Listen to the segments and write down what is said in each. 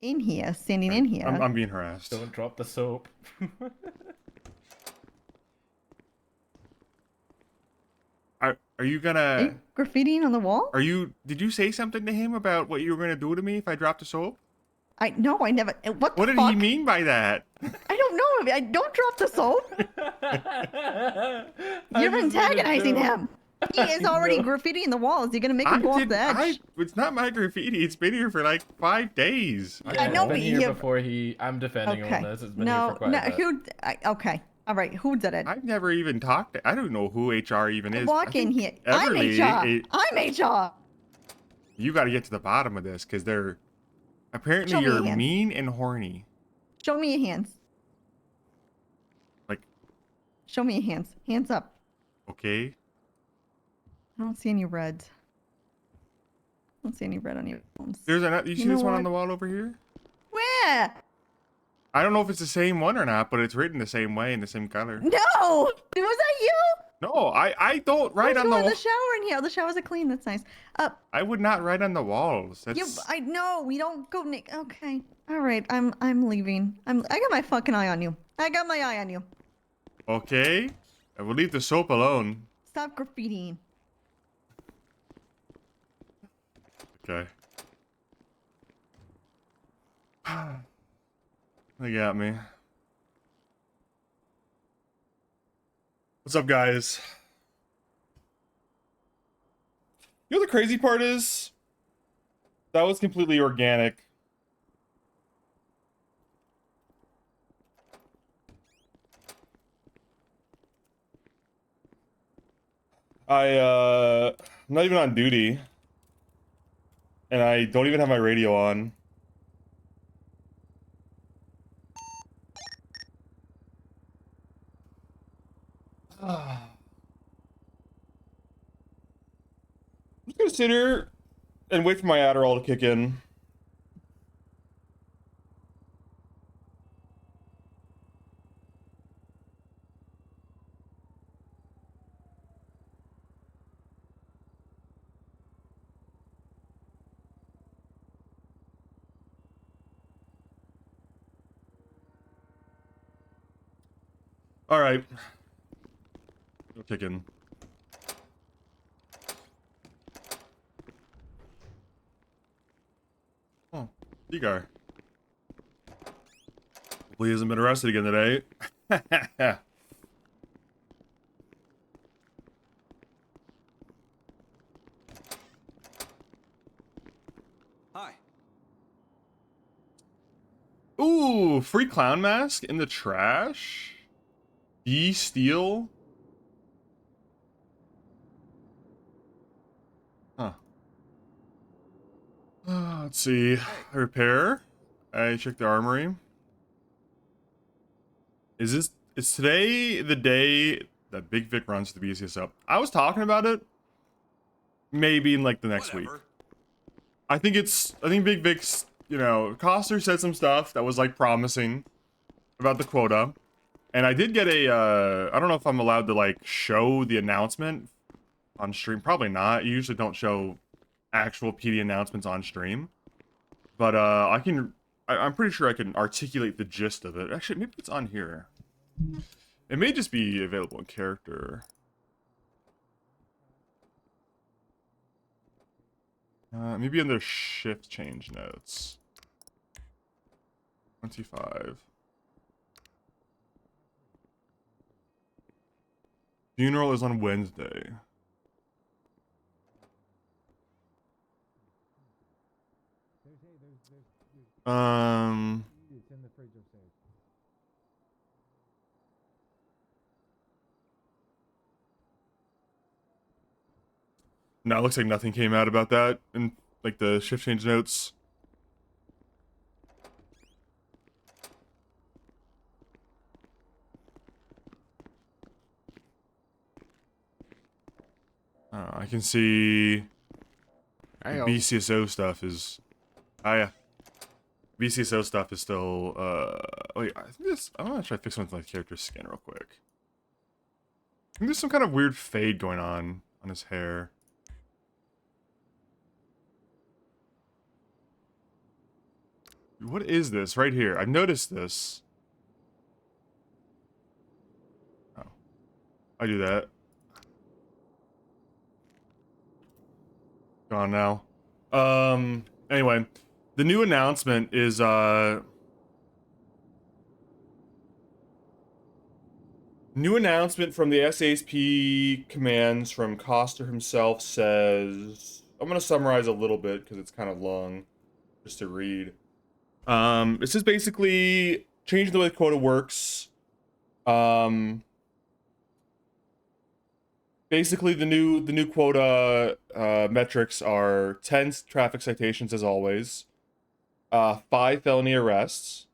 in here, standing Right. in here. I'm being harassed. Don't drop the soap. Are you Are gonna? you graffitiing on the wall? Did you say something to him about what you were gonna do to me if I dropped a soap? No, I never. What the What did fuck? he mean by that? I don't know. I don't drop the soap. You're antagonizing him. He is already graffitiing the walls. You're gonna make him go off the edge. It's not my graffiti. It's been here for like 5 days. Yeah, I know, it's been but here you- before I'm defending him on Okay. this. It's been here for quite a bit. Okay. All right. Who did it? I've never even talked to. I don't know who HR even is. Walk in here. Everly, I'm HR. You got to get to the bottom of this because they're apparently Show me your you're hands. mean and horny. Show me your hands. Like, Show me your hands. Hands up. okay. I don't see any red. I don't see any red on your phones. There's another. You see know this one on what? the wall over here? Where? I don't know if it's the same one or not, but it's written the same way in the same color. No! Was that you? No, I don't write on the the wall. shower in here. The showers are clean. That's nice. I would not write on the walls. That's You, I know. We don't go Nick. Okay. All right. I'm leaving. I got my fucking eye on you. I got my eye on you. okay. I will leave the soap alone. Stop graffitiing. Okay. They got me. What's up, guys? You know what the crazy part is? That was completely organic. I'm not even on duty. And I don't even have my radio on. I'm just gonna sit here and wait for my Adderall to kick in. All right. It'll kick in. Oh, Seagar. Hopefully he hasn't been arrested again today. Hi. Ooh, free clown mask in the trash? Steal? Huh. Let's see. I repair. I check the armory. Is today the day that Big Vic runs to the BCS up? I was talking about it. Maybe in like the next week. I think Big Vic's, you know, Coster said some stuff that was like promising about the quota. And I did get a, I don't know if I'm allowed to like show the announcement on stream. Probably not. You usually don't show actual PD announcements on stream. But I'm pretty sure I can articulate the gist of it. Actually, maybe it's on here. It may just be available in character. Maybe under shift change notes. 25. Funeral is on Wednesday. No, it looks like nothing came out about that in like the shift change notes. I can see BCSO stuff is BCSO stuff is still wait, I want to try to fix something with my character's skin real quick. I think there's some kind of weird fade going on his hair. What is this right here? I've noticed this. Oh, I do that. Gone now. Anyway, the new announcement is new announcement from the SASP commands from Coster himself says, I'm gonna summarize a little bit because it's kind of long just to read. It says basically changing the way the quota works. Basically the new quota metrics are 10 traffic citations as always, 5 felony arrests,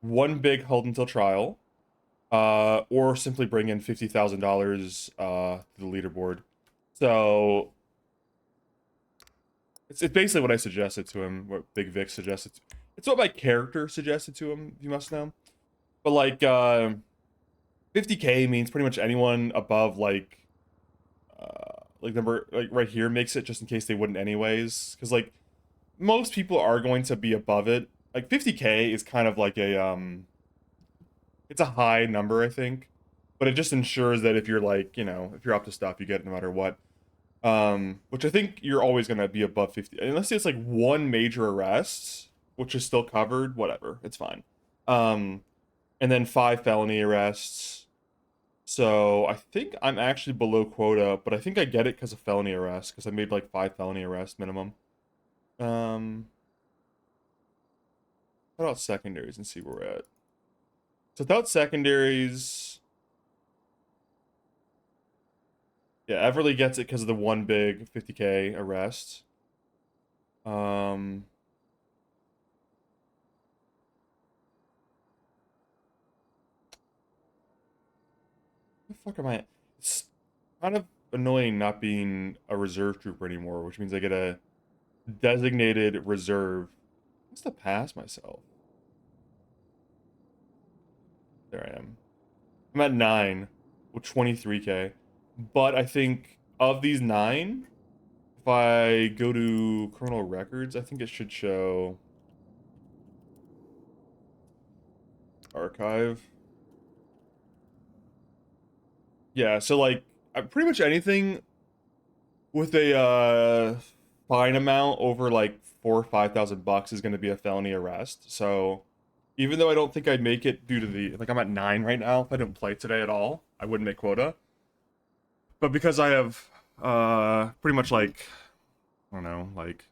1 big hold until trial, or simply bring in $50,000 to the leaderboard. So it's basically what I suggested to him, what Big Vic suggested. It's what my character suggested to him, you must know. But like 50K means pretty much anyone above like number like right here makes it, just in case they wouldn't anyways, because like most people are going to be above it. Like 50K is kind of like a it's a high number, I think, but it just ensures that if you're like, you know, if you're up to stuff, you get it no matter what. Which I think you're always gonna be above 50, unless it's like 1 major arrest, which is still covered. Whatever, it's fine. And then 5 felony arrests. So I think I'm actually below quota, but I think I get it because of felony arrests, because I made like 5 felony arrests minimum. How about secondaries and see where we're at? So without secondaries, yeah, Everly gets it because of the 1 big 50K arrest. The fuck am I? It's kind of annoying not being a reserve trooper anymore, which means I get a designated reserve. I must have passed myself. There I am. I'm at 9 with 23K. But I think of these 9, if I go to criminal records, I think it should show archive. Yeah, so like pretty much anything with a fine amount over like $4,000 or $5,000 is going to be a felony arrest. So even though I don't think I'd make it due to the, like, I'm at 9 right now. If I didn't play today at all, I wouldn't make quota. But because I have pretty much like, I don't know, like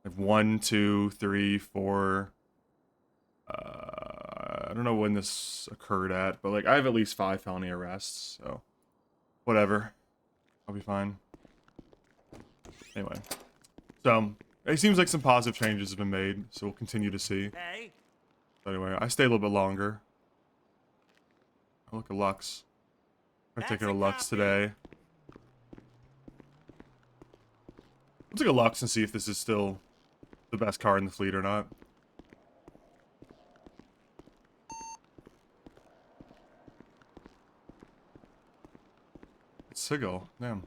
I have 1, 2, 3, 4. I don't know when this occurred at, but like I have at least 5 felony arrests, so whatever, I'll be fine. Anyway, so it seems like some positive changes have been made, so we'll continue to see. Hey. But anyway, I stay a little bit longer. Oh, look at Lux. I'm taking a Lux today. I'll take a Lux and see if this is still the best car in the fleet or not. It's Sigil, damn.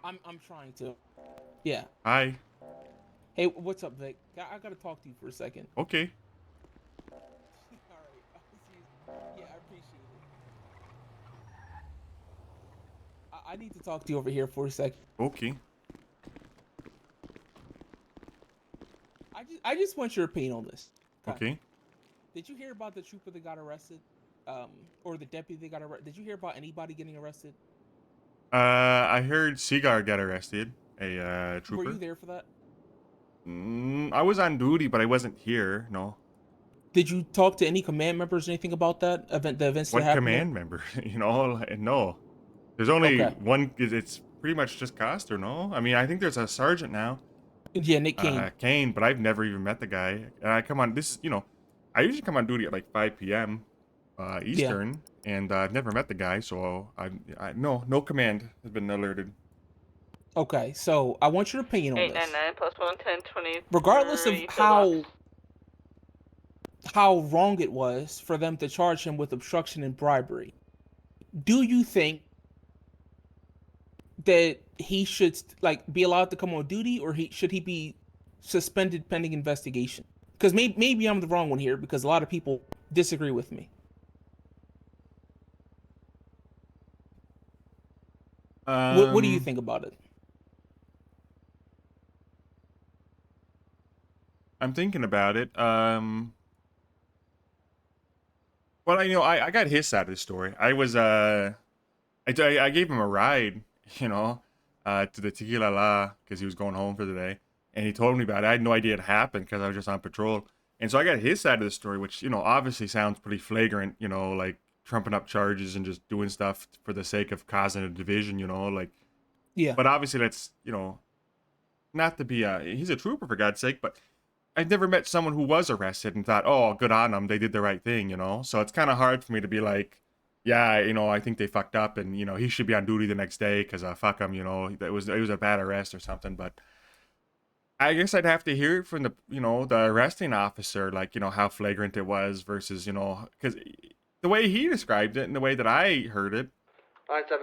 I'm trying to. Yeah. Hi. Hey, what's up, Vic? I gotta talk to you for a second. Okay. All right. Yeah, I appreciate it. I need to talk to you over here for a second. Okay. I just want your opinion on this. Okay. Did you hear about the trooper that got arrested? Or the deputy that got arrested? Did you hear about anybody getting arrested? I heard Cigar got arrested. A trooper. Were you there for that? I was on duty, but I wasn't here. No. Did you talk to any command members or anything about that event? The events What that happened command member? You know, no. There's only one. It's pretty much just Coster. No, I mean I think there's a sergeant now. Yeah, Nick Kane. Kane, but I've never even met the guy. And I come on this. You know, I usually come on duty at like 5 p.m. Eastern, and I've never met the guy, so no command has been alerted. Okay, so I want your opinion on this. 899 plus 110 20. Regardless of how wrong it was for them to charge him with obstruction and bribery, do you think that he should like be allowed to come on duty, or should he be suspended pending investigation? Because maybe I'm the wrong one here, because a lot of people disagree with me. What do you think about it? I'm thinking about it. Well, I got his side of the story. I gave him a ride, to the Tequila La because he was going home for the day, and he told me about it. I had no idea it happened because I was just on patrol, and so I got his side of the story, which obviously sounds pretty flagrant, like trumping up charges and just doing stuff for the sake of causing a division, like. Yeah. But obviously that's not to be he's a trooper for God's sake, but I've never met someone who was arrested and thought, oh, good on them, they did the right thing, So it's kind of hard for me to be like, yeah, I think they fucked up, and he should be on duty the next day because fuck him, it was a bad arrest or something. But I guess I'd have to hear it from the the arresting officer, like how flagrant it was versus because the way he described it and the way that I heard it,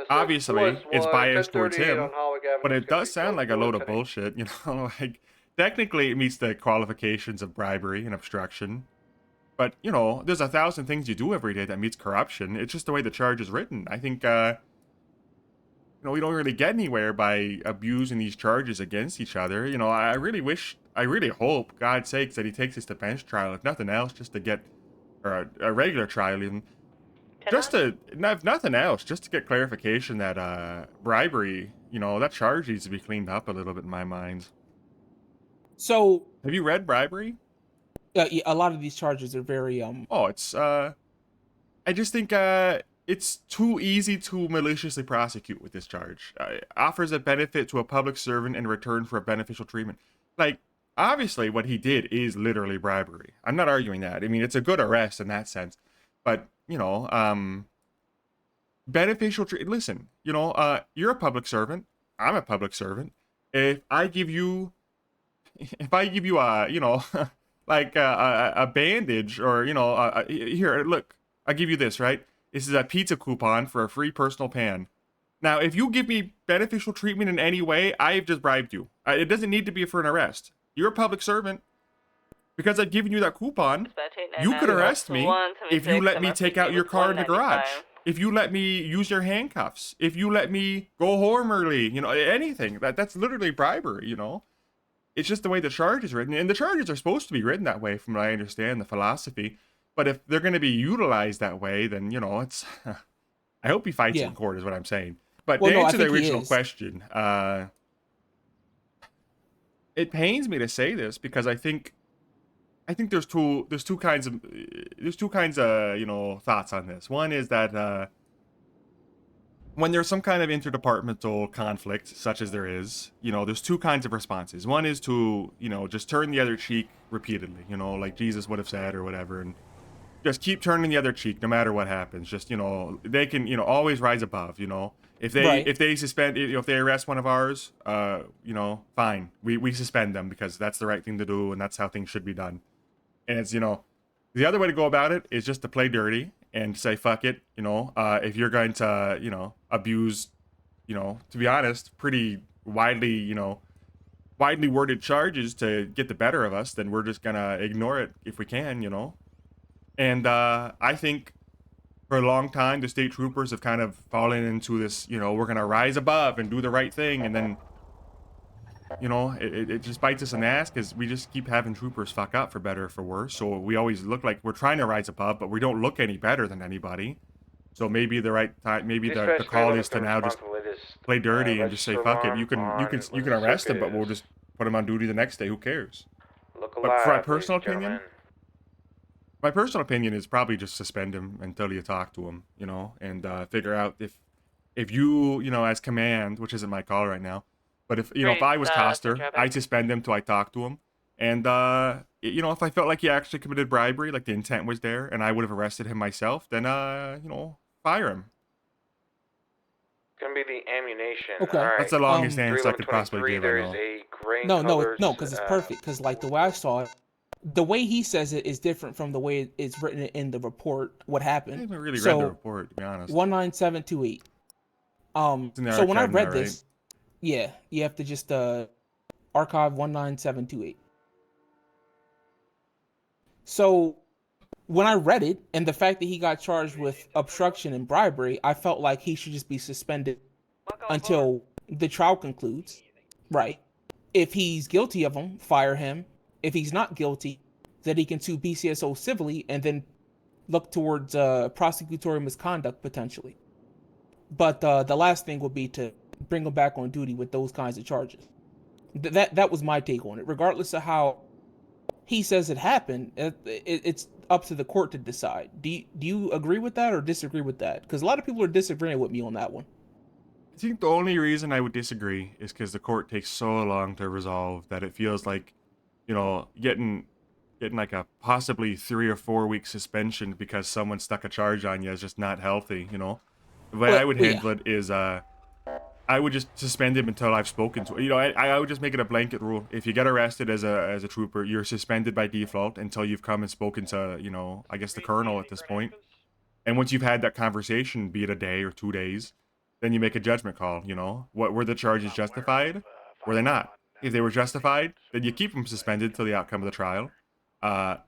obviously it's biased towards him, but it does sound like a load of bullshit, like. Technically, it meets the qualifications of bribery and obstruction. But, there's 1,000 things you do every day that meets corruption. It's just the way the charge is written. I think, we don't really get anywhere by abusing these charges against each other. I really hope, God's sakes, that he takes this to bench trial, if nothing else, just to get, or a regular trial even. Just to, if nothing else, just to get clarification that bribery, that charge needs to be cleaned up a little bit in my mind. So, have you read bribery? Yeah, a lot of these charges are very Oh, it's I just think it's too easy to maliciously prosecute with this charge. Offers a benefit to a public servant in return for a beneficial treatment. Like, obviously, what he did is literally bribery. I'm not arguing that. I mean, it's a good arrest in that sense, but beneficial treatment. Listen, you're a public servant. I'm a public servant. If I give you a, like a bandage or, here, look, I'll give you this, right? This is a pizza coupon for a free personal pan. Now, if you give me beneficial treatment in any way, I've just bribed you. It doesn't need to be for an arrest. You're a public servant. Because I've given you that coupon, you could arrest me if you let me take out your car in the garage. If you let me use your handcuffs. If you let me go home early. Anything. That's literally bribery, It's just the way the charge is written. And the charges are supposed to be written that way, from what I understand, the philosophy. But if they're going to be utilized that way, then, it's... I hope he fights in court, is what I'm saying. But to answer the original question, it pains me to say this because I think there's two kinds of thoughts on this. One is that when there's some kind of interdepartmental conflict, such as there is, there's two kinds of responses. One is to, just turn the other cheek repeatedly, like Jesus would have said or whatever, and just keep turning the other cheek no matter what happens. Just, they can, always rise above, If they suspend, if they arrest one of ours, fine. We suspend them because that's the right thing to do and that's how things should be done. And it's, the other way to go about it is just to play dirty and say, fuck it, if you're going to, abuse, to be honest, pretty widely worded charges to get the better of us, then we're just gonna ignore it if we can, And I think for a long time, the state troopers have kind of fallen into this, we're gonna rise above and do the right thing, and then, it just bites us in the ass because we just keep having troopers fuck up, for better or for worse. So we always look like we're trying to rise above, but we don't look any better than anybody. So maybe the right time, maybe the call is to now just play dirty and just say, fuck it, you can arrest him, but we'll just put him on duty the next day. Who cares? But for my personal opinion is probably just suspend him until you talk to him, and figure out if you, as command, which isn't my call right now, but if I was Coster, I'd suspend him till I talk to him. And, if I felt like he actually committed bribery, like the intent was there, and I would have arrested him myself, then, fire him. Gonna be the ammunition. Okay. Right. That's the longest answer I could possibly give. No, because it's perfect. Because, like, the way I saw it, the way he says it is different from the way it's written in the report, what happened. I haven't really read the report, to be honest. 19728. So when I read this, Yeah, you have to just archive 19728. So when I read it, and the fact that he got charged with obstruction and bribery, I felt like he should just be suspended until the trial concludes, right? If he's guilty of them, fire him. If he's not guilty, then he can sue BCSO civilly and then look towards prosecutorial misconduct potentially. But the last thing would be to bring him back on duty with those kinds of charges. That was my take on it. Regardless of how he says it happened, it's up to the court to decide. Do you agree with that or disagree with that? Because a lot of people are disagreeing with me on that one. I think the only reason I would disagree is because the court takes so long to resolve that it feels like, you know, getting like a possibly 3 or 4 week suspension because someone stuck a charge on you is just not healthy, you know? The way I would handle it is I would just suspend him until I've spoken to, you know, I would just make it a blanket rule. If you get arrested as a trooper, you're suspended by default until you've come and spoken to, you know, I guess the colonel at this point. And once you've had that conversation, be it a day or 2 days, then you make a judgment call, you know? What were the charges justified? Were they not? If they were justified, then you keep them suspended till the outcome of the trial.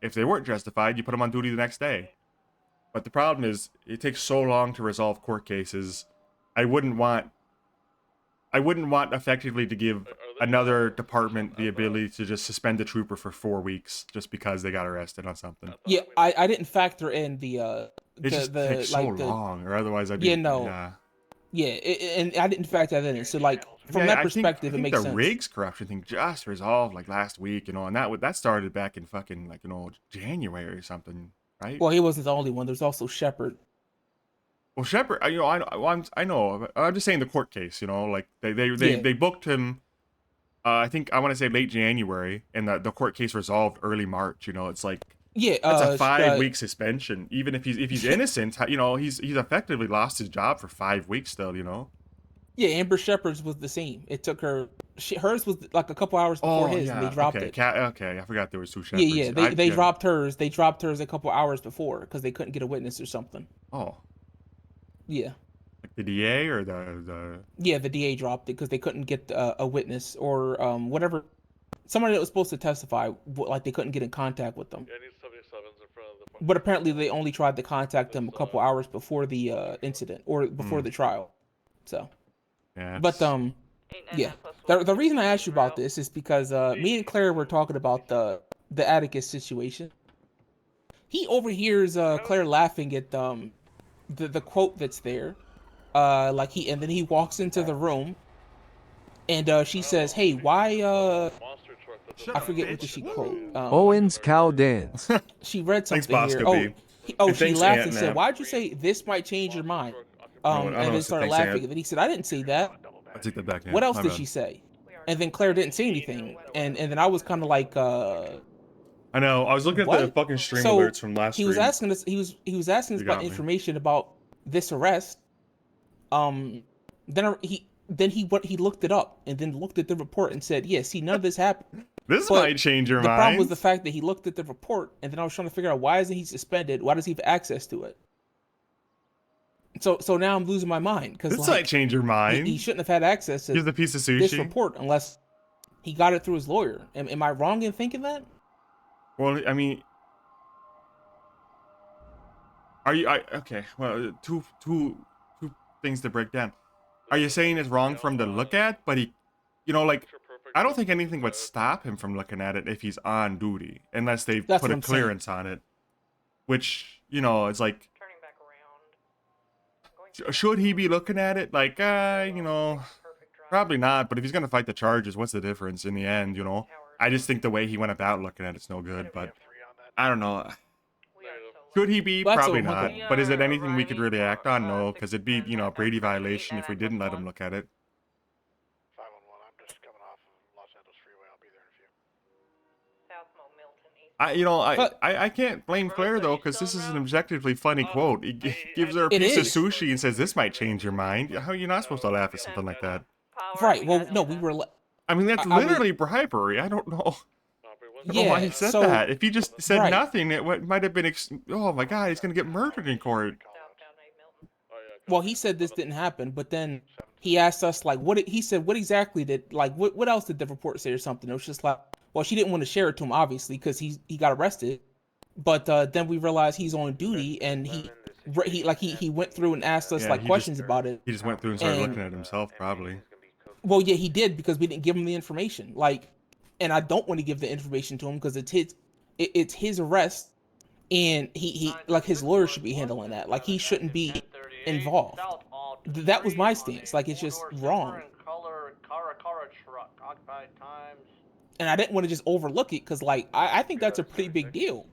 If they weren't justified, you put them on duty the next day. But the problem is, it takes so long to resolve court cases. I wouldn't want effectively to give another department the ability to just suspend a trooper for 4 weeks just because they got arrested on something. Yeah, I didn't factor in the It just takes so long, or otherwise I'd be... Yeah, and I didn't factor that in. So, like, from that perspective, it makes sense. The Riggs corruption thing just resolved, like, last week, you know, and that started back in fucking, like, you know, January or something, right? Well, he wasn't the only one. There's also Shepard. Well, Shepard, you know, I know. I'm just saying the court case, you know, like, they booked him, I think, I want to say late January, and the court case resolved early March, you know, it's like... Yeah, that's a 5-week suspension. Even if he's innocent, you know, he's effectively lost his job for 5 weeks still, you know. Yeah, Amber Shepard's was the same. It took her. Hers was like a couple hours before his, and they dropped it. Okay, I forgot there was 2 Shepards. Yeah. They dropped hers. They dropped hers a couple hours before because they couldn't get a witness or something. Oh. Yeah. Like the DA or the. Yeah, the DA dropped it because they couldn't get a witness or whatever. Somebody that was supposed to testify, like they couldn't get in contact with them. But apparently they only tried to contact them a couple hours before the incident or before the trial. So, yeah. But yeah. The reason I asked you about this is because me and Claire were talking about the Atticus situation. He overhears Claire laughing at the quote that's there, and then he walks into the room, and she says, "Hey, why I forget what she quote. Owen's cow dance. She read something Thanks, here. She laughed and said, "Why'd you say this might change your mind?" And then started laughing. And then he said, "I didn't say that." I take that back. What else did she say? And then Claire didn't say anything. And then I was kind of like, I know. I was looking at the fucking stream alerts from last. He was asking us. He was asking us about information about this arrest. Then he looked it up and then looked at the report and said, "Yeah, see, none of this happened." This might change your mind. The problem was the fact that he looked at the report, and then I was trying to figure out why isn't he suspended? Why does he have access to it? So now I'm losing my mind because this might change your mind. He shouldn't have had access to the piece of sushi. This report unless he got it through his lawyer. Am I wrong in thinking that? Well, I mean, are you? Okay. Well, two things to break down. Are you saying it's wrong for him to look at, but he, you know, like, I don't think anything would stop him from looking at it if he's on duty, unless they've put a clearance on it, which, you know, it's like, should he be looking at it? Like, you know, probably not, but if he's going to fight the charges, what's the difference in the end, you know? I just think the way he went about looking at it's no good, but I don't know. Should he be? Probably not. But is it anything we could really act on? No, because it'd be, you know, a Brady violation if we didn't let him look at it. 511, I'm just coming off of Los Angeles Freeway. I'll be there in a few. You know, I can't blame Claire, though, because this is an objectively funny quote. He gives her a piece of sushi and says, "This might change your mind." How are you not supposed to laugh at something like that? Right. Well, no, we were... I mean, that's literally bribery. I don't know. I don't know why he said that. If he just said nothing, it might have been, oh my God, he's going to get murdered in court. Well, he said this didn't happen, but then he asked us like, he said, what exactly did, like, what else did the report say or something? It was just like, well, she didn't want to share it to him, obviously, because he got arrested. But then we realized he's on duty, and he went through and asked us Yeah, like questions about it. He just went through and started looking at himself, probably. Well, yeah, he did, because we didn't give him the information. Like, and I don't want to give the information to him because it's his arrest, and he like his lawyer should be handling that. Like, he shouldn't be involved. That was my stance. Like, it's just wrong. And I didn't want to just overlook it because, like, I think that's a pretty big deal.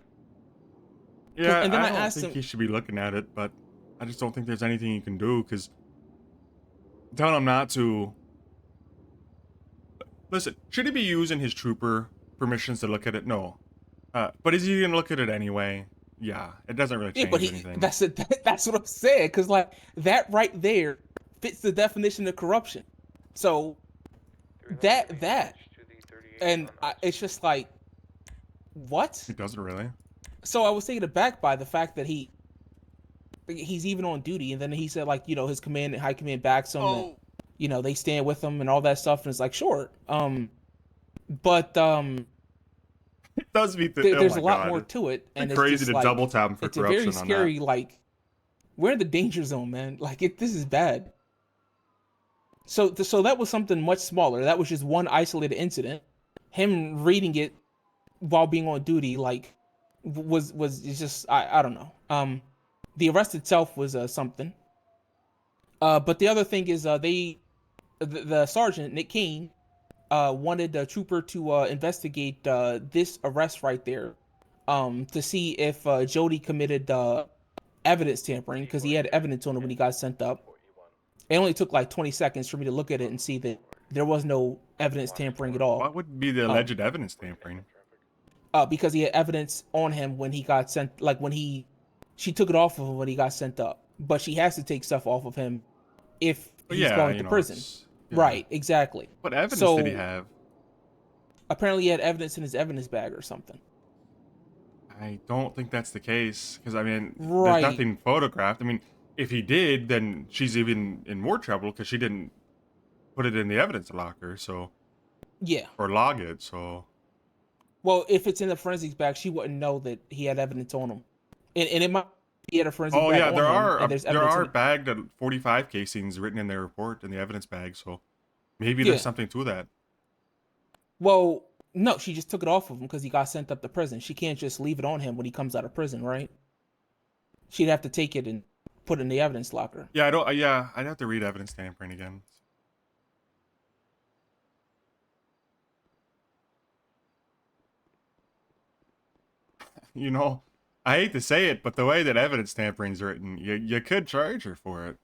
Yeah, And then I I don't asked think him, he should be looking at it, but I just don't think there's anything you can do, because telling him not to... Listen, should he be using his trooper permissions to look at it? No. But is he going to look at it anyway? Yeah, it doesn't really change anything. that's what I'm saying, because, like, that right there fits the definition of corruption. So, and it's just like, what? It doesn't really. So I was taken aback by the fact that he's even on duty, and then he said, like, you know, his command and high command backs him, and, you know, they stand with him and all that stuff, and it's like, sure. But it does meet the, there's a lot more to it, and it's crazy just to like, double tap him for it's a corruption very on scary, that. like, we're in the danger zone, man. Like, this is bad. So that was something much smaller. That was just one isolated incident. Him reading it while being on duty, like, was just, I don't know. The arrest itself was something. But the other thing is, the sergeant Nick King wanted the trooper to investigate this arrest right there, to see if Jody committed evidence tampering, because he had evidence on him when he got sent up. It only took like 20 seconds for me to look at it and see that there was no evidence tampering at all. What would be the alleged evidence tampering? Because he had evidence on him when he got sent, like when she took it off of him when he got sent up. But she has to take stuff off of him if he's going to prison. Yeah. Right, exactly. What evidence did he have? Apparently he had evidence in his evidence bag or something. I don't think that's the case, because, I mean, Right. there's nothing photographed. I mean, if he did, then she's even in more trouble, because she didn't put it in the evidence locker, so... Yeah. Or log it, so... Well, if it's in the forensics bag, she wouldn't know that he had evidence on him. And it might be at a forensics bag. Oh, yeah, there are bagged 45 casings written in their report in the evidence bag, so maybe there's something to that. Well, no, she just took it off of him because he got sent up to prison. She can't just leave it on him when he comes out of prison, right? She'd have to take it and put it in the evidence locker. Yeah, I'd have to read evidence tampering again. You know, I hate to say it, but the way that evidence tampering's written, you could charge her for it.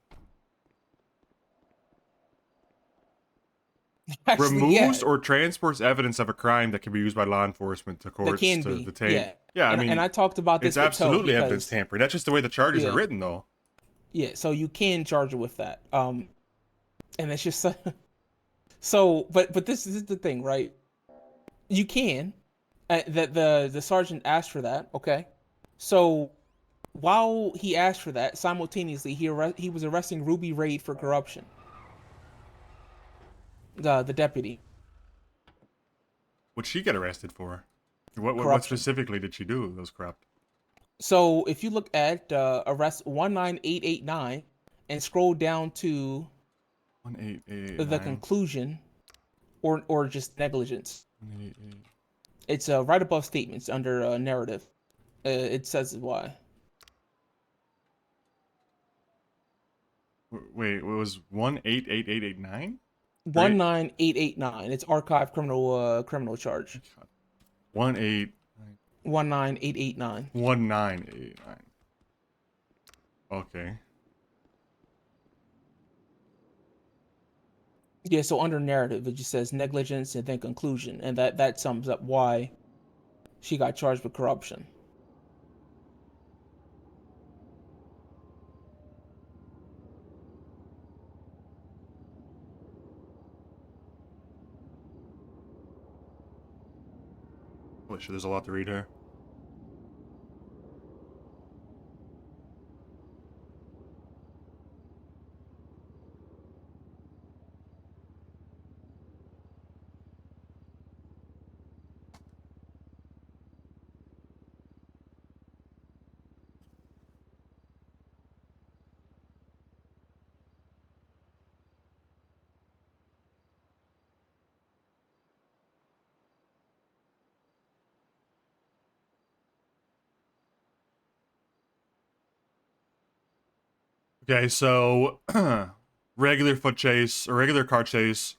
Actually, Removes or transports evidence of a crime that can be used by law enforcement to courts to detain. Yeah, I mean, and I talked about this. It's absolutely evidence tampering. That's just the way the charges are written, though. Yeah, so you can charge her with that. And it's just so. But this is the thing, right? You can. That the sergeant asked for that. Okay, so while he asked for that, simultaneously he was arresting Ruby Raid for corruption. The deputy. What'd she get arrested for? What specifically did she do that was corrupt? So if you look at arrest 19889 and scroll down to 18889. the conclusion, or just negligence. 188. It's right above statements under narrative. It says why. Wait, it was 18889? 19889. It's archive criminal charge. 19889. 1989. Okay. Yeah, so under narrative it just says negligence and then conclusion, and that sums up why she got charged with corruption. Holy shit, there's a lot to read here. Okay, so regular foot chase or regular car chase.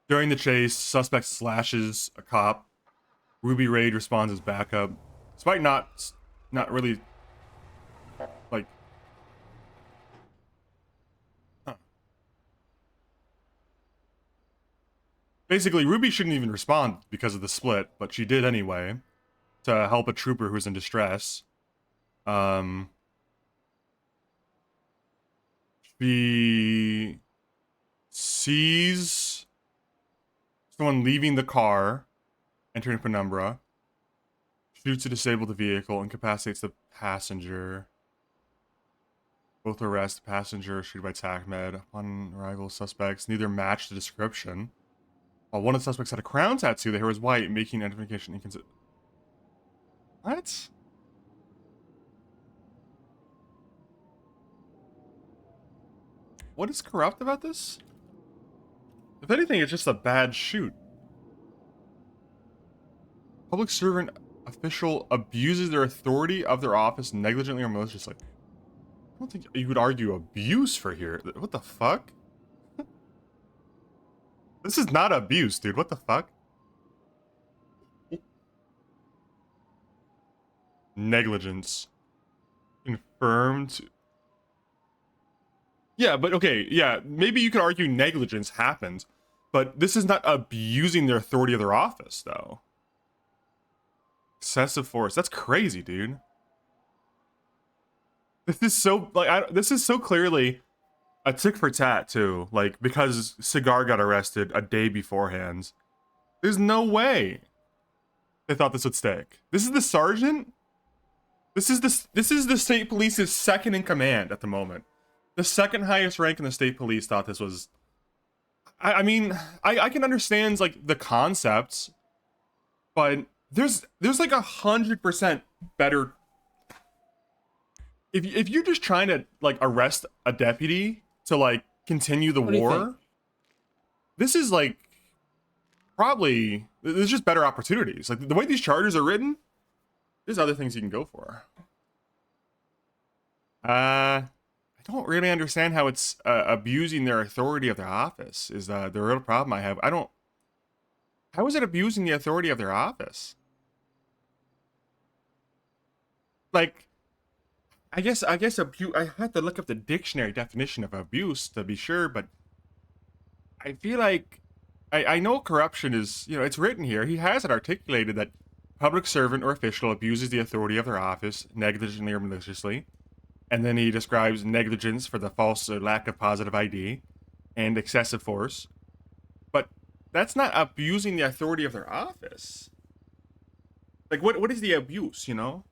During the chase, suspect slashes a cop. Ruby Raid responds as backup. Despite not really like huh. Basically, Ruby shouldn't even respond because of the split, but she did anyway to help a trooper who's in distress. She sees someone leaving the car, entering penumbra, shoots to disable the vehicle, incapacitates the passenger. Both arrest passenger, treated by TACMed. Upon arrival, suspects neither match the description. While one of the suspects had a crown tattoo, the hair was white, making identification inconsistent. What? What is corrupt about this? If anything, it's just a bad shoot. Public servant official abuses their authority of their office negligently or maliciously. I don't think you would argue abuse for here. What the fuck? This is not abuse, dude. What the fuck? Negligence. Confirmed. Yeah, but okay, yeah, maybe you could argue negligence happened, but this is not abusing the authority of their office, though. Excessive force. That's crazy, dude. This is so, like, this is so clearly a tick for tat, too. Like, because Cigar got arrested a day beforehand. There's no way they thought this would stick. This is the sergeant? This is the state police's second in command at the moment. The second highest rank in the state police thought this was... I mean, I can understand, like, the concepts, but there's like 100% better... If you're just trying to, like, arrest a deputy to, like, continue the war, this is, like, probably... There's just better opportunities. Like, the way these charges are written, there's other things you can go for. I don't really understand how it's abusing their authority of their office is the real problem I have. How is it abusing the authority of their office? Like, I guess abuse. I had to look up the dictionary definition of abuse to be sure, but I feel like I know corruption is, you know, it's written here. He has it articulated that public servant or official abuses the authority of their office negligently or maliciously. And then he describes negligence for the false or lack of positive ID and excessive force. But that's not abusing the authority of their office. Like, what is the abuse, you know?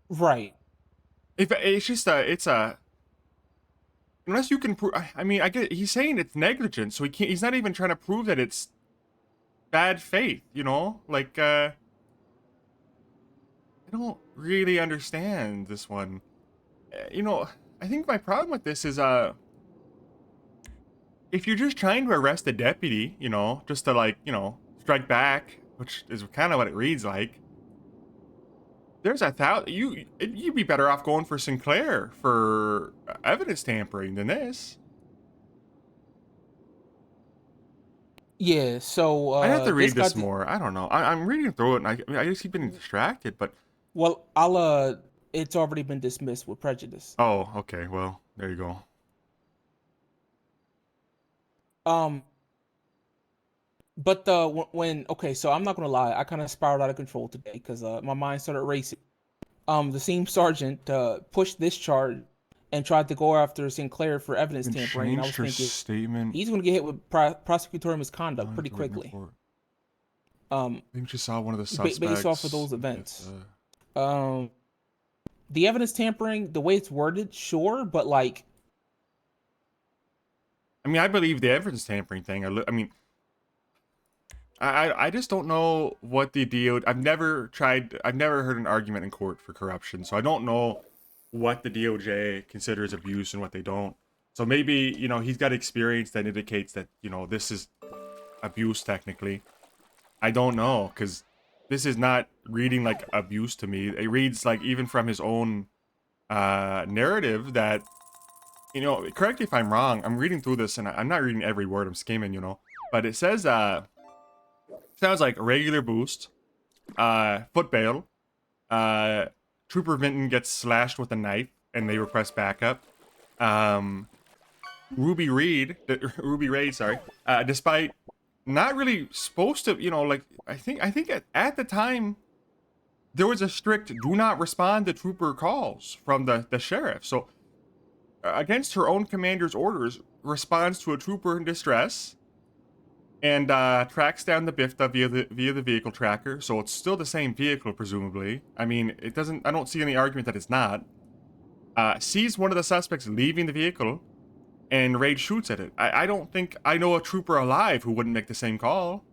Right. If it's just unless you can prove, I mean, I get, he's saying it's negligence, so he's not even trying to prove that it's bad faith, you know? Like, I don't really understand this one. You know, I think my problem with this is, if you're just trying to arrest a deputy, you know, just to, like, you know, strike back, which is kind of what it reads like, there's you'd be better off going for Sinclair for evidence tampering than this. Yeah, so I have to read this more. I don't know. I'm reading through it, and I just keep getting distracted. But well, it's already been dismissed with prejudice. oh, okay. Well, there you go. But okay, so I'm not gonna lie, I kind of spiraled out of control today because my mind started racing. The same sergeant pushed this charge and tried to go after Sinclair for evidence tampering. And I was thinking, statement. he's gonna get hit with prosecutorial misconduct pretty quickly. I think she saw one of the suspects based off of those events. The evidence tampering, the way it's worded, sure, but like, I mean, I believe the evidence tampering thing. I mean, I just don't know what the DOJ... I've never heard an argument in court for corruption, so I don't know what the DOJ considers abuse and what they don't. So maybe, you know, he's got experience that indicates that, you know, this is abuse technically. I don't know, because this is not reading like abuse to me. It reads like, even from his own narrative that, you know, correct me if I'm wrong. I'm reading through this and I'm not reading every word. I'm skimming, you know. But it says, sounds like a regular boost, foot bail, Trooper Vinton gets slashed with a knife and they request backup. Ruby Raid, sorry, despite not really supposed to, you know, like, I think at the time, there was a strict do not respond to trooper calls from the sheriff. So, against her own commander's orders, responds to a trooper in distress and tracks down the BIFTA via the vehicle tracker. So it's still the same vehicle, presumably. I mean, it doesn't. I don't see any argument that it's not. Sees one of the suspects leaving the vehicle, and Raid shoots at it. I don't think I know a trooper alive who wouldn't make the same call.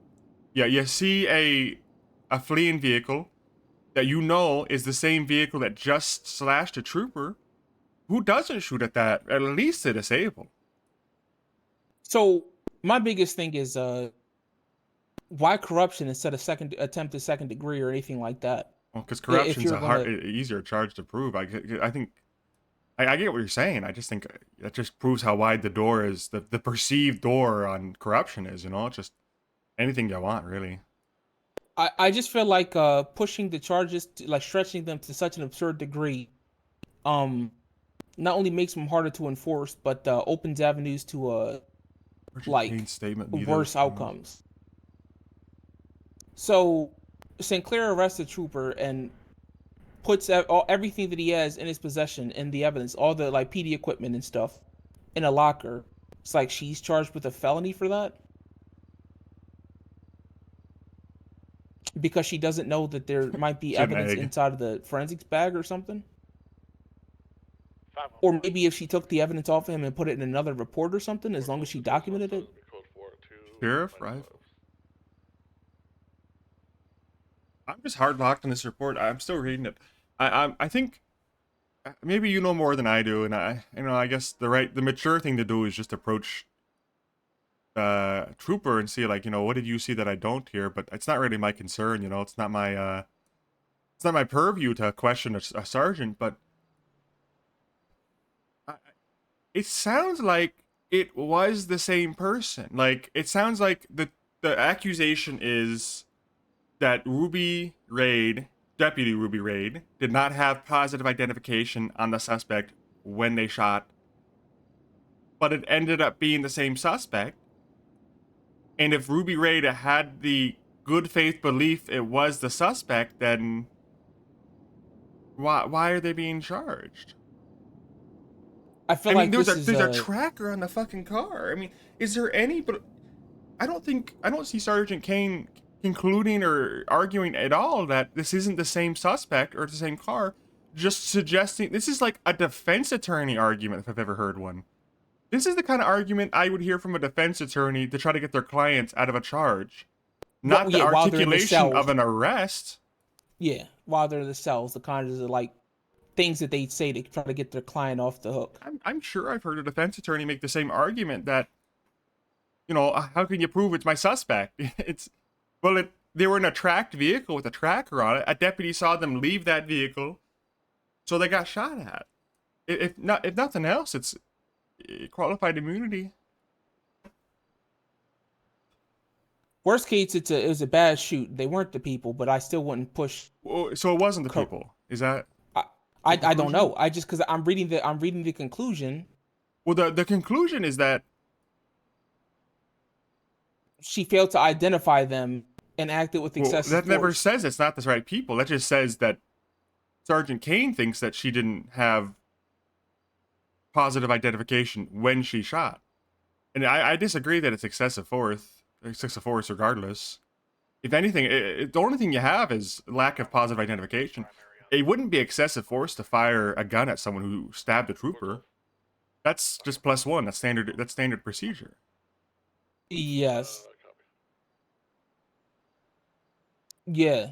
Yeah, you see a fleeing vehicle that you know is the same vehicle that just slashed a trooper. Who doesn't shoot at that? At least to disable. So my biggest thing is why corruption instead of attempted second degree or anything like that? Well, because corruption's easier charge to prove. I think I get what you're saying. I just think that just proves how wide the door is, the perceived door on corruption is. You know, it's just anything you want, really. I just feel like pushing the charges, like stretching them to such an absurd degree, not only makes them harder to enforce, but opens avenues to worse outcomes. So Sinclair arrests the trooper and puts everything that he has in his possession in the evidence, all the like PD equipment and stuff, in a locker. It's like she's charged with a felony for that because she doesn't know that there might be evidence inside of the forensics bag or something. Or maybe if she took the evidence off of him and put it in another report or something, as long as she documented it. Sheriff, right? I'm just hard locked on this report. I'm still reading it. I think maybe you know more than I do, and I guess the mature thing to do is just approach trooper and see, like, you know, what did you see that I don't here? But it's not really my concern, you know. It's not my purview to question a sergeant, but it sounds like it was the same person. Like, it sounds like the accusation is that Deputy Ruby Raid, did not have positive identification on the suspect when they shot, but it ended up being the same suspect. And if Ruby Raid had the good faith belief it was the suspect, then why are they being charged? I mean, there's a tracker on the fucking car. I mean, is there any? But I don't see Sergeant Kane concluding or arguing at all that this isn't the same suspect or the same car. Just suggesting this is like a defense attorney argument, if I've ever heard one. This is the kind of argument I would hear from a defense attorney to try to get their clients out of a charge, not the articulation of an arrest. Yeah, while they're in the cells, the kind of like things that they say to try to get their client off the hook. I'm sure I've heard a defense attorney make the same argument that, you know, how can you prove it's my suspect? They were in a tracked vehicle with a tracker on it. A deputy saw them leave that vehicle, so they got shot at. If nothing else, it's qualified immunity. Worst case, it was a bad shoot. They weren't the people, but I still wouldn't push. So it wasn't the people. Is that? I don't know. I just because I'm reading the conclusion. Well, the conclusion is that she failed to identify them and acted with excessive force. That never says it's not the right people. That just says that Sergeant Kane thinks that she didn't have positive identification when she shot. And I disagree that it's excessive force regardless. If anything, the only thing you have is lack of positive identification. It wouldn't be excessive force to fire a gun at someone who stabbed a trooper. That's just +1. That's standard procedure. Yes. Yeah.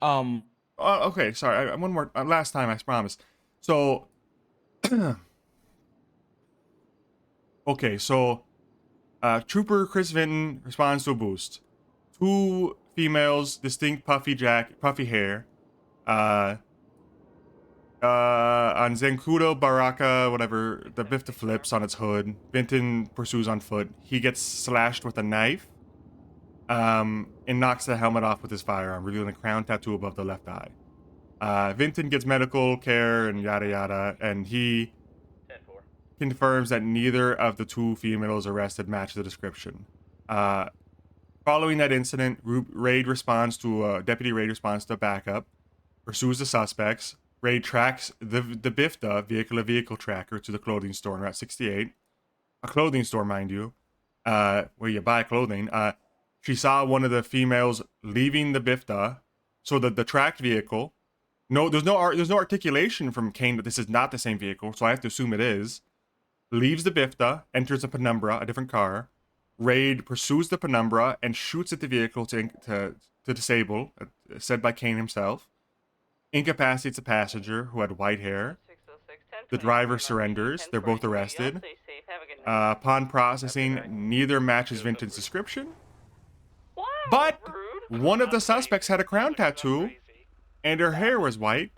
Okay, sorry. One more. Last time, I promise. So, okay, so, Trooper Chris Vinton responds to a boost. 2 females, distinct puffy hair. On Zancudo Baraka, whatever, the Bifta flips on its hood. Vinton pursues on foot. He gets slashed with a knife. And knocks the helmet off with his firearm, revealing a crown tattoo above the left eye. Vinton gets medical care and yada yada, and he confirms that neither of the two females arrested match the description. Following that incident, Deputy Raid responds to a backup, pursues the suspects. Raid tracks the BIFTA, vehicle-to-vehicle tracker, to the clothing store on Route 68. A clothing store, mind you, where you buy clothing. She saw one of the females leaving the BIFTA, so the tracked vehicle. No, there's no articulation from Kane that this is not the same vehicle, so I have to assume it is. Leaves the BIFTA, enters a Penumbra, a different car. Raid pursues the Penumbra and shoots at the vehicle to disable, said by Kane himself. Incapacitates a passenger who had white hair. The driver surrenders. They're both arrested. Upon processing, neither matches Vinton's description. But one of the suspects had a crown tattoo, and her hair was white.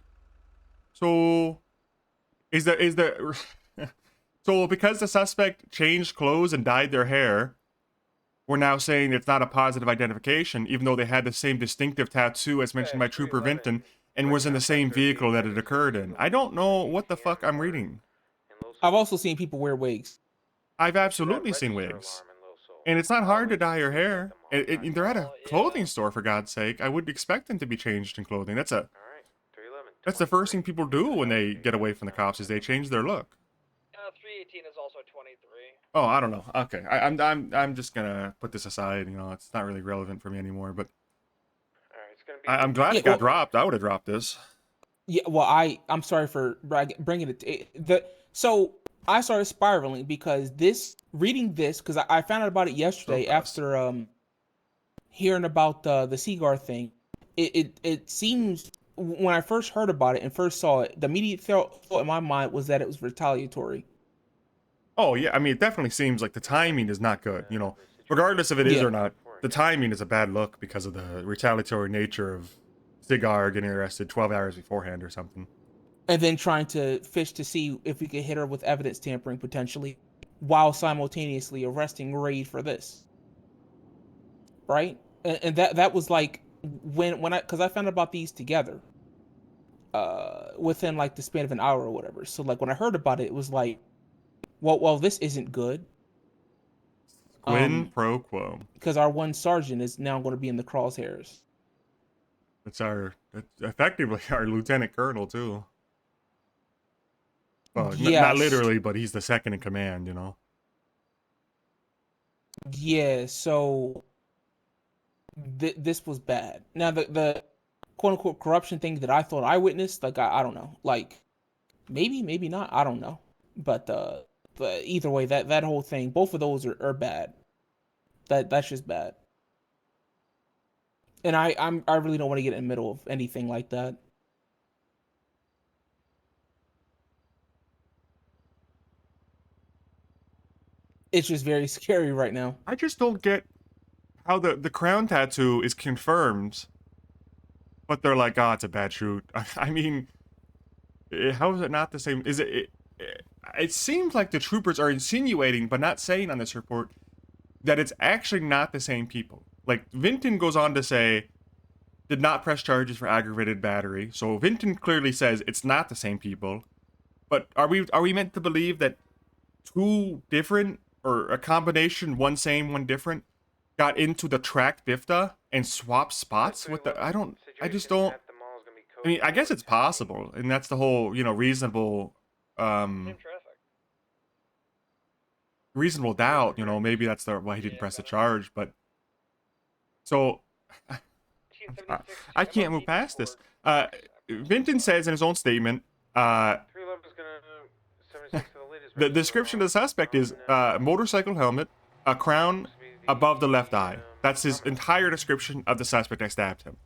So, so because the suspect changed clothes and dyed their hair, we're now saying it's not a positive identification, even though they had the same distinctive tattoo as mentioned by Trooper Vinton and was in the same vehicle that it occurred in. I don't know what the fuck I'm reading. I've also seen people wear wigs. I've absolutely seen wigs. And it's not hard to dye your hair. They're at a clothing store, for God's sake. I would expect them to be changed in clothing. That's the first thing people do when they get away from the cops, is they change their look. 318 is also 23. Oh, I don't know. Okay, I'm just gonna put this aside. You know, it's not really relevant for me anymore. But I'm glad it got dropped. I would have dropped this. Yeah, well, I'm sorry for bringing it. So I started spiraling because reading this, because I found out about it yesterday after hearing about the cigar thing. It seems, when I first heard about it and first saw it, the immediate thought in my mind was that it was retaliatory. Oh yeah, I mean, it definitely seems like the timing is not good. You know, regardless if it is or not, the timing is a bad look because of the retaliatory nature of Cigar getting arrested 12 hours beforehand or something. And then trying to fish to see if we could hit her with evidence tampering potentially, while simultaneously arresting Raid for this. Right? And that was like because I found out about these together within like the span of an hour or whatever. So like when I heard about it, it was like, well, this isn't good. Quid pro quo. Because our one sergeant is now going to be in the crosshairs. It's effectively our lieutenant colonel too. Well, yes. Not literally, but he's the second in command, you know. Yeah, so this was bad. Now the quote unquote corruption thing that I thought I witnessed, like I don't know, like maybe not, I don't know, but either way, that whole thing, both of those are bad. That's just bad. And I really don't want to get in the middle of anything like that. It's just very scary right now. I just don't get how the crown tattoo is confirmed, but they're like, oh, it's a bad shoot. I mean, how is it not the same? Is it seems like the troopers are insinuating, but not saying on this report, that it's actually not the same people. Like, Vinton goes on to say, did not press charges for aggravated battery. So Vinton clearly says it's not the same people. But are we meant to believe that two different, or a combination, one same, one different, got into the tracked BIFTA and swapped spots with the... I just don't... I mean, I guess it's possible, and that's the whole, you know, reasonable doubt, you know, maybe that's why he didn't press the charge, but... So... I can't move past this. Vinton says in his own statement, the description of the suspect is motorcycle helmet, a crown above the left eye. That's his entire description of the suspect that stabbed him.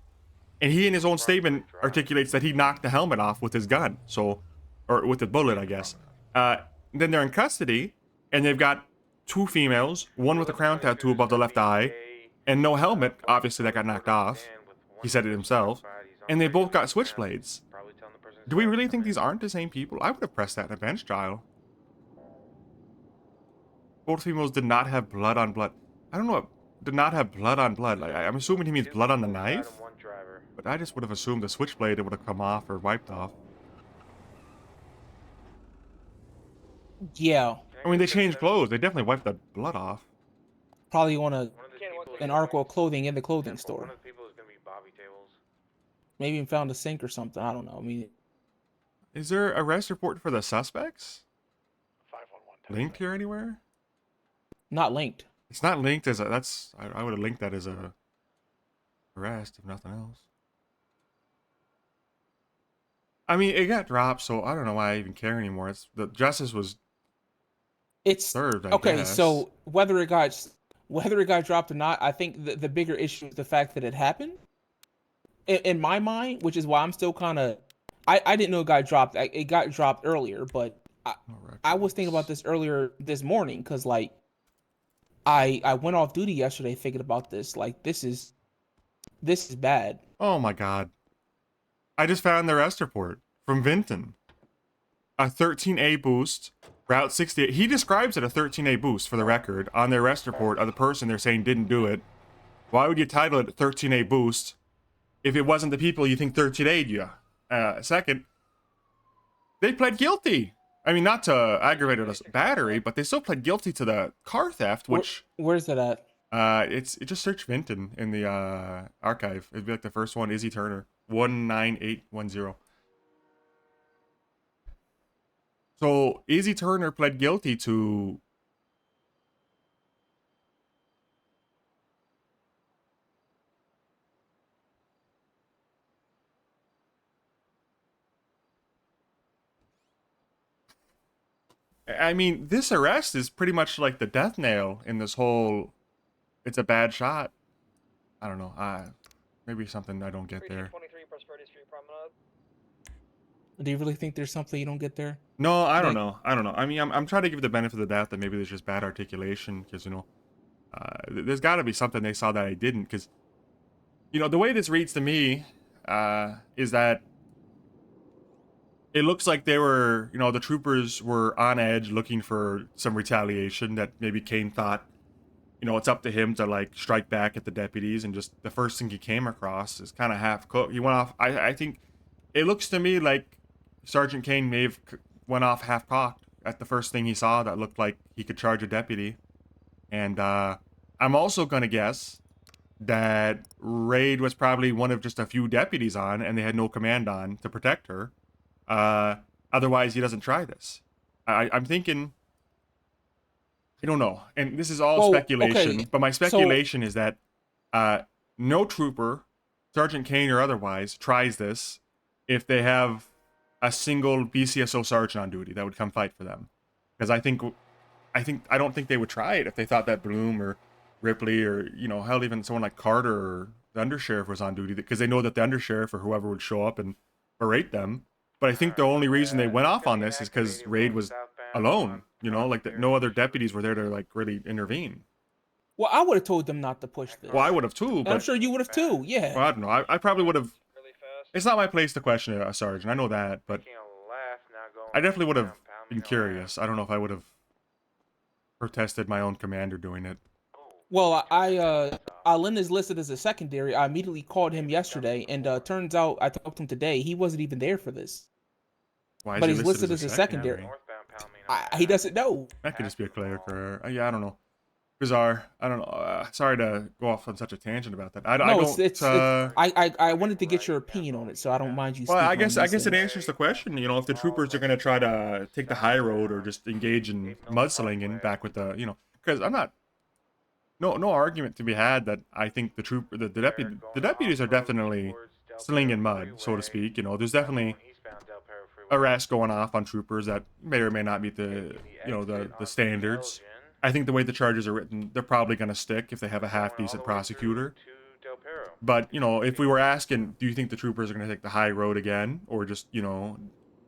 And he, in his own statement, articulates that he knocked the helmet off with his gun, or with a bullet, I guess. Then they're in custody, and they've got two females, one with a crown tattoo above the left eye, and no helmet, obviously that got knocked off. He said it himself. And they both got switchblades. Do we really think these aren't the same people? I would have pressed that in a bench trial. Both females did not have blood on blood. I don't know what did not have blood on blood. Like, I'm assuming he means blood on the knife. But I just would have assumed the switchblade would have come off or wiped off. Yeah, I mean, they changed clothes. They definitely wiped the blood off. probably on an article of clothing in the clothing store. One of the people is going to be Bobby Tables. Maybe even found a sink or something. I don't know. I mean, Is there a arrest report for the suspects 511. linked here anywhere? not linked. It's not linked as a. That's I would have linked that as a arrest if nothing else. I mean, it got dropped, so I don't know why I even care anymore. It's the justice was It's served. I okay. guess. So whether it got dropped or not, I think the bigger issue is the fact that it happened. In my mind, which is why I'm still kind of, I didn't know it got dropped. It got dropped earlier, but I was thinking about this earlier this morning because like I went off duty yesterday thinking about this. Like this is bad. Oh my god. I just found the arrest report from Vinton. A 13A boost, Route 68. He describes it a 13A boost for the record on the arrest report of the person they're saying didn't do it. Why would you title it 13A boost if it wasn't the people you think 13A'd you? Second, they pled guilty. I mean, not to aggravated battery, but they still pled guilty to the car theft, which... Where's it at? It just search Vinton in the archive. It'd be like the first one, Izzy Turner, 19810. So Izzy Turner pled guilty to I mean, this arrest is pretty much like the death nail in this whole it's a bad shot. I don't know. Maybe something I don't get there. Do you really think there's something you don't get there? No, I don't know. I don't know. I mean, I'm trying to give the benefit of the doubt that maybe there's just bad articulation because, you know, there's got to be something they saw that I didn't because, you know, the way this reads to me is that it looks like they were, you know, the troopers were on edge looking for some retaliation that maybe Kane thought, you know, it's up to him to, like, strike back at the deputies and just the first thing he came across is kind of half-cooked. He went off, I think, it looks to me like Sergeant Kane may have went off half-cocked at the first thing he saw that looked like he could charge a deputy. And I'm also going to guess that Raid was probably one of just a few deputies on and they had no command on to protect her. Otherwise, he doesn't try this. I'm thinking... I don't know, and this is all speculation, okay. but my speculation is that no trooper, Sergeant Kane or otherwise, tries this if they have a single BCSO sergeant on duty that would come fight for them. Because I don't think they would try it if they thought that Bloom or Ripley or, you know, hell, even someone like Carter or the undersheriff was on duty, because they know that the undersheriff or whoever would show up and berate them. But I think the only reason they went off on this is because Raid was alone, you know, like that no other deputies were there to, like, really intervene. Well, I would have told them not to push this. Well, I would have too, but... I'm sure you would have too, yeah. Well, I don't know. I probably would have... It's not my place to question a sergeant. I know that, but... I definitely would have been curious. I don't know if I would have protested my own commander doing it. Well, Lynn is listed as a secondary. I immediately called him yesterday, and turns out I talked to him today. He wasn't even there for this. Why is but he he's listed as a secondary. He doesn't know. That could just be a cleric or... yeah, I don't know. Bizarre. I don't know. Sorry to go off on such a tangent about that. I wanted to get your opinion on it, so I don't mind you. Well, I guess it answers the question. You know, if the troopers are going to try to take the high road or just engage in mudslinging back with the, you know, because I'm not... No argument to be had that I think the deputies are definitely slinging mud, so to speak. You know, there's definitely arrests going off on troopers that may or may not meet the, you know, the standards. I think the way the charges are written, they're probably going to stick if they have a half-decent prosecutor. But, you know, if we were asking, do you think the troopers are going to take the high road again? Or just, you know,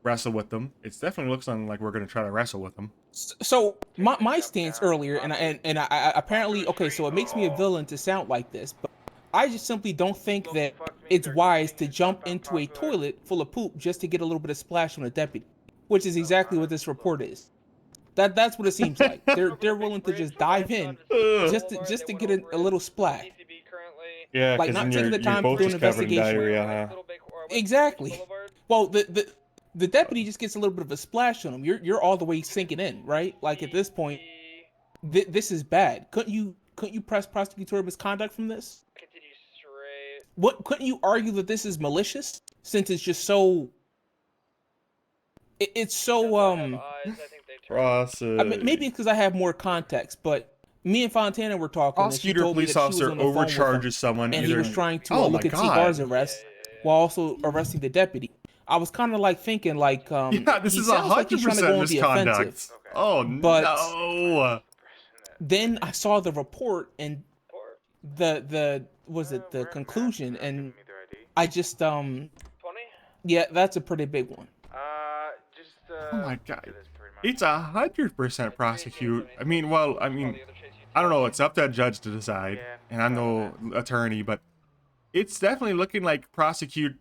wrestle with them? It definitely looks like we're going to try to wrestle with them. So, my stance earlier, and I apparently, okay, so it makes me a villain to sound like this, but I just simply don't think that it's wise to jump into a toilet full of poop just to get a little bit of splash on a deputy, which is exactly what this report is. That's what it seems like. They're willing to just dive in just to get a little splash. Yeah, Like because not then taking the you're time to both do an just covered in investigation. diarrhea, huh? Exactly. Well, the deputy just gets a little bit of a splash on him. You're all the way sinking in, right? Like at this point, this is bad. Couldn't you press prosecutorial misconduct from this? Continue straight. What couldn't you argue that this is malicious since it's just so it's so Process. I mean, maybe because I have more context, but me and Fontana were talking and she Prosecutor, told me police that she was officer on the phone with him, overcharges someone and either. he was trying to Oh my look at God. Cigar's arrest while also arresting the deputy. I was kind of like thinking like Yeah, this he is sounds like he's trying to 100% go on the offensive. misconduct. Oh But- no. Then I saw the report and the was it the conclusion, and I just 20? yeah, that's a pretty big one. Oh my God. It's 100% prosecute. I mean, I don't know. It's up to a judge to decide, and I'm no attorney, but it's definitely looking like prosecutorial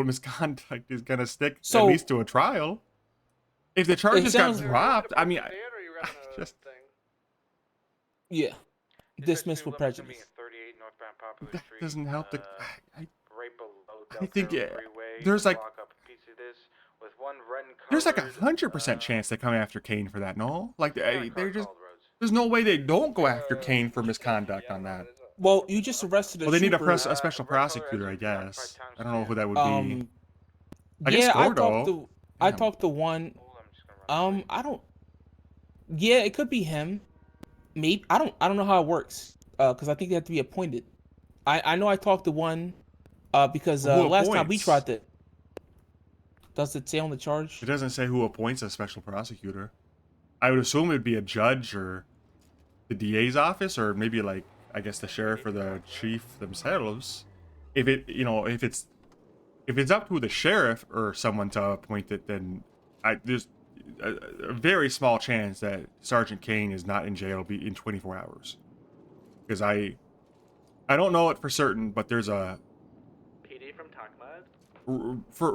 misconduct is gonna stick at So- least to a trial. If the charges got sounds- dropped, I mean, just Yeah, dismissed with prejudice. that doesn't help the. I think there's like 100% chance they come after Kane for that. No, like they're just. There's no way they don't go after Kane for misconduct on that. Well, you just arrested a Well, they need trooper. a special prosecutor, I guess. I don't know who that would be. I guess Yeah, Gordo. I Damn. talked to one. I don't. Yeah, it could be him. Maybe I don't know how it works. Because I think they have to be appointed. I know I talked to one. Because Who last time we appoints? tried to. Does it say on the charge? It doesn't say who appoints a special prosecutor. I would assume it'd be a judge or the DA's office, or maybe like I guess the sheriff or the chief themselves. If it's up to the sheriff or someone to appoint it, then there's a very small chance that Sergeant Kane is not in jail in 24 hours. Because I don't know it for certain, but there's a PD from Takmad? for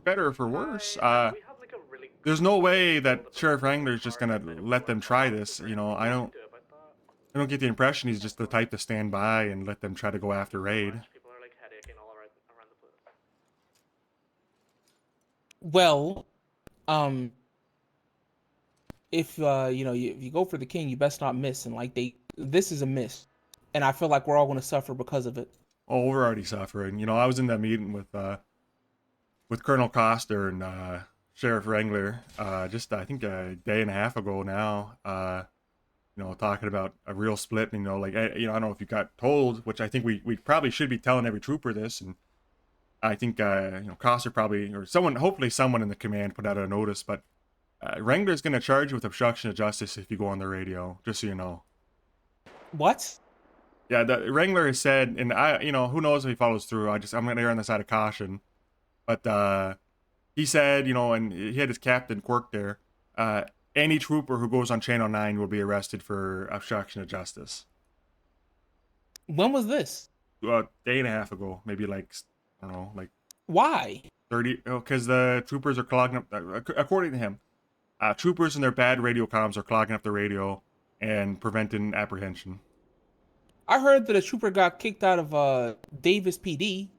better or for worse. We have like a really There's no way that Sheriff Wrangler is just gonna let them try this. I don't get the impression he's just the type to stand by and let them try to go after Raid. people are like headaching all around the place. Well, if if you go for the king, you best not miss. And like this is a miss, and I feel like we're all going to suffer because of it. Oh, we're already suffering. I was in that meeting with Colonel Coster and Sheriff Wrangler just I think a day and a half ago now. Talking about a real split. And, I don't know if you got told, which I think we probably should be telling every trooper this. And I think Coster probably, or hopefully someone in the command put out a notice. But Wrangler's going to charge you with obstruction of justice if you go on the radio. Just so you know. What? Yeah, the Wrangler has said, and who knows if he follows through. I'm going to err on the side of caution. But he said, and he had his captain Quirk there. Any trooper who goes on Channel 9 will be arrested for obstruction of justice. When was this? A day and a half ago, maybe Why? 30. Because the troopers are clogging up. According to him, troopers and their bad radio comms are clogging up the radio and preventing apprehension. I heard that a trooper got kicked out of Davis PD.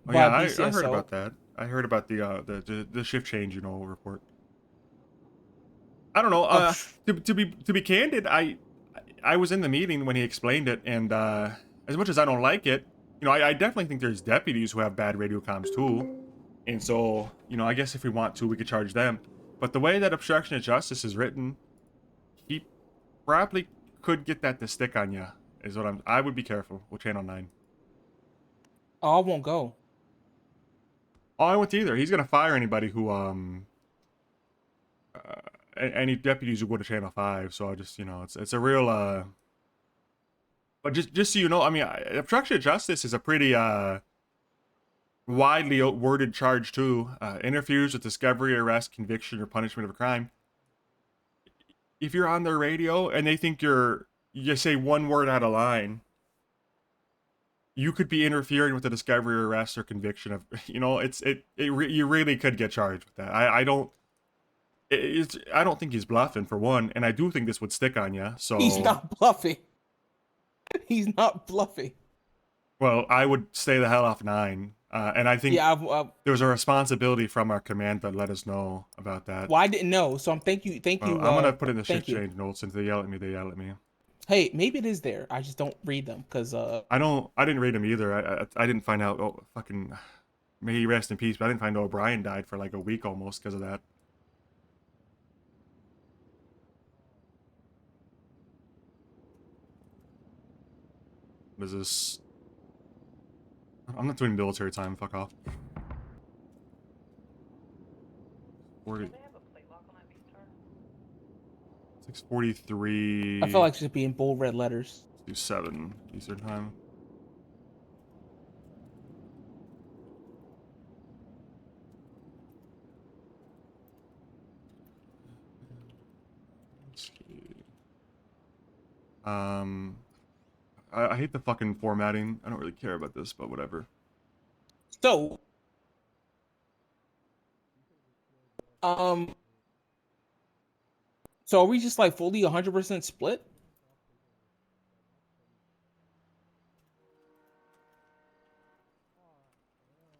Oh, yeah, I heard about that. I heard about the shift change, report. I don't know. To be candid, I was in the meeting when he explained it, and as much as I don't like it, I definitely think there's deputies who have bad radio comms too, and so I guess if we want to, we could charge them. But the way that obstruction of justice is written, he probably could get that to stick on you. Is what I would be careful with Channel 9. Oh, I won't go. Oh, I won't either. He's gonna fire anybody who any deputies who go to Channel 5. So I just it's a real But just so you know, I mean, obstruction of justice is a pretty widely worded charge too. Interferes with discovery, arrest, conviction, or punishment of a crime. If you're on their radio and they think you say one word out of line, you could be interfering with the discovery or arrest or conviction of, you know, you really could get charged with that. I don't think he's bluffing, for one, and I do think this would stick on you. So He's not bluffing. He's not bluffing. well, I would stay the hell off 9. And I think there was a responsibility from our command that let us know about that. Well, I didn't know, so thank you. I'm gonna put in the shit change notes, and if they yell at me, they yell at me. Hey, maybe it is there. I just don't read them because I didn't read them either. I didn't find out. Oh, fucking, may he rest in peace. But I didn't find out O'Brien died for like a week almost because of that. What is this? I'm not doing military time. Fuck off. 40. 6:43. I feel like it should be in bold red letters. Do 7 Eastern time. I hate the fucking formatting. I don't really care about this, but whatever. So, so are we just like fully 100% split?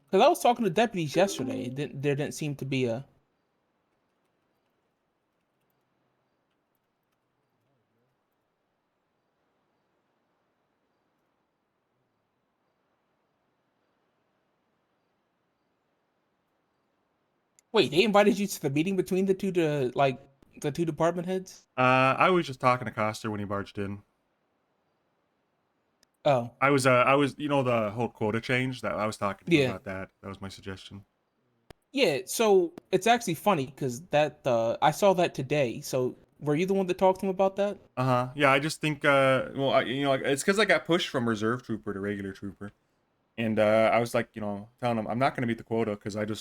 Because I was talking to deputies yesterday. There didn't seem to be a. Wait, they invited you to the meeting between the two department heads? I was just talking to Coster when he barged in. Oh. I was, you know, the whole quota change that I was talking to you about that. That was my suggestion. Yeah, so it's actually funny because I saw that today. So were you the one that talked to him about that? Yeah, I just think, well, you know, it's because I got pushed from reserve trooper to regular trooper, and I was like, you know, telling him I'm not gonna meet the quota because I got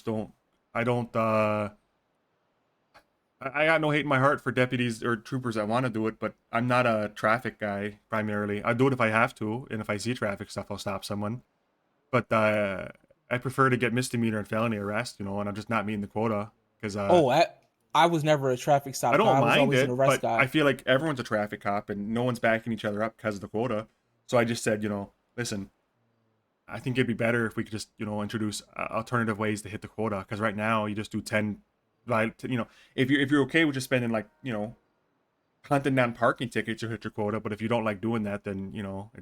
no hate in my heart for deputies or troopers that want to do it, but I'm not a traffic guy primarily. I'll do it if I have to, and if I see traffic stuff, I'll stop someone. But I prefer to get misdemeanor and felony arrest, you know, and I'm just not meeting the quota because. I was never a traffic stop. I don't mind was it, an arrest but guy. I feel like everyone's a traffic cop and no one's backing each other up because of the quota. So I just said, you know, listen, I think it'd be better if we could just, you know, introduce alternative ways to hit the quota. Because right now you just do 10, you know, if you're okay with just spending like, you know, hunting down parking tickets, you hit your quota. But if you don't like doing that, then, you know,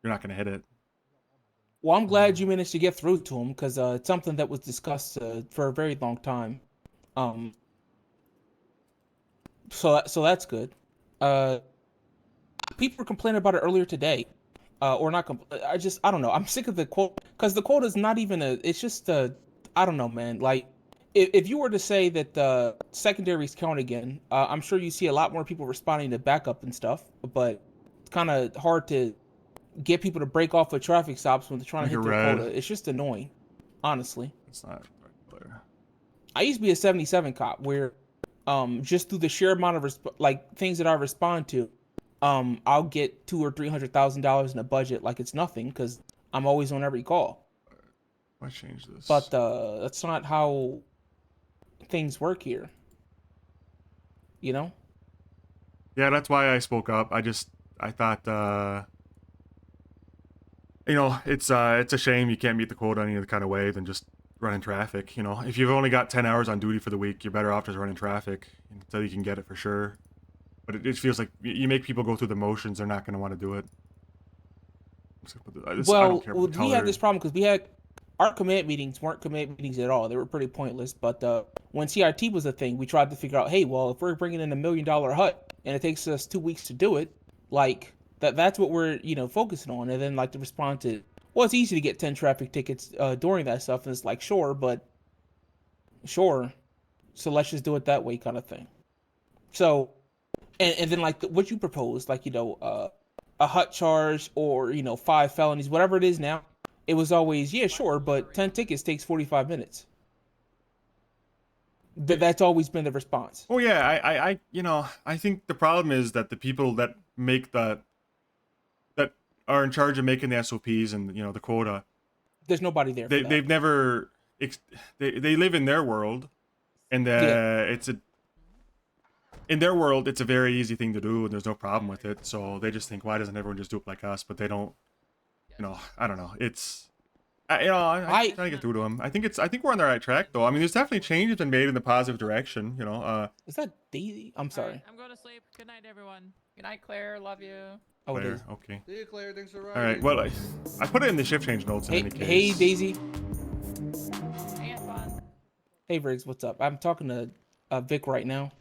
you're not gonna hit it. Well, I'm glad you managed to get through to him because it's something that was discussed for a very long time. So that's good. People were complaining about it earlier today, or not. I don't know. I'm sick of the quote because the quote is not even it's just I don't know, man. Like, if you were to say that the secondaries count again, I'm sure you see a lot more people responding to backup and stuff. But it's kind of hard to get people to break off with traffic stops when they're trying to hit their quota. It's just annoying, honestly. It's not regular. I used to be a 77 cop where just through the sheer amount of things that I respond to, I'll get $200,000 or $300,000 in a budget like it's nothing because I'm always on every call. Why change this? But that's not how things work here. You know? Yeah, that's why I spoke up. I thought, you know, it's a shame you can't meet the quota any other kind of way than just running traffic. You know, if you've only got 10 hours on duty for the week, you're better off just running traffic until you can get it for sure. But it feels like you make people go through the motions, they're not going to want to do it. We had this problem because our command meetings weren't command meetings at all. They were pretty pointless. But when CRT was a thing, we tried to figure out, hey, well, if we're bringing in $1 million hut and it takes us 2 weeks to do it, like that's what we're, you know, focusing on. And then like to respond to, well, it's easy to get 10 traffic tickets during that stuff. And it's like, sure. So let's just do it that way kind of thing. So, and then like what you proposed, like, you know, a hut charge or, you know, 5 felonies, whatever it is now, it was always, yeah, sure, but 10 tickets takes 45 minutes. That's always been the response. Oh yeah, you know, I think the problem is that the people that make are in charge of making the SOPs and the quota. There's nobody there. They've never they live in their world, and in their world it's a very easy thing to do and there's no problem with it. So they just think, why doesn't everyone just do it like us? But they don't. I don't know. It's I trying to get through to them. I think we're on the right track though. I mean, there's definitely changes been made in the positive direction. Is that Daisy? I'm sorry. Right, I'm going to sleep. Good night, everyone. Good night, Claire. Love you. Oh, Claire, Daisy. okay. See you, Claire. Thanks for All right. Well, I put it in the shift change notes in Hey, any case. hey, Daisy. Hey, have fun. Hey, Riggs. What's up? I'm talking to Vic right now.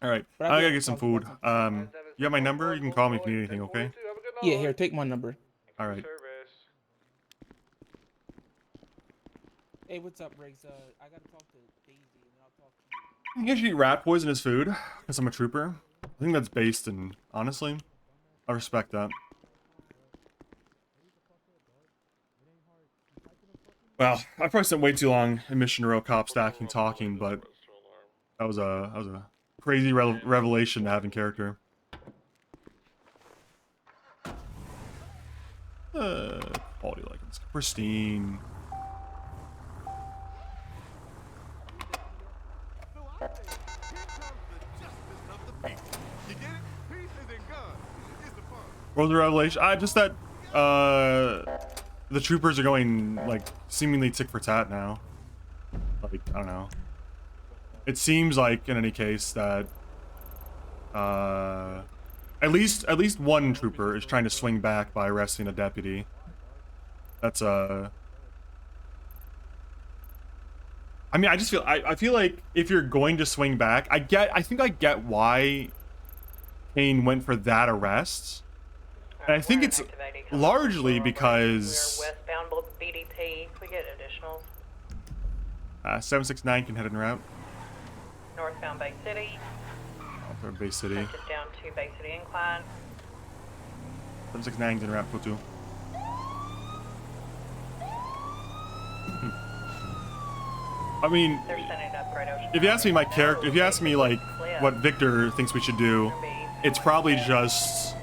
All right. But I I gotta get some food. You have my number? You can call me if you need anything. Okay. Yeah, here. Take my number. All right. Hey, what's up, Riggs? I gotta talk to Daisy, and then I'll talk to you. I guess you eat rat poison as food because I'm a trooper. I think that's based in, honestly, I respect that. Well, I probably spent way too long in Mission Row cop stacking talking, but that was a crazy revelation to have in character. Quality like it's pristine. What was the revelation? Just that the troopers are going like seemingly tick for tat now. Like, I don't know. It seems like in any case that at least one trooper is trying to swing back by arresting a deputy. That's I mean, I feel like if you're going to swing back, I think I get why Kane went for that arrest. And I think it's largely because We're westbound BDP. We get additionals. 769 can head en route. Northbound Bay City. Or Bay City. Just down to Bay City Incline. 769 en route, Putu. I mean, They're sending upgrade Ocean. if you ask me my character, if you ask me like what Victor thinks we should do, it's probably just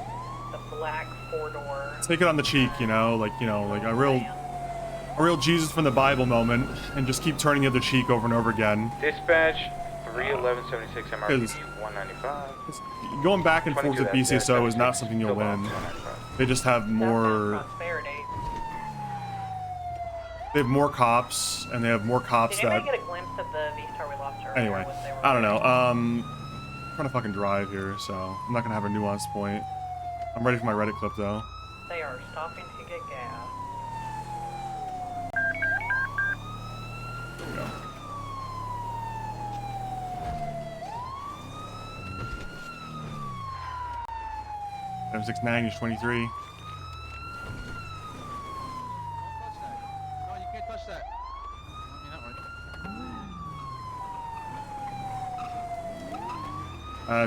the black 4-door. take it on the cheek, like a real Jesus from the Bible moment, and just keep turning the other cheek over and over again. Dispatch 31176 'Cause MRPD 195. going back and forth with BCSO is not something you'll win. They just have more. They have more cops, and they have more cops Did that. anybody get a glimpse of the V-Star we lost earlier? Anyway, I don't know. I'm trying to fucking drive here, so I'm not gonna have a nuanced point. I'm ready for my Reddit clip though. They are stopping to get gas. There we go. M69 is 23. No, you can't touch that.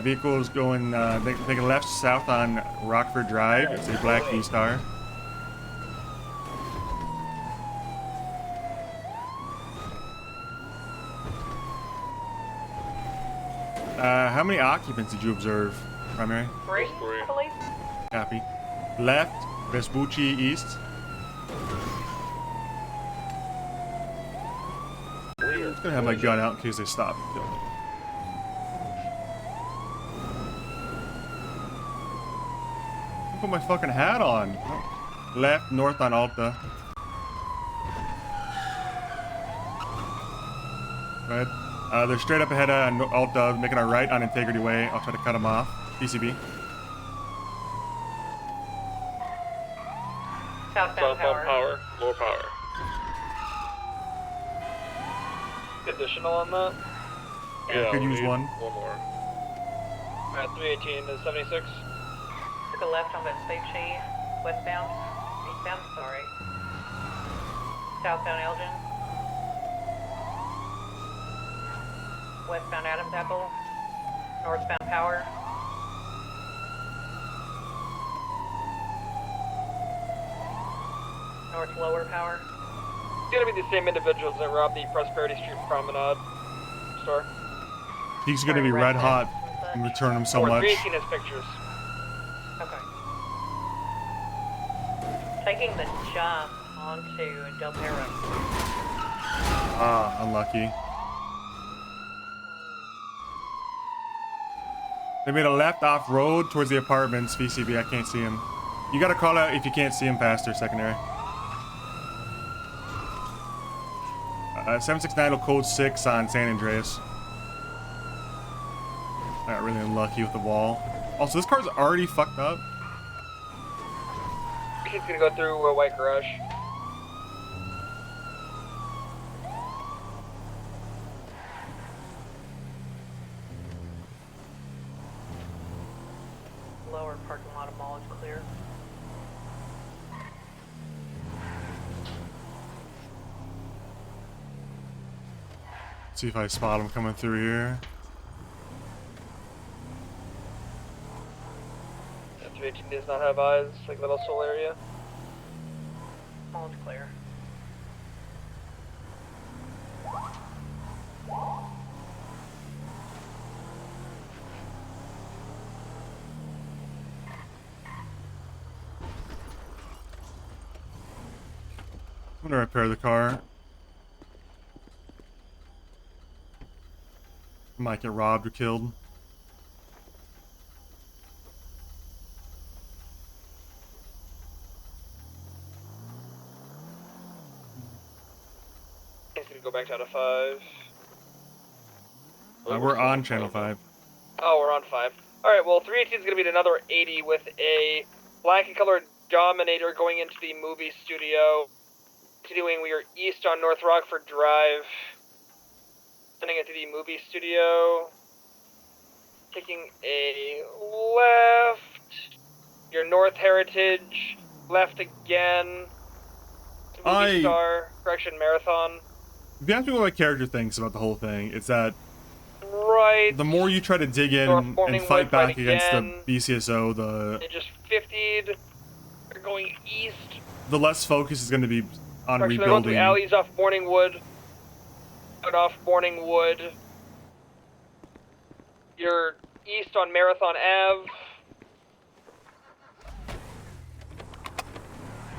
Vehicles going, making left south on Rockford Drive. It's a black V-Star. How many occupants did you observe, primary? 3, I believe. Copy. Left, Vespucci East. I'm just gonna have my gun out in case they stop. Put my fucking hat on. Left, north on Alta. Go ahead. They're straight up ahead on Alta, making our right on Integrity Way. I'll try to cut them off. PCB. Southbound power. Lower power. Additional on that? Yeah, could use one. One more. At 318 to 76. Took a left on Vespucci. Westbound. Eastbound, sorry. Southbound Elgin. Westbound Adams Apple. Northbound Power. North Lower Power. It's gonna be the same individuals that robbed the Prosperity Street Promenade store. He's gonna be red hot and return him so much. 318 has pictures. Okay. Taking the jump onto Del Perro. Ah, unlucky. They made a left off road towards the apartments. VCB, I can't see him. You gotta call out if you can't see him faster, secondary. 769 will code 6 on San Andreas. Not really unlucky with the wall. Also, this car's already fucked up. He's gonna go through a white garage. Lower parking lot of mall is clear. See if I spot him coming through here. 318 does not have eyes, like little soul area. Mall is clear. I'm gonna repair the car. Might get robbed or killed. He's gonna go back down to 5. We're on channel 5. Oh, we're on 5. Alright, well, 318 is gonna be another 80 with a black and colored Dominator going into the movie studio. Continuing, we are east on North Rockford Drive. Sending it to the movie studio. Taking a left. Your North Heritage. Left again. To movie Star. Correction, Marathon. If you ask me what my character thinks about the whole thing, it's that Right. the more you try to dig in North and Morningwood fight back right against again. the BCSO, They just 50'd. They're going east. the less focus is going to be on Correction, they're going through rebuilding. alleys off Morningwood. Out off Morningwood. You're east on Marathon Ave.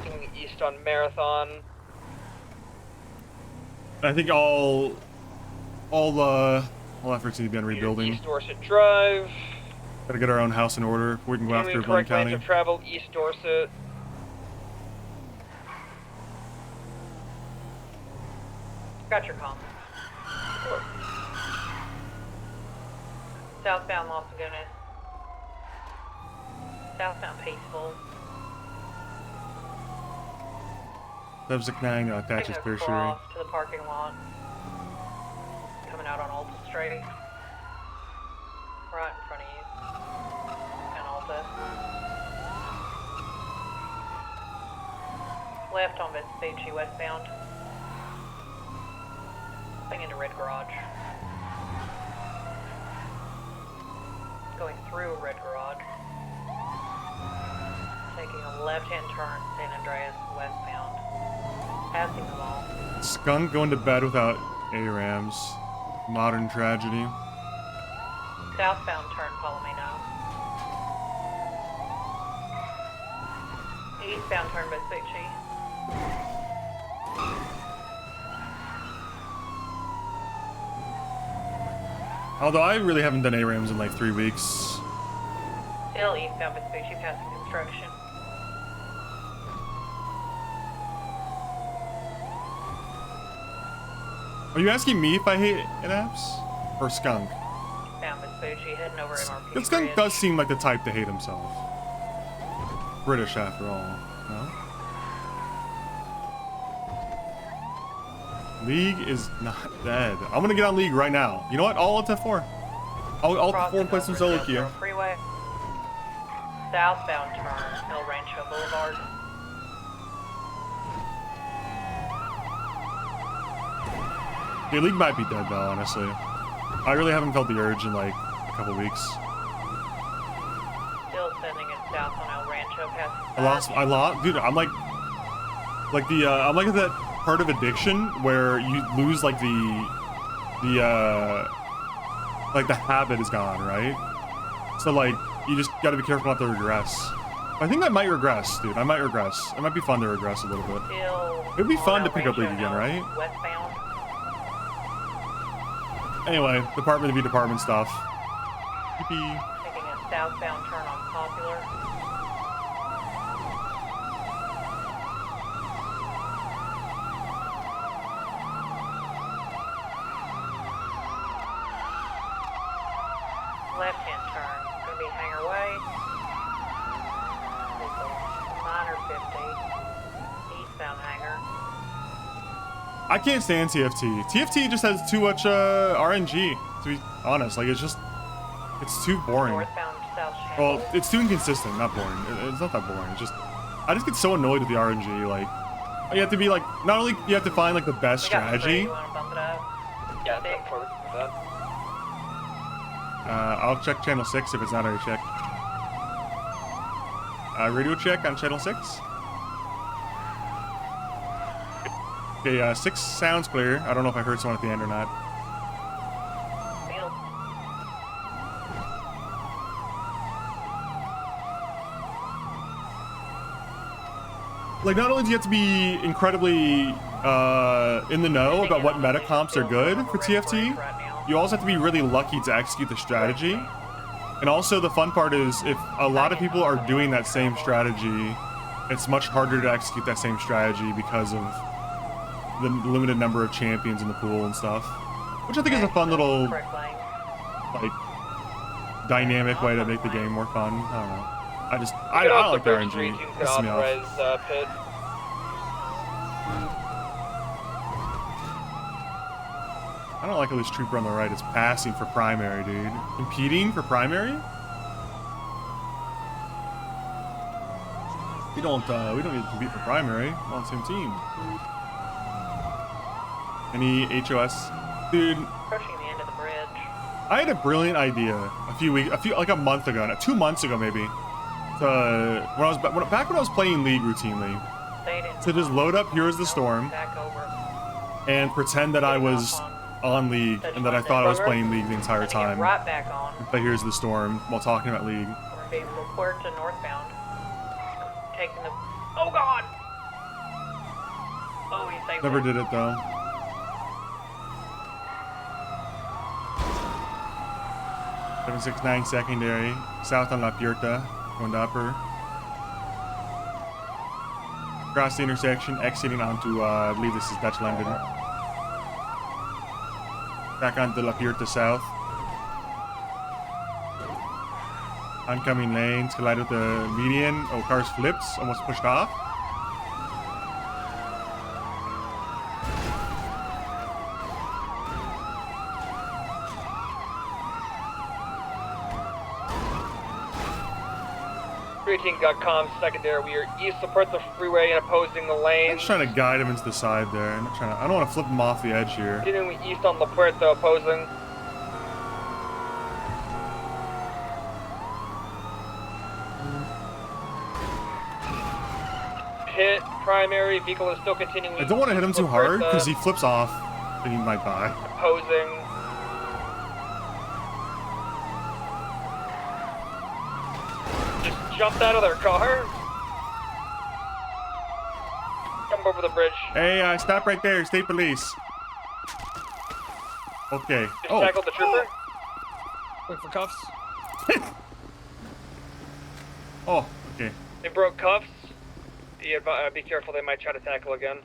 Going east on Marathon. I think all efforts need to be on rebuilding. East Dorset Drive. Gotta get our own house in order before we can go after Continuing Blaine correct lanes County. of travel, East Dorset. Got your comm. Southbound Los Lagunas. Southbound Peaceful. 769 attaches Taking a tertiary. cross to the parking lot. Coming out on Alta Straight. Right in front of you. And Alta. Left on Vespucci westbound. Going into Red Garage. Going through Red Garage. Taking a left-hand turn, San Andreas westbound. Passing the mall. Skunk going to bed without ARAMs. Modern tragedy. Southbound turn, Palomino. Eastbound turn, Vespucci. Although I really haven't done ARAMs in like 3 weeks. Still eastbound Vespucci, passing construction. Are you asking me if I hate apps? Or Skunk? Eastbound Vespucci, heading over MRP This Skunk Bridge. does seem like the type to hate himself. British after all, no? League is not dead. I'm gonna get on League right now. You know what? I'll alt F4. I'll alt F4 and play some solo queue. Industrial Freeway. Southbound turn, El Rancho Boulevard. Yeah, League might be dead though, honestly. I really haven't felt the urge in like a couple weeks. Still sending it south on El Rancho, passing I lost, dude. I'm like I'm like at that part of addiction where you lose like the habit is gone, right? So like you just gotta be careful not to regress. I think I might regress, dude. I might regress. It might be fun to regress a little bit. Still It'd be fun to pick up Ratio league again, now, right? Westbound. Anyway, department to be department stuff. Yippee. Taking a southbound turn on Popular. Left-hand turn, gonna be Hangar Way. Minor 50. Eastbound Hangar. I can't stand TFT. TFT just has too much RNG, to be honest. Like, it's too boring. Northbound South Channel. Well, it's too inconsistent, not boring. It's not that boring. It's just, I just get so annoyed with the RNG. Like, you have to be like, not only you have to find like the best We got three. strategy. You wanna bump it up? Yeah, Six. that's forward with that. I'll check channel 6 if it's not already checked. Radio check on channel 6. Okay, 6 sounds clear. I don't know if I heard someone at the end or not. Field. Like, not only do you have to be incredibly in the know about what meta comps are good for TFT, you also have to be really lucky to execute the strategy. And also the fun part is if a lot of people are doing that same strategy, it's much harder to execute that same strategy because of the limited number of champions in the pool and stuff. Which I think is a fun little, Correct lane. like, dynamic way to make the game more fun. I don't know. I Get off like the bridge RNG. 318 It to pisses me off. authorize pit. I don't like how this trooper on the right is passing for primary, dude. Competing for primary? We don't need to compete for primary. We're on the same team. Any HOS? Dude, Approaching the end of the bridge. I had a brilliant idea like a month ago, 2 months ago maybe. Back when I was playing League routinely, Stayed in. to just load up Heroes of the Storm Back over. and pretend that I was on League and that I thought I was playing League the entire Letting it time. right back on. And play Heroes of the Storm while talking about League. We're gonna be report to northbound. Taking the. Oh God! Oh, he saved Never it. did it though. .769 secondary, south on La Puerta, going to upper. Cross the intersection, exiting onto, I believe this is Dutch London. Back onto La Puerta south. Oncoming lanes, collide with the median. Oh, cars flips, almost pushed off. Got comms secondary. We are east of Perth freeway and opposing the I'm lane. just trying to guide him into the side there. I don't want to flip him off the edge here. Continuing east on La Puerta opposing. Pit primary vehicle is still continuing. I don't want to hit him east too La hard Puerta, because he flips off and he might die. opposing. Just jumped out of their car. Jump over the bridge. Hey, stop right there, state police. Okay. Just tackled the trooper. Wait for cuffs. Oh, okay. They broke cuffs. Be careful, they might try to tackle again.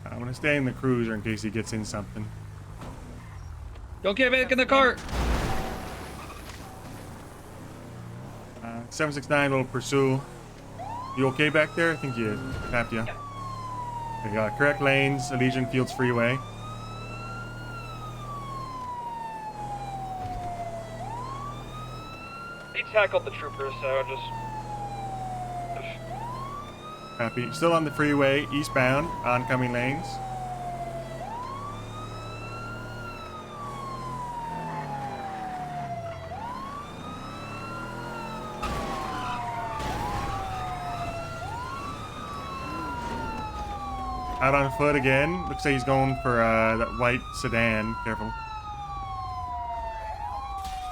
I'm gonna stay in the cruiser in case he gets in something. Don't get back in the car. 769 will pursue. You okay back there? I think you tapped you. We got correct lanes, Elysian Fields Freeway. He tackled the troopers, so just. Copy. Still on the freeway, eastbound, oncoming lanes. Out on foot again. Looks like he's going for that white sedan. Careful.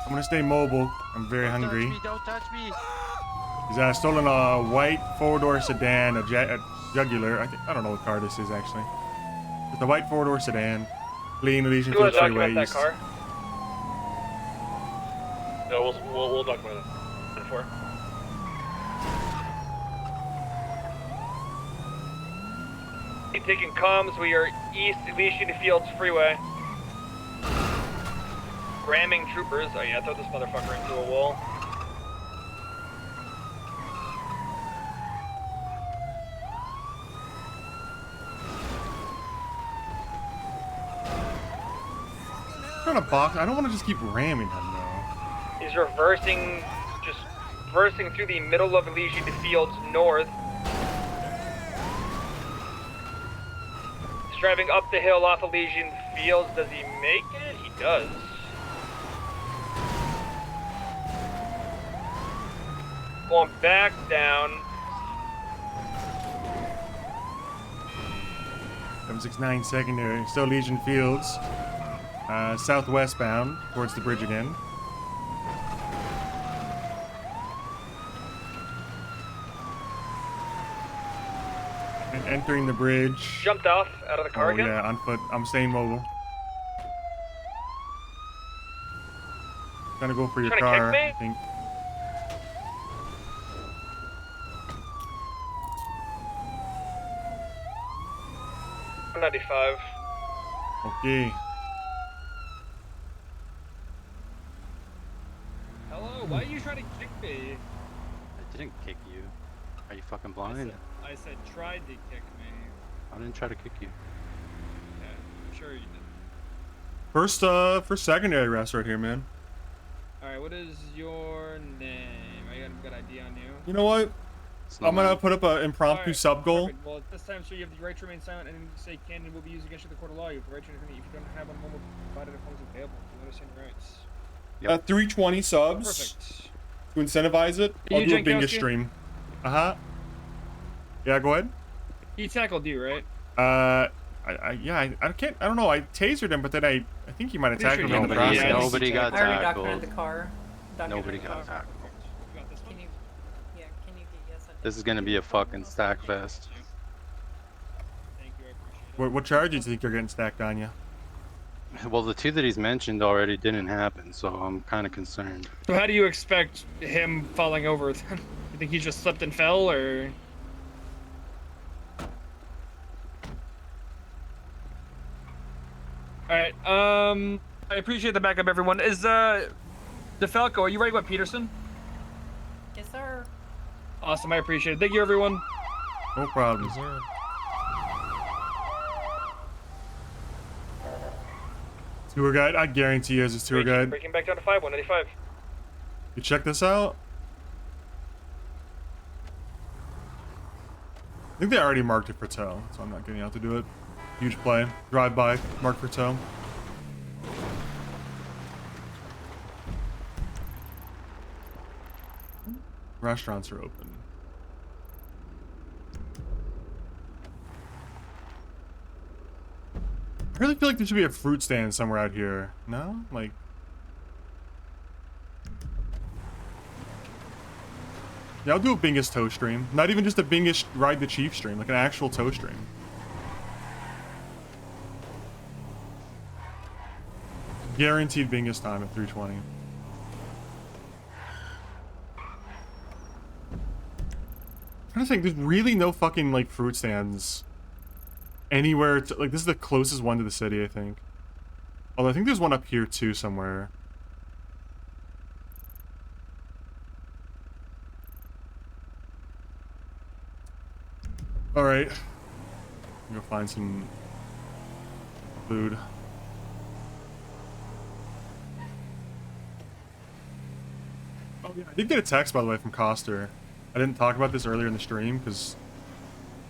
I'm gonna stay mobile. I'm very hungry. Don't touch me. He's stolen a white four-door sedan, a jugular. I don't know what car this is actually. It's a white four-door sedan. Fleeing the Legion You want Field to document Freeway that East. car? No, we'll document it. 4. Taking comms, we are east Elysian Fields Freeway. Ramming troopers. Oh yeah, throw this motherfucker into a wall. I'm trying to box. I don't want to just keep ramming him though. He's reversing, just reversing through the middle of Elysian Fields north. He's driving up the hill off Elysian Fields. Does he make it? He does. Going back down. 769 secondary. Still Legion Fields. Southwest bound towards the bridge again. And entering the bridge. Jumped off out of the car Oh again. yeah, on foot. I'm staying mobile. Trying to go for your Trying to car, kick me? I think. I'm 95. Okay. Hello, why are you trying to kick me? I didn't kick you. Are you fucking blind? I said tried to kick me. I didn't try to kick you. Yeah, I'm sure you did. First secondary arrest right here, man. Alright, what is your name? I got a good idea on you. You know what? It's not I'm gonna mine. put up an impromptu Alright, sub goal. perfect. Well, at this time, sir, you have the right to remain silent and say Canada will be used against you in the court of law. You have the right to intervene if you don't have one moment provided if one is available. Do you understand your rights? Yep. 320 subs Perfect. to incentivize it. Are I'll you do a bingo Jankowski? stream. Yeah, go ahead. He tackled you, right? I can't. I don't know. I tasered him, but then I think he might have Pretty tackled sure me in the nobody- process. yeah, Nobody got I already tackled. documented the car. Nobody got tackled. You got this one? Can you, yeah, can you get yes? This is gonna be a fucking stack fest. Thank you, I appreciate it. What charges do you think you're getting stacked on you? Well, the two that he's mentioned already didn't happen, so I'm kind of concerned. So how do you expect him falling over then? You think he just slipped and fell, or? Alright, I appreciate the backup, everyone. Is, DeFalco, are you ready with Peterson? Yes, sir. Awesome, I appreciate it. Thank you, everyone. No problem. Tour guide. I guarantee you, as a tour guide. Breaking back down to 195. You check this out. I think they already marked it for tow, so I'm not getting out to do it. Huge play. Drive by, mark for tow. Restaurants are open. I really feel like there should be a fruit stand somewhere out here. No? Like... Yeah, I'll do a Bingus tow stream. Not even just a Bingus Ride the Chief stream, like an actual tow stream. Guaranteed Bingus time at 320. I'm trying to think, there's really no fucking, like, fruit stands anywhere to, like, this is the closest one to the city, I think. Although I think there's one up here, too, somewhere. Alright. Go find some food. Oh yeah, I did get a text, by the way, from Coster. I didn't talk about this earlier in the stream, because...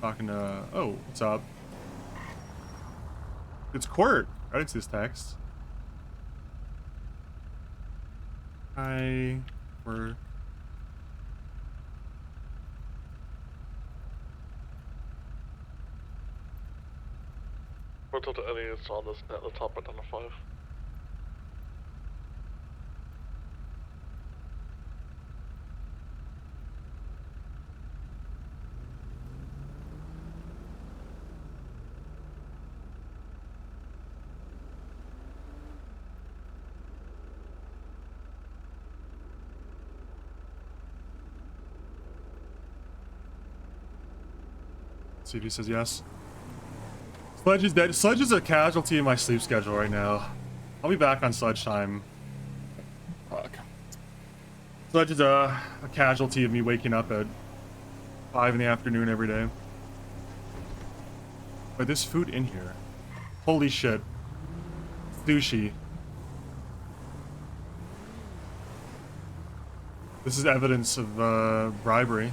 Talking to... Oh, what's up? It's Court. I didn't see this text. Hi. We're... We'll talk to Elliot on this at the top right on the 5. Let's see if he says yes. Sledge is dead. Sledge is a casualty in my sleep schedule right now. I'll be back on Sledge time. Fuck. Sledge is a casualty of me waking up at 5 in the afternoon every day. Wait, there's food in here. Holy shit. Sushi. This is evidence of bribery.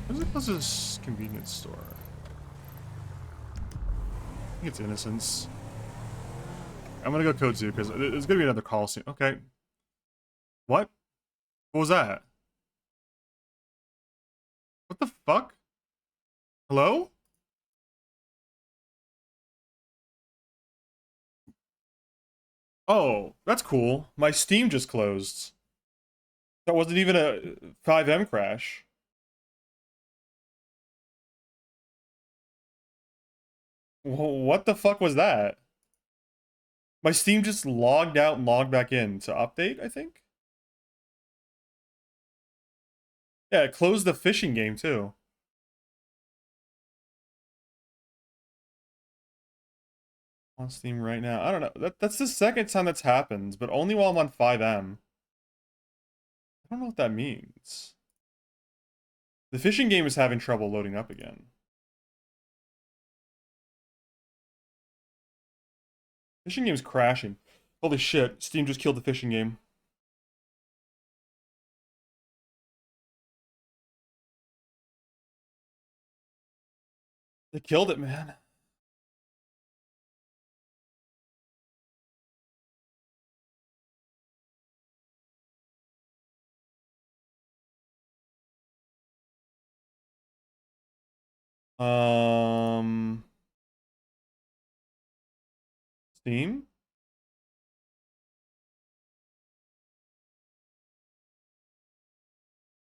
What's the closest convenience store? I think it's Innocence. I'm gonna go Code Zoo because there's gonna be another call soon. Okay. What? What was that? What the fuck? Hello? Oh, that's cool. My Steam just closed. That wasn't even a 5M crash. What the fuck was that? My Steam just logged out and logged back in to update, I think? Yeah, it closed the fishing game too. On Steam right now. I don't know. That's the second time that's happened, but only while I'm on 5M. I don't know what that means. The fishing game is having trouble loading up again. Fishing game's crashing. Holy shit, Steam just killed the fishing game. They killed it, man. Steam?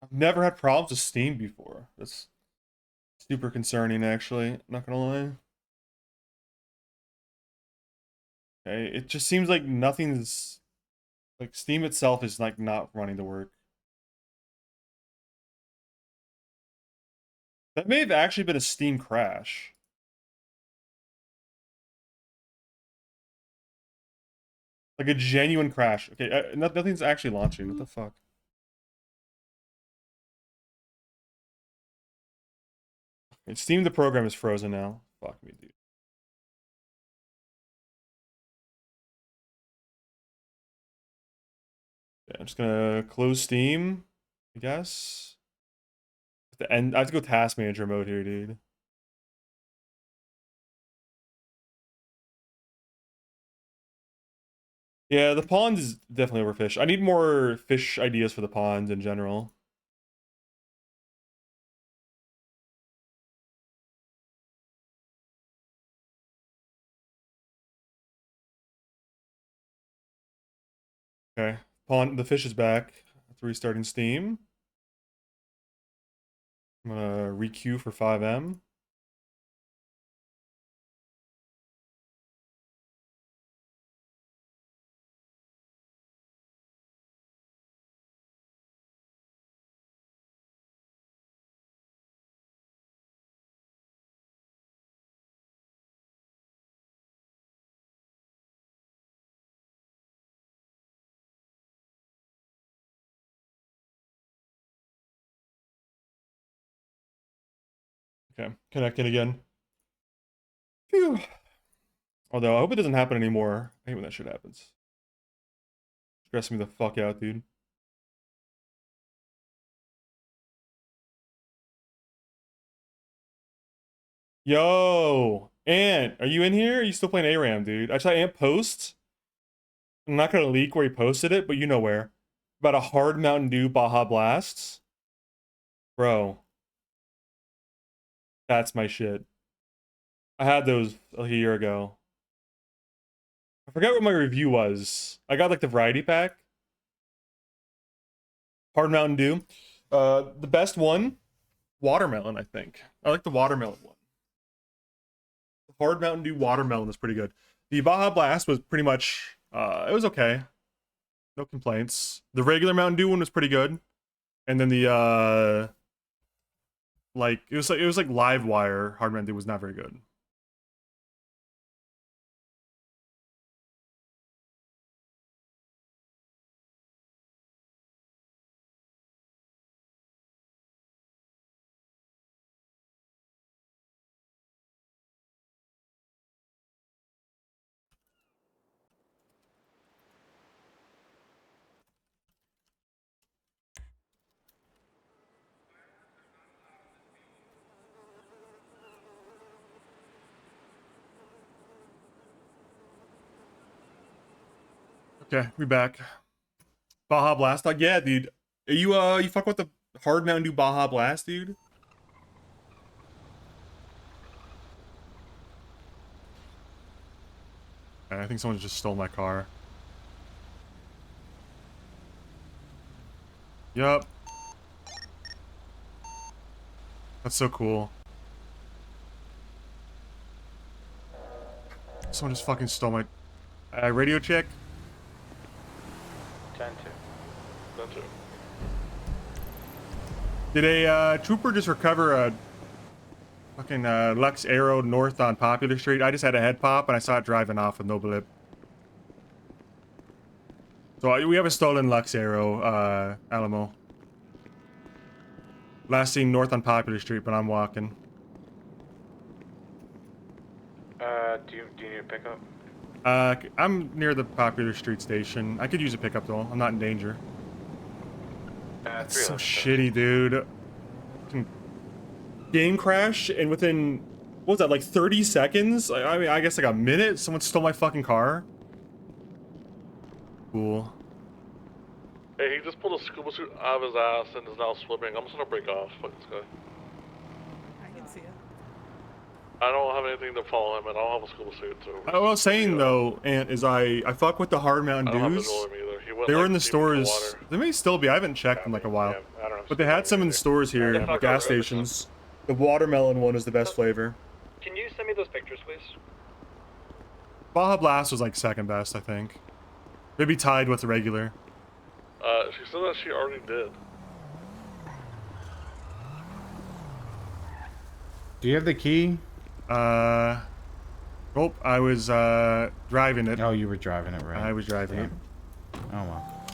I've never had problems with Steam before. That's super concerning, actually. Not gonna lie. Okay, it just seems like nothing's... Like, Steam itself is, like, not running to work. That may have actually been a Steam crash. Like a genuine crash. Okay, nothing's actually launching. What the fuck? Okay, Steam, the program is frozen now. Fuck me, dude. Yeah, I'm just gonna close Steam, I guess. I have to go task manager mode here, dude. Yeah, the pond is definitely overfished. I need more fish ideas for the pond in general. Okay, pond. The fish is back. After restarting Steam. I'm gonna requeue for 5M. Okay, connecting again. Phew. Although, I hope it doesn't happen anymore. I hate when that shit happens. Stressing me the fuck out, dude. Yo! Ant, are you in here? Are you still playing ARAM, dude? I saw Ant post. I'm not gonna leak where he posted it, but you know where. About a hard Mountain Dew Baja Blasts. Bro. That's my shit. I had those like a year ago. I forget what my review was. I got like the variety pack. Hard Mountain Dew. The best one, watermelon, I think. I like the watermelon one. The Hard Mountain Dew watermelon is pretty good. The Baja Blast was pretty much, it was okay. No complaints. The regular Mountain Dew one was pretty good. And then the like it was like Live Wire Hard Mountain Dew was not very good. Okay, we back. Baja Blast dog. Yeah, dude. Are you fuck with the Hard Mountain Dew Baja Blast, dude? I think someone just stole my car. Yup. That's so cool. Someone just fucking stole my radio check. 10-2. 10-2. Did a trooper just recover a fucking Lux Aero north on Popular Street? I just had a head pop and I saw it driving off with no blip. So we have a stolen Lux Aero, Alamo. Last seen north on Popular Street, but I'm walking. Do you need a pickup? I'm near the Popular Street station. I could use a pickup though. I'm not in danger. That's so shitty, dude. Game crash, and within, what was that, like 30 seconds? I mean, I guess like a minute, someone stole my fucking car. Cool. Hey, he just pulled a scuba suit out of his ass and is now swimming. I'm just gonna break off. Fuck this guy. I can see it. I don't have anything to follow him, and I don't have a scuba suit, so... What I was saying though, Ant, is I fuck with the Hard Mountain I don't have Dews. visual of him either. He went, They were like, in the deep into stores. water. They may still be. I haven't checked in like a while. Yeah, I don't know. But they had some in the stores here, Yeah, fuck gas our road. stations. The watermelon one is the best flavor. Can you send me those pictures, please? Baja Blast was like second best, I think. Maybe tied with the regular. She said that she already did. Do you have the key? Oh, I was driving it. Oh, you were driving it, right? I was driving it. Oh well.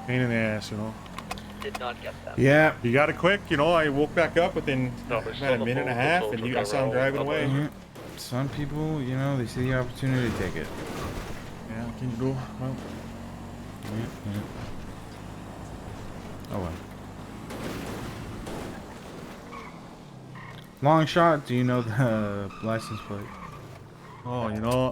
Pain in the ass, you know. Did not get them. Yeah. You got it quick, you know. I woke back up within No, they're still about on a the minute and a phone with half, the and you soldier guys saw him guy driving rolling away. up Yeah. Some people, you know, they see the opportunity to take it. Yeah, what can you do? Well, Yeah. Oh well. Long shot. Do you know the license plate? oh, you know,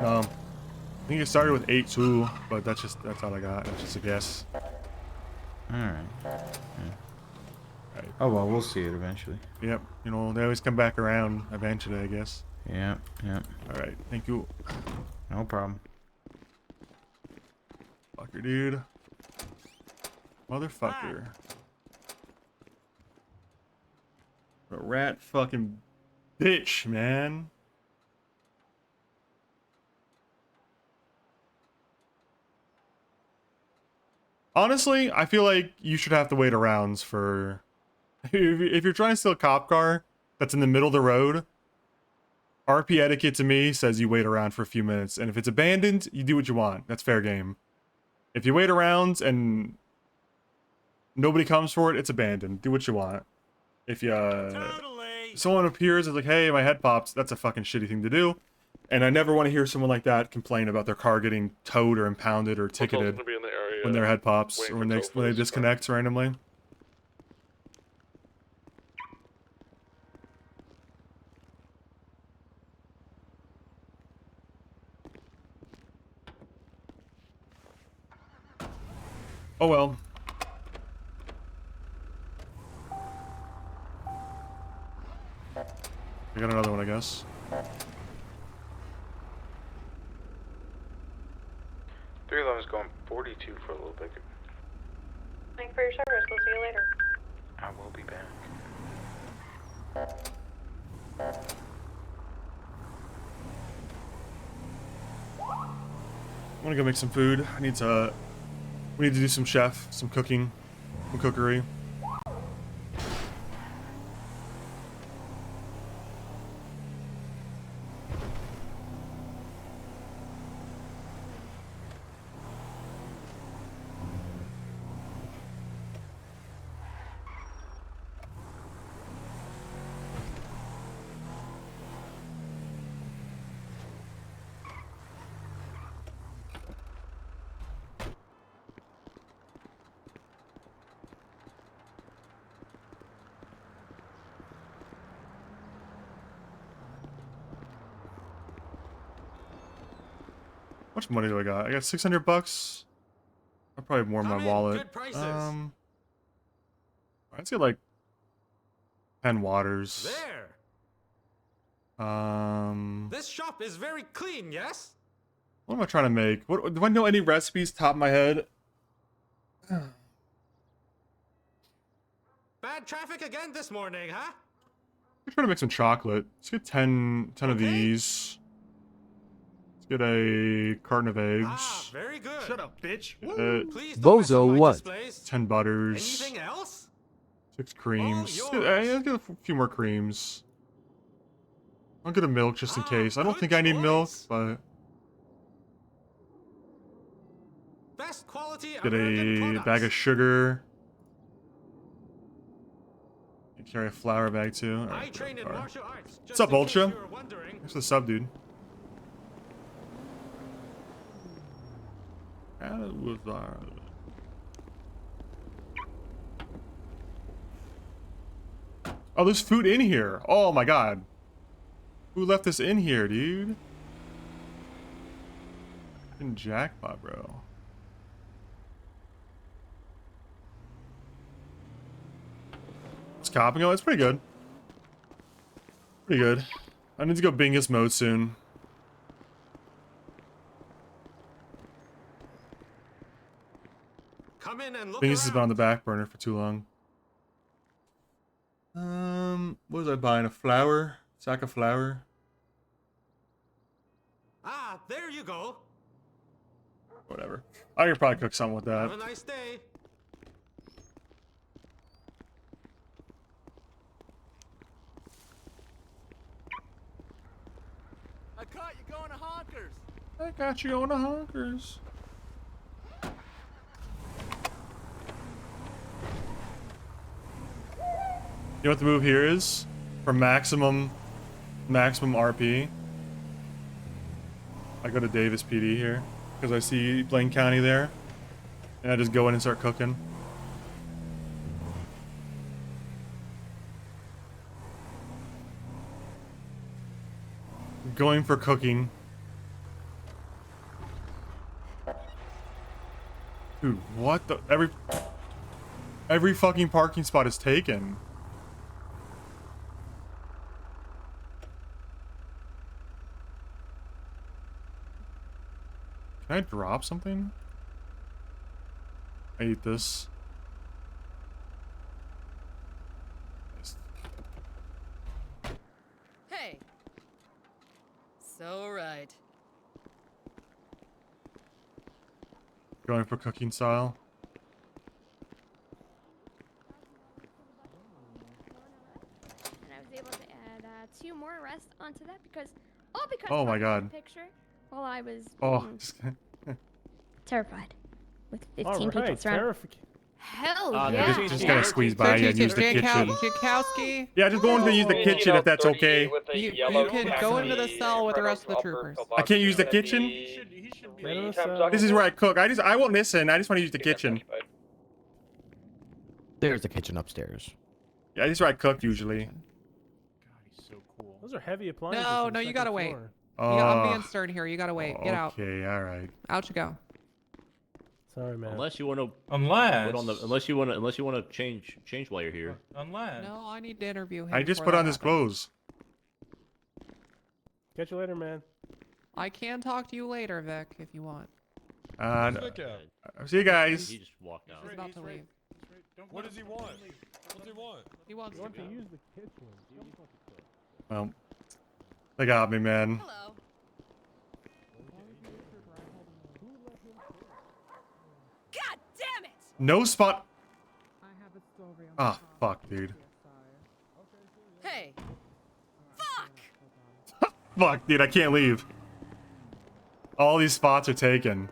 no. I think it started with 8-2, but that's all I got. That's just a guess. All right. Right. Oh well, we'll see it eventually. Yep, you know, they always come back around eventually, I guess. Yeah. Yeah. All right, thank you. No problem. Fucker, dude. Motherfucker. A rat fucking bitch, man. Honestly, I feel like you should have to wait around for... If you're trying to steal a cop car that's in the middle of the road, RP etiquette to me says you wait around for a few minutes. And if it's abandoned, you do what you want. That's fair game. If you wait around and nobody comes for it, it's abandoned. Do what you want. If you, someone appears and is like, hey, my head pops, that's a fucking shitty thing to do. And I never want to hear someone like that complain about their car getting towed or impounded or ticketed Gonna be in the area when their head pops waiting or when for they tow for this disconnect randomly. Oh well. I got another one, I guess. Three of them is going 42 for a little bit. Thanks for your service. We'll see you later. I will be back. want to go make some food. We need to do some cooking, some cookery. How much money do I got? I got 600 bucks. I probably have more in my wallet. Let's get like 10 waters. There. This shop is very clean, yes? What am I trying to make? What do I know any recipes top of my head? Bad traffic again this morning, huh? I'm trying to make some chocolate. Let's get 10 of these. Let's get a carton of eggs. Ah, very good. Shut up, bitch. Bozo what? 10 butters. Anything else? 6 creams. Let's get a few more creams. I'll get a milk just in case. I don't think I need milk, but Best quality get American a products. bag of sugar. Carry a flour bag too. All I right, train in martial arts. What's up, just in case Ultra? you were wondering. Thanks for the sub, dude. Oh, there's food in here. Oh my god. Who left this in here, dude? Fucking jackpot, bro. It's copping. Oh, it's pretty good. Pretty good. I need to go Bingus mode soon. Come in and look Bingus has been around. on the back burner for too long. What was I buying? A flour? Sack of flour? Ah, there you go. Whatever. I could probably cook something with that. Have a nice day. I caught you going to Honkers. I got you on the honkers. You know what the move here is? For maximum RP. I go to Davis PD here because I see Blaine County there, and I just go in and start cooking. Going for cooking. Dude, what the every fucking parking spot is taken. Can I drop something? I eat this. Hey. So right. Going for cooking style. And I was able to add 2 more arrests onto that because Oh my god. picture while I was terrified with 15 people surrounded. Hell Yeah, just gotta squeeze by you and use the kitchen. Jankowski. Yeah, just go in to use the kitchen if that's okay. You can go into the cell with the rest of the troopers. I can't use the kitchen? This is where I cook. I won't listen. I just want to use the kitchen. There's the kitchen upstairs. Yeah, this is where I cook usually. God, he's so cool. Those are heavy appliances. No, you gotta wait. Oh, I'm being stern here. You gotta wait. Get out. Okay, alright. Out you go. Sorry, man. Unless you want to. Unless. Unless you want to change while you're here. Unless. No, I need to interview him. I just before put that on his happens. clothes. Catch you later, man. I can talk to you later, Vic, if you want. See you guys. He just walked out. He's about to leave. What does he want? What does he want? He wants to go. use the kitchen. Well, they got me, man. Hello. No spot. Ah, fuck, dude. Hey. Fuck, dude, I can't leave. All these spots are taken.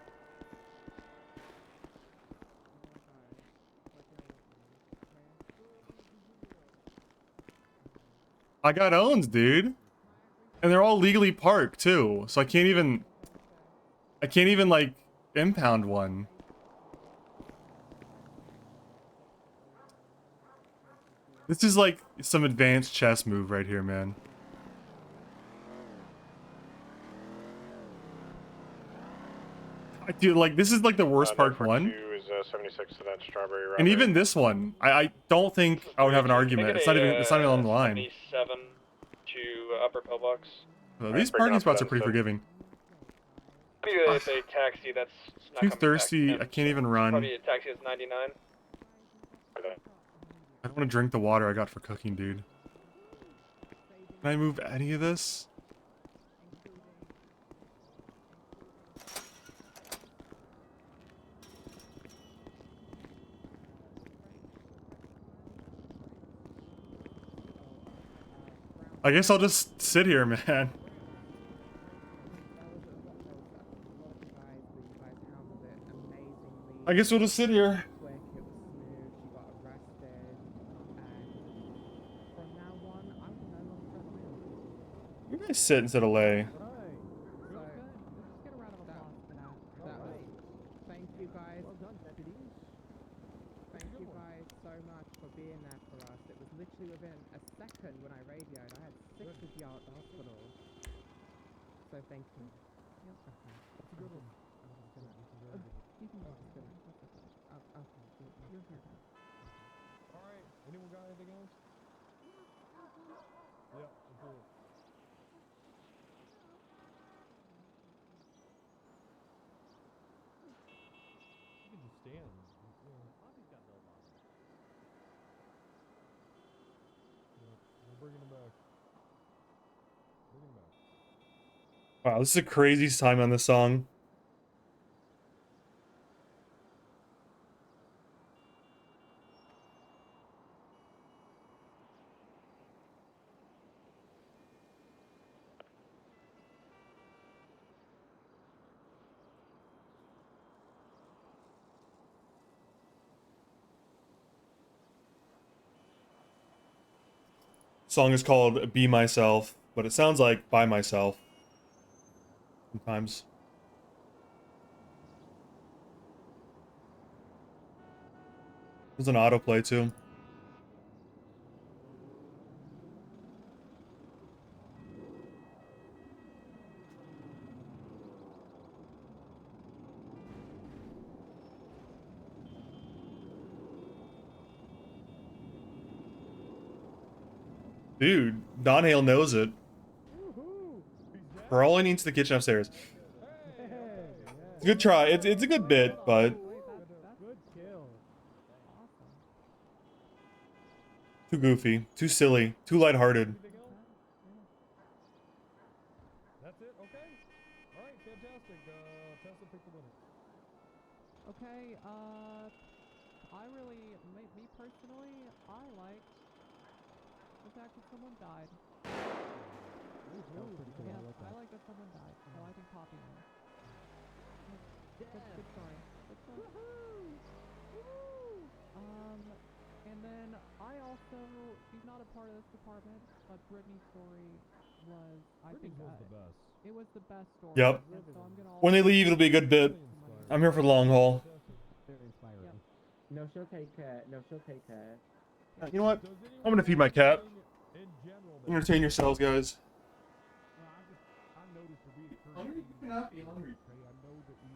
I got owns, dude. And they're all legally parked, too. So I can't even, like, impound one. This is like some advanced chess move right here, man. Dude, like, this is like the worst parked one. Is 76 to that strawberry route. And even this one, I don't think I would have an argument. It's not even on the line. 77 to upper pillbox. These parking spots are pretty forgiving. It's a taxi that's not Too coming back. thirsty. I can't even run. Probably a taxi that's 99. I don't want to drink the water I got for cooking, dude. Can I move any of this? I guess I'll just sit here, man. I guess we'll just sit here. You guys sit instead of lay. Thank you guys. Thank you guys so much for being there for us. It was literally within a second when I radioed. I had 6 of you out at the hospital. So thank you. That's a good one. You can go. Okay. You're here. Alright, anyone got anything else? Yeah, cool. You can just stand. We're bringing him back. Bring him back. Wow, this is the craziest time on this song. Song is called Be Myself, but it sounds like By Myself sometimes. There's an autoplay too. Dude, Don Hale knows it. For all he needs the kitchen upstairs. It's a good try. It's a good bit, but too goofy, too silly, too lighthearted. That's it? Okay. Alright, fantastic. Tesla picked the winner. Okay, I really, me personally, I like the fact that someone died. Yeah, I like that someone died. So I think Poppy won. Good story. Good story. And then I also, she's not a part of this department, but Brittany's story was, I think, the best. It was the best story. Yep. And so I'm gonna When they leave, it'll be a good bit. I'm here for the long haul. Very inspiring. No, she'll take care. No, she'll take care. You know what? I'm gonna feed my cat. Entertain yourselves, guys. I noticed the reoccurring. Hungry? You cannot be hungry. I know that we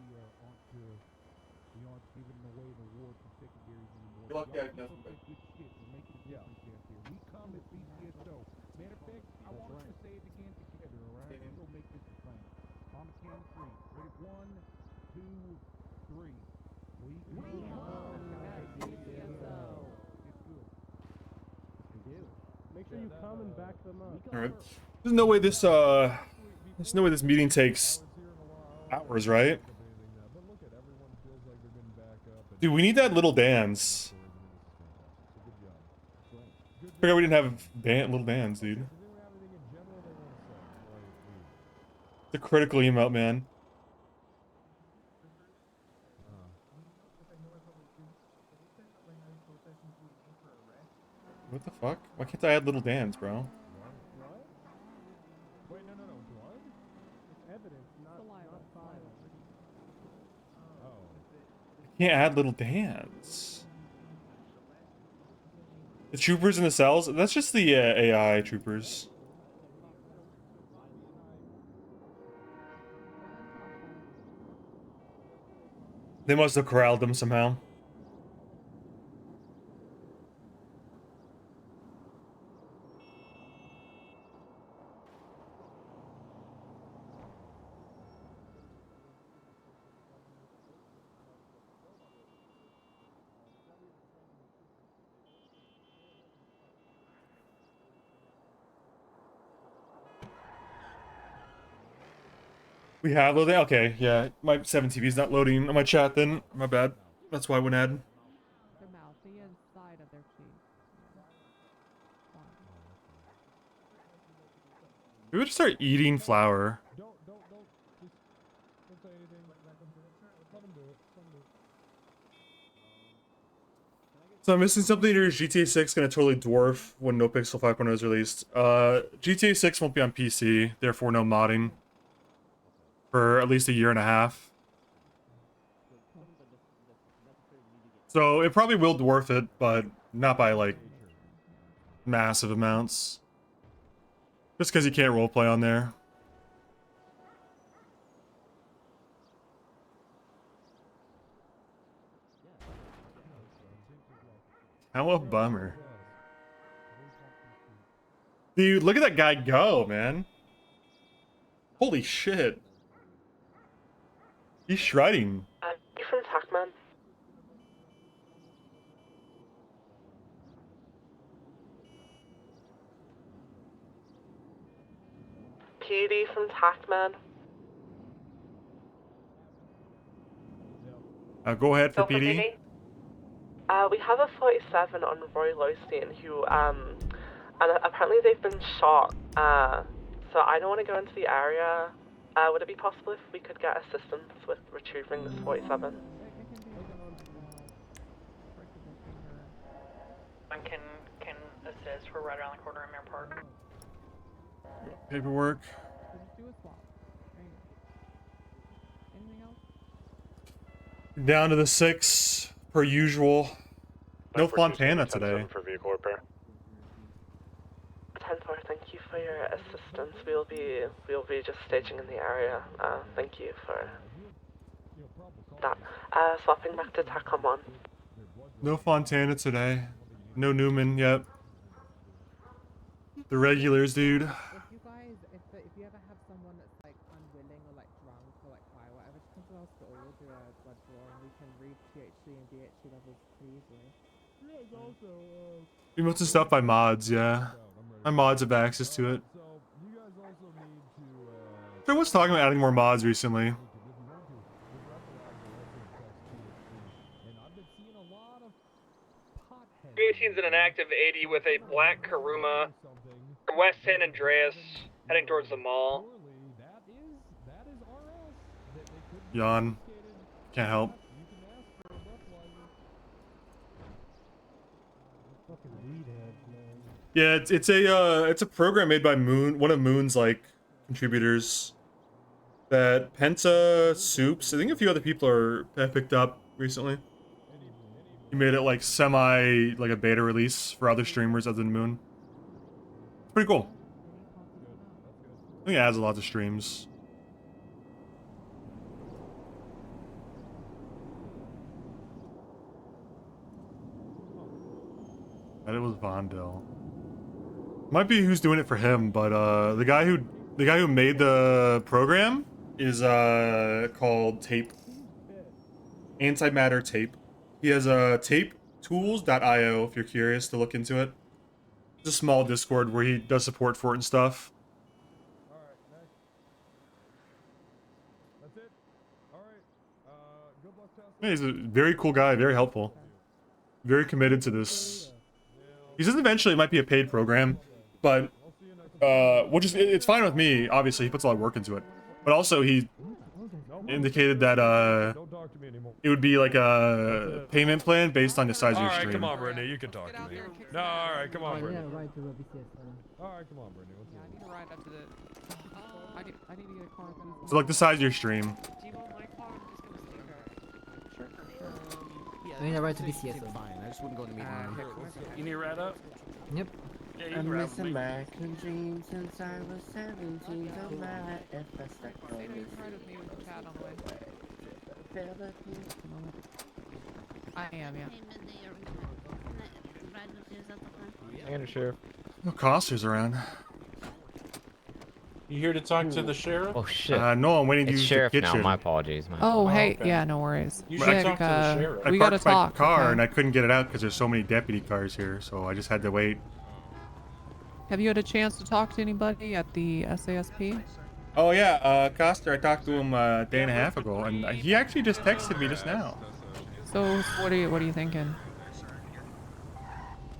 aren't giving away the award for secondaries anymore. Good luck, guys. Good shit. We're making a difference out there. We come at BCSO. Matter of fact, I want us to say it again together, alright? We're gonna make this a thing. On the count of 3. Ready? 1, 2, 3. We come at BCSO. It's good. We do. Make sure you come and back them up. All right. There's no way this meeting takes hours, right? But look at everyone feels like they're getting back up, and Dude, we need that little dance. Forgot we didn't have little dance, dude. The critical emote, man. What the fuck? Why can't I add little dance, bro? Wait, no. Blood? It's evidence, not fire. Oh. I can't add little dance. The troopers in the cells? That's just the AI troopers. They must have corralled them somehow. We have loading? Okay, yeah. My 7TV is not loading on my chat then. My bad. That's why I wouldn't add. Their mouth, the inside of their cheek. We would just start eating flour. Don't say anything. Let them do it. So I'm missing something, or is GTA 6 gonna totally dwarf when NoPixel 5.0 is released? GTA 6 won't be on PC, therefore no modding. For at least a year and a half. So it probably will dwarf it, but not by like massive amounts. Just because you can't roleplay on there. How a bummer. Dude, look at that guy go, man. Holy shit. He's shredding. You from Tackman? PD from Tackman. Go ahead for PD. We have a 47 on Roy Lostein who, and apparently they've been shot. So I don't want to go into the area. Would it be possible if we could get assistance with retrieving this 47? Can assist. We're right around the corner in Mare Park. Paperwork. Do a swap. Anything else? Down to the 6, per usual. No Fontana today. For vehicle repair. 10-4, thank you for your assistance. We'll be just staging in the area. Thank you for that. Swapping back to TACOM 1. No Fontana today. No Newman yet. The regulars, dude. If you guys, if you ever have someone that's like unwilling or like drunk or like high or whatever, just come to the hospital. We'll do a blood draw and we can read THC and DHC levels pretty easily. We most of stuff by mods, yeah. My mods have access to it. I was talking about adding more mods recently. 318's in an active 80 with a black Karuma from West San Andreas heading towards the mall. Yawn. Can't help. Yeah, it's a program made by one of Moon's like contributors. That Penta Soups, I think a few other people have picked up recently. He made it like like a beta release for other streamers other than Moon. It's pretty cool. I think it adds a lot to streams. And it was Vondel. Might be who's doing it for him, but the guy who made the program is called Tape. Antimatter Tape. He has tapetools.io if you're curious to look into it. It's a small Discord where he does support for it and stuff. Alright, next. That's it? Alright. Yeah, he's a very cool guy, very helpful, very committed to this. He says eventually it might be a paid program, but which is it's fine with me. Obviously, he puts a lot of work into it, but also he indicated that it would be like a payment plan based on the size of your stream. Come on, Brittany, you can talk to me. No, all right, come on, Brittany. All right, come on, Brittany. Yeah, I need to ride up to the. I need to get a car. So like the size of your stream. Do you want my car? I'm just gonna stay there. Sure. I mean, I ride to BCS, so fine. I just wouldn't go to meeting room. You need a ride up? Yep. Yeah, you I'm can grab missing me. back in dreams since I was 17. So my if I stuck on Stay there, this. ride with me with the cat on the way. I am, yeah. And Sheriff. No costers around. You here to talk to the sheriff? Oh shit. No, I'm waiting to It's use sheriff the now. kitchen. My apologies. Oh, hey, okay. yeah, no worries. You should talk to the sheriff. We I gotta parked my talk. car okay? and I couldn't get it out because there's so many deputy cars here, so I just had to wait. Have you had a chance to talk to anybody at the SASP? Oh yeah, Coster, I talked to him a day and a half ago, and he actually just texted me just now. So what are you thinking?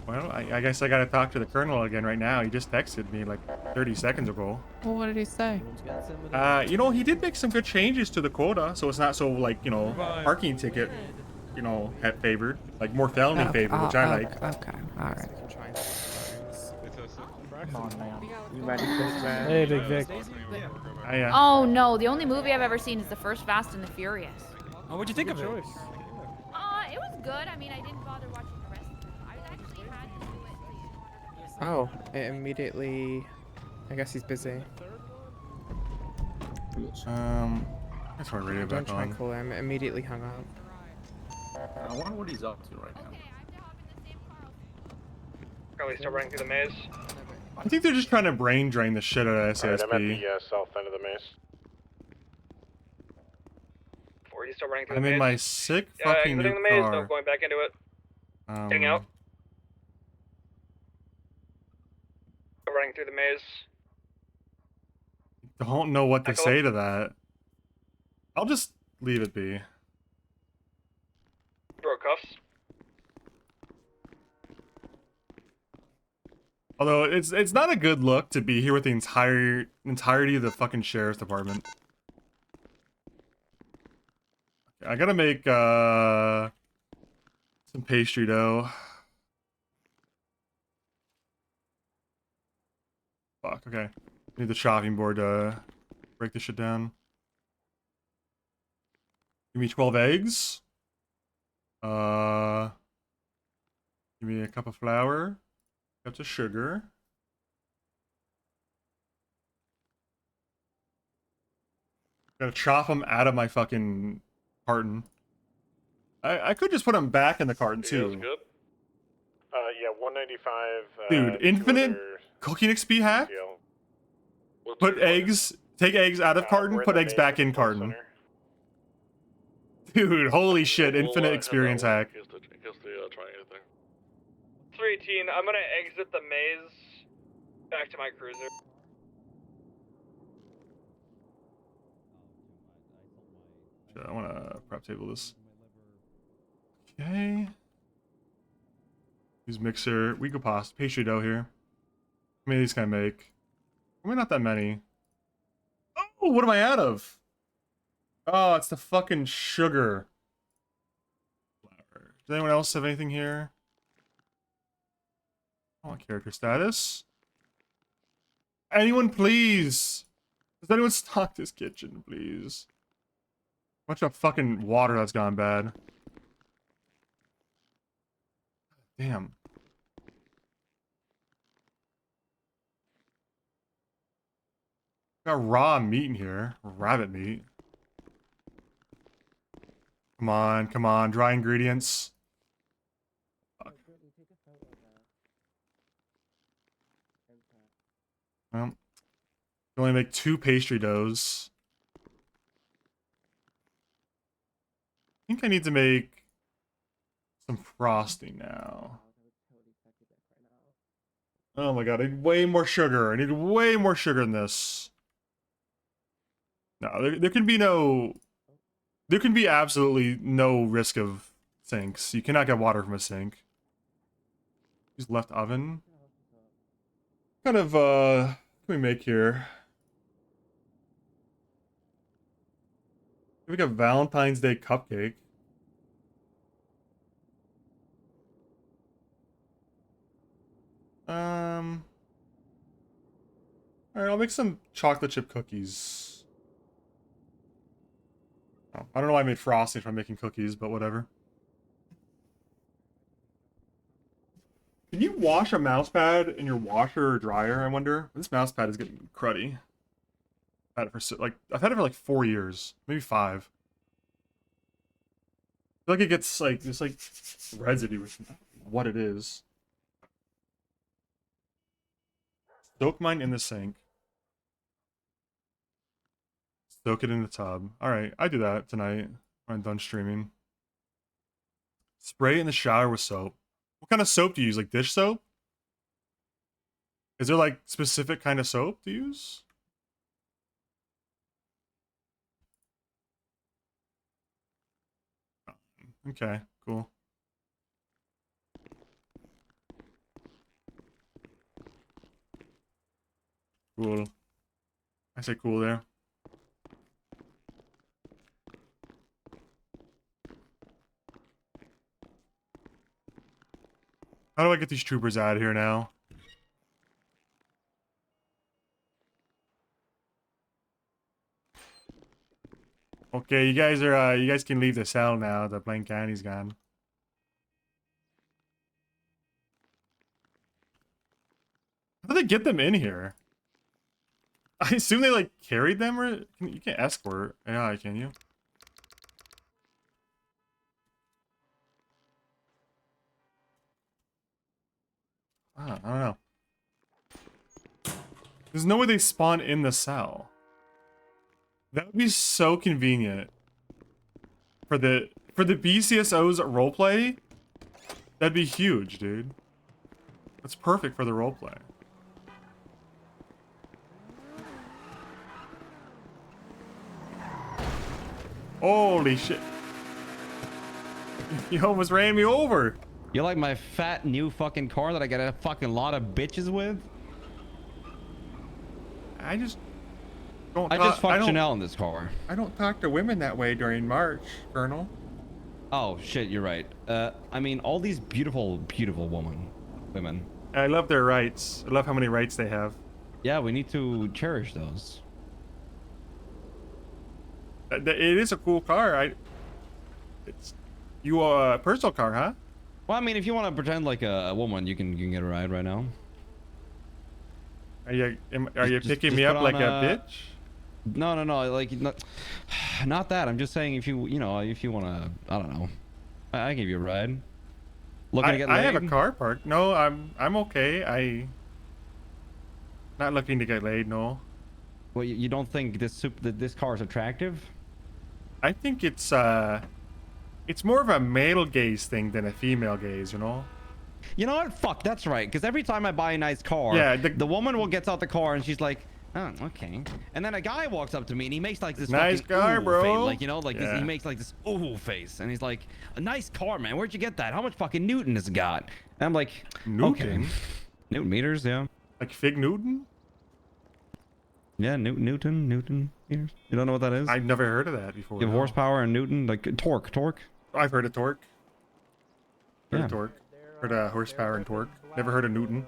Well, I guess I gotta talk to the colonel again right now. He just texted me like 30 seconds ago. Well, what did he say? You know, he did make some good changes to the quota, so it's not so like, you know, parking ticket, you know, favored, like more felony favored, which I like. Okay, all right. Come on, man. You ready for this, man? Hey, Big Vic. Oh no, the only movie I've ever seen is the first Fast and the Furious. Oh, what'd you think of it? It was good. I mean, I didn't bother watching the rest of them. I actually had to do it. Oh, it immediately. I guess he's busy. That's my radio Don't back try on. call him. Immediately hung up. I wonder what he's up to right now. Are we still running through the maze? I think they're just trying to brain drain the shit out of SASP. Alright, I'm at the south end of the maze. Or are you still running through I'm the maze? in my sick fucking exiting new the maze, car. no going back into it. Getting out. Running through the maze. Don't know what to say to that. I'll just leave it be. Throw cuffs. Although it's not a good look to be here with the entirety of the fucking sheriff's department. I gotta make some pastry dough. Fuck, okay. Need the chopping board to break this shit down. Give me 12 eggs. Give me a cup of flour. Cups of sugar. Gotta chop them out of my fucking carton. I could just put them back in the carton too. Yeah, 195. Dude, infinite cooking XP hack? Put eggs, take eggs out of carton, put eggs back in carton. Dude, holy shit, infinite experience hack. 318, I'm gonna exit the maze back to my cruiser. Shit, I wanna prep table this. Okay. Use mixer. We could pasta. Pastry dough here. How many of these can I make? Probably not that many. Oh, what am I out of? Oh, it's the fucking sugar. Flour. Does anyone else have anything here? I want character status. Anyone, please? Does anyone stock this kitchen, please? Bunch of fucking water that's gone bad. Damn. Got raw meat in here. Rabbit meat. Come on, come on. Dry ingredients. Fuck. Well, can only make 2 pastry doughs. I think I need to make some frosting now. Oh my god, I need way more sugar. I need way more sugar than this. No, there can be no There can be absolutely no risk of sinks. You cannot get water from a sink. Use left oven. What kind of can we make here? We got Valentine's Day cupcake. Alright, I'll make some chocolate chip cookies. Oh, I don't know why I made frosting if I'm making cookies, but whatever. Can you wash a mouse pad in your washer or dryer, I wonder? This mouse pad is getting cruddy. I've had it for like 4 years, maybe 5. I feel like it gets like this like residue with what it is. Soak mine in the sink. Soak it in the tub. Alright, I do that tonight when I'm done streaming. Spray it in the shower with soap. What kind of soap do you use? Like dish soap? Is there like specific kind of soap to use? Okay, cool. Cool. I say cool there. How do I get these troopers out of here now? Okay, you guys are you guys can leave the cell now. The blank candy's gone. How did they get them in here? I assume they like carried them, or you can't escort. Yeah, can you? I don't know. There's no way they spawn in the cell. That would be so convenient for the BCSO's roleplay. That'd be huge, dude. That's perfect for the roleplay. Holy shit. You almost ran me over. You like my fat new fucking car that I got a fucking lot of bitches with? I just fucked Chanel in this car. I don't talk to women that way during March, Colonel. Oh shit, you're right. I mean, all these beautiful, beautiful women. I love their rights. I love how many rights they have. Yeah, we need to cherish those. It is a cool car. It's you a personal car, huh? Well, I mean, if you want to pretend like a woman, you can get a ride right now. Are you picking me up like a bitch? No, like not that. I'm just saying if you want to, I don't know. I give you a ride. Looking to get laid? I have a car parked. No, I'm okay. Not looking to get laid, no. Well, you don't think this car is attractive? I think it's more of a male gaze thing than a female gaze, you know? You know what? Fuck, that's right. Because every time I buy a nice car, yeah, the woman will get out the car and she's like, oh, okay. And then a guy walks up to me and he makes like this nice car, bro. Face. Like, you know, like this, he makes like this ooh face. And he's like, a nice car, man. Where'd you get that? How much fucking Newton has it got? And I'm like, Newton? Okay. Newton meters, yeah. Like Fig Newton? Yeah, Newton meters. You don't know what that is? I've never heard of that before. You have horsepower and Newton, like torque. I've heard of torque. Heard Yeah. of torque. Heard of horsepower and torque. Never heard of Newton.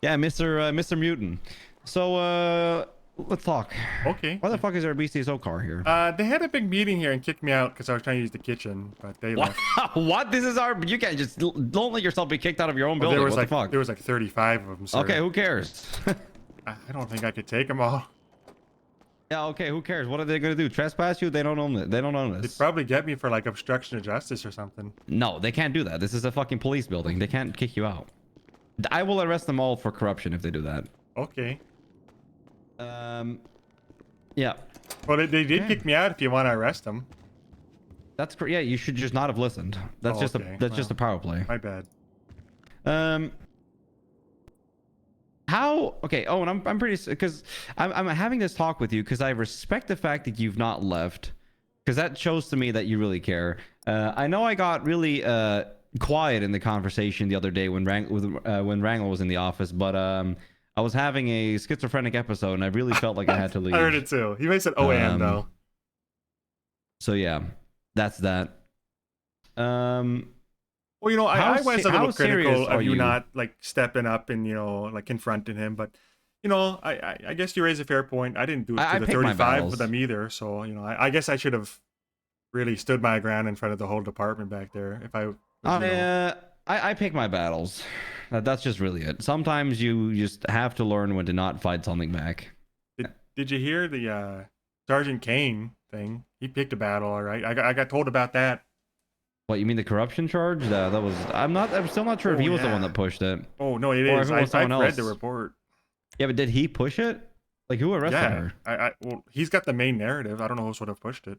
Yeah, Mr. Mutant. So, let's talk. Okay. Why the fuck is there a BCSO car here? They had a big meeting here and kicked me out because I was trying to use the kitchen, but they left. What? This is our... You can't just... Don't let yourself be kicked out of your own building. There was what the fuck? There was like 35 of them, sir. Okay, who cares? I don't think I could take them all. Yeah, okay, who cares? What are they going to do? Trespass you? They don't own it. They don't own They'd this. probably get me for like obstruction of justice or something. No, they can't do that. This is a fucking police building. They can't kick you out. I will arrest them all for corruption if they do that. Okay. Yeah. Well, they did kick me out if you want to arrest them. That's great. Yeah, you should just not have listened. That's just okay. just a power play. My bad. How? Okay. Oh, and I'm pretty because I'm having this talk with you because I respect the fact that you've not left, because that shows to me that you really care. I know I got really quiet in the conversation the other day when Wrangle was in the office, but I was having a schizophrenic episode and I really felt like I had to leave. I heard it too. He makes it OAM though. So yeah, that's that. Well, you know, I was a little critical of you you not like stepping up and, you know, like confronting him, but you know, I guess you raise a fair point. I didn't do it to the 35 with them either, so you know, I guess I should have really stood my ground in front of the whole department back there. If I, I pick my battles. That's just really it. Sometimes you just have to learn when to not fight something back. Did you hear the Sergeant Kane thing? He picked a battle, all right. I got told about that. What, you mean the corruption charge? That was. I'm still not sure if he was the one that pushed it. Oh no, it or is. If it was I've read else. the report. Yeah, but did he push it? Like, who arrested her? Well, he's got the main narrative. I don't know who would have pushed it.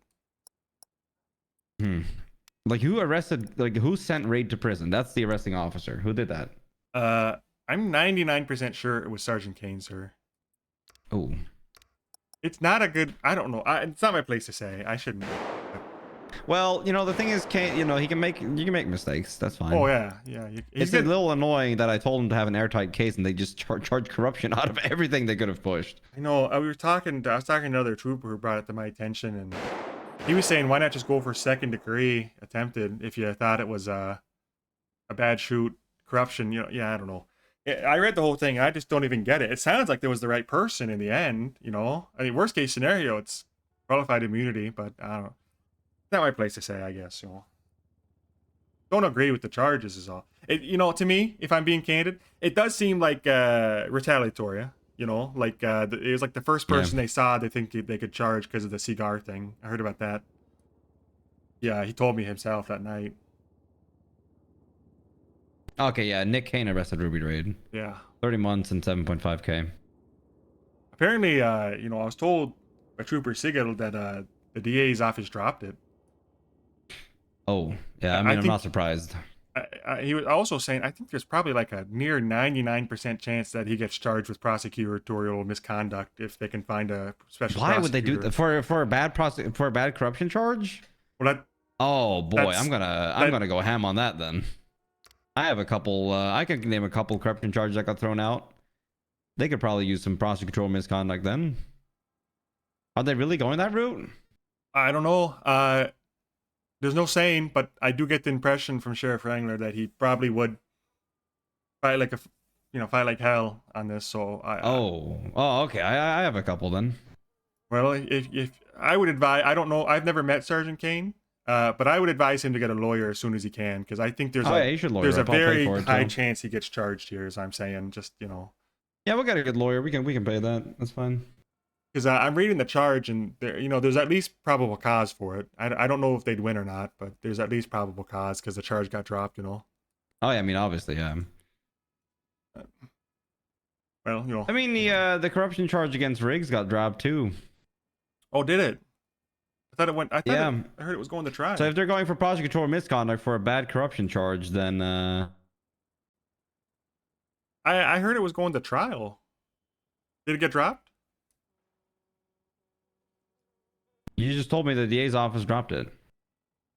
Like, who arrested? Like, who sent Raid to prison? That's the arresting officer. Who did that? I'm 99% sure it was Sergeant Kane, sir. Oh. It's not a good. I don't know. It's not my place to say. I shouldn't. Well, you know, the thing is, you know, you can make mistakes. That's fine. Oh yeah. It's a little annoying that I told him to have an airtight case and they just charge corruption out of everything they could have pushed. I know. I was talking to another trooper who brought it to my attention, and he was saying, why not just go for second degree attempted if you thought it was a bad shoot, corruption. You know, yeah, I don't know. I read the whole thing. I just don't even get it. It sounds like there was the right person in the end. You know, I mean, worst case scenario, it's qualified immunity, but I don't know. Not my place to say, I guess. You know, don't agree with the charges is all. You know, to me, if I'm being candid, it does seem like retaliatory. You know, like it was like the first person they saw, they think they could charge because of the cigar thing. I heard about that. Yeah, he told me himself that night. Okay, yeah, Nick Kane arrested Ruby Raid. Yeah, 30 months and 7.5K. Apparently, you know, I was told by Trooper Sigel that the DA's office dropped it. Oh, yeah, I mean, I'm not surprised. He was also saying, I think there's probably like a near 99% chance that he gets charged with prosecutorial misconduct if they can find a special Why prosecutor. would they do that? For a bad corruption charge? Well, oh boy, I'm gonna go ham on that then. I have a couple. I can name a couple corruption charges that got thrown out. They could probably use some prosecutorial misconduct then. Are they really going that route? I don't know. There's no saying, but I do get the impression from Sheriff Wrangler that he probably would fight like hell on this. So okay. I have a couple then. Well, if I would advise, I don't know. I've never met Sergeant Kane, but I would advise him to get a lawyer as soon as he can, because I think there's a very high chance he gets charged here. As I'm saying, just you know. Yeah, we'll get a good lawyer. We can pay that. That's fine. Because I'm reading the charge, and there, you know, there's at least probable cause for it. I don't know if they'd win or not, but there's at least probable cause because the charge got dropped. You know. Oh yeah, I mean, obviously, yeah. Well, you know. I mean, the corruption charge against Riggs got dropped too. Oh, did it? I thought it went. I heard it was going to trial. So if they're going for prosecutorial misconduct for a bad corruption charge, then I heard it was going to trial. Did it get dropped? You just told me the DA's office dropped it.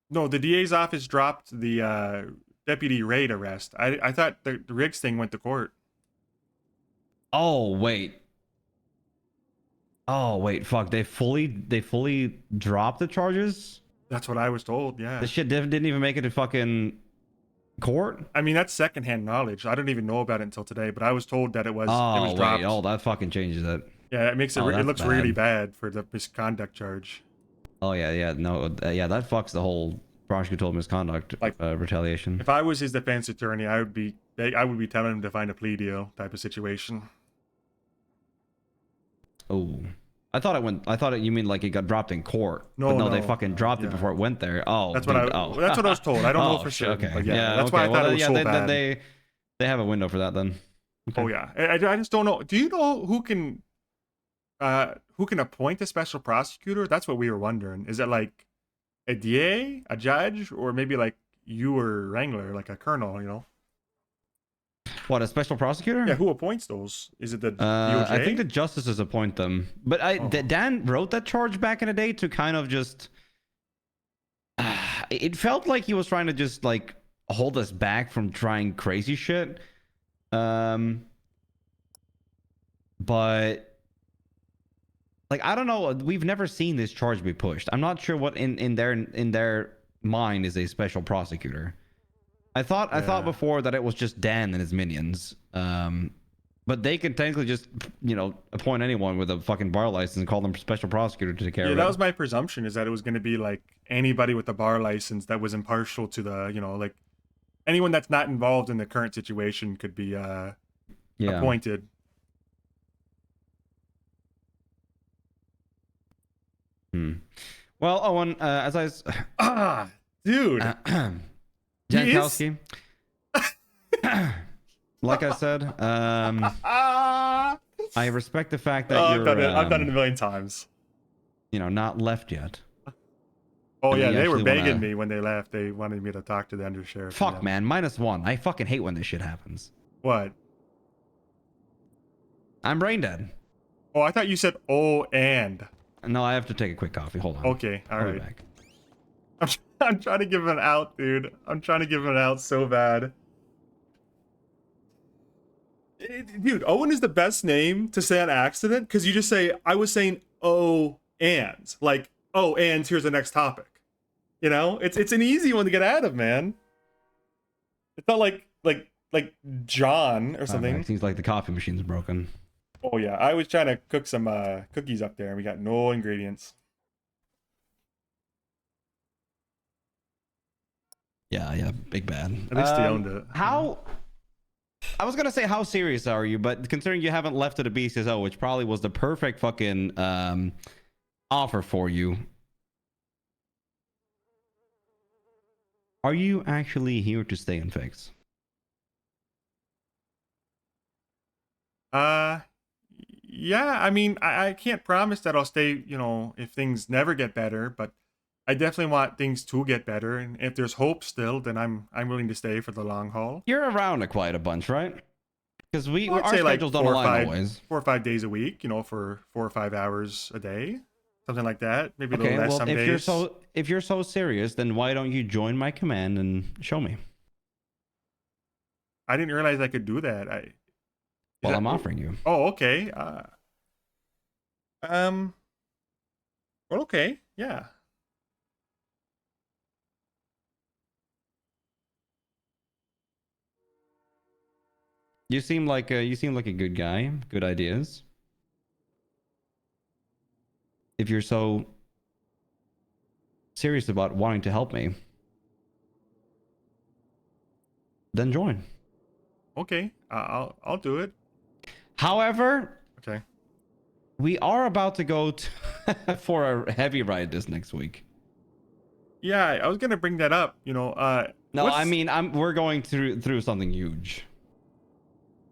No, the DA's office dropped the deputy raid arrest. I thought the Riggs thing went to court. Oh wait, fuck! They fully dropped the charges. That's what I was told. Yeah. The shit didn't even make it to fucking court. I mean, that's secondhand knowledge. I didn't even know about it until today, but I was told that it was. Oh, it was dropped. Oh, that fucking changes it. Yeah, it makes it. It looks really bad for the misconduct charge. Oh yeah, no, yeah, that fucks the whole prosecutorial misconduct retaliation. If I was his defense attorney, I would be telling him to find a plea deal type of situation. Oh, I thought you mean like it got dropped in court. No, they fucking dropped it before it went there. Oh, that's what that's what I was told. I don't know for sure. Okay, but yeah, that's why I thought it was so bad. They have a window for that then. Okay. Oh yeah, I just don't know. Do you know who can appoint a special prosecutor? That's what we were wondering. Is it like a DA, a judge, or maybe like you or Wrangler, like a colonel, you know? What, a special prosecutor? Yeah, who appoints those? Is it the I DOJ? think the justices appoint them. But Dan wrote that charge back in the day to kind of just... it felt like he was trying to just, like, hold us back from trying crazy shit. But... like, I don't know. We've never seen this charge be pushed. I'm not sure what in their mind is a special prosecutor. I thought before that it was just Dan and his minions. But they can technically just, appoint anyone with a fucking bar license and call them special prosecutor to take care of it. Yeah, that was my presumption, is that it was going to be like anybody with a bar license that was impartial to the, like anyone that's not involved in the current situation could be appointed. Well, Owen, as I dude, Jankowski. Like I said, I respect the fact that you're. I've done it a million times. Not left yet. Oh yeah, they were begging me when they left. They wanted me to talk to the undersheriff. Fuck, man, -1. I fucking hate when this shit happens. What? I'm brain dead. Oh, I thought you said and. No, I have to take a quick coffee. Hold on. Okay, all I'll be right. back. I'm trying to give him an out, dude. I'm trying to give him an out so bad. Dude, Owen is the best name to say on accident because you just say, I was saying, oh, and. Like, oh, and here's the next topic. It's an easy one to get out of, man. It's not like John or something. Seems like the coffee machine's broken. Oh, yeah. I was trying to cook some cookies up there and we got no ingredients. Yeah, big bad. At least he owned it. I was gonna say how serious are you, but considering you haven't left to the BCSO, which probably was the perfect fucking offer for you, are you actually here to stay and fix? Yeah, I mean, I can't promise that I'll stay, if things never get better, but I definitely want things to get better, and if there's hope still, then I'm willing to stay for the long haul. You're around quite a bunch, right? Because our say schedules don't align always. 4 or 5 days a week, for 4 or 5 hours a day, something like that. Maybe a little less some days. If you're so serious, then why don't you join my command and show me? I didn't realize I could do that. I'm offering you. Oh, okay. Well, okay, yeah. You seem like a good guy. Good ideas. If you're so serious about wanting to help me, then join. Okay, I'll do it. However, okay, we are about to go for a heavy ride this next week. Yeah, I was gonna bring that up. No, I mean we're going through something huge.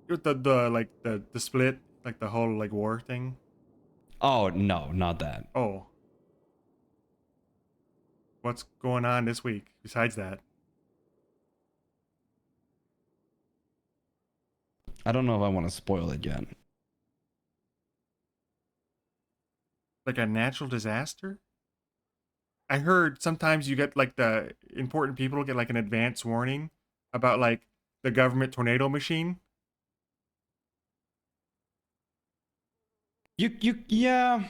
The split, like the whole war thing. Oh no, not that. Oh, what's going on this week besides that? I don't know if I want to spoil it yet. Like a natural disaster? I heard sometimes you get the important people get an advance warning about the government tornado machine. Yeah.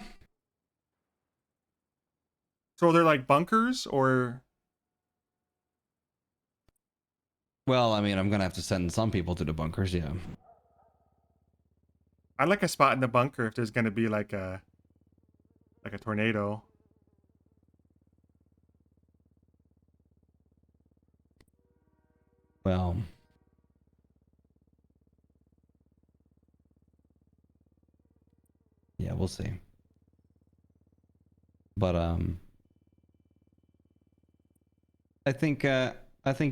So they're bunkers or? Well, I mean, I'm gonna have to send some people to the bunkers, yeah. I'd like a spot in the bunker if there's gonna be a tornado. Well, yeah, we'll see. But I think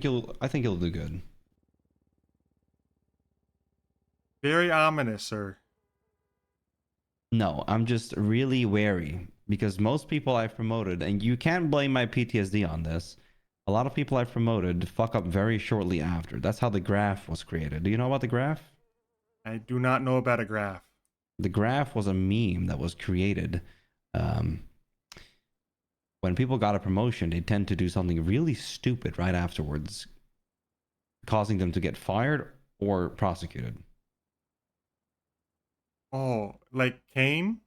you'll do good. Very ominous, sir. No, I'm just really wary because most people I've promoted, and you can't blame my PTSD on this, A lot of people I've promoted fuck up very shortly after. That's how the graph was created. Do you know about the graph? I do not know about a graph. The graph was a meme that was created. When people got a promotion, they tend to do something really stupid right afterwards, causing them to get fired or prosecuted. Oh, like Kane?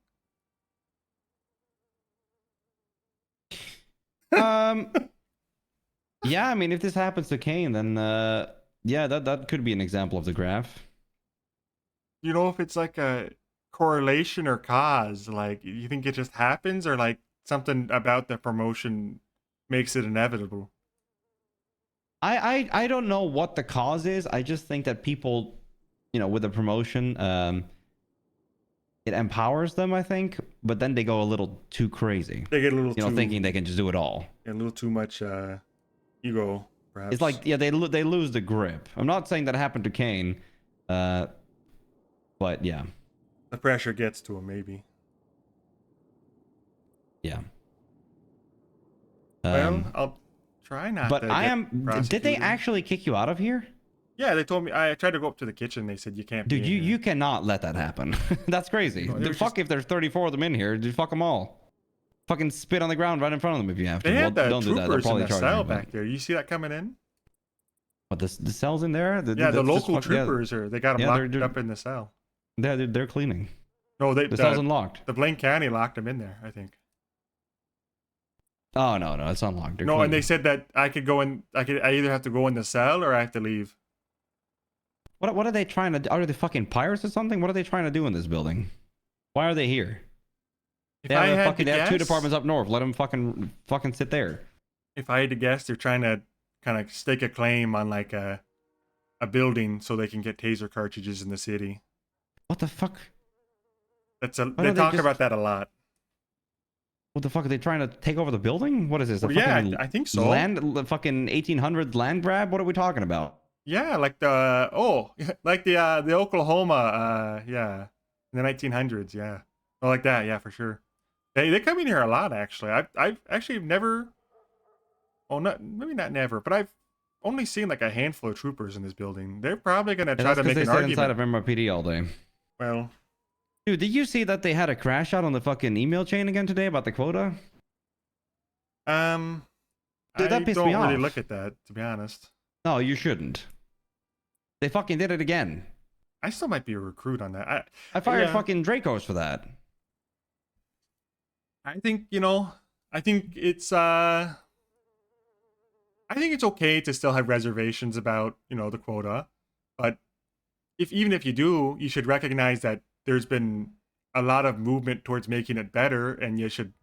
Yeah, I mean, if this happens to Kane, then yeah, that could be an example of the graph. You know if it's like a correlation or cause? Like, you think it just happens, or like something about the promotion makes it inevitable? I don't know what the cause is. I just think that people, you know, with a promotion, it empowers them, I think, but then they go a little too crazy. They get a little you know, too, thinking they can just do it all. a little too much ego, perhaps. It's like, yeah, they lose the grip. I'm not saying that happened to Kane, but yeah. The pressure gets to him, maybe. Yeah. Well, I'll try not but to I get am. Did they prosecuted. actually kick you out of here? Yeah, they told me. I tried to go up to the kitchen. They said you can't. Dude, be in here. you cannot let that happen. That's crazy. No, Fuck if there's 34 of them in here. Dude, fuck them all. Fucking spit on the ground right in front of them if you have to. They had the don't do that. They'll troopers in probably the charge cell you. back there. You see that coming in? What, the cells in there? Yeah, the that's just local fuck- yeah. troopers are. They got them Yeah, locked up in the cell. They're cleaning. No, The cell's unlocked. The Blaine County locked them in there, I think. Oh no, it's unlocked. They're No, and cleaning. they said that I could go in. I either have to go in the cell or I have to leave. What are they trying to do? Are they fucking pirates or something? What are they trying to do in this building? Why are they here? If They I have, had to they have two guess- departments up north. Let them fucking sit there. If I had to guess, they're trying to kind of stake a claim on like a building so they can get taser cartridges in the city. What the fuck? They don't talk they just- about that a lot. What the fuck are they trying to take over the building? What is this? Well, yeah, I think so. Fucking 1800s land grab. What are we talking about? Yeah, like the the Oklahoma, yeah, in the 1900s, yeah, oh, like that, yeah, for sure. They come in here a lot, actually. I've actually never, maybe not never, but I've only seen like a handful of troopers in this building. They're probably gonna try That's to make because an they sit argument. inside of MRPD all day. Well, dude, did you see that they had a crash out on the fucking email chain again today about the quota? Dude, that I pissed don't me really off. look at that, to be honest. No, you shouldn't. They fucking did it again. I still might be a recruit on that. I fired yeah. fucking Dracos for that. I think, I think it's okay to still have reservations about, the quota. But even if you do, you should recognize that there's been a lot of movement towards making it better, and you should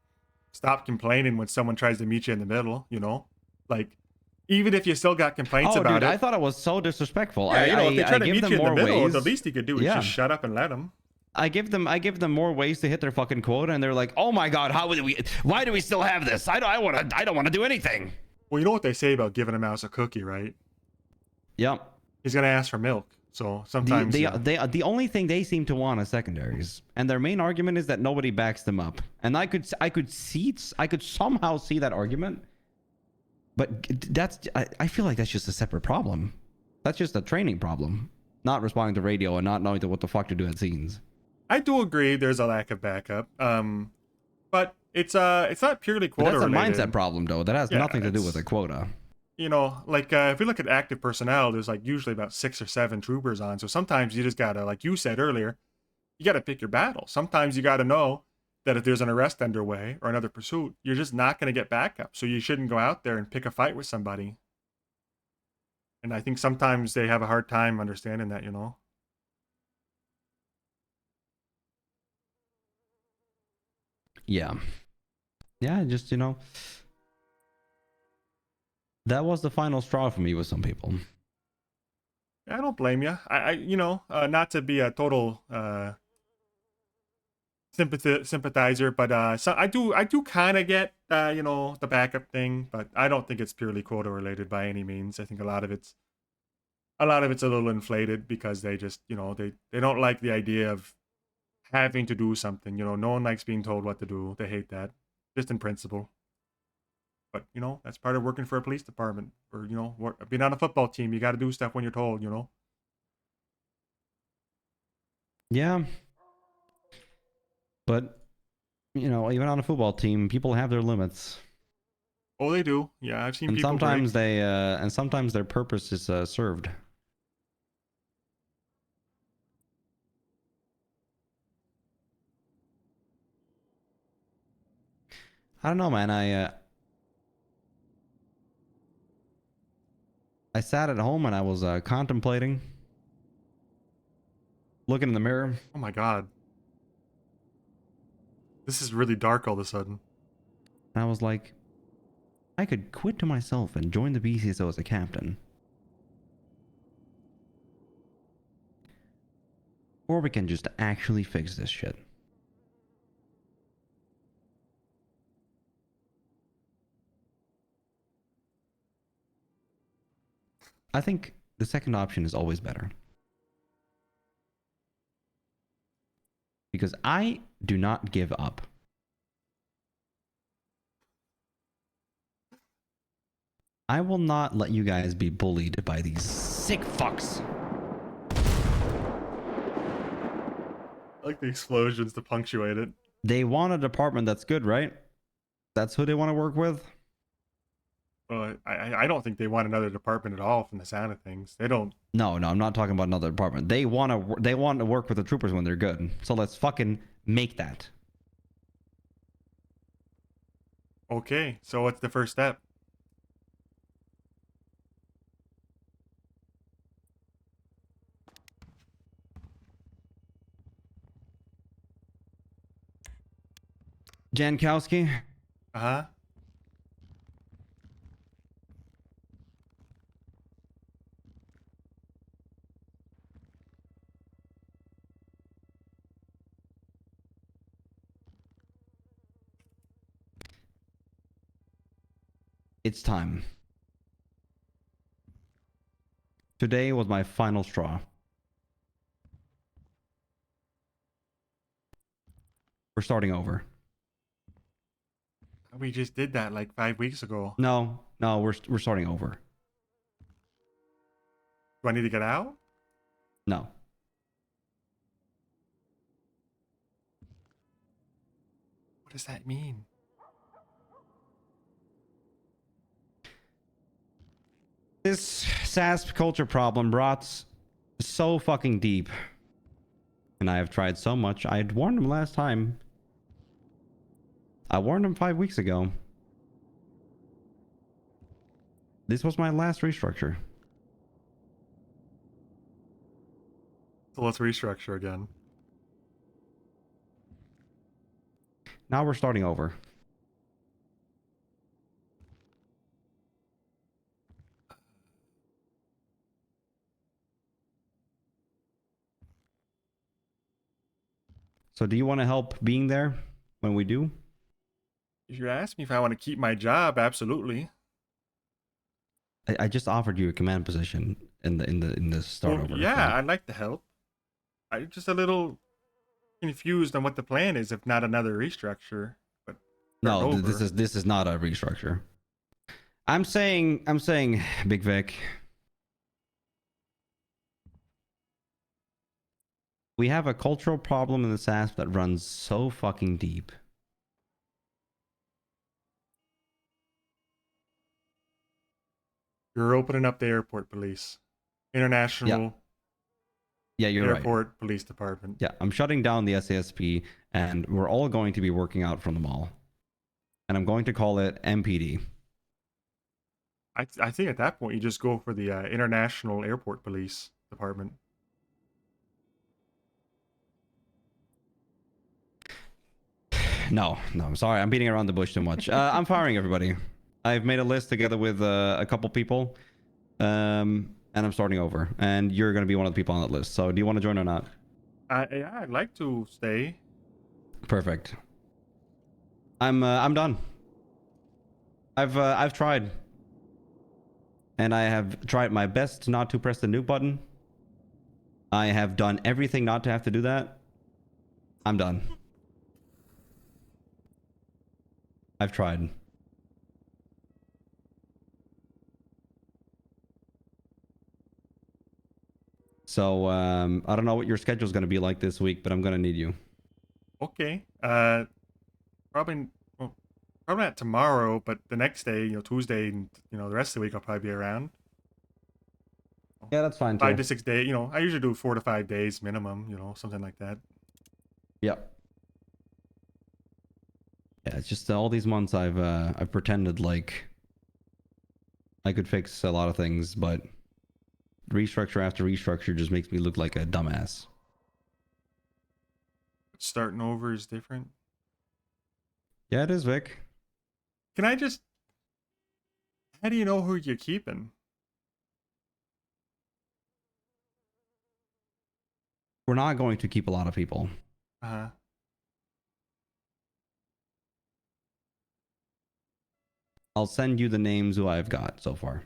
stop complaining when someone tries to meet you in the middle, Like, even if you still got complaints about dude, it. I thought it was so disrespectful. Yeah, if they try to give meet them you in the more middle, ways. the least you could do is Yeah. just shut up and let them. I give them more ways to hit their fucking quota, and they're like, "Oh my god, why do we still have this? I don't want to do anything." Well, you know what they say about giving a mouse a cookie, right? Yep. He's gonna ask for milk. So sometimes the only thing they seem to want is secondaries, and their main argument is that nobody backs them up. And I could somehow see that argument, but I feel like that's just a separate problem. That's just a training problem, not responding to radio and not knowing what the fuck to do at scenes. I do agree there's a lack of backup. But it's not purely But quota that's a related. mindset problem, though. That has Yeah, nothing to do it's- with a quota. Like if we look at active personnel, there's like usually about 6 or 7 troopers on. So sometimes you just gotta, like you said earlier, you gotta pick your battle. Sometimes you gotta know that if there's an arrest underway or another pursuit, you're just not gonna get backup. So you shouldn't go out there and pick a fight with somebody. And I think sometimes they have a hard time understanding that, Yeah. Yeah, just, that was the final straw for me with some people. I don't blame you. Not to be a total sympathizer, but so I do kind of get the backup thing, but I don't think it's purely quota related by any means. I think a lot of it's a little inflated because they just they don't like the idea of having to do something. No one likes being told what to do. They hate that, just in principle. But you know, that's part of working for a police department, or you know, being on a football team. You got to do stuff when you're told. You know. Yeah. But you know, even on a football team, people have their limits. Oh, they do. Yeah, I've seen And people sometimes break. and sometimes their purpose is served. I don't know, man. I sat at home and I was contemplating, looking in the mirror. Oh my god. This is really dark all of a sudden. And I was like, I could quit to myself and join the BCSO as a captain. Or we can just actually fix this shit. I think the second option is always better. Because I do not give up. I will not let you guys be bullied by these sick fucks. I like the explosions to punctuate it. They want a department that's good, right? That's who they want to work with? Well, I don't think they want another department at all from the sound of things. They don't. No, I'm not talking about another department. They want to work with the troopers when they're good. So let's fucking make that. Okay, so what's the first step? Jankowski? Uh-huh. It's time. Today was my final straw. We're starting over. We just did that like 5 weeks ago. No, we're starting over. Do I need to get out? No. What does that mean? This SASP culture problem brought so fucking deep. And I have tried so much. I had warned him last time. I warned him 5 weeks ago. This was my last restructure. So let's restructure again. Now we're starting over. So do you want to help being there when we do? If you ask me if I want to keep my job, absolutely. I just offered you a command position in the start over. Yeah, I'd like to help. I'm just a little confused on what the plan is, if not another restructure. But no, this is not a restructure. I'm saying, Big Vic. We have a cultural problem in the SASP that runs so fucking deep. You're opening up the airport police. International Yeah, you're Airport Police Department. Yeah, I'm shutting down the SASP and we're all going to be working out from the mall. And I'm going to call it MPD. I think at that point you just go for the International Airport Police Department. No, I'm sorry. I'm beating around the bush too much. I'm firing everybody. I've made a list together with a couple people. And I'm starting over. And you're going to be one of the people on that list. So do you want to join or not? I'd like to stay. Perfect. I'm done. I've tried. And I have tried my best not to press the nuke button. I have done everything not to have to do that. I'm done. I've tried. So I don't know what your schedule is going to be like this week, but I'm going to need you. Okay. Probably. Well, probably not tomorrow, but the next day, Tuesday, and the rest of the week, I'll probably be around. Yeah, that's fine too. 5 to 6 days. I usually do 4 to 5 days minimum. Something like that. Yep. Yeah, it's just all these months I've pretended like I could fix a lot of things, but restructure after restructure just makes me look like a dumbass. Starting over is different. Yeah, it is, Vic. Can I just? How do you know who you're keeping? We're not going to keep a lot of people. Uh-huh. I'll send you the names who I've got so far.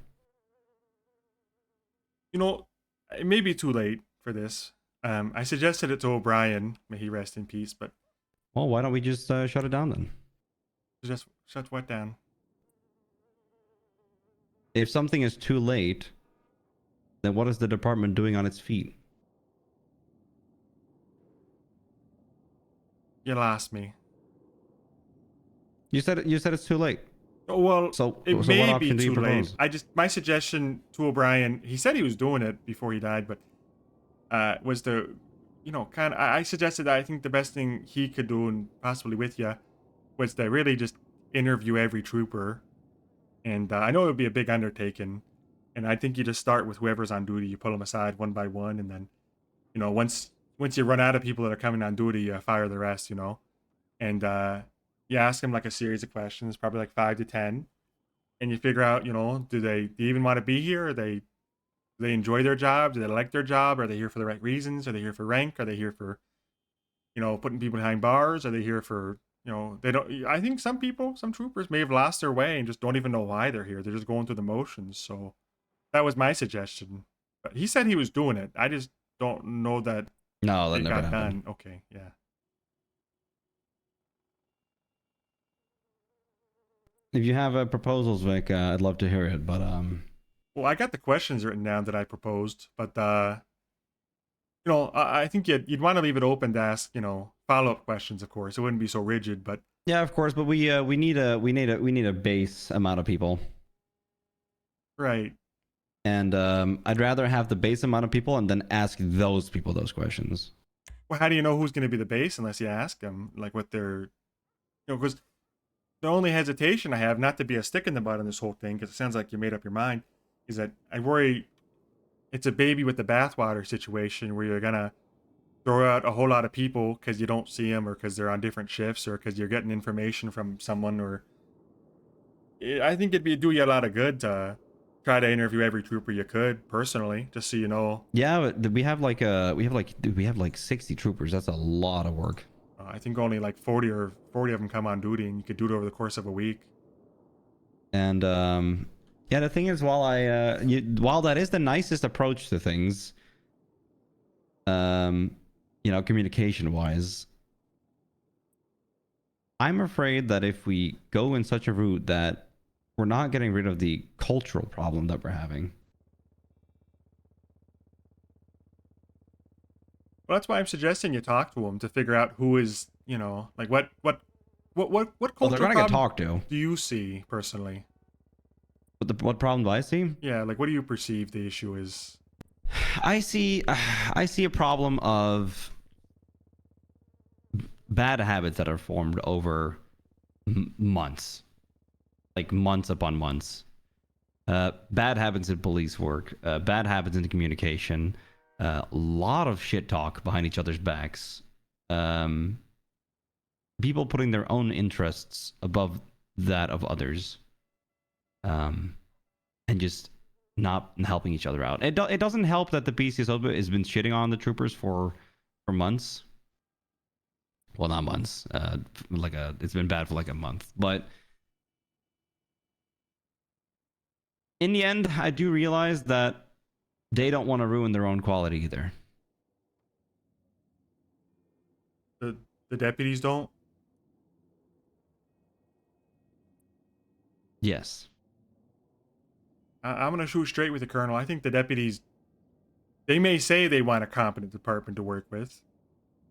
It may be too late for this. I suggested it to O'Brien. May he rest in peace. But well, why don't we just shut it down then? Just shut what down? If something is too late, then what is the department doing on its feet? You lost me. You said it's too late. Oh, well, so it what may option be do you too late. propose? My suggestion to O'Brien, he said he was doing it before he died, but was to, I suggested that I think the best thing he could do, and possibly with you, was to really just interview every trooper. And I know it would be a big undertaking, and I think you just start with whoever's on duty. You pull them aside one by one, and then, once you run out of people that are coming on duty, you fire the rest. And you ask them like a series of questions, probably like 5 to 10, and you figure out, do they even want to be here? Do they enjoy their job? Do they like their job? Are they here for the right reasons? Are they here for rank? Are they here for, putting people behind bars? Are they here for, they don't. I think some troopers may have lost their way and just don't even know why they're here. They're just going through the motions. So that was my suggestion. But he said he was doing it. I just don't know that. No, that it never got happened. done. Okay, yeah. If you have proposals, Vic, I'd love to hear it. But Well, I got the questions written down that I proposed, but I think you'd want to leave it open to ask, follow-up questions. Of course, it wouldn't be so rigid, but yeah, of course. But we need a base amount of people. Right. And I'd rather have the base amount of people and then ask those people those questions. Well, how do you know who's going to be the base unless you ask them, like what they're, because the only hesitation I have, not to be a stick in the mud on this whole thing, because it sounds like you made up your mind, is that I worry it's a baby with the bathwater situation where you're going to throw out a whole lot of people because you don't see them or because they're on different shifts or because you're getting information from someone. Or I think it'd do you a lot of good to try to interview every trooper you could personally, just so you know. Yeah, but we have like 60 troopers. That's a lot of work. I think only like 40 of them come on duty, and you could do it over the course of a week. And yeah, the thing is, while that is the nicest approach to things, communication wise, I'm afraid that if we go in such a route that we're not getting rid of the cultural problem that we're having. Well, that's why I'm suggesting you talk to them to figure out who is, like what cultural Well, they're gonna get problem talked to. do you see personally? What problem do I see? Yeah, like what do you perceive the issue is? I see a problem of bad habits that are formed over months, like months upon months. Bad habits in police work, bad habits in communication, a lot of shit talk behind each other's backs, people putting their own interests above that of others, and just not helping each other out. It doesn't help that the PCSO has been shitting on the troopers for months. Well, not months. It's been bad for like a month. But in the end, I do realize that they don't want to ruin their own quality either. The deputies don't? Yes. I'm going to shoot straight with the colonel. I think the deputies They may say they want a competent department to work with.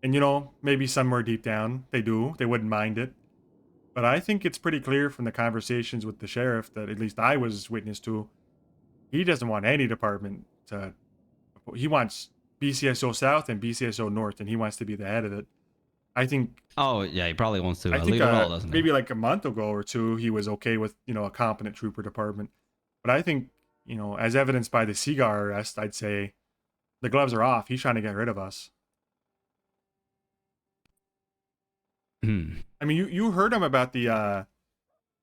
And, you know, maybe somewhere deep down they do. They wouldn't mind it. But I think it's pretty clear from the conversations with the sheriff that at least I was witness to, he doesn't want any department to... He wants BCSO South and BCSO North, and he wants to be the head of it. I think... Oh, yeah, he probably wants to I think lead it all, doesn't he? maybe like a month ago or two, he was okay with, you know, a competent trooper department. But I think, you know, as evidenced by the Seagar arrest, I'd say the gloves are off. He's trying to get rid of us. I mean, you heard him about the... I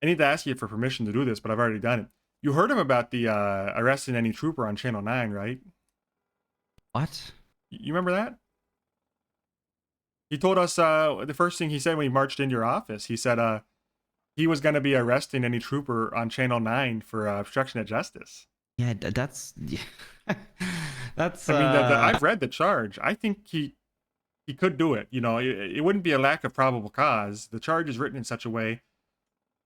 need to ask you for permission to do this, but I've already done it. You heard him about the arresting any trooper on Channel 9, right? What? You remember that? He told us the first thing he said when he marched into your office. He said he was going to be arresting any trooper on Channel 9 for obstruction of justice. Yeah, that's... that's... I mean, I've read the charge. I think he could do it. You know, it wouldn't be a lack of probable cause. The charge is written in such a way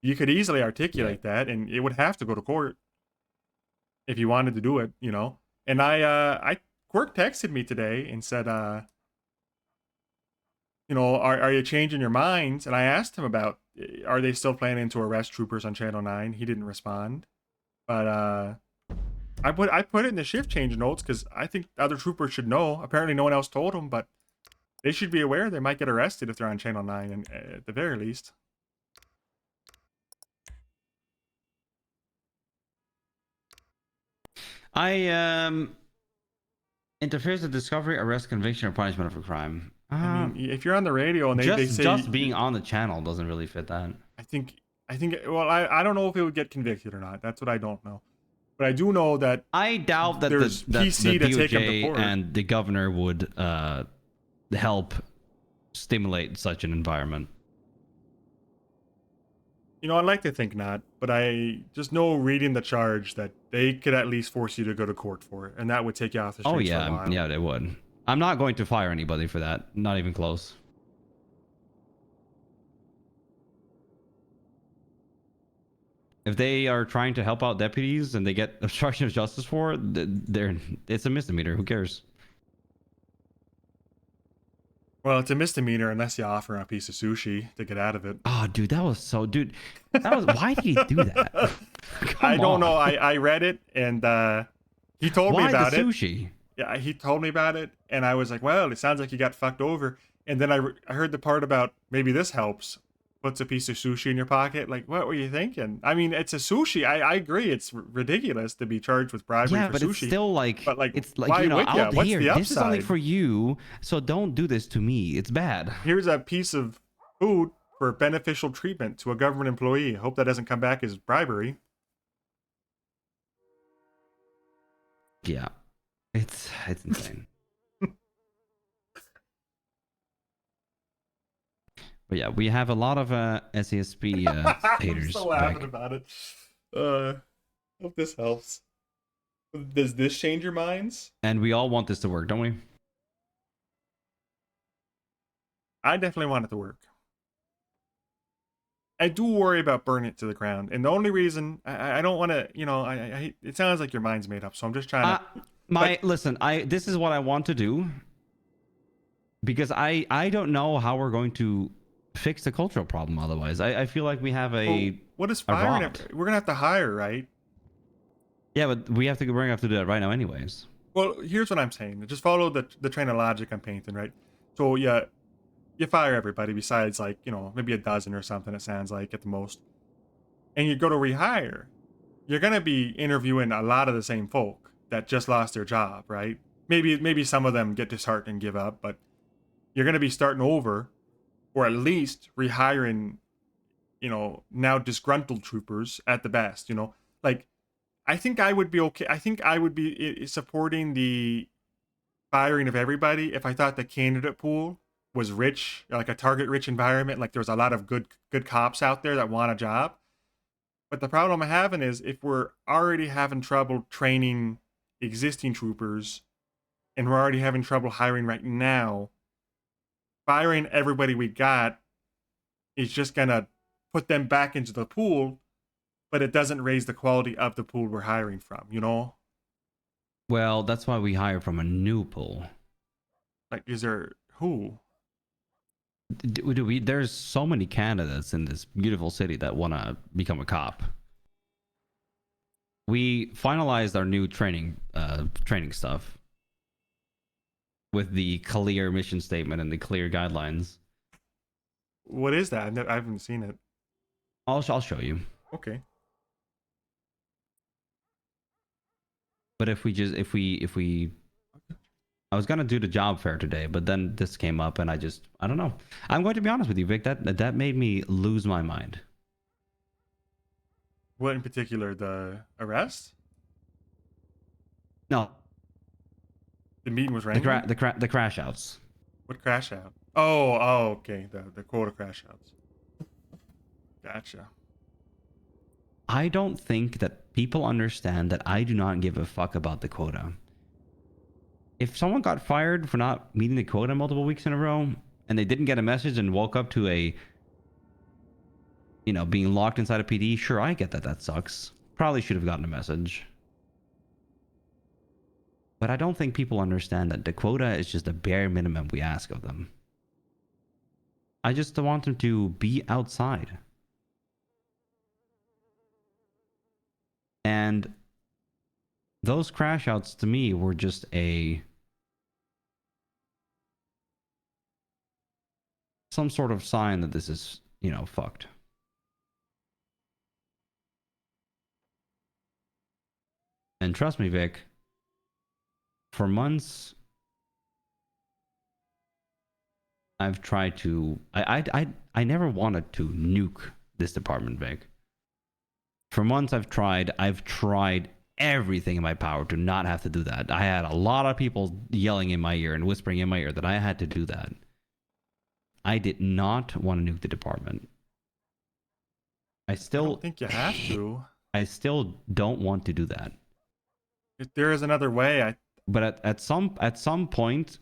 you could easily articulate that, and it would have to go to court if you wanted to do it, you know. And Quirk texted me today and said, you know, are you changing your minds? And I asked him about, are they still planning to arrest troopers on Channel 9? He didn't respond. But I put it in the shift change notes because I think other troopers should know. Apparently no one else told them, but they should be aware they might get arrested if they're on Channel 9, and at the very least. Interferes with discovery, arrest, conviction, or punishment of a crime. I mean, if you're on the radio and they say just being on the channel doesn't really fit that. I think well, I don't know if it would get convicted or not. That's what I don't know. But I do know that I doubt that there's PC to take him to DOJ court. and the governor would help stimulate such an environment. You know, I'd like to think not, but I just know reading the charge that they could at least force you to go to court for it, and that would take you off the streets for a while. Yeah, they would. I'm not going to fire anybody for that. Not even close. If they are trying to help out deputies and they get obstruction of justice for it, it's a misdemeanor. Who cares? Well, it's a misdemeanor unless you offer a piece of sushi to get out of it. Oh, dude, that was so... Dude, that was... Why did he do that? I don't know. I read it, and he told me about the sushi? It. Yeah, he told me about it, and I was like, well, it sounds like you got fucked over. And then I heard the part about maybe this helps. Puts a piece of sushi in your pocket. Like, what were you thinking? I mean, it's a sushi. I agree. It's ridiculous to be charged with bribery for sushi. It's still like... But like, it's like, why you know, would ya? out What's here, the upside? this is only for you, so don't do this to me. It's bad. Here's a piece of food for beneficial treatment to a government employee. Hope that doesn't come back as bribery. Yeah. It's insane. But yeah, we have a lot of SASP haters. I'm so laughing about it. Hope this helps. Does this change your minds? And we all want this to work, don't we? I definitely want it to work. I do worry about burning it to the ground, and the only reason I don't want to, you know, I it sounds like your mind's made up, so I'm just trying to. Listen, this is what I want to do, because I don't know how we're going to fix the cultural problem otherwise. I feel like we have what is firing? We're gonna have to hire, right? Yeah, but we're gonna have to do that right now anyways. Well, here's what I'm saying. Just follow the train of logic I'm painting, right? So yeah, you fire everybody besides, like, you know, maybe a dozen or something, it sounds like, at the most. And you go to rehire. You're gonna be interviewing a lot of the same folk that just lost their job, right? Maybe some of them get disheartened and give up, but you're gonna be starting over, or at least rehiring, you know, now disgruntled troopers at the best, you know? Like, I think I would be okay. I think I would be supporting the firing of everybody if I thought the candidate pool was rich, like a target-rich environment, like there was a lot of good cops out there that want a job. But the problem I'm having is if we're already having trouble training existing troopers, and we're already having trouble hiring right now, firing everybody we got is just gonna put them back into the pool, but it doesn't raise the quality of the pool we're hiring from, you know? Well, that's why we hire from a new pool. Like, is there who? There's so many candidates in this beautiful city that want to become a cop. We finalized our new training stuff with the clear mission statement and the clear guidelines. What is that? I haven't seen it. I'll show you. Okay. But if we I was gonna do the job fair today, but then this came up and I don't know. I'm going to be honest with you, Vic, that made me lose my mind. What in particular? The arrest? No. The meeting was random? The crash outs. What crash out? Oh, okay. The quota crash outs. Gotcha. I don't think that people understand that I do not give a fuck about the quota. If someone got fired for not meeting the quota multiple weeks in a row, and they didn't get a message and woke up to being locked inside a PD, sure, I get that. That sucks. Probably should have gotten a message. But I don't think people understand that the quota is just the bare minimum we ask of them. I just want them to be outside. And those crash outs to me were just some sort of sign that this is, fucked. And trust me, Vic, for months I've tried to I never wanted to nuke this department, Vic. For months I've tried everything in my power to not have to do that. I had a lot of people yelling in my ear and whispering in my ear that I had to do that. I did not want to nuke the department. I don't think you have to. I still don't want to do that. If there is another way, But at some point,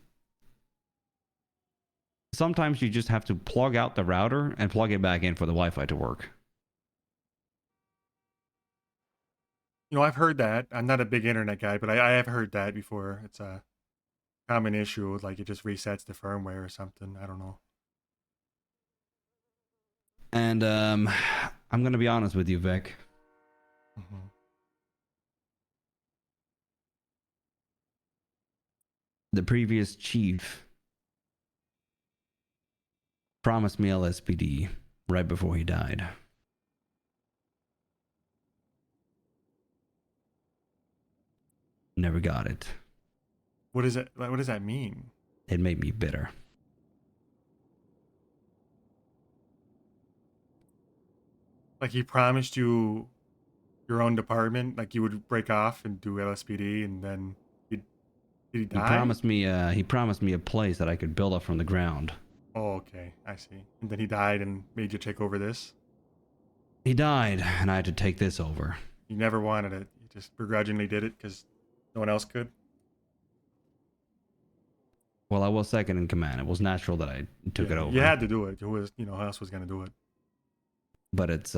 sometimes you just have to plug out the router and plug it back in for the Wi-Fi to work. I've heard that. I'm not a big internet guy, but I have heard that before. It's a common issue, like it just resets the firmware or something. I don't know. And I'm gonna be honest with you, Vic. Mm-hmm. The previous chief promised me LSPD right before he died. Never got it. What is it? What does that mean? It made me bitter. Like he promised you your own department, like you would break off and do LSPD, and then did he die? He promised me a place that I could build up from the ground. Oh, okay, I see. And then he died and made you take over this? He died, and I had to take this over. You never wanted it. You just begrudgingly did it because no one else could? Well, I was second in command. It was natural that I took it over. You had to do it. Who was, who else was going to do it? But it's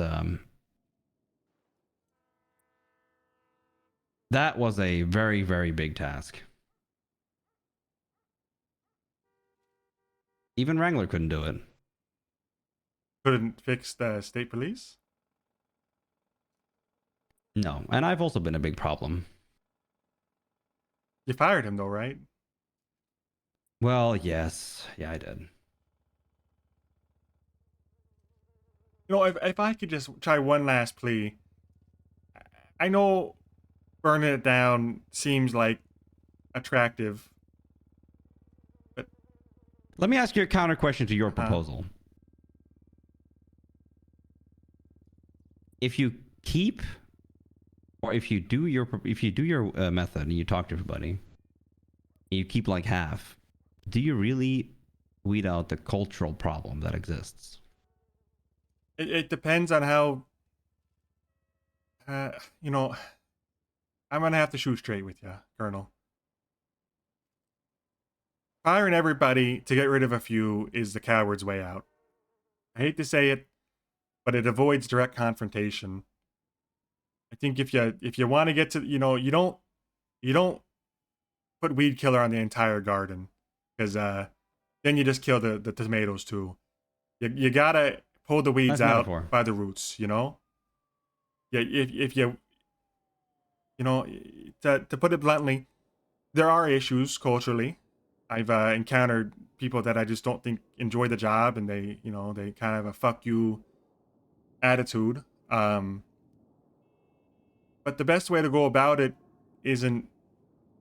that was a very, very big task. Even Wrangler couldn't do it. Couldn't fix the state police? No, and I've also been a big problem. You fired him though, right? Well, yes. Yeah, I did. If I could just try one last plea. I know burning it down seems like attractive. But let me ask you a counter question to your proposal. If you keep, or if you do your method and you talk to everybody, and you keep like half, do you really weed out the cultural problem that exists? it depends on how. I'm gonna have to shoot straight with you, Colonel. Firing everybody to get rid of a few is the coward's way out. I hate to say it, but it avoids direct confrontation. I think if you want to get to, you don't put weed killer on the entire garden, because then you just kill the tomatoes too. You gotta pull the weeds Nice out metaphor. by the roots, you know. Yeah, if you know, to put it bluntly, there are issues culturally. I've encountered people that I just don't think enjoy the job, and they kind of have a fuck you attitude. But the best way to go about it isn't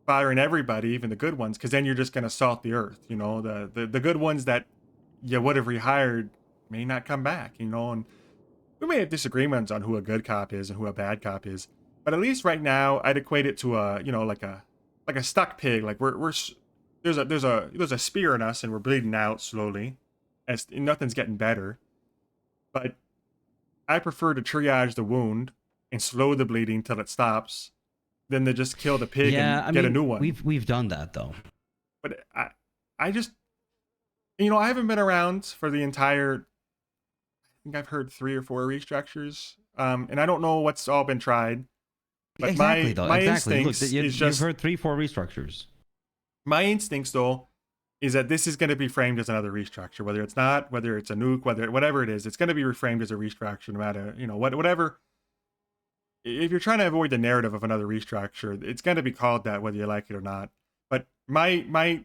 firing everybody, even the good ones, because then you're just gonna salt the earth. You know, the good ones that you would have rehired may not come back. You know, and we may have disagreements on who a good cop is and who a bad cop is, but at least right now I'd equate it to a like a stuck pig. Like there's a spear in us and we're bleeding out slowly, as nothing's getting better. But I prefer to triage the wound and slow the bleeding till it stops, than to just kill the pig and get a new one. We've done that though. But I just, I haven't been around for the entire. I think I've heard 3 or 4 restructures, and I don't know what's all been tried. But Exactly, though. my Exactly. instincts Look, is just, you've heard 3, 4 restructures. My instincts though is that this is going to be framed as another restructure, whether it's not, whether it's a nuke, whatever it is, it's going to be reframed as a restructure, no matter whatever. If you're trying to avoid the narrative of another restructure, it's going to be called that, whether you like it or not. But my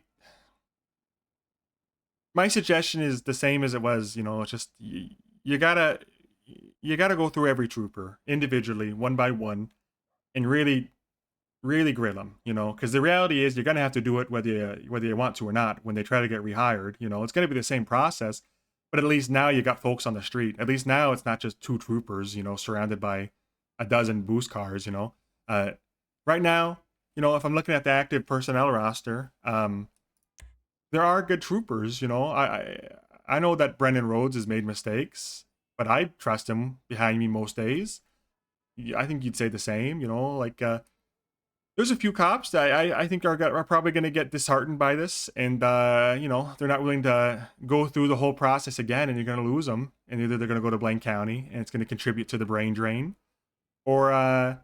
suggestion is the same as it was. It's just you gotta go through every trooper individually, one by one, and really grill them. Because the reality is you're gonna have to do it whether you want to or not. When they try to get rehired, it's gonna be the same process. But at least now you got folks on the street. At least now it's not just 2 troopers, surrounded by a dozen boost cars. Right now, if I'm looking at the active personnel roster, there are good troopers. I know that Brendan Rhodes has made mistakes, but I trust him behind me most days. I think you'd say the same. There's a few cops that I think are probably going to get disheartened by this, and they're not willing to go through the whole process again, and you're going to lose them, and either they're going to go to Blaine County, and it's going to contribute to the brain drain, or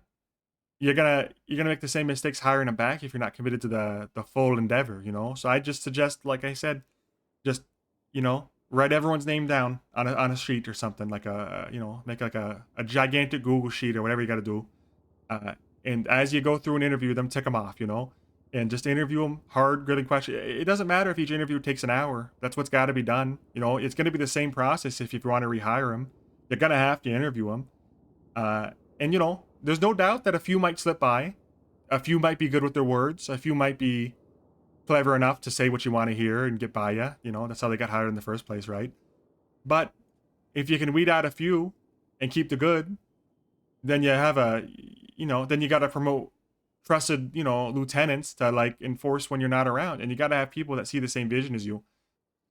you're gonna make the same mistakes hiring them back if you're not committed to the full endeavor. So I just suggest, like I said, just write everyone's name down on a sheet or something, like make like a gigantic Google sheet or whatever you got to do. And as you go through and interview them, tick them off, and just interview them, hard, gritty question. It doesn't matter if each interview takes an hour. That's what's got to be done. It's going to be the same process if you want to rehire them. You're going to have to interview them. And there's no doubt that a few might slip by. A few might be good with their words. A few might be clever enough to say what you want to hear and get by you. That's how they got hired in the first place, right? But if you can weed out a few and keep the good, then you have then you got to promote trusted, lieutenants to enforce when you're not around. And you got to have people that see the same vision as you.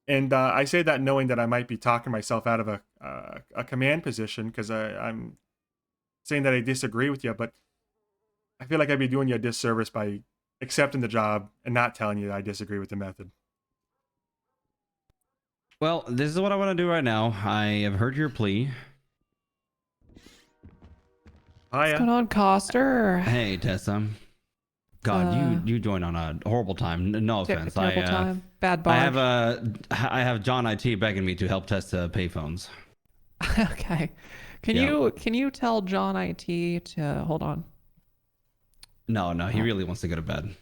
And I say that knowing that I might be talking myself out of a command position, because I'm saying that I disagree with you, but I feel like I'd be doing you a disservice by accepting the job and not telling you that I disagree with the method. Well, this is what I want to do right now. I have heard your plea. Hiya. What's going on, Coster? Hey, Tessa. God, you joined on a horrible time. No offense. Terrible time. Bad bar. I have John IT begging me to help Tessa payphones. Okay. Can you tell John IT to hold on? No, he really wants to go to bed.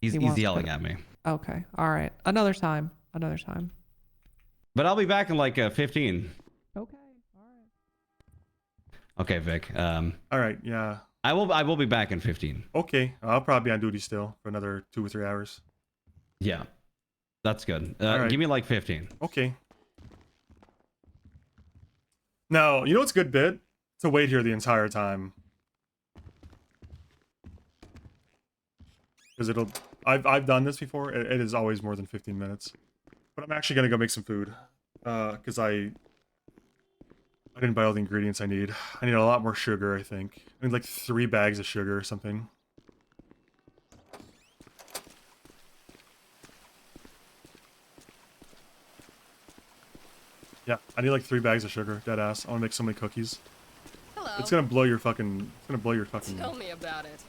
He's yelling at me. Okay. All right. Another time. But I'll be back in 15. Okay. Okay, Vic. All right. Yeah. I will be back in 15. Okay. I'll probably be on duty still for another 2 or 3 hours. Yeah. That's good. Right. Give me 15. Okay. Now, what's a good bit? To wait here the entire time. Because I've done this before. It is always more than 15 minutes. But I'm actually going to go make some food. Because I didn't buy all the ingredients I need. I need a lot more sugar, I think. I need 3 bags of sugar or something. Yeah, I need 3 bags of sugar, dead ass. I want to make so many cookies. Hello. It's gonna blow your fucking. Tell me about it.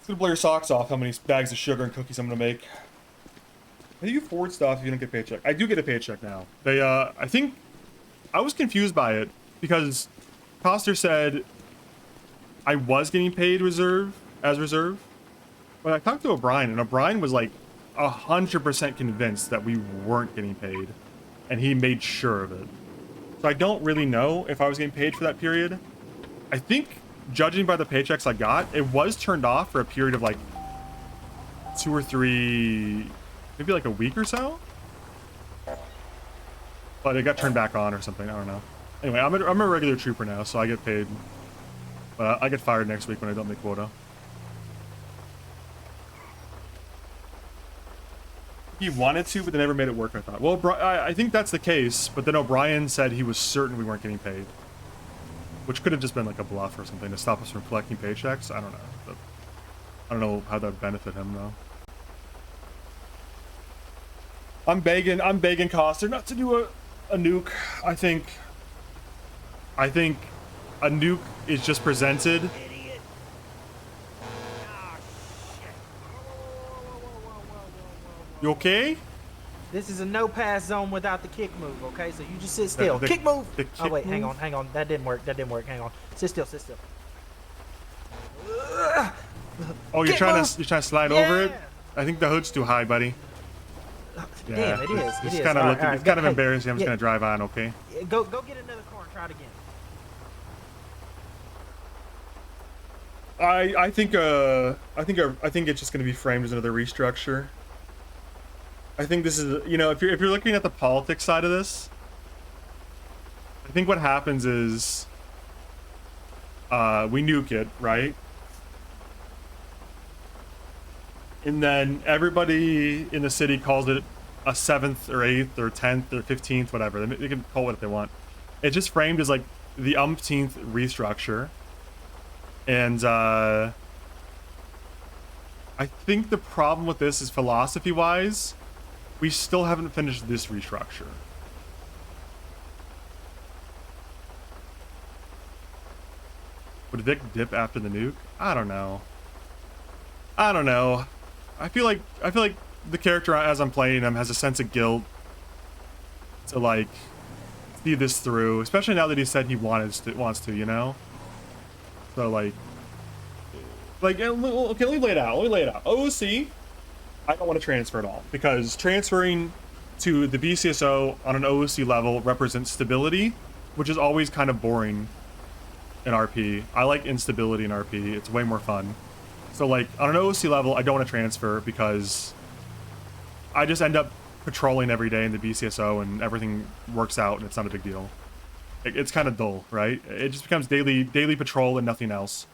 gonna blow your socks off how many bags of sugar and cookies I'm gonna make. How do you forward stuff if you don't get a paycheck? I do get a paycheck now. They, I think, I was confused by it because Coster said I was getting paid as reserve. But I talked to O'Brien, and O'Brien was like 100% convinced that we weren't getting paid, and he made sure of it. So I don't really know if I was getting paid for that period. I think, judging by the paychecks I got, it was turned off for a period of like 2 or 3, maybe like a week or so. But it got turned back on or something. I don't know. Anyway, I'm a regular trooper now, so I get paid. But I get fired next week when I don't make quota. He wanted to, but they never made it work, I thought. Well, I think that's the case, but then O'Brien said he was certain we weren't getting paid. Which could have just been like a bluff or something to stop us from collecting paychecks. I don't know. But I don't know how that would benefit him, though. I'm begging Coster not to do a nuke. I think a nuke is just presented. You okay? This is a no-pass zone without the kick move, okay? So you just sit still. Kick move! Oh, wait, hang on. That didn't work. Hang on. Sit still. Oh, you're trying to slide over it? I think the hood's too high, buddy. Yeah, damn, it is. It's kind of it's kind of embarrassing. I'm just gonna drive on, okay? Go get another car and try it again. I think it's just gonna be framed as another restructure. I think this is, you know, if you're looking at the politics side of this, I think what happens is we nuke it, right? And then everybody in the city calls it a 7th or 8th or 10th or 15th, whatever. They can call it what they want. It's just framed as like the umpteenth restructure. And I think the problem with this is philosophy-wise, we still haven't finished this restructure. Would Vic dip after the nuke? I don't know. I feel like the character as I'm playing him has a sense of guilt to like see this through, especially now that he said he wants to, you know. So like okay, let me lay it out. OOC, I don't want to transfer at all because transferring to the BCSO on an OOC level represents stability, which is always kind of boring in RP. I like instability in RP. It's way more fun. So like on an OOC level, I don't want to transfer because I just end up patrolling every day in the BCSO and everything works out and it's not a big deal. It's kind of dull, right? It just becomes daily patrol and nothing else.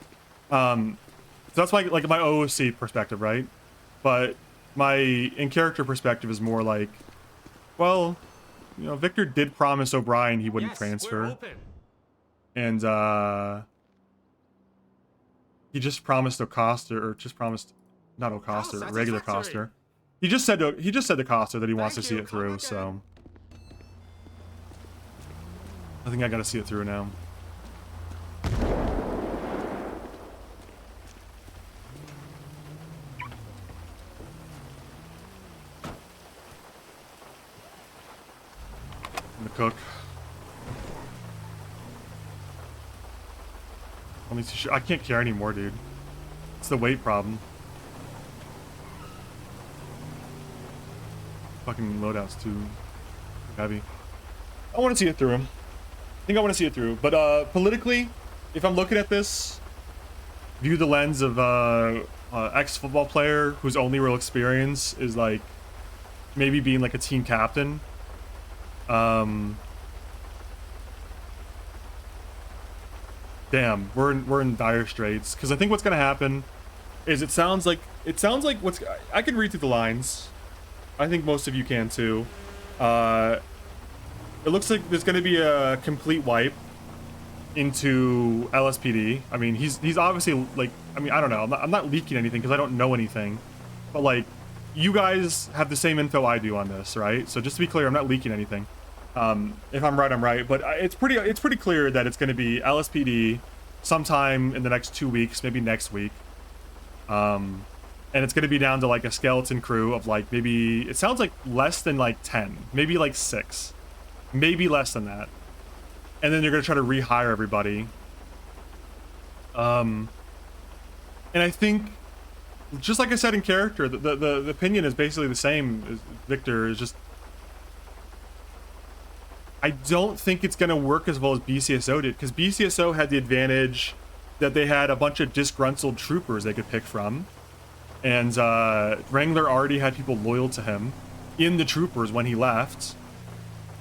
So that's like my OOC perspective, right? But my in-character perspective is more like, well, you know, Victor did promise O'Brien he wouldn't transfer. And he just promised O'Coster, or just promised, not O'Coster, regular Coster. He just said to Coster that he wants to see it through, so I think I gotta see it through now. I'm the cook. Only I can't carry anymore, dude. It's the weight problem. Fucking loadout's too heavy. I want to see it through. I think I want to see it through. But politically, if I'm looking at this, view the lens of ex-football player whose only real experience is like maybe being like a team captain. Damn, we're in dire straits. Because I think what's gonna happen is it sounds like what's I can read through the lines. I think most of you can too. It looks like there's gonna be a complete wipe into LSPD. I mean, he's obviously like, I mean, I don't know. I'm not leaking anything because I don't know anything. But like, you guys have the same info I do on this, right? So just to be clear, I'm not leaking anything. If I'm right, I'm right. But it's pretty clear that it's going to be LSPD sometime in the next 2 weeks, maybe next week. And it's going to be down to like a skeleton crew of like maybe, it sounds like less than like 10, maybe like 6, maybe less than that. And then you're going to try to rehire everybody. And I think, just like I said in character, the opinion is basically the same as Victor. Is just, I don't think it's going to work as well as BCSO did, because BCSO had the advantage that they had a bunch of disgruntled troopers they could pick from. And Wrangler already had people loyal to him in the troopers when he left,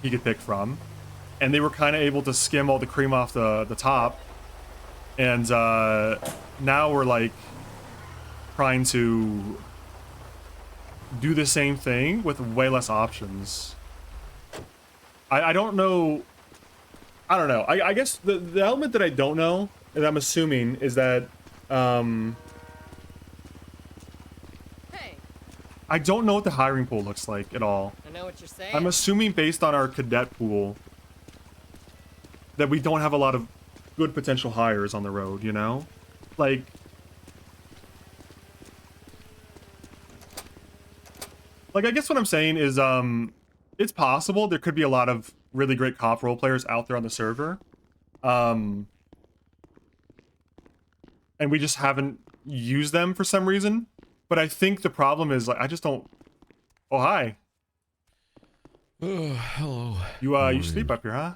he could pick from. And they were kind of able to skim all the cream off the top. And now we're like trying to do the same thing with way less options. I don't know. I don't know. I guess the element that I don't know, and I'm assuming, is that I don't know what the hiring pool looks like at all. I know what you're saying. I'm assuming based on our cadet pool that we don't have a lot of good potential hires on the road, you know? Like, I guess what I'm saying is, it's possible there could be a lot of really great cop role players out there on the server. And we just haven't used them for some reason. But I think the problem is, like, I just don't... Oh, hi. Hello. You sleep up here, huh?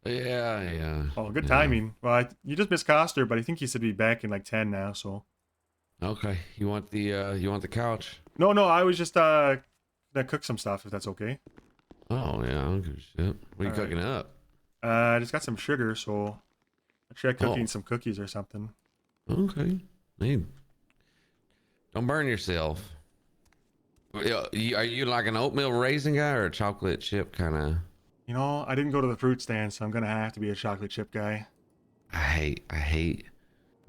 Yeah. Oh, good timing. Well, you just missed Coster, but I think he said he'd be back in like 10 now, so... Okay. You want the couch? No, I was just, gonna cook some stuff, if that's okay. Oh, yeah, I don't give a shit. What are you cooking up? I just got some sugar, so... I tried cooking some cookies or something. Okay. Hey, don't burn yourself. Are you like an oatmeal raisin guy or a chocolate chip kind of? You know, I didn't go to the fruit stand, so I'm gonna have to be a chocolate chip guy. I hate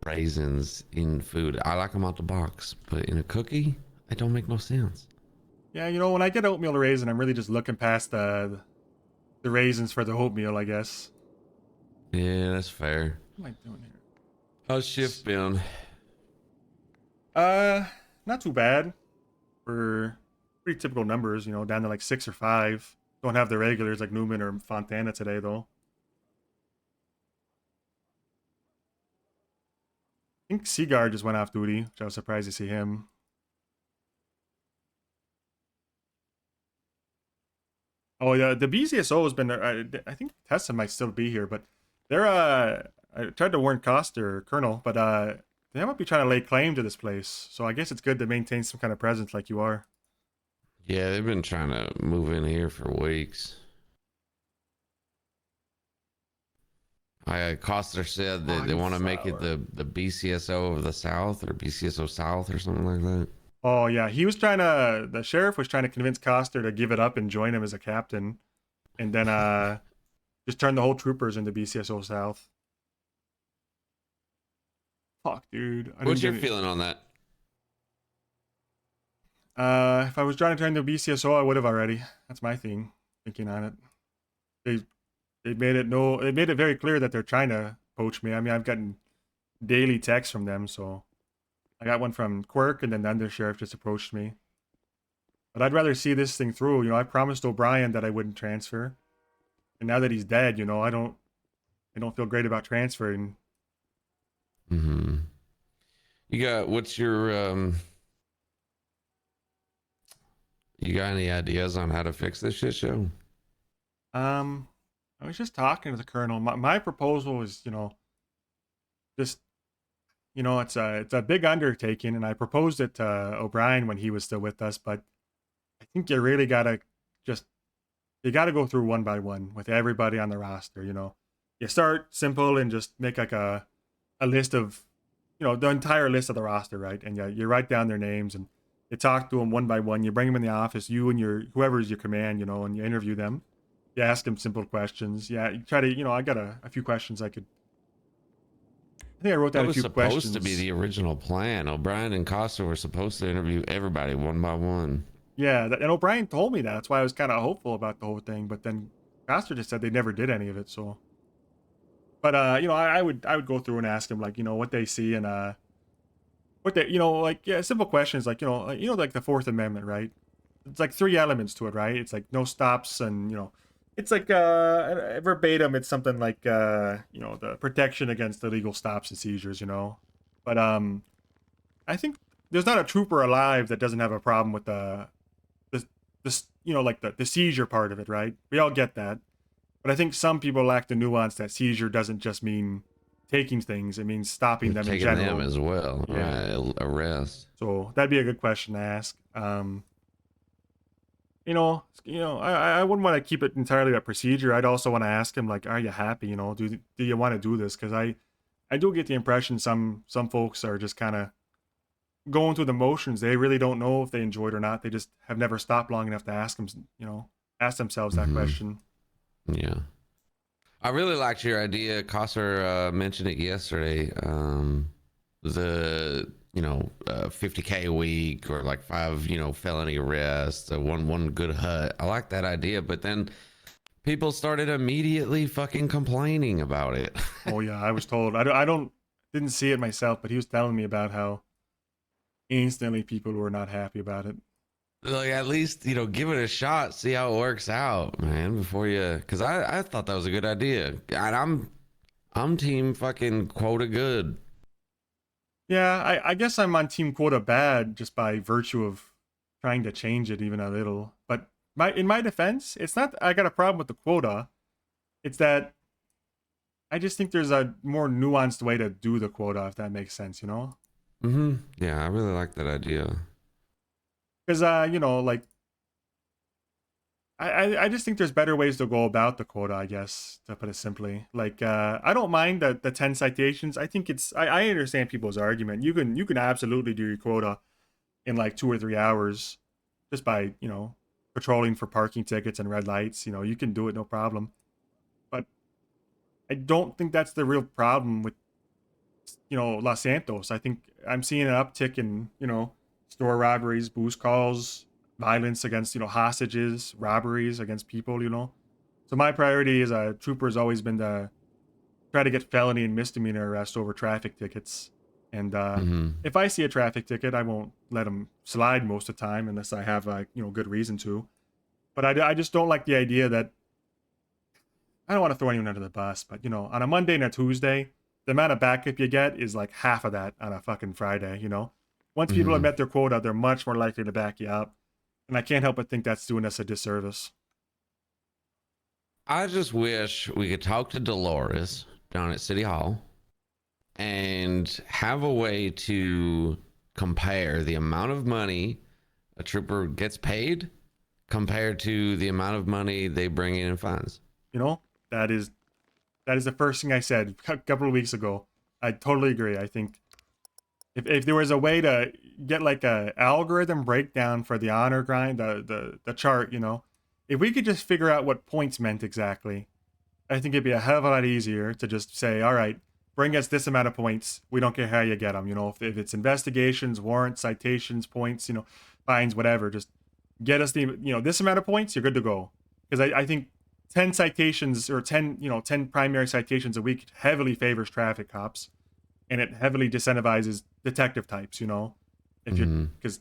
raisins in food. I like them out the box, but in a cookie, it don't make no sense. Yeah, you know, when I get oatmeal raisin, I'm really just looking past the raisins for the oatmeal, I guess. Yeah, that's fair. What am I doing here? How's shift been? Not too bad. For pretty typical numbers, you know, down to like 6 or 5. Don't have the regulars like Newman or Fontana today, though. I think Seaguard just went off duty, which I was surprised to see him. Oh, yeah, the BCSO has been... I think Tessa might still be here, but they're... I tried to warn Coster, Colonel, but they might be trying to lay claim to this place. So I guess it's good to maintain some kind of presence like you are. Yeah, they've been trying to move in here for weeks. Coster said that they want to make it the BCSO of the South or BCSO South or something like that. Oh, yeah. He was trying to... The sheriff was trying to convince Coster to give it up and join him as a captain. And then just turn the whole troopers into BCSO South. Fuck, dude. What's your feeling on that? If I was trying to turn to BCSO, I would have already. That's my thing. Thinking on it. They made it very clear that they're trying to poach me. I mean, I've gotten daily texts from them, so I got one from Quirk, and then the undersheriff just approached me. But I'd rather see this thing through. You know, I promised O'Brien that I wouldn't transfer, and now that he's dead, you know, I don't feel great about transferring. Mm-hmm. What's your you got any ideas on how to fix this shit show? I was just talking to the colonel. My proposal is, you know, just, you know, it's a big undertaking, and I proposed it to O'Brien when he was still with us, but I think you really gotta go through one by one with everybody on the roster, you know. You start simple and just make like a list of, you know, the entire list of the roster, right? And you write down their names and you talk to them one by one. You bring them in the office, you and whoever's your command, you know, and you interview them. You ask them simple questions. Yeah, you try to, you know, I got a few questions I think I wrote down a few questions. That was supposed to be the original plan. O'Brien and Costa were supposed to interview everybody one by one. Yeah, and O'Brien told me that. That's why I was kind of hopeful about the whole thing. But then Costa just said they never did any of it. So, but you know, I would go through and ask them, like, you know, what they see and what they, you know, like, yeah, simple questions like, like the Fourth Amendment, right? It's like 3 elements to it, right? It's like no stops, and it's like verbatim. It's something like the protection against illegal stops and seizures, But I think there's not a trooper alive that doesn't have a problem with like the seizure part of it, right? We all get that. But I think some people lack the nuance that seizure doesn't just mean taking things; it means stopping them in Taking general. them as well, Yeah. right? Arrest. So that'd be a good question to ask. I wouldn't want to keep it entirely a procedure. I'd also want to ask him, like, are you happy? Do you want to do this? Because I do get the impression some folks are just kind of going through the motions. They really don't know if they enjoy it or not. They just have never stopped long enough to ask themselves that question. Yeah. I really liked your idea. Cosser mentioned it yesterday. The 50K a week, or like 5 felony arrests, one good hut. I like that idea, but then people started immediately fucking complaining about it. Oh yeah, I was told. Didn't see it myself, but he was telling me about how instantly people were not happy about it. Like, at least give it a shot, see how it works out, man, before you, because I thought that was a good idea, and I'm team fucking quota good. Yeah, I guess I'm on team quota bad just by virtue of trying to change it even a little. But in my defense, it's not I got a problem with the quota. It's that I just think there's a more nuanced way to do the quota, if that makes sense, Yeah, I really like that idea. Because like I just think there's better ways to go about the quota, I guess, to put it simply. Like I don't mind the 10 citations. I think I understand people's argument. You can absolutely do your quota in like 2 or 3 hours just by, patrolling for parking tickets and red lights. You can do it, no problem. But I don't think that's the real problem with Los Santos. I think I'm seeing an uptick in, store robberies, boost calls, violence against, hostages, robberies against people, So my priority as a trooper has always been to try to get felony and misdemeanor arrests over traffic tickets. And if I see a traffic ticket, I won't let them slide most of the time unless I have a good reason to. But I just don't like the idea that I don't want to throw anyone under the bus, but on a Monday and a Tuesday, the amount of backup you get is like half of that on a fucking Friday, Once people have met their quota, they're much more likely to back you up. And I can't help but think that's doing us a disservice. I just wish we could talk to Dolores down at City Hall and have a way to compare the amount of money a trooper gets paid compared to the amount of money they bring in fines. That is the first thing I said a couple of weeks ago. I totally agree. I think if there was a way to get like a algorithm breakdown for the honor grind, the chart, if we could just figure out what points meant exactly, I think it'd be a hell of a lot easier to just say, all right, bring us this amount of points. We don't care how you get them. If it's investigations, warrants, citations, points, fines, whatever, just get us the, this amount of points, you're good to go. Because I think 10 citations or 10 primary citations a week heavily favors traffic cops, and it heavily disincentivizes detective types, if because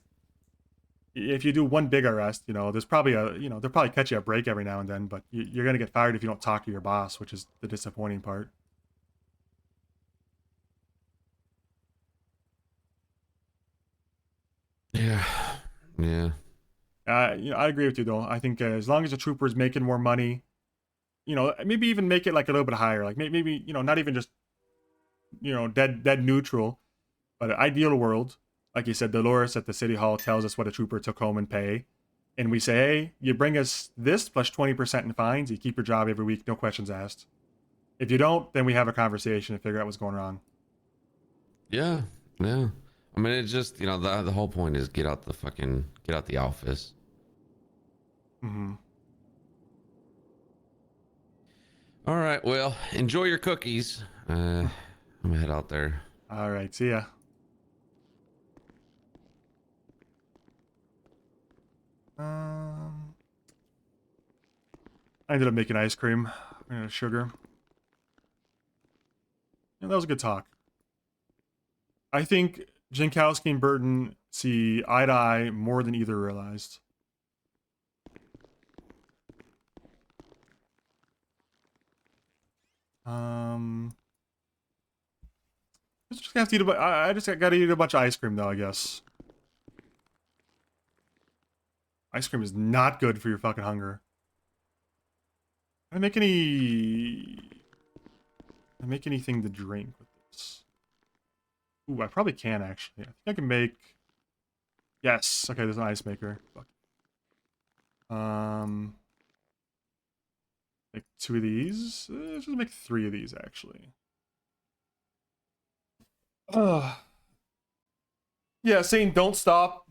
if you do one big arrest, there's probably they'll probably catch you a break every now and then, but you're going to get fired if you don't talk to your boss, which is the disappointing part. Yeah. I agree with you though. I think as long as the trooper is making more money, maybe even make it like a little bit higher, like maybe not even just dead neutral, but an ideal world, like you said, Dolores at the City Hall tells us what a trooper took home in pay, and we say, hey, you bring us this plus 20% in fines, you keep your job every week, no questions asked. If you don't, then we have a conversation and figure out what's going wrong. Yeah. I mean, it's just the whole point is get out the office. All right, well, enjoy your cookies. I'm gonna head out there. All right, see ya. I ended up making ice cream and sugar. Yeah, that was a good talk. I think Jankowski and Burton see eye to eye more than either realized. Just gonna have to eat I just gotta eat a bunch of ice cream though, I guess. Ice cream is not good for your fucking hunger. Can I make anything to drink with this? Ooh, I probably can actually. I think I can make. Yes. Okay, there's an ice maker. Fuck. Make 2 of these. Let's just make 3 of these actually. Yeah, saying don't stop,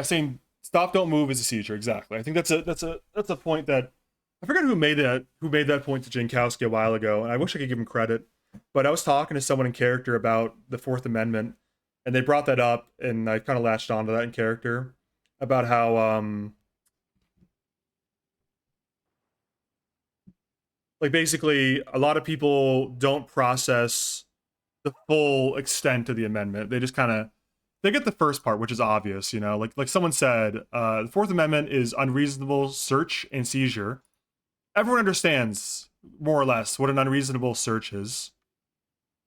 saying stop, don't move is a seizure. Exactly. I think that's a point that I forgot who made that point to Jankowski a while ago, and I wish I could give him credit. But I was talking to someone in character about the Fourth Amendment, and they brought that up, and I kind of latched onto that in character about how like basically a lot of people don't process the full extent of the amendment. They just kind of they get the first part, which is obvious, you know, like someone said, the Fourth Amendment is unreasonable search and seizure. Everyone understands more or less what an unreasonable search is,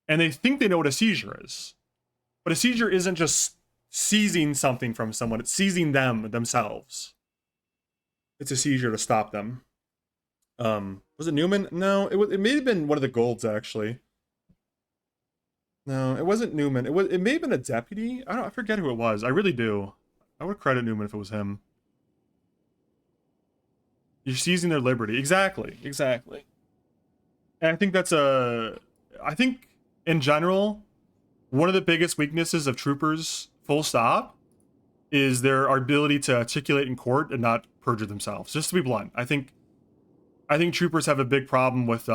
and they think they know what a seizure is. But a seizure isn't just seizing something from someone; it's seizing them themselves. It's a seizure to stop them. Was it Newman? No, it may have been one of the Golds actually. No, it wasn't Newman. It may have been a deputy. I forget who it was. I really do. I would credit Newman if it was him. You're seizing their liberty. Exactly. And I think I think in general, one of the biggest weaknesses of troopers, full stop, is their ability to articulate in court and not perjure themselves. Just to be blunt, I think troopers have a big problem with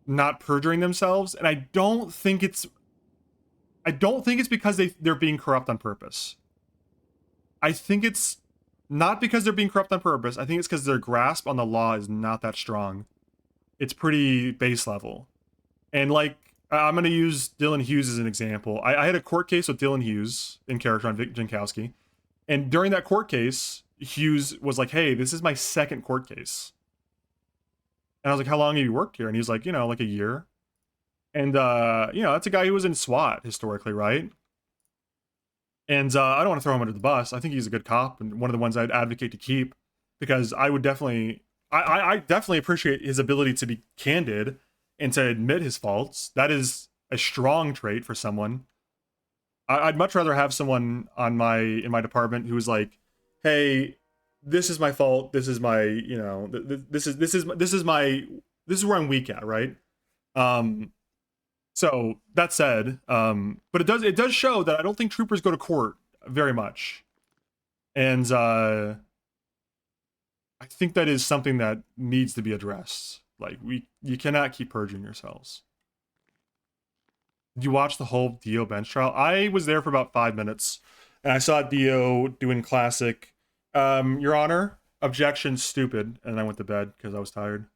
not perjuring themselves, and I don't think it's because they're being corrupt on purpose. I think it's not because they're being corrupt on purpose. I think it's because their grasp on the law is not that strong. It's pretty base level. And like, I'm going to use Dylan Hughes as an example. I had a court case with Dylan Hughes in character on Vic Jankowski. And during that court case, Hughes was like, hey, this is my second court case. And I was like, how long have you worked here? And he's like, you know, like a year. And, you know, that's a guy who was in SWAT historically, right? And I don't want to throw him under the bus. I think he's a good cop and one of the ones I'd advocate to keep, because I would definitely, I definitely appreciate his ability to be candid and to admit his faults. That is a strong trait for someone. I'd much rather have someone in my department who's like, hey, this is my fault. This is my, you know, this is where I'm weak at, right? So that said, but it does show that I don't think troopers go to court very much, and I think that is something that needs to be addressed. Like you cannot keep purging yourselves. Did you watch the whole Dio bench trial? I was there for about 5 minutes, and I saw Dio doing classic, Your Honor, objection, stupid, and I went to bed because I was tired.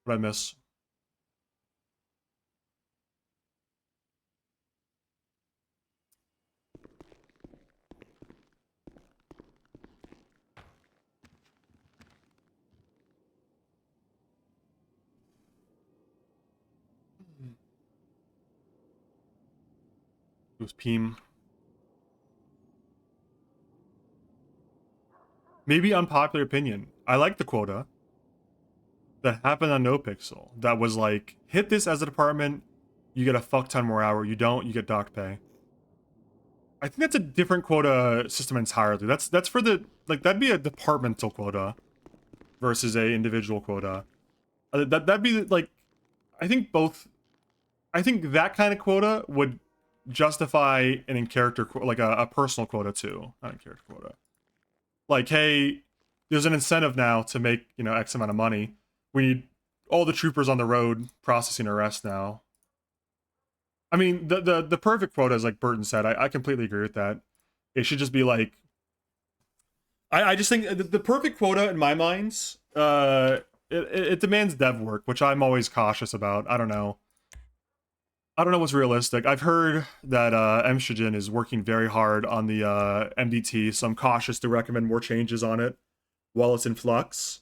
What did I miss? It was Peem. Maybe unpopular opinion. I like the quota that happened on NoPixel. That was like, hit this as a department, you get a fuck ton more hour. You don't, you get docked pay. I think that's a different quota system entirely. That's for the, like, that'd be a departmental quota versus a individual quota. That'd be like, I think that kind of quota would justify an in-character, like a personal quota too, not a character quota. Like, hey, there's an incentive now to make, you know, X amount of money. We need all the troopers on the road processing arrests now. I mean, the perfect quota is like Burton said. I completely agree with that. It should just be like, I just think the perfect quota in my mind, it demands dev work, which I'm always cautious about. I don't know. I don't know what's realistic. I've heard that Emstrogen is working very hard on the MDT, so I'm cautious to recommend more changes on it while it's in flux.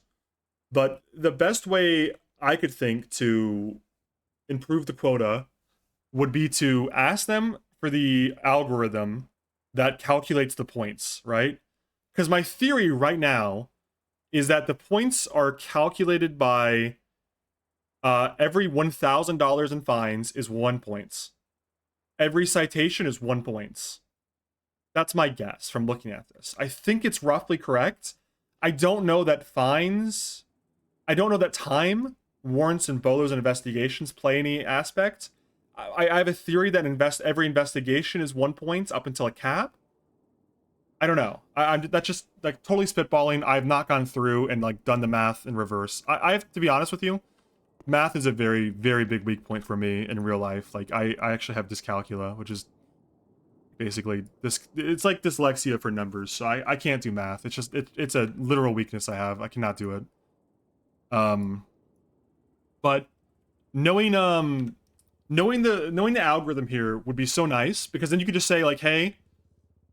But the best way I could think to improve the quota would be to ask them for the algorithm that calculates the points, right? Because my theory right now is that the points are calculated by every $1,000 in fines is 1 point. Every citation is 1 point. That's my guess from looking at this. I think it's roughly correct. I don't know that fines, I don't know that time, warrants, and bolos and investigations play any aspect. I have a theory that every investigation is 1 point up until a cap. I don't know. That's just like totally spitballing. I've not gone through and like done the math in reverse. I have to be honest with you. Math is a very, very big weak point for me in real life. Like I actually have dyscalculia, which is basically this. It's like dyslexia for numbers. So I can't do math. It's just it's a literal weakness I have. I cannot do it. But knowing the algorithm here would be so nice, because then you could just say like, hey,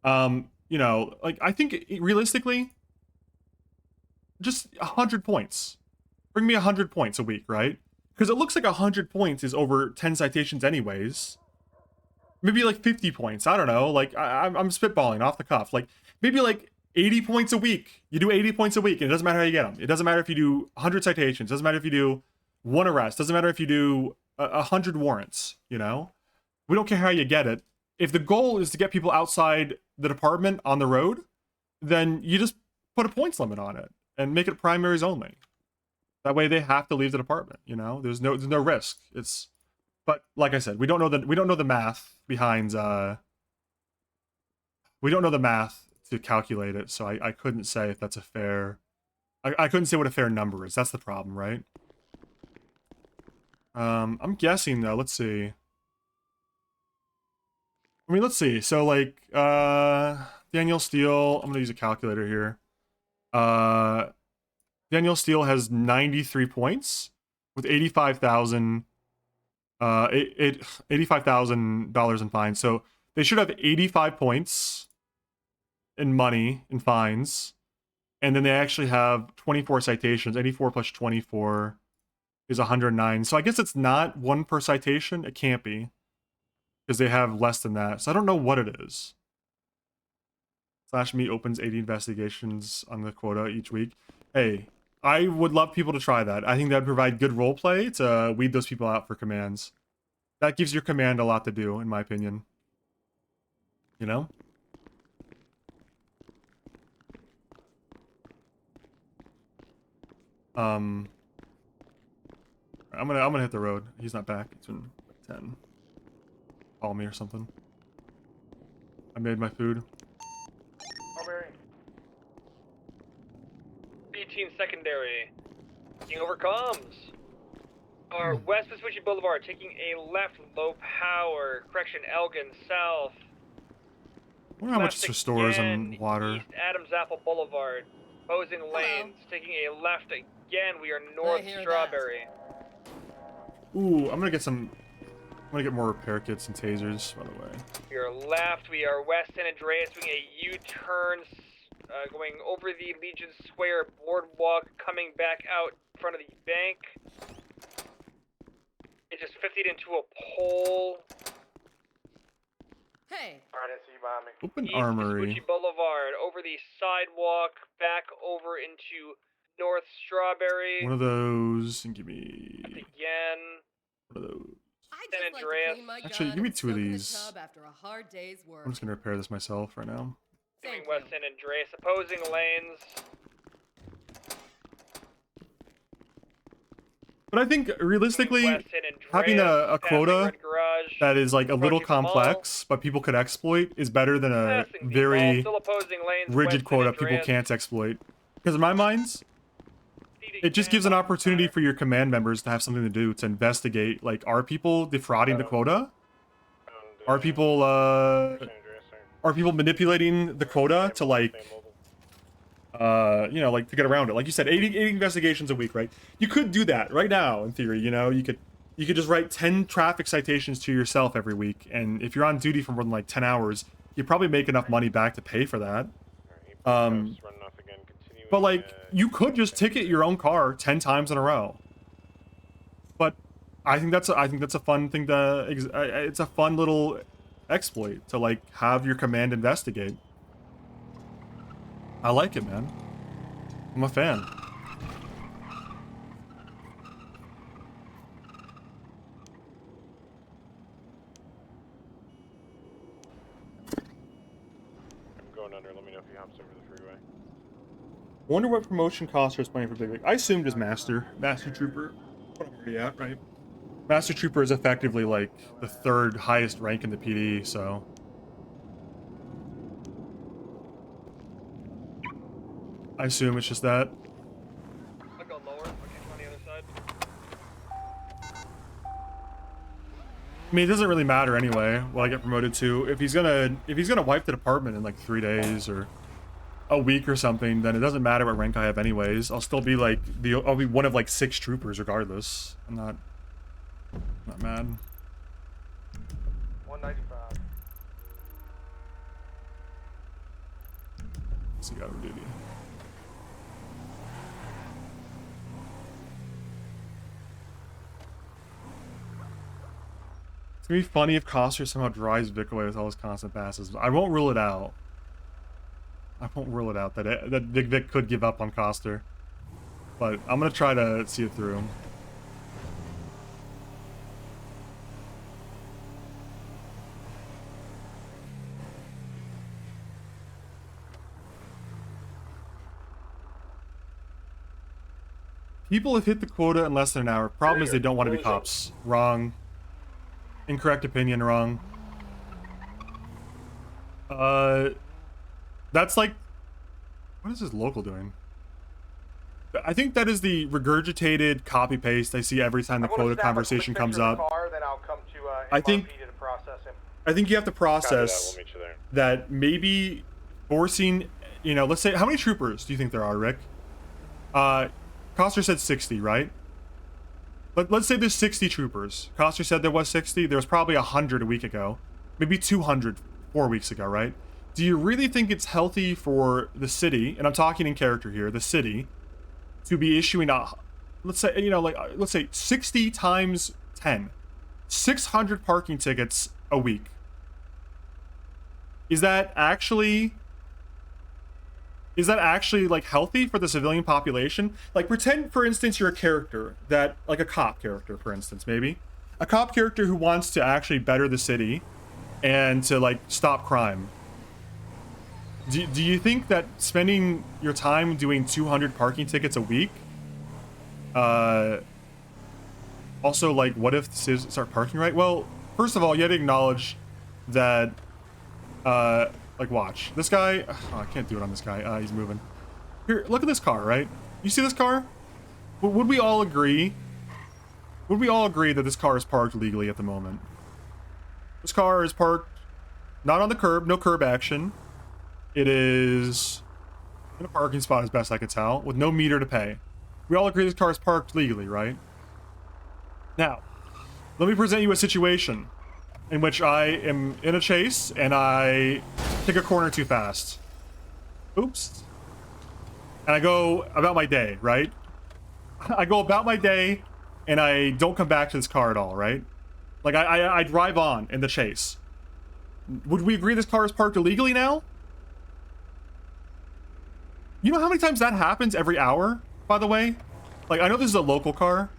you know, like I think realistically, just 100 points. Bring me 100 points a week, right? Because it looks like 100 points is over 10 citations anyways. Maybe like 50 points. I don't know. Like I'm spitballing off the cuff. Like maybe like 80 points a week. You do 80 points a week, and it doesn't matter how you get them. It doesn't matter if you do 100 citations. It doesn't matter if you do 1 arrest. It doesn't matter if you do 100 warrants. You know, we don't care how you get it. If the goal is to get people outside the department on the road, then you just put a points limit on it and make it primaries only. That way they have to leave the department, you know? There's no risk. But like I said, we don't know the math behind we don't know the math to calculate it, so I couldn't say if that's a fair I couldn't say what a fair number is. That's the problem, right? I'm guessing though, let's see. I mean, let's see. So like Daniel Steele, I'm gonna use a calculator here. Daniel Steele has 93 points with $85,000 in fines. So they should have 85 points in money in fines, and then they actually have 24 citations. 84 plus 24 is 109. So I guess it's not 1 per citation. It can't be, because they have less than that. So I don't know what it is. /me opens 80 investigations on the quota each week. Hey, I would love people to try that. I think that would provide good roleplay to weed those people out for commands. That gives your command a lot to do, in my opinion. You know? I'm gonna hit the road. He's not back. It's been like 10. Call me or something. I made my food. 18 secondary. Taking over comms. Our West Vespucci Boulevard, taking a left, low power. Correction, Elgin, south. I wonder how much this restores on water. East Adams Apple Boulevard. Opposing lanes, taking a left again. We are north Strawberry. Ooh, I'm gonna get more repair kits and tasers, by the way. We are left. We are west San Andreas, doing a U-turn. Going over the Legion Square boardwalk, coming back out in front of the bank. It just 50'd into a pole. Hey! Alright, I see you behind me. Open East armory. Vespucci Boulevard, over the sidewalk, back over into North Strawberry. One of those, and give me... Again. One of those. San Andreas. Actually, give me 2 of these. After a hard day's work. I'm just gonna repair this myself right now. Doing West San Andreas, opposing lanes. But I think realistically, having a quota that is like a little complex, but people could exploit, is better than a very rigid quota people can't exploit. Because in my mind, it just gives an opportunity for your command members to have something to do, to investigate. Like, are people defrauding the quota? Are people manipulating the quota to like, you know, like to get around it? Like you said, 80 investigations a week, right? You could do that right now, in theory. You know, you could you could just write 10 traffic citations to yourself every week, and if you're on duty for more than like 10 hours, you probably make enough money back to pay for that. But like, you could just ticket your own car 10 times in a row. But I think that's a fun thing to, it's a fun little exploit to like have your command investigate. I like it, man. I'm a fan. I'm going under. Let me know if he hops over the freeway. Wonder what promotion Coster is playing for Big Vic. I assumed just Master Trooper. What I'm already at, right? Master Trooper is effectively like the 3rd highest rank in the PD, so. I assume it's just that. I'll go lower. I'll catch him on the other side. I mean, it doesn't really matter anyway what I get promoted to. If he's gonna wipe the department in like 3 days or a week or something, then it doesn't matter what rank I have anyways. I'll still be like I'll be one of like 6 troopers regardless. I'm not mad. 195. See how we duty. It's gonna be funny if Coster somehow drives Vic away with all his constant passes. I won't rule it out. I won't rule it out that Big Vic could give up on Coster. But I'm gonna try to see it through. People have hit the quota in less than an hour. Problem is they don't want to be cops. Wrong. Incorrect opinion, wrong. That's like... What is this local doing? I think that is the regurgitated copy-paste I see every time the quota conversation comes up. I think you have to process that maybe forcing... You know, let's say... How many troopers do you think there are, Rick? Coster said 60, right? Let's say there's 60 troopers. Coster said there was 60. There was probably 100 a week ago. Maybe 200 4 weeks ago, right? Do you really think it's healthy for the city, and I'm talking in character here, the city, to be issuing a, let's say, you know, like, let's say 60 times 10, 600 parking tickets a week? Is that actually like healthy for the civilian population? Like, pretend, for instance, you're a character that, like a cop character, for instance, maybe. A cop character who wants to actually better the city and to, like, stop crime. Do you think that spending your time doing 200 parking tickets a week, also, like, what if the citizens start parking right? Well, first of all, you have to acknowledge that, like, watch. This guy, oh, I can't do it on this guy. He's moving. Here, look at this car, right? You see this car? Would we all agree? Would we all agree that this car is parked legally at the moment? This car is parked not on the curb, no curb action. It is in a parking spot as best I could tell, with no meter to pay. We all agree this car is parked legally, right? Now, let me present you a situation in which I am in a chase and I take a corner too fast. Oops. And I go about my day, right? I go about my day and I don't come back to this car at all, right? Like, I drive on in the chase. Would we agree this car is parked illegally now? You know how many times that happens every hour, by the way? Like, I know this is a local car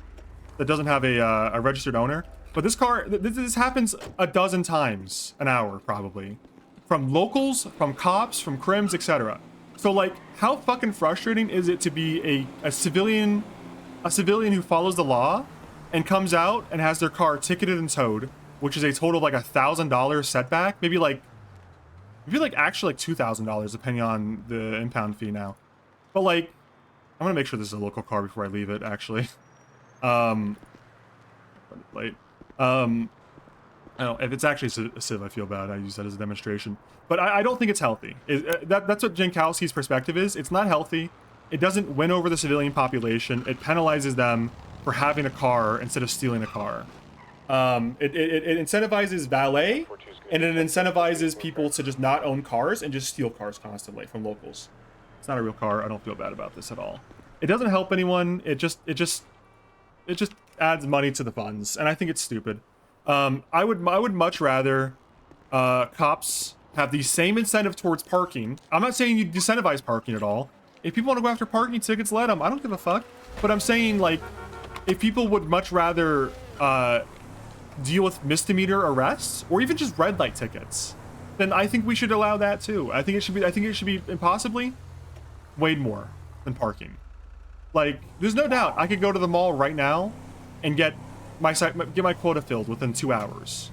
that doesn't have a registered owner, but this car, this happens a dozen times an hour, probably. From locals, from cops, from crims, etc. So, like, how fucking frustrating is it to be a civilian who follows the law and comes out and has their car ticketed and towed, which is a total of like $1,000 setback, maybe like actually like $2,000 depending on the impound fee now. But like, I'm gonna make sure this is a local car before I leave it, actually. Late. I don't know, if it's actually a civ, I feel bad. I use that as a demonstration. But I don't think it's healthy. That's what Jankowski's perspective is. It's not healthy. It doesn't win over the civilian population. It penalizes them for having a car instead of stealing a car. It incentivizes valet, and it incentivizes people to just not own cars and just steal cars constantly from locals. It's not a real car. I don't feel bad about this at all. It doesn't help anyone. It just adds money to the funds, and I think it's stupid. I would much rather cops have the same incentive towards parking. I'm not saying you disincentivize parking at all. If people want to go after parking tickets, let them. I don't give a fuck. But I'm saying, like, if people would much rather deal with misdemeanor arrests or even just red light tickets, then I think we should allow that too. I think it should be impossibly weighed more than parking. Like, there's no doubt I could go to the mall right now and get my quota filled within 2 hours.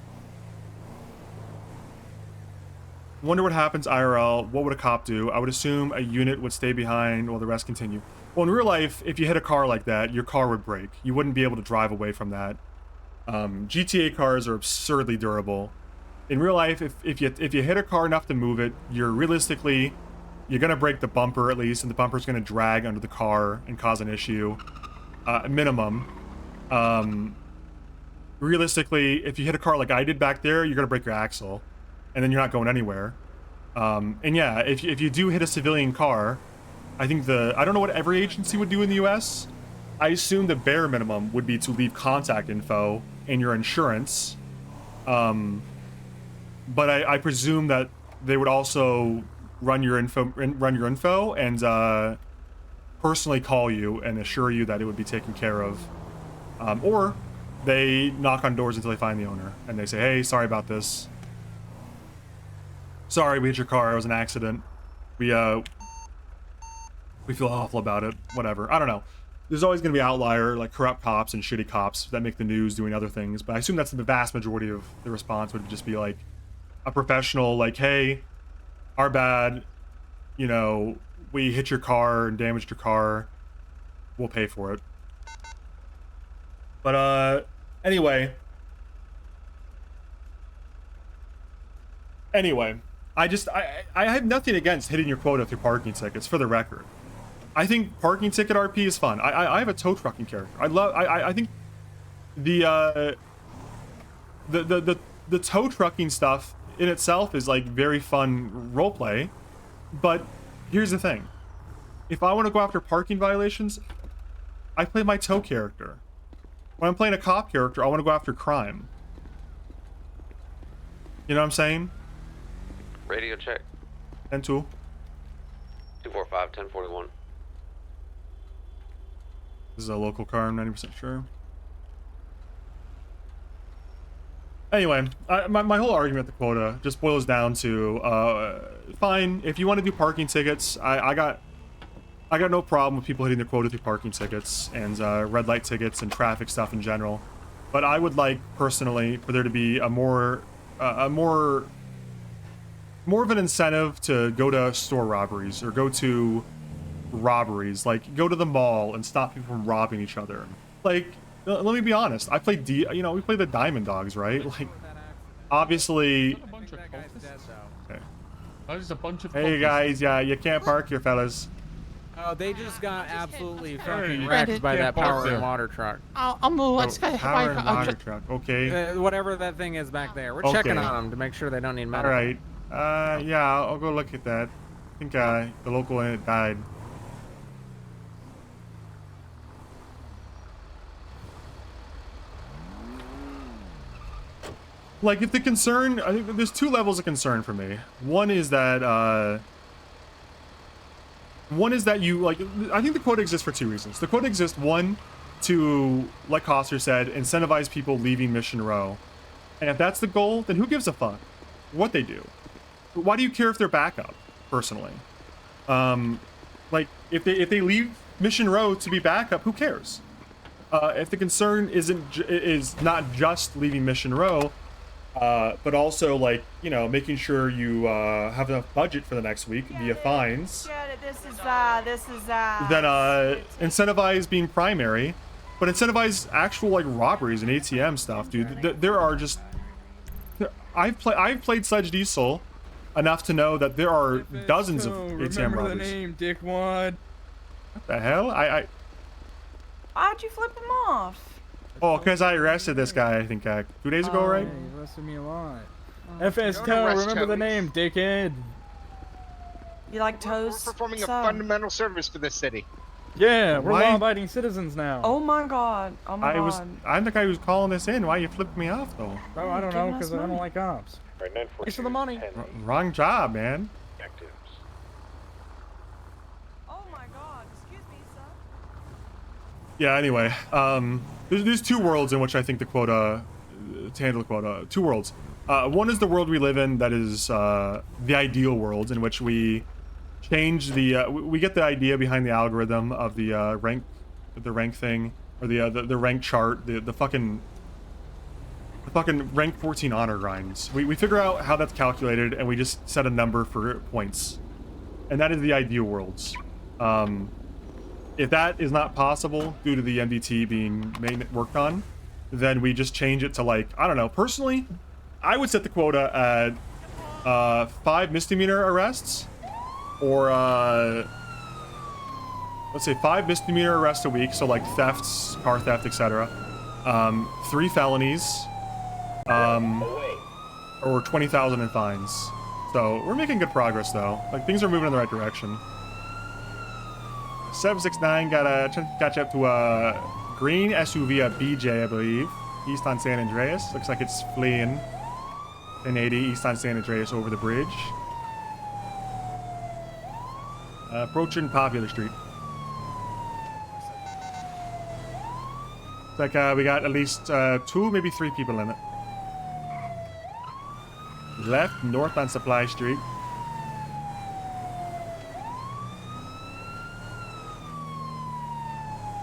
Wonder what happens IRL. What would a cop do? I would assume a unit would stay behind while the rest continue. Well, in real life, if you hit a car like that, your car would break. You wouldn't be able to drive away from that. GTA cars are absurdly durable. In real life, if you hit a car enough to move it, you're gonna break the bumper at least, and the bumper's gonna drag under the car and cause an issue. Minimum. Realistically, if you hit a car like I did back there, you're gonna break your axle, and then you're not going anywhere. And yeah, if you do hit a civilian car, I think I don't know what every agency would do in the US. I assume the bare minimum would be to leave contact info and your insurance. But I presume that they would also run your info and personally call you and assure you that it would be taken care of. Or they knock on doors until they find the owner and they say, hey, sorry about this. Sorry, we hit your car. It was an accident. We feel awful about it. Whatever. I don't know. There's always going to be outlier, like corrupt cops and shitty cops that make the news doing other things. But I assume that's the vast majority of the response would just be like a professional, like, hey, our bad. You know, we hit your car and damaged your car. We'll pay for it. But, anyway, I have nothing against hitting your quota through parking tickets, for the record. I think parking ticket RP is fun. I have a tow trucking character. I think the tow trucking stuff in itself is like very fun roleplay. But here's the thing. If I want to go after parking violations, I play my tow character. When I'm playing a cop character, I want to go after crime. You know what I'm saying? Radio check. 10-2. 245, 1041. This is a local car, I'm 90% sure. Anyway, my whole argument with the quota just boils down to, fine, if you want to do parking tickets, I got no problem with people hitting their quota through parking tickets and red light tickets and traffic stuff in general. But I would like, personally, for there to be a more of an incentive to go to store robberies or go to robberies, like go to the mall and stop people from robbing each other. Like, let me be honest, I played we play the Diamond Dogs, right? Like, obviously. Okay. There's a bunch of hey guys, yeah, you can't park here, fellas. Oh, they just got absolutely fucking wrecked by that power and water truck. Power and water truck, okay. Whatever that thing is back there. We're checking on them to make sure they don't need medical. Alright. Yeah, I'll go look at that. I think the local in it died. Like, if the concern, I think there's two levels of concern for me. One is that you, like, I think the quota exists for two reasons. The quota exists, one, to, like Coster said, incentivize people leaving Mission Row. And if that's the goal, then who gives a fuck what they do? Why do you care if they're backup, personally? Like, if they leave Mission Row to be backup, who cares? If the concern is not just leaving Mission Row, but also, like, you know, making sure you have enough budget for the next week via fines. This is Then incentivize being primary, but incentivize actual, like, robberies and ATM stuff, dude. There are just, I've played Sledge Diesel enough to know that there are dozens of ATM robberies. Remember the name, dickwad. What the hell? Why'd you flip him off? Oh, because I arrested this guy, I think, 2 days ago, right? Yeah, you arrested me a lot. Oh. FS Don't Toe, arrest remember the Toes. name, dickhead. You like toes? We're performing a son? fundamental service for this city. Yeah, we're Why- law-abiding citizens now. Oh my god. Oh my god. I'm the guy who's calling this in. Why you flipped me off, though? Bro, I don't know, Giving us because I don't money. like cops. Alright, 942. Thanks for the money. Wrong job, man. Actives. Oh my god. Excuse me, sir. Yeah, anyway, there's two worlds in which I think the quota, to handle the quota, two worlds. One is the world we live in that is the ideal world in which we change the, we get the idea behind the algorithm of the rank thing, or the rank chart, the fucking rank 14 honor grinds. We figure out how that's calculated and we just set a number for points. And that is the ideal worlds. If that is not possible due to the MDT being worked on, then we just change it to, like, I don't know. Personally, I would set the quota at 5 misdemeanor arrests, or let's say 5 misdemeanor arrests a week, so like thefts, car theft, etc. 3 felonies, or 20,000 in fines. So we're making good progress, though. Like, things are moving in the right direction. 769 gotta catch up to a green SUV, a BJ, I believe, east on San Andreas. Looks like it's fleeing. 1080 east on San Andreas over the bridge. Approaching Popular Street. Looks like we got at least 2, maybe 3 people in it. Left, north on Supply Street.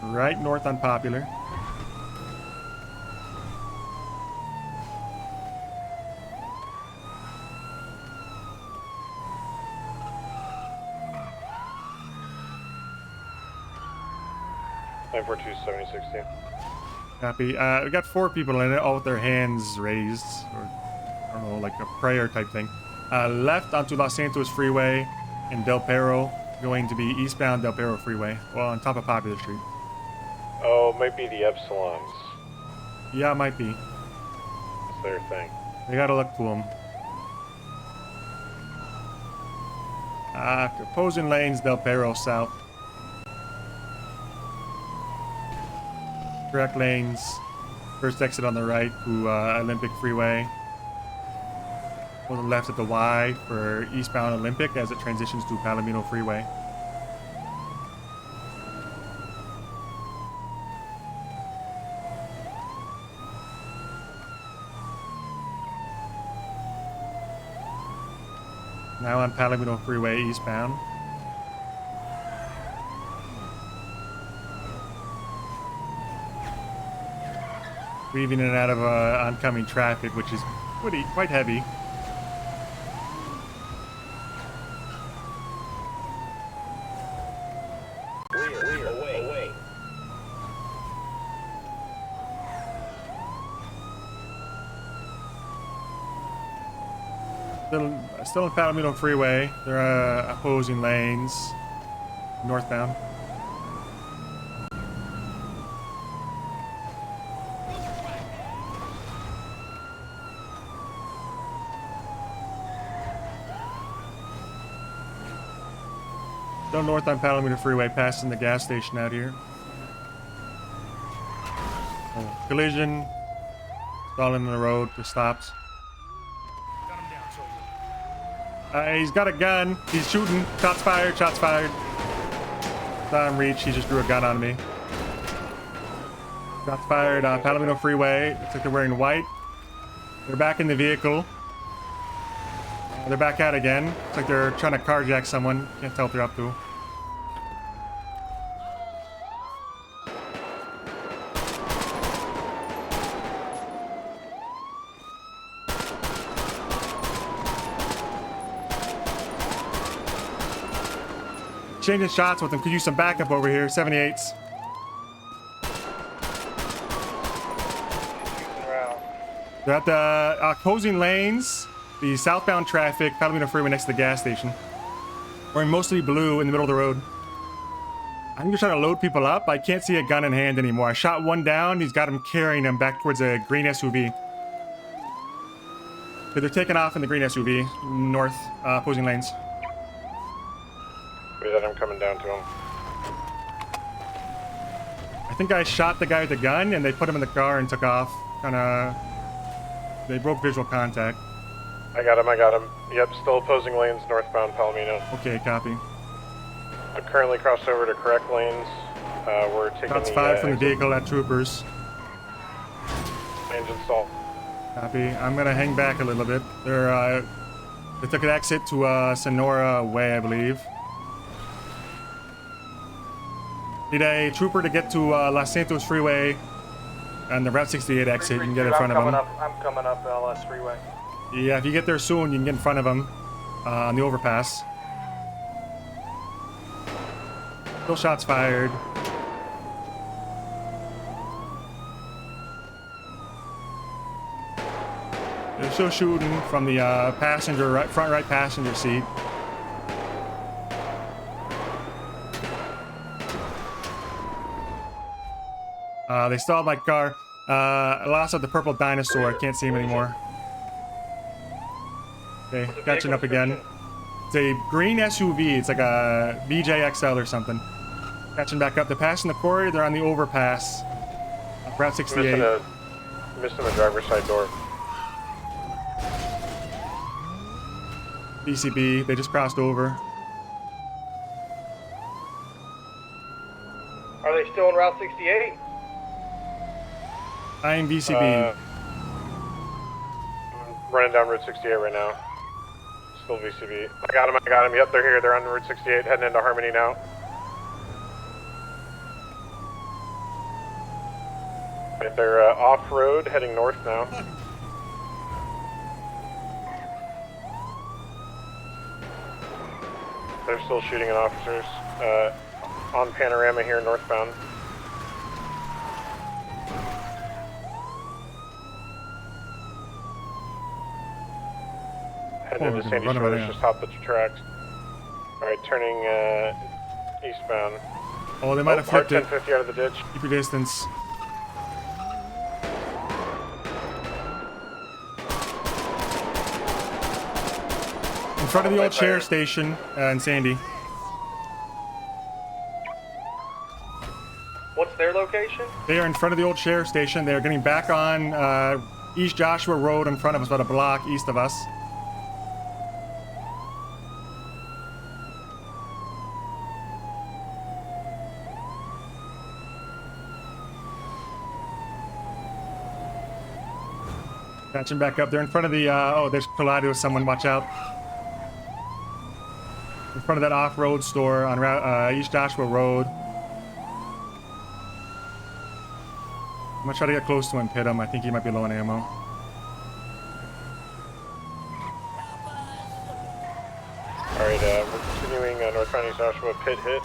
Right north on Popular. Nine four two 7060. Copy. We got 4 people in it, all with their hands raised, or I don't know, like a prayer type thing. Left onto Los Santos Freeway and Del Perro, going to be eastbound Del Perro Freeway, well, on top of Popular Street. Oh, it might be the Epsilons. Yeah, it might be. That's their thing. They gotta look to them. Opposing lanes, Del Perro south. Direct lanes. First exit on the right to Olympic Freeway. On the left at the Y for eastbound Olympic as it transitions to Palomino Freeway. Now on Palomino Freeway eastbound. Weaving in and out of oncoming traffic, which is quite heavy. Away. Still on Palomino Freeway. They're opposing lanes. Northbound. Still north on Palomino Freeway, passing the gas station out here. Oh, collision. Stalling in the road for stops. He's got a gun. He's shooting. Shots fired. Shots fired. Saw him reach. He just drew a gun on me. Shots fired on Palomino Freeway. Looks like they're wearing white. They're back in the vehicle. They're back out again. Looks like they're trying to carjack someone. Can't tell what they're up to. Changing shots with them. Could use some backup over here. 78s. They're at the opposing lanes. The southbound traffic, Palomino Freeway next to the gas station. Wearing mostly blue in the middle of the road. I'm just trying to load people up. I can't see a gun in hand anymore. I shot one down. He's got him carrying him back towards a green SUV. They're taking off in the green SUV, north, opposing lanes. I'm coming down to him. I think I shot the guy with the gun, and they put him in the car and took off. Kinda... They broke visual contact. I got him. Yep, still opposing lanes, northbound Palomino. Okay, copy. I'm currently crossed over to correct lanes. We're taking Shots the, fired from the vehicle at troopers. Engine stall. Copy. I'm gonna hang back a little bit. They took an exit to Sonora Way, I believe. Need a trooper to get to Los Santos Freeway and the Route 68 exit. You can get in front of them. I'm coming up LS Freeway. Yeah, if you get there soon, you can get in front of them on the overpass. Still shots fired. They're still shooting from the passenger front right passenger seat. They stalled my car. I lost out the purple dinosaur. I can't see him anymore. Okay, catching up again. It's a green SUV. It's like a BJXL or something. Catching back up. They're passing the quarry. They're on the overpass. Route 68. Missing the driver's side door. BCB. They just crossed over. Are they still on Route 68? I am BCB. Running down Route 68 right now. Still VCB. I got him. Yep, they're here. They're on Route 68, heading into Harmony now. Right, they're off-road, heading north now. They're still shooting at officers. On Panorama here, northbound. Heading into Sandy Shores, just hopped the tracks. Alright, turning eastbound. Oh, they might have flipped it. 1050 out of the ditch. Keep your distance. In front of the old sheriff station in Sandy. What's their location? They are in front of the old sheriff station. They are getting back on East Joshua Road in front of us, about a block east of us. Catching back up. They're in front of the, oh, there's collided with someone. Watch out. In front of that off-road store on East Joshua Road. I'm gonna try to get close to him and hit him. I think he might be low on ammo. Alright, we're continuing northbound East Joshua, pit hit.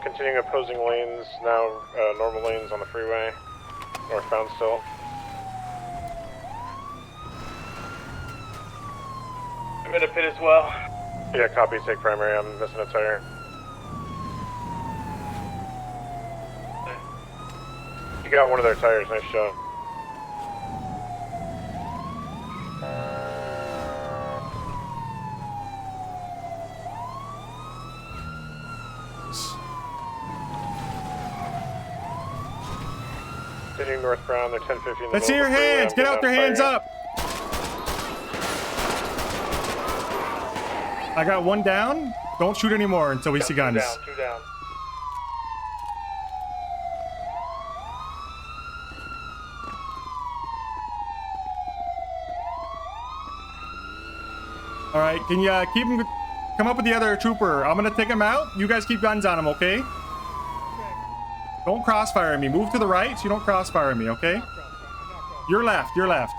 Continuing opposing lanes, now normal lanes on the freeway, northbound still. I'm in a pit as well. Yeah, copy, take primary, I'm missing a tire. You got one of their tires, nice shot. Continuing northbound, they're 1050 in the Let's see your hands! Get out their hands up! I got one down. Don't shoot anymore until we see guns. Two down. All right, can you keep him? Come up with the other trooper. I'm gonna take him out. You guys keep guns on him, okay? Don't crossfire me. Move to the right so you don't crossfire me, okay? You're left. You're left.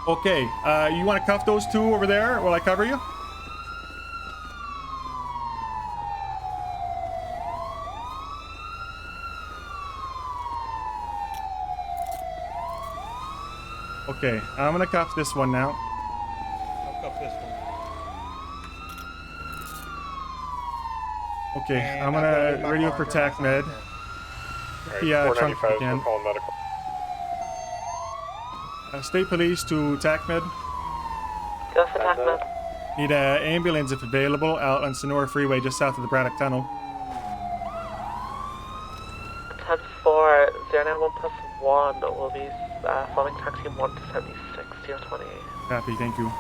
Okay, you want to cuff those two over there while I cover you? Okay, I'm gonna cuff this one now. I'll cuff this one. Okay, And I'm I've gonna loaded my radio car for and TAC turned my med. sign Alright, Yeah, trunk 495, again. we're calling medical. State police to TAC med. Go for TAC med. Need an ambulance if available out on Sonora Freeway just south of the Braddock Tunnel. 10-4, 091+1 will be following taxi 1 to 76, 028. Copy, thank you.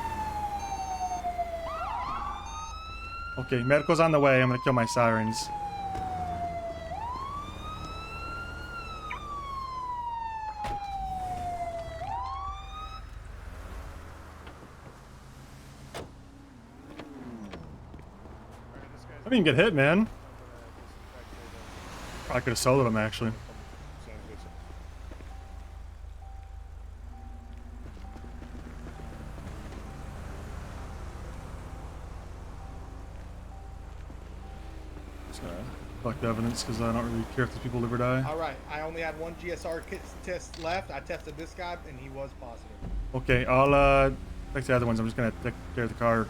Okay, medical's on the way. I'm gonna kill my sirens. I didn't get hit, man. I could have soloed him, actually. Just gonna collect evidence because I don't really care if these people live or die. All right, I only had one GSR test left. I tested this guy, and he was positive. Okay, I'll take the other ones. I'm just gonna take care of the car.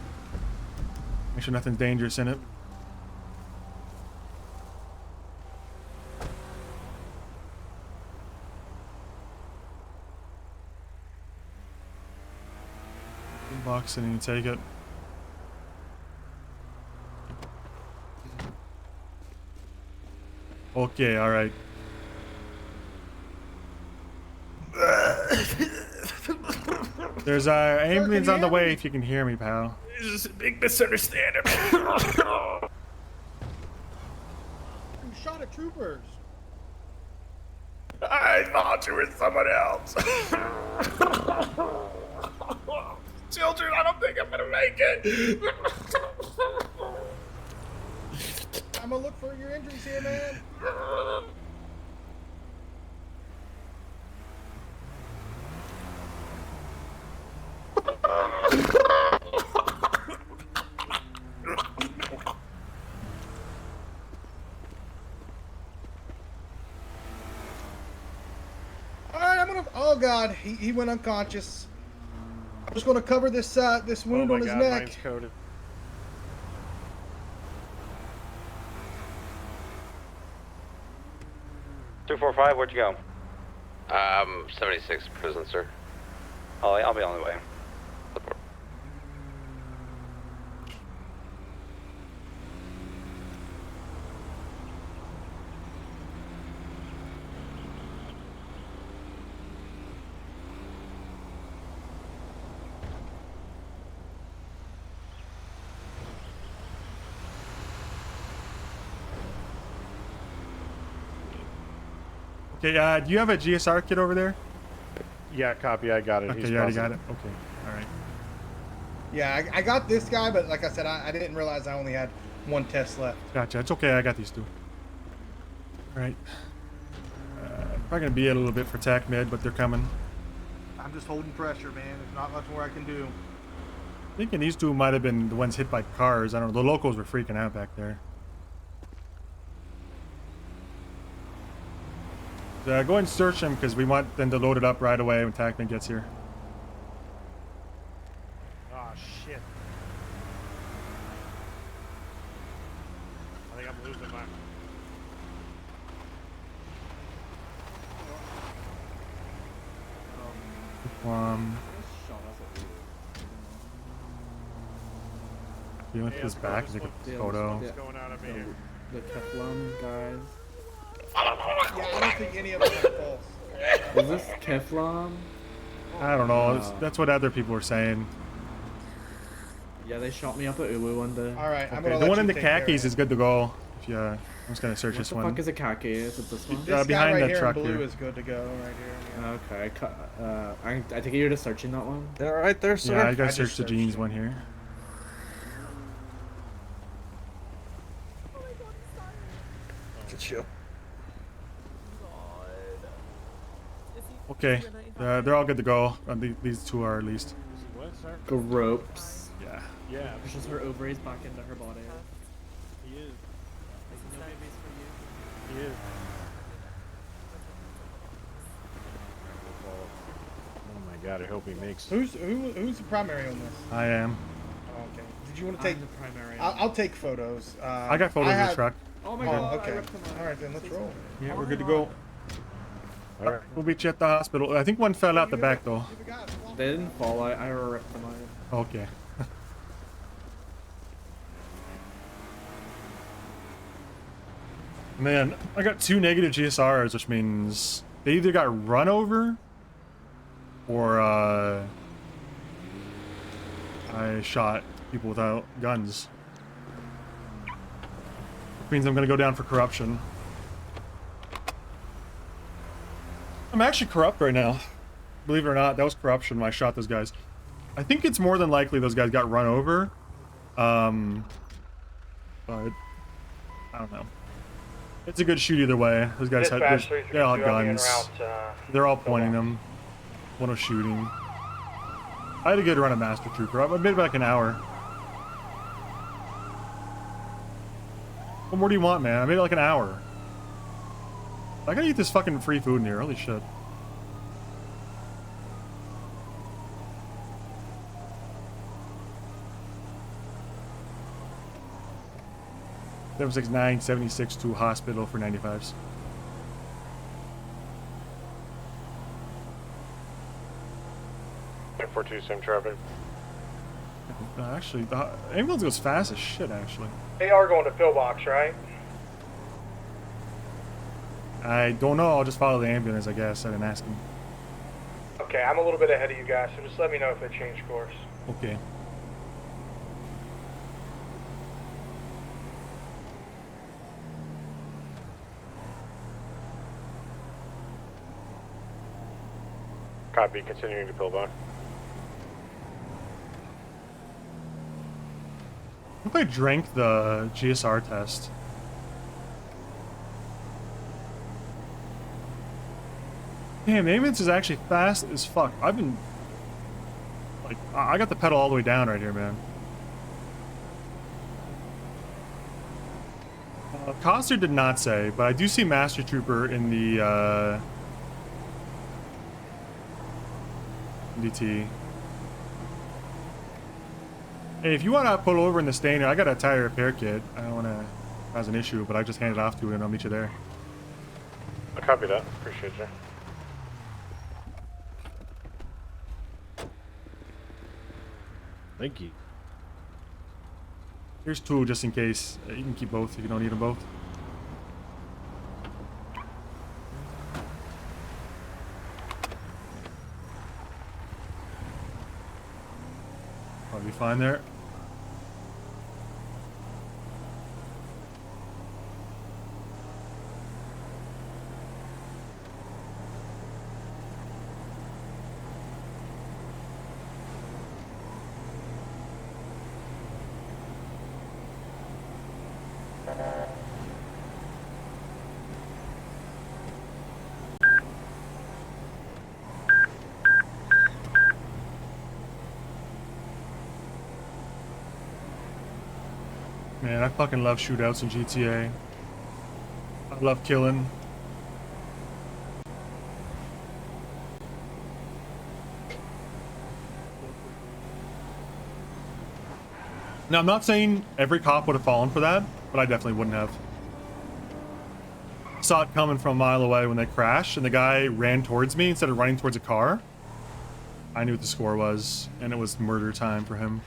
Make sure nothing's dangerous in it. Box and you take it. Okay, all right. There's an ambulance on the way if you can hear me, pal. This is a big misunderstanding. You shot at troopers. I thought you were someone else. Children, I don't think I'm gonna make it. I'm gonna look for your injuries here, man. Alright, I'm gonna. Oh god, he went unconscious. I'm just gonna cover this this wound on his neck. Mine's coded. $245, where'd you go? 76 prison, sir. I'll be on the way. Okay, do you have a GSR kit over there? Yeah, copy. I got it. Okay, He's you already positive. got it. Okay, all right. Yeah, I got this guy, but like I said, I didn't realize I only had one test left. Gotcha. It's okay. I got these two. All right. Probably gonna be a little bit for TAC med, but they're coming. I'm just holding pressure, man. There's not much more I can do. Thinking these two might have been the ones hit by cars. I don't know. The locals were freaking out back there. Go and search them because we want them to load it up right away when TACman gets here. Oh shit. I think I'm losing my. He went to his back to take a photo. What's going on over here? The Teflon guys. Yeah, I don't think any of them are false. Is this Teflon? I don't know. That's what other people were saying. Yeah, they shot me up at Ulu one day. All right, I'm Okay, gonna the let one you in the take care of khakis it. is good to go. If you, I'm just gonna search this What the one. fuck is a khaki? Is it this one? This guy behind right that here truck in blue here. is good to go right here. Okay, I think you're just searching that one. They're right there, sir. Yeah, I gotta just search the searched jeans it. one here. Get you. Okay, they're all good to go. These two are at least. What, sir? Gropes. Yeah. Yeah. Pushes her ovaries back into her body. He is. No babies for you. He is. Oh my gotta hope he makes. Who's the primary on this? I am. Oh, okay. Did you want to take the primary? I'll take photos. I got photos of the truck. Oh my Oh, god. okay. All right, then let's roll. Yeah, we're good to go. All right, we'll meet you at the hospital. I think one fell out the back though. They didn't fall. I ripped them out. Okay. Man, I got 2 negative GSRs, which means they either got run over or I shot people without guns. Which means I'm gonna go down for corruption. I'm actually corrupt right now. Believe it or not, that was corruption when I shot those guys. I think it's more than likely those guys got run over. But I don't know. It's a good shoot either way. Those guys had they all had guns. They're all pointing them. One was shooting. I had a good run of Master Trooper. I made about like an hour. What more do you want, man? I made it like an hour. I gotta eat this fucking free food in here. Holy shit. 769, 76 to hospital for 95s. Same traffic. Actually, the ambulance goes fast as shit, actually. They are going to pillbox, right? I don't know. I'll just follow the ambulance, I guess. I didn't ask him. Okay, I'm a little bit ahead of you guys, so just let me know if they change course. Okay. Copy, continuing to pillbox. I think I drank the GSR test. Damn, ambulance is actually fast as fuck. I've been... like, I got the pedal all the way down right here, man. Coster did not say, but I do see Master Trooper in the, DT. Hey, if you want to pull over in the stainer, I got a tire repair kit. I don't want to cause an issue, but I just hand it off to you and I'll meet you there. I copy that. Appreciate you. Thank you. Here's 2 just in case. You can keep both if you don't need them both. I'll be fine there. Man, I fucking love shootouts in GTA. I love killing. Now, I'm not saying every cop would have fallen for that, but I definitely wouldn't have. Saw it coming from a mile away when they crashed, and the guy ran towards me instead of running towards a car. I knew what the score was, and it was murder time for him.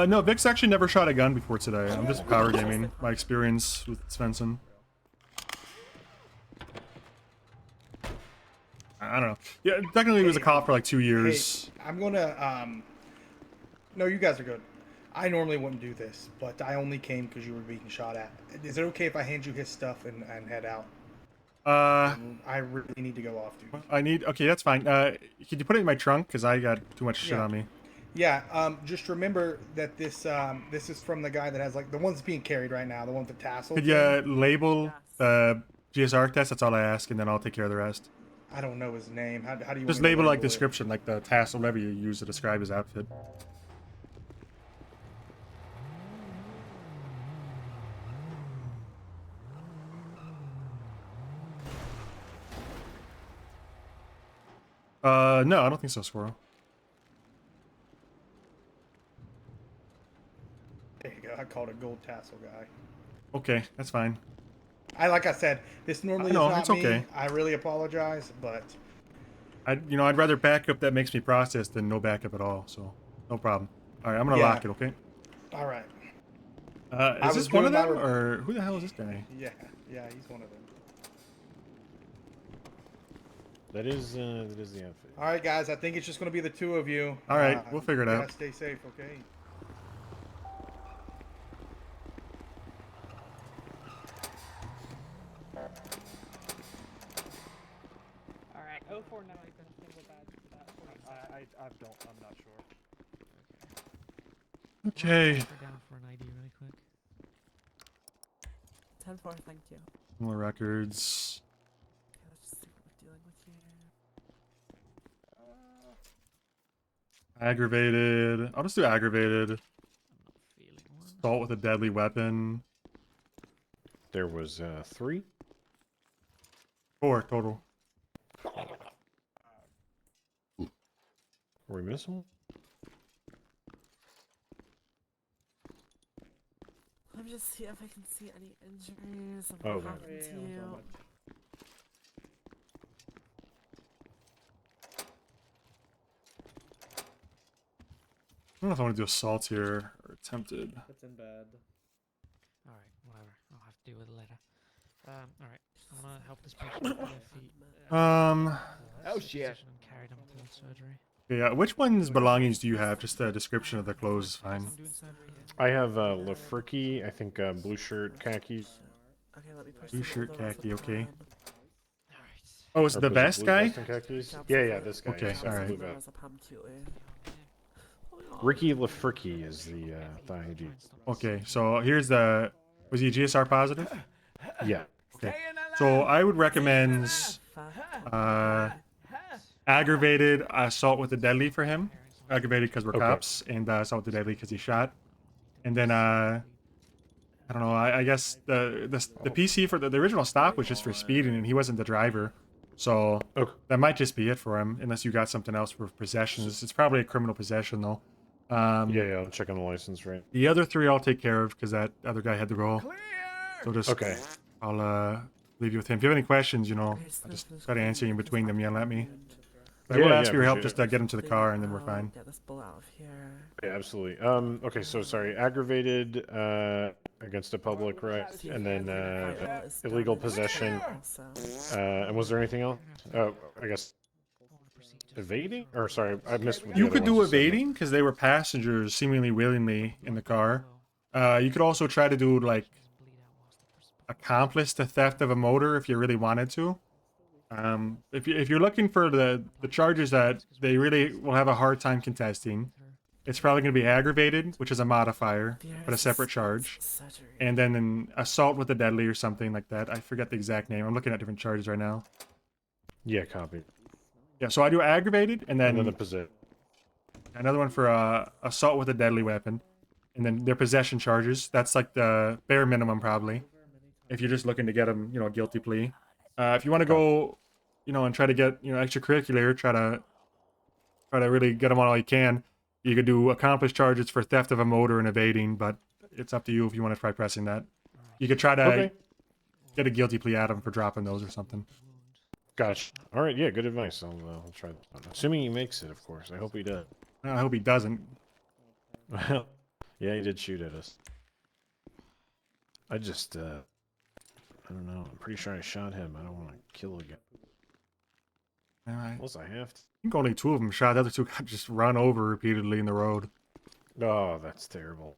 No, Vic's actually never shot a gun before today. I'm just power gaming my experience with Svensson. I don't know. Yeah, technically he was a cop for like 2 years. Hey, I'm gonna, no, you guys are good. I normally wouldn't do this, but I only came because you were being shot at. Is it okay if I hand you his stuff and head out? I really need to go off, dude. I need, okay, that's fine. Could you put it in my trunk? Because I got too much shit on me. Yeah, just remember that this is from the guy that has like the ones being carried right now, the one with the tassel. Could you label the GSR test? That's all I ask, and then I'll take care of the rest. I don't know his name. How do you just label like description, like the tassel, whatever you use to describe his outfit. No, I don't think so, Squirrel. There you go. I called it gold tassel guy. Okay, that's fine. Like I said, this normally is not it's me. okay. I really apologize, but I'd rather backup that makes me process than no backup at all. So no problem. All right, I'm gonna lock it. Okay. All right. Is this one of them, or who the hell is this guy? Yeah, he's one of them. That is the outfit. All right, guys. I think it's just gonna be the two of you. All right, we'll figure it out. Stay safe, okay? All right. 049 single badge for that. I'm not sure. Okay. Down for an ID really quick. 10-4, thank you. More records. Okay, let's just see what we're dealing with here. Aggravated. I'll just do aggravated. Assault with a deadly weapon. There was 3. 4 total. Were we missing? Let me just see if I can see any injuries. Of Oh, what man. happened to you. I don't know if I want to do assault here or attempted. That's in bad. Alright, whatever. I'll have to deal with it later. Alright. I'm gonna help this patient with their feet. Oh shit. And carry them to the surgery. Yeah, which one's belongings do you have? Just a description of the clothes is fine. I have Lafriki, I think blue shirt, khakis. Okay, let me push Blue some shirt, of those khaki, with okay. mine. Oh, is it the Or was best blue guy? vest and khakis? Yeah, this guy. Okay, yeah, alright. blue vest. As a pump cutie. Ricky Lafriki is the ID. Okay, so here's the... Was he GSR positive? Yeah. Okay. So I would recommend aggravated assault with a deadly for him. Aggravated because we're cops, and assault with a deadly because he shot. And then I don't know. I guess the PC for the original stop was just for speeding, and he wasn't the driver. So that might just be it for him, unless you got something else for possessions. It's probably a criminal possession though. Yeah, I'll check on the license, right? The other 3 I'll take care of because that other guy had to go. So just I'll leave you with him. If you have any questions, I'll just try to answer you in between them. Yeah, let me. I will ask for your help just to get him to the car, and then we're fine. Get this bull out of here. Yeah, absolutely. Okay, so sorry, aggravated against the public, right? And then illegal possession. And was there anything else? Oh, I guess evading? Or sorry, I missed. You could do evading because they were passengers, seemingly willingly in the car. You could also try to do like accomplice to theft of a motor if you really wanted to. If you're looking for the charges that they really will have a hard time contesting, it's probably going to be aggravated, which is a modifier, but a separate charge. And then an assault with a deadly or something like that. I forget the exact name. I'm looking at different charges right now. Yeah, copy. Yeah, so I do aggravated, and then the possession. Another one for assault with a deadly weapon, and then their possession charges. That's like the bare minimum probably. If you're just looking to get them, a guilty plea. If you want to go, and try to get, extracurricular, try to really get them on all you can. You could do accomplished charges for theft of a motor and evading, but it's up to you if you want to try pressing that. You could try to get a guilty plea at him for dropping those or something. Gotcha. All right, yeah, good advice. I'll try that. Assuming he makes it, of course. I hope he does. I hope he doesn't. Well, yeah, he did shoot at us. I just, I don't know. I'm pretty sure I shot him. I don't want to kill a guy. Unless I have to. I think only 2 of them shot. The other 2 got just run over repeatedly in the road. Oh, that's terrible.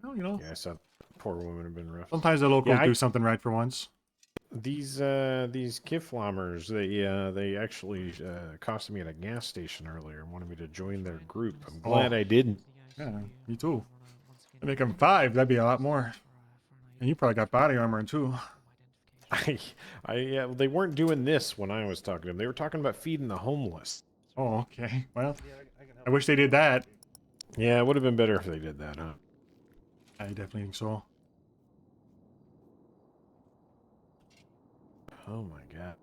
Well, Yeah, I saw poor woman have been rough. Sometimes the locals do something right for once. These Kiflammers, they actually accosted me at a gas station earlier and wanted me to join their group. I'm glad I didn't. Yeah, me too. I'd make them 5. That'd be a lot more. And you probably got body armor too. Yeah, they weren't doing this when I was talking to them. They were talking about feeding the homeless. Oh, okay. Well, I wish they did that. Yeah, it would have been better if they did that, huh? I definitely think so. Oh my god.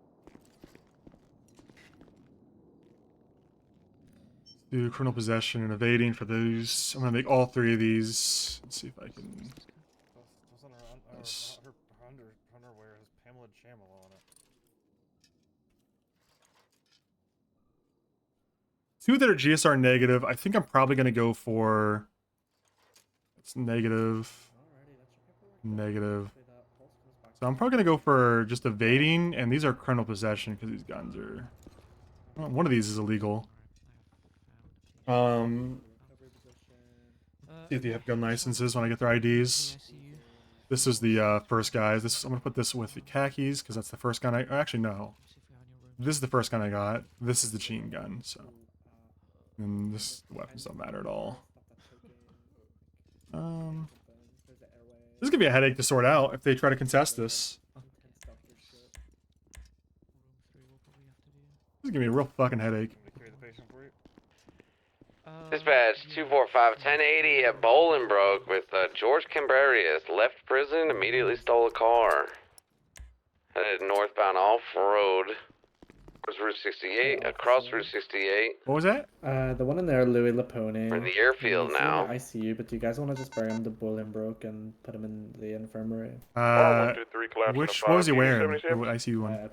do criminal possession and evading for those. I'm gonna make all 3 of these. Let's see if I can. Her underwear has Pamela Jamila on it. 2 that are GSR negative. I think I'm probably gonna go for. It's negative. Negative. So I'm probably gonna go for just evading, and these are criminal possession because these guns are. Well, one of these is illegal. See if they have gun licenses when I get their IDs. This is the first guys. I'm gonna put this with the khakis because that's the first gun I. Actually, no. This is the first gun I got. This is the chain gun. So, and the weapons don't matter at all. This is gonna be a headache to sort out if they try to contest this. This is gonna be a real fucking headache. Dispatch 245-1080 at Bolingbroke with George Cambrarius. Left prison, immediately stole a car. Headed northbound off-road. Route 68, across Route 68. What was that? The one in there, Louis Lapone. We're in the airfield now. ICU, but do you guys want to just bring him to Bolingbroke and put him in the infirmary? Which, what was he wearing? The ICU one?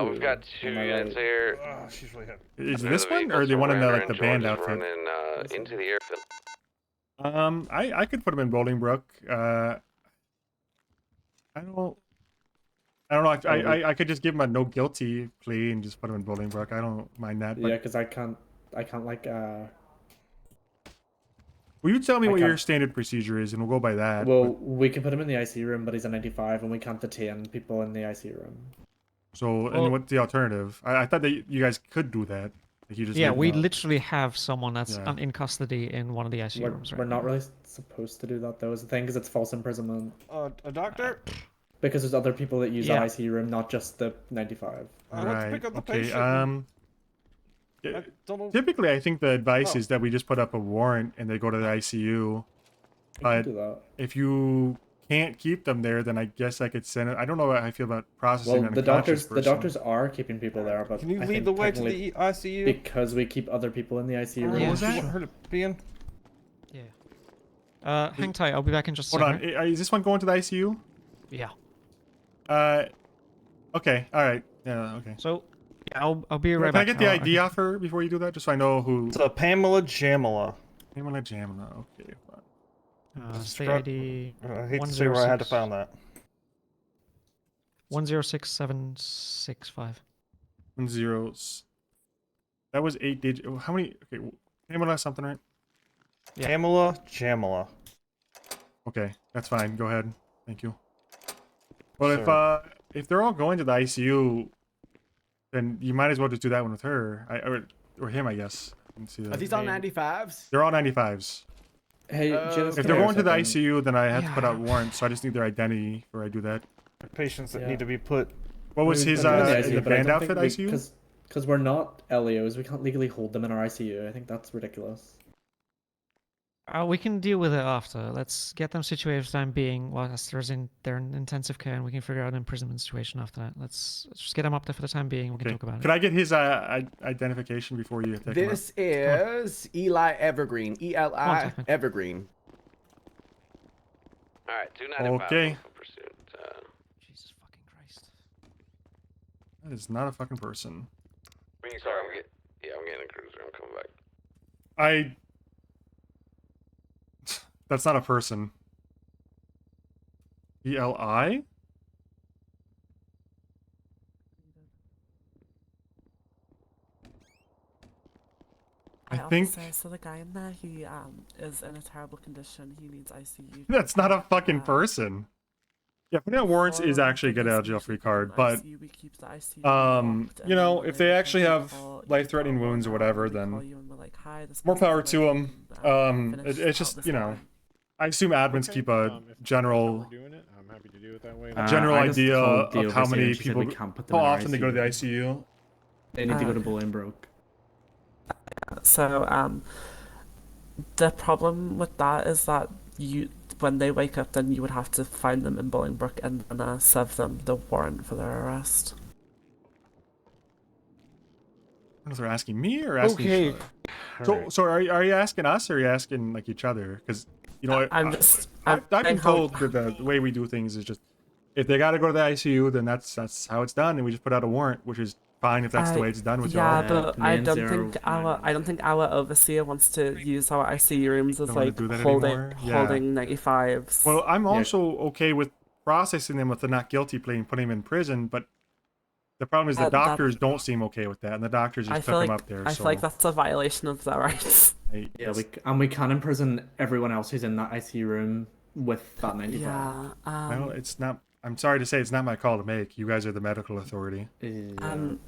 We've got 2 units here. She's really heavy. Is it this one or the one in the like the band outfit? Running into the airfield. I could put him in Bolingbroke. I don't know. I could just give him a no guilty plea and just put him in Bolingbroke. I don't mind that. But... Yeah, because I can't like. Will you tell me what your standard procedure is, and we'll go by that. Well, we can put him in the ICU room, but he's a 95, and we can't detain people in the ICU room. So, and what's the alternative? I thought that you guys could do that. Like you just we literally have someone that's in custody in one of the ICU rooms. We're not really supposed to do that, though, is the thing, because it's false imprisonment. A doctor? Because there's other people that use the ICU room, not just the 95. Right. Pick up the patient. Typically, I think the advice is that we just put up a warrant and they go to the ICU. But if you can't keep them there, then I guess I could send it. I don't know how I feel about processing an unconscious person. The doctors are keeping people there, but can you lead the way to the ICU? Because we keep other people in the ICU room. What was that? Heard it being? Yeah. Hang tight. I'll be back in just a second. Hold on. Is this one going to the ICU? Yeah. Okay. All right. Yeah. Okay. So, yeah, I'll be right back. Can I get the ID off her before you do that, just so I know who? It's Pamela Jamila. Pamela Jamila. Okay. State ID. I hate to say where I had to find that. 106765. 10. That was 8 digits. How many? Okay. Pamela something, right? Yeah. Pamela Jamila. Okay, that's fine. Go ahead. Thank you. Well, if they're all going to the ICU, then you might as well just do that one with her, or him, I guess. Are these all 95s? They're all 95s. Hey, if they're going to the ICU, then I have to put out warrants, so I just need their identity before I do that. Patients that need to be put. What was his in the band outfit ICU? Because we're not LEOs, we can't legally hold them in our ICU. I think that's ridiculous. We can deal with it after. Let's get them situated for the time being whilst they're in intensive care, and we can figure out an imprisonment situation after that. Let's just get them up there for the time being. We can talk about it. Can I get his identification before you take him This is Eli Evergreen. ELI Evergreen. All right, 295. Okay. Pursuit. Jesus fucking Christ. That is not a fucking person. Bring your car. I'm getting a cruiser. I'm coming back. That's not a person. ELI? I think so. The guy in there, he is in a terrible condition. He needs ICU. That's not a fucking person. Yeah, putting out warrants is actually a good out of jail free card, but you know, if they actually have life-threatening wounds or whatever, then more power to them. It's just, you know, I assume admins keep a general idea of how many people, how often they go to the ICU. They need to go to Bolingbroke. So, the problem with that is that when they wake up, then you would have to find them in Bolingbroke and serve them the warrant for their arrest. know if they're asking me or asking. Okay. So are you asking us or are you asking like each other? Because I've been told that the way we do things is just if they got to go to the ICU, then that's how it's done, and we just put out a warrant, which is fine if that's the way it's done with y'all. Yeah, but I don't think our overseer wants to use our ICU rooms as like holding 95s. Well, I'm also okay with processing them with the not guilty plea and putting them in prison, but the problem is the doctors don't seem okay with that, and the doctors just took them up there. I feel like that's a violation of their rights. Yeah, we can imprison everyone else who's in that ICU room with that 95. Yeah. Well, it's not. I'm sorry to say, it's not my call to make. You guys are the medical authority.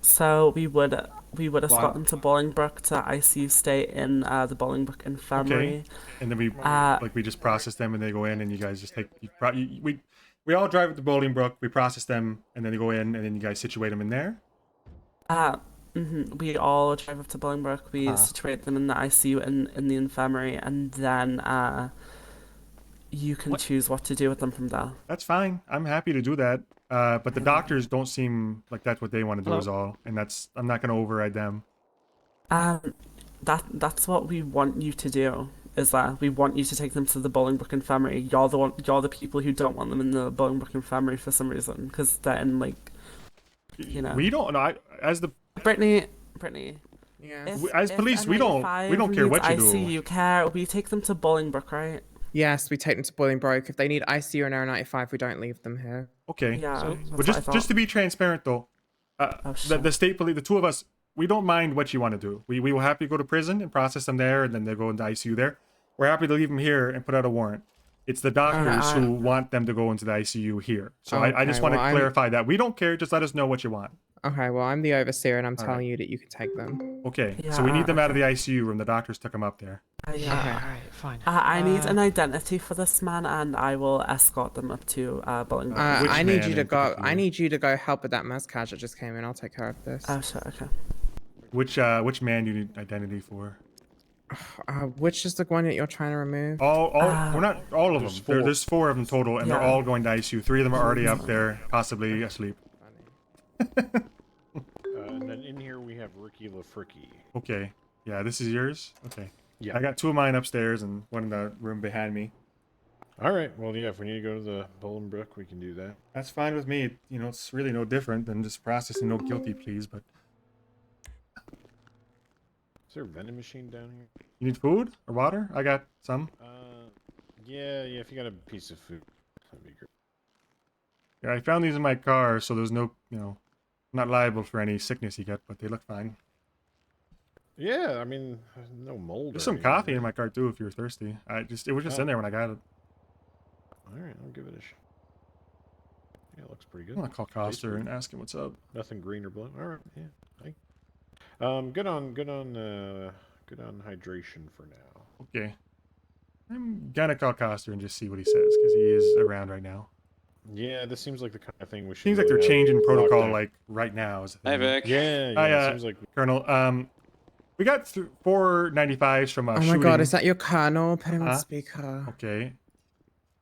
So we would escort them to Bolingbroke to ICU stay in the Bolingbroke Infirmary. Okay. And then we just process them and they go in, and you guys just take. We all drive up to Bolingbroke. We process them, and then they go in, and then you guys situate them in there. We all drive up to Bolingbroke. We situate them in the ICU in the infirmary, and then you can choose what to do with them from there. That's fine. I'm happy to do that. But the doctors don't seem like that's what they want to do is all, and I'm not going to override them. That's what we want you to do. Is that we want you to take them to the Bolingbroke Infirmary. You're the people who don't want them in the Bolingbroke Infirmary for some reason, because they're in like, you know. We don't. As the Brittany. Yeah. As police, we don't care what you do. ICU care. We take them to Bolingbroke, right? Yes, we take them to Bolingbroke. If they need ICU and R95, we don't leave them here. Okay. Yeah. But just to be transparent though, the state police, the two of us, we don't mind what you want to do. We will happy to go to prison and process them there, and then they go into ICU there. We're happy to leave them here and put out a warrant. It's the doctors who want them to go into the ICU here. So I just want to clarify that. We don't care. Just let us know what you want. Okay, well, I'm the overseer, and I'm telling you that you can take them. Okay, so we need them out of the ICU room. The doctors took them up there. Yeah. Okay. All right, fine. I need an identity for this man, and I will escort them up to Bolingbroke. I need you to go. I need you to go help with that mass cash that just came in. I'll take care of this. Oh, sure. Okay. Which man do you need identity for? Which is the one that you're trying to remove? We're not all of them. There's 4 of them total, and they're all going to ICU. 3 of them are already up there, possibly asleep. And then in here we have Ricky LaFricky. Okay. Yeah, this is yours? Okay. Yeah. I got 2 of mine upstairs and one in the room behind me. Alright, well, yeah, if we need to go to the Bolingbroke, we can do that. That's fine with me. You know, it's really no different than just processing no guilty pleas, but... Is there a vending machine down here? You need food or water? I got some. Yeah, if you got a piece of food, that'd be great. Yeah, I found these in my car, so there's no, not liable for any sickness you get, but they look fine. Yeah, I mean, no mold. There's some coffee in my car too if you're thirsty. It was just in there when I got it. Alright, I'll give it a shot. Yeah, it looks pretty good. I'm gonna call Coster and ask him what's up. Nothing green or blue. Alright, yeah. Good on hydration for now. Okay. I'm gonna call Coster and just see what he says, because he is around right now. Yeah, this seems like the kind of thing we should. Seems like they're changing protocol like right now. Is the Hey, thing. Vic. Yeah, seems like Colonel. We got 4 95s from a shooting. Oh my god, is that your colonel? Put him on speaker. Okay.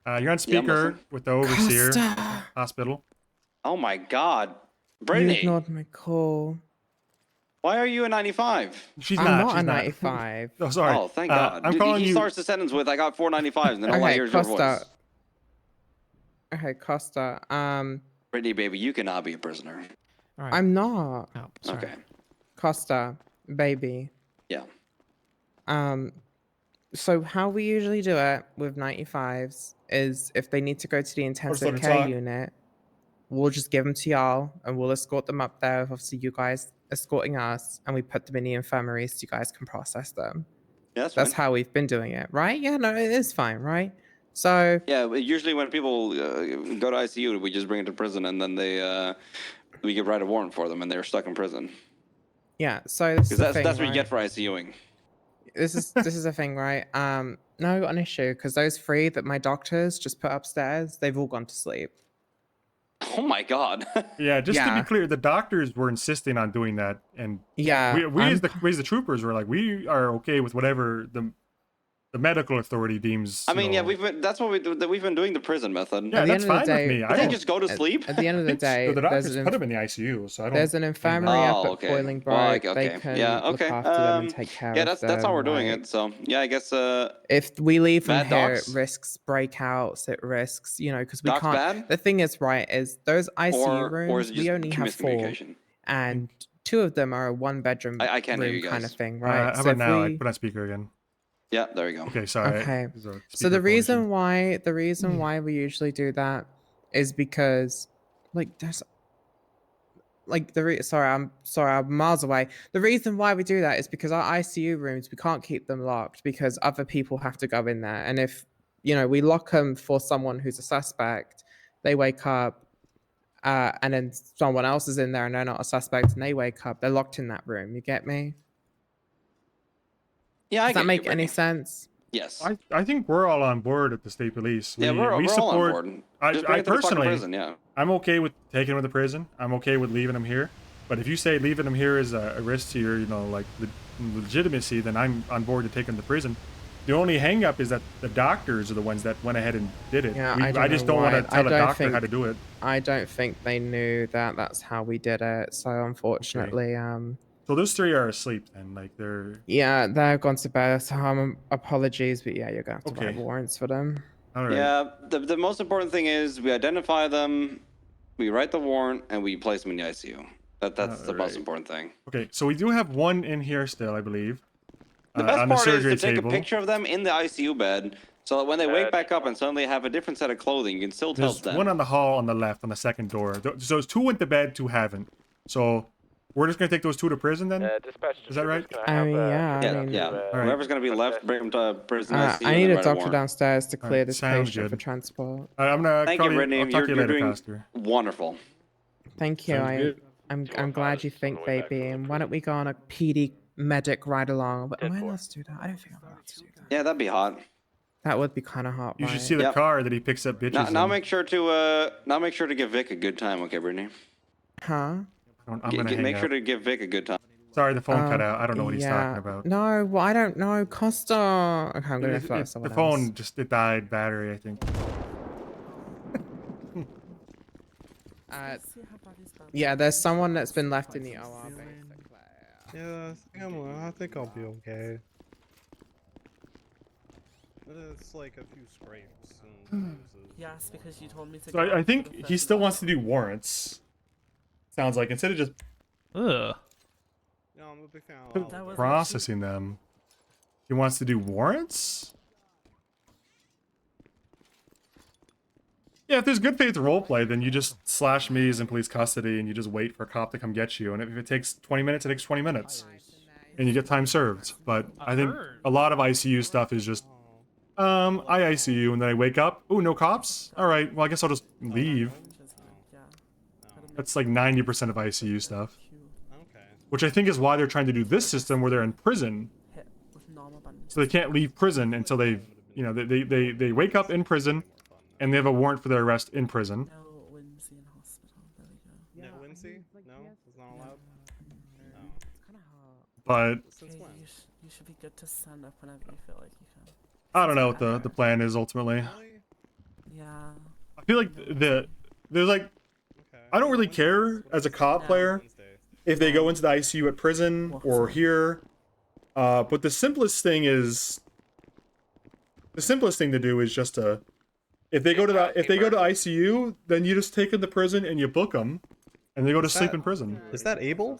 You're on speaker with the overseer hospital. Oh my god. Brittany. You ignored my call. Why are you a 95? She's I'm not a 95. Oh, sorry. Oh, thank God. I'm calling he you. starts the sentence with, I got 4 95s, and then all I hear is your voice. Okay, Costa. Brittany, baby, you cannot be a prisoner. Right. I'm not. Oh, sorry. Okay. Costa, baby. Yeah. So how we usually do it with 95s is if they need to go to the intensive care unit, we'll just give them to y'all and we'll escort them up there. Obviously, you guys escorting us, and we put them in the infirmary so you guys can process them. Yeah, that's how we've been doing it, right? Yeah, no, it is fine, right? So yeah, usually when people go to ICU, we just bring them to prison, and then we get write a warrant for them, and they're stuck in prison. Yeah, so because that's what you get for ICUing. This is a thing, right? No, an issue, because those 3 that my doctors just put upstairs, they've all gone to sleep. Oh my god. Yeah, just to be clear, the doctors were insisting on doing that, and yeah, we as the troopers were like, we are okay with whatever the the medical authority deems. I mean, you yeah, know, that's what we've been doing the prison method. Yeah, that's fine with me. I don't just go to sleep. At the end of the day, the doctors put him in the ICU, so I don't. there's an infirmary up at okay. Boiling Well, Brook. okay. They can Yeah, look okay. after them and take care Yeah, of them. that's how we're doing it. So yeah, I guess. If we leave them bad here, docs? it risks breakouts. It risks, you know, because we Docs can't. bad? The thing is, right, is those ICU Or is rooms it we just only have 4, miscommunication? and 2 of them are a 1-bedroom I can't hear room you kind of guys. thing, right? How so about if now? I we, put on speaker again. Yeah, there you go. Okay, sorry. Okay. There's a So the speakerphone reason why we usually do that is because, like, there's like I'm miles away. The reason why we do that is because our ICU rooms, we can't keep them locked because other people have to go in there. And if, you know, we lock them for someone who's a suspect, they wake up, and then someone else is in there and they're not a suspect and they wake up, they're locked in that room. You get me? Yeah, Does that make any sense? Yes. I think we're all on board at the state police. Yeah, we're all on support. board. Just bring I it to the fucking personally, prison, yeah. I'm okay with taking him to prison. I'm okay with leaving him here. But if you say leaving him here is a risk to your, you know, like legitimacy, then I'm on board to take him to prison. The only hang up is that the doctors are the ones that went ahead and did it. Yeah, I just don't want to tell a doctor how to do it. I don't think they knew that that's how we did it. So unfortunately, So those 3 are asleep then, like they're. yeah, they're gone to bed. So apologies, but yeah, you're gonna have to write Okay. warrants for them. All right. Yeah, the most important thing is we identify them, we write the warrant, and we place them in the ICU. That's the most important thing. Okay, so we do have one in here still, I believe. The best on part the is surgery to take table. a picture of them in the ICU bed, so that when they wake back up and suddenly have a different set of clothing, you can still tell There's them. one on the hall on the left on the second door. So there's 2 went to bed, 2 haven't. So we're just gonna take those 2 to prison then? Is that right? I mean, yeah. Yeah, I mean, yeah. All right. Whoever's gonna be left, bring them to prison ICU. I and need then a write doctor warrant. downstairs to clear this sounds patient good. for transport. I'm gonna Thank call you, Brittany. I'll talk to you You're later, doing Pastor. wonderful. Thank you. Sounds good. I'm glad you think, baby. And why don't we go on a PD medic ride along? But am I allowed to do that? I don't think I'm allowed to do that. Yeah, that'd be hot. That would be kind of hot. You should right? see the Yep. car that he picks up bitches Now in. make sure to give Vic a good time, okay, Brittany? Huh? I'm gonna hang make up. sure to give Vic a good time. Sorry, the phone cut out. I don't know what he's yeah. talking about. No, well, I don't know. Costa. Okay, I'm gonna fly someone The else. phone it died battery, I think. Yeah, there's someone that's been left in the OR, basically. Yeah, I think I'll be okay. It's like a few scrapes and bruises. Yes, because you told me to. So I think he still wants to do warrants. Sounds like instead of just No, I'm a big fan of processing them, he wants to do warrants. Yeah, if there's good faith roleplay, then you just slash me's in police custody and you just wait for a cop to come get you. And if it takes 20 minutes, it takes 20 minutes. And you get time served. But I think a lot of ICU stuff is just, I ICU and then I wake up. Ooh, no cops? Alright, well I guess I'll just leave. That's like 90% of ICU stuff. Which I think is why they're trying to do this system where they're in prison. So they can't leave prison until they've, you know, they wake up in prison and they have a warrant for their arrest in prison. No, Wincy? No? It's not allowed? No. But You should be good to stand up whenever you feel like you can. I don't know what the plan is ultimately. Yeah. I feel like there's like, I don't really care as a cop player if they go into the ICU at prison or here. But the simplest thing to do is just to, if they go to ICU, then you just take them to prison and you book them, and they go to sleep in prison. Is that Abel?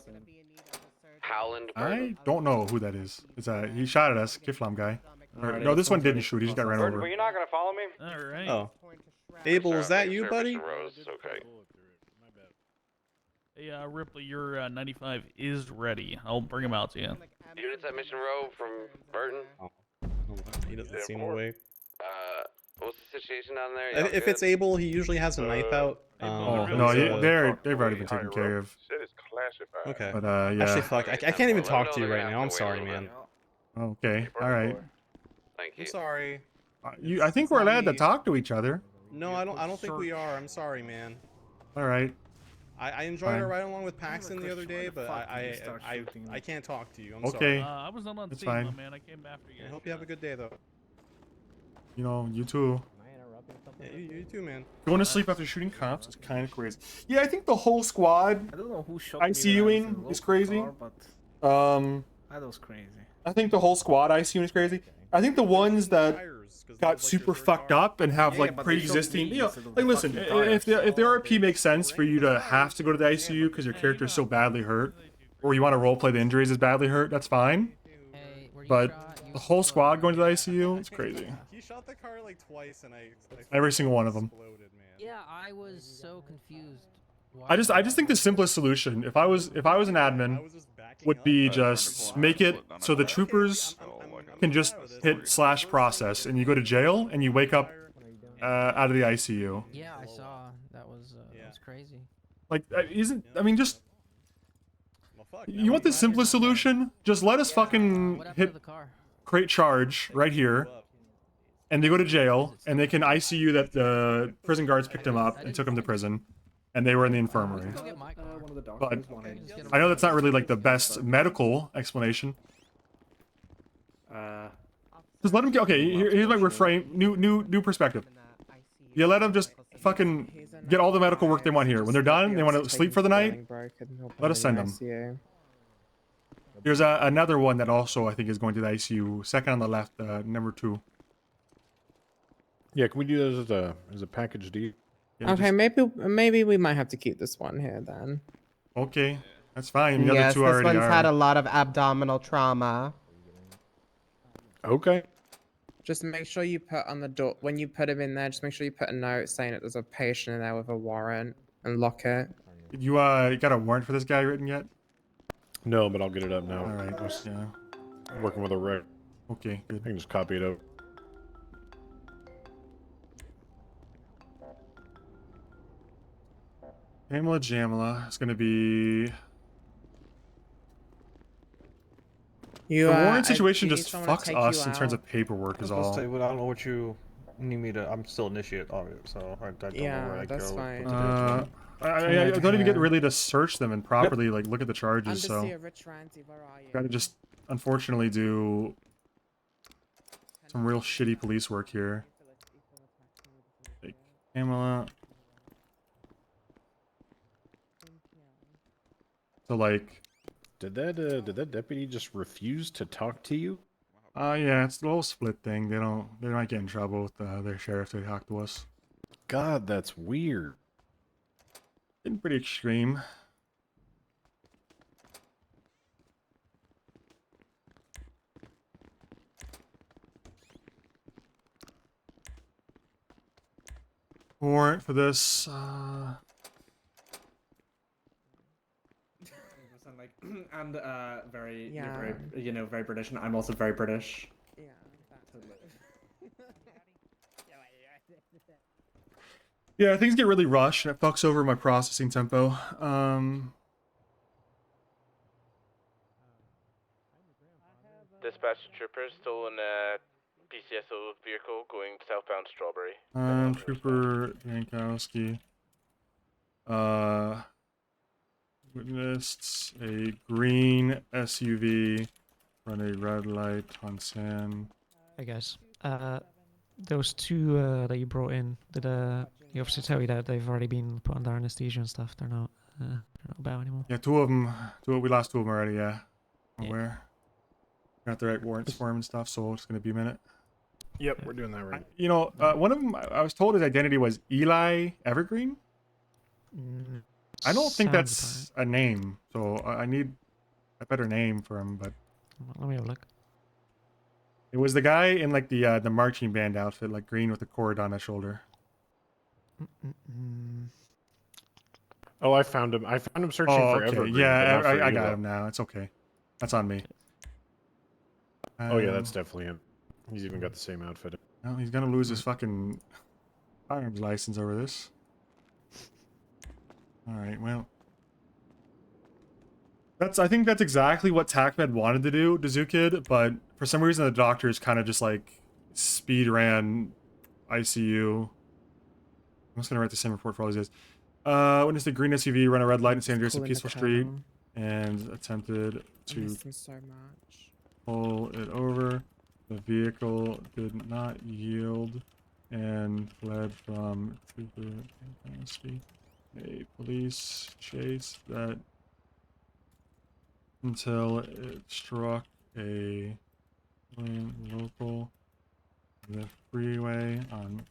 I don't know who that is. It's he shot at us, Kiflam guy. No, this one didn't shoot. He just got ran over. Were you not gonna follow me? Alright. Oh. Abel, is that you, buddy? Okay. Hey, Ripley, your 95 is ready. I'll bring him out to you. Units at Mission Row from Burton. He doesn't seem awake. What's the situation down there? If it's Abel, he usually has a knife out. Oh no, they've already been taken care of. Okay. But yeah. Actually, fuck, I can't even talk to you right now. I'm sorry, man. Okay, all right. I'm sorry. I think we're allowed to talk to each other. No, I don't think we are. I'm sorry, man. All right. I enjoyed our ride along with Paxton the other day, but I can't talk to you. I'm Okay. sorry. I was not on That's scene, my fine. man. I came after you. I hope you have a good day, though. you know, you too. Yeah, you too, man. Going to sleep after shooting cops is kind of crazy. Yeah, I think the whole squad I don't know who shot ICUing is crazy. That was crazy. I think the whole squad ICUing is crazy. I think the ones that got super fucked up and have like pre-existing, you know, like listen, if the RP makes sense for you to have to go to the ICU because your character is so badly hurt, or you want to roleplay the injuries as badly hurt, that's fine. But the whole squad going to the ICU, it's crazy. He shot the car like twice, and Every single one of them. Yeah, I was so confused. I just think the simplest solution, if I was an admin, would be just make it so the troopers can just hit /process and you go to jail and you wake up out of the ICU. Yeah, I saw. That was crazy. Like, just you want the simplest solution? Just let us fucking hit create charge right here, and they go to jail, and they can ICU that the prison guards picked him up and took him to prison, and they were in the infirmary. But I know that's not really like the best medical explanation. Just let him get. Okay, here's my reframe. New perspective. You let them just fucking get all the medical work they want here. When they're done, they want to sleep for the night. Let us send them. There's another one that also I think is going to the ICU. Second on the left, number 2. Yeah, can we do that as a package deal? Yeah, okay, maybe we might have to keep this one here then. Okay, that's fine. The yes, other two this already one's are. had a lot of abdominal trauma. Okay. Just make sure you put on the door when you put him in there. Just make sure you put a note saying that there's a patient in there with a warrant and lock it. You got a warrant for this guy written yet? No, but I'll get it up now. All right. Yeah. I'm working with a rec. Okay. Good. I can just copy it out. Pamela Jamila is going to be. The warrant situation just fucks us in terms of paperwork is all. I don't know what you need me to. I'm still initiate on it, so I don't know where I that's go. fine. I don't even get really to search them and properly like look at the charges. So gotta just unfortunately do some real shitty police work here. Like, Pamela. So like. Did that deputy just refuse to talk to you? Yeah, it's the little split thing. They might get in trouble with their sheriff if they talk to us. God, that's weird. Been pretty extreme. Warrant for this. And very, very British, and I'm also very British. Yeah. Yeah, things get really rushed, and it fucks over my processing tempo. Dispatch troopers still in a PCSO vehicle going southbound Strawberry. Trooper Jankowski. Witnessed a green SUV run a red light on San. Hey guys, those two that you brought in, did the officer tell you that they've already been put under anesthesia and stuff? They're not about anymore. Yeah, two of them. We lost 2 of them already. Yeah, I'm aware. Got the right warrants for him and stuff, so it's gonna be a minute. Yep, we're doing that right. One of them, I was told his identity was Eli Evergreen. I don't think that's a name, so I need a better name for him. But let me have a look. It was the guy in like the marching band outfit, like green with the cord on his shoulder. Oh, I found him. I found him searching for Evergreen. Yeah, I got him now. It's okay. That's on me. Oh yeah, that's definitely him. He's even got the same outfit. Well, he's gonna lose his fucking firearms license over this. All right, well, I think that's exactly what TACMED wanted to do to Zookid, but for some reason the doctors kind of just like speed ran ICU. I'm just gonna write the same report for all these guys. Witnessed a green SUV run a red light in San Andreas Peaceful Street and attempted to so much. pull it over. The vehicle did not yield and fled from Trooper Jankowski. A police chase that until it struck a local the freeway on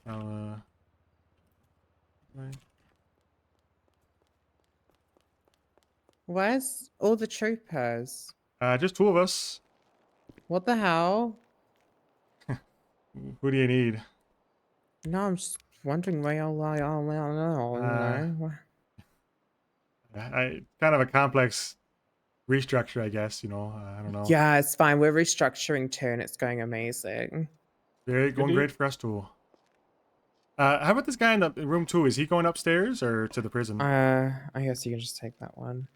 Where's all the troopers? just 2 of us. What the hell? Who do you need? No, I'm just wondering where y'all are. You know. I kind of a complex restructure, I guess. You know, I don't know. Yeah, it's fine. We're restructuring too, and it's going amazing. Going great for us too. How about this guy in the room 2? Is he going upstairs or to the prison? I guess you can just take that one.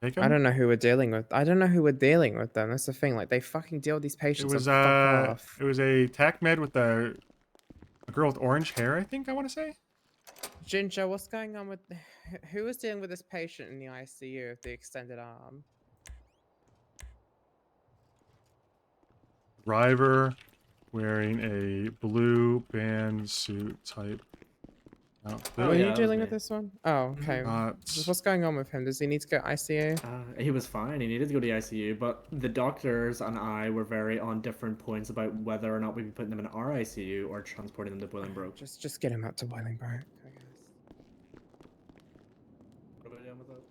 Take him? I don't know who we're dealing with. I don't know who we're dealing with them. That's the thing. Like they fucking deal with these It patients. was and fuck off. it was a tac med with a girl with orange hair, I think I want to say. Ginger, what's going on with who was dealing with this patient in the ICU with the extended arm? Driver wearing a blue band suit type outfit. Oh, Were yeah, you that was dealing me. with this one? Oh, okay. What's going on with him? Does he need to go ICU? He was fine. He needed to go to the ICU, but the doctors and I were very on different points about whether or not we'd be putting them in our ICU or transporting them to Bolingbroke. Just get him out to Bolingbroke, I guess. What are we doing with it?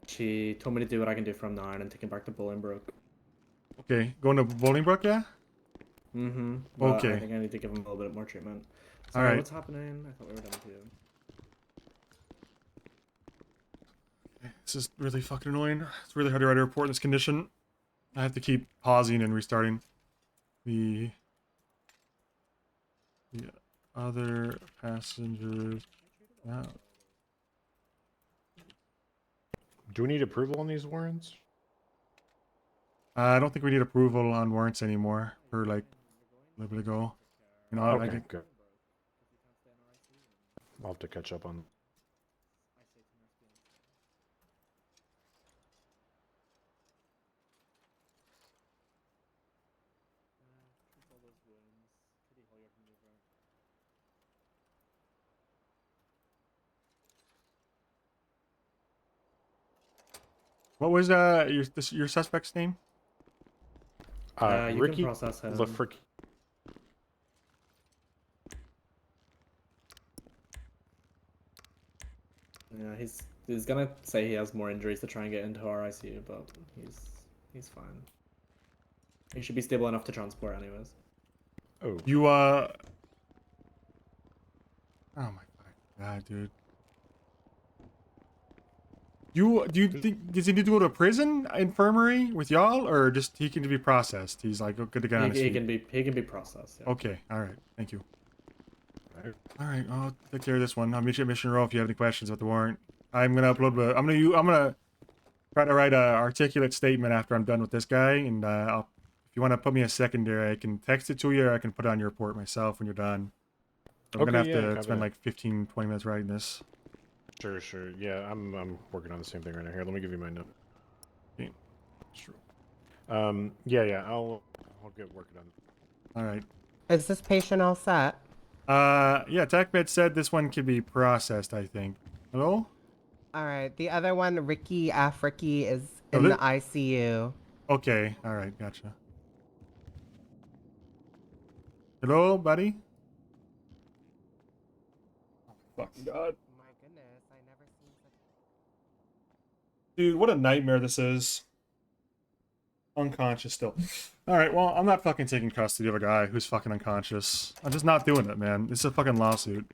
She told me to do what I can do from now on and take him back to Bolingbroke. Okay, going to Bolingbroke, yeah? Mm-hmm. Okay. I think I need to give him a little bit more treatment. All Sorry, right. what's happening? I thought we were done with you. This is really fucking annoying. It's really hard to write a report in this condition. I have to keep pausing and restarting. The other passengers. Do we need approval on these warrants? I don't think we need approval on warrants anymore for like a little bit ago. You know, Okay, good. I'll have to catch up on. What was your suspect's name? You Ricky can process him. Lafrick. Yeah, he's gonna say he has more injuries to try and get into our ICU, but he's fine. He should be stable enough to transport anyways. Oh. You oh my god, dude. Do you think does he need to go to a prison infirmary with y'all, or just he can be processed? He's like good to get on his feet. He can be processed. Yeah. Okay, all right, thank you. All right, I'll take care of this one. I'll meet you at Mission Row if you have any questions about the warrant. I'm gonna upload. I'm gonna try to write a articulate statement after I'm done with this guy, and if you want to put me a secondary, I can text it to you, or I can put it on your report myself when you're done. I'm gonna have to spend like 15-20 minutes writing this. Sure. Yeah, I'm working on the same thing right now. Here, let me give you my note. Okay. Sure. Yeah, I'll get working on it. All right. Is this patient all set? Yeah, TechMed said this one could be processed, I think. Hello? All right. The other one, Ricky Africky, is in the ICU. Okay, all right, gotcha. Hello, buddy? Oh, fucking God. My goodness, I never seen such. Dude, what a nightmare this is. Unconscious still. Alright, well, I'm not fucking taking custody of a guy who's fucking unconscious. I'm just not doing it, man. This is a fucking lawsuit.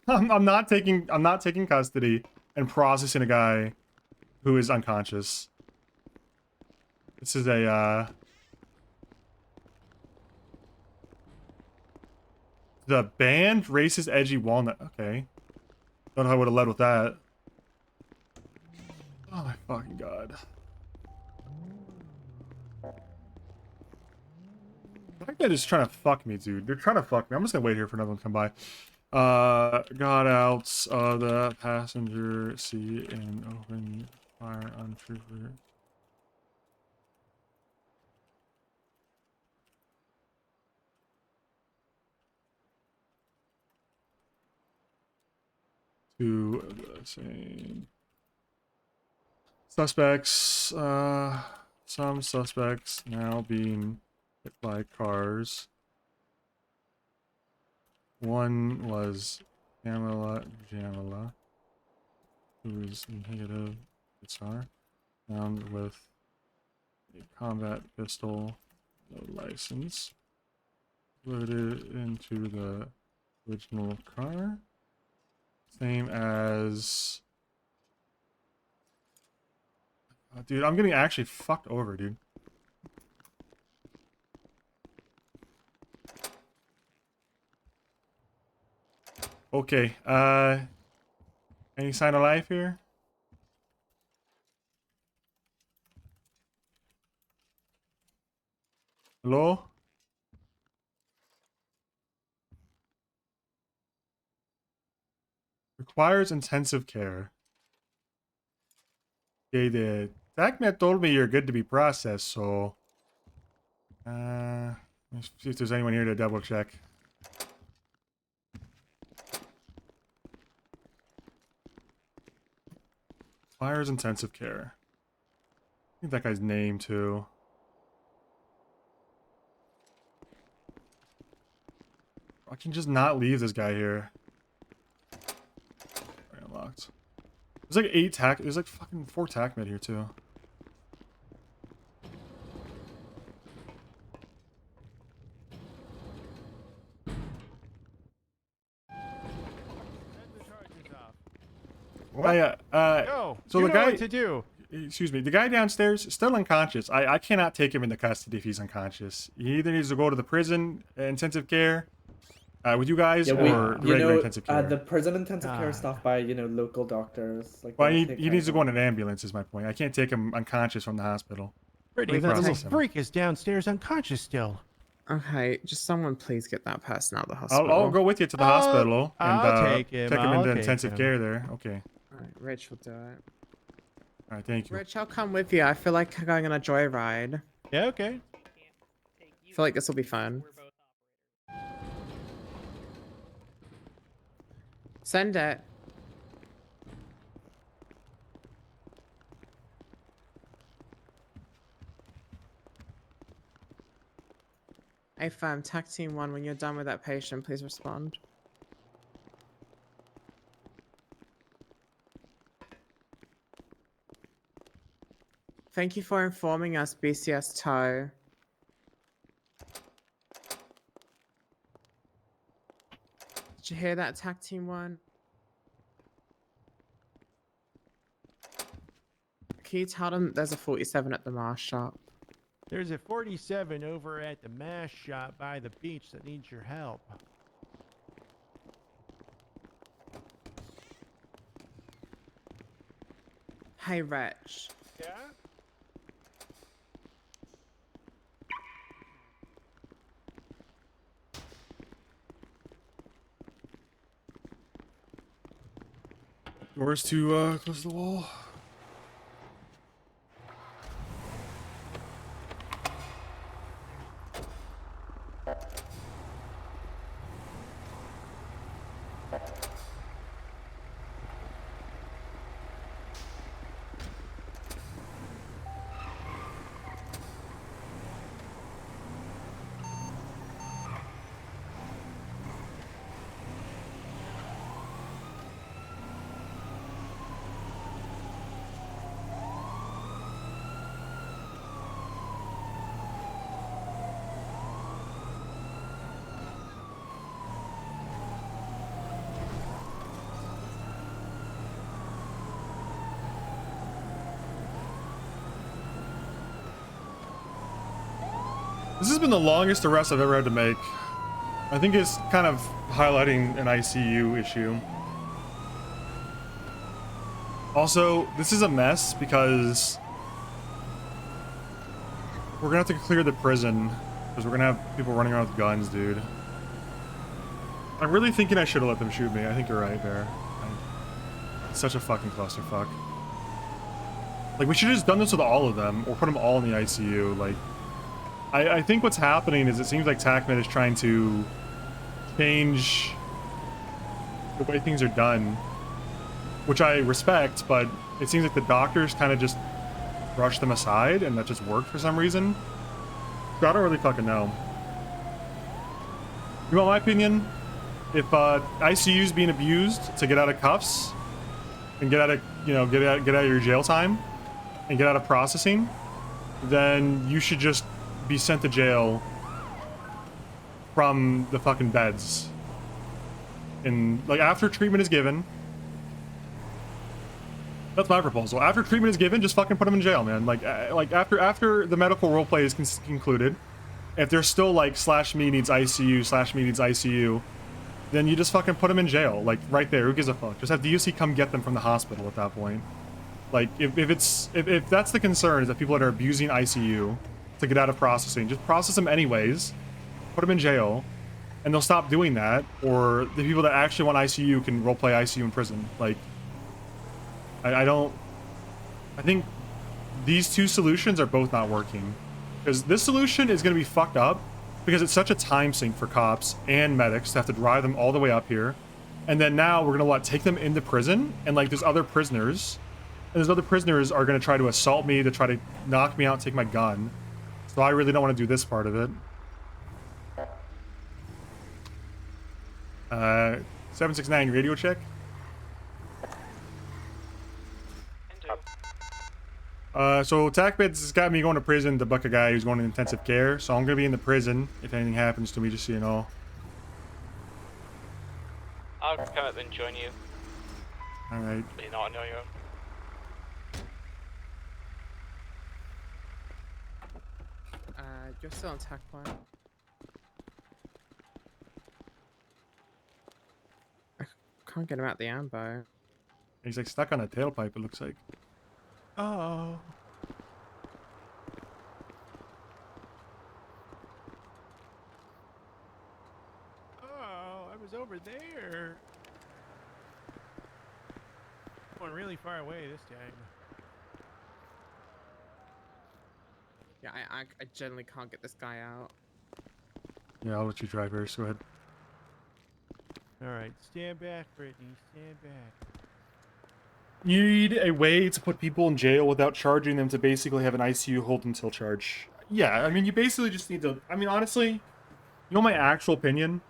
I'm not taking custody and processing a guy who is unconscious. This is a the band racist edgy walnut. Okay. Don't know how I would have led with that. Oh my fucking god. Baghdad is trying to fuck me, dude. They're trying to fuck me. I'm just gonna wait here for another one to come by. Got out of the passenger seat and opened fire on trooper. To the same suspects. Some suspects now being hit by cars. One was Jamila, who is negative guitar, found with a combat pistol, no license, loaded into the original car. Same as... dude, I'm getting actually fucked over, dude. Okay, any sign of life here? Hello? Requires intensive care. Okay, the TACMET told me you're good to be processed, so... let's see if there's anyone here to double check. Requires intensive care. I think that guy's name, too. I can just not leave this guy here. Unlocked. There's like 8 tac. There's like fucking 4 TACMET here, too. What? So you the know guy, what to do. Excuse me, the guy downstairs is still unconscious. I cannot take him into custody if he's unconscious. He either needs to go to the prison intensive care with you guys, or the regular intensive care. The prison intensive care is staffed by local doctors. Like, well, he needs to go in an ambulance. Is my point. I can't take him unconscious from the hospital. Pretty, that little freak is downstairs unconscious still. Okay, just someone please get that person out of the hospital. I'll go with you to the hospital and I'll take him. take him into intensive care there. Okay. Alright, Rich will do it. Alright, thank you. Rich, I'll come with you. I feel like going on a joyride. Yeah, okay. I feel like this will be fun. Send it. Hey fam, TAC Team 1, when you're done with that patient, please respond. Thank you for informing us, BCS Toe. Did you hear that, TAC Team 1? Can you tell them there's a 47 at the Mars shop? There's a 47 over at the mass shop by the beach that needs your help. Hey, Rich. Yeah? Doors to close the wall. This has been the longest arrest I've ever had to make. I think it's kind of highlighting an ICU issue. Also, this is a mess because we're gonna have to clear the prison Because we're gonna have people running around with guns, dude. I'm really thinking I should have let them shoot me. I think you're right there. It's such a fucking clusterfuck. Like, we should have just done this with all of them, or put them all in the ICU. Like, I think what's happening is it seems like TACMED is trying to change the way things are done, which I respect, but it seems like the doctors kind of just brush them aside, and that just worked for some reason. So I don't really fucking know. You want my opinion? If ICU's being abused to get out of cuffs and get out of, you know, get out of your jail time and get out of processing, then you should just be sent to jail from the fucking beds. And like after treatment is given, that's my proposal. After treatment is given, just fucking put them in jail, man. Like after the medical roleplay is concluded, if they're still like /me needs ICU, then you just fucking put them in jail, like right there. Who gives a fuck? Just have DUC come get them from the hospital at that point. Like if that's the concern, is that people that are abusing ICU to get out of processing, just process them anyways, put them in jail, and they'll stop doing that. Or the people that actually want ICU can roleplay ICU in prison. Like, I think these two solutions are both not working, because this solution is going to be fucked up because it's such a time sink for cops and medics to have to drive them all the way up here, and then now we're gonna take them into prison, and like there's other prisoners, and those other prisoners are gonna try to assault me, to try to knock me out, take my gun. So I really don't want to do this part of it. 769 radio check. So TACMED's has got me going to prison to buck a guy who's going to intensive care, so I'm gonna be in the prison if anything happens to me, just so you know. I'll come up and join you. Alright. You not know you. You're still on tack point. I can't get him out the ambo. He's like stuck on a tailpipe, it looks like. Oh. Oh, I was over there. Going really far away this time. Yeah, I generally can't get this guy out. Yeah, I'll let you drive first, go ahead. Alright, stand back, Brittany, stand back. You need a way to put people in jail without charging them to basically have an ICU hold until charge. Yeah, I mean, you basically just need to, I mean, honestly, you know my actual opinion?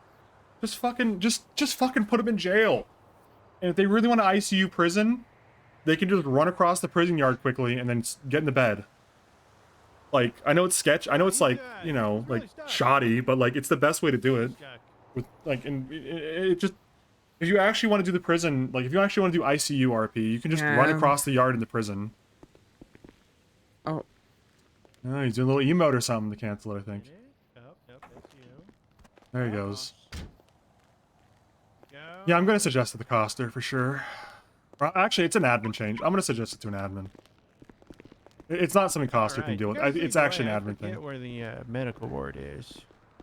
Just fucking put them in jail. And if they really want an ICU prison, they can just run across the prison yard quickly and then get in the bed. Like, I know it's sketch, I know it's like, you know, like shoddy, but like it's the best way to do it. With like, and it just, if you actually want to do the prison, like if you actually want to do ICU RP, you can just run across the yard in the prison. Oh. Oh, he's doing a little emote or something to cancel it, I think. There he goes. Yeah, I'm gonna suggest it to Coster for sure. Well, actually, it's an admin change. I'm gonna suggest it to an admin. It's not something Coster can deal with. It's actually an admin thing. Where the medical ward is.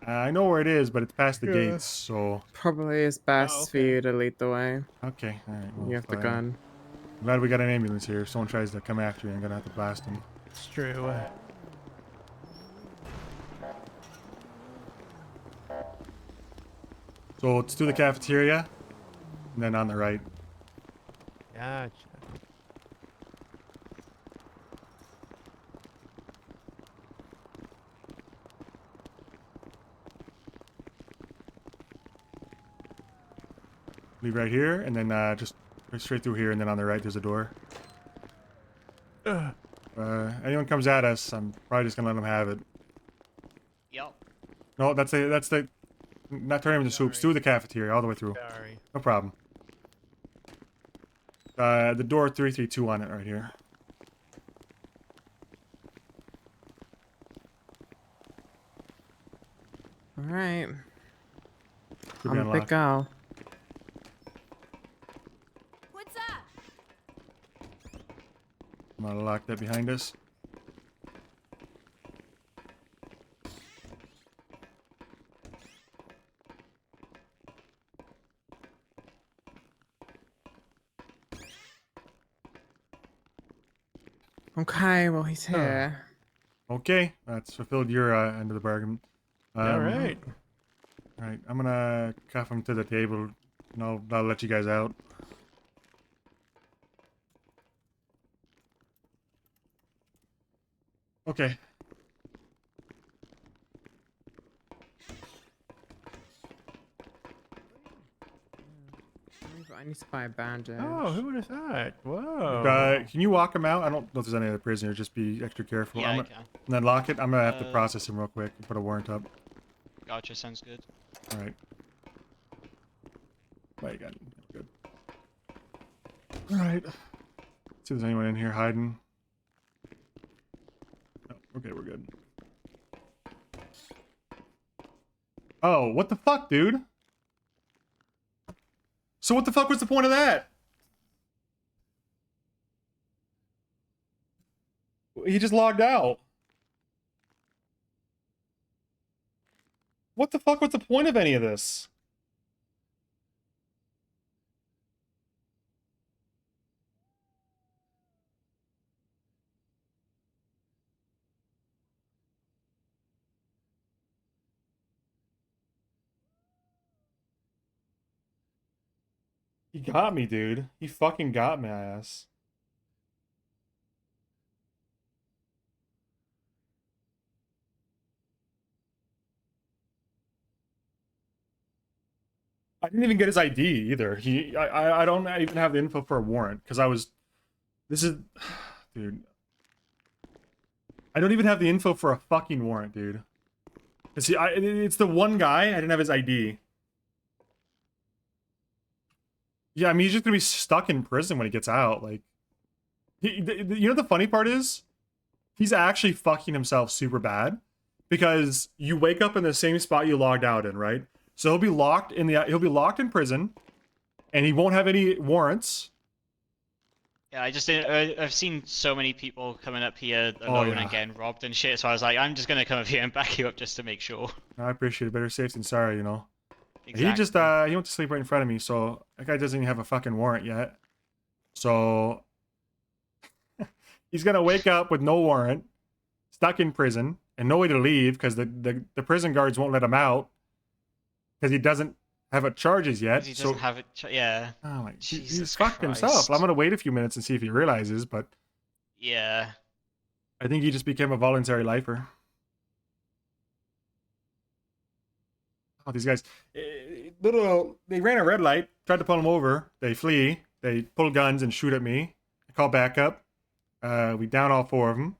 I know where it is, but it's past the gates, so... Probably is best for you to lead the way. Okay, alright. Well, you have the gun. I'm glad we got an ambulance here. If someone tries to come after you, I'm gonna have to blast them. It's true. So let's do the cafeteria, and then on the right. Gotcha. Leave right here, and then just straight through here, and then on the right there's a door. Anyone comes at us, I'm probably just gonna let them have it. Yep. No, that's the not turning them into soups. Through the cafeteria, all the way through. Sorry. No problem. The door 332 on it right here. Alright. Should be I'm a big unlocked. girl. I'm gonna lock that behind us. Okay, well he's here. Okay, that's fulfilled your end of the bargain. All right. All right, I'm gonna cuff him to the table, and I'll let you guys out. Okay. I need to buy a bandage. Oh, who would have thought? Whoa. Can you walk him out? I don't know if there's any other prisoners. Just be extra careful. Yeah, I And can. then lock it. I'm gonna have to process him real quick and put a warrant up. Gotcha, sounds good. All right. Wait, got good. All right. See if there's anyone in here hiding. No, okay, we're good. Oh, what the fuck, dude? So what the fuck was the point of that? He just logged out. What the fuck was the point of any of this? He got me, dude. He fucking got my ass. I didn't even get his ID either. I don't even have the info for a warrant because this is, dude. I don't even have the info for a fucking warrant, dude. See, it's the one guy. I didn't have his ID. Yeah, I mean, he's just gonna be stuck in prison when he gets out. Like, you know, the funny part is, he's actually fucking himself super bad because you wake up in the same spot you logged out in, right? So he'll be locked in prison, and he won't have any warrants. Yeah, I just didn't. I've seen so many people coming up here alone and getting robbed and shit. So I was like, I'm just gonna come up here and back you up just to make sure. I appreciate it. Better safe than sorry, you know. Exactly. He just he went to sleep right in front of me, so that guy doesn't even have a fucking warrant yet. So he's gonna wake up with no warrant, stuck in prison, and no way to leave because the prison guards won't let him out because he doesn't have a charges yet. He doesn't have it. Yeah. Oh my, Jesus he's fucked Christ. himself. I'm gonna wait a few minutes and see if he realizes, but Yeah. I think he just became a voluntary lifer. Oh, these guys, they ran a red light, tried to pull him over. They flee. They pull guns and shoot at me. I call backup. We down all four of them.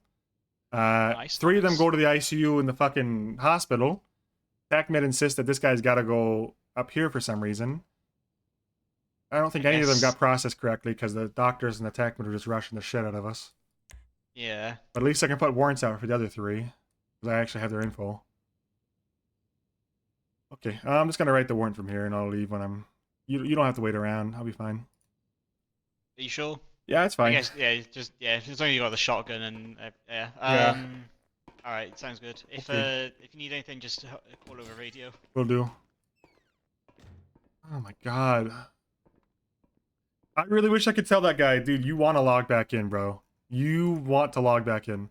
Three of them go to the ICU in the fucking hospital. TACMED insists that this guy's got to go up here for some reason. I don't think any of them got processed correctly because the doctors and the TACMED were just rushing the shit out of us. Yeah. But at least I can put warrants out for the other three because I actually have their info. Okay, I'm just gonna write the warrant from here, and I'll leave when I'm. You don't have to wait around. I'll be fine. Are you sure? Yeah, it's fine. I guess, as long as you got the shotgun and yeah. Yeah. All right, sounds good. If if you need anything, just call over radio. Will do. Oh my god. I really wish I could tell that guy, dude, you want to log back in, bro. You want to log back in.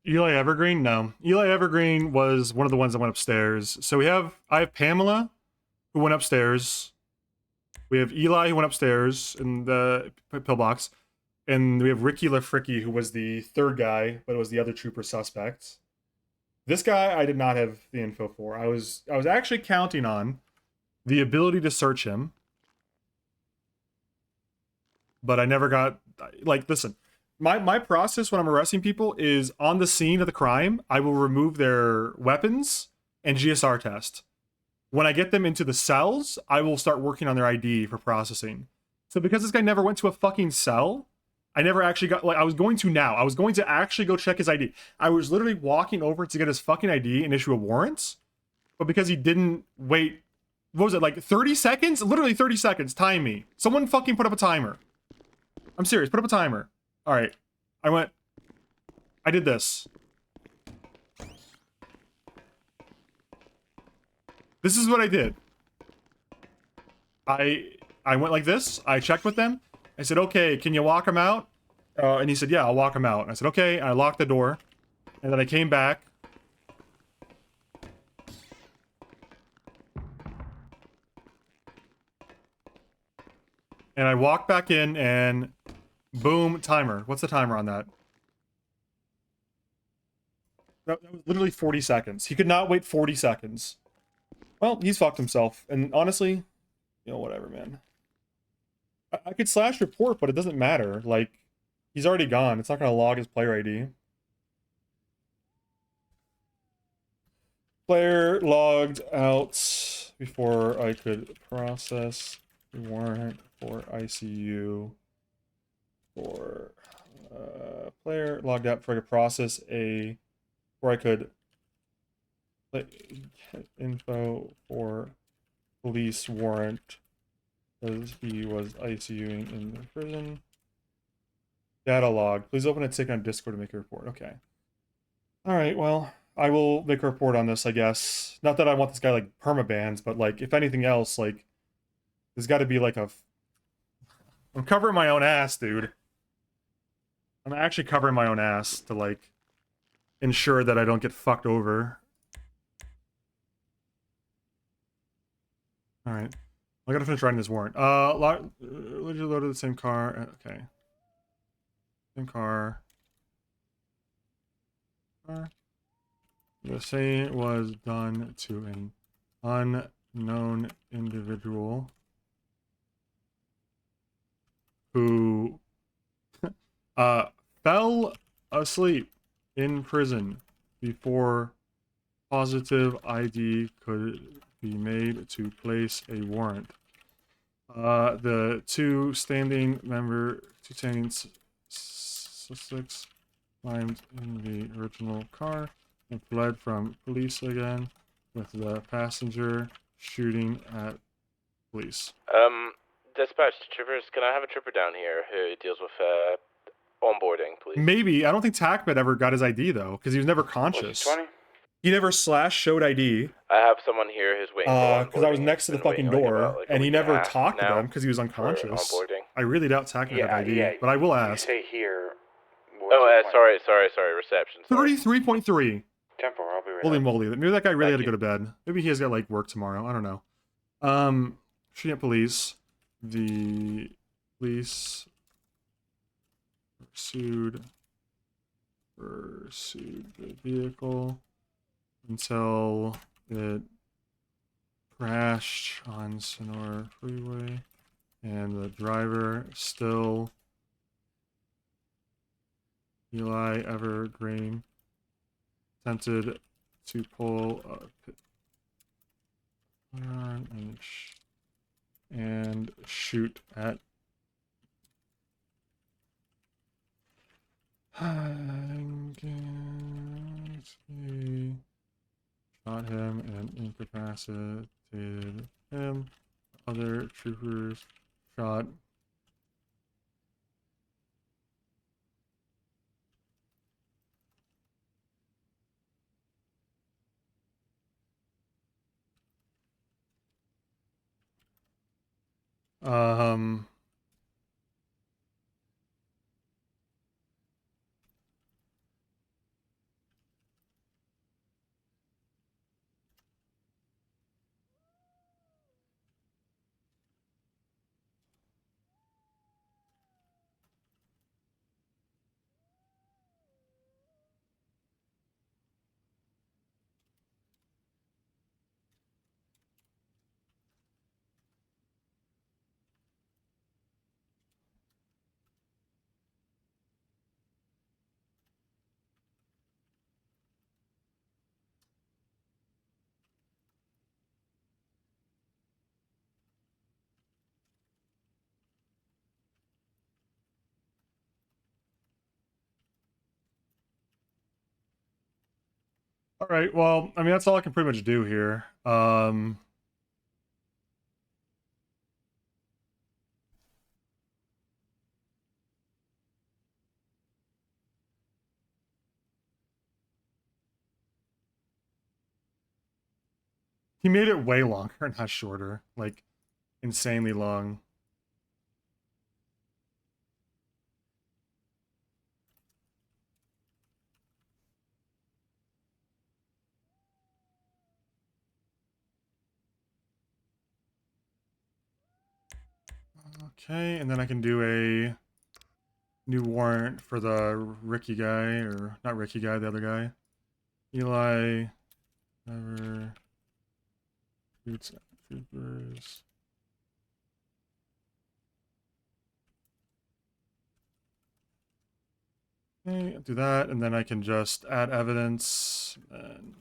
Eli Evergreen? No. Eli Evergreen was one of the ones that went upstairs. So I have Pamela, who went upstairs. We have Eli, who went upstairs in the pillbox. And we have Ricky LaFricky, who was the third guy, but it was the other trooper suspect. This guy, I did not have the info for. I was actually counting on the ability to search him. But I never got, like, listen. My process when I'm arresting people is on the scene of the crime, I will remove their weapons and GSR test. When I get them into the cells, I will start working on their ID for processing. So because this guy never went to a fucking cell, I never actually got, like, I was going to now. I was going to actually go check his ID. I was literally walking over to get his fucking ID and issue a warrant. But because he didn't wait, what was it, like 30 seconds? Literally 30 seconds. Time me. Someone fucking put up a timer. I'm serious. Put up a timer. All right. I did this. This is what I did. I went like this. I checked with them. I said, okay, can you walk him out? And he said, yeah, I'll walk him out. And I said, okay. And I locked the door. And then I came back. And I walked back in and boom, timer. What's the timer on that? That was literally 40 seconds. He could not wait 40 seconds. Well, he's fucked himself. And honestly, you know, whatever, man. I could slash report, but it doesn't matter. Like, he's already gone. It's not going to log his player ID. Player logged out before I could process the warrant for ICU. For player logged out before I could process before I could get info for police warrant. Because he was ICUing in the prison. Data log. Please open a ticket on Discord to make a report. Okay. Alright, well, I will make a report on this, I guess. Not that I want this guy, like, permabans, but, like, if anything else, like, there's gotta be, like, I'm covering my own ass, dude. I'm actually covering my own ass to, like, ensure that I don't get fucked over. Alright. I gotta finish writing this warrant. Literally loaded the same car. Okay. Same car. The same was done to an unknown individual who fell asleep in prison before positive ID could be made to place a warrant. The two standing suspects climbed in the original car and fled from police again, with the passenger shooting at police. Dispatch troopers, can I have a trooper down here who deals with onboarding, please? Maybe. I don't think Takmet ever got his ID though, because he was never conscious. He never showed ID. I have someone here who's waiting for onboarding. Because I was next to the fucking door, and he never talked to them because he was for unconscious. onboarding. I really doubt Takmet had ID, but I will ask. You say here. Oh, sorry, reception. 33.3. Tempo, I'll be right Holy back. moly. Maybe that guy really had to go to bed. Maybe he has got, like, work tomorrow. I don't know. Shooting at police. The police pursued the vehicle until it crashed on Sonora Freeway, and the driver still Eli Evergreen attempted to pull and shoot at Jankowski, shot him and incapacitated him. Other troopers shot All right. Well, I mean, that's all I can pretty much do here. He made it way longer, not shorter. Like, insanely long. Okay, and then I can do a new warrant for the Ricky guy, or not Ricky guy, the other guy. Eli, never shoots at troopers. Okay, I'll do that, and then I can just add evidence, and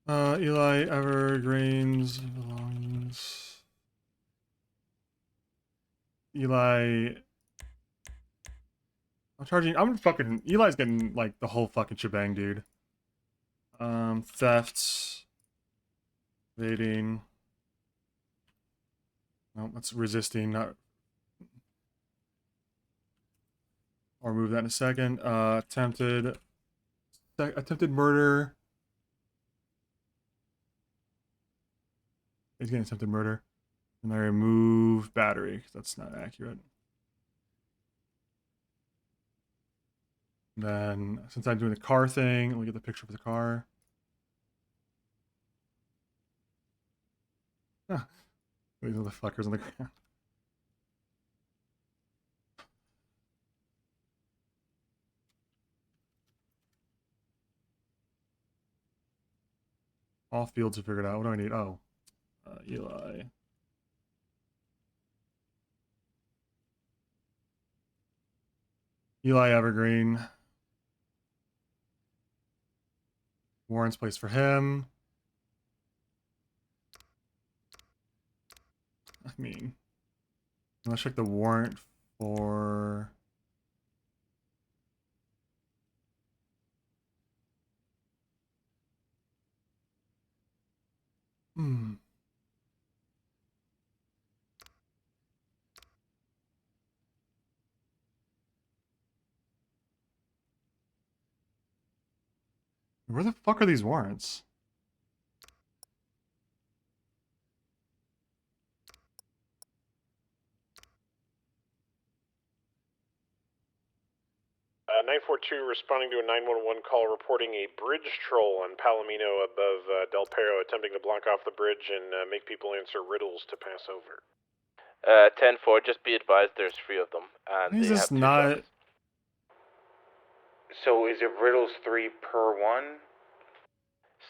Eli Evergreen's belongings. Eli. I'm fucking. Eli's getting, like, the whole fucking shebang, dude. Theft. Evading. No, that's resisting, not. I'll remove that in a second. Attempted murder. He's getting attempted murder. And I remove battery, because that's not accurate. And then, since I'm doing the car thing, let me get the picture of the car. Huh. These motherfuckers on the ground. All fields are figured out. What do I need? Oh, Eli. Eli Evergreen. Warrant's placed for him. I mean, let's check the warrant for. Where the fuck are these warrants? Uh, 942 responding to a 911 call reporting a bridge troll on Palomino above Del Perro attempting to block off the bridge and make people answer riddles to pass over. 10-4, just be advised there's 3 of them. And Why is they this have 2 not? guns. So is it riddles 3 per one?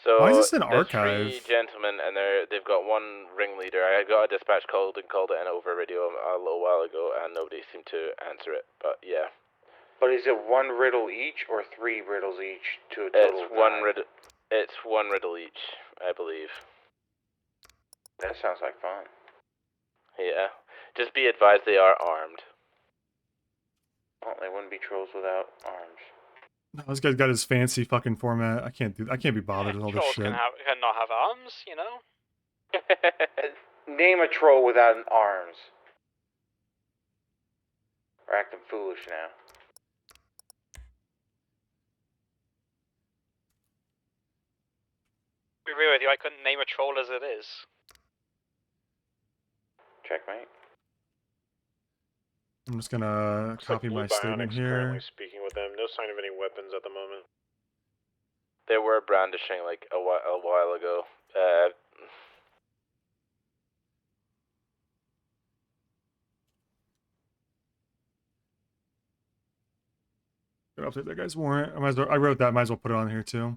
So Why is this an there's archive? 3 gentlemen, and they've got 1 ringleader. I got a dispatch called it in over radio a little while ago, and nobody seemed to answer it. But yeah. But is it 1 riddle each or 3 riddles each to a total? It's one riddle each, I believe. That sounds like fun. Yeah. Just be advised they are armed. Well, they wouldn't be trolls without arms. No, this guy's got his fancy fucking format. I can't be bothered with all this Trolls shit. can not have arms, you know? Name a troll without an arms. We're acting foolish now. I agree with you, I couldn't name a troll as it is. Checkmate. I'm just gonna copy my statement here. Currently speaking with them. No sign of any weapons at the moment. They were brandishing like a while ago. I'll take that guy's warrant. I wrote that. Might as well put it on here too.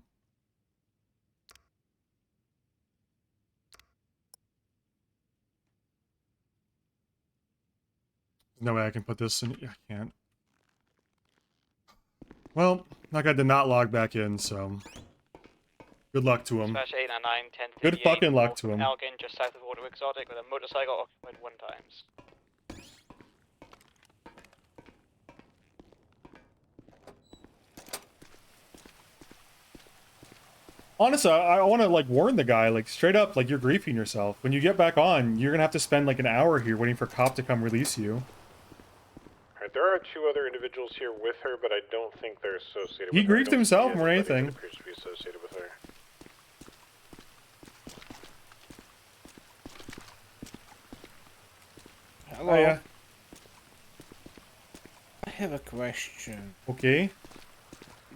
No way I can put this in. I can't. Well, that guy did not log back in, so good luck to him. Dispatch 899 Good fucking luck to him. Elgin, just south of Auto Exotic, with a motorcycle occupied 1 times. Honestly, I want to like warn the guy, like straight up, like you're griefing yourself. When you get back on, you're gonna have to spend like an hour here waiting for a cop to come release you. Alright, there are 2 other individuals here with her, but I don't think they're associated He with her. I griefed don't himself see more than anybody anything. that appears to be associated with her. Hello. Oh, yeah. I have a question. Okay.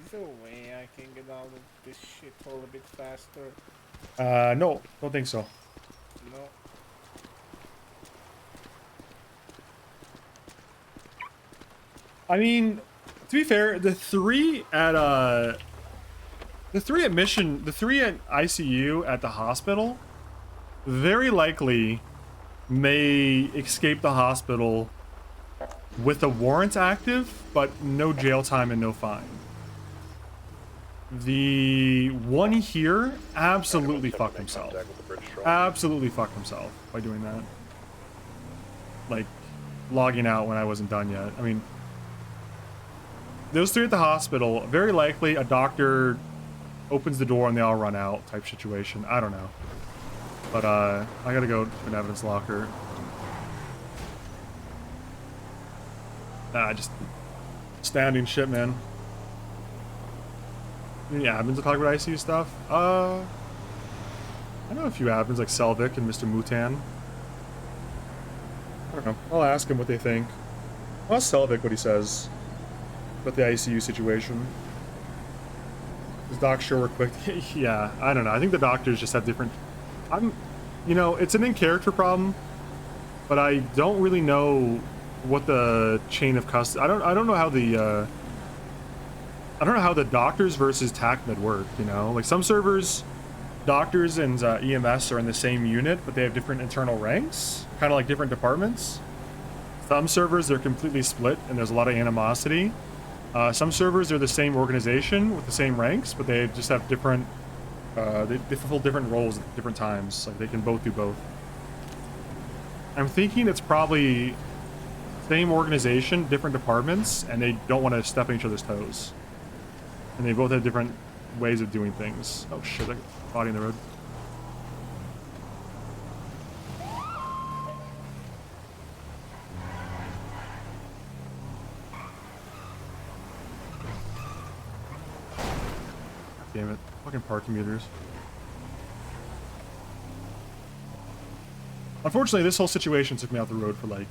Is there a way I can get out of this shithole a bit faster? No, don't think so. No. I mean, to be fair, the three at ICU at the hospital very likely may escape the hospital with a warrant active, but no jail time and no fine. The one here absolutely fucked himself. Absolutely fucked himself by doing that. Like, logging out when I wasn't done yet. I mean, those 3 at the hospital, very likely a doctor opens the door and they all run out type situation. I don't know. But, I gotta go to an evidence locker. Just standing shit, man. Any admins to talk about ICU stuff? I know a few admins like Selvik and Mr. Mutan. I don't know. I'll ask him what they think. I'll ask Selvik what he says about the ICU situation. Does Doc sure work quick? Yeah, I don't know. I think the doctors just have different... You know, it's an in-character problem, but I don't really know what the chain of custody... I don't know how the, I don't know how the doctors versus TACMED work, you know? Like, some servers, doctors and EMS are in the same unit, but they have different internal ranks, kind of like different departments. Some servers, they're completely split, and there's a lot of animosity. Some servers are the same organization with the same ranks, but they just have different... they fulfill different roles at different times. Like, they can both do both. I'm thinking it's probably same organization, different departments, and they don't want to step on each other's toes. And they both have different ways of doing things. Oh shit, I got a body in the road. Damn it. Fucking parking meters. Unfortunately, this whole situation took me out the road for like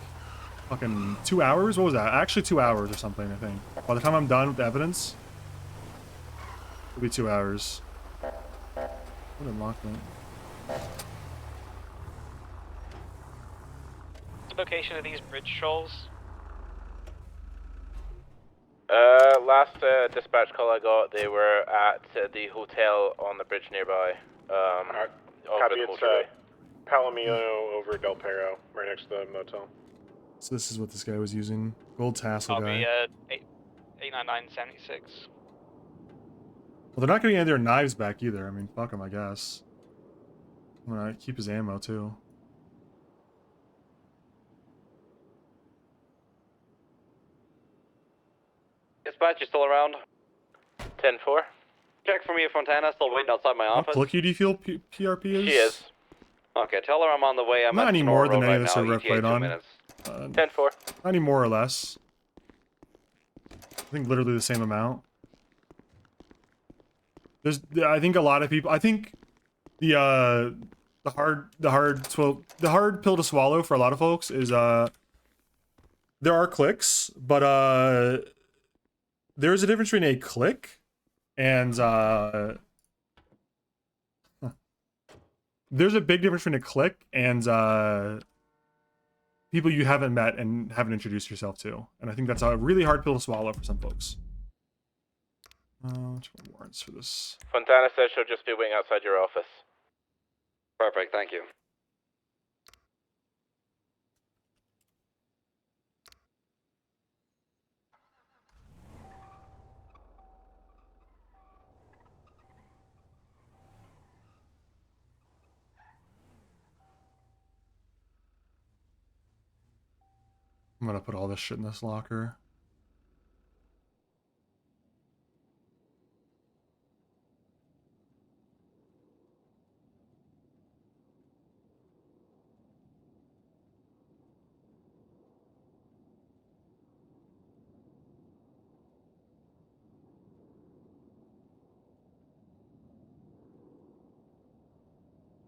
fucking 2 hours? What was that? Actually 2 hours or something, I think. By the time I'm done with the evidence, it'll be 2 hours. What unlocked that? The location of these bridge trolls? Last dispatch call I got, they were at the hotel on the bridge nearby. Copy, over the it's motorway. Palomino over Del Perro, right next to the motel. So this is what this guy was using. Gold tassel Copy, guy. 89976. Well, they're not getting any of their knives back either. I mean, fuck him, I guess. I'm gonna keep his ammo, too. Dispatch, you still around? 10-4. Check for me, Fontana. Still waiting outside my How office. clicky do you feel PRP is? She is. Okay, tell her I'm on the way. I'm Not at any Sonora more than Road any right of the now, server I've ETA played 2 on. minutes. 10-4. Not any more or less. I think literally the same amount. I think a lot of people. I think the hard pill to swallow for a lot of folks is there are clicks, but there's a difference between a click and there's a big difference between a click and people you haven't met and haven't introduced yourself to, and I think that's a really hard pill to swallow for some folks. Which one warrants for this? Fontana says she'll just be waiting outside your office. Perfect, thank you. I'm gonna put all this shit in this locker.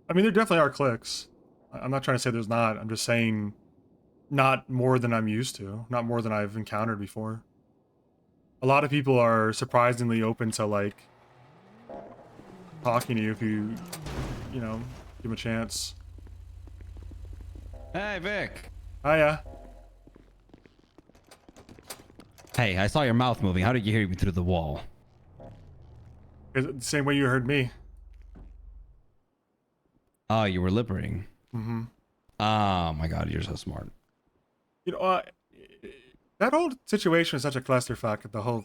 I mean, there definitely are clicks. I'm not trying to say there's not. I'm just saying not more than I'm used to. Not more than I've encountered before. A lot of people are surprisingly open to, like, talking to you if you know, give them a chance. Hey, Vic. Hiya. Hey, I saw your mouth moving. How did you hear me through the wall? The same way you heard me. Oh, you were lip reading. Mm-hmm. Oh my god, you're so smart. You know, that whole situation is such a clusterfuck. The whole,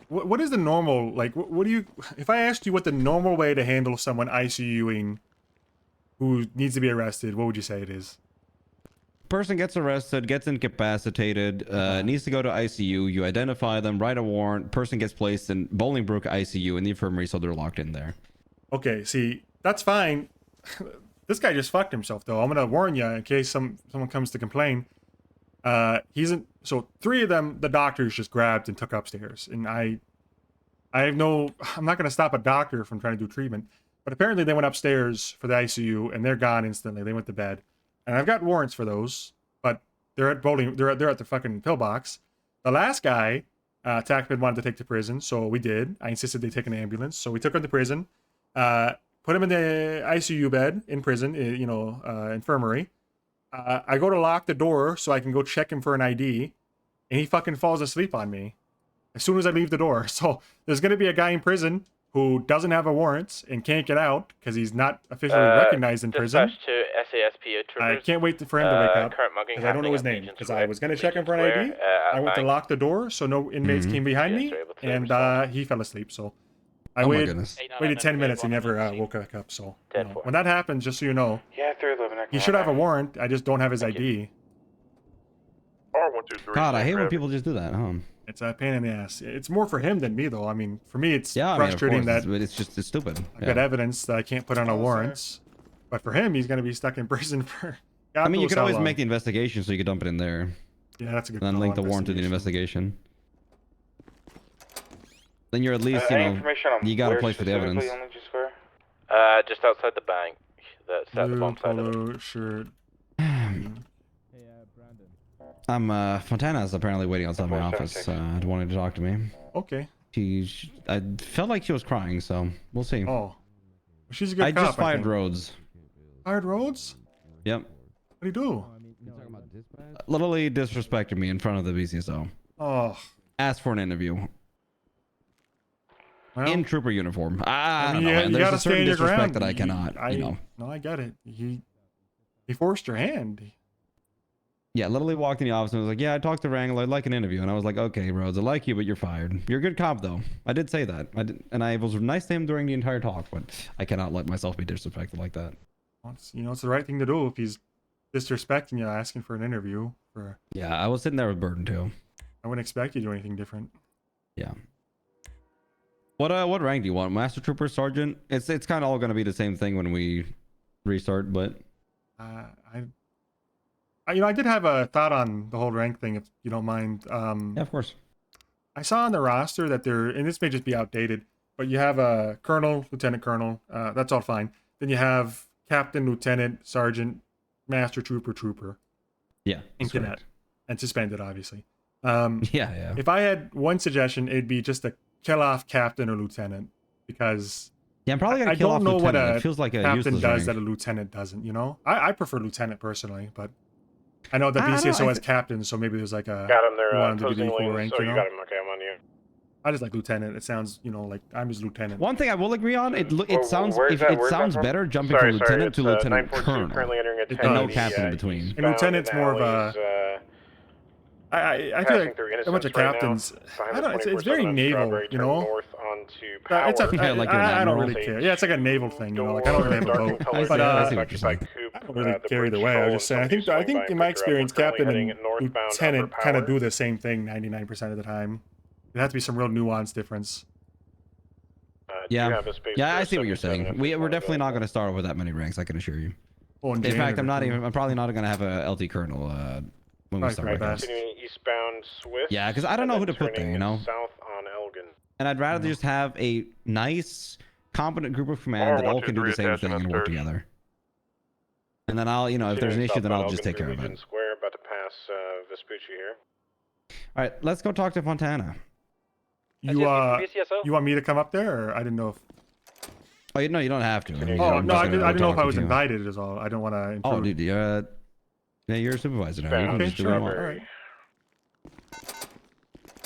what is the normal, like, what do you, if I asked you what the normal way to handle someone ICUing who needs to be arrested, what would you say it is? Person gets arrested, gets incapacitated, needs to go to ICU. You identify them, write a warrant. Person gets placed in Bolingbrook ICU in the infirmary, so they're locked in there. Okay, see, that's fine. This guy just fucked himself, though. I'm gonna warn you in case someone comes to complain. So 3 of them, the doctors just grabbed and took upstairs, and I'm not gonna stop a doctor from trying to do treatment, but apparently they went upstairs for the ICU and they're gone instantly. They went to bed, and I've got warrants for those, but they're at they're at the fucking pillbox. The last guy, Tackman wanted to take to prison, so we did. I insisted they take an ambulance, so we took him to prison. Put him in the ICU bed in prison, infirmary. I go to lock the door so I can go check him for an ID, and he fucking falls asleep on me as soon as I leave the door. So there's going to be a guy in prison who doesn't have a warrant and can't get out because he's not officially recognized in prison. Dispatch to SASPO troopers. I can't wait for him to wake up Current mugging because I don't know his happening name at because Legion I was going to check him for an Square, ID. at I went to bank. lock the door so no inmates came behind me, and he fell asleep. So I Oh my waited goodness. 10 minutes and never woke back up. So you know, when that happens, just so you know, Yeah, 311. he should have a warrant. I just don't have his ID. God, I hate when people just do that, huh? It's a pain in the ass. It's more for him than me, though. I mean, for me, it's Yeah, I mean, of frustrating course, that it's stupid. I've got evidence that I can't put on a warrant. But for him, he's going to be stuck in prison for God I mean, you knows could how always long. make the investigation so you could dump it in there. Yeah, that's a good And then call, link the warrant to the investigation. Then you're at least, you know, you got a place for the evidence. Just outside the bank. That's at the Blue bomb side of it. polo shirt. Fontana's apparently waiting outside my office, wanting to talk to me. Okay. I felt like she was crying, so we'll see. Oh. She's a good I cop, just fired think. Rhodes. Fired Rhodes? Yep. What do you do? Literally disrespected me in front of the BCSO. Oh. Asked for an interview. Well, in trooper uniform. I I don't mean, know, man. you There's gotta a certain stand your disrespect ground. that I cannot, you know. No, I get it. He forced your hand. Yeah, literally walked in the office and was like, yeah, I talked to Wrangler. I'd like an interview. And I was like, okay, Rhodes, I like you, but you're fired. You're a good cop, though. I did say that. And I was nice to him during the entire talk, but I cannot let myself be disrespected like that. Well, it's the right thing to do if he's disrespecting you, asking for an interview. Yeah, I was sitting there with Burden, too. I wouldn't expect you to do anything different. Yeah. What rank do you want? Master Trooper, Sergeant? It's kind of all going to be the same thing when we restart, but... I did have a thought on the whole rank thing, if you don't mind. Yeah, of course. I saw on the roster that and this may just be outdated, but you have a colonel, lieutenant colonel. That's all fine. Then you have captain, lieutenant, sergeant, master trooper, trooper. Yeah, and cadet, correct. and suspended, obviously. Yeah. If I had one suggestion, it'd be just to kill off captain or lieutenant, because yeah, I'm probably gonna I kill don't off know what lieutenant. a It feels like a captain useless does rank. that a lieutenant doesn't. You know, I prefer lieutenant personally, but I know the I don't know, BCSO has captains, so maybe there's like a Got him there, you want him to be closing the equal lanes. rank. Oh, You you know? got him. Okay, I'm on you. I just like lieutenant. It sounds, like I'm his lieutenant. One thing I will agree on, it sounds where's that- it where's that sounds from? better jumping Sorry, from lieutenant to it's, lieutenant 942 colonel, currently entering a and 1080, no captain in between. And lieutenant's more of a. I feel passing like through a bunch of Innocence right now, captains. behind I the don't. It's 24/7 very on naval, Strawberry, turn north on on to Power. It's a, Yeah, like you're an I don't admiral. really care. Yeah, it's like a naval thing, you know. Like I don't really have a boat, but I see what you're saying. I don't really care either way. I was just saying. I think in my experience, captain and lieutenant kind of do the same thing 99% of the time. There has to be some real nuance difference. Yeah, I see what you're saying. We're definitely not going to start with that many ranks. I can assure you. In fact, I'm probably not going to have a LT colonel when we start. Continuing eastbound Swift. Yeah, because I don't know who to put there, you know. South on Elgin. And I'd rather just have a nice, competent group of command that all can do the same thing and work together. And then I'll, if there's an issue, then I'll just take care of it. Square, about to pass Vespucci here. All right, let's go talk to Fontana. You want me to come up there, or I didn't know if. Oh, no, you don't have to. I didn't know if I was invited. Is all. I don't want to. Oh, dude, yeah, you're a supervisor now. You can just do what you want. All right.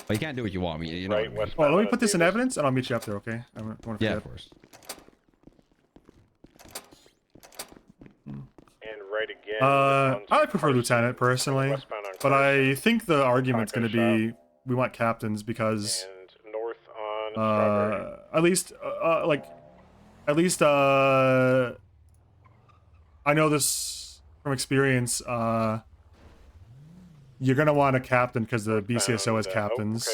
Well, you can't do what you want. You know. Let me put this in evidence, and I'll meet you up there. Okay? I don't want to forget. Of course. And right again. I prefer lieutenant personally, but I think the argument's going to be we want captains because. At least I know this from experience. You're gonna want a captain because the BCSO has captains,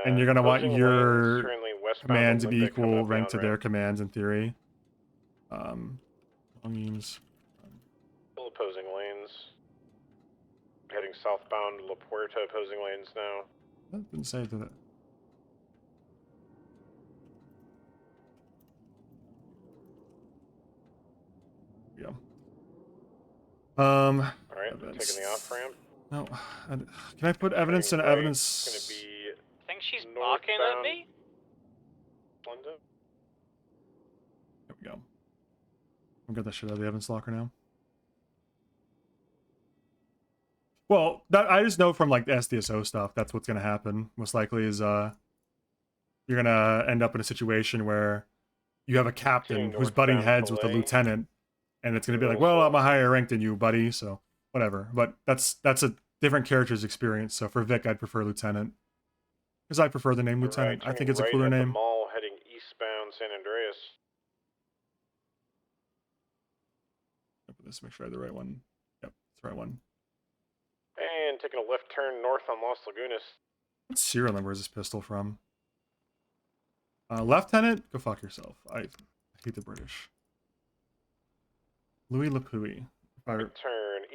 and you're gonna want your command to be equal rank to their commands in theory. Belongings. Still opposing lanes. Heading southbound La Puerta, opposing lanes now. That didn't say that. Yeah. All right, taking the off ramp. No, can I put evidence in evidence? It's gonna be. I think she's barking at me. London. There we go. I'll get that shit out of the evidence locker now. Well, I just know from like the SDSO stuff, that's what's gonna happen. Most likely is you're gonna end up in a situation where you have a captain who's butting heads with a lieutenant, and it's gonna be like, well, I'm a higher rank than you, buddy, so whatever. But that's a different character's experience. So for Vic, I'd prefer lieutenant, because I prefer the name lieutenant. I think it's a cooler name. Mall heading eastbound San Andreas. Let's make sure I have the right one. Yep, it's the right one. And taking a left turn north on Los Lagunas. What serial number is this pistol from? Lieutenant, go fuck yourself. I hate the British. Louis Lapouille.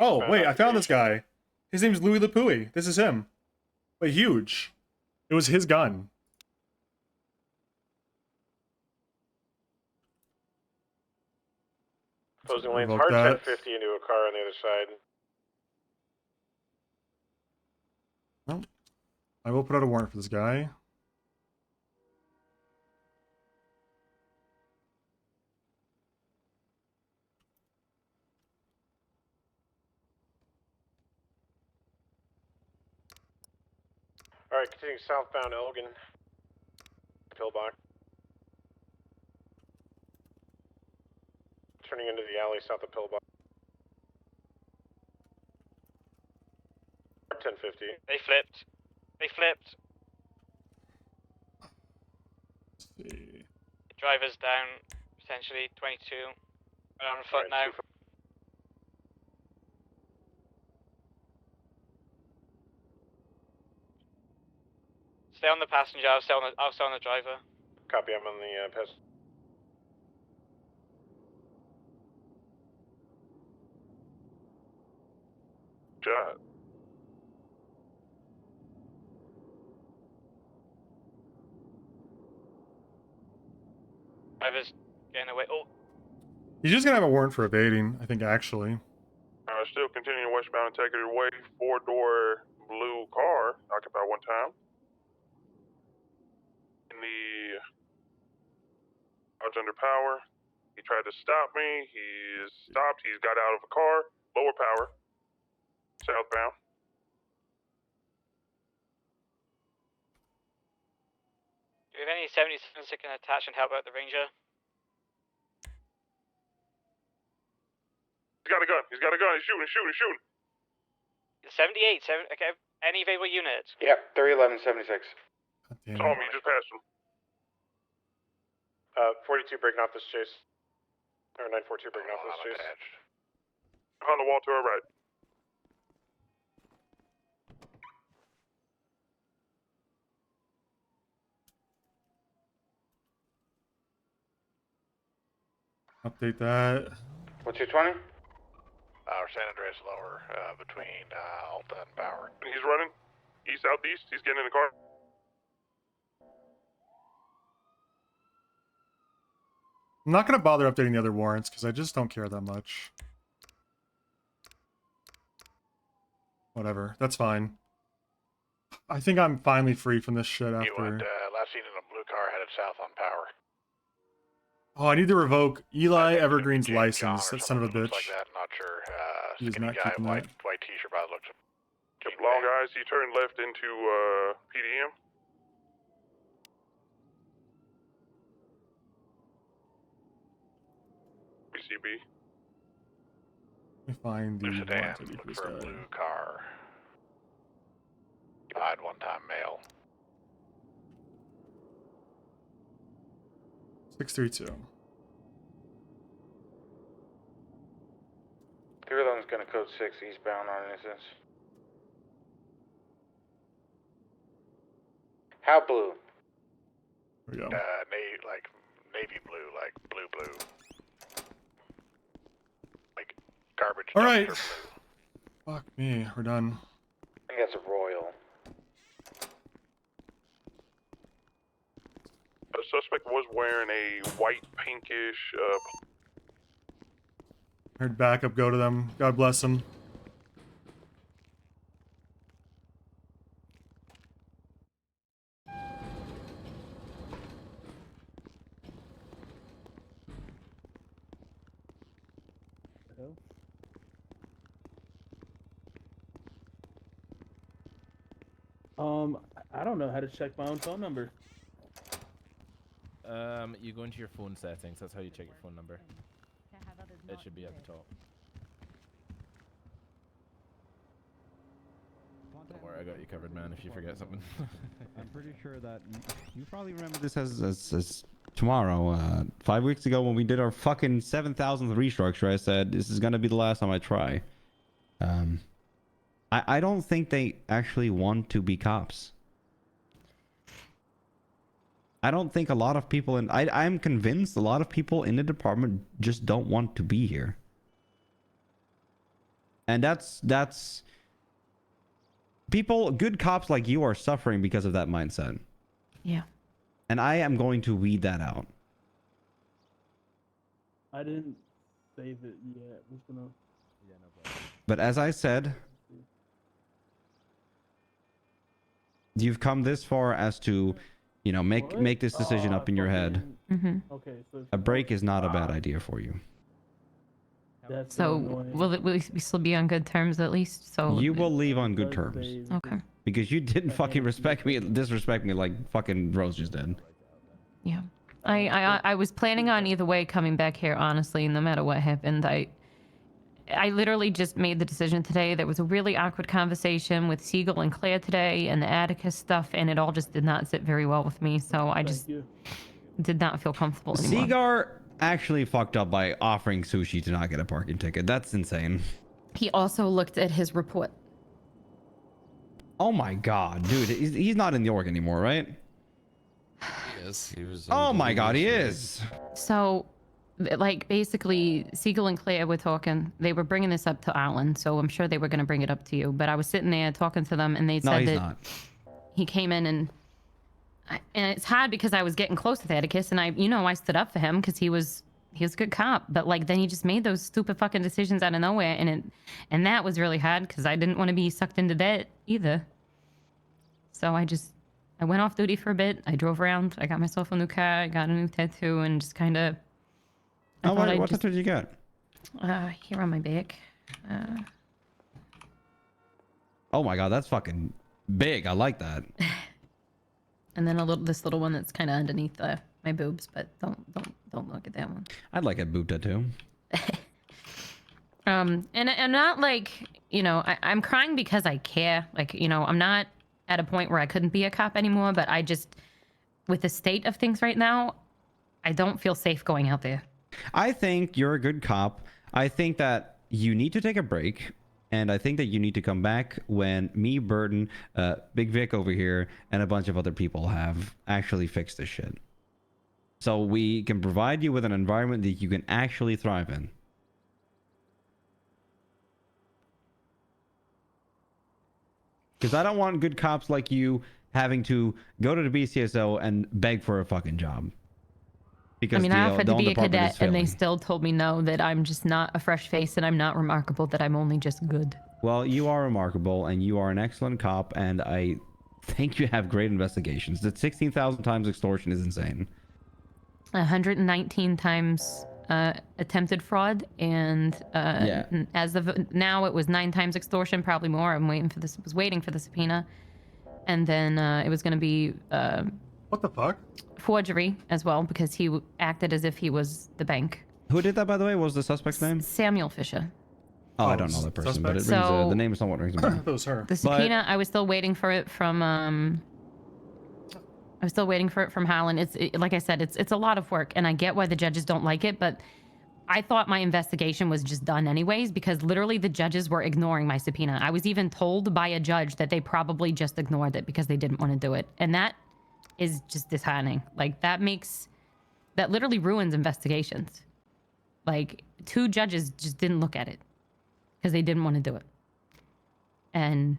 Oh, wait, I found this guy. His name's Louis Lapouille. This is him. Wait, huge. It was his gun. Opposing lanes, hard 1050 into a car on the other side. Well, I will put out a warrant for this guy. Alright, continuing southbound Elgin. Pillbox. Turning into the alley south of Pillbox. 1050. They flipped. They flipped. Let's see. The driver's down, potentially 22. We're on foot now. Stay on the passenger, I'll stay on the driver. Copy, I'm on the passenger. Shot. Driver's getting away. Oh. He's just gonna have a warrant for evading, I think, actually. Still continuing westbound Integrity Way, 4-door blue car, occupied one time. In the Dodge under power. He tried to stop me. He's stopped. He's got out of a car. Lower power. Southbound. Do you have any 77s that can attach and help out the Ranger? He's got a gun. He's got a gun. He's shooting. 78. Okay. Any available units? Yep, 31176. Saw me. You just passed him. 42 breaking off this chase. Or 942 breaking off this chase. On the wall to our right. Update that. What's your 20? San Andreas lower, between Alta and Bauer. He's running. East, southeast. He's getting in the car. I'm not gonna bother updating the other warrants because I just don't care that much. Whatever, that's fine. I think I'm finally free from this shit after. You went, last seen in a blue car headed south on Power. Oh, I need to revoke Eli think Evergreen's Jay John license. or That son of a something bitch. looks like that, not sure. He's Skinny not guy, keeping white that. t-shirt by the looks of him. Long guys, he turned left into PDM. BCB. Let me find the Blue sedan, warrant ID for look this for a guy. blue car. Died one time male. 632. 311's gonna code 6 eastbound on innocence. How blue? There we go. Like navy blue, like blue. Like garbage. All right. dumpster blue. Fuck me, we're done. I think that's a royal. The suspect was wearing a white pinkish. Heard backup go to them. God bless them. I don't know how to check my own phone number. You go into your phone settings. That's how you check your phone number. It should be at the top. Don't worry, I got you covered, man. If you forget something. I'm pretty sure that you probably remember this as tomorrow. 5 weeks ago when we did our fucking 7,000th restructure, I said this is gonna be the last time I try. I don't think they actually want to be cops. I don't think a lot of people in I'm convinced a lot of people in the department just don't want to be here. And that's people, good cops like you are suffering because of that mindset. Yeah. And I am going to weed that out. I didn't save it yet. I'm just gonna. Yeah, no problem. But as I said, you've come this far as to, you know, make this decision up in your head. Okay, so A break is not a bad idea for you. that's So annoying. will we still be on good terms at least? So You will leave on good terms. Okay. Because you didn't fucking disrespect me like fucking Rose just did. Yeah. I was planning on either way coming back here, honestly, no matter what happened. I literally just made the decision today. There was a really awkward conversation with Siegel and Claire today and the Atticus stuff, and it all just did not sit very well with me, so I just did not feel comfortable anymore. Seagar actually fucked up by offering Sushi to not get a parking ticket. That's insane. He also looked at his report. Oh my god, dude. He's not in the org anymore, right? Yes, he was. Oh my god, he is. So, like, basically, Siegel and Claire were talking. They were bringing this up to Alan, so I'm sure they were going to bring it up to you. But I was sitting there talking to them, and they said that he came in and it's hard because I was getting close with Atticus, and I stood up for him because he was a good cop. But like, then he just made those stupid fucking decisions out of nowhere, and that was really hard because I didn't want to be sucked into that either. So I went off duty for a bit. I drove around. I got myself a new car. I got a new tattoo, and just kind of. Oh, what tattoo did you get? Here on my back. Oh my god, that's fucking big. I like that. And then this little one that's kind of underneath my boobs, but don't look at that one. I'd like a boob tattoo. And I'm not like, I'm crying because I care. Like, I'm not at a point where I couldn't be a cop anymore, but I just, with the state of things right now, I don't feel safe going out there. I think you're a good cop. I think that you need to take a break. And I think that you need to come back when me, Burton, Big Vic over here, and a bunch of other people have actually fixed this shit. So we can provide you with an environment that you can actually thrive in. Because I don't want good cops like you having to go to the BCSO and beg for a fucking job. Because I mean, I offered to be a department is cadet, and they failing. still told me no, that I'm just not a fresh face, and I'm not remarkable, that I'm only just good. Well, you are remarkable, and you are an excellent cop, and I think you have great investigations. That 16,000 times extortion is insane. 119 times attempted fraud, and as of now, it was 9 times extortion, probably more. I'm waiting for this. Was waiting for the subpoena, and then it was going to be what the fuck? Forgery as well, because he acted as if he was the bank. Who did that, by the way? What was the suspect's name? Samuel Fisher. Oh, I don't know that person, but it rings the name is somewhat rings a bell. That was her. The subpoena, I was still waiting for it from Howland. Like I said, it's a lot of work, and I get why the judges don't like it, but I thought my investigation was just done anyways, because literally the judges were ignoring my subpoena. I was even told by a judge that they probably just ignored it because they didn't want to do it. And that is just disheartening. Like, that literally ruins investigations. Like, 2 judges just didn't look at it because they didn't want to do it. And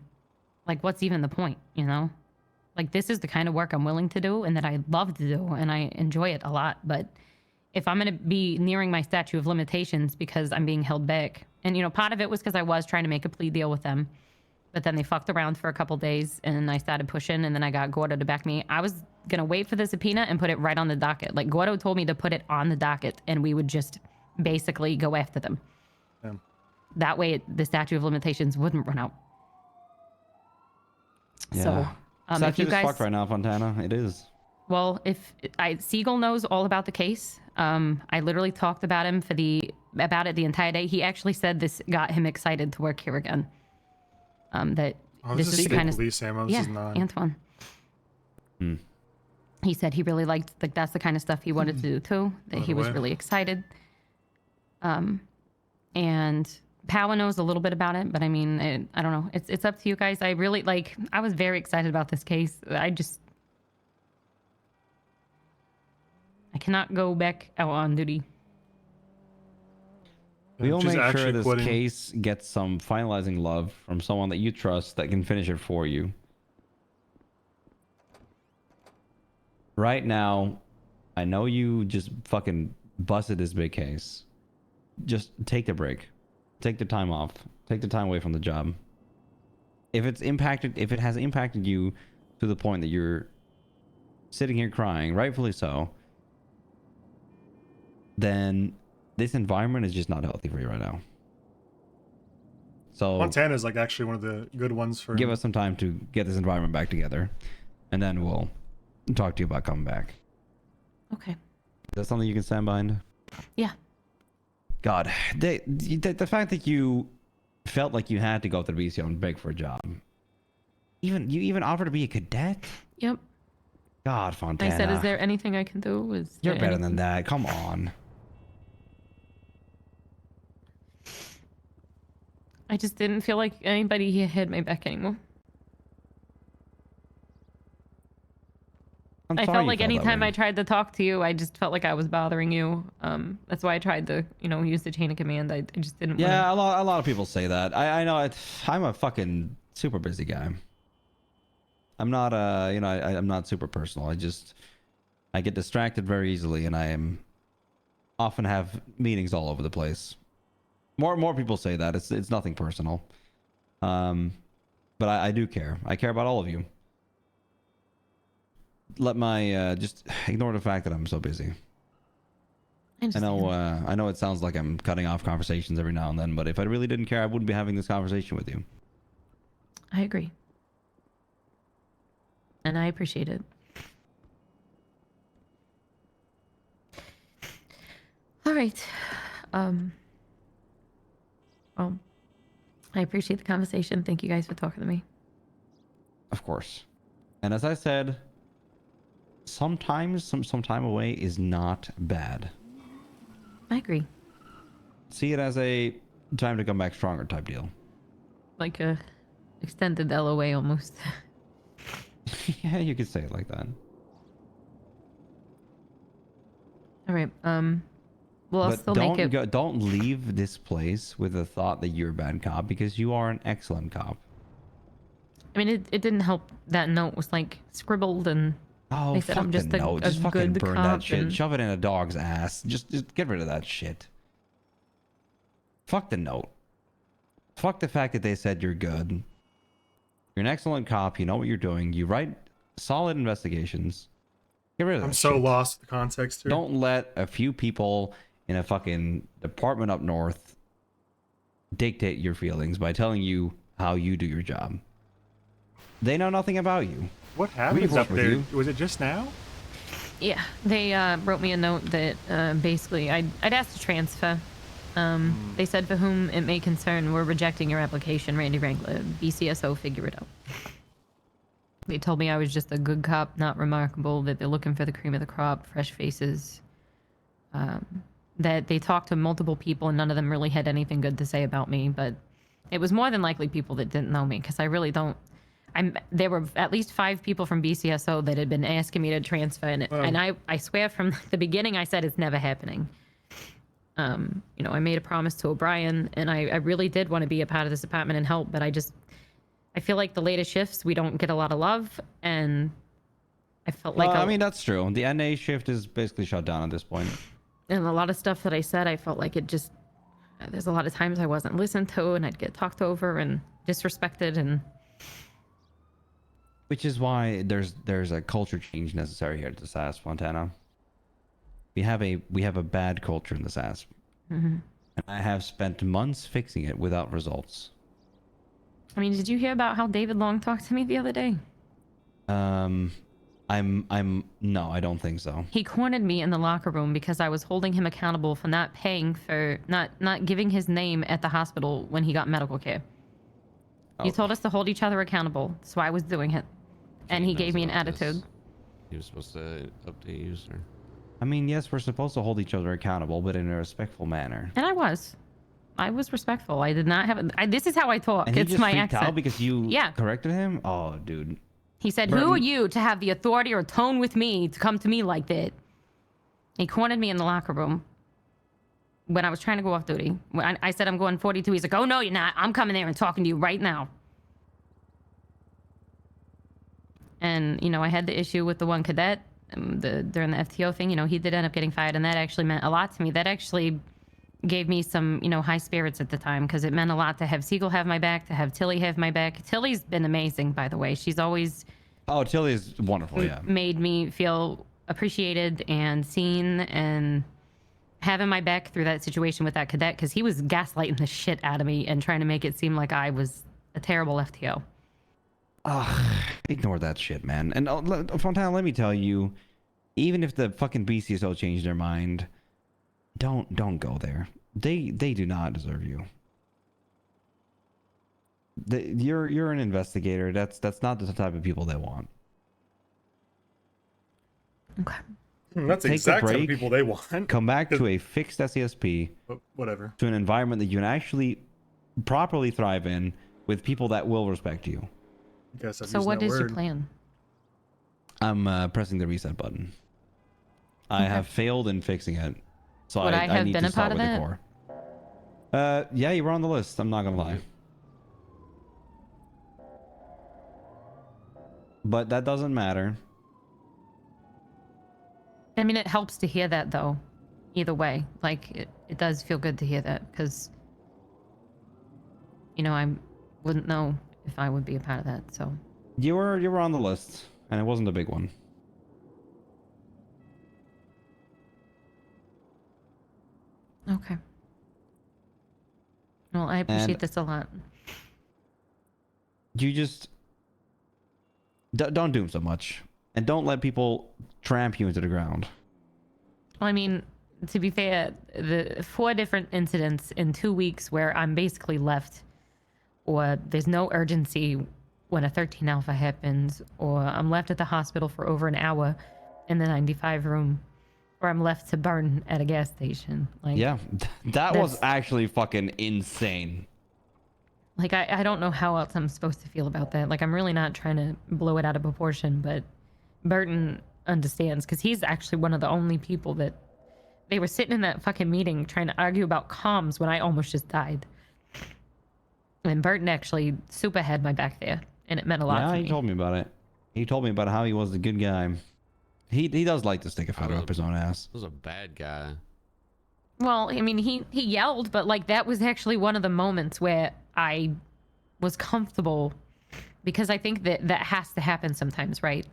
like, what's even the point, you know? Like, this is the kind of work I'm willing to do and that I love to do, and I enjoy it a lot. But if I'm going to be nearing my statute of limitations because I'm being held back, and, you know, part of it was because I was trying to make a plea deal with them, but then they fucked around for a couple days, and I started pushing, and then I got Gordo to back me. I was going to wait for the subpoena and put it right on the docket. Like, Gordo told me to put it on the docket, and we would just basically go after them. Yeah. That way, the statute of limitations wouldn't run out. Yeah. So, if Statute you is guys... fucked right now, Fontana. It is. Well, Siegel knows all about the case. I literally talked about him about it the entire day. He actually said this got him excited to work here again. That this is the kind of police ammo. This yeah, is not. Antoine. He said he really liked, like, that's the kind of stuff he wanted to do too. That he was really excited. And Power knows a little bit about it, but I mean, I don't know. It's up to you guys. I really I was very excited about this case. I cannot go back out on duty. We'll make sure this case gets some finalizing love from someone that you trust that can finish it for you. Right now, I know you just fucking busted this big case. Just take the break. Take the time off. Take the time away from the job. If it has impacted you to the point that you're sitting here crying, rightfully so, then this environment is just not healthy for you right now. So Montana is like actually one of the good ones for give him. us some time to get this environment back together, and then we'll talk to you about coming back. Okay. Is that something you can stand behind? Yeah. God, the fact that you felt like you had to go to the BCO and beg for a job. You even offered to be a cadet? Yep. God, Fontana. I said, is there anything I can do? You're better than that. Come on. I just didn't feel like anybody had my back anymore. I felt like anytime I tried to talk to you, I just felt like I was bothering you. That's why I tried to, use the chain of command. I just didn't. Yeah, a lot of people say that. I know I'm a fucking super busy guy. I'm not I'm not super personal. I get distracted very easily, and I often have meetings all over the place. More people say that. It's nothing personal. But I do care. I care about all of you. Let my just ignore the fact that I'm so busy. I know it sounds like I'm cutting off conversations every now and then, but if I really didn't care, I wouldn't be having this conversation with you. I agree. And I appreciate it. All right. Well, I appreciate the conversation. Thank you guys for talking to me. Of course. And as I said, sometimes some time away is not bad. I agree. See it as a time to come back stronger type deal. Like a extended LOA almost. Yeah, you could say it like that. All right. Well, I'll But still make it. don't leave this place with the thought that you're a bad cop, because you are an excellent cop. I mean, it didn't help. That note was like scribbled, and Oh, they said fuck I'm just the a note. Just fucking good burn cop. that shit. And... Shove it in a dog's ass. Just get rid of that shit. Fuck the note. Fuck the fact that they said you're good. You're an excellent cop. You know what you're doing. You write solid investigations. Get rid of that I'm so shit. lost in the context here. Don't let a few people in a fucking department up north dictate your feelings by telling you how you do your job. They know nothing about you. What happens We've up worked with there? you. Was it just now? Yeah, they wrote me a note that basically I'd asked to transfer. They said, for whom it may concern, we're rejecting your application, Randy Wrangler. BCSO, figure it out. They told me I was just a good cop, not remarkable, that they're looking for the cream of the crop, fresh faces. That they talked to multiple people and none of them really had anything good to say about me, but it was more than likely people that didn't know me, because I really don't... There were at least 5 people from BCSO that had been asking me to transfer, and I swear from the beginning I said it's never happening. You know, I made a promise to O'Brien, and I really did want to be a part of this department and help, but I feel like the later shifts, we don't get a lot of love, and I felt like... I mean, that's true. The NA shift is basically shut down at this point. And a lot of stuff that I said, I felt like it just... There's a lot of times I wasn't listened to, and I'd get talked over and disrespected, and... Which is why there's a culture change necessary here at the SAS, Montana. We have a bad culture in the SAS. Mm-hmm. And I have spent months fixing it without results. I mean, did you hear about how David Long talked to me the other day? No, I don't think so. He cornered me in the locker room because I was holding him accountable for not paying for... Not giving his name at the hospital when he got medical care. Oh. You told us to hold each other accountable, so I was doing it. And he gave me an attitude. He was supposed to update you, sir. I mean, yes, we're supposed to hold each other accountable, but in a respectful manner. And I was respectful. I did not have... this is how I talk. And he It's just my freaked accent. out because you corrected him? Oh, dude. He said, who are you to have the authority or tone with me to come to me like that? He cornered me in the locker room when I was trying to go off duty. When I said I'm going 42. He's like, oh, no, you're not. I'm coming there and talking to you right now. And, you know, I had the issue with the one cadet during the FTO thing. You know, he did end up getting fired, and that actually meant a lot to me. That actually gave me some, you know, high spirits at the time, because it meant a lot to have Siegel have my back, to have Tilly have my back. Tilly's been amazing, by the way. She's always... Oh, Tilly's wonderful, yeah. Made me feel appreciated and seen, and having my back through that situation with that cadet, because he was gaslighting the shit out of me and trying to make it seem like I was a terrible FTO. Ugh, ignore that shit, man. And Fontana, let me tell you, even if the fucking BCSO changed their mind, don't go there. They do not deserve you. You're an investigator. That's not the type of people they want. Okay. That's Take exactly a the break, people they want. Come back to a fixed SESP. Whatever. To an environment that you can actually properly thrive in with people that will respect you. So what is your plan? I'm pressing the reset button. I have failed in fixing it. So Would I have need been to a start part of with it? the core. Yeah, you were on the list. I'm not gonna lie. But that doesn't matter. I mean, it helps to hear that, though. Either way. Like, it does feel good to hear that, because, you know, I wouldn't know if I would be a part of that, so... You were on the list, and it wasn't a big one. Okay. Well, I appreciate this a lot. You just... Don't do so much. And don't let people tramp you into the ground. Well, I mean, to be fair, the 4 different incidents in 2 weeks where I'm basically left, or there's no urgency when a 13 alpha happens, or I'm left at the hospital for over an hour, in the 95 room, or I'm left to burn at a gas station. Like, yeah, that was that's- actually fucking insane. Like, I don't know how else I'm supposed to feel about that. Like, I'm really not trying to blow it out of proportion, but Burton understands, because he's actually one of the only people that they were sitting in that fucking meeting trying to argue about comms when I almost just died. And Burton actually super had my back there, and it meant a lot Yeah, to he me. told me about it. He told me about how he was a good guy. He does like to stick a feather up his own ass. He was a bad guy. Well, I mean, he yelled, but like that was actually one of the moments where I was comfortable, because I think that has to happen sometimes, right?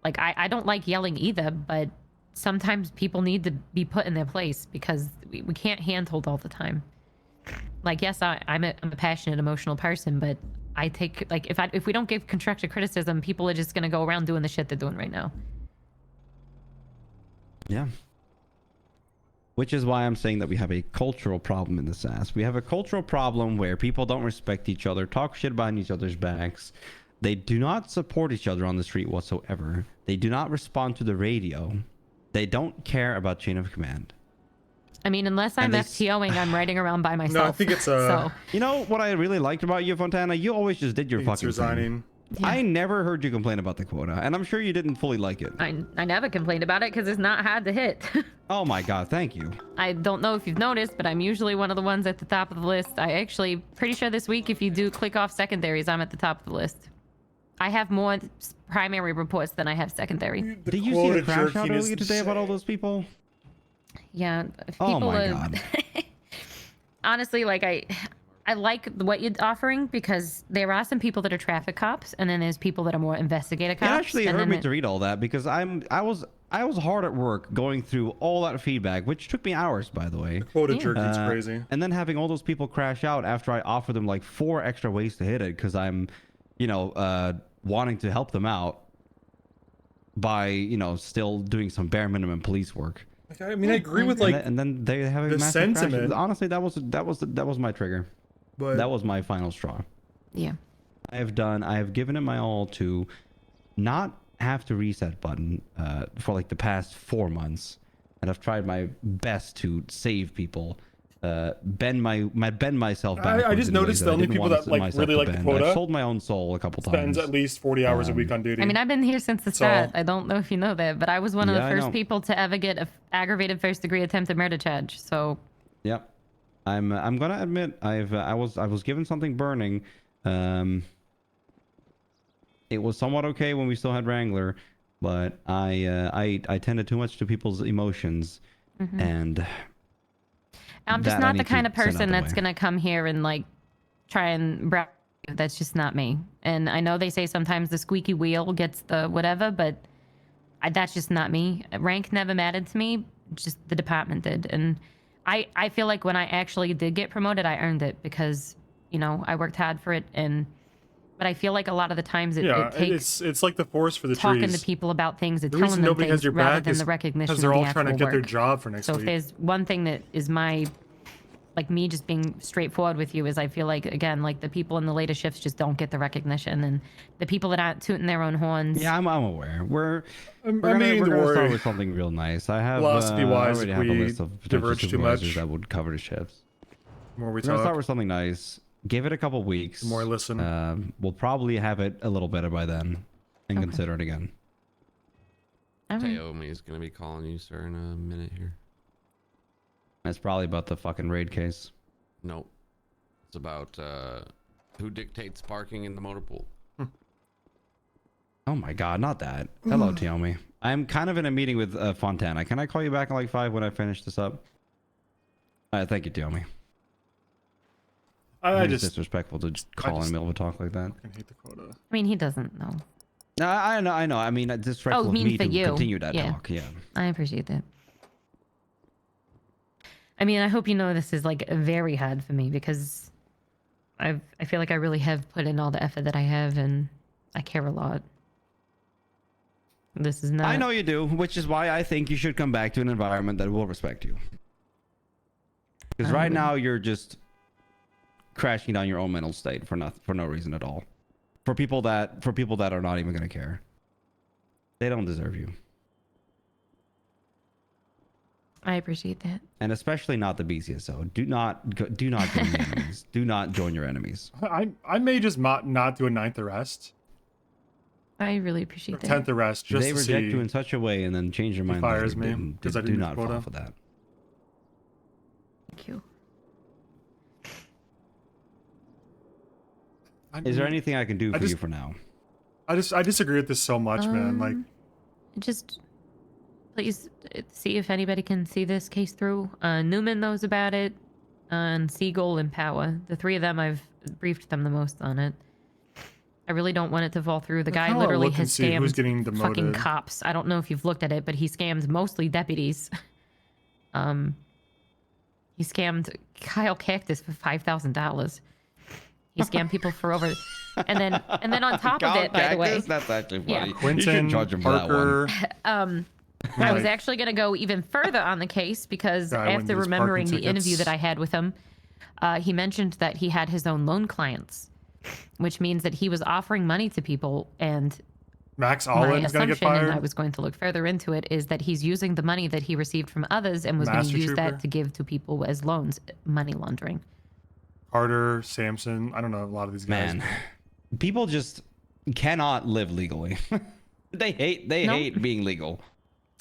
Like I don't like yelling either, but sometimes people need to be put in their place, because we can't handhold all the time. Like, yes, I'm a passionate, emotional person, but I take, like, if we don't give constructive criticism, people are just gonna go around doing the shit they're doing right now. Yeah. Which is why I'm saying that we have a cultural problem in this ass. We have a cultural problem where people don't respect each other, talk shit behind each other's backs. They do not support each other on the street whatsoever. They do not respond to the radio. They don't care about chain of command. I mean, unless I'm FTOing, I'm riding around by myself. No, I think it's so. You know what I really liked about you, Fontana? You always just did your fucking resigning. thing. I never heard you complain about the quota, and I'm sure you didn't fully like it. I never complained about it because it's not hard to hit. Oh my god, thank you. I don't know if you've noticed, but I'm usually one of the ones at the top of the list. I actually, pretty sure this week, if you do click off secondaries, I'm at the top of the list. I have more primary reports than I have secondary. Did you see the crash out earlier today about all those people? Yeah, people Oh my god. Honestly, like I like what you're offering, because there are some people that are traffic cops, and then there's people that are more investigative cops. It actually and hurt then me to read all that, because I was hard at work going through all that feedback, which took me hours, by the way. Quota jerky's crazy. And then having all those people crash out after I offer them like 4 extra ways to hit it, because I'm, you know, wanting to help them out by, you know, still doing some bare minimum police work. I mean, I agree with like, and then they have a the massive crash. sentiment. Honestly, that was my trigger. But that was my final straw. Yeah. I have given it my all to not have to reset button for like the past 4 months, and I've tried my best to save people, bend myself back. I just noticed the only people that like really like the quota. I've sold my own soul a couple times. Spends at least 40 hours a week on duty. I mean, I've been here since the start. I don't know if you know that, but I was one of the Yeah, I first know. people to ever get an aggravated first-degree attempted murder charge. So. Yep. I'm gonna admit I was given something burning. It was somewhat okay when we still had Wrangler, but I tended too much to people's emotions, and I'm just that I not the need to kind of send out person the that's way. gonna come here and like try and brag. That's just not me. And I know they say sometimes the squeaky wheel gets the whatever, but that's just not me. Rank never mattered to me. Just the department did. And I feel like when I actually did get promoted, I earned it, because, you know, I worked hard for it. But I feel like a lot of the times it takes it's like the forest for the talking trees. to people about things and The telling reason them nobody things has your rather back than is the recognition because they're of all the trying to actual get their work. job for next So week. if there's one thing that is my, like me just being straightforward with you, is I feel like, again, like the people in the later shifts just don't get the recognition, and the people that aren't tooting their own horns. Yeah, I'm aware. We're I'm gonna meaning to start worry. with something real nice. I have Philosophy-wise, I already if have a we list of potential diverge too supervisors much, that would cover the shifts. The more we We're gonna talk, start with something nice. Give it a couple weeks. the more I listen. We'll probably have it a little better by then, and consider it again. Taomi is gonna be calling you, sir, in a minute here. It's probably about the fucking raid case. Nope. It's about who dictates parking in the motor pool. Oh my god, not that. Hello, Taomi. I'm kind of in a meeting with Fontana. Can I call you back in like 5 when I finish this up? Thank you, Taomi. I It's just disrespectful to just call in the middle of a talk like that. I hate the quota. I mean, he doesn't know. No, I know. I mean, it's disrespectful Oh, of mean me for to you. continue that Yeah. talk. Yeah. I appreciate that. I mean, I hope you know this is like very hard for me, because I feel like I really have put in all the effort that I have, and I care a lot. This is not. I know you do, which is why I think you should come back to an environment that will respect you. Because right now you're just crashing down your own mental state for no reason at all. For people that are not even gonna care. They don't deserve you. I appreciate that. And especially not the BCSO. Do not join your enemies. Do not join your enemies. I may just not do a 9th arrest. I really appreciate that. 10th arrest, just They to reject see you in such a way and then change your he mind fires later. me because I Do didn't not quota. fall for that. Thank you. Is there anything I can do for you for now? I disagree with this so much, man. Like, just please see if anybody can see this case through. Newman knows about it, and Siegel and Power. The 3 of them, I've briefed them the most on it. I really don't want it to fall through. The guy literally has scammed fucking cops. I don't know if you've looked at it, but he scammed mostly deputies. He scammed Kyle Cactus for $5,000. He scammed people for over, and then on top of it, by the way, that's actually funny. Yeah. Quentin, Parker. I was actually going to go even further on the case because after remembering the interview that I had with him, he mentioned that he had his own loan clients, which means that he was offering money to people. And Max my Allen's gonna get assumption, and I fired. was going to look further into it, is that he's using the money that he received from others and was going to Master use Trooper. that to give to people as loans, money laundering. Carter, Samson. I don't know a lot of these guys. Man, people just cannot live legally. They hate being legal.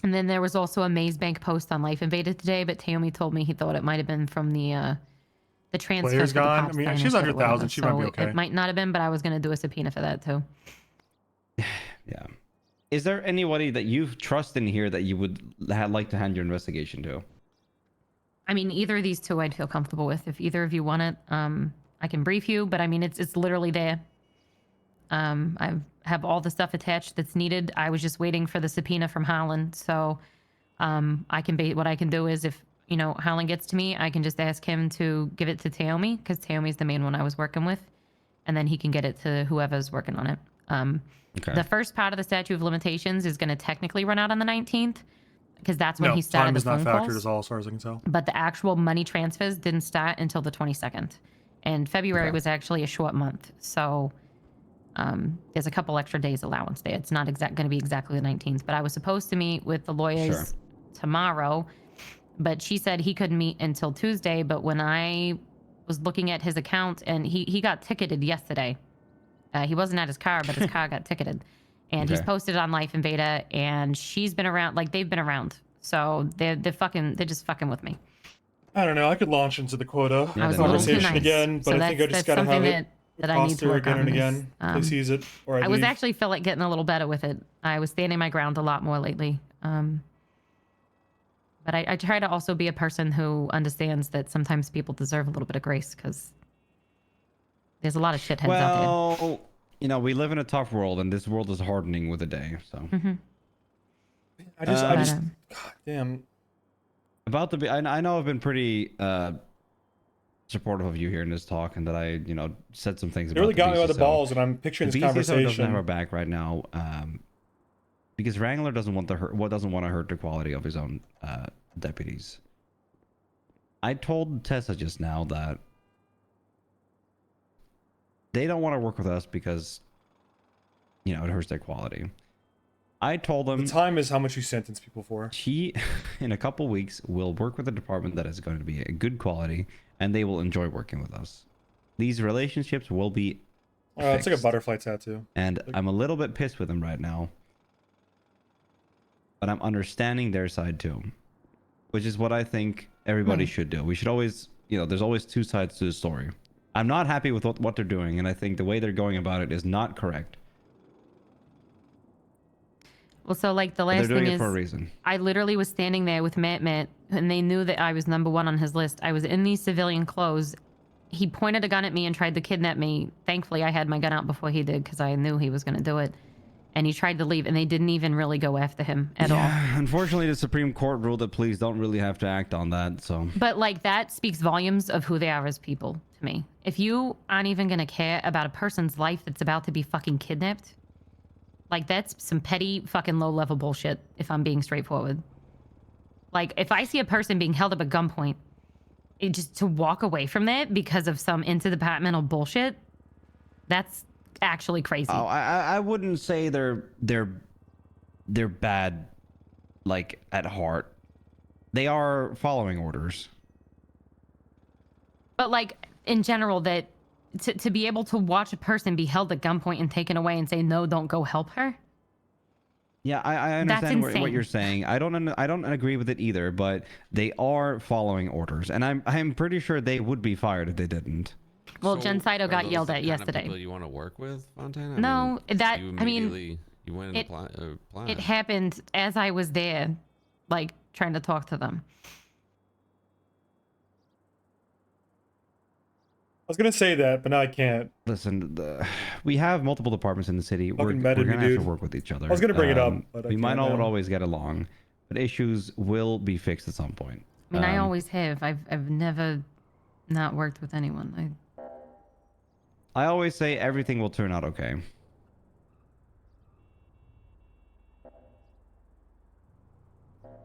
And then there was also a Maze Bank post on Life Invaded today, but Taomi told me he thought it might have been from the transfer. Player's for the gone? cops I mean, that she's said or 100,000. whatever. She might be okay. It might not have been, but I was going to do a subpoena for that too. Yeah. Is there anybody that you trust in here that you would like to hand your investigation to? I mean, either of these 2 I'd feel comfortable with. If either of you want it, I can brief you, but I mean, it's literally there. I have all the stuff attached that's needed. I was just waiting for the subpoena from Holland, so what I can do is if, Holland gets to me, I can just ask him to give it to Taomi, because Taomi's the main one I was working with, and then he can get it to whoever's working on it. Okay. The first part of the statute of limitations is going to technically run out on the 19th, because that's when he started time the is not phone factored calls. as all, as far as I can tell. But the actual money transfers didn't start until the 22nd. And February was actually a short month. So there's a couple extra days allowance there. It's not going to be exactly the 19th. But I was supposed to meet with the lawyers tomorrow. But she said he couldn't meet until Tuesday. But when I was looking at his account, and he got ticketed yesterday. He wasn't at his car, but his car got ticketed. And he's posted on Life Invada, and she's been around, they've been around. So they're just fucking with me. I don't know. I could launch into the quota I was a little too conversation nice. again, but So I think I just that's gotta have something it. that I need to work again on and this. again. Please use it, or I was leave. actually feel like getting a little better with it. I was standing my ground a lot more lately. But I try to also be a person who understands that sometimes people deserve a little bit of grace, because there's a lot of shitheads out there. Well, we live in a tough world, and this world is hardening with the day. So I just, God damn. I know I've been pretty supportive of you here in this talk, and that I, said some things. It really got me by the BCSO. balls, and I'm picturing The this BCSO doesn't have conversation. our back right now, because Wrangler doesn't want to hurt the quality of his own deputies. I told Tessa just now that they don't want to work with us because, it hurts their quality. I told them The time is how much you sentence people for. she, in a couple weeks, will work with a department that is going to be a good quality, and they will enjoy working with us. These relationships will be It's like a fixed. butterfly tattoo. And I'm a little bit pissed with them right now, but I'm understanding their side too, which is what I think everybody should do. We should always, there's always 2 sides to the story. I'm not happy with what they're doing, and I think the way they're going about it is not correct. Well, so the But last they're doing thing it is, for a reason. I literally was standing there with Matt, and they knew that I was #1 on his list. I was in these civilian clothes. He pointed a gun at me and tried to kidnap me. Thankfully, I had my gun out before he did, because I knew he was going to do it. And he tried to leave, and they didn't even really go after him at all. Unfortunately, the Supreme Court ruled that police don't really have to act on that, so... But that speaks volumes of who they are as people to me. If you aren't even going to care about a person's life that's about to be fucking kidnapped, that's some petty fucking low-level bullshit, if I'm being straightforward. If I see a person being held up at gunpoint, just to walk away from that because of some interdepartmental bullshit, that's actually crazy. Oh, I wouldn't say they're bad, at heart. They are following orders. But like in general, that to be able to watch a person be held at gunpoint and taken away and say no, don't go help her. Yeah, I understand what you're saying. I don't agree with it either, but they are following orders, and I'm pretty sure they would be fired if they didn't. Well, Jen Saito got yelled at yesterday. People you want to work with, Fontana? No, that you I mean, immediately you went and applied. it happened as I was there, like trying to talk to them. I was gonna say that, but now I can't. Listen, we have multiple departments in the city. We're mad at gonna me, have to dude. work with each other. I was gonna bring it up, but we I might can't not now. always get along, but issues will be fixed at some point. I mean, I always have. I've never not worked with anyone. I always say everything will turn out okay.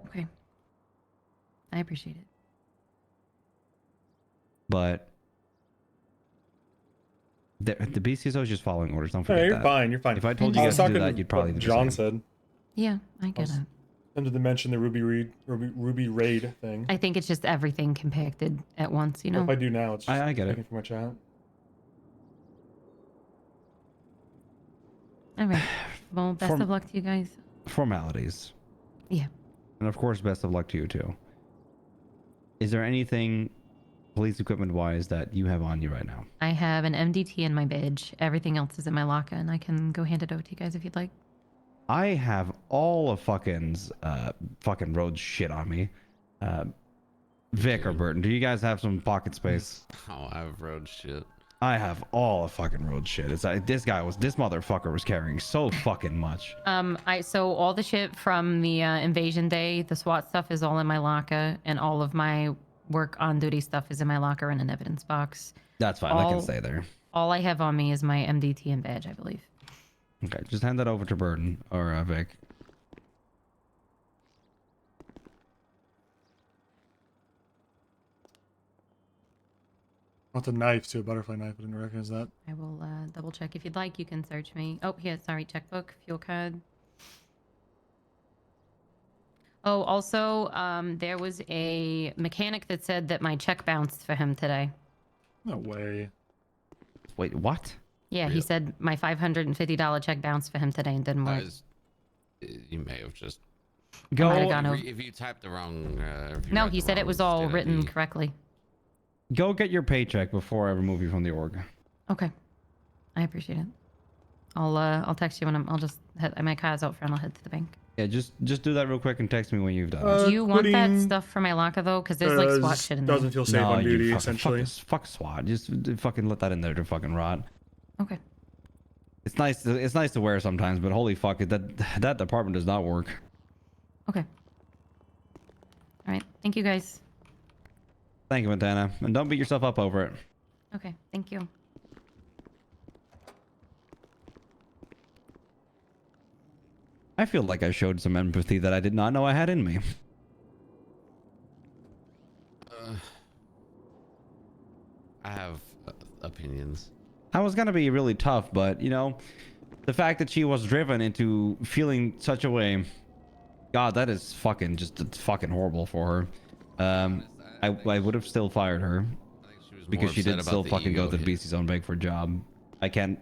Okay. I appreciate it. But the BCSO is just following orders. Don't No, forget you're that. fine. You're fine. If I told you I guys was to do talking that, you'd probably do the John same. said. Yeah, I get it. Under the mention the Ruby raid thing. I think it's just everything compacted at once, you know? What if I do now? It's just I get it. taken from my chat. All right. Well, best of luck to you guys. Formalities. Yeah. And of course, best of luck to you too. Is there anything police equipment wise that you have on you right now? I have an MDT in my badge. Everything else is in my locker, and I can go hand it over to you guys if you'd like. I have all of fucking road shit on me. Vic or Burton, do you guys have some pocket space? Oh, I have road shit. I have all of fucking road shit. It's like this motherfucker was carrying so fucking much. So all the shit from the invasion day, the SWAT stuff is all in my locker, and all of my work on duty stuff is in my locker in an evidence box. That's fine. I can stay there. All I have on me is my MDT and badge, I believe. Okay, just hand that over to Burton or Vic. What's a knife too? A butterfly knife. I didn't recognize that. I will double check. If you'd like, you can search me. Oh, here, sorry, checkbook, fuel card. Oh, also, there was a mechanic that said that my check bounced for him today. No way. Wait, what? Yeah, he said my $550 check bounced for him today and didn't work. You may have just go. If you typed the wrong. No, he said it was all written correctly. Go get your paycheck before I remove you from the org. Okay, I appreciate it. I'll text you when I'll just head. My car's out front. I'll head to the bank. Yeah, just do that real quick and text me when you've done. Do you want that stuff for my locker though? Because there's like SWAT shit in there. Doesn't feel safe on duty, essentially. Fuck SWAT. Just fucking let that in there to fucking rot. Okay. It's nice to wear sometimes, but holy fuck, that department does not work. Okay. All right. Thank you guys. Thank you, Montana, and don't beat yourself up over it. Okay. Thank you. I feel like I showed some empathy that I did not know I had in me. I have opinions. I was gonna be really tough, but you know, the fact that she was driven into feeling such a way, God, that is fucking it's fucking horrible for her. I would have still fired her because she did still fucking go to the BC zone beg for a job. I can't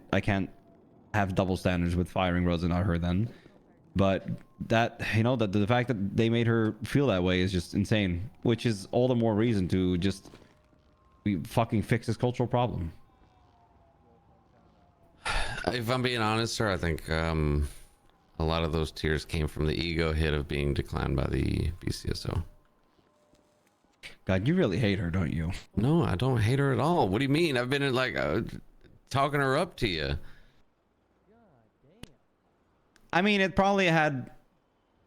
have double standards with firing Rose and not her then. But that, you know, the fact that they made her feel that way is just insane, which is all the more reason to just fucking fix this cultural problem. If I'm being honest, sir, I think a lot of those tears came from the ego hit of being declined by the BCSO. God, you really hate her, don't you? No, I don't hate her at all. What do you mean? I've been like talking her up to you. I mean, it probably had.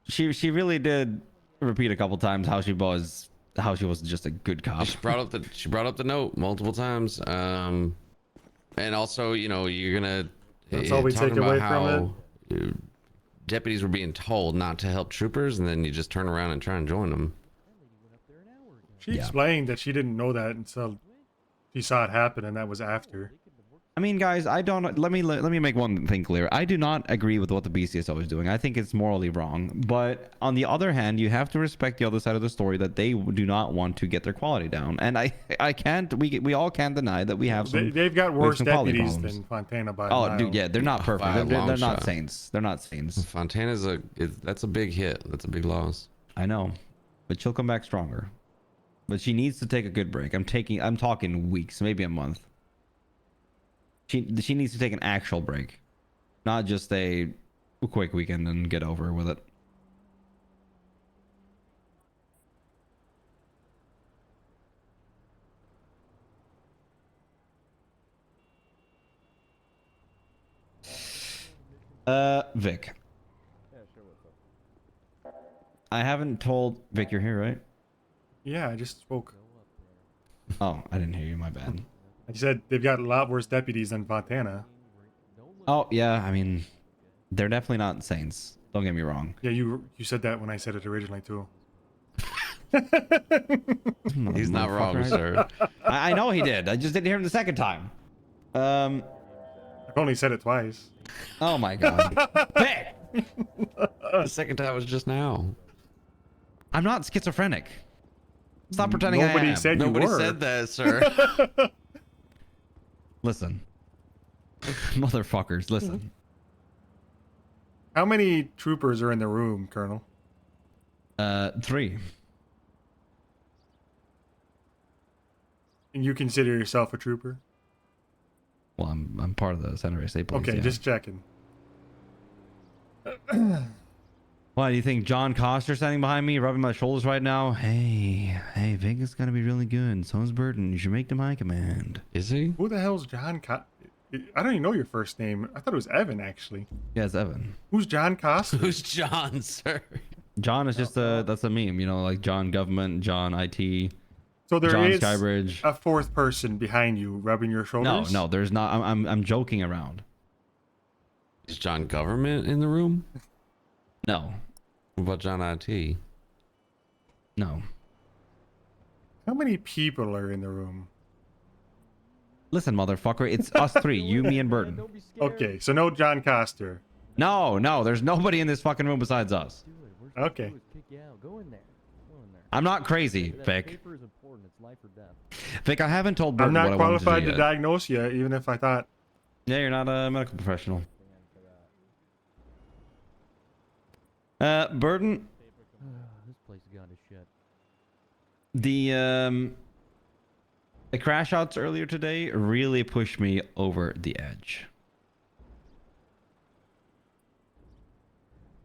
She really did repeat a couple times how she was just a good cop. She brought up the note multiple times. And also, you know, you're gonna. That's all we take away from it. Deputies were being told not to help troopers, and then you just turn around and try and join them. She explained that she didn't know that until she saw it happen, and that was after. I mean, guys, I don't. Let me make one thing clear. I do not agree with what the BCSO is doing. I think it's morally wrong. But on the other hand, you have to respect the other side of the story that they do not want to get their quality down. And I can't. We all can't deny that we have some. They've got we have worse some quality deputies problems. than Fontana by a Oh, mile. dude, yeah, they're not perfect. By a They're long not shot. saints. They're not saints. Fontana's that's a big hit. That's a big loss. I know, but she'll come back stronger. But she needs to take a good break. I'm talking weeks, maybe a month. She needs to take an actual break, not just a quick weekend and get over with it. Vic. I haven't told Vic you're here, right? Yeah, I just spoke. Oh, I didn't hear you. My bad. I said they've got a lot worse deputies than Fontana. Oh yeah, I mean, they're definitely not saints. Don't get me wrong. Yeah, you said that when I said it originally too. He's not wrong, sir. I know he did. I just didn't hear him the second time. I've only said it twice. Oh my god. Hey! The second time was just now. I'm not schizophrenic. Stop pretending Nobody I am. said you Nobody were. said that, sir. Listen. Motherfuckers, listen. How many troopers are in the room, Colonel? 3. And you consider yourself a trooper? Well, I'm part of the Center State Police. Okay, yeah. just checking. Why do you think John Coster standing behind me, rubbing my shoulders right now? Hey, Vegas gonna be really good. So's Burton. You should make them high command. Is he? Who the hell's John I don't even know your first name. I thought it was Evan, actually. Yeah, it's Evan. Who's John Costa? Who's John, sir? John is just that's a meme, you know, like John Government, John IT. So there John is Skybridge. a fourth person behind you rubbing your shoulders? No, there's not. I'm joking around. Is John Government in the room? No. What about John IT? No. How many people are in the room? Listen, motherfucker, it's us 3, you, me, and Burton. Okay, so no John Coster. No, there's nobody in this fucking room besides us. Okay. I'm not crazy, Vic. Vic, I haven't told Burton I'm not what I wanted qualified to to do yet. diagnose you, even if I thought. Yeah, you're not a medical professional. Burton, This place has gone to shit. the crash outs earlier today really pushed me over the edge.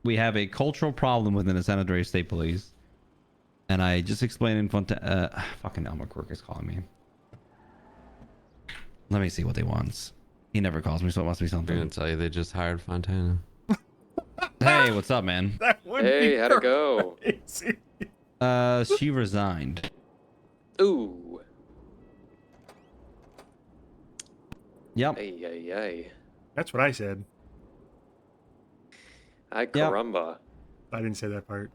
We have a cultural problem within the San Andreas State Police. And I just explained in front fucking Elmer Quirk is calling me. Let me see what they want. He never calls me, so it must be I'm something. gonna tell you they just hired Fontana. Hey, what's up, man? Hey, how'd it go? She resigned. Ooh. Yep. Ay. That's what I said. Ay caramba. I didn't say that part.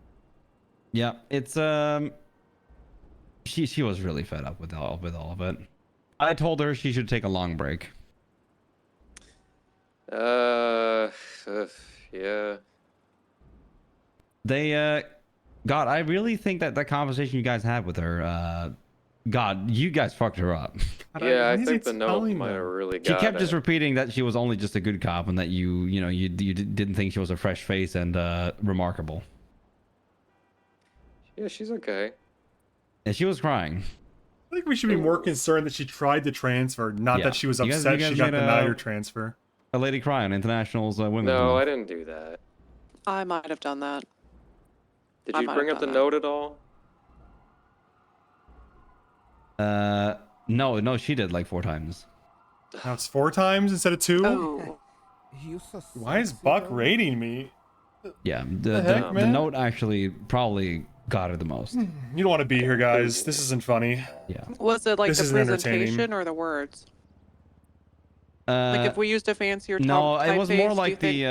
Yeah, it's she was really fed up with all of it. I told her she should take a long break. Yeah. They God, I really think that conversation you guys had with her, God, you guys fucked her up. Yeah, I think the note might have really got She kept it. just repeating that she was only just a good cop and that you didn't think she was a fresh face and remarkable. Yeah, she's okay. And she was crying. I think we should be more concerned that she tried to transfer, not Yeah. that she was You guys- upset you guys she got made denied her transfer. A lady cry on International's Women's No, Month. I didn't do that. I might have done that. Did I you might bring have up the done note at all? No, she did like 4 times. Now it's 4 times instead of 2? Oh. Why is Buck rating me? Yeah, The heck, the man? note actually probably got her the most. You don't want to be here, guys. This isn't funny. Yeah. Was it like This the isn't entertaining. presentation or the words? Like if we used a fancier no, it was more typeface, like do you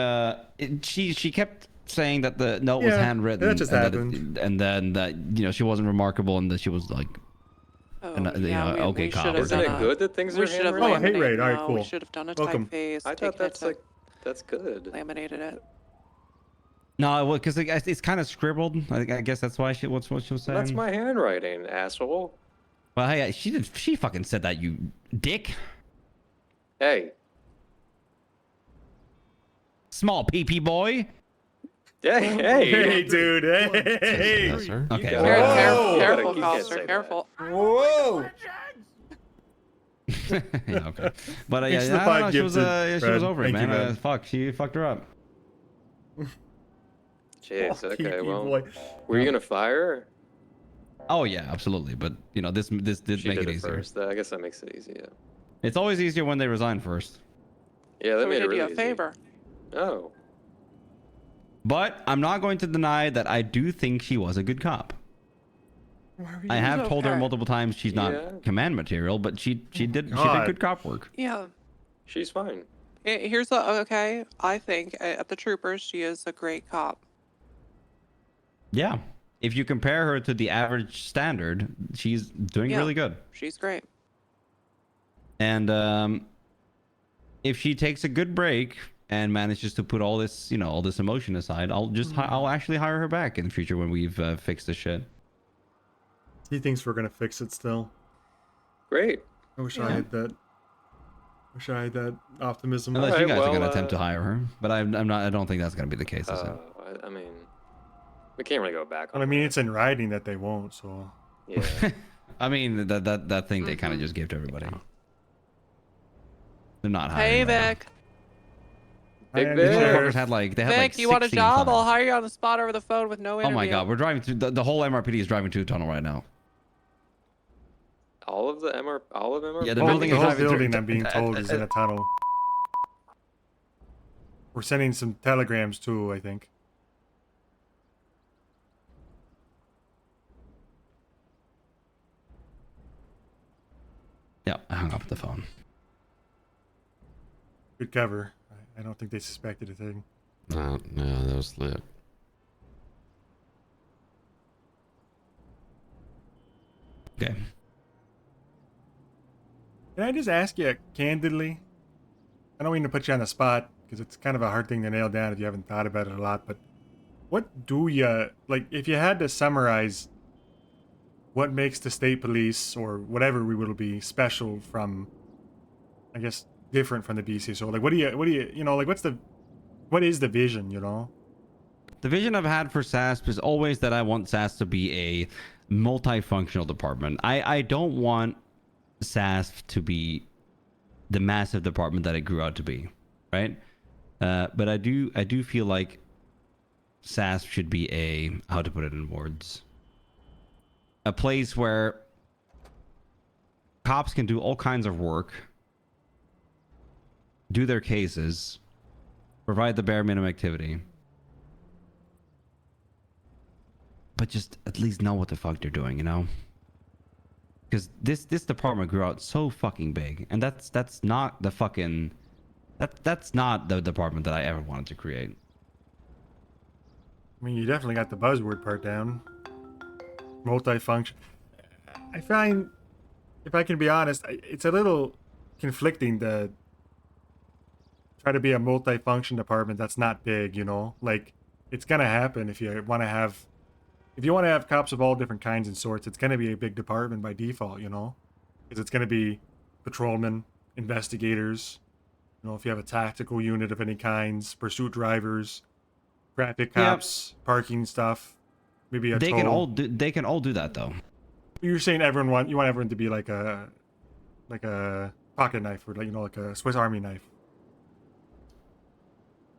the she kept saying that the note was Yeah, handwritten that just and, happened. and then that she wasn't remarkable and that she was like we cop. should have Isn't it good that things we are should have handwritten? Oh, hate raid. All right, cool. We should have done a Welcome. typeface. I thought that's like that's good. Laminated it. No, well, because it's kind of scribbled. I guess that's why what she was saying. That's my handwriting, asshole. Well, hey, she fucking said that, you dick. Hey. Small PP boy. Hey, dude. Hey. Okay. Careful, Coster. Careful. Whoa. Yeah, okay. But Thanks yeah, for the I don't know, she was Fred. over it, Thank you, man. man. Fuck, she fucked her up. Jeez, okay, PP well, boy. were you gonna fire her? Oh yeah, absolutely. But you know, this did She make did it easier. first. I guess that makes it easy. Yeah. It's always easier when they resign first. Yeah, that So we made it did you really a favor. easy. Oh. But I'm not going to deny that I do think she was a good cop. I have told her multiple times she's not Yeah. command material, but she did God. good cop work. Yeah. She's fine. Here's the okay. I think at the troopers, she is a great cop. Yeah. If you compare her to the average standard, she's doing Yeah. really good. She's great. And if she takes a good break and manages to put all this, all this emotion aside, I'll actually hire her back in the future when we've fixed this shit. He thinks we're gonna fix it still. Great. I wish I had that. Wish I had that optimism. Unless you Alright, guys are gonna well, attempt to hire her, but I'm not. I don't think that's gonna be the case. Is it? I mean, we can't really go back on I mean, it's in writing that they won't. So. Yeah. I mean, that thing they kind of just gave to everybody. They're not hiring. Hey, right Vic. Big Hi, These Vic. motherfuckers had like they had Vic, like you want a 16 job? tunnels. I'll hire you on the spot over the phone with no interview. Oh my god, we're driving through the whole MRPD is driving through a tunnel right now. All of MR. Yeah, the Oh, building the is whole driving building, through. I'm being told, is in a tunnel. We're sending some telegrams too, I think. Yeah, I hung up the phone. Good cover. I don't think they suspected a thing. No, that was lit. Okay. Can I just ask you candidly? I don't mean to put you on the spot because it's kind of a hard thing to nail down if you haven't thought about it a lot. But what do you like? If you had to summarize what makes the state police or whatever we will be special from, I guess, different from the BC. So like, what do you like? What is the vision? The vision I've had for SASP is always that I want SASP to be a multifunctional department. I don't want SASP to be the massive department that it grew out to be, right? But I do feel like SASP should be how to put it in words, a place where cops can do all kinds of work, do their cases, provide the bare minimum activity, but just at least know what the fuck they're doing, Because this department grew out so fucking big, and that's not the fucking that's not the department that I ever wanted to create. I mean, you definitely got the buzzword part down. Multifunction. I find, if I can be honest, it's a little conflicting to try to be a multifunction department that's not big, Like, it's gonna happen if you want to have cops of all different kinds and sorts. It's gonna be a big department by default, because it's gonna be patrolmen, investigators. If you have a tactical unit of any kinds, pursuit drivers, traffic cops, parking stuff, maybe a They tow. can all do that though. You're saying you want everyone to be like a pocket knife or like a Swiss Army knife.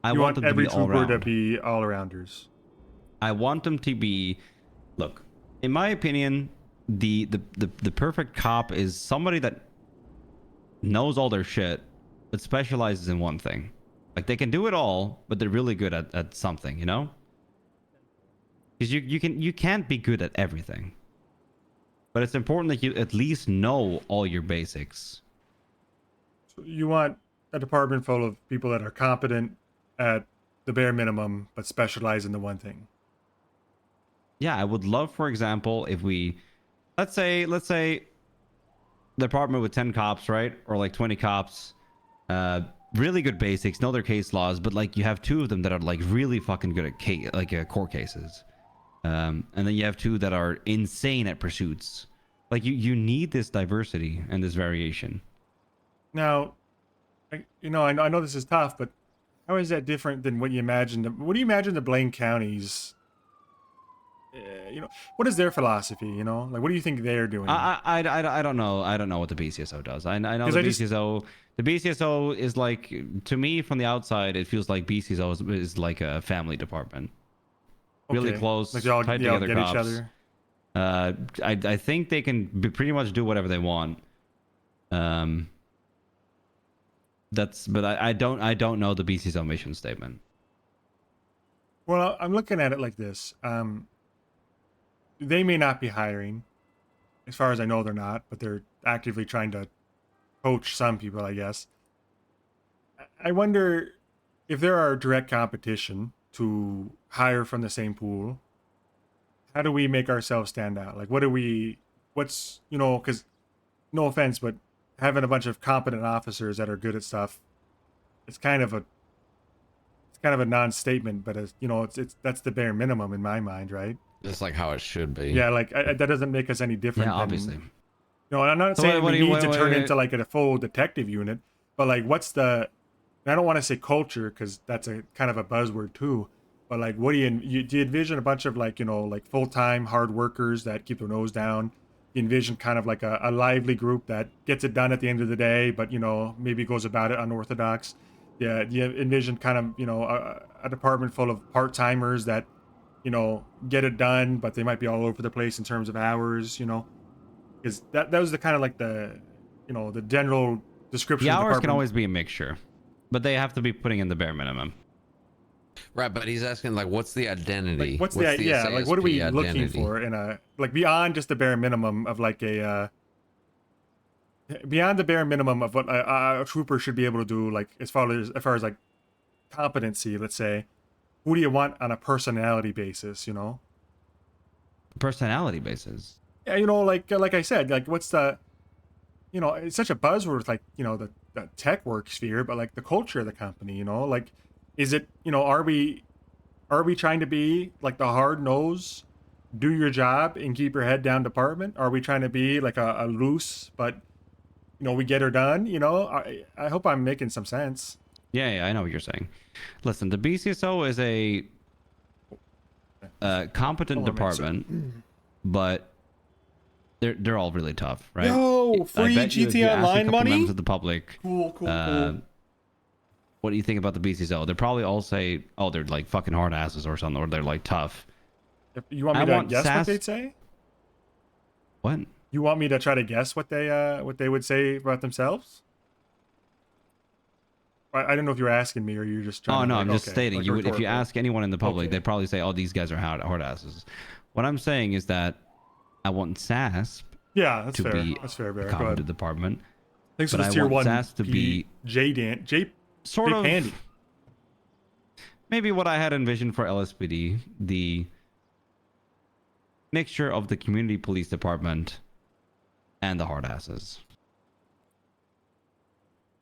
I You want them to every be all trooper to round. be all arounders. I want them to be, look, in my opinion, the perfect cop is somebody that knows all their shit, but specializes in one thing. Like they can do it all, but they're really good at something, Because you can't be good at everything. But it's important that you at least know all your basics. So you want a department full of people that are competent at the bare minimum, but specialize in the one thing. Yeah, I would love, for example, if we, let's say department with 10 cops, right? Or like 20 cops. Really good basics, know their case laws, but like you have 2 of them that are like really fucking good at court cases. And then you have 2 that are insane at pursuits. Like you need this diversity and this variation. Now, you know, I know this is tough, but how is that different than what you imagined? What do you imagine the Blaine counties? You know, what is their philosophy? You know, like what do you think they're doing? I don't know. I don't know what the BCSO does. I know 'Cause the I just- BCSO. The BCSO is like, to me from the outside, it feels like BCSO is like a family department. Really Okay. close, Like they all tight get together each cops. other. I think they can pretty much do whatever they want. But I don't know the BCSO mission statement. Well, I'm looking at it like this. They may not be hiring. As far as I know, they're not, but they're actively trying to coach some people, I guess. I wonder if there are direct competition to hire from the same pool. How do we make ourselves stand out? Like, what's, you know, because no offense, but having a bunch of competent officers that are good at stuff, it's kind of a non-statement, but you know, that's the bare minimum in my mind, right? It's like how it should be. Yeah, like that doesn't make us any different. Yeah, obviously. You know, I'm not So saying what we do you- need to what- turn what- into like a full detective unit, but like, what's the? I don't want to say culture because that's a kind of a buzzword too. But like, what do you envision a bunch of like, you know, like full-time hard workers that keep their nose down? You envision kind of like a lively group that gets it done at the end of the day, but you know, maybe goes about it unorthodox. Yeah, you envision kind of, you know, a department full of part-timers that, you know, get it done, but they might be all over the place in terms of hours, you know, because that was the kind of like the, you know, the general description. The of the hours can department. always be a mixture, but they have to be putting in the bare minimum. Right, but he's asking like, what's the identity? Like, what's the yeah? Like, what are we SASP looking identity? for in a like beyond just the bare minimum of like a beyond the bare minimum of what a trooper should be able to do? Like as far as like competency, let's say, who do you want on a personality basis? You know. Personality basis. Yeah, you know, like I said, like what's the, you know, it's such a buzzword with like, you know, the tech work sphere, but like the culture of the company, you know, like, is it, you know, are we trying to be like the hard nose, do your job and keep your head down department? Are we trying to be like a loose, but you know, we get her done? You know, I hope I'm making some sense. Yeah, I know what you're saying. Listen, the BCSO is a competent department, but they're all really tough, right? Yo, free I bet you if you GTA ask a Online couple money? members of the public, Cool. what do you think about the BCSO? They'll probably all say, oh, they're like fucking hard asses or something, or they're like tough. You want me to guess what they'd say? What? You want me to try to guess what they would say about themselves? I don't know if you're asking me or you're just trying Oh to, no, like, I'm just okay, stating. like You would, if you rhetorical. ask anyone in the public, Okay. they'd probably say, "Oh, these guys are hard asses." What I'm saying is that I want SASP Yeah, that's to fair. be That's fair, Bear. a Go ahead. competent department. Thanks for but this I tier want one. SASP to be J sort of Pandy. maybe what I had envisioned for LSPD, the mixture of the community police department and the hard asses.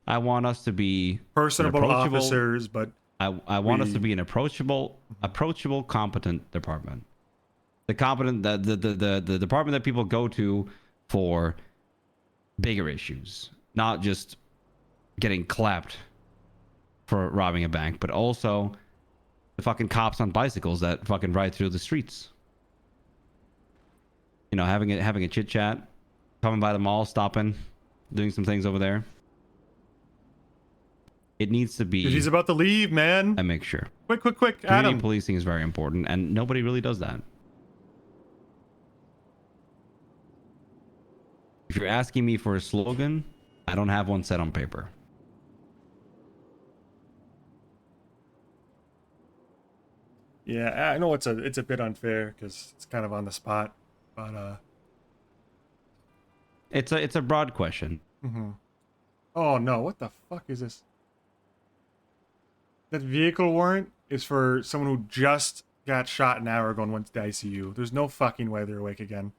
I want us to be an Personable approachable- officers, but I want us to we- be an approachable, competent department. The competent, the department that people go to for bigger issues, not just getting clapped for robbing a bank, but also the fucking cops on bicycles that fucking ride through the streets. You know, having a chit chat, coming by the mall, stopping, doing some things over there. It needs to be Dude, he's about to leave, man. a mixture. Quick, Community Adam. policing is very important, and nobody really does that. If you're asking me for a slogan, I don't have one set on paper. Yeah, I know it's a bit unfair because it's kind of on the spot, but It's a broad question. Oh no, what the fuck is this? That vehicle warrant is for someone who just got shot an hour ago and went to the ICU. There's no fucking way they're awake again.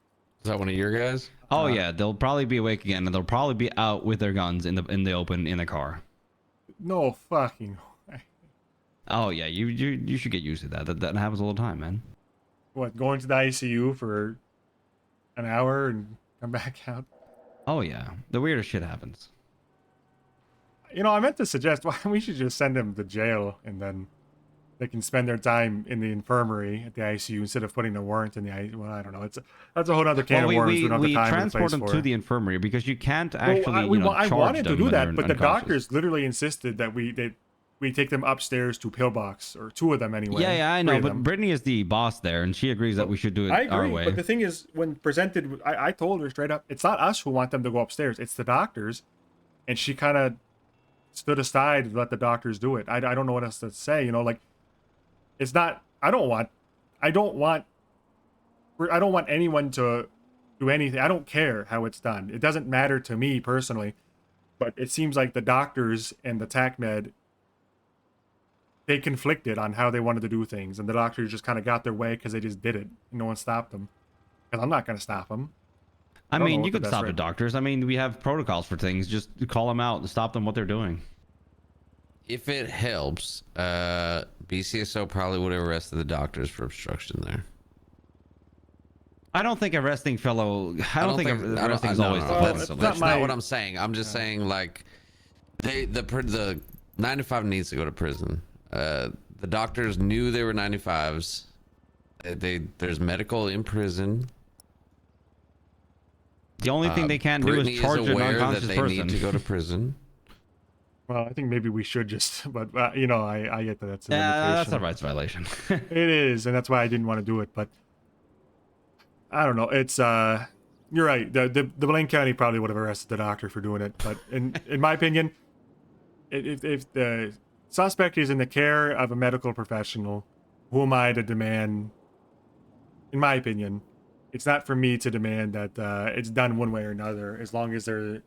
Is that one of your guys? Oh yeah, they'll probably be awake again, and they'll probably be out with their guns in the open in the car. No fucking way. Oh yeah, you should get used to that. That happens all the time, man. What, going to the ICU for an hour and come back out? Oh yeah, the weirdest shit happens. You know, I meant to suggest why we should just send them to jail and then they can spend their time in the infirmary at the ICU instead of putting a warrant in the ICU. Well, I don't know. That's a whole other can of worms. We don't have the time transport or the them place to for. the infirmary because you can't actually. I wanted to do that, but the doctors doctors literally insisted that we take them upstairs to pillbox, or two of them anyway. Yeah, I know, but Brittany is the boss there, and she agrees that we should do it I agree, our way. but the thing is, when presented, I told her straight up, it's not us who want them to go upstairs, it's the doctors, and she kind of stood aside and let the doctors do it. I don't know what else to say, you know, like, it's not, I don't want anyone to do anything. I don't care how it's done. It doesn't matter to me personally, but it seems like the doctors and the TACMED, they conflicted on how they wanted to do things, and the doctors just kind of got their way because they just did it. No one stopped them. And I'm not going to stop them. I mean, you could stop the doctors. I mean, we have protocols for things. Just call them out and stop them what they're doing. If it helps, BCSO probably would have arrested the doctors for obstruction there. I don't think arresting arresting is always the That's solution. not what I'm saying. I'm just saying, like, the 95 needs to go to prison. The doctors knew they were 95s. There's medical in prison. The only thing they can't do is charge a non-conscious person. They need to go to prison. Well, I think maybe we should just, but you know, I get that that's a that's a rights violation. It is, and that's why I didn't want to do it. But I don't know. It's you're right. The Blaine County probably would have arrested the doctor for doing it. But in my opinion, if the suspect is in the care of a medical professional, who am I to demand? In my opinion, it's not for me to demand that it's done one way or another. As long as they're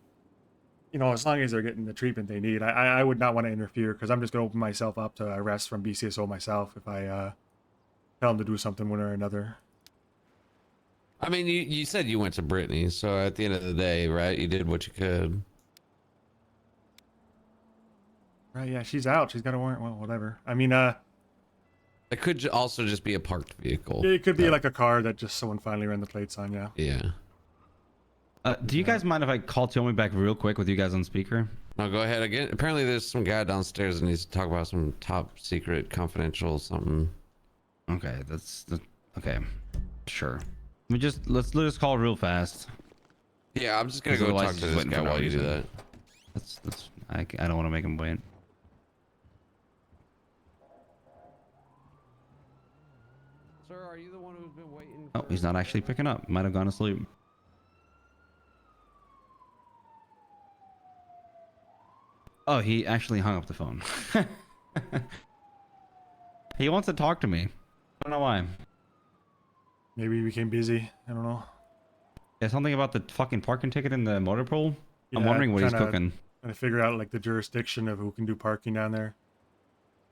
getting the treatment they need, I would not want to interfere, because I'm just going to open myself up to arrest from BCSO myself if I tell them to do something one way or another. I mean, you said you went to Brittany, so at the end of the day, right, you did what you could. Right, yeah, she's out. She's got a warrant. Well, whatever. I mean, it could also just be a parked vehicle. It could be like a car that just someone finally ran the plates on, yeah. Yeah. Do you guys mind if I call Tomi back real quick with you guys on speaker? No, go ahead again. Apparently there's some guy downstairs that needs to talk about some top secret confidential something. Okay, okay. Sure. Let's just call real fast. Yeah, I'm just gonna go talk to this guy while you do that. I don't want to make him wait. Sir, are you the one who's been waiting? Oh, he's not actually picking up. Might have gone to sleep. Oh, he actually hung up the phone. He wants to talk to me. I don't know why. Maybe he became busy. I don't know. Yeah, something about the fucking parking ticket in the motor pool. I'm Yeah, wondering what he's cooking. Trying to figure out like the jurisdiction of who can do parking down there.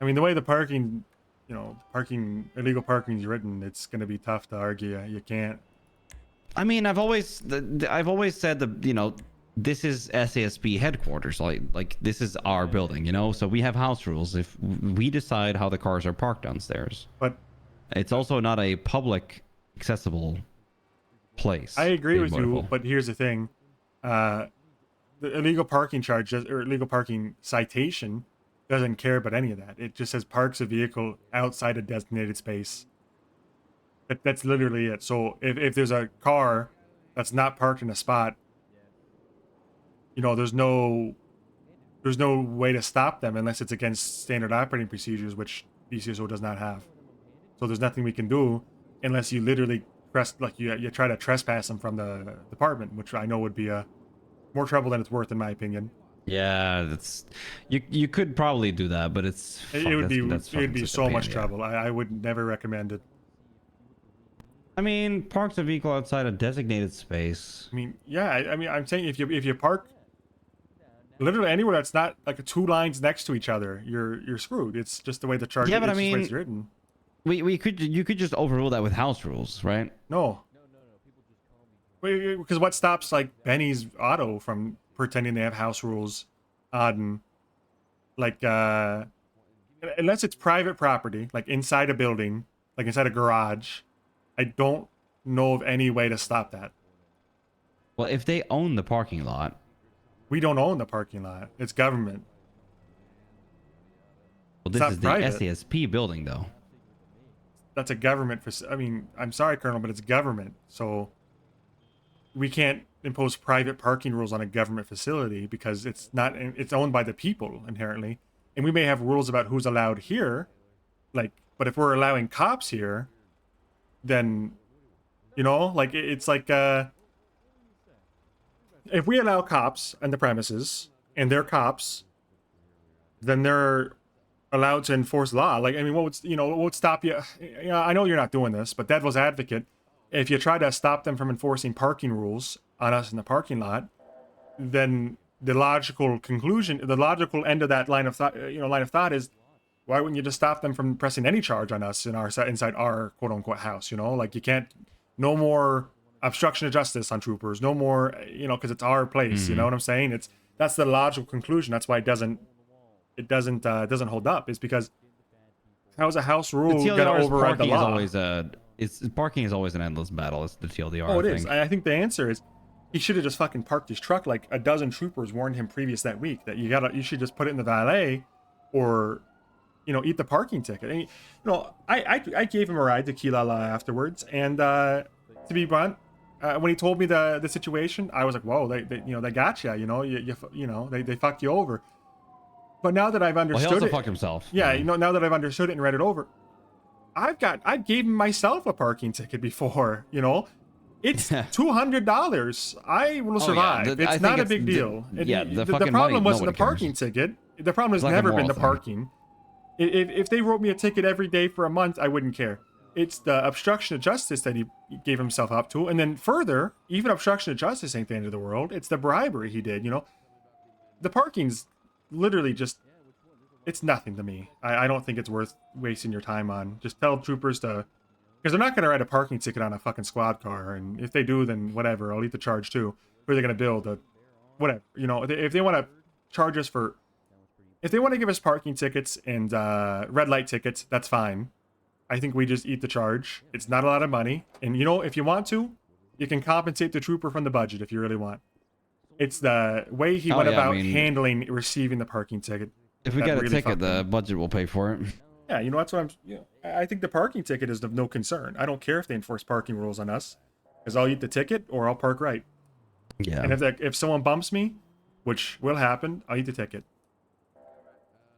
I mean, the way the parking, illegal parking is written, it's going to be tough to argue. You can't. I mean, I've always said that, this is SASB headquarters. Like this is our building, so we have house rules. If we decide how the cars are parked downstairs, but it's also not a public accessible place. I agree with you, but here's the thing: the illegal parking charge or illegal parking citation doesn't care about any of that. It just says parks a vehicle outside a designated space. That's literally it. So if there's a car that's not parked in a spot, there's no way to stop them unless it's against standard operating procedures, which BCSO does not have. So there's nothing we can do unless you literally you try to trespass them from the department, which I know would be more trouble than it's worth, in my opinion. Yeah, that's you could probably do that, but it would be so much trouble. I would never recommend it. I mean, parks a vehicle outside a designated space. I mean, yeah. I mean, I'm saying if you park literally anywhere that's not like two lines next to each other, you're screwed. It's just the way the charge. Yeah, but I it's just the way mean, it's written. you could just overrule that with house rules, right? No. Because what stops like Benny's Auto from pretending they have house rules on, like, unless it's private property, like inside a building, like inside a garage, I don't know of any way to stop that. Well, if they own the parking lot. We don't own the parking lot. It's government. Well, It's this not is the private. SASP building, though. That's a government I mean, I'm sorry, Colonel, but it's government. So we can't impose private parking rules on a government facility because it's not, it's owned by the people inherently. And we may have rules about who's allowed here, like, but if we're allowing cops here, then, you know, like, it's like, if we allow cops on the premises and they're cops, then they're allowed to enforce law. Like, I mean, what would stop you? I know you're not doing this, but devil's advocate, if you try to stop them from enforcing parking rules on us in the parking lot, then the logical conclusion, the logical end of that line of thought is, why wouldn't you just stop them from pressing any charge on us inside our quote unquote house? You know, like, you can't, no more obstruction of justice on troopers, no more, because it's our place. You know what I'm saying? That's the logical conclusion. That's why it doesn't hold up. Is because how is a house rule going to override the law? Parking is always an endless battle. It's the TLDR. Oh, it is. I think the answer is he should have just fucking parked his truck. Like, a dozen troopers warned him previous that week that you should just put it in the valet, or eat the parking ticket. And, I gave him a ride to Kilala afterwards, and to be blunt, when he told me the situation, I was like, whoa, they got you. They fucked you over. But now that I've understood he also it, fucked himself. Yeah, now that I've understood it and read it over, I gave myself a parking ticket before. It's $200. I will survive. It's not a big deal. The problem wasn't the parking ticket. The problem has never been the parking. If they wrote me a ticket every day for a month, I wouldn't care. It's the obstruction of justice that he gave himself up to. And then further, even obstruction of justice ain't the end of the world. It's the bribery he did, The parking's literally just, it's nothing to me. I don't think it's worth wasting your time on. Just tell troopers to, because they're not going to write a parking ticket on a fucking squad car. And if they do, then whatever, I'll eat the charge too. Who are they going to build? Whatever. If they want to charge us for, if they want to give us parking tickets and red light tickets, that's fine. I think we just eat the charge. It's not a lot of money. And if you want to, you can compensate the trooper from the budget if you really want. It's the way he went about handling receiving the parking ticket. If we get a ticket, the budget will pay for it. Yeah, that's what I think the parking ticket is of no concern. I don't care if they enforce parking rules on us, because I'll eat the ticket or I'll park right. Yeah. And if someone bumps me, which will happen, I'll eat the ticket.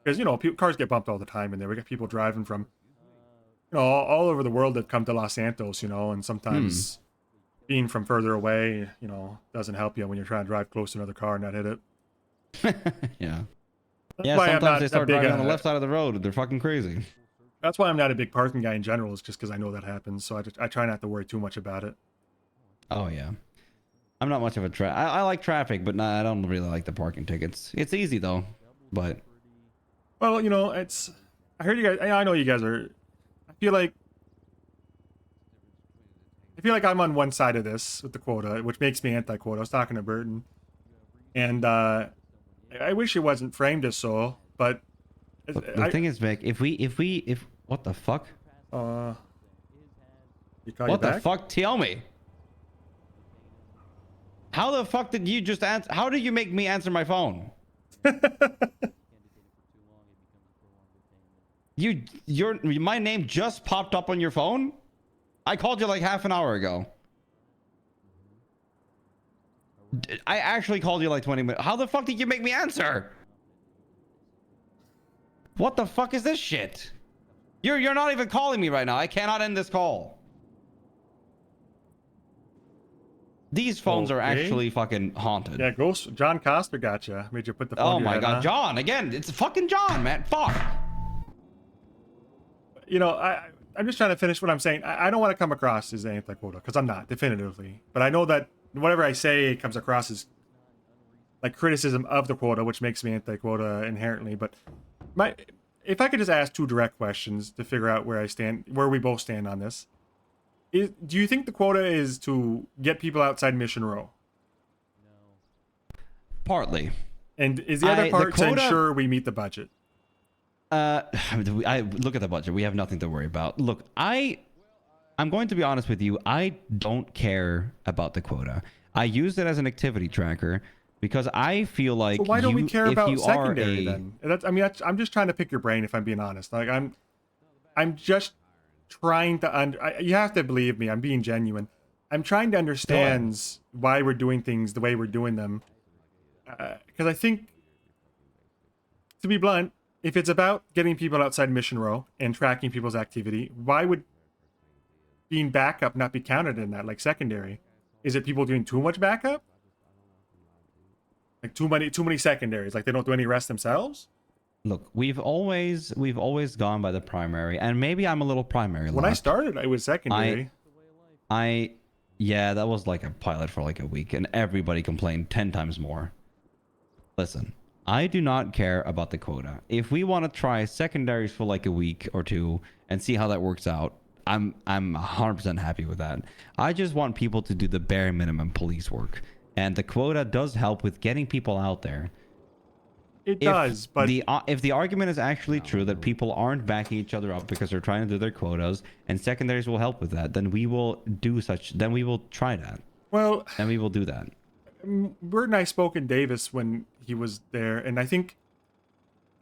Because cars get bumped all the time in there. We got people driving from all over the world that come to Los Santos, and sometimes being from further away, doesn't help you when you're trying to drive close to another car and not hit it. Yeah. That's yeah, why sometimes they start driving on the left side of the road. They're fucking crazy. That's why I'm not a big parking guy in general, is just because I know that happens. So I try not to worry too much about it. Oh, yeah. I'm not much of a I like traffic, but I don't really like the parking tickets. It's easy, though. But... Well, it's... I heard you guys... I know you guys are... I feel like I'm on one side of this with the quota, which makes me anti-quota. I was talking to Burton. And, I wish it wasn't framed as so, but the thing is, Vic, if what the fuck? What the fuck? Tell me. How the fuck did you just answer? How did you make me answer my phone? My name just popped up on your phone? I called you like half an hour ago. I actually called you like 20 minutes. How the fuck did you make me answer? What the fuck is this shit? You're not even calling me right now. I cannot end this call. These phones are actually fucking haunted. Yeah, John Coster got you. Made you put the phone. Oh my god, John again! It's fucking John, man. Fuck. I'm just trying to finish what I'm saying. I don't want to come across as anti-quota, because I'm not, definitively. But I know that whatever I say comes across as like criticism of the quota, which makes me anti-quota inherently. But if I could just ask two direct questions to figure out where we both stand on this. Do you think the quota is to get people outside Mission Row? Partly. And is the other part quota, to ensure we meet the budget? I look at the budget. We have nothing to worry about. Look, I'm going to be honest with you. I don't care about the quota. I use it as an activity tracker because I feel like. So why don't we care about secondary then? I'm just trying to pick your brain. If I'm being honest, like I'm just trying to. You have to believe me. I'm being genuine. I'm trying to understand why we're doing things the way we're doing them. Because I think, to be blunt, if it's about getting people outside Mission Row and tracking people's activity, why would being backup not be counted in that, like secondary? Is it people doing too much backup? Like too many secondaries, like they don't do any rest themselves? Look, we've always gone by the primary, and maybe I'm a little primary. When I started, I was secondary. Yeah, that was like a pilot for like a week, and everybody complained 10 times more. Listen, I do not care about the quota. If we want to try secondaries for like a week or two and see how that works out, I'm 100% happy with that. I just want people to do the bare minimum police work, and the quota does help with getting people out there. It does, but if the argument is actually true that people aren't backing each other up because they're trying to do their quotas, and secondaries will help with that, then we will do such. Then we will try that. Well, and we will do that. Bert and I spoke in Davis when he was there, and I think,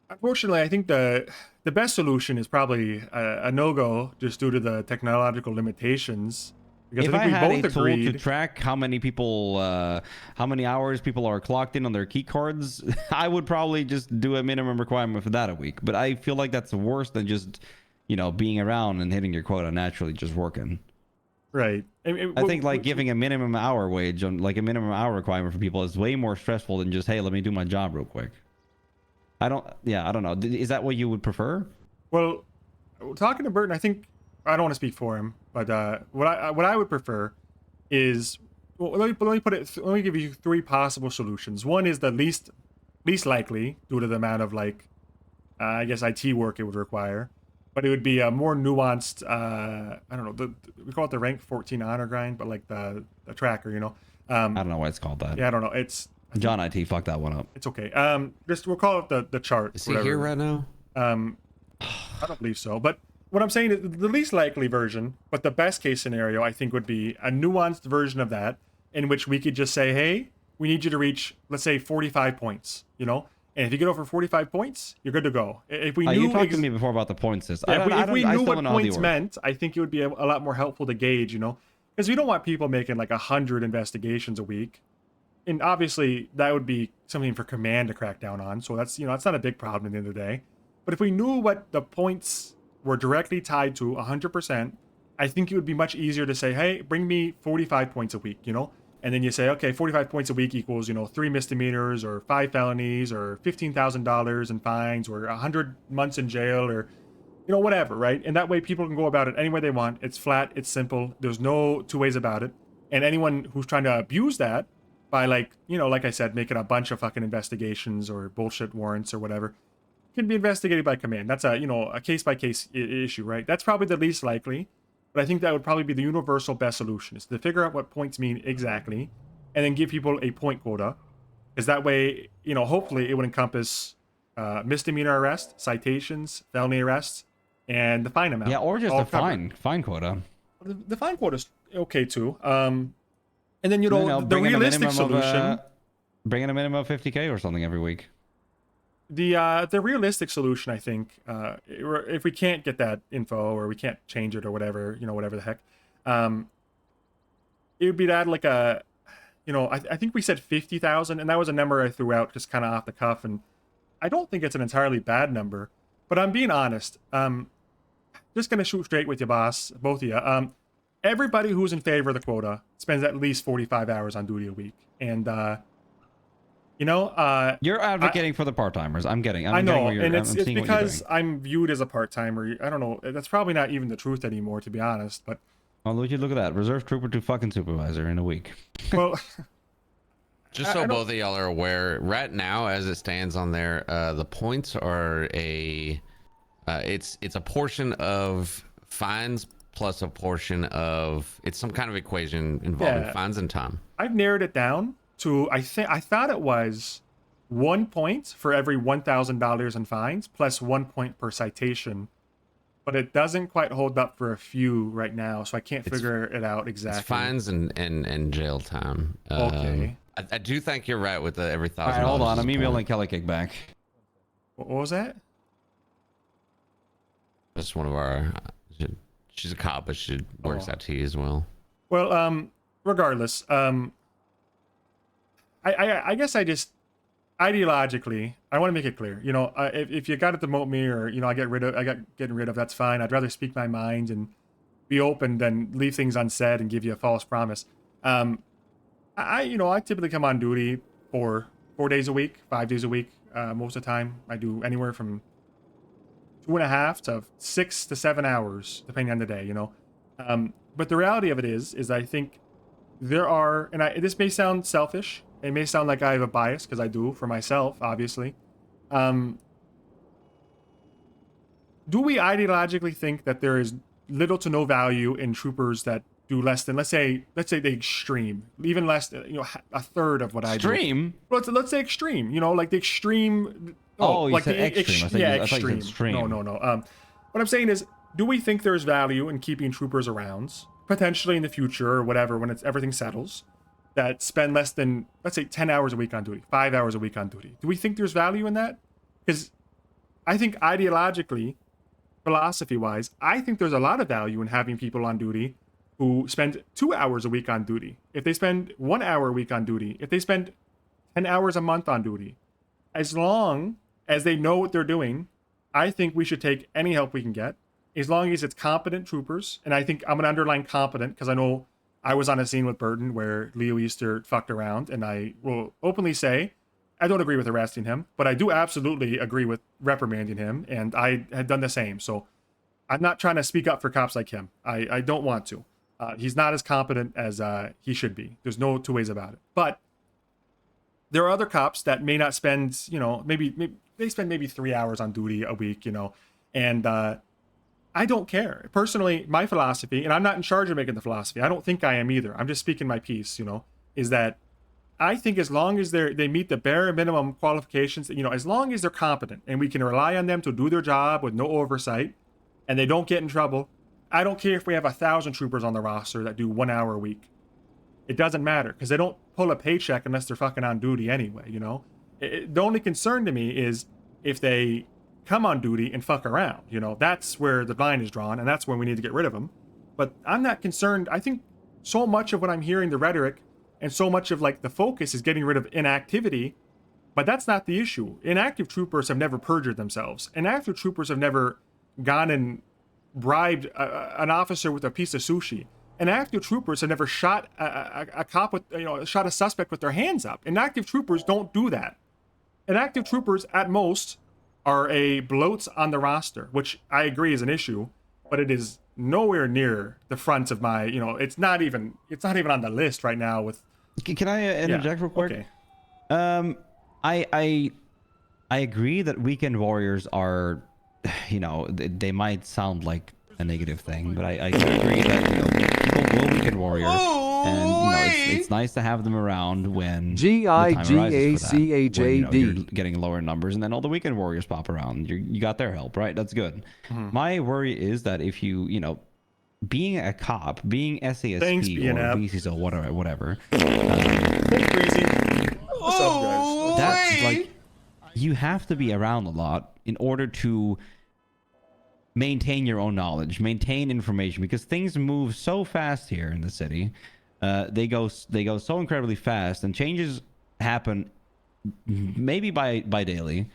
unfortunately, I think the best solution is probably a no-go just due to the technological limitations. Because If I think I had we a both tool agreed. to track how many people, how many hours people are clocked in on their key cards, I would probably just do a minimum requirement for that a week. But I feel like that's worse than just, being around and hitting your quota naturally, just working. Right. I think like giving a minimum hour wage on like a minimum hour requirement for people is way more stressful than just, hey, let me do my job real quick. I don't know. Is that what you would prefer? Well, talking to Burton, I think I don't want to speak for him, but what I would prefer is, well, let me give you three possible solutions. One is the least likely due to the amount of like I guess IT work it would require, but it would be a more nuanced. I don't know. We call it the rank 14 honor grind, but like the tracker, I don't know why it's called that. Yeah, I don't know. It's John IT fucked that one up. It's okay. Just we'll call it the chart. Is he here right now? I don't believe so. But what I'm saying is the least likely version, but the best case scenario, I think, would be a nuanced version of that, in which we could just say, hey, we need you to reach, let's say, 45 points. And if you get over 45 points, you're good to go. If we knew you talked to me before about the point system. Yeah, if we knew what points meant, I think it would be a lot more helpful to gauge. Because we don't want people making like 100 investigations a week. And obviously, that would be something for command to crack down on. So that's that's not a big problem at the end of the day. But if we knew what the points were directly tied to 100%, I think it would be much easier to say, hey, bring me 45 points a week, And then you say, okay, 45 points a week equals, 3 misdemeanors or 5 felonies or $15,000 in fines or 100 months in jail or, whatever, right? And that way people can go about it any way they want. It's flat, it's simple. There's no two ways about it. And anyone who's trying to abuse that by like I said, making a bunch of fucking investigations or bullshit warrants or whatever, can be investigated by command. That's a case-by-case issue, right? That's probably the least likely, but I think that would probably be the universal best solution, is to figure out what points mean exactly, and then give people a point quota, because that way, hopefully it would encompass misdemeanor arrest, citations, felony arrests, and the fine amount. Yeah, or just a fine quota. The fine quota is okay too. And then the realistic solution. Bring in a minimum of 50K or something every week. The realistic solution, I think, if we can't get that info or we can't change it or whatever, whatever the heck, it would be that like a, I think we said 50,000, and that was a number I threw out just kind of off the cuff, and I don't think it's an entirely bad number, but I'm being honest. Just gonna shoot straight with you, boss, both of you. Everybody who's in favor of the quota spends at least 45 hours on duty a week, and you're advocating for the part-timers. I know, and it's because I'm viewed as a part-timer. I don't know. That's probably not even the truth anymore, to be honest. But look at that, reserve trooper to fucking supervisor in a week. Well, just so both of y'all are aware, right now as it stands on there, the points are it's a portion of fines plus a portion of it's some kind of equation involving fines and time. I've narrowed it down to I thought it was 1 point for every $1,000 in fines plus 1 point per citation, but it doesn't quite hold up for a few right now, so I can't figure it out exactly. It's fines and jail time. Okay. I do think you're right with the every $1,000. All right, hold on. is I'm a emailing point. Kelly Kickback. What was that? That's one of our. She's a cop, but she works at T as well. Well, regardless, I guess I just ideologically I want to make it clear. You know, if you got to demote me or I got getting rid of, that's fine. I'd rather speak my mind and be open than leave things unsaid and give you a false promise. I typically come on duty for 4 days a week, 5 days a week. Most of the time, I do anywhere from 2.5 to 6 to 7 hours, depending on the day. But the reality of it is I think there are, and this may sound selfish. It may sound like I have a bias, because I do for myself, obviously. Do we ideologically think that there is little to no value in troopers that do less than, let's say the extreme, even less, a third of what I do? Extreme? Well, let's say extreme. Like the extreme. Oh, you like said the extreme. I thought you said extreme. No. What I'm saying is, do we think there's value in keeping troopers around, potentially in the future or whatever, when everything settles, that spend less than, let's say, 10 hours a week on duty, 5 hours a week on duty? Do we think there's value in that? Because I think ideologically, philosophy-wise, I think there's a lot of value in having people on duty who spend 2 hours a week on duty. If they spend 1 hour a week on duty, if they spend 10 hours a month on duty, as long as they know what they're doing, I think we should take any help we can get, as long as it's competent troopers. And I think I'm going to underline competent, because I know I was on a scene with Burton where Leo Easter fucked around, and I will openly say I don't agree with arresting him, but I do absolutely agree with reprimanding him, and I had done the same. So I'm not trying to speak up for cops like him. I don't want to. He's not as competent as he should be. There's no two ways about it. But there are other cops that may not spend, maybe they spend maybe 3 hours on duty a week, and I don't care. Personally, my philosophy, and I'm not in charge of making the philosophy, I don't think I am either, I'm just speaking my piece, is that I think as long as they meet the bare minimum qualifications, as long as they're competent and we can rely on them to do their job with no oversight and they don't get in trouble, I don't care if we have 1,000 troopers on the roster that do 1 hour a week. It doesn't matter, because they don't pull a paycheck unless they're fucking on duty anyway, The only concern to me is if they come on duty and fuck around, that's where the line is drawn, and that's when we need to get rid of them. But I'm not concerned. I think so much of what I'm hearing, the rhetoric, and so much of the focus is getting rid of inactivity, but that's not the issue. Inactive troopers have never perjured themselves. Inactive troopers have never gone and bribed an officer with a piece of sushi. Inactive troopers have never shot a cop with, shot a suspect with their hands up. Inactive troopers don't do that. Inactive troopers, at most, are a bloat on the roster, which I agree is an issue, but it is nowhere near the front of my, it's not even on the list right now with. Can I interject real quick? Okay. I agree that weekend warriors are, they might sound like a negative thing, but I agree that people will weekend warrior, and it's nice to have them around when GIGACAJD you're getting lower numbers, and then all the weekend warriors pop around. You got their help, right? That's good. My worry is that if you being a cop, being SASP or BCSO, whatever. What's up, guys? That's you have to be around a lot in order to maintain your own knowledge, maintain information, because things move so fast here in the city. They go so incredibly fast, and changes happen maybe by daily,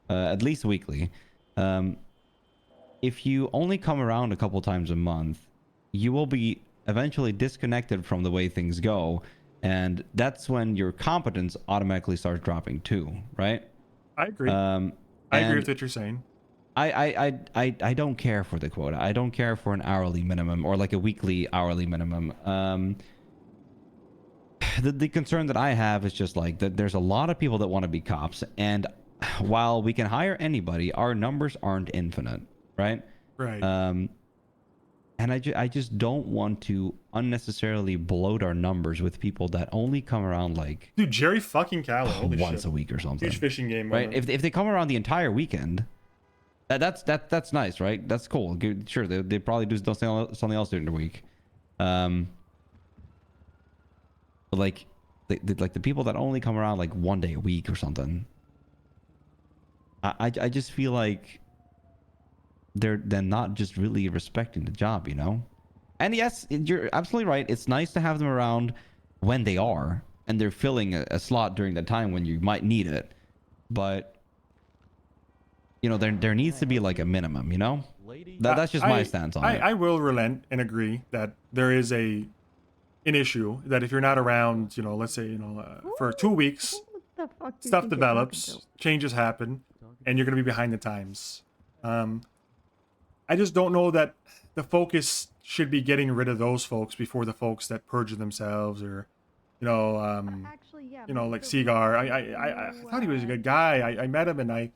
at least weekly. If you only come around a couple times a month, you will be eventually disconnected from the way things go, and that's when your competence automatically starts dropping too, right? I agree. I agree with what you're saying. I don't care for the quota. I don't care for an hourly minimum or a weekly hourly minimum. The concern that I have is just that there's a lot of people that want to be cops, and while we can hire anybody, our numbers aren't infinite, right? Right. And I just don't want to unnecessarily bloat our numbers with people that only come around like Dude, Jerry fucking Callow, holy once shit. a week or something. Huge fishing game right? moment. If they come around the entire weekend, that's nice, right? That's cool. Good. Sure, they probably do something else during the week. But like the people that only come around like one day a week or something, I just feel like they're not just really respecting the job, you know? And yes, you're absolutely right. It's nice to have them around when they are, and they're filling a slot during the time when you might need it. But you know, there needs to be like a minimum, you know? That's just my stance on it. I will relent and agree that there is an issue that if you're not around, you know, let's say, you know, for 2 weeks, stuff develops, changes happen, and you're going to be behind the times. I just don't know that the focus should be getting rid of those folks before the folks that perjure themselves, or, you know, like Seagar. I thought he was a good guy. I met him, and I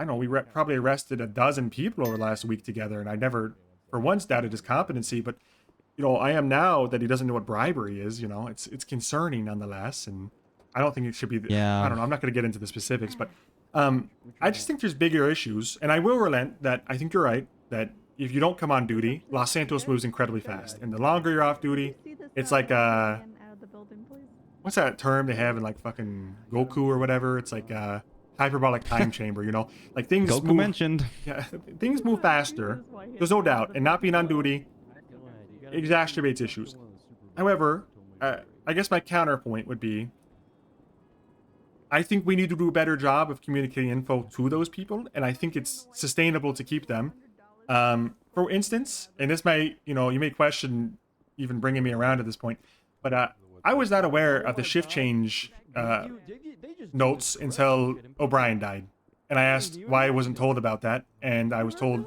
know we probably arrested a dozen people over the last week together, and I never, for once, doubted his competency. But, you know, I am now that he doesn't know what bribery is. You know, it's concerning nonetheless, and I don't think it should be. Yeah. I don't know. I'm not going to get into the specifics, but I just think there's bigger issues, and I will relent that I think you're right that if you don't come on duty, Los Santos moves incredibly fast, and the longer you're off duty, it's like what's that term they have in like fucking Goku or whatever? It's like hyperbolic time chamber, you know, like things Goku move, mentioned. Yeah, things move faster. There's no doubt, and not being on duty exacerbates issues. However, I guess my counterpoint would be, I think we need to do a better job of communicating info to those people, and I think it's sustainable to keep them. For instance, and this may, you know, you may question even bringing me around at this point, but I was not aware of the shift change notes until O'Brien died, and I asked why I wasn't told about that, and I was told,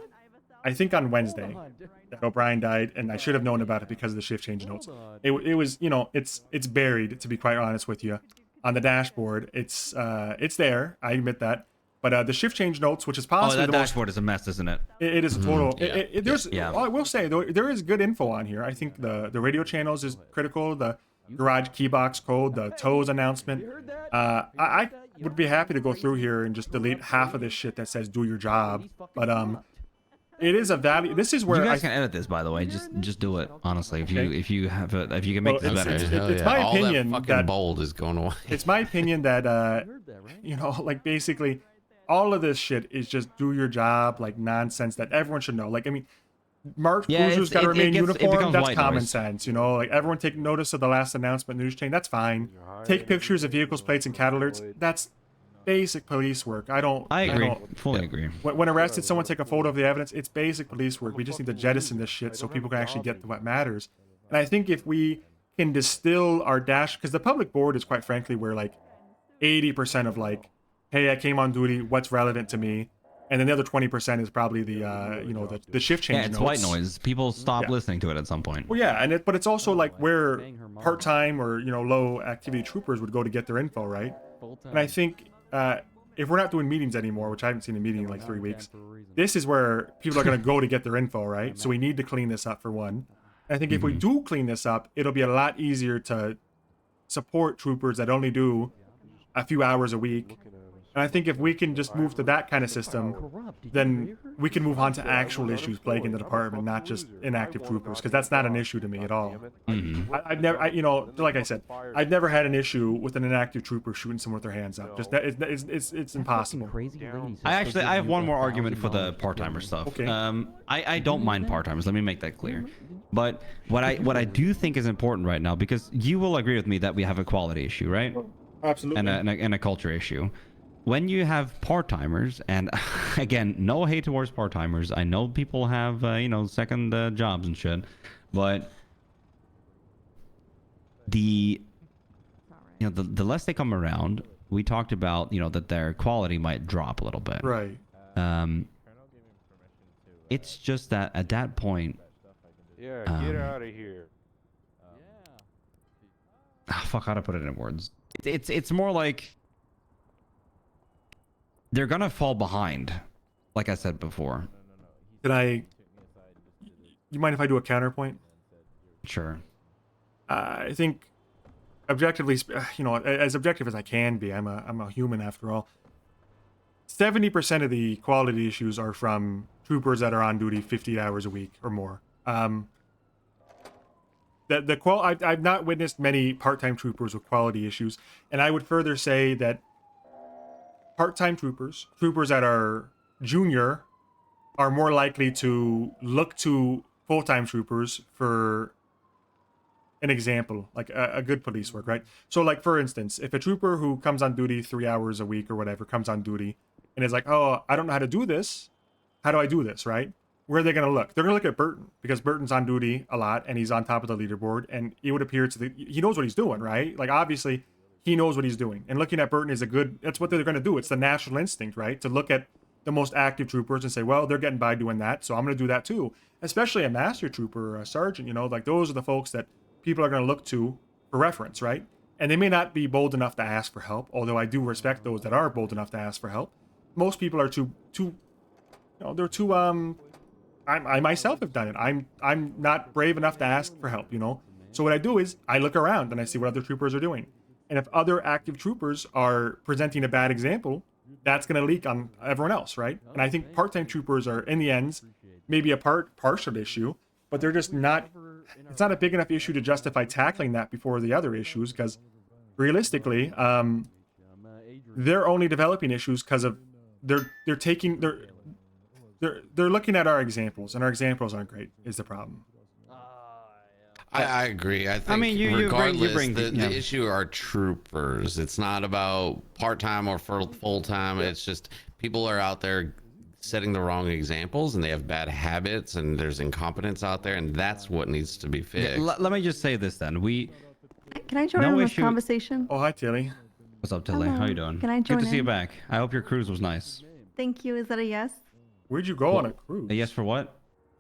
I think on Wednesday, that O'Brien died, and I should have known about it because of the shift change notes. It was, you know, it's buried, to be quite honest with you, on the dashboard. It's there, I admit that, but the shift change notes, which is possibly that dashboard is a mess, isn't it? It is a total. Yeah. There's, I will say though, there is good info on here. I think the radio channels is critical. The garage keybox code, the toes announcement. I would be happy to go through here and just delete half of this shit that says "do your job," but it is a value. This is where you guys can edit this, by the way. Just do it. Honestly, if you can make this better. It's my opinion that fucking bold is going away. It's my opinion that you know, like basically all of this shit is just do your job, like nonsense that everyone should know. Like, I mean, March Cruiser's got to remain uniform. That's common sense, you know. Like, everyone take notice of the last announcement news chain. That's fine. Take pictures of vehicles, plates, and cat alerts. That's basic police work. I agree. Fully agree. When arrested, someone take a photo of the evidence. It's basic police work. We just need to jettison this shit so people can actually get to what matters. And I think if we can distill our because the public board is quite frankly where like 80% of like, hey, I came on duty, what's relevant to me, and then the other 20% is probably the you know, the shift change. Yeah, it's notes. white noise. People stop listening to it at some point. Well, yeah, and but it's also like where part-time or, you know, low activity troopers would go to get their info, right? And I think if we're not doing meetings anymore, which I haven't seen a meeting in like 3 weeks, this is where people are going to go to get their info, right? So we need to clean this up for one. And I think if we do clean this up, it'll be a lot easier to support troopers that only do a few hours a week. And I think if we can just move to that kind of system, then we can move on to actual issues plaguing the department, not just inactive troopers, because that's not an issue to me at all. I've never, you know, like I said, I've never had an issue with an inactive trooper shooting someone with their hands up. Just that, it's impossible. I have one more argument for the part-timer stuff. Okay. I don't mind part-timers. Let me make that clear. But what I do think is important right now, because you will agree with me that we have a quality issue, right? Absolutely. And a culture issue. When you have part-timers, and again, no hate towards part-timers. I know people have, you know, second jobs and shit, but the less they come around, we talked about, you know, that their quality might drop a little bit. Right. It's just that at that point, Yeah, get out of here. Fuck, how to put it in words? It's more like they're gonna fall behind, like I said before. Can I you mind if I do a counterpoint? Sure. I think objectively, as objective as I can be, I'm a human after all. 70% of the quality issues are from troopers that are on duty 50 hours a week or more. I've not witnessed many part-time troopers with quality issues, and I would further say that part-time troopers that are junior, are more likely to look to full-time troopers for an example, like a good police work, right? So, like, for instance, if a trooper who comes on duty 3 hours a week or whatever comes on duty and is like, oh, I don't know how to do this. How do I do this, right? Where are they going to look? They're going to look at Burton, because Burton's on duty a lot and he's on top of the leaderboard, and it would appear he knows what he's doing, right? Like, obviously, he knows what he's doing. And looking at Burton is that's what they're going to do. It's the natural instinct, right? To look at the most active troopers and say, well, they're getting by doing that, so I'm going to do that too. Especially a master trooper or a sergeant, like those are the folks that people are going to look to for reference, right? And they may not be bold enough to ask for help, although I do respect those that are bold enough to ask for help. Most people are they're too, I myself have done it. I'm not brave enough to ask for help, So what I do is I look around and I see what other troopers are doing. And if other active troopers are presenting a bad example, that's going to leak on everyone else, right? And I think part-time troopers are, in the end, maybe a partial issue, but they're just not, it's not a big enough issue to justify tackling that before the other issues, because realistically, they're only developing issues because of they're looking at our examples, and our examples aren't great, is the problem. I agree. I think regardless, the issue are troopers. It's not about part-time or full-time. It's just people are out there setting the wrong examples, and they have bad habits, and there's incompetence out there, and that's what needs to be fixed. Let me just say this then. Can I join in this conversation? Oh, hi, Tilly. What's up, Tilly? Hello. How you doing? Can I join Good to see you in? back. I hope your cruise was nice. Thank you. Is that a yes? Where'd you go on a cruise? A yes for what?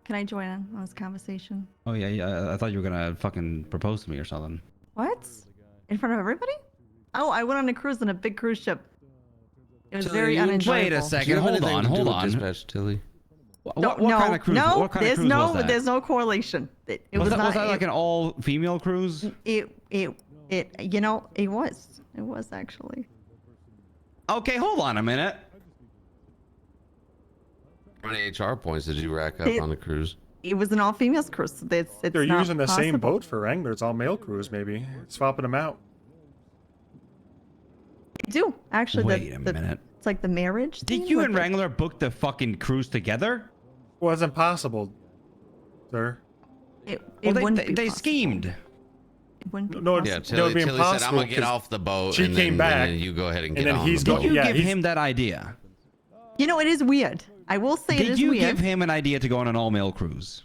Can I join in on this conversation? Oh, yeah. I thought you were going to fucking propose to me or something. What? In front of everybody? Oh, I went on a cruise on a big cruise ship. It was very unenjoyable. Wait a second. Hold on. Dispatch, Tilly. What kind of cruise? No, What kind of cruise was that? there's no correlation. It was not. Was that like an all-female cruise? It was. It was actually. Okay, hold on a minute. How many HR points did you rack up on the cruise? It was an all-females cruise. So it's They're not using the same possible. boat for Wrangler. It's all male crews, maybe. Swapping them out. I do actually. Wait a minute. It's like the marriage. Did thing you with and Wrangler book the fucking cruise together? Well, it's impossible, sir. It Well, wouldn't they be possible. schemed. It wouldn't be No, Yeah, possible. that would be Tilly said, I'm impossible going to get off the boat, she and came back, then you go ahead and and get then on he's the go- boat. Did you yeah, give he's- him that idea? You know, it is weird. I will say it Did is you weird. give him an idea to go on an all-male cruise?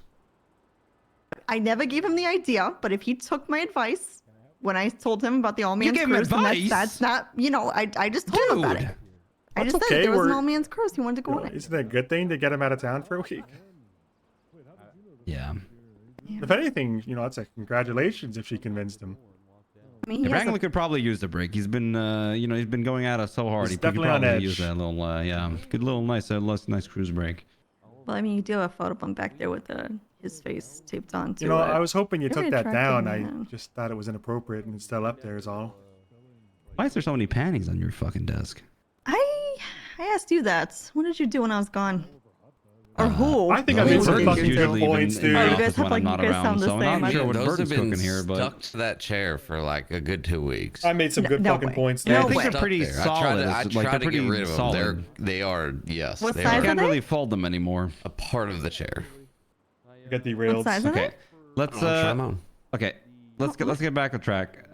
I never gave him the idea, but if he took my advice when I told him about the all-man's gave him cruise, then advice? that's not, I just told him about it. I That's just okay, said there was an we're- all-man's cruise. He wanted to go on it. Isn't it a good thing to get him out of town for a week? Yeah. If anything, that's a congratulations if she convinced him. I mean, he has Wrangler could probably use the break. He's been, he's been going at us so hard. He's He could definitely on probably edge. use that little, good little nice cruise break. well, I mean, you do have a photo bump back there with his face taped on to I was hoping you you're took very that attractive down. I man. just thought it was inappropriate, and it's still up there is all. Why is there so many panties on your fucking desk? I asked you that. What did you do when I was gone? Or who? I think I Those made are some fucking usually good points, in dude. the Oh, you office guys have, when like, I'm not you guys around, sound the so I'm same. not sure what Those have Burton's been cooking here, but stuck to that chair for like a good 2 weeks. I made some good No fucking way. points No there. I think way. they're Stuck pretty there. solid. I It's tried like, they're to get pretty rid of them. solid. They are, yes. What they size I are are can't they? really fold them anymore. a part of the chair. Got derailed. What size are Okay, they? let's I'll try 'em on. okay, let's get back on track.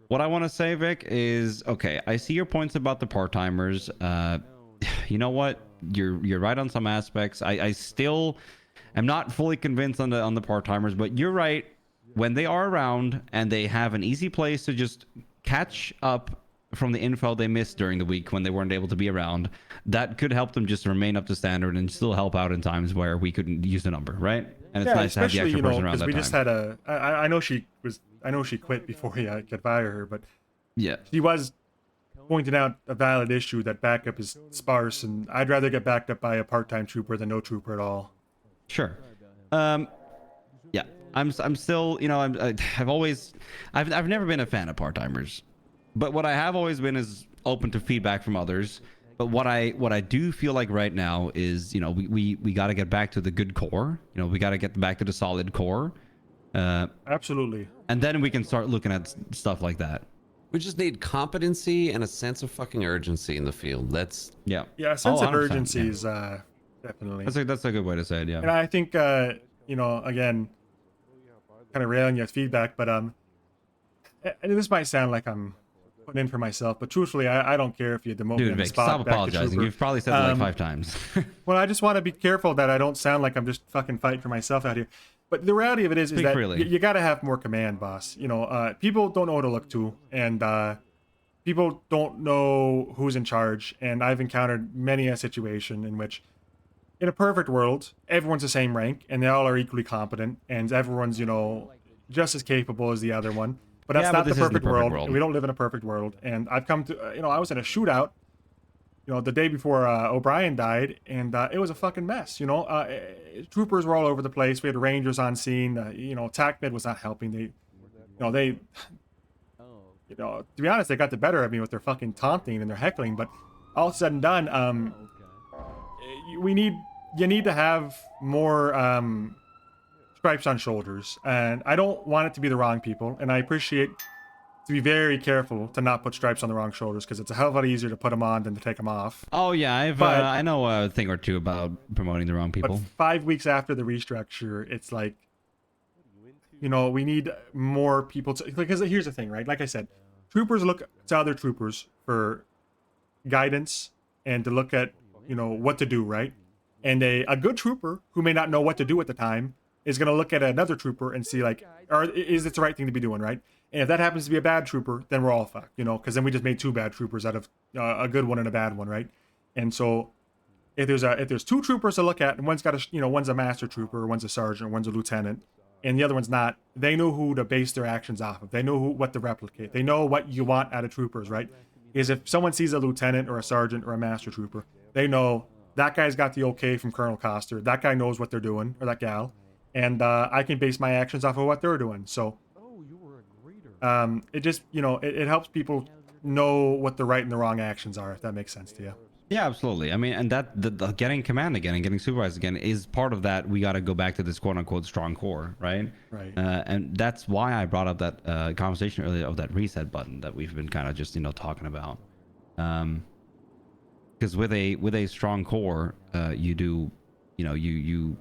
What I want to say, Vic, is okay. I see your points about the part timers. You know what? You're right on some aspects. I still am not fully convinced on the part timers, but you're right. When they are around and they have an easy place to just catch up from the info they missed during the week when they weren't able to be around, that could help them just remain up to standard and still help out in times where we couldn't use the number, right? And it's nice to have the extra person around that we time. just had I know she quit before he could fire her, but Yeah. she was pointing out a valid issue that backup is sparse, and I'd rather get backed up by a part-time trooper than no trooper at all. Sure. Yeah, I'm still, you know, I've never been a fan of part-timers, but what I have always been is open to feedback from others. But what I do feel like right now is, you know, we got to get back to the good core. You know, we got to get back to the solid core. Absolutely. And then we can start looking at stuff like that. We just need competency and a sense of fucking urgency in the field. That's yeah. Yeah, a sense of 100%, urgency yeah. is definitely. That's a good way to say it. Yeah. And I think you know, again, kind of railing your feedback, but and this might sound like I'm putting in for myself, but truthfully, I don't care if you demote me Dude, on the Vic, spot. stop back to apologizing. trooper. You've probably said it like 5 times. Well, I just want to be careful that I don't sound like I'm just fucking fighting for myself out here. But the reality of it is Speak that freely. you got to have more command, boss. You know, people don't know who to look to, and people don't know who's in charge. And I've encountered many a situation in which, in a perfect world, everyone's the same rank, and they all are equally competent, and everyone's, you know, just as capable as the other one. But that's Yeah, not but the this isn't perfect the perfect world. world. We don't live in a perfect world. And I've come to, you know, I was in a shootout, you know, the day before O'Brien died, and it was a fucking mess. You know, troopers were all over the place. We had rangers on scene. You know, TACMED was not helping. You know, to be honest, they got the better of me with their fucking taunting and their heckling. But all said and done, you need to have more stripes on shoulders, and I don't want it to be the wrong people, and I appreciate to be very careful to not put stripes on the wrong shoulders, because it's a hell of a lot easier to put them on than to take them off. Oh yeah, I know a thing or two about promoting the wrong people. But 5 weeks after the restructure, it's like, you know, we need more people to, because here's the thing, right? Like I said, troopers look to other troopers for guidance and to look at, you know, what to do, right? And a good trooper who may not know what to do at the time is going to look at another trooper and see, like, is it the right thing to be doing, right? And if that happens to be a bad trooper, then we're all fucked, you know, because then we just made 2 bad troopers out of a good one and a bad one, right? And so if there's 2 troopers to look at, and one's got one's a master trooper, one's a sergeant, one's a lieutenant, and the other one's not, they know who to base their actions off of. They know what to replicate. They know what you want out of troopers, right? Is if someone sees a lieutenant or a sergeant or a master trooper, they know that guy's got the okay from Colonel Coster. That guy knows what they're doing, or that gal, and I can base my actions off of what they're doing. So it just, you know, it helps people know what the right and the wrong actions are, if that makes sense to you. Yeah, absolutely. I mean, and that the getting command again and getting supervised again is part of that. We got to go back to this quote unquote strong core, right? Right. And that's why I brought up that conversation earlier of that reset button that we've been kind of just, you know, talking about. Because with a strong core, you do, you know, you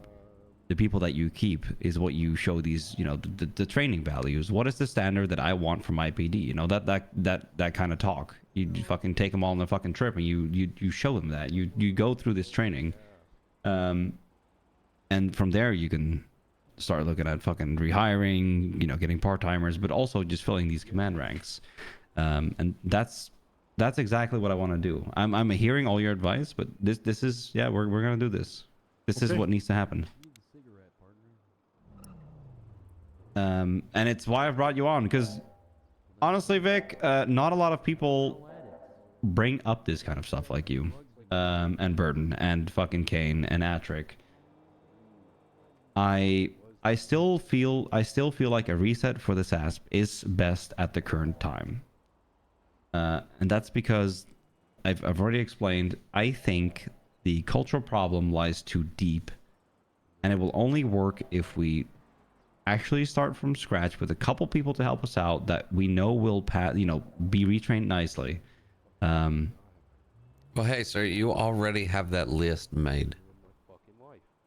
the people that you keep is what you show these, you know, the training values. What is the standard that I want from my PD? You know, that kind of talk. You fucking take them all on the fucking trip, and you show them that you go through this training, and from there you can start looking at fucking rehiring, you know, getting part-timers, but also just filling these command ranks, and that's exactly what I want to do. I'm hearing all your advice, but this is, yeah, we're gonna do this. This is what needs to happen. And it's why I've brought you on, because honestly, Vic, not a lot of people bring up this kind of stuff like you, and Burden, and fucking Kane, and Atrick. I still feel like a reset for the SASP is best at the current time, and that's because I've already explained. I think the cultural problem lies too deep, and it will only work if we actually start from scratch with a couple people to help us out that we know will be retrained nicely. Well, hey, sir, you already have that list made.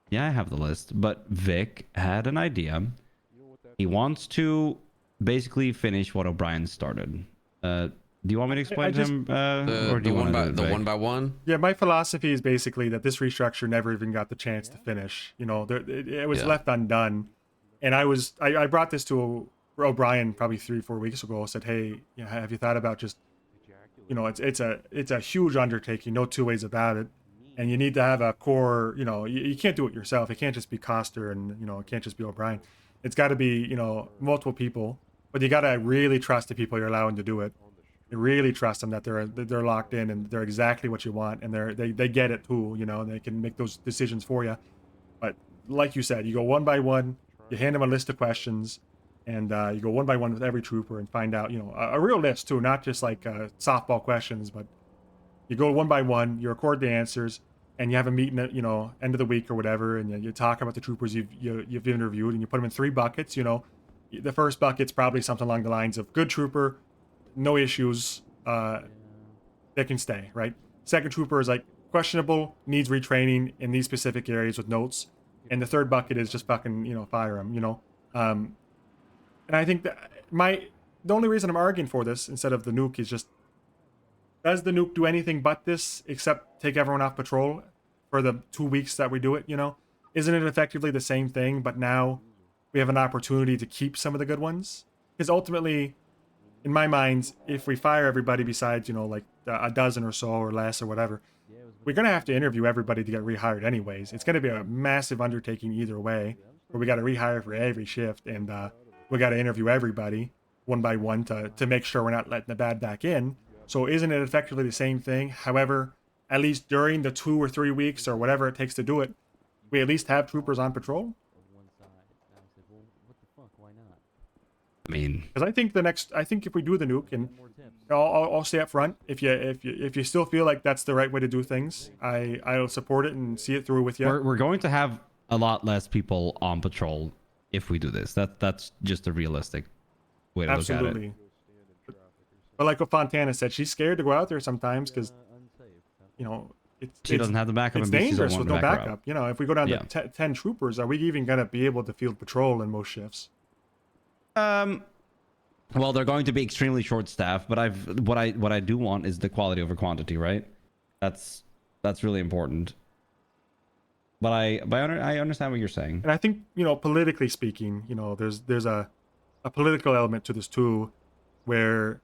Yeah, I have the list, but Vic had an idea. He wants to basically finish what O'Brien started. Do you want me to explain to him, or do you want to do it, one by one? Yeah, my philosophy is basically that this restructure never even got the chance to finish. You know, it was left undone. And I brought this to O'Brien probably 3-4 weeks ago. I said, hey, you know, have you thought about just, you know, it's a huge undertaking, no 2 ways about it, and you need to have a core. You know, you can't do it yourself. It can't just be Coster, and, you know, it can't just be O'Brien. It's got to be, you know, multiple people, but you got to really trust the people you're allowing to do it. You really trust them that they're locked in and they're exactly what you want, and they get it too, you know, and they can make those decisions for you. But like you said, you go one by one, you hand them a list of questions, and you go one by one with every trooper and find out, a real list too, not just like softball questions, but you go one by one, you record the answers, and you have a meeting at, end of the week or whatever, and you talk about the troopers you've interviewed, and you put them in 3 buckets. The first bucket's probably something along the lines of good trooper, no issues, they can stay, right? Second trooper is like questionable, needs retraining in these specific areas with notes, and the third bucket is just fucking, fire him, and I think that the only reason I'm arguing for this instead of the nuke is just, does the nuke do anything but this except take everyone off patrol for the 2 weeks that we do it, Isn't it effectively the same thing, but now we have an opportunity to keep some of the good ones? Because ultimately, in my mind, if we fire everybody besides, like a dozen or so or less or whatever, we're going to have to interview everybody to get rehired anyways. It's going to be a massive undertaking either way, where we got to rehire for every shift, and we got to interview everybody one by one to make sure we're not letting the bad back in. So isn't it effectively the same thing? However, at least during the 2 or 3 weeks or whatever it takes to do it, we at least have troopers on patrol? I mean, because I think if we do the nuke, and I'll stay up front, if you still feel like that's the right way to do things, I'll support it and see it through with you. we're going to have a lot less people on patrol if we do this. That's just a realistic way to look at it. Absolutely. But like what Fontana said, she's scared to go out there sometimes because, She doesn't have the backup. It's and BC's dangerous don't with want no to back her backup. up. If we go down Yeah. to 10 troopers, are we even going to be able to field patrol in most shifts? Well, they're going to be extremely short staffed, but what I do want is the quality over quantity, right? That's really important. But I understand what you're saying. And I think, politically speaking, there's a political element to this too, where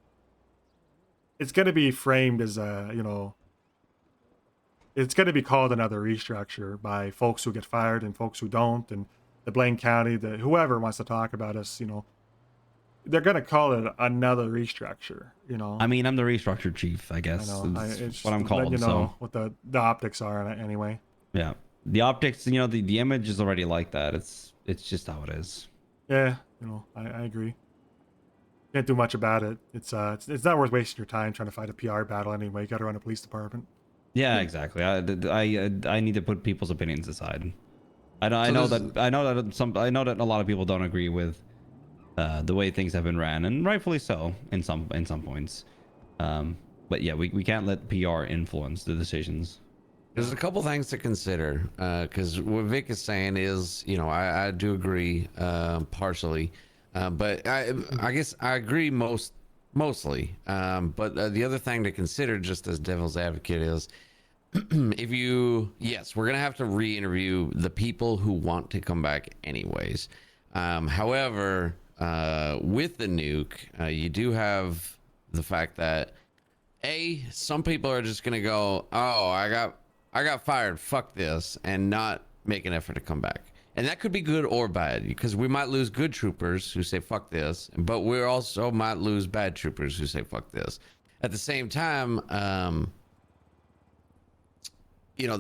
it's going to be framed as it's going to be called another restructure by folks who get fired and folks who don't, and the Blaine County, whoever wants to talk about us, they're going to call it another restructure, I mean, I'm the restructure chief, I guess. I know. It's what I'm called. You know So what the optics are on it anyway. yeah, the optics, the image is already like that. It's just how it is. Yeah, I agree. Can't do much about it. It's not worth wasting your time trying to fight a PR battle anyway. You got to run a police department. Yeah, exactly. I need to put people's opinions aside. I know that a lot of people don't agree with the way things have been ran, and rightfully so in some points. But yeah, we can't let PR influence the decisions. There's a couple things to consider, because what Vic is saying is, I do agree partially, but I guess I agree mostly. But the other thing to consider, just as devil's advocate, is yes, we're gonna have to re-interview the people who want to come back anyways. However, with the nuke, you do have the fact that some people are just gonna go, oh, I got fired, fuck this, and not make an effort to come back. And that could be good or bad, because we might lose good troopers who say fuck this, but we also might lose bad troopers who say fuck this. At the same time,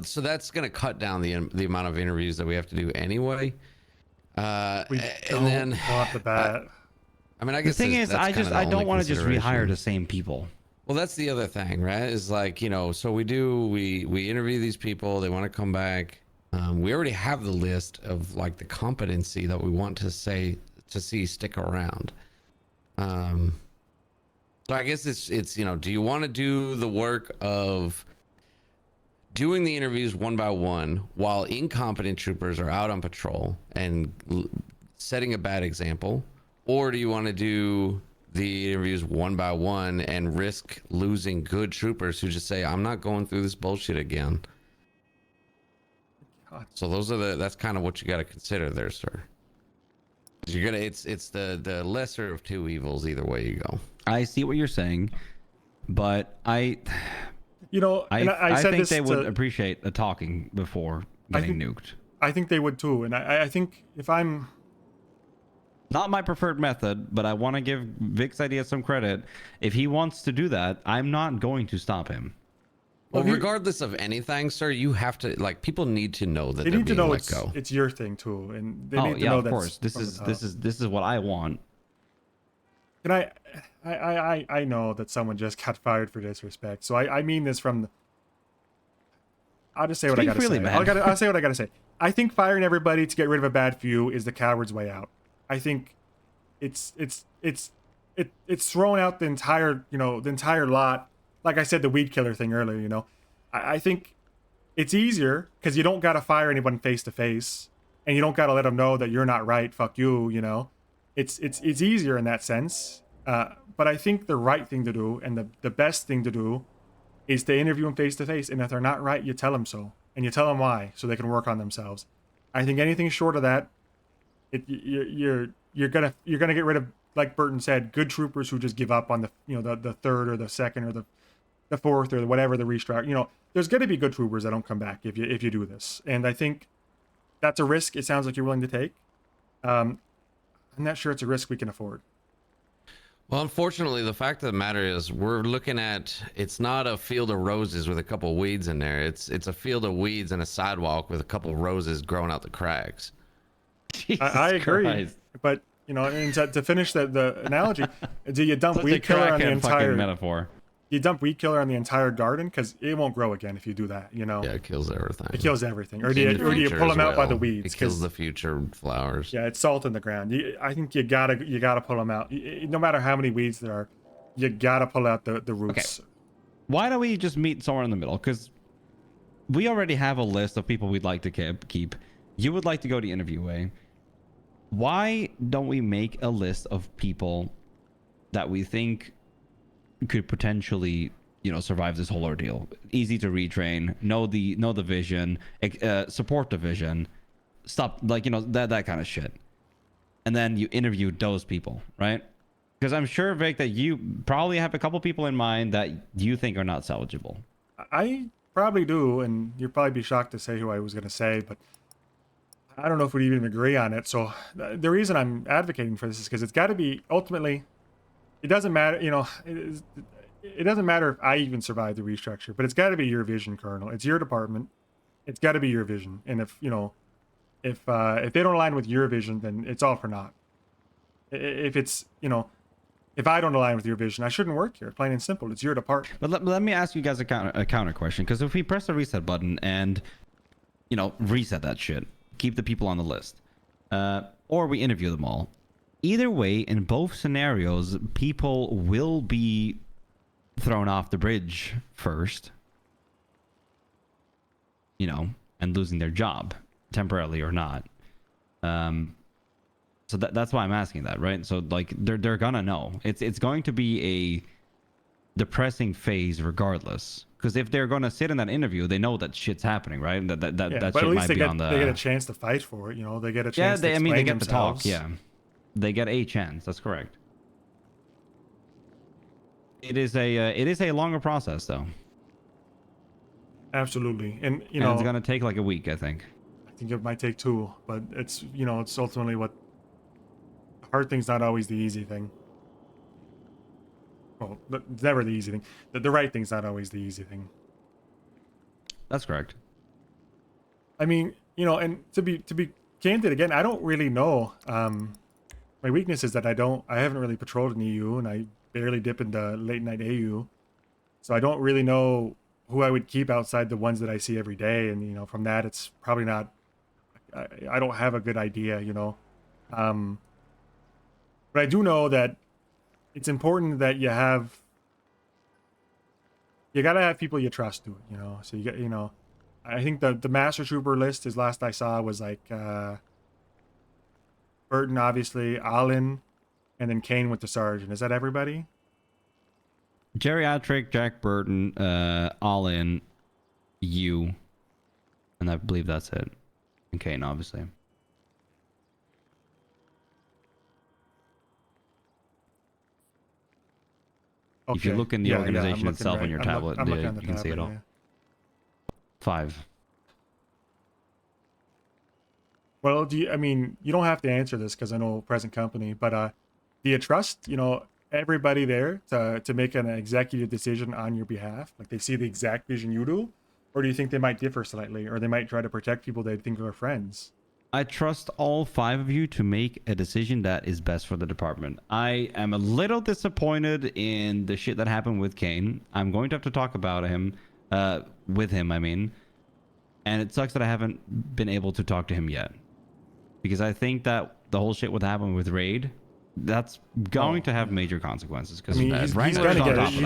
so that's going to cut down the amount of interviews that we have to do anyway. We don't want the bad. I mean, I guess the thing is, I don't want to just rehire the same people. Well, that's the other thing, right? Is like, so we interview these people, they want to come back. We already have the list of like the competency that we want to see stick around. So I guess it's do you want to do the work of doing the interviews one by one while incompetent troopers are out on patrol and setting a bad example, or do you want to do the interviews one by one and risk losing good troopers who just say, I'm not going through this bullshit again? God. So that's kind of what you got to consider there, sir. It's the lesser of two evils either way you go. I see what you're saying, but I think they would appreciate the talking before getting nuked. I think they would too, and I think if I'm not my preferred method, but I want to give Vic's idea some credit. If he wants to do that, I'm not going to stop him. Well, Well, regardless of anything, sir, you have to like people need to know that they they're need to being know let go. it's your thing too, and they Oh need to yeah, know of that's course. This from the is top. this is what I want. Can I know that someone just got fired for disrespect, so I mean this from the. I'll just say what I Speak gotta freely, say. man. I'll say what I gotta say. I think firing everybody to get rid of a bad few is the coward's way out. I think it's throwing out the entire lot. Like I said, the weed killer thing earlier. I think it's easier because you don't gotta fire anyone face to face, and you don't gotta let them know that you're not right. Fuck you. It's easier in that sense. But I think the right thing to do and the best thing to do is to interview them face to face. And if they're not right, you tell them so, and you tell them why, so they can work on themselves. I think anything short of that, you're gonna get rid of, like Burton said, good troopers who just give up on the third or the second or the fourth or whatever the restructure. There's gonna be good troopers that don't come back if you do this, and I think that's a risk. It sounds like you're willing to take. I'm not sure it's a risk we can afford. Well, unfortunately, the fact of the matter is we're looking at, it's not a field of roses with a couple of weeds in there. It's a field of weeds and a sidewalk with a couple of roses growing out the cracks. I agree, Christ. but to finish the analogy, do you dump Such a weed killer on the crackhead fucking entire metaphor? You dump weed killer on the entire garden because it won't grow again if you do that. Yeah, it kills everything. It kills everything. Or In do the you future pull as them out by the well. weeds? It kills 'Cause- the future flowers. Yeah, it's salt in the ground. I think you gotta pull them out. No matter how many weeds there are, you gotta pull out the roots. Okay. Why don't we just meet somewhere in the middle? Because we already have a list of people we'd like to keep. You would like to go the interview way. Why don't we make a list of people that we think could potentially, survive this whole ordeal? Easy to retrain, know the vision, support the vision, stop, that kind of shit. And then you interview those people, right? Because I'm sure, Vic, that you probably have a couple people in mind that you think are not salvageable. I probably do, and you'd probably be shocked to say who I was gonna say, but I don't know if we'd even agree on it. So the reason I'm advocating for this is because it's got to be ultimately. It doesn't matter, it doesn't matter if I even survive the restructure, but it's got to be your vision, Colonel. It's your department. It's got to be your vision. And if they don't align with your vision, then it's all for naught. If it's, if I don't align with your vision, I shouldn't work here. Plain and simple. It's your department. But let me ask you guys a counter question, because if we press the reset button and, reset that shit, keep the people on the list, or we interview them all, either way, in both scenarios, people will be thrown off the bridge first, and losing their job, temporarily or not. So that's why I'm asking that, right? So they're gonna know. It's going to be a depressing phase regardless. Because if they're gonna sit in that interview, they know that shit's happening, right? That But shit at least might be on the. they get a chance to fight for it. They get a chance. Yeah, to they explain get themselves. to talk. Yeah, they get a chance. That's correct. It is a longer process though. Absolutely, and And it's gonna take like a week, I think. I think it might take 2, but it's it's ultimately what. The hard thing's not always the easy thing. Well, it's never the easy thing. The right thing's not always the easy thing. That's correct. I mean, and to be candid again, I don't really know. My weakness is that I haven't really patrolled an EU, and I barely dip into late night AU, so I don't really know who I would keep outside the ones that I see every day. And from that, it's probably not. I don't have a good idea, but I do know that it's important that you gotta have people you trust do it, so you got, I think the master trooper list, as last I saw, was like Burton, obviously, Allen, and then Kane with the sergeant. Is that everybody? Geriatric, Jack Burton, Allen, you, and I believe that's it. And Kane, obviously. Okay. If you look in the organization I'm itself looking on your right- tablet, I'm looking you on the can see it all. tablet, yeah. 5. Well, you don't have to answer this because I know present company, but do you trust, everybody there to make an executive decision on your behalf? Like they see the exact vision you do? Or do you think they might differ slightly, or they might try to protect people they think are friends? I trust all 5 of you to make a decision that is best for the department. I am a little disappointed in the shit that happened with Kane. I'm going to have to talk about him, with him, I mean. And it sucks that I haven't been able to talk to him yet. Because I think that the whole shit would happen with Raid, that's going to have major consequences. Because I mean, he's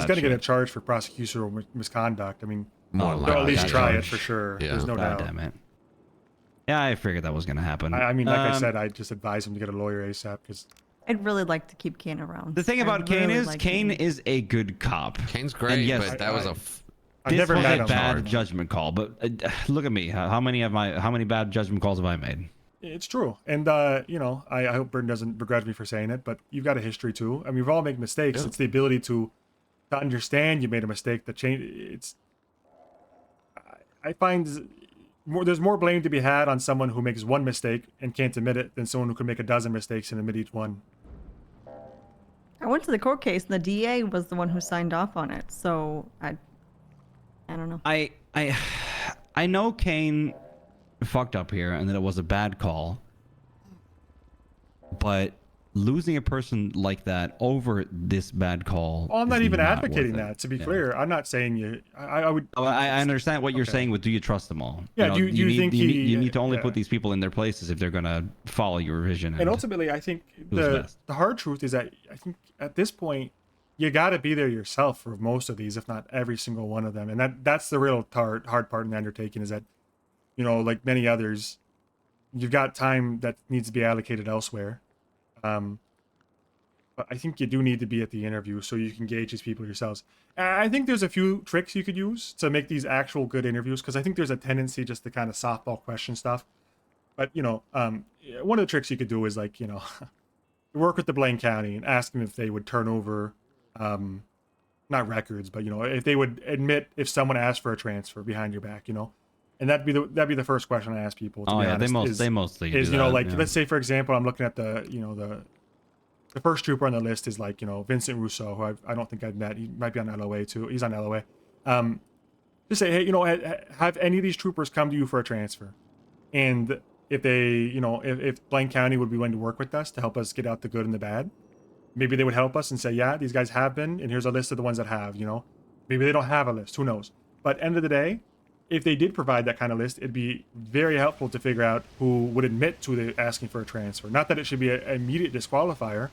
gonna get a charge for prosecutorial misconduct. I mean, they'll at least try it for sure. Yeah. There's no doubt. Damn it. Yeah, I figured that was going to happen. I mean, like I said, I just advise him to get a lawyer ASAP because I'd really like to keep Kane around. The thing about Kane is, Kane is a good cop. Kane's great, And yes, but that was I've never was met a him. bad judgment call. But look at me. How many bad judgment calls have I made? It's true. And, you know, I hope Burton doesn't begrudge me for saying it, but you've got a history too. I mean, we've all made mistakes. Yeah. It's the ability to understand you made a mistake that change. I find there's more blame to be had on someone who makes one mistake and can't admit it than someone who can make a dozen mistakes and admit each one. I went to the court case and the DA was the one who signed off on it. So I don't know. I know Kane fucked up here and that it was a bad call, but losing a person like that over this bad call. Oh, I'm not even not advocating worth it. that. To be clear, I'm not saying you. I would. Oh, I understand what you're saying. With do you trust them all? Yeah. Do you need, think you need to only yeah. put these people in their places if they're gonna follow your vision? And ultimately, I think the hard truth is that I think at this point, you got to be there yourself for most of these, if not every single one of them. And that's the real hard part in the undertaking is that, you know, like many others, you've got time that needs to be allocated elsewhere. But I think you do need to be at the interview so you can gauge these people yourselves. I think there's a few tricks you could use to make these actual good interviews, because I think there's a tendency just to kind of softball question stuff. But, you know, one of the tricks you could do is, like, you know, work with the Blaine County and ask them if they would turn over, not records, but, you know, if they would admit if someone asked for a transfer behind your back, you know. And that'd be the first question I ask people. To be honest, they mostly do you know, that, like, yeah. let's say, for example, I'm looking at the first trooper on the list is, like, you know, Vincent Russo, who I don't think I've met. He might be on LOA too. He's on LOA. Just say, hey, you know, have any of these troopers come to you for a transfer? And if they, you know, if Blaine County would be willing to work with us to help us get out the good and the bad, maybe they would help us and say, yeah, these guys have been, and here's a list of the ones that have, you know. Maybe they don't have a list. Who knows? But end of the day, if they did provide that kind of list, it'd be very helpful to figure out who would admit to the asking for a transfer. Not that it should be an immediate disqualifier,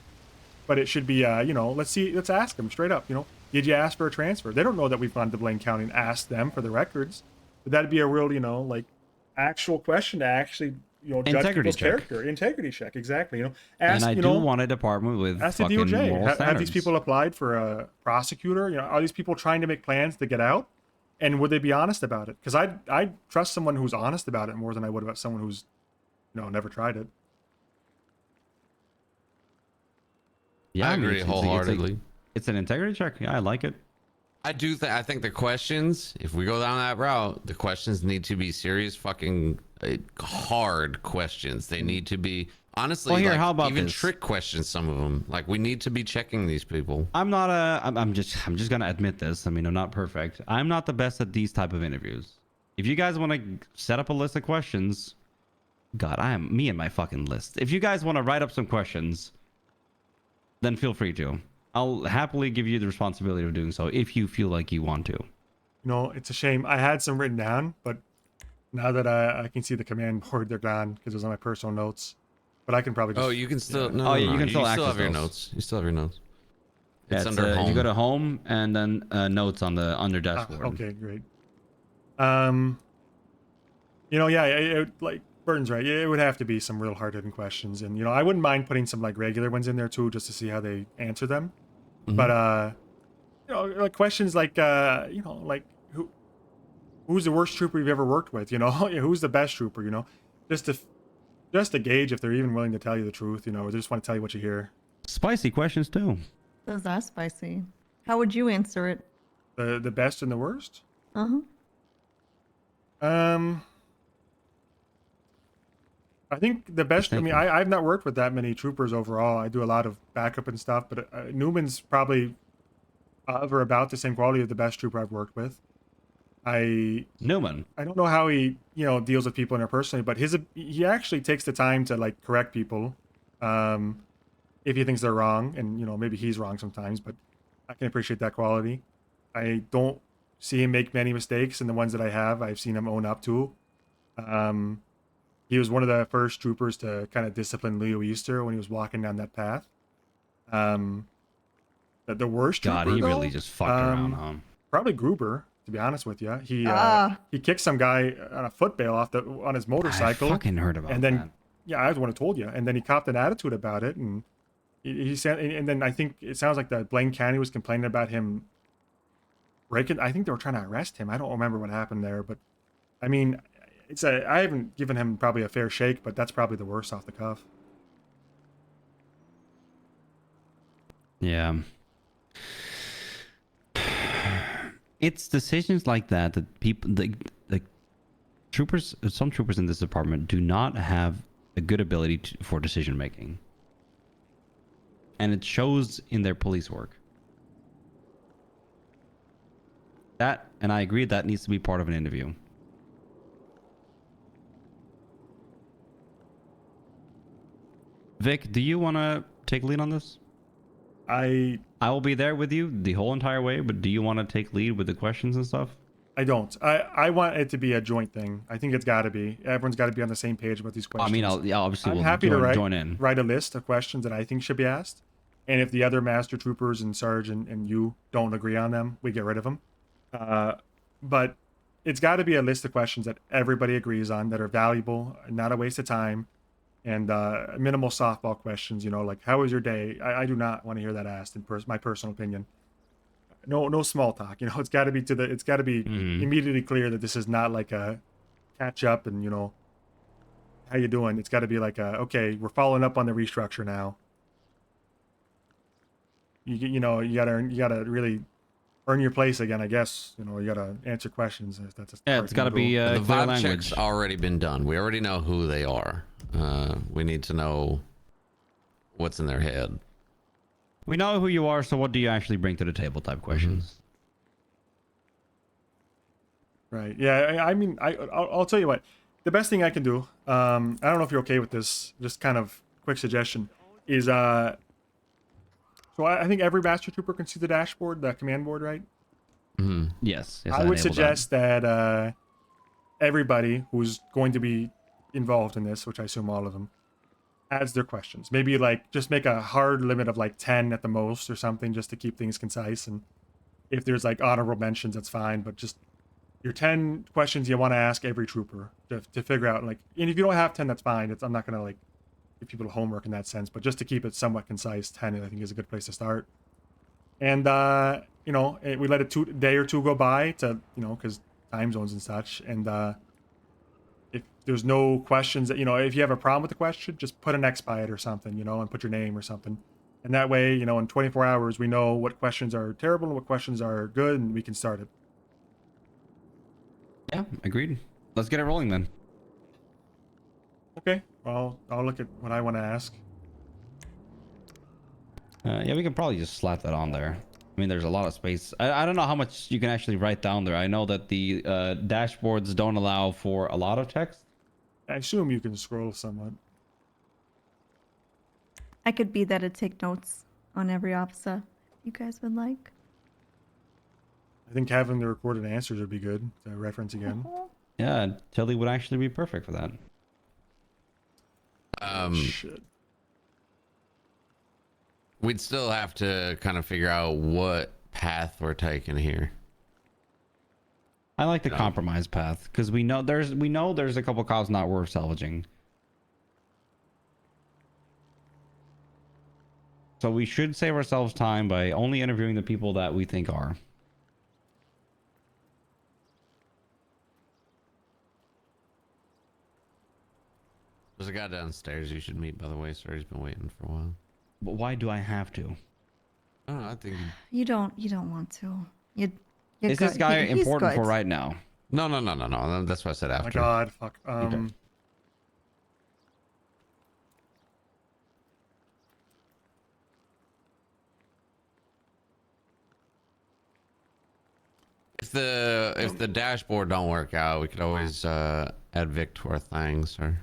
but it should be, you know, let's ask them straight up, you know, did you ask for a transfer? They don't know that we've gone to Blaine County and asked them for the records. But that'd be a real, you know, like, actual question to actually, you know, judge Integrity people's check. character. Integrity check, exactly. You know, And I you do know, want a department with ask the fucking DOJ. moral Have these standards. people applied for a prosecutor? You know, are these people trying to make plans to get out? And would they be honest about it? Because I'd trust someone who's honest about it more than I would about someone who's, you know, never tried it. Yeah, I mean, agree wholeheartedly. It's an integrity check. Yeah, I like it. I think the questions, if we go down that route, the questions need to be serious, fucking hard questions. They need to be, honestly, Well, here, like, how about even this? trick questions. Some of them, like, we need to be checking these people. I'm just gonna admit this. I mean, I'm not perfect. I'm not the best at these type of interviews. If you guys want to set up a list of questions, God, I am me and my fucking list. If you guys want to write up some questions, then feel free to. I'll happily give you the responsibility of doing so if you feel like you want to. You know, it's a shame. I had some written down, but now that I can see the command board, they're gone because it was on my personal notes. But I can probably just... Oh, you can still... yeah. No, you can still access have your those. notes. You still have your notes. Yeah, It's under home. You go to home and then notes on the under dashboard. Okay, great. You know, yeah, like Burton's right. It would have to be some real hard-hitting questions, and, you know, I wouldn't mind putting some, like, regular ones in there too, just to see how they answer them. Mm-hmm. But you know, like questions like you know, like who's the worst trooper you've ever worked with? You know, who's the best trooper? You know, just to gauge if they're even willing to tell you the truth. You know, or they just want to tell you what you hear. Spicy questions too. Those are spicy. How would you answer it? The best and the worst. Uh-huh. I think the best. I mean, I've not worked with that many troopers overall. I do a lot of backup and stuff, but Newman's probably of or about the same quality of the best trooper I've worked with. Newman. I don't know how he deals with people interpersonally, but he actually takes the time to like correct people, if he thinks they're wrong, and maybe he's wrong sometimes, but I can appreciate that quality. I don't see him make many mistakes, and the ones that I've seen him own up to. He was one of the first troopers to kind of discipline Leo Easter when he was walking down that path. The worst trooper, God, he though, really just fucked around, huh? Probably Gruber, to be honest with you. He kicked some guy on a foot bail on his motorcycle. I fucking heard about and then, that. Yeah, I was the one who told you. And then he copped an attitude about it, and he said, and then I think it sounds like the Blaine County was complaining about him breaking. I think they were trying to arrest him. I don't remember what happened there, but I mean, I haven't given him probably a fair shake, but that's probably the worst off the cuff. Yeah. It's decisions like that people, the troopers, some troopers in this department do not have a good ability for decision making. And it shows in their police work. That, and I agree, that needs to be part of an interview. Vic, do you want to take lead on this? I will be there with you the whole entire way, but do you want to take lead with the questions and stuff? I don't. I want it to be a joint thing. I think it's got to be. Everyone's got to be on the same page about these questions. I mean, obviously I'm we'll happy to join in. write a list of questions that I think should be asked. And if the other master troopers and Sarge and you don't agree on them, we get rid of them. But it's got to be a list of questions that everybody agrees on, that are valuable, not a waste of time, and minimal softball questions. Like, how was your day? I do not want to hear that asked, in my personal opinion. No small talk. It's got to be immediately clear that this is not like a catch up and how you doing. It's got to be like okay, we're following up on the restructure now. You gotta really earn your place again, I guess. You gotta answer questions. If that's it's got to be the clear vibe language. check's already been done. We already know who they are. We need to know what's in their head. We know who you are, so what do you actually bring to the table type questions. Right. Yeah. I mean, I'll tell you what. The best thing I can do. I don't know if you're okay with this. Just kind of quick suggestion is So I think every master trooper can see the dashboard, the command board, right? Mm-hmm. Yes. I would suggest that everybody who's going to be involved in this, which I assume all of them, adds their questions. Maybe like just make a hard limit of like 10 at the most or something, just to keep things concise. And if there's like honorable mentions, that's fine. But just your 10 questions you want to ask every trooper to figure out, like, and if you don't have 10, that's fine. I'm not going to like give people homework in that sense, but just to keep it somewhat concise, 10 I think is a good place to start. And we let a day or two go by to because time zones and such. And if there's no questions that if you have a problem with the question, just put an X by it or something, and put your name or something. And that way, in 24 hours we know what questions are terrible and what questions are good, and we can start it. Yeah, agreed. Let's get it rolling then. Okay. Well, I'll look at what I want to ask. Yeah, we can probably just slap that on there. I mean, there's a lot of space. I don't know how much you can actually write down there. I know that the dashboards don't allow for a lot of text. I assume you can scroll somewhat. I could be there to take notes on every officer you guys would like. I think having the recorded answers would be good to reference again. Yeah, Tilly would actually be perfect for that. Shit. We'd still have to kind of figure out what path we're taking here. I like the compromise path because we know there's a couple cops not worth salvaging. So we should save ourselves time by only interviewing the people that we think are. There's a guy downstairs you should meet, by the way, sir. He's been waiting for a while. But why do I have to? I don't know, I think... You don't want to. You're Is this good. guy He's important for good. right now? No. That's what I said after. Oh my god, fuck. Okay. the dashboard don't work out, we could always add Vic to our things, or.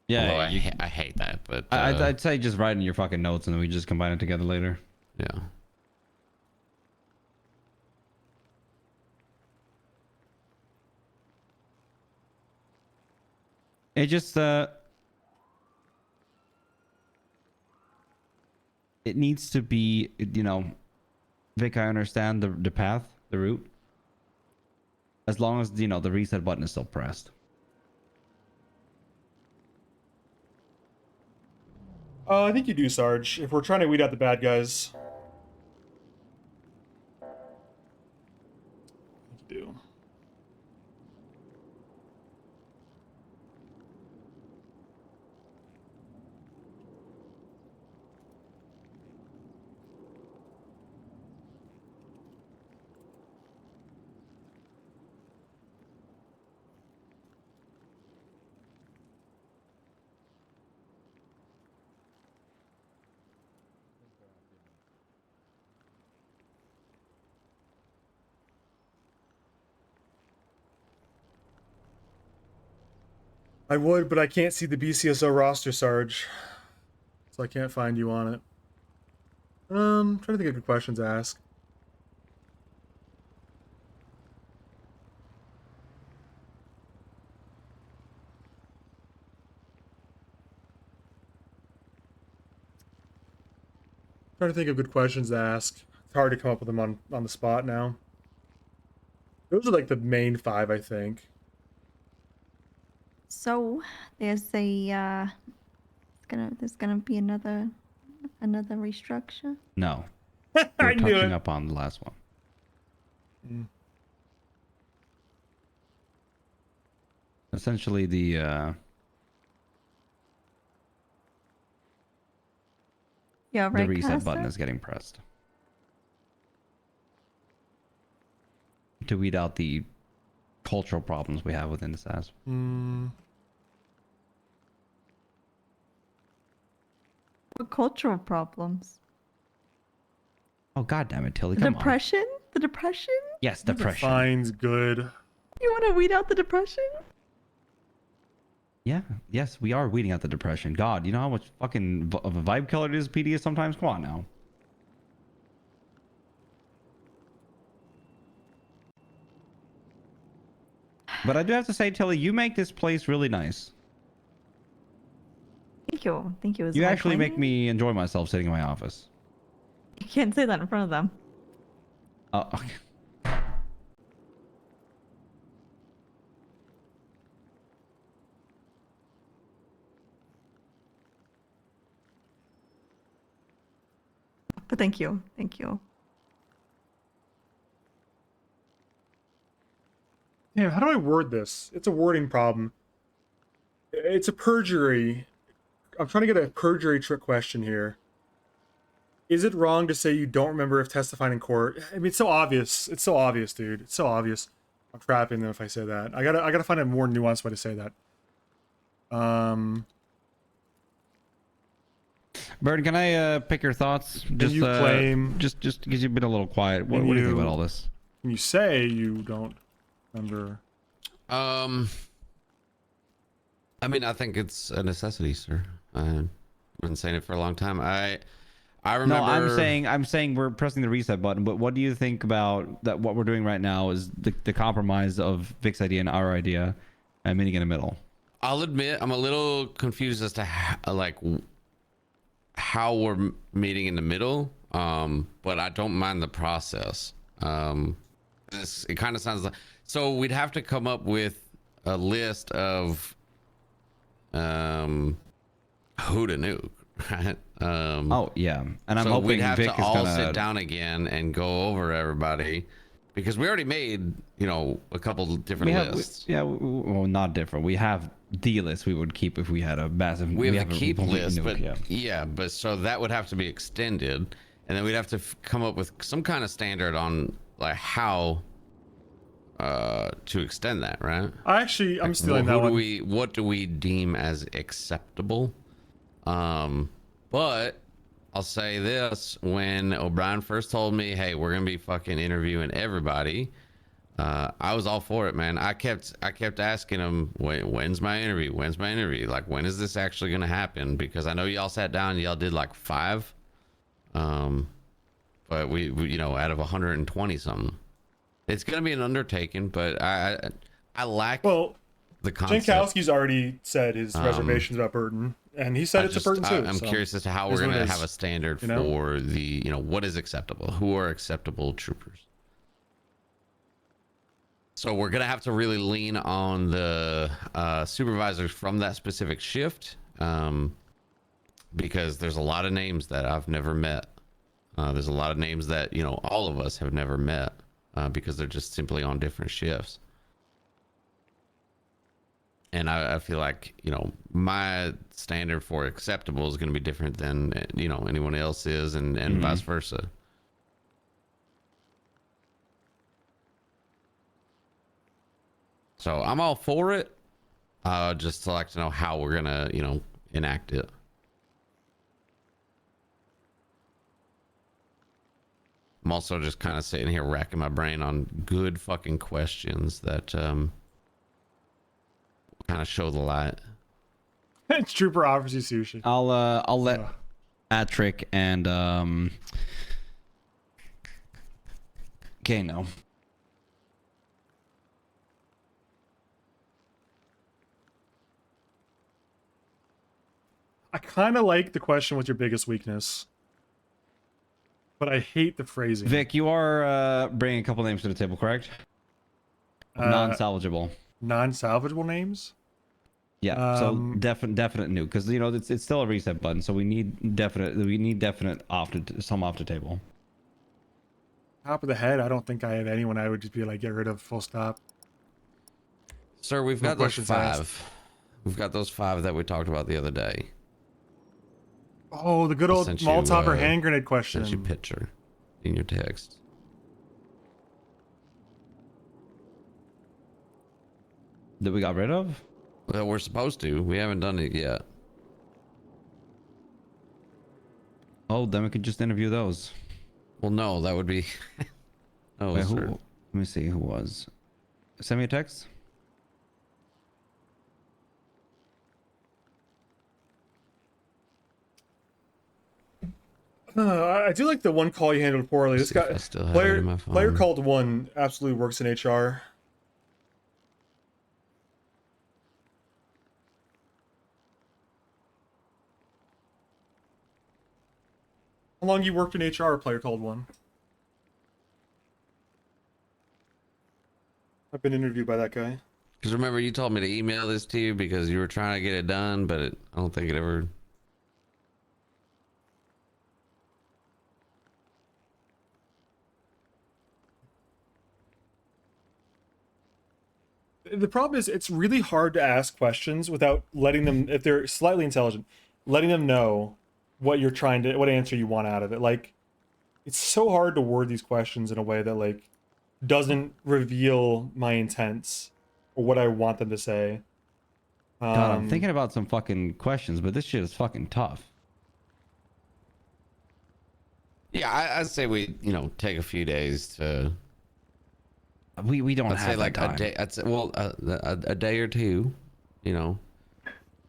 Yeah, Although I hate that, but I'd say just write in your fucking notes and then we just combine it together later. Yeah. It just it needs to be, you know, Vic, I understand the path, the route. As long as, you know, the reset button is still pressed. I think you do, Sarge. If we're trying to weed out the bad guys. I think you do. I would, but I can't see the BCSO roster, Sarge. So I can't find you on it. Trying to think of good questions to ask. Trying to think of good questions to ask. It's hard to come up with them on the spot now. Those are like the main 5, I think. So there's a there's gonna be another restructure. No. I We're knew touching it. up on the last one. Essentially the Yeah, right. the reset button Casa? is getting pressed. To weed out the cultural problems we have within the SAS. What cultural problems? Oh god damn it, Tilly, The come on. depression? The depression? Yes, depression. Fine's good. You want to weed out the depression? Yeah, yes, we are weeding out the depression. God, you know how much fucking of a vibe killer it is, PD, sometimes? Come on now. But I do have to say, Tilly, you make this place really nice. Thank you. Thank you. Is You my actually make claiming? me enjoy myself sitting in my office. You can't say that in front of them. Oh, okay. But thank you. Thank you. Yeah, how do I word this? It's a wording problem. It's a perjury. I'm trying to get a perjury trick question here. Is it wrong to say you don't remember if testifying in court? I mean, it's so obvious. It's so obvious, dude. It's so obvious. I'm trapping them if I say that. I gotta find a more nuanced way to say that. Bird, can I pick your thoughts? Just you claim... Just because you've been a little quiet. What do you think about all this? You say you don't remember... I mean, I think it's a necessity, sir. I've been saying it for a long time. I remember... No, I'm saying we're pressing the reset button, but what do you think about that? What we're doing right now is the compromise of Vic's idea and our idea and meeting in the middle. I'll admit I'm a little confused as to how we're meeting in the middle, but I don't mind the process. It kind of sounds like... So we'd have to come up with a list of who to nuke, right? Oh yeah, and I'm so hoping we'd have Vic to is all gonna sit down again and go over everybody, because we already made, you know, a couple different lists. Well, not different. We have the list we would keep if we had a massive. We have the keep list, nuke, but yeah, but so that would have to be extended, and then we'd have to come up with some kind of standard on like how to extend that, right? I'm stealing that one. What do we deem as acceptable? But I'll say this: when O'Brien first told me, "Hey, we're gonna be fucking interviewing everybody," I was all for it, man. I kept asking him, "When's my interview? When's my interview? Like, when is this actually gonna happen?" Because I know y'all sat down, y'all did like 5, but we you know, out of 120 something, it's gonna be an undertaking. But I lack the concept. Jankowski's already said his reservations about Burton, and he said it's a Burton too. I'm so curious as to how we're is what gonna it is, have a standard you know? for the, you know, what is acceptable, who are acceptable troopers. So we're gonna have to really lean on the supervisors from that specific shift, because there's a lot of names that I've never met. There's a lot of names that, you know, all of us have never met, because they're just simply on different shifts. And I feel like, you know, my standard for acceptable is going to be different than, you know, anyone else is, and vice versa. So I'm all for it. Just to like to know how we're gonna, you know, enact it. I'm also just kind of sitting here racking my brain on good fucking questions that kind of show the light. Trooper offers you sushi. I'll let Patrick and Kano. I kind of like the question, "What's your biggest weakness?" But I hate the phrasing. Vic, you are bringing a couple names to the table, correct? Non-salvageable. Non-salvageable names? Yeah. So definite new, because you know it's still a reset button, so we need definite some off the table. Top of the head, I don't think I have anyone I would just be like, get rid of, full stop. Sir, we've got those 5. We've got those 5 that we talked about the other day. Oh, the good old Molotov or hand grenade question. Sent you picture in your text. That we got rid of? Well, we're supposed to. We haven't done it yet. Oh, then we could just interview those. Well, no, that would be. Oh, wait, sir. let me see who was. Send me a text. I do like the one call you handled poorly. This guy, player called 1, absolutely works in HR. How long you worked in HR, player called 1? I've been interviewed by that guy. Because remember, you told me to email this to you because you were trying to get it done, but I don't think it ever. The problem is it's really hard to ask questions without letting them, if they're slightly intelligent, letting them know what you're trying to, what answer you want out of it. Like, it's so hard to word these questions in a way that like doesn't reveal my intents or what I want them to say. God, I'm thinking about some fucking questions, but this shit is fucking tough. Yeah, I'd say we, you know, take a few days to. We don't have say like that time. a day. I'd say, well, a day or two, you know,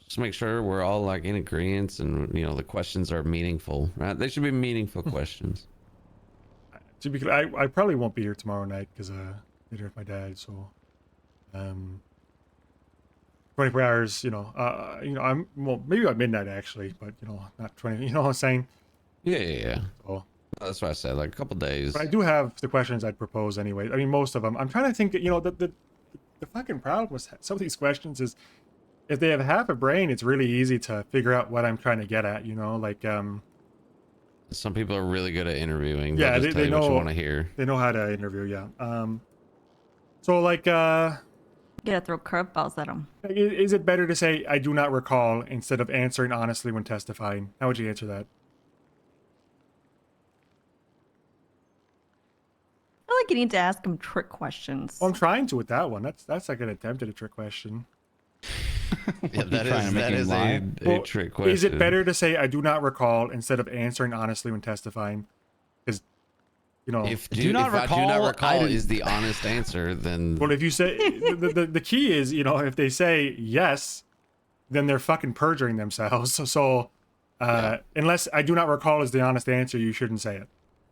just make sure we're all like in agreement, and you know the questions are meaningful, right? They should be meaningful questions. I probably won't be here tomorrow night because dinner with my dad. So, 24 hours, you know, I'm maybe at midnight actually, but you know, not 20. You know what I'm saying? Yeah. So, that's what I said, like a couple days. But I do have the questions I'd propose anyway. I mean, most of them. I'm trying to think. You know, the fucking problem with some of these questions is if they have half a brain, it's really easy to figure out what I'm trying to get at. You know, like some people are really good at interviewing. Yeah, They'll just tell you know what you want to hear. They know how to interview. Yeah. So like You gotta throw curveballs at them. Is it better to say I do not recall instead of answering honestly when testifying? How would you answer that? I feel like you need to ask them trick questions. Well, I'm trying to with that one. That's like an attempt at a trick question. Yeah, that trying to make him lie? a trick question. Is it better to say I do not recall instead of answering honestly when testifying? Because, you know, If I do not recall is the honest answer, then well, if you say the key is, you know, if they say yes, then they're fucking perjuring themselves. So, unless I do not recall is the honest answer, you shouldn't say it.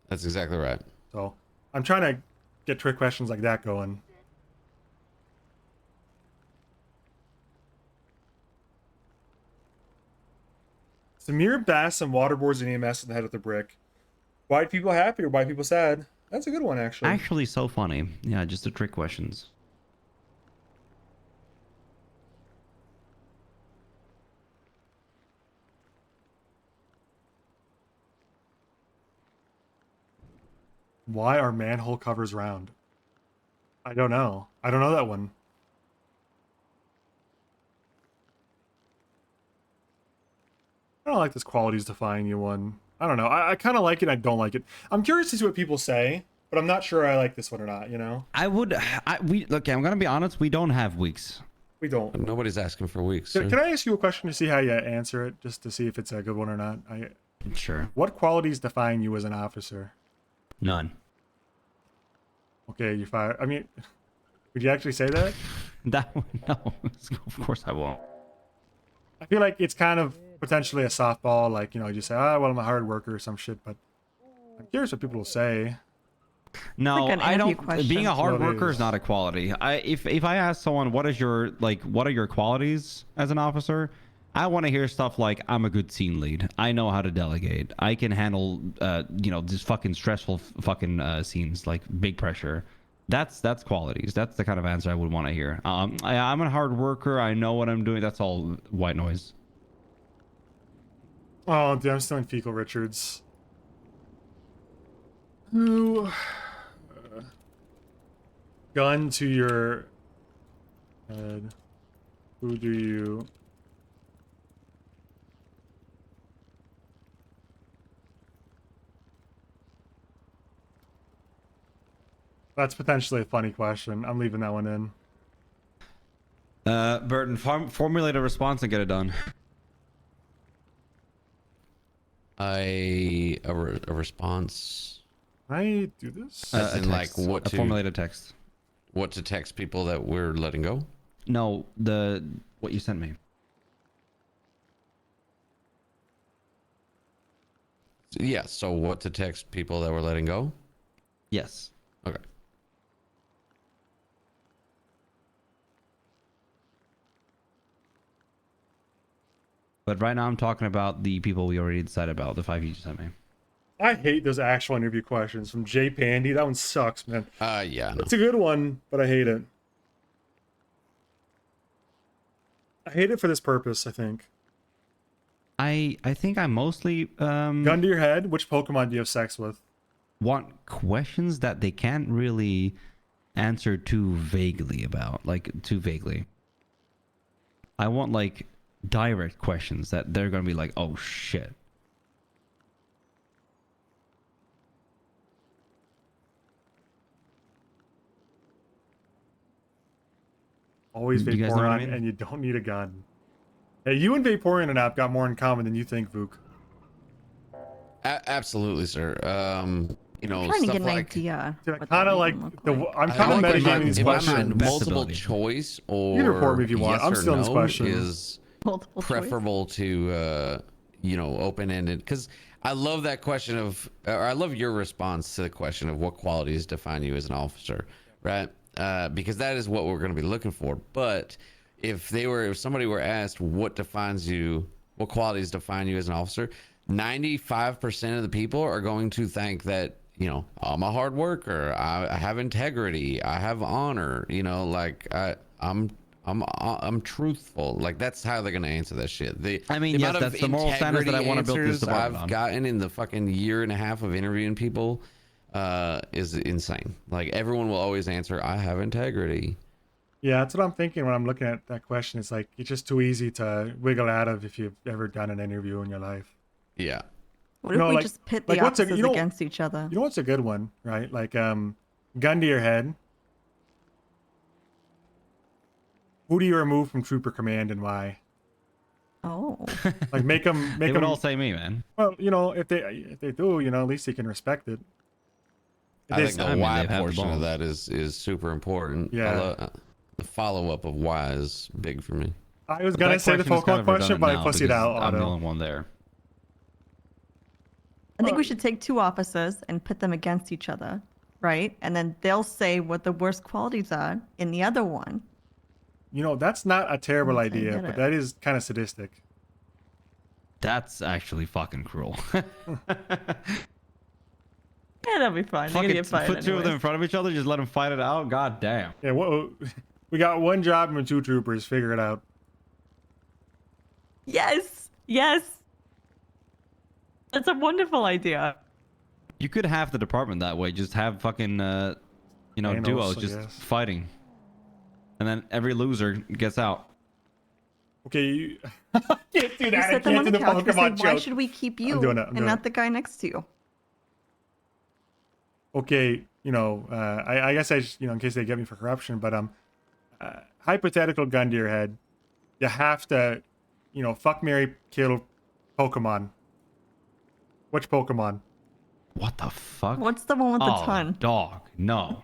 That's exactly right. So, I'm trying to get trick questions like that going. Samir Bass and waterboards and EMS in the head of the brick. White people happy or white people sad? That's a good one, actually. Actually, so funny. Yeah, just the trick questions. Why are manhole covers round? I don't know. I don't know that one. I don't like this qualities define you one. I don't know. I kind of like it. I don't like it. I'm curious to see what people say, but I'm not sure I like this one or not. You know. Look. I'm gonna be honest. We don't have weeks. We don't. Nobody's asking for weeks. Can I ask you a question to see how you answer it, just to see if it's a good one or not? Sure. What qualities define you as an officer? None. Okay, you're fired. I mean, would you actually say that? No. Of course I won't. I feel like it's kind of potentially a softball, like, you know, you just say, well, I'm a hard worker or some shit, but I'm curious what people will say. No, like an I interview don't. question. Being a hard What worker is? is not a quality. If I ask someone what are your qualities as an officer, I want to hear stuff like I'm a good scene lead. I know how to delegate. I can handle just fucking stressful fucking scenes like big pressure. That's qualities. That's the kind of answer I would want to hear. I'm a hard worker. I know what I'm doing. That's all white noise. Oh, dude, I'm still in Fecal Richards. Who? Gun to your head. Who do you? That's potentially a funny question. I'm leaving that one in. Burton, formulate a response and get it done. A response. Can I do this? As in, like, what to formulate a text. What to text people that we're letting go? No, what you sent me. Yeah. So what to text people that we're letting go? Yes. Okay. But right now I'm talking about the people we already decided about, the 5 you just sent me. I hate those actual interview questions from Jay Pandy. That one sucks, man. Yeah. It's a good one, but I hate it. I hate it for this purpose, I think. I think I mostly Gun to your head, which Pokemon do you have sex with? want questions that they can't really answer too vaguely about, like too vaguely. I want like direct questions that they're gonna be like, oh shit. Always You guys know Vaporeon, what I mean? and you don't need a gun. Hey, you and Vaporeon and App got more in common than you think, Vuk. Absolutely, sir. You know, I'm trying to stuff get an like idea. Dude, I what kind that of like even look the. like. I'm I kind of like when metagaming these if I'm questions. on multiple choice or You can report me if you want. yes I'm or still in this no question. is Multiple choice. preferable to open-ended, because I love that question of, or I love your response to the question of what qualities define you as an officer, right? Because that is what we're going to be looking for. But if somebody were asked what qualities define you as an officer, 95% of the people are going to think that, you know, I'm a hard worker, I have integrity, I have honor, you know, like I'm truthful. Like, that's how they're gonna answer that shit. I mean, the yes, amount of that's the moral standards that I want to build this answers department I've on. gotten in the fucking year and a half of interviewing people is insane. Like, everyone will always answer, I have integrity. Yeah, that's what I'm thinking when I'm looking at that question. It's like, it's just too easy to wiggle out of if you've ever done an interview in your life. Yeah. What if we just pit the officers against each other? You know what's a good one, right? Like, gun to your head. Who do you remove from Trooper Command and why? Oh. Like make them They would all say me, man. Well, you know, if they do, you know, at least they can respect it. If I they think the s- why they have the portion of balls. that is super important. Yeah. The follow up of why is big for me. I was But gonna that say the question is kind Pokemon of question, redundant but I now pussied because out. I'm the Auto. only one there. I think we should take two officers and pit them against each other, right? And then they'll say what the worst qualities are in the other one. You know, that's not a terrible That's how you idea, get but it. that is kind of sadistic. That's actually fucking cruel. Yeah, that'll be fine. They're gonna Fucking get fired put two of them in anyways. front of each other, just let them fight it out. God damn. Yeah, we got one job and 2 troopers. Figure it out. Yes, yes. That's a wonderful idea. You could have the department that way. Just have fucking, you know, Thanos, duos I just guess. fighting, and then every loser gets out. Okay, you can't do You that. I set them can't on do the the couch. We say, Pokemon why joke. should we keep I'm you doing it, I'm and doing not it. the guy next to you? Okay, you know, I guess you know, in case they get me for corruption, but hypothetical gun to your head, you have to, you know, fuck, marry, kill Pokemon. Which Pokemon? What the fuck? What's the one with the Oh, ton? dog. No.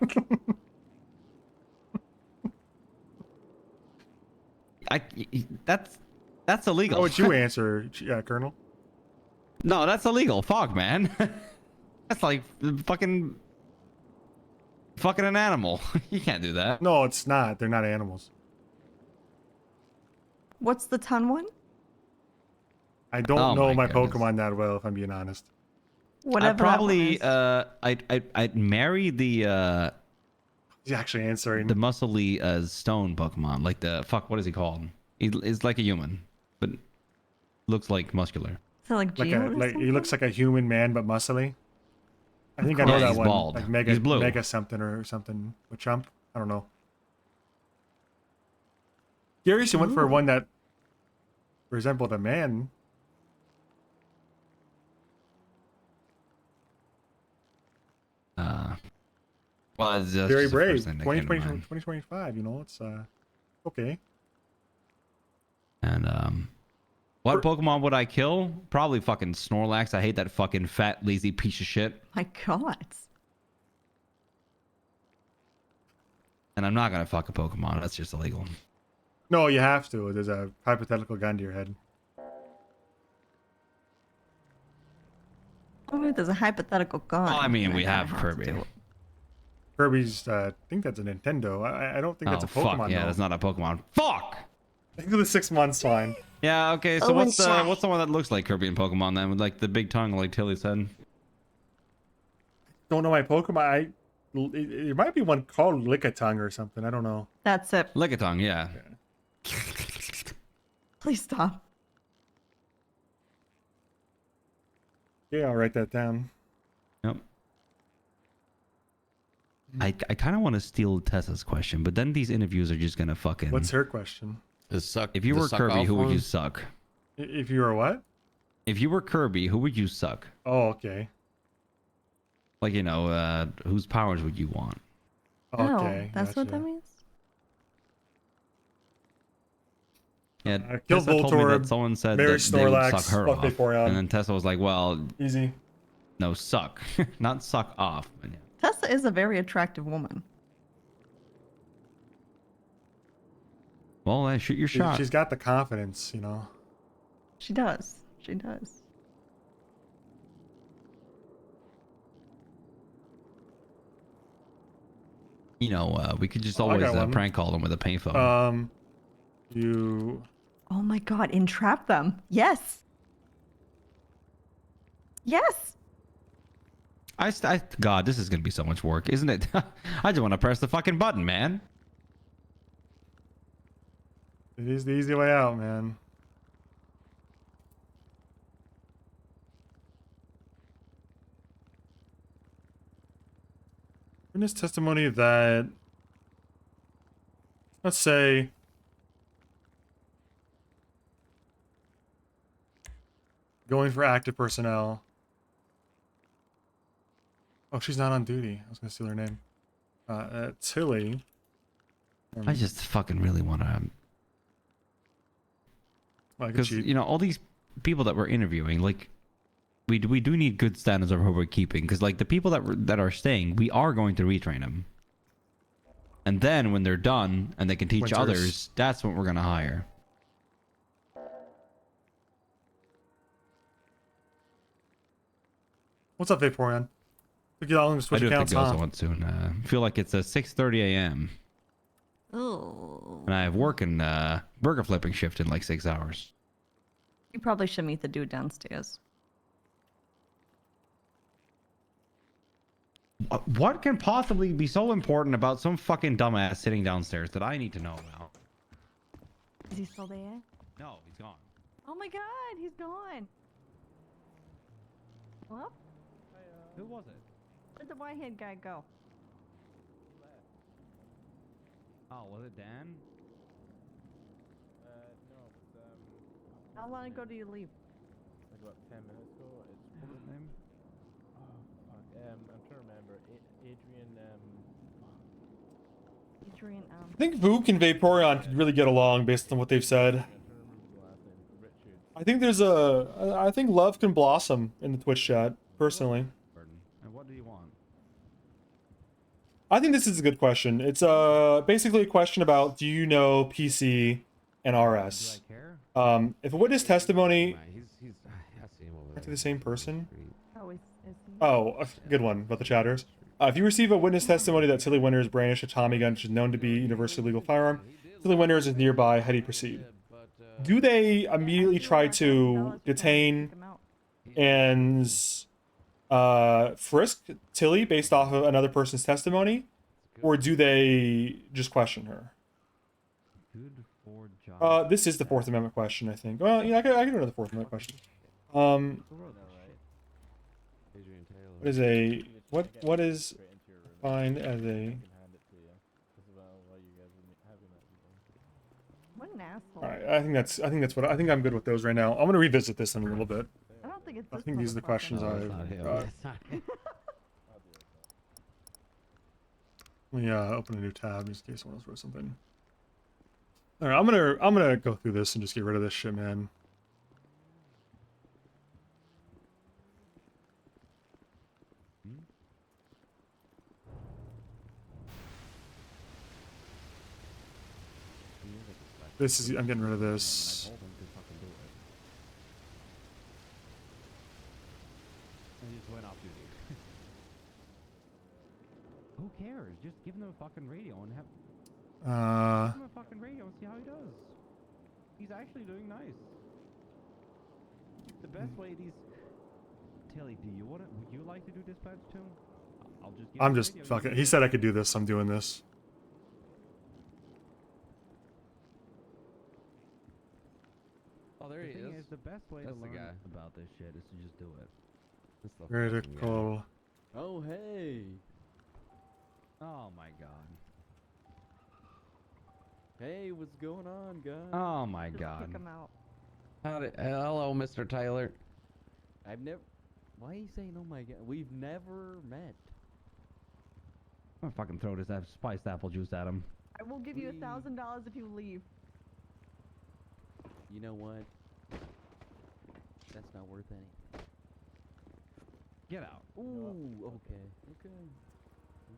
That's illegal. How would you answer, Colonel? No, that's illegal. Fuck, man. That's like fucking an animal. You can't do that. No, it's not. They're not animals. What's the ton one? I don't Oh know my my goodness. Pokemon that well, if I'm being honest. Whatever I'd probably that I'd marry the He's actually answering. the muscly stone Pokemon, like the fuck. What is he called? He's like a human, but looks like muscular. Is that like Like Geo or he something? looks like a human man, but muscly. I think I course. know Yeah, that he's one. bald. Like Mega, He's blue. Mega something or something with Chump. I don't know. Curious, you went for one that resembled a man. Well, that's Very just the brave. first thing that came to 2020, mind. 2025, you know, it's okay. And what Pokemon would I kill? Probably fucking Snorlax. I hate that fucking fat, lazy piece of shit. My God. And I'm not gonna fuck a Pokemon. That's just illegal. No, you have to. There's a hypothetical gun to your head. Oh, there's a hypothetical gun. Well, I mean, and we gotta have to Kirby. do it. Kirby's, I think that's a Nintendo. I don't think that's a Pokemon. Fuck, yeah, though. that's not a Pokemon. Fuck! I think the 6 months fine. Yeah, okay, so Oh, what's and the one that looks like Kirby and Pokemon then, with like the big tongue, like Tilly said? Don't know my Pokemon. It might be one called Lickitung or something. I don't know. That's it. Lickitung, yeah. Please stop. Yeah, I'll write that down. Yep. I kind of want to steal Tessa's question, but then these interviews are just gonna fucking. What's her question? If you were Kirby, who would you suck? If you were what? If you were Kirby, who would you suck? Oh, okay. Like, you know, whose powers would you want? Okay. Oh, that's what that gotcha. means? Yeah, kill Tessa told me Voltorb, that someone said marry that they would Snorlax, suck her fuck off. Vaporeon. And then Tessa was like, well, Easy. no, suck. Not suck off. But yeah. Tessa is a very attractive woman. Well, shoot your shot. She's got the confidence, you know. She does. She does. You know, we could just Oh, I always got one. prank call them with a payphone. You. Oh my God, entrap them. Yes. Yes. God, this is gonna be so much work, isn't it? I just want to press the fucking button, man. It is the easy way out, man. Witness testimony that, let's say, going for active personnel. Oh, she's not on duty. I was gonna steal her name. Tilly. I just fucking really want to I can Because cheat. you know all these people that we're interviewing, like we do need good standards of who we're keeping. Because like the people that are staying, we are going to retrain them. And then when they're done and they can teach Winters. others, that's what we're gonna hire. What's up, Vaporeon? Look at all them I switch do have accounts, to go huh? somewhat soon. I feel like it's 6:30 a.m. Oh. and I have work in burger flipping shift in like 6 hours. You probably should meet the dude downstairs. What can possibly be so important about some fucking dumbass sitting downstairs that I need to know about? Is he still there? No, he's gone. Oh my god, he's gone. Well, Who was it? where'd the white-haired guy go? Oh, was it Dan? How long ago do you leave? Like about 10 minutes ago. What was his name? I'm trying to remember. Adrian, I think Vuk and Vaporeon could really get along based on what they've said. I think I think love can blossom in the Twitch chat, personally. And what do you want? I think this is a good question. It's basically a question about, do you know PC and RS? If a witness testimony to the same person. Oh, is he? Oh, good one about the chatters. If you receive a witness testimony that Tilly Winters brandished a Tommy gun, which is known to be a universally legal firearm, Tilly Winters is nearby. How do you proceed? Do they immediately try to detain and frisk Tilly based off of another person's testimony, or do they just question her? This is the Fourth Amendment question, I think. Well, yeah, I can do another Fourth Amendment question. What is defined as a? What an asshole. All right, I think I'm good with those right now. I'm gonna revisit this in a little bit. I don't think it's I this think these are the motherfucker. questions No, I've it's not him. got. It's not him. Let me open a new tab just in case someone else wrote something. All right, I'm gonna go through this and just get rid of this shit, man. I'm getting rid of this. Who cares? Just give him a fucking radio and have. Give him a fucking radio and see how he does. He's actually doing nice. The best way these. Tilly, do you want it? Would you like to do dispatch too? I'll just. Give I'm him the just radio. fucking. He said I could do this. I'm doing this. Oh, there he The thing is. is, the best way That's to the learn guy. about this shit is to just do it. That's the fucking guy. Critical. Oh, hey. Oh my god. Hey, what's going on, guys? Oh my god. Kick him out. Hello, Mr. Taylor. I've never. Why are you saying, oh my god? We've never met. I'm gonna fucking throw this spiced apple juice at him. I will give you $1,000 if you leave. You know what? That's not worth any. Get out. Ooh, okay. Okay.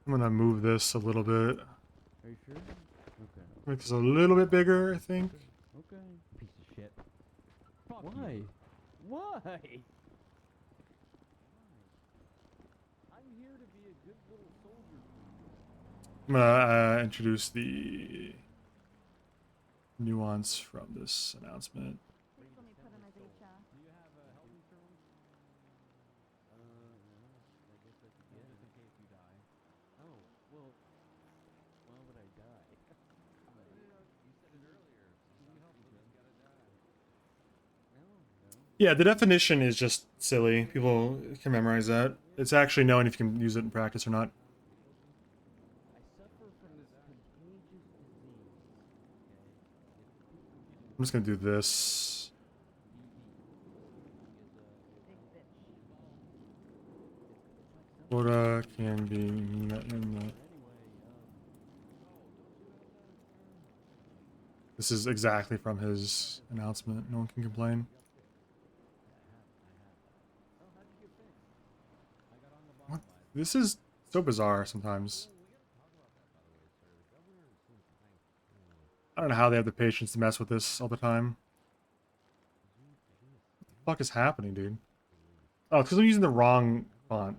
I'm gonna move this a little bit. Are you sure? Okay. Make this a little bit bigger, I think. Okay. Piece of shit. Why? Why? I'm here to be a good little soldier. I'm gonna introduce the nuance from this announcement. Please let me put him as HR. Do you have a health insurance? No. I guess I could get it in case you die. Oh, well, why would I die? You said it earlier. You help me, you gotta die. No. Yeah, the definition is just silly. People can memorize that. It's actually knowing if you can use it in practice or not. I suffer from this contagious disease. I'm just gonna do this. Quota can be met in the. This is exactly from his announcement. No one can complain. What? This is so bizarre sometimes. I don't know how they have the patience to mess with this all the time. What the fuck is happening, dude? Oh, it's because I'm using the wrong font.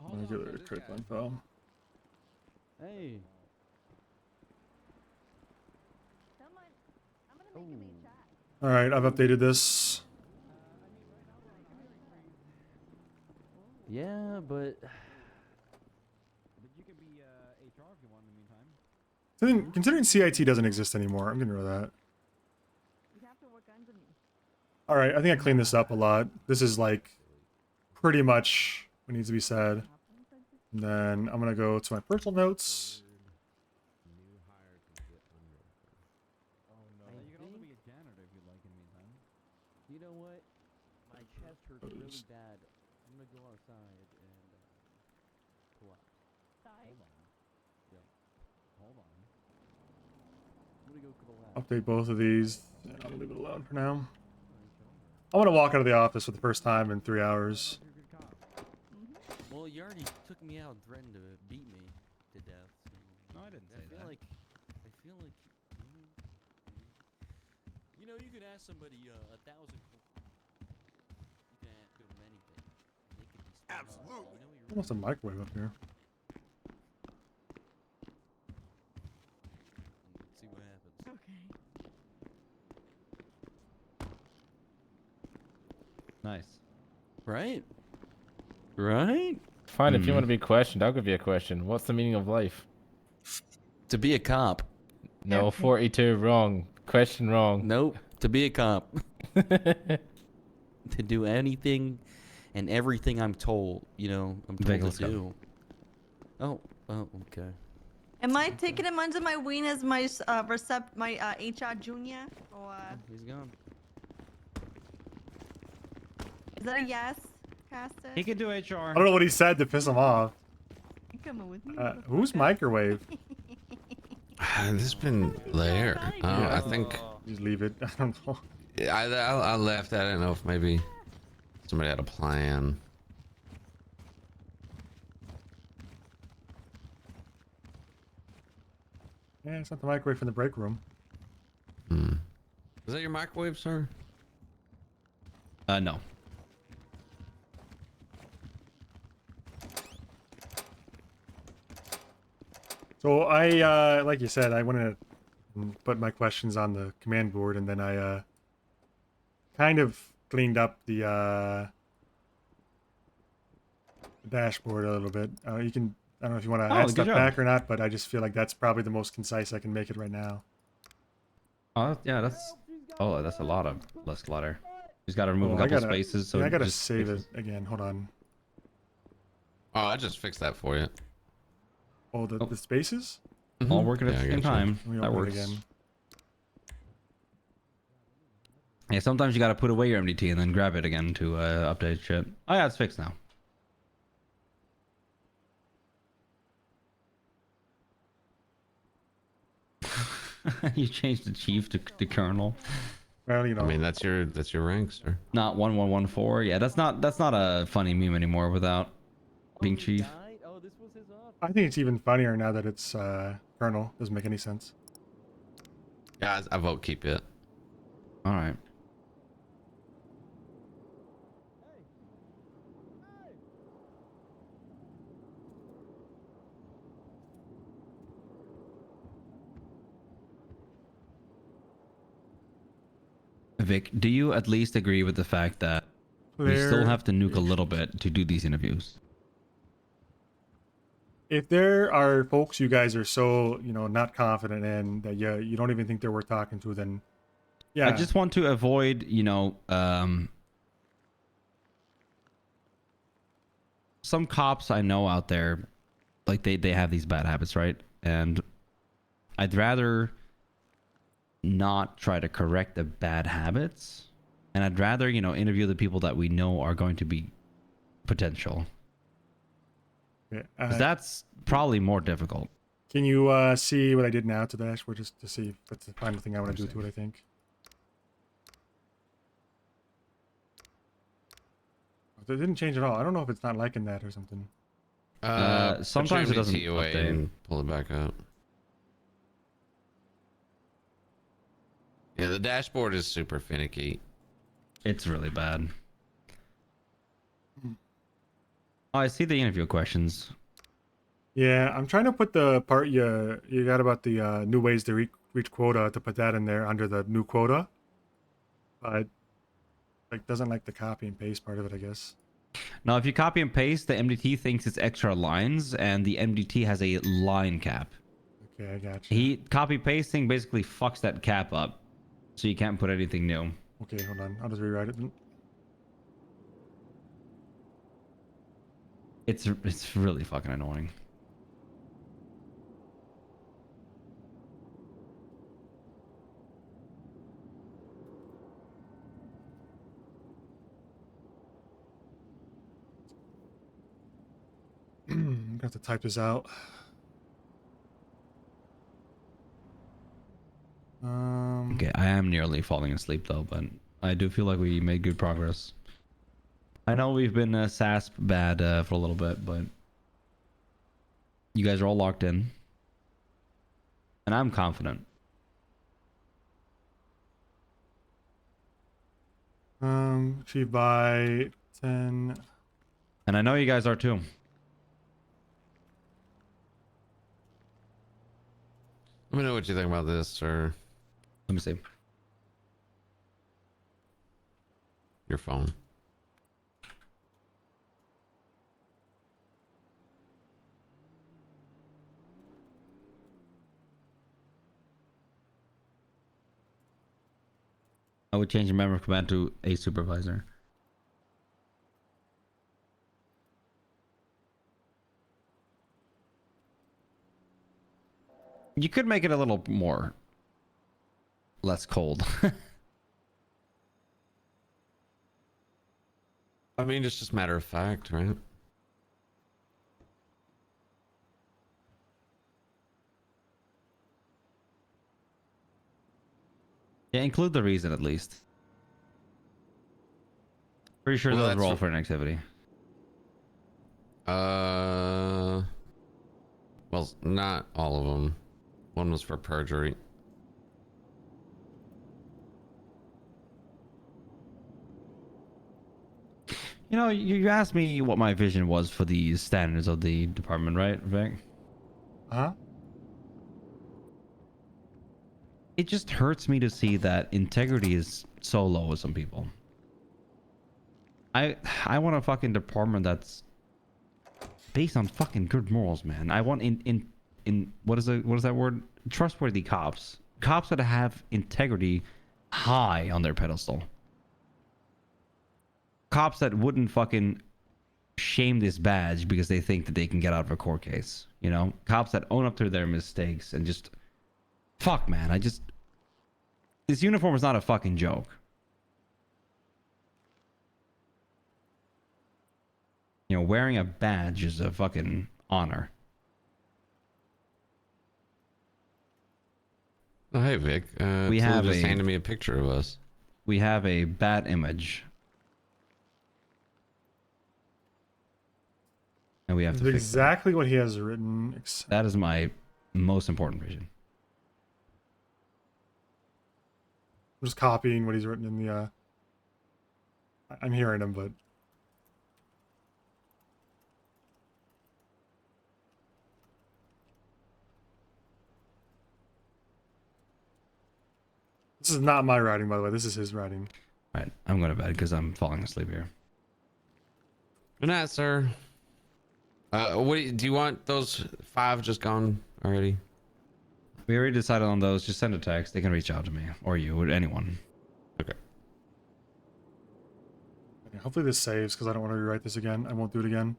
Let me get rid of critical info. Hey. Alright, I've updated this. Yeah, but you can be HR if you want in the meantime. Considering CIT doesn't exist anymore, I'm getting rid of that. Alright, I think I cleaned this up a lot. This is like pretty much what needs to be said. And then I'm gonna go to my personal notes. you know what? My chest hurts really bad. I'm gonna go outside and pull up. Hold on. Yep. Hold on. I'm gonna go collapse. Update both of these. Yeah, I'll leave it alone for now. I want to walk out of the office for the first time in 3 hours. Well, you already took me out and threatened to beat me to death. So No, I didn't say that. I feel like you know, you can ask somebody 1,000. You can ask them anything. They could be absolutely. You know, Almost a microwave up here. Let's see what happens. Okay. Nice. Right? Right? Fine, if you want to be questioned, I'll give you a question. What's the meaning of life? To be a cop. No, 42, wrong. Question wrong. Nope. To be a cop. To do anything and everything I'm told, you know, I'm told Let's to go. do. Oh, okay. Am I taking him under my wing as my HR junior? Or He's gone. is that a yes, Caster? He can do HR. I don't know what he said to piss him off. You coming with me? Who's microwave? This has been there. I think Just leave it. I don't know. I left. I didn't know if maybe somebody had a plan. Yeah, it's not the microwave from the break room. Is that your microwave, sir? No. So I, like you said, I went in and put my questions on the command board, and then I kind of cleaned up the dashboard a little bit. You can, I don't know if you want to add good stuff job. back or not, but I just feel like that's probably the most concise I can make it right now. Yeah, that's a lot of less clutter. Just got to remove Oh, a I couple gotta- spaces. So yeah, I it gotta just save fixes- it again. Hold on. Oh, I just fixed that for you. Oh, the spaces? All working at Yeah, the I same gotcha. time. Let me That open it works. again. Yeah, sometimes you got to put away your MDT and then grab it again to update shit. Oh yeah, it's fixed now. You changed the chief to colonel. Well, you know. I mean, that's your rank, sir. Not 1114. Yeah, that's not a funny meme anymore without being chief. Oh, this was his off. I think it's even funnier now that it's Colonel. Doesn't make any sense. Yeah, I vote keep it. All right. Vic, do you at least agree with the fact that we still have to nuke a little bit to do these interviews? If there are folks you guys are so, you know, not confident in that you don't even think they're worth talking to, then yeah. I just want to avoid, you know, some cops I know out there, like they have these bad habits, right? And I'd rather not try to correct the bad habits, and I'd rather, you know, interview the people that we know are going to be potential. Yeah, 'Cause that's probably more difficult. Can you see what I did now to the dashboard just to see if that's the final thing I want to do to it, I think. It didn't change at all. I don't know if it's not liking that or something. Sometimes it doesn't Put your MDT away update. and pull it back up. Yeah, the dashboard is super finicky. It's really bad. Oh, I see the interview questions. Yeah, I'm trying to put the part you got about the new ways to reach quota to put that in there under the new quota. But like doesn't like the copy and paste part of it, I guess. Now, if you copy and paste, the MDT thinks it's extra lines, and the MDT has a line cap. Okay, I got you. Copy pasting basically fucks that cap up, so you can't put anything new. Okay, hold on. I'll just rewrite it then. It's really fucking annoying. I'm gonna have to type this out. Okay, I am nearly falling asleep though, but I do feel like we made good progress. I know we've been SASP bad for a little bit, but you guys are all locked in, and I'm confident. Achieved by 10. And I know you guys are too. Let me know what you think about this, sir. Let me see. Your phone. I would change the member command to a supervisor. You could make it a little more less cold. I mean, it's just matter of fact, right? Yeah, include the reason at least. Pretty sure Well, those that's were all for an activity. Well, not all of them. One was for perjury. You know, you asked me what my vision was for the standards of the department, right, Vic? Huh? It just hurts me to see that integrity is so low with some people. I want a fucking department that's based on fucking good morals, man. I want in what is that word? Trustworthy cops. Cops that have integrity high on their pedestal. Cops that wouldn't fucking shame this badge because they think that they can get out of a court case. You know? Cops that own up to their mistakes and just... Fuck, man. This uniform is not a fucking joke. You know, wearing a badge is a fucking honor. Oh, hey, Vic. We Tula have just a- handed me a picture of us. We have a bad image. And we have to That's fix exactly what he has written. that is my most important vision. I'm just copying what he's written in the. I'm hearing him, but. This is not my writing, by the way. This is his writing. All right, I'm going to bed because I'm falling asleep here. Good night, sir. Do you want those 5 just gone already? We already decided on those. Just send a text. They can reach out to me or you or anyone. Okay. Hopefully this saves because I don't want to rewrite this again. I won't do it again.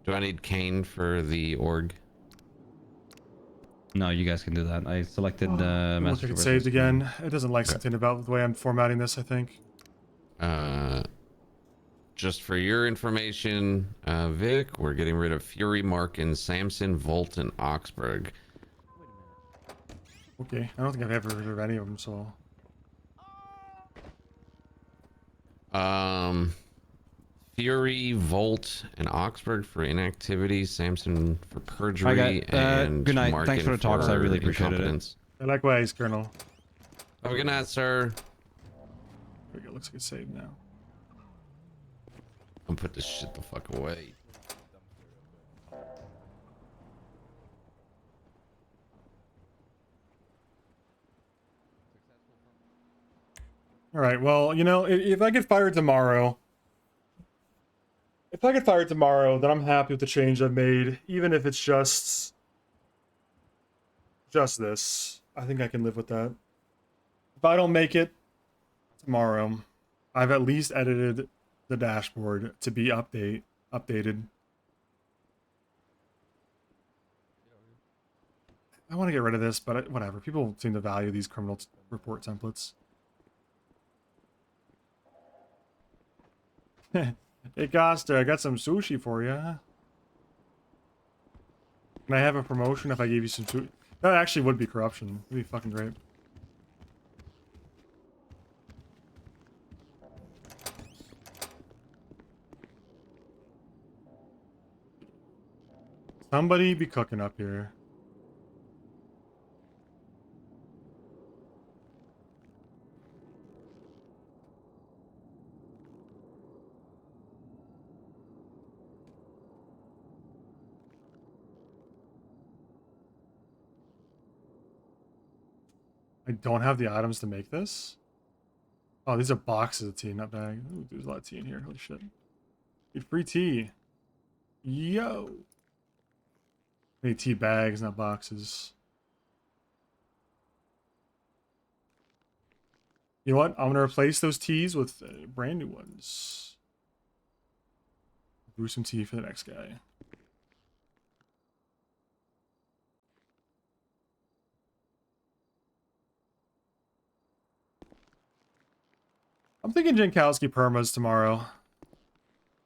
Do I need Kane for the org? No, you guys can do that. I selected Look like message it's request. saved again. It doesn't like something about the way I'm formatting this, I think. Just for your information, Vic, we're getting rid of Fury, Markin, Samson, Volt, and Oxburg. Okay, I don't think I've ever heard of any of them, so... Fury, Volt, and Oxburg for inactivity, Samson for perjury, Alright, guys. and Good night. Markin Thanks for the talks. I really appreciated it. incompetence. Likewise, Colonel. Have a good night, sir. There we go, looks like it's saved now. I'm put this shit the fuck away. Alright, well, you know, if I get fired tomorrow... If I get fired tomorrow, then I'm happy with the change I've made, even if it's just this. I think I can live with that. If I don't make it tomorrow, I've at least edited the dashboard to be updated. I want to get rid of this, but whatever. People seem to value these criminal report templates. Hey, Costa, I got some sushi for you. Can I have a promotion if I gave you some sushi? That actually would be corruption. It'd be fucking great. Somebody be cooking up here. I don't have the items to make this. Oh, these are boxes of tea, not bag. Ooh, there's a lot of tea in here. Holy shit. Get free tea. Yo. I need tea bags, not boxes. You know what? I'm gonna replace those teas with brand new ones. Brew some tea for the next guy. I'm thinking Jankowski permas tomorrow.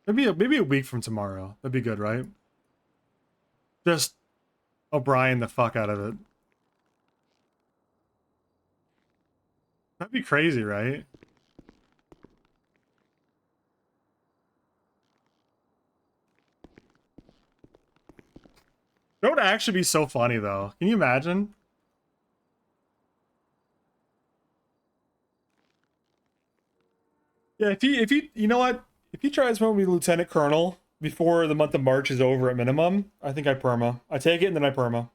Maybe a week from tomorrow. That'd be good, right? Just O'Brien the fuck out of it. That'd be crazy, right? That would actually be so funny, though. Can you imagine? Yeah, if he, you know what? If he tries to be Lieutenant Colonel before the month of March is over at minimum, I think I perma. I take it and then I perma.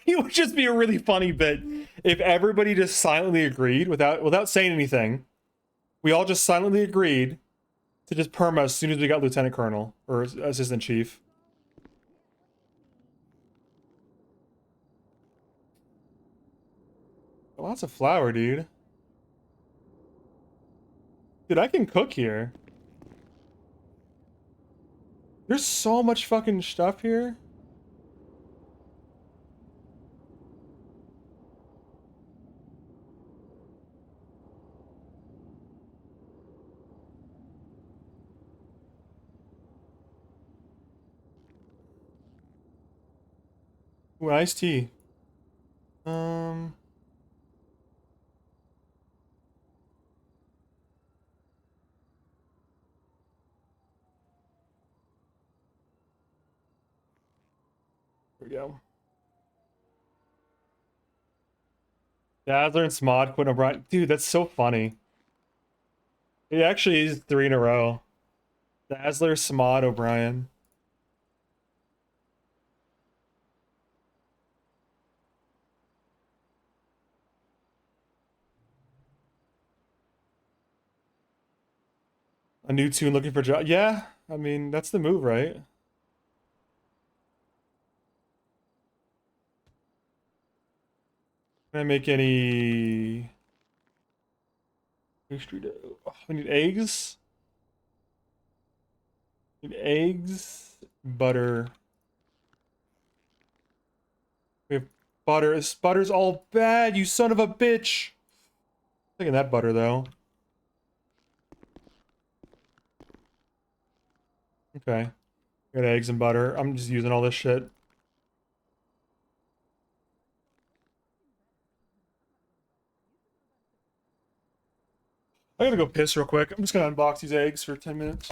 It would just be a really funny bit if everybody just silently agreed without saying anything. We all just silently agreed to just perma as soon as we got Lieutenant Colonel or Assistant Chief. Lots of flour, dude. Dude, I can cook here. There's so much fucking stuff here. Ooh, iced tea. There we go. Dazzler and Smod quit O'Brien. Dude, that's so funny. It actually is 3 in a row. Dazzler, Smod, O'Brien. A new tune looking for job. Yeah, I mean, that's the move, right? Can I make any pastry dough? Oh, I need eggs. Need eggs, butter. We have butter. This butter's all bad, you son of a bitch. Taking that butter though. Okay. Got eggs and butter. I'm just using all this shit. I gotta go piss real quick. I'm just gonna unbox these eggs for 10 minutes.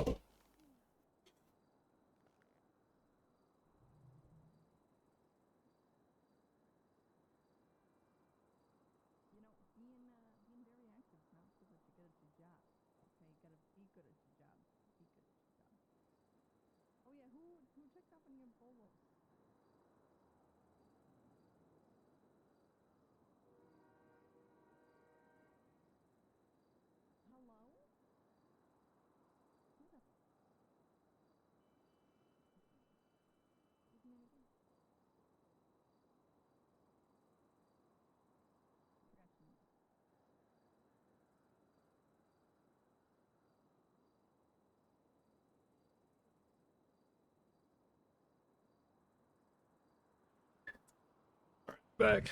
Back.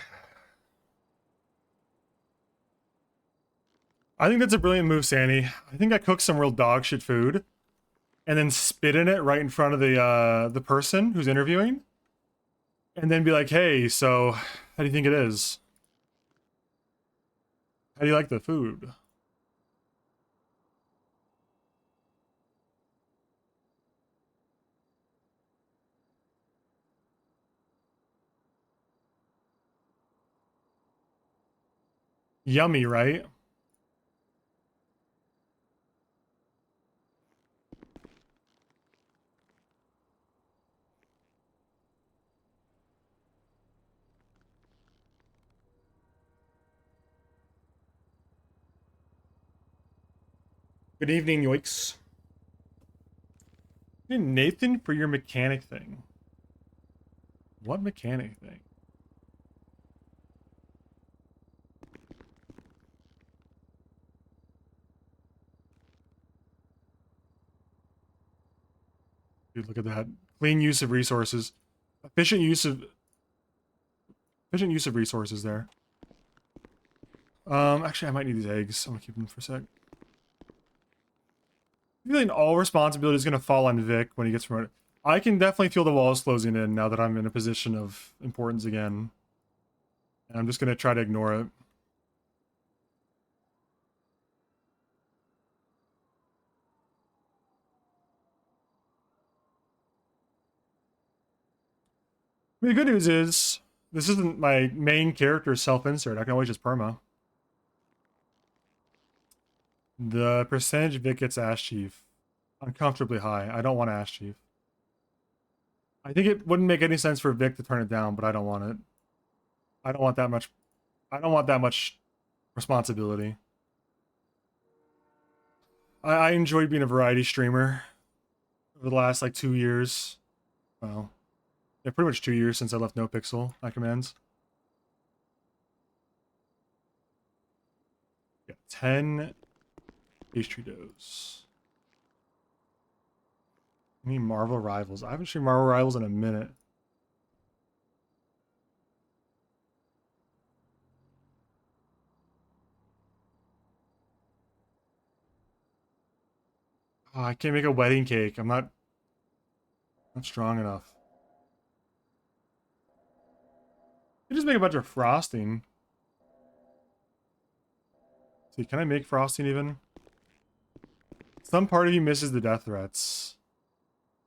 I think that's a brilliant move, Sandy. I think I cooked some real dog shit food and then spit in it right in front of the person who's interviewing. And then be like, hey, so how do you think it is? How do you like the food? Yummy, right? Good evening, yoiks. Hey, Nathan, for your mechanic thing. What mechanic thing? Dude, look at that. Clean use of resources. Efficient use of resources there. Actually I might need these eggs. I'm gonna keep them for a sec. I feel like all responsibility is gonna fall on Vic when he gets promoted. I can definitely feel the walls closing in now that I'm in a position of importance again. And I'm just gonna try to ignore it. I mean, the good news is, this isn't my main character's self-insert. I can always just perma. The percentage Vic gets Ash Chief. Uncomfortably high. I don't want Ash Chief. I think it wouldn't make any sense for Vic to turn it down, but I don't want it. I don't want that much. I don't want that much responsibility. I enjoyed being a variety streamer over the last like 2 years. Well, yeah, pretty much 2 years since I left NoPixel. My commands. Got 10 pastry doughs. Any Marvel Rivals? I haven't streamed Marvel Rivals in a minute. Oh, I can't make a wedding cake. I'm not strong enough. You just make a bunch of frosting. See, can I make frosting even? Some part of you misses the death threats.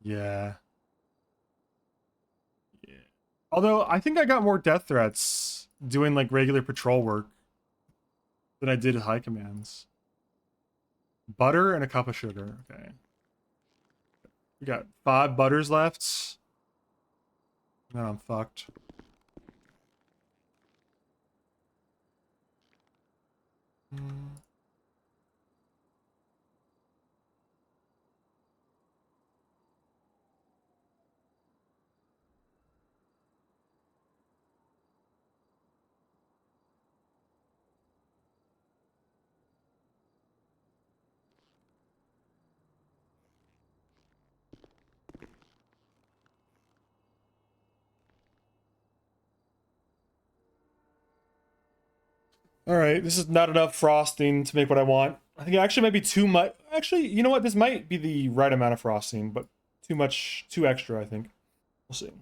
Yeah. Yeah. Although, I think I got more death threats doing like regular patrol work than I did at high commands. Butter and a cup of sugar. Okay. We got 5 butters left. Then I'm fucked. All right, this is not enough frosting to make what I want. I think it actually might be too much. Actually, you know what? This might be the right amount of frosting, but too much, too extra, I think. We'll see.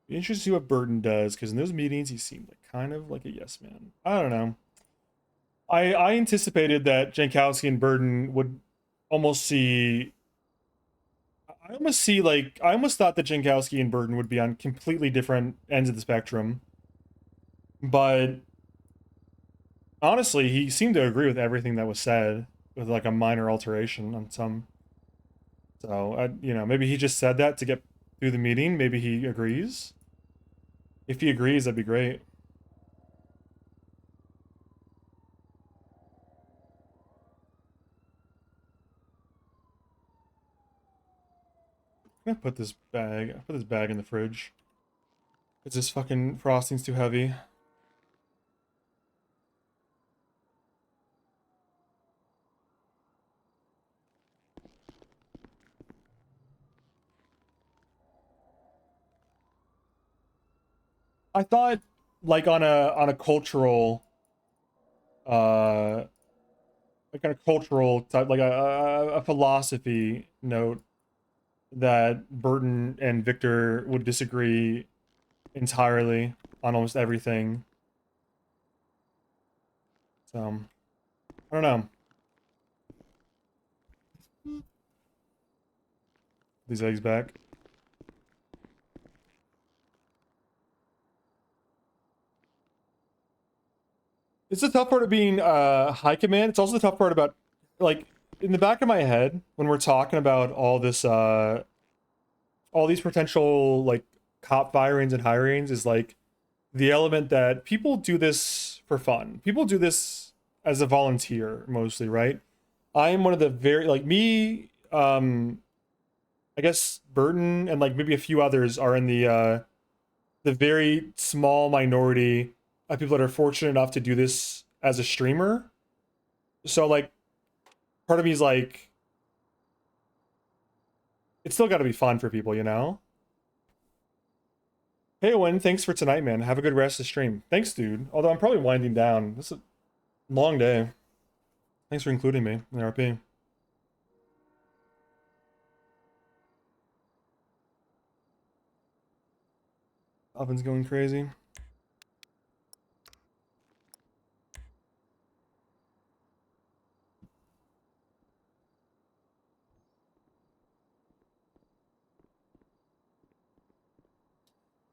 Be interested to see what Burton does, because in those meetings he seemed like kind of like a yes man. I don't know. I anticipated that Jankowski and Burton would almost see. I almost thought that Jankowski and Burton would be on completely different ends of the spectrum. But honestly, he seemed to agree with everything that was said, with like a minor alteration on some. So, you know, maybe he just said that to get through the meeting. Maybe he agrees. If he agrees, that'd be great. I'm gonna put this bag in the fridge. Because this fucking frosting's too heavy. I thought, like, on a cultural, like on a cultural type, like a philosophy note, that Burton and Victor would disagree entirely on almost everything. So, I don't know. These eggs back. It's the tough part of being high command. It's also the tough part about, like, in the back of my head when we're talking about all this, all these potential like cop firings and hirings, is like the element that people do this for fun. People do this as a volunteer mostly, right? I am one of the very, like, me, I guess Burton and like maybe a few others are in the very small minority of people that are fortunate enough to do this as a streamer. So like, part of me is like, it's still got to be fun for people, you know? Hey Owen, thanks for tonight, man. Have a good rest of the stream. Thanks, dude. Although I'm probably winding down. This is a long day. Thanks for including me in the RP. Oven's going crazy.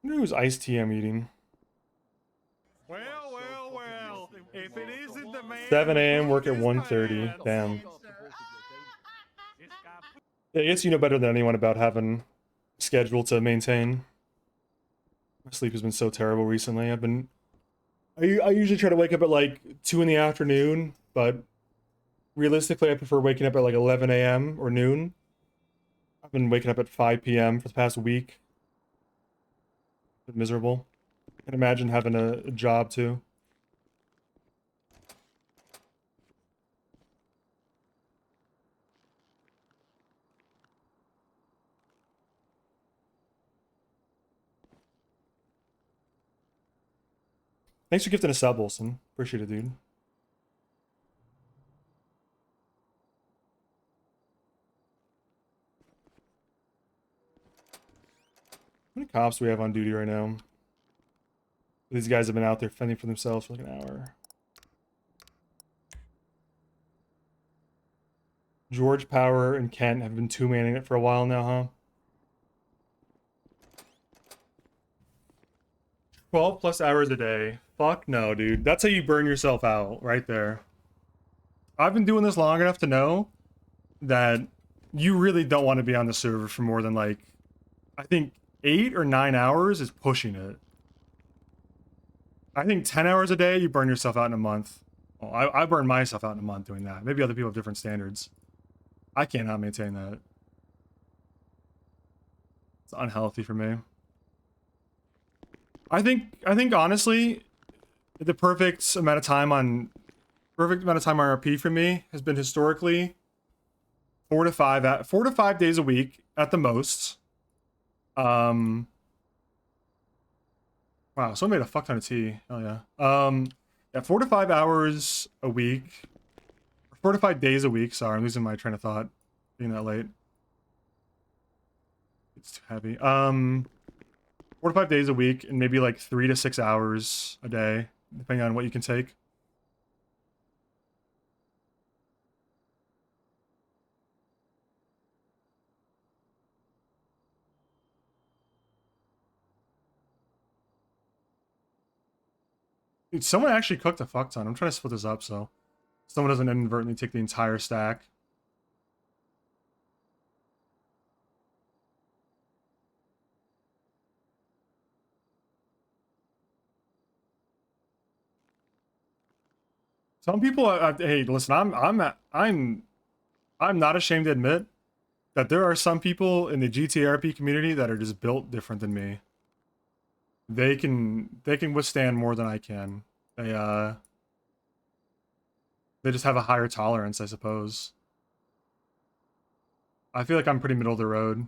I wonder who's iced tea I'm eating. Well. If it isn't the man 7 a.m. work at 1:30. Damn. Yeah, I guess you know better than anyone about having a schedule to maintain. My sleep has been so terrible recently. I usually try to wake up at like 2 in the afternoon, but realistically I prefer waking up at like 11 a.m. or noon. I've been waking up at 5 p.m. for the past week. Been miserable. I can imagine having a job too. Thanks for gifting a sub, Olsen. Appreciate it, dude. How many cops do we have on duty right now? These guys have been out there fending for themselves for like an hour. George, Power, and Kent have been two-manning it for a while now, huh? 12 plus hours a day. Fuck no, dude. That's how you burn yourself out, right there. I've been doing this long enough to know that you really don't want to be on the server for more than like, I think 8 or 9 hours is pushing it. I think 10 hours a day, you burn yourself out in a month. Well, I burn myself out in a month doing that. Maybe other people have different standards. I cannot maintain that. It's unhealthy for me. I think honestly, the perfect amount of time on RP for me has been historically 4 to 5 days a week at the most. Wow, someone made a fuck ton of tea. Oh yeah. Yeah, 4 to 5 hours a week. 4 to 5 days a week. Sorry, I'm losing my train of thought. Being that late. It's too heavy. 4 to 5 days a week, and maybe like 3 to 6 hours a day, depending on what you can take. Dude, someone actually cooked a fuck ton. I'm trying to split this up so someone doesn't inadvertently take the entire stack. Some people, hey, listen, I'm not ashamed to admit that there are some people in the GTRP community that are just built different than me. They can withstand more than I can. They just have a higher tolerance, I suppose. I feel like I'm pretty middle of the road.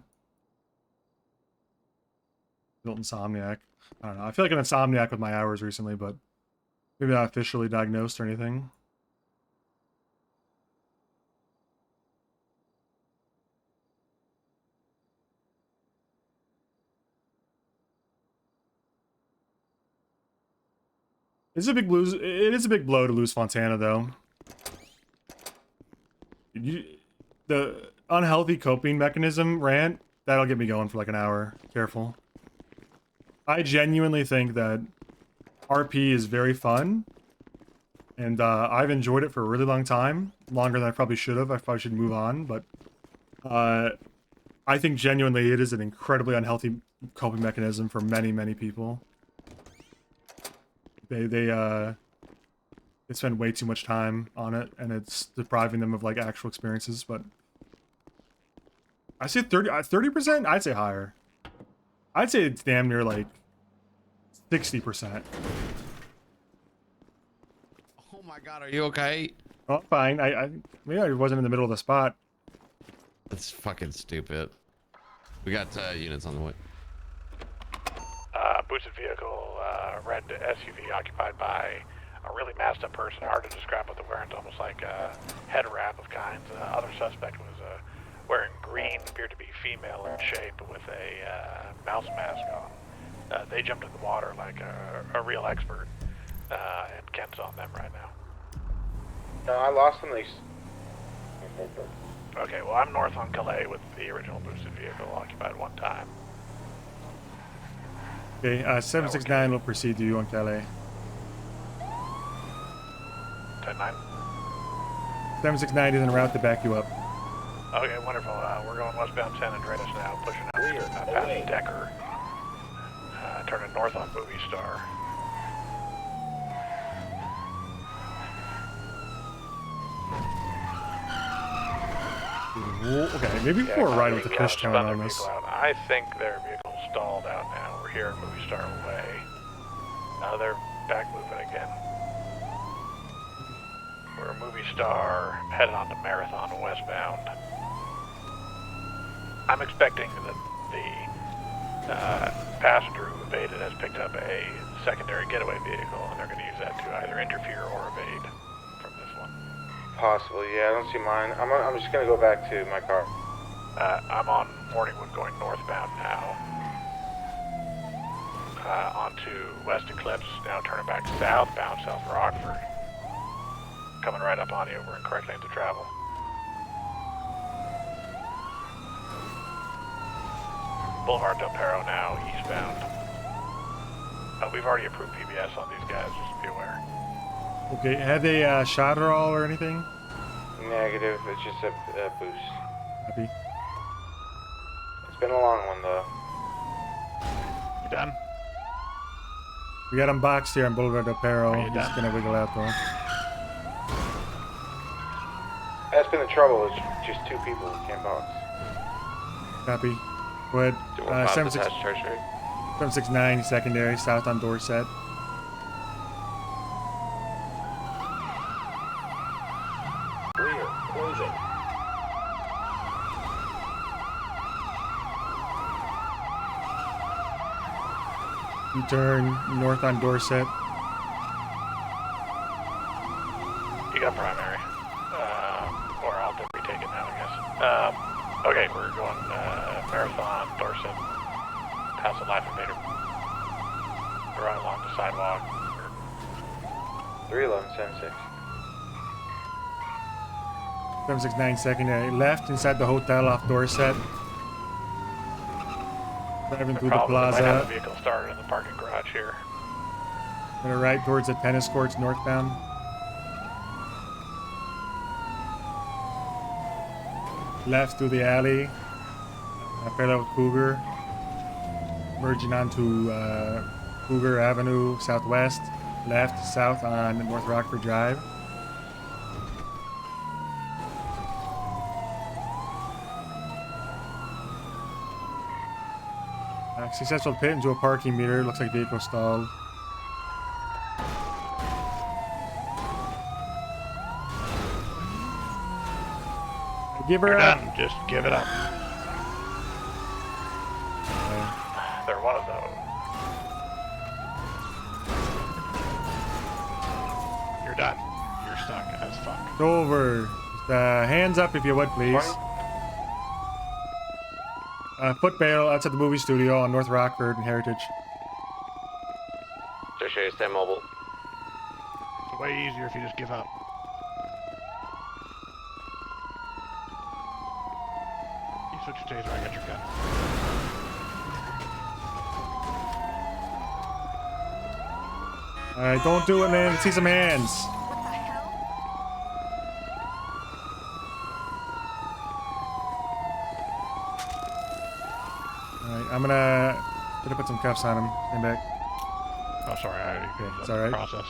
Built insomniac. I don't know. I feel like an insomniac with my hours recently, but maybe not officially diagnosed or anything. It is a big blow to lose Fontana, though. The unhealthy coping mechanism rant, that'll get me going for like an hour. Careful. I genuinely think that RP is very fun, and I've enjoyed it for a really long time. Longer than I probably should have. I probably should move on, but I think genuinely it is an incredibly unhealthy coping mechanism for many, many people. They spend way too much time on it, and it's depriving them of like actual experiences. But I say 30%. I'd say higher. I'd say it's damn near like 60%. Oh my god, are you okay? Oh, I'm fine. I maybe I wasn't in the middle of the spot. That's fucking stupid. We got units on the way. Boosted vehicle, red SUV occupied by a really masked up person. Hard to describe what they're wearing. It's almost like a head wrap of kinds. Other suspect was wearing green, appeared to be female in shape with a mouse mask on. They jumped in the water like a real expert, and Kent's on them right now. No, I lost them. Okay, well, I'm north on Calais with the original boosted vehicle occupied one time. Okay, 769 will proceed to you on Calais. 10-9. 769 is en route to back you up. Okay, wonderful. We're going westbound San Andreas now, pushing out past Decker, turning north on Movie Star. Okay, maybe we'll ride with the Fishtown on this. I think their vehicle's stalled out now. We're here at Movie Star Way. Now they're back moving again. We're at Movie Star, headed on to Marathon westbound. I'm expecting that the passenger who evaded has picked up a secondary getaway vehicle, and they're going to use that to either interfere or evade from this one. Possibly, yeah. I don't see mine. I'm just gonna go back to my car. I'm on Morningwood going northbound now. Onto West Eclipse, now turning back southbound, South Rockford. Coming right up on you, we're in correct lanes of travel. Boulevard Del Perro now, eastbound. We've already approved PBS on these guys, just be aware. Okay, have they shot her all or anything? Negative, it's just a boost. Happy. It's been a long one, though. You done? We got him boxed here on Boulevard Del Perro. He's done? gonna wiggle out though. That's been the trouble, it's just two people who can't box. Copy. Go ahead. 769 secondary, south on Dorset. Clear, closing. U-turn north on Dorset. You got primary. Or I'll retake it now, I guess. Okay, we're going Marathon, Dorset, past the Life Invader. We're right along the sidewalk. 31176. 769 secondary. Left inside the hotel off Dorset. Driving through the Might have plaza. a vehicle started in the parking garage here. Gonna right towards the tennis courts northbound. Left through the alley. Parallel with Cougar. Merging onto Cougar Avenue southwest. Left, south on North Rockford Drive. Successful pit into a parking meter. Looks like vehicle stalled. Give her You're up. done. Just give it up. There was though. You're done. You're stuck as fuck. It's over. Just, hands up if you would, please. Foot bail outside the movie studio on North Rockford and Heritage. Tertiary, stay mobile. It's way easier if you just give up. You switch your taser, I got your gun. Alright, don't do it, man. See some hands. Alright, I'm gonna put some cuffs on him. Stand back. Oh, sorry. Okay, it's alright. Process.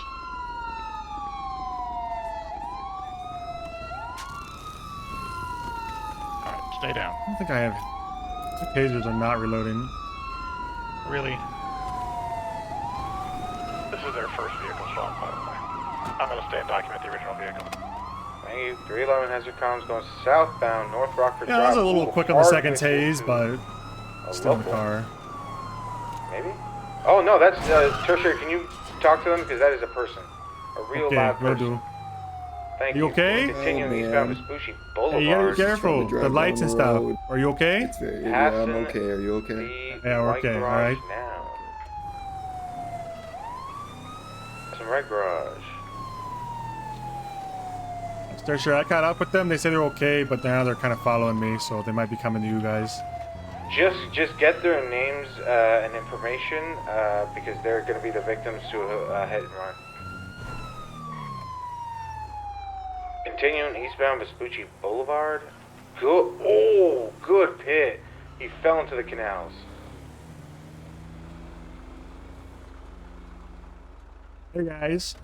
Alright, stay down. I don't think I have. The tasers are not reloading. Really? This is their first vehicle swap, by the way. I'm gonna stay and document the original vehicle. Thank you. 311 has your comms going southbound, North Rockford Yeah, Drive. that was a little Ooh, quick on the hard second whistle tase, to but a still in the local. car. Maybe? Oh, no, that's Tertiary. Can you talk to them? Because that is a person. A real Okay, live will person. do. Thank You you. okay? Continuing eastbound Vespucci Boulevard. Hey, you gotta be careful. The lights and stuff. Are you okay? Yeah, I'm okay. Are you okay? Yeah, we're okay. All right. Now. Some red garage. Sure, I caught up with them. They say they're okay, but now they're kind of following me, so they might be coming to you guys. Just get their names and information because they're going to be the victims to a hit and run. Continuing eastbound Vespucci Boulevard. Good. Oh, good pit. He fell into the canals. Hey guys.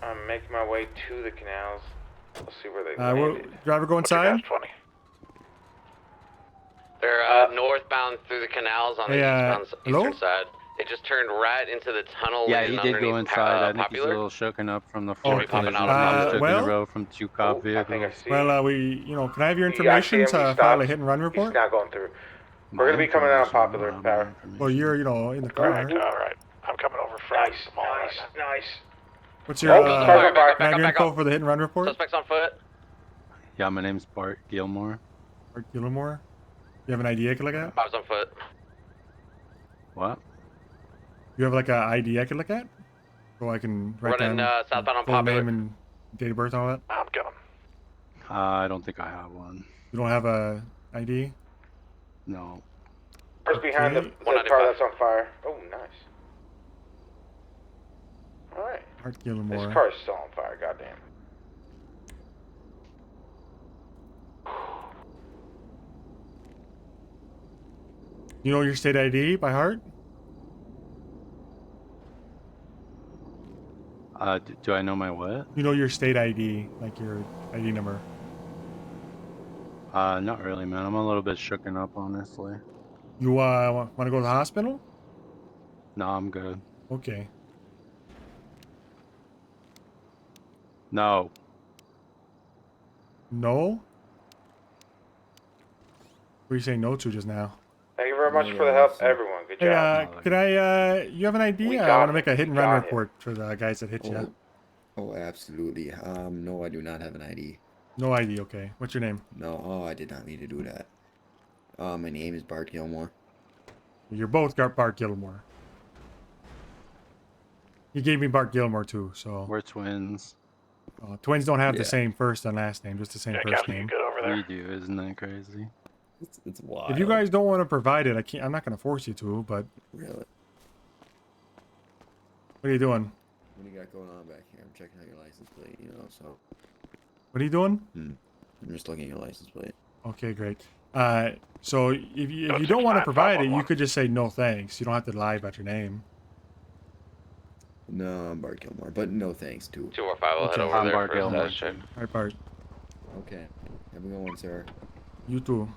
I'm making my way to the canals. Let's see where they Will driver go inside? They're northbound through the canals on the eastbound hello? eastern side. They just turned right into the tunnel. Yeah, leading he did go underneath inside. I think he's a Popular. little shooken up from the Should floor be popping collision. out of He mistook well- the road from two cop vehicles. Well, can I have your You got information him, he to file a stopped. hit and run report? He's not going through. We're going to be coming out on Popular Power. Well, you're, in the car. Alright. I'm coming over from the mall right now. Nice. What's your, can I have your info for the hit and run report? Suspects on foot. Yeah, my name's Bart Gilmore. Bart Gilmore? You have an ID I can look at? Bob's on foot. What? You have like an ID I can look at? So I can write Running down southbound on full Popular. name and date of birth and all that? I'm coming. I don't think I have one. You don't have a ID? No. First behind the car that's on fire. Oh, nice. Alright. Bart Gilmore. This car is still on fire, goddamn. You know your state ID by heart? Do I know my what? You know your state ID, like your ID number. Not really, man. I'm a little bit shooken up, honestly. You want to go to the hospital? No, I'm good. Okay. No. No? What are you saying no to just now? Thank you very very much for the help, everyone. Good Hey, job. could I, you have an ID? I got want to make a hit and run got him. report for the guys that hit you. Oh, absolutely. No, I do not have an ID. No ID, okay. What's your name? No, I did not mean to do that. My name is Bart Gilmore. You're both got Bart Gilmore. He gave me Bart Gilmore too, so. We're twins. Twins don't have the Yeah. same first and last name, just the same first name. We do, isn't that crazy? It's wild. If you guys don't want to provide it, I'm not gonna force you to, but. Really? What are you doing? What do you got going on back here? I'm checking out your license plate, you know, so. What are you doing? I'm just looking at your license plate. Okay, great. So if you don't want to provide it, you could just say no thanks. You don't have to lie about your name. No, I'm Bart Gilmore, but no thanks too. 245 will head over I'm there Bart for a Gilmore. status check. All right, Bart. Okay. Have a good one, sir. You too.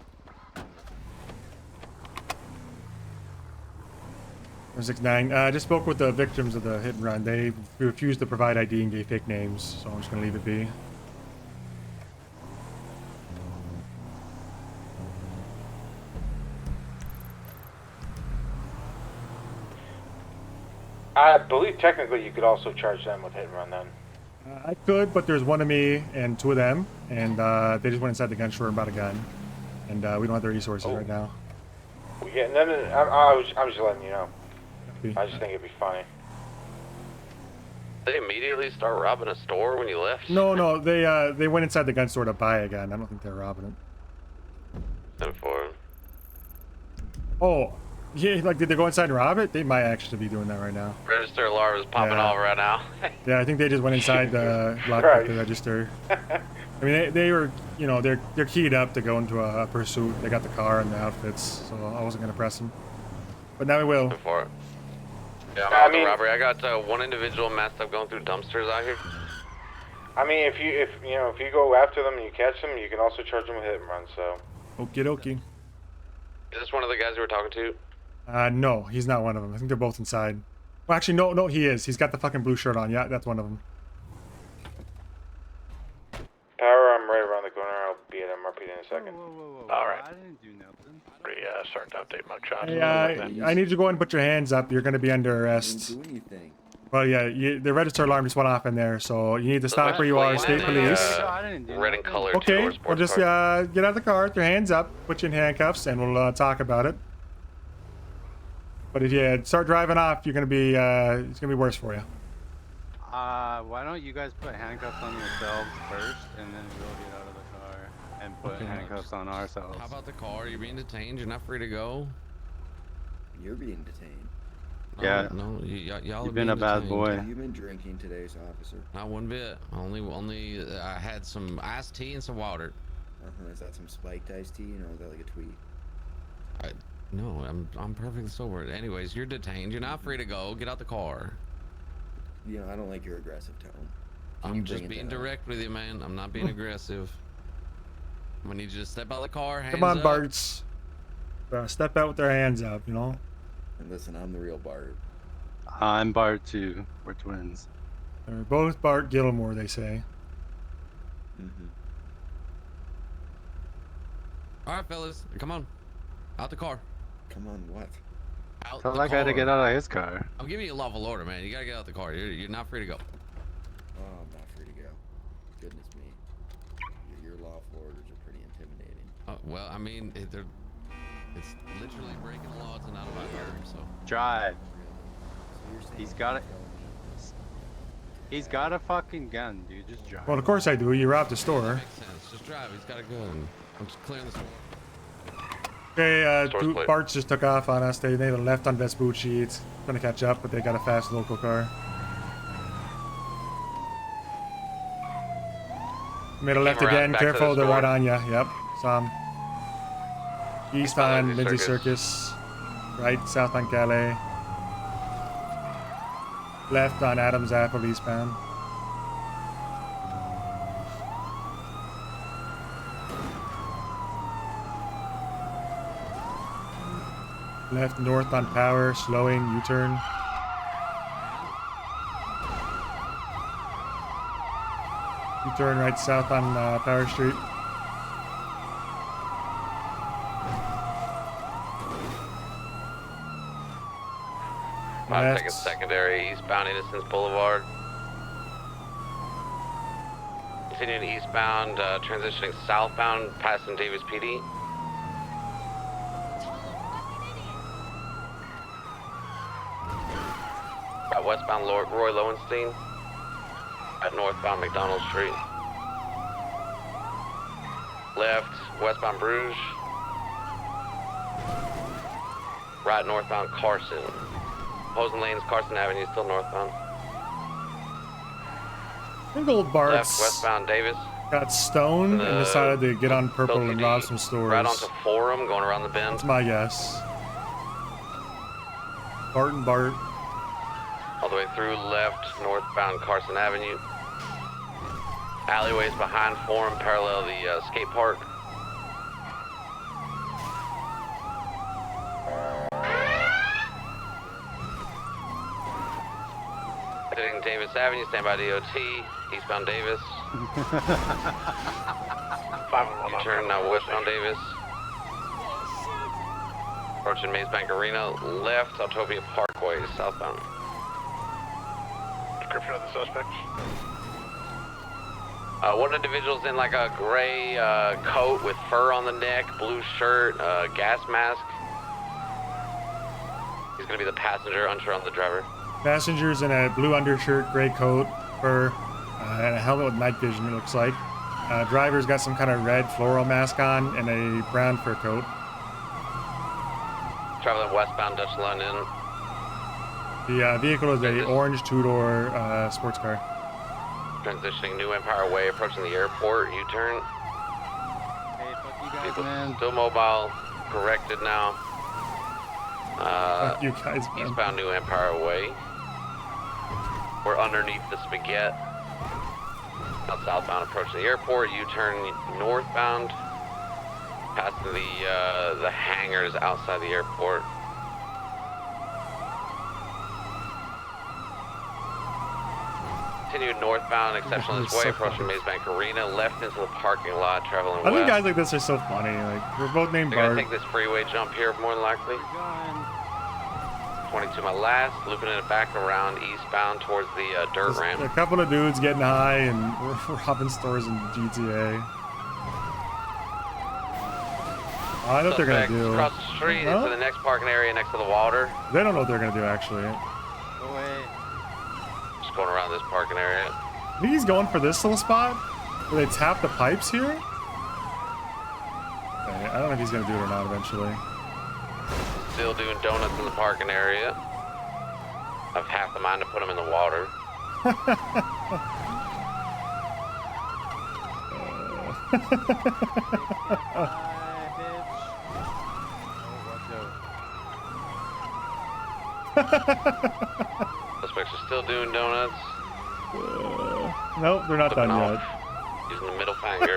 169. I just spoke with the victims of the hit and run. They refused to provide ID and gave fake names, so I'm just gonna leave it be. I believe technically you could also charge them with hit and run then. I could, but there's one of me and two of them, and they just went inside the gun store and bought a gun, and we don't have the resources right now. Yeah, no, I was just letting you know. I just think it'd be funny. They immediately start robbing a store when you left? No, they went inside the gun store to buy a gun. I don't think they're robbing it. 10-4. Oh, yeah, like did they go inside and rob it? They might actually be doing that right now. Register alarm is popping off right now. Yeah, I think they just went inside the locked up the register. I mean, they were, you know, they're keyed up to go into a pursuit. They got the car and the outfits, so I wasn't gonna press them. But now we will. Before. Yeah, I'm out the robbery. I got one individual messed up going through dumpsters out here. I mean, if you go after them and you catch them, you can also charge them with hit and run. So. Okie dokie. Is this one of the guys you were talking to? No, he's not one of them. I think they're both inside. Well, actually, no, he is. He's got the fucking blue shirt on. Yeah, that's one of them. Power, I'm right around the corner. I'll be at MRP in a second. All right. I didn't do nothing. Starting to update mugshot. Hey, I need you to go ahead and put your hands up. You're going to be under arrest. I didn't do anything. Well, yeah, the register alarm just went off in there, so you need to stop where you are. State police. Red and color Okay, two-door we'll sports just car. get out of the car with your hands up, put you in handcuffs, and we'll talk about it. But if you start driving off, you're gonna be it's gonna be worse for you. Why don't you guys put handcuffs on yourselves first, and then we'll get out of the car and put handcuffs on ourselves. How about the car? You're being detained. You're not free to go. You're being detained. Yeah. No, y'all. You've been a bad boy. Have you been drinking today, officer? Not one bit. Only I had some iced tea and some water. Is that some spiked iced tea, or is that like a tweet? No, I'm perfectly sober. Anyways, you're detained. You're not free to go. Get out the car. You know, I don't like your aggressive tone. I'm just being direct with you, man. I'm not being aggressive. I'm gonna need you to step out of the car. Hands Come on, up. Barts. Step out with their hands up, you know. And listen, I'm the real Bart. I'm Bart too. We're twins. They're both Bart Gilmore, they say. All right, fellas, come on, out the car. Come on, what? Out Tell the that guy to car. get out of his car. I'm giving you a lawful order, man. You gotta get out the car. You're not free to go. Oh, I'm not free to go. Goodness me. Your lawful orders are pretty intimidating. Well, I mean, it's literally breaking the law. It's not about murder, so. Drive. So you're saying He's got it. He's got a fucking gun, dude. Just drive. Well, of course I do. You robbed the store. Makes sense. Just drive. He's got a gun. I'm just clearing the store. Okay, Store's plate. Barts just took off on us. They left on Vespucci. It's gonna catch up, but they got a fast local car. Made a left Came around again. back to Careful, the they're store. right on you. Yep, saw 'em. East on Lindsay Lindsay Circus. Right, south on Calais. Left on Adams Apple eastbound. Left north on Power, slowing, U-turn. U-turn right south on Power Street. 5 seconds secondary, eastbound Innocence Boulevard. Continuing eastbound, transitioning southbound, passing Davis PD. At westbound Roy Lowenstein. At northbound McDonald Street. Left, westbound Bruges. Right, northbound Carson. Opposing lanes, Carson Avenue, still northbound. I think old Bart's Left, westbound Davis. got stoned and decided to get on Purple and rob some stores. Right onto Forum, going around the bend. That's my guess. Bart and Bart. All the way through left, northbound Carson Avenue. Alleyways behind Forum, parallel the skate park. Heading Davis Avenue, stand by DOT, eastbound Davis. U-turn now westbound Davis. Approaching Maze Bank Arena, left, Autopia Parkway, southbound. Description of the suspect. One individual's in like a gray coat with fur on the neck, blue shirt, gas mask. He's gonna be the passenger, unsure on the driver. Passengers in a blue undershirt, gray coat, fur, and a helmet with night vision, it looks like. Driver's got some kind of red floral mask on and a brown fur coat. Traveling westbound Dutch London. The vehicle is a orange two-door sports car. Transitioning New Empire Way, approaching the airport, U-turn. Hey, fuck you guys, Vehicle man. still mobile, corrected now. Fuck you guys, man. Eastbound New Empire Way. We're underneath the spaghetti. Now southbound, approaching the airport, U-turn northbound. Past the hangars outside the airport. Continue northbound, Exceptionalist Way, approaching Maze Bank Arena, left into the parking lot, traveling I west. think guys like this are so funny. Like, we're both named They're gonna Bart. take this freeway jump here, more than likely. 22 my last, looping it back around eastbound towards the dirt ramp. A couple of dudes getting high and robbing stores in GTA. I know what they're gonna Suspect do. Across the street Huh? into the next parking area next to the water. They don't know what they're gonna do actually. Go away. Just going around this parking area. I think he's going for this little spot where they tap the pipes here. Okay, I don't know if he's gonna do it or not eventually. Still doing donuts in the parking area. I've half the mind to put them in the water. Suspects are still doing donuts. Nope, they're not done Flipping yet. off, using the middle finger.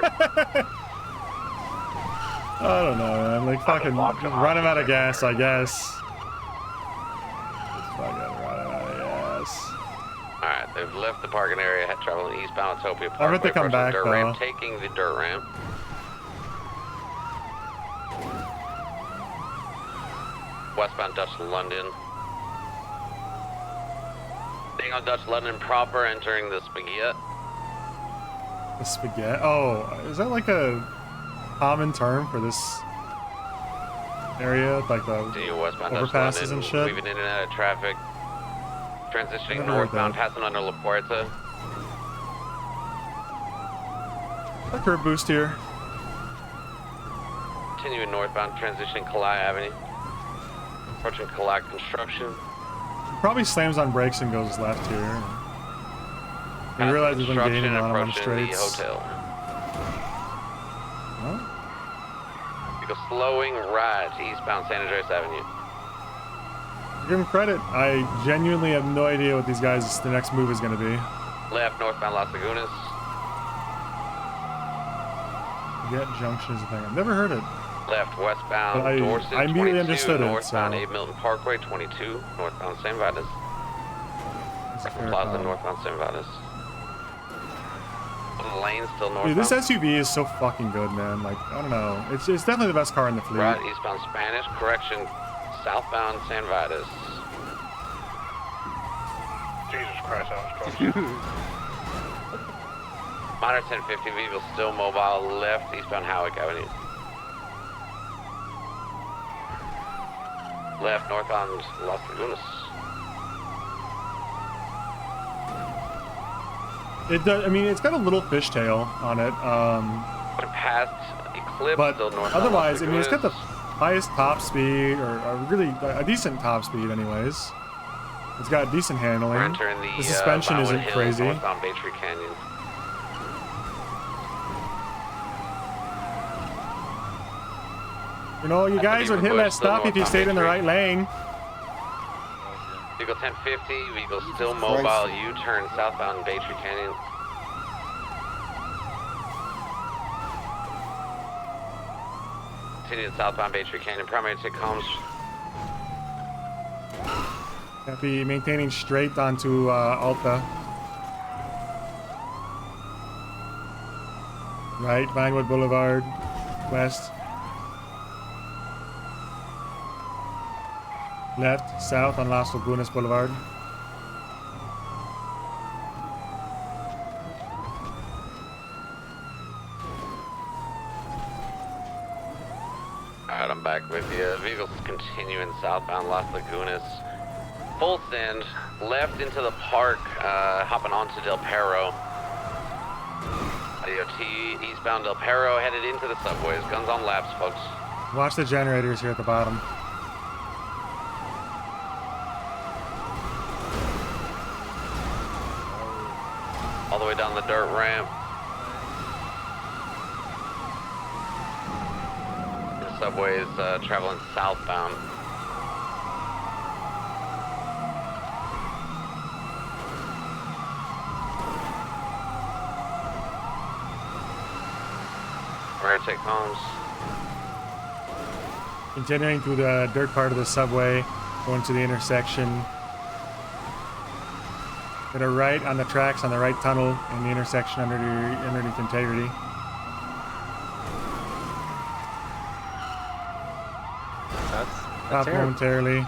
I don't know, man. Like, fucking run him out of gas, I guess. Just fucking run him out of gas. Alright, they've left the parking area, traveling eastbound Utopia I bet Parkway, they come approaching back, the dirt though. ramp, taking the dirt ramp. Westbound Dutch London. Staying on Dutch London proper, entering the spaghetti. The spaghetti? Oh, is that like a common term for this area? Like the Continue westbound Dutch overpasses London, and shit? weaving in and out of traffic. Transitioning Never heard northbound, that. passing under La Puerta. A curb boost here. Continuing northbound, transitioning Kalai Avenue. Approaching Kalai Construction. Probably slams on brakes and goes left here. He Passing realizes when construction gaining and on him on approaching the straights. hotel. Huh? Vehicle slowing right to eastbound San Andreas Avenue. Give him credit. I genuinely have no idea what these guys' the next move is going to be. Left northbound Las Lagunas. Get Junction is a thing. I've never heard it. Left westbound But Dorset I immediately 22, understood it, northbound so- Abe Milton Parkway 22, northbound San Vitus. It's a From fair Plaza call. northbound San Vitus. On the lane still Dude, northbound. this SUV is so fucking good, man. Like, I don't know. It's definitely the best car in the fleet. Right eastbound Spanish, correction, southbound San Vitus. Jesus Christ, that was close. Minor 1050 vehicle still mobile, left eastbound Howick Avenue. Left northbound Las Lagunas. It does. I mean, it's got a little fishtail on it. Past Eclipse, But still northbound otherwise, Las I mean, it's got the Lagunas. highest top speed, or really a decent top speed, anyways. It's got decent handling. We're entering the suspension Vinewood isn't Hills, crazy. northbound Bay Tree Canyon. You know, you guys would hit Bush, less still stop if you northbound stayed Bay in the Tree. right lane. Vehicle 1050, vehicle still mobile, U-turn southbound Bay Tree Canyon. Continuing southbound Bay Tree Canyon, primary take comms. Copy, maintaining straight onto Alta. Right, Vinewood Boulevard, west. Left, south on Las Lagunas Boulevard. Alright, I'm back with you. Vehicles continuing southbound Las Lagunas. Full send, left into the park, hopping onto Del Perro. IOT eastbound Del Perro, headed into the subways. Guns on laps, folks. Watch the generators here at the bottom. All the way down the dirt ramp. The subways traveling southbound. Rear take homes. Continuing through the dirt part of the subway, going to the intersection. Hit a right on the tracks on the right tunnel in the intersection underneath Integrity. Stop momentarily.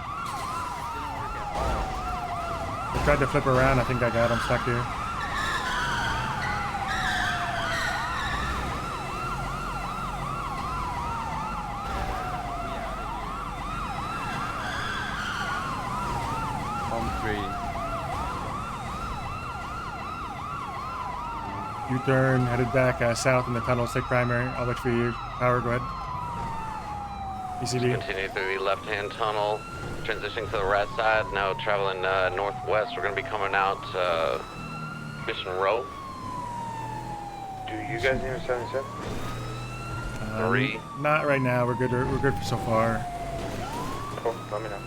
I tried to flip around. I think I got him stuck here. U-turn, headed back south in the tunnel, take primary. I'll wait for you. Power, go ahead. ECD. Continue through the left-hand tunnel, transitioning to the right side. Now traveling northwest. We're going to be coming out Mission Row. Do you guys need a 77? Not right now. We're good. We're good for so far. Cool. Let me know.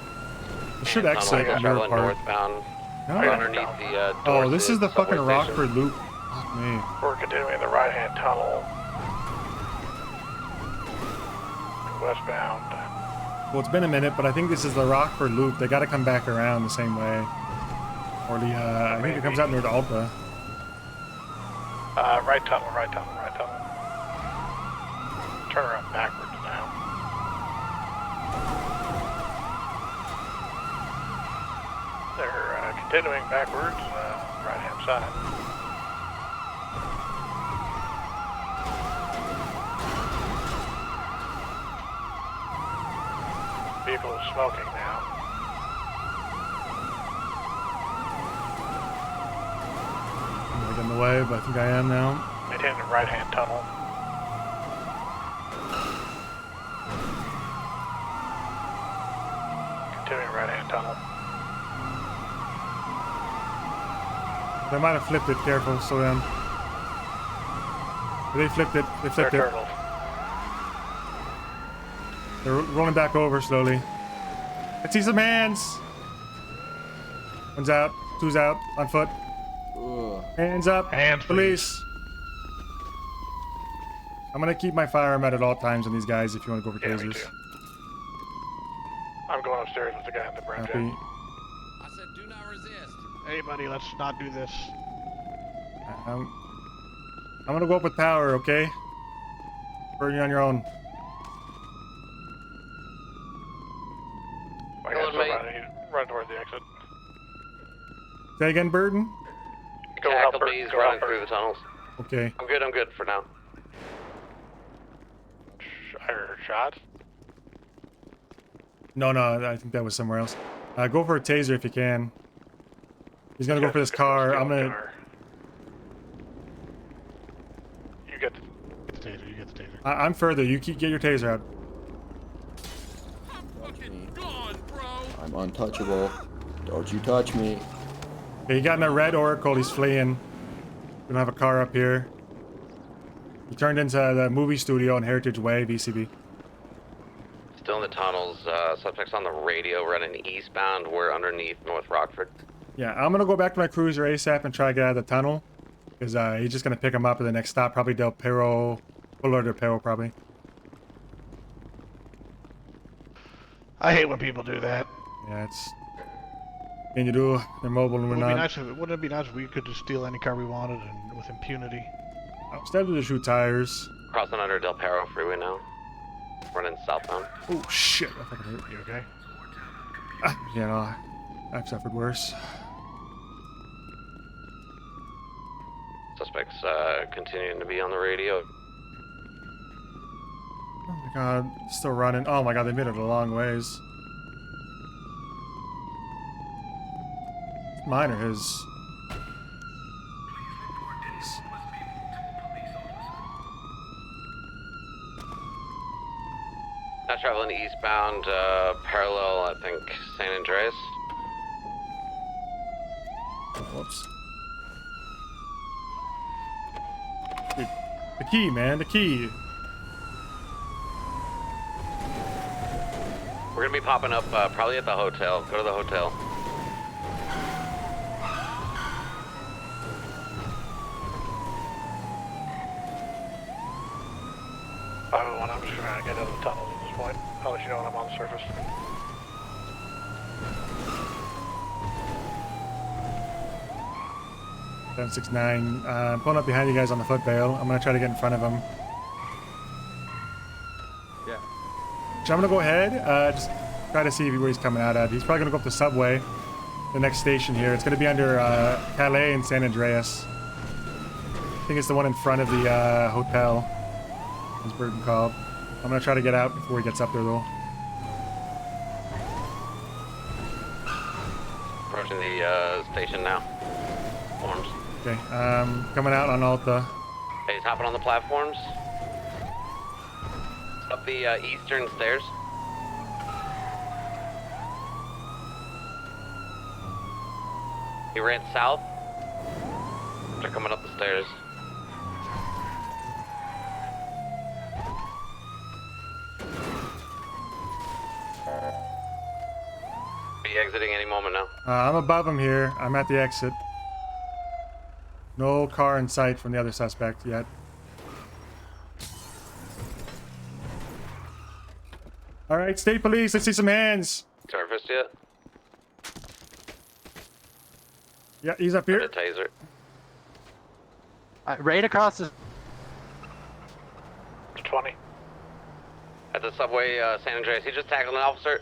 We should exit your traveling part. northbound. No. Underneath the Oh, this is the fucking subway station. Rockford Loop. Fuck me. We're continuing the right-hand tunnel. Westbound. Well, it's been a minute, but I think this is the Rockford Loop. They got to come back around the same way. Or the, I think it comes out near the Alta. Right tunnel, right tunnel, right tunnel. Turn around backwards now. They're continuing backwards, right-hand side. Vehicle is smoking now. I'm like in the way, but I think I am now. Maintaining the right-hand tunnel. Continuing right-hand tunnel. They might have flipped it. Careful, slow down. They flipped it. They flipped it. They're rolling back over slowly. Let's see some hands. One's out. Two's out. On foot. Hands up. Hands, police. I'm gonna keep my firearm at all times on these guys if you want to go for Yeah, me tasers. too. I'm going upstairs with the guy in the brown Copy. jacket. I said do not resist. Hey, buddy, let's not do this. I'm gonna go up with power, okay? Burn you on your own. I got somebody run towards the exit. Say again, Burton? Jackowski's running through the tunnels. Okay. I'm good for now. I heard shots. No, I think that was somewhere else. Go for a taser if you can. He's gonna go for this car. I'm gonna. You get the taser. You get the taser. I'm further. You get your taser out. Touch me. I'm untouchable. Don't you touch me. Okay, he got in a red Oracle. He's fleeing. We don't have a car up here. He turned into the movie studio on Heritage Way, VCB. Still in the tunnels. Suspects on the radio running eastbound. We're underneath North Rockford. Yeah, I'm gonna go back to my cruiser ASAP and try to get out of the tunnel. Because he's just gonna pick him up at the next stop. Probably Del Perro. Puller Del Perro, probably. I hate when people do that. Yeah, it's... Can you do? They're mobile and we're not. Wouldn't it be nice if we could just steal any car we wanted and with impunity? Instead of the shoot tires. Crossing under Del Perro freeway now. Running southbound. Oh shit! I fucking hurt. You okay? You know, I've suffered worse. Suspects continuing to be on the radio. Oh my god, still running. Oh my god, they made it a long ways. Mine or his? Now traveling eastbound, parallel, I think, San Andreas. Whoops. Dude, the key, man, the key. We're gonna be popping up probably at the hotel. Go to the hotel. I'm just trying to get out of the tunnels at this point. I'll let you know when I'm on the surface. $769. I'm pulling up behind you guys on the foot bail. I'm gonna try to get in front of him. Yeah. So I'm gonna go ahead. Just try to see where he's coming out at. He's probably gonna go up the subway. The next station here. It's gonna be under Calais and San Andreas. I think it's the one in front of the hotel. As Burton called. I'm gonna try to get out before he gets up there though. Approaching the station now. Forms. Okay, coming out on Alta. Hey, he's hopping on the platforms. Up the eastern stairs. He ran south. They're coming up the stairs. Be exiting any moment now. I'm above him here. I'm at the exit. No car in sight from the other suspect yet. All right, state police, let's see some hands. Surfaced yet? Yeah, he's up here. A taser. Right across the... 20. At the subway, San Andreas. He just tackled an officer.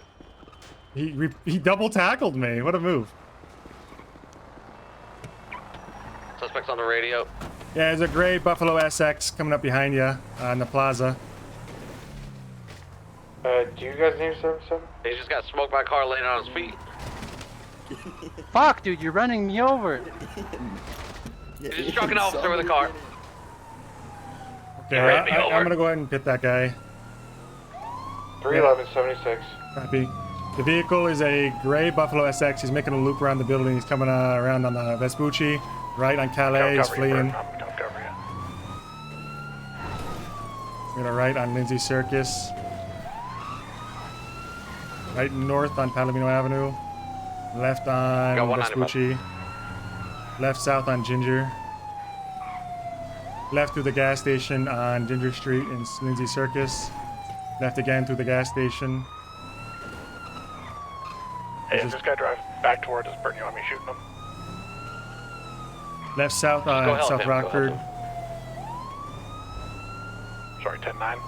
He double tackled me. What a move. Suspects on the radio. Yeah, there's a gray Buffalo SX coming up behind you in the plaza. Do you guys need service? He just got smoked by a car laying on his feet. Fuck, dude, you're running me over. He just struck an officer with a car. Okay, I'm gonna go ahead and hit that guy. 31176. Copy. The vehicle is a gray Buffalo SX. He's making a loop around the building. He's coming around on the Vespucci, right on Calais. He's fleeing. We're gonna right on Lindsay Circus. Right north on Palomino Avenue. Left on Vespucci. Left south on Ginger. Left through the gas station on Ginger Street in Lindsay Circus. Left again through the gas station. Hey, if this guy drives back towards us, Burton, you want me shooting him? Left south on South Rockford. Sorry, 10-9.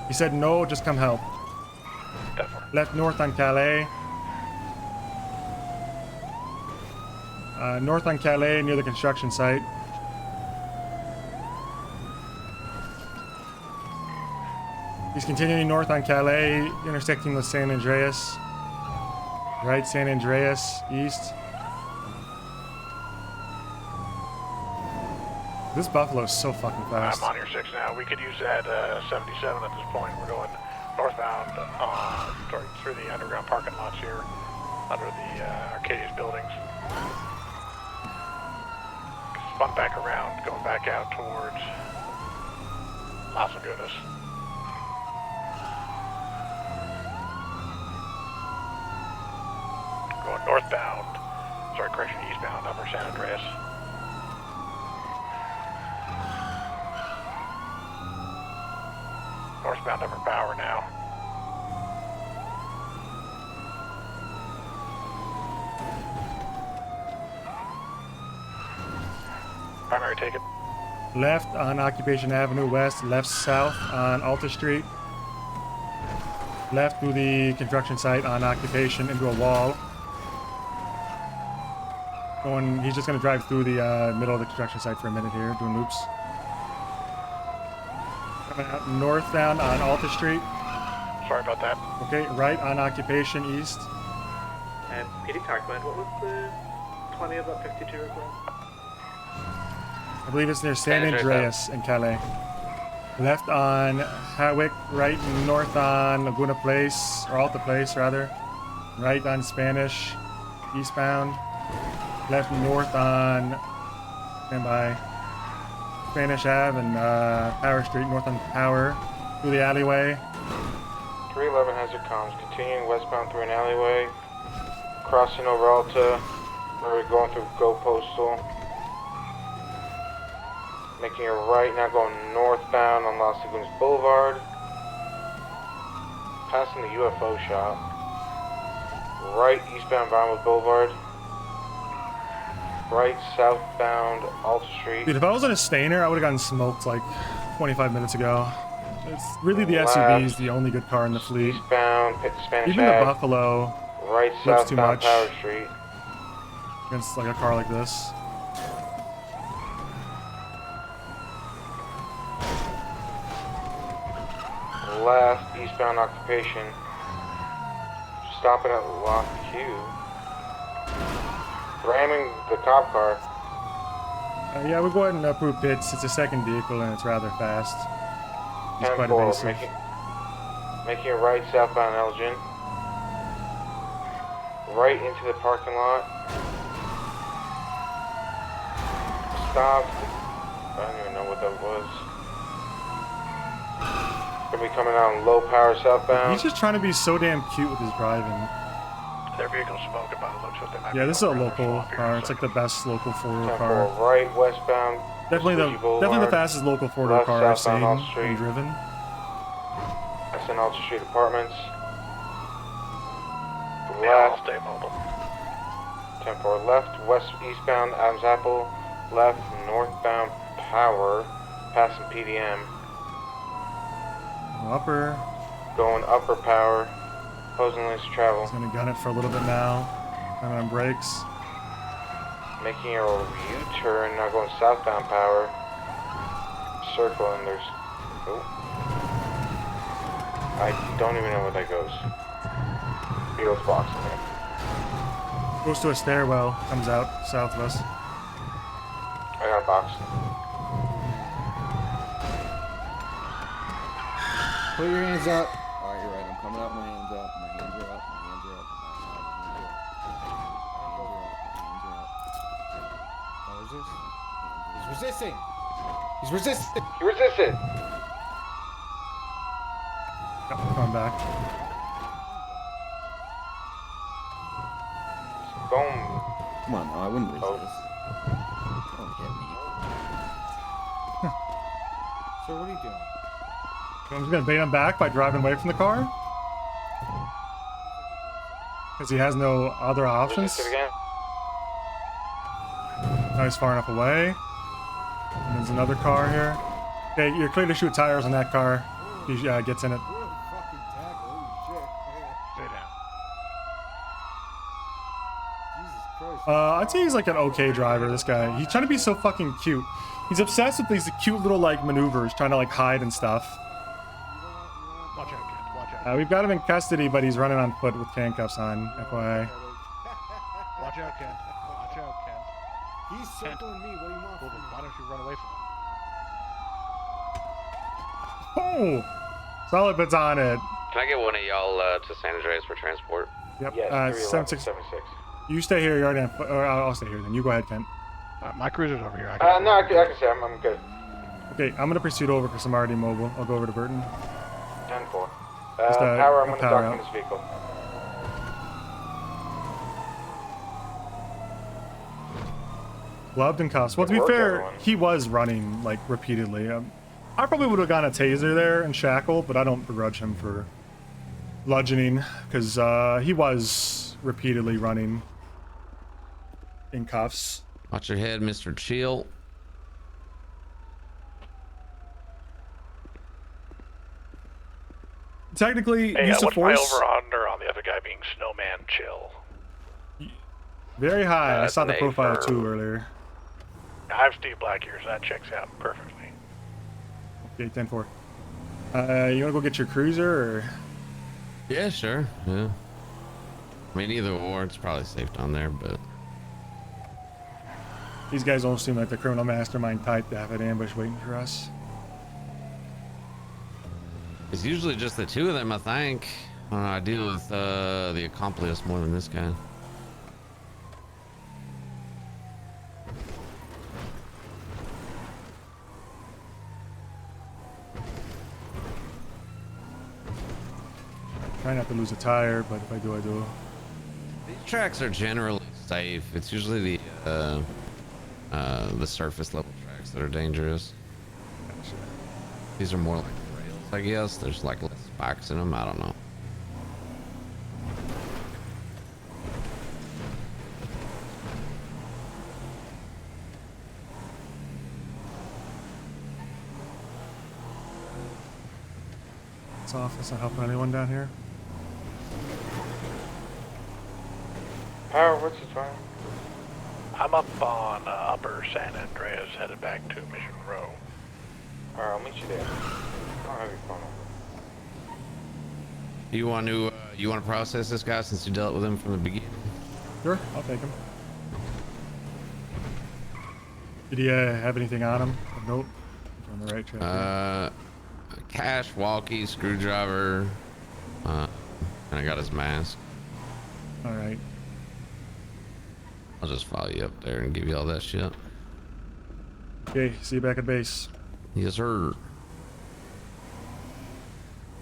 He said no, just come help. Left north on Calais. North on Calais near the construction site. He's continuing north on Calais, intersecting with San Andreas. Right, San Andreas, east. This Buffalo is so fucking fast. I'm on your 6 now. We could use that 77 at this point. We're going northbound through the underground parking lots here under the Arcadia's buildings. Spun back around, going back out towards Las Lagunas. Going northbound, correction, eastbound, upper San Andreas. Northbound upper power now. Primary ticket. Left on Occupation Avenue West, left south on Alta Street. Left through the construction site on Occupation into a wall. He's just gonna drive through the middle of the construction site for a minute here, doing loops. Coming out northbound on Alta Street. Sorry about that. Okay, right on Occupation East. And PD Cockman, what was the 20 of that 52 request? I believe it's near San Andreas in Calais. Left on Hawick, right north on Laguna Place, or Alta Place rather. Right on Spanish, eastbound. Left north on, stand by, Spanish Ave and Power Street, north on Power, through the alleyway. 311 has your comms, continuing westbound through an alleyway, crossing over Alta, where we're going through Go Postal. Making a right, now going northbound on Las Lagunas Boulevard. Passing the UFO shop. Right, eastbound Vinewood Boulevard. Right, southbound Alta Street. Dude, if I was in a Stainer, I would have gotten smoked like 25 minutes ago. It's really the Left. SUV is the only good car in the fleet. Eastbound Spanish Even the Ave. Buffalo Right, looks too southbound much Power Street. against like a car like this. Left, eastbound Occupation. Stopping at Lock Q. Ramming the cop car. Yeah, we'll go ahead and approve pits. It's a second vehicle and it's rather fast. It's quite evasive. Making a right southbound Elgin. Right into the parking lot. Stopped. I don't even know what that was. Gonna be coming out on low power southbound. He's just trying to be so damn cute with his driving. Their vehicle's smoking by the looks of it. They might Yeah, be this is a going around local their car. It's like the best local four-door 10-4 car. right westbound. Definitely the fastest local four-door Left, car I've seen southbound Alta Street. and driven. That's in Alta Street Apartments. Yeah, I'll Left, stay mobile. 10-4 left, west eastbound Adams Apple. Left, northbound Power, passing PDM. Upper. Going upper Power, opposing lanes to travel. He's gonna gun it for a little bit now. Coming on brakes. Making a U-turn, now going southbound Power. Circling, there's... Oh. I don't even know where that goes. Beatles box in there. Goes to a stairwell. Comes out south of us. I got a box. Put your hands up. Alright, you're right. I'm coming out. My hands up. My hands are up. My hands are up. My hands are up. Oh, is this? He's resisting. He's resisting. He resisted. Yep, coming back. Boom. Come on, no, I wouldn't resist. Don't hit me. Sir, what are you doing? I'm just gonna bait him back by driving away from the car. Because he has no other options. Resisted again. Now he's far enough away. And there's another car here. Okay, you're clear to shoot tires on that car. He gets in it. Stay down. Jesus I'd say he's like an okay driver, this guy. He's trying to be so fucking cute. He's obsessed with these cute little like maneuvers, trying to like hide and stuff. Watch out, kid. Watch out. We've got him in custody, but he's running on foot with handcuffs on, FYI. Watch out, Kent. Watch out, Kent. He's circling me. What do you want from me? Why don't you run away from him? Oh! Solid bit's on it. Can I get one of y'all to San Andreas for transport? Yep. Yes, 76. You stay here. You're already on foot. Or I'll stay here then. You go ahead, Kent. My cruiser's over here. No, I can say I'm good. Okay, I'm gonna proceed over because I'm already mobile. I'll go over to Burton. 10-4. Just, Power, I'm gonna power dock out. in this vehicle. Gloved and cuffs. Well, to be Good work, fair, everyone. he was running like repeatedly. I probably would have gone a taser there and shackled, but I don't begrudge him for bludgeoning because he was repeatedly running in cuffs. Watch your head, Mr. Chill. Technically, Hey, use of what's my force over-under on the other guy being Snowman Chill? very high. I That's saw the an A profile for- too earlier. I have Steve Black here, so that checks out perfectly. Okay, 10-4. You wanna go get your cruiser or? Yeah, sure. Yeah. I mean, either or, it's probably safe down there, but These guys don't seem like the criminal mastermind type to have an ambush waiting for us. it's usually just the two of them, I think. I deal with the accomplice more than this guy. Try not to lose a tire, but if I do, I do. These tracks are generally safe. It's usually the surface level tracks that are dangerous. These are more like rails, I guess. There's like less spikes in them. I don't know. It's off. That's not helping anyone down here. Power, what's the time? I'm up on Upper San Andreas, headed back to Mission Row. Alright, I'll meet you there. I don't have your phone number. You want to process this guy since you dealt with him from the beginning? Sure, I'll take him. Did he have anything on him? Nope. On the right track. Cash, walkie, screwdriver, and I got his mask. All right. I'll just follow you up there and give you all that shit. Okay, see you back at base. Yes, sir.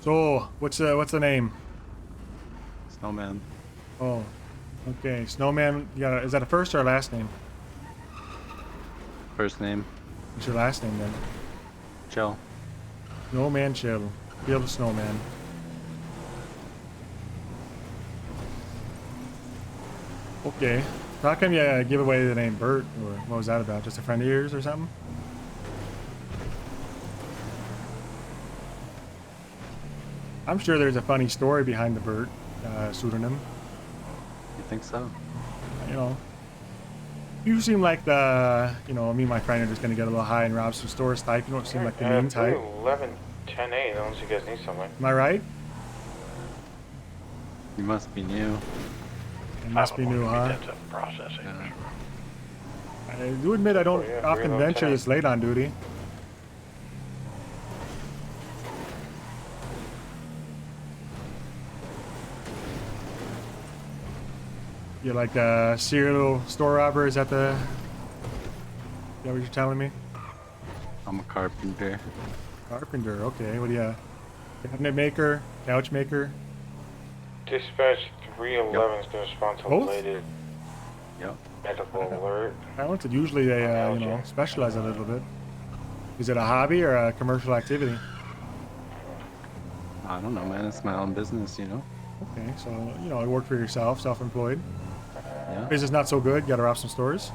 So, what's the name? Snowman. Oh, okay. Snowman. Is that a first or a last name? First name. What's your last name then? Chill. Snowman Chill. Chill Snowman. Okay. So how come you give away the name Bert? Or what was that about? Just a friend of yours or something? I'm sure there's a funny story behind the Bert pseudonym. You think so? You know, you seem like the, me and my friend are just gonna get a little high and rob some stores type. You don't seem like the mean type. 11-10-8, unless you guys need something. Am I right? You must be new. It must be new, huh? Processing. I do admit I don't yeah, often 3-11-10-8. venture this late on duty. You're like a serial store robber, is that what you're telling me? I'm a carpenter. Carpenter, okay. What do you, cabinet maker, couch maker? Dispatch 311 is going to respond to a Both? related medical alert. Talented. Usually they, specialize a little bit. Is it a hobby or a commercial activity? I don't know, man. It's my own business, you know? Okay, so, you work for yourself, self-employed. Yeah. Business not so good, gotta rob some stores?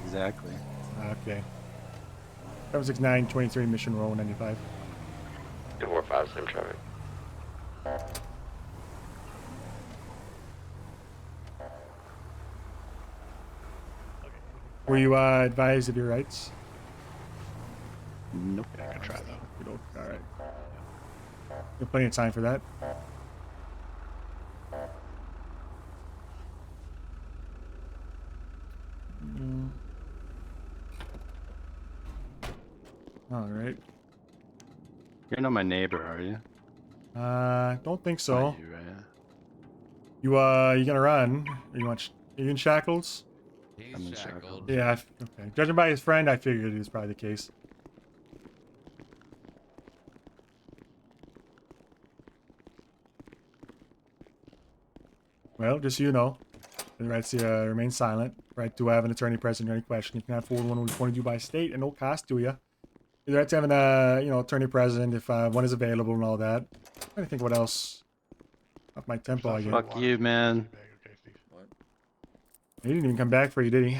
Exactly. Okay. 769-23 Mission Row 95. 245, same traffic. Were you advised of your rights? Nope. Yeah, I can try though. All right. You have plenty of time for that. All right. You're not my neighbor, are you? Don't think so. Not you, right? You gonna run? Are you in shackles? He's shackled. Yeah. Okay. Judging by his friend, I figured it was probably the case. Well, just so you know, the rights to remain silent. Right to have an attorney present or any question. You cannot forward one when appointed you by state and no cost to you. The right to have an attorney present if one is available and all that. I'm trying to think what else. Up my tempo, I guess. Fuck you, man. He didn't even come back for you, did he?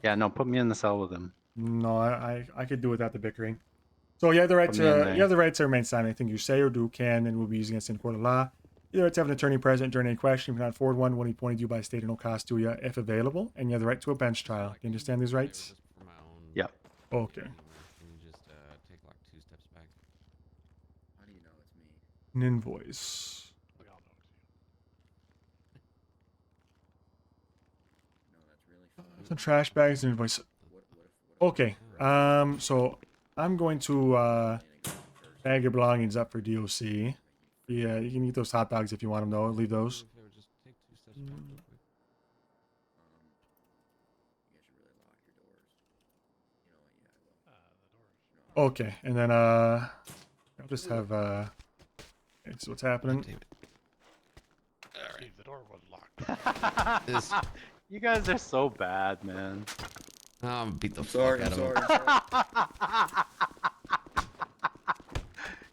Yeah, no, put me in the cell with him. No, I could do without the bickering. So you have the right Put me in to there. you have the right to remain silent. Anything you say or do can and will be used against you in court of law. You have the right to have an attorney present during any question. You cannot forward one when he appointed you by state at no cost to you if available. And you have the right to a bench trial. Do you understand these rights? Yeah. Okay. Can you just take like 2 steps back? How do you know it's me? An invoice. We all know it's you. No, that's really funny. Some trash bags and invoice. Okay. So I'm going to bag your belongings up for DOC. Yeah, you can eat those hot dogs if you want them though. Leave those. Just take 2 steps back real quick. You guys should really lock your doors. You know what? Yeah, I will. Okay, and then I'll just have it's what's happening. Steve, the door was locked. This. You guys are so bad, man. Beat the Sorry, fuck out I'm of sorry.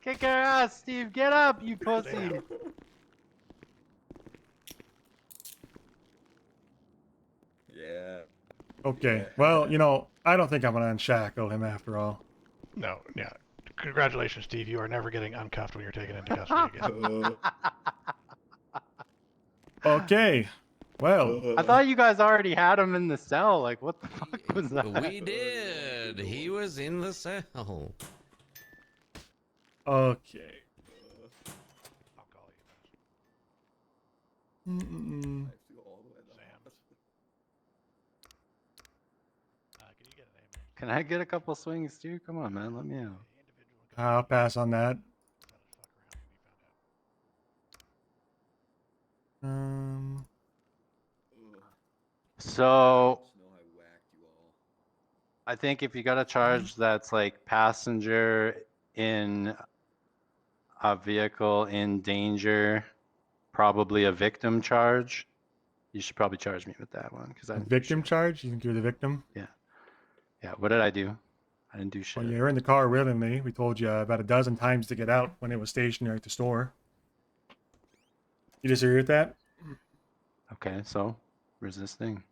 Kick her ass, Steve. Get up, you pussy. Yeah. Okay, well, I don't think I'm gonna unshackle him after all. No, yeah. Congratulations, Steve. You are never getting uncuffed when you're taken into custody again. Okay, well. I thought you guys already had him in the cell. Like, what the fuck was that? We did. He was in the cell. Okay. I'll call you. Mm-mm. Can you get a name? Can I get a couple swings too? Come on, man. Let me out. I'll pass on that. So, I think if you got a charge that's like passenger in a vehicle in danger, probably a victim charge, you should probably charge me with that one because I A didn't do victim shit. charge? You think you're the victim? Yeah. Yeah. What did I do? I didn't do shit. Well, you're in the car willingly. We told you about a dozen times to get out when it was stationary at the store. You disagree with that? Okay, so resisting.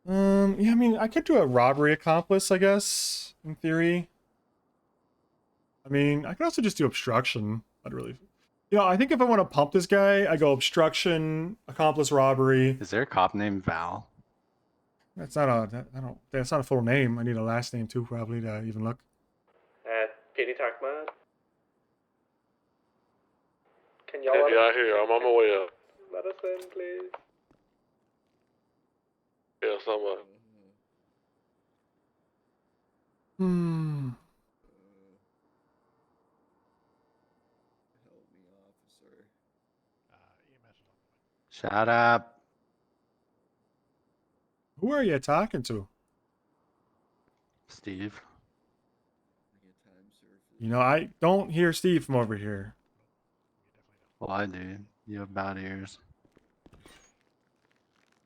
Yeah, I mean, I could do a robbery accomplice, I guess, in theory. I mean, I could also just do obstruction. I'd really, I think if I want to pump this guy, I go obstruction, accomplice robbery. Is there a cop named Val? That's not that's not a full name. I need a last name too, probably, to even look. PD Takma. Can Yeah, y'all I hear you. I'm on my way up. let us in, please? Yes, I'm up. Hmm. Help me, officer. Shut up. Who are you talking to? Steve. I don't hear Steve from over here. Well, I do. You have bad ears.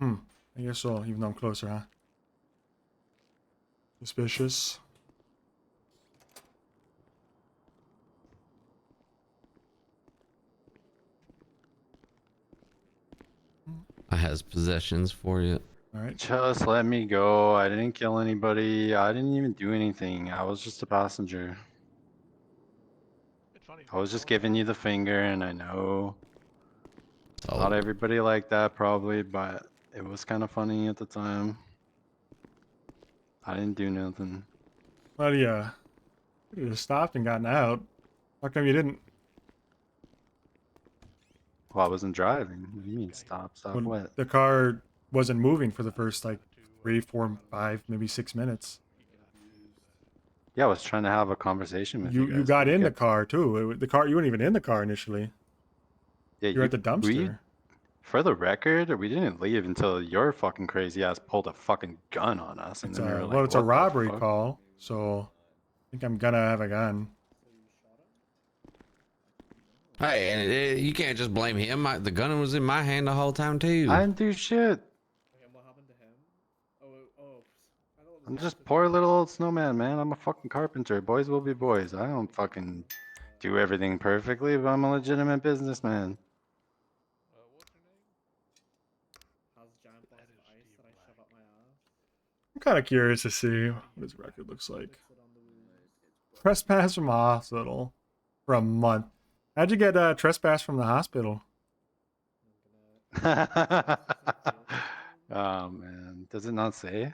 I guess so, even though I'm closer, huh? Suspicious. I has possessions for you. All right. Just let me go. I didn't kill anybody. I didn't even do anything. I was just a passenger. I was just giving you the finger, and I know. So Not everybody liked that probably, but it was kind of funny at the time. I didn't do nothing. Well, yeah. You just stopped and gotten out. How come you didn't? Well, I wasn't driving. What do you mean stop? Stop When what? the car wasn't moving for the first like 3, 4, 5, maybe 6 minutes. Yeah, I was trying to have a conversation with you You guys. got but in the kept- car too. The car, you weren't even in the car initially. Yeah, You're at the dumpster. For the record, we didn't leave until your fucking crazy ass pulled a fucking gun on us, and It's then we were a like, well, it's a "What the robbery fuck?" call, so I think I'm gonna have a gun. hey, and you can't just blame him. The gun was in my hand the whole time too. I didn't do shit. I'm just poor little old snowman, man. I'm a fucking carpenter. Boys will be boys. I don't fucking do everything perfectly, but I'm a legitimate businessman. I'm kind of curious to see what his record looks like. Trespass from the hospital for a month. How'd you get trespass from the hospital? Oh man, does it not say?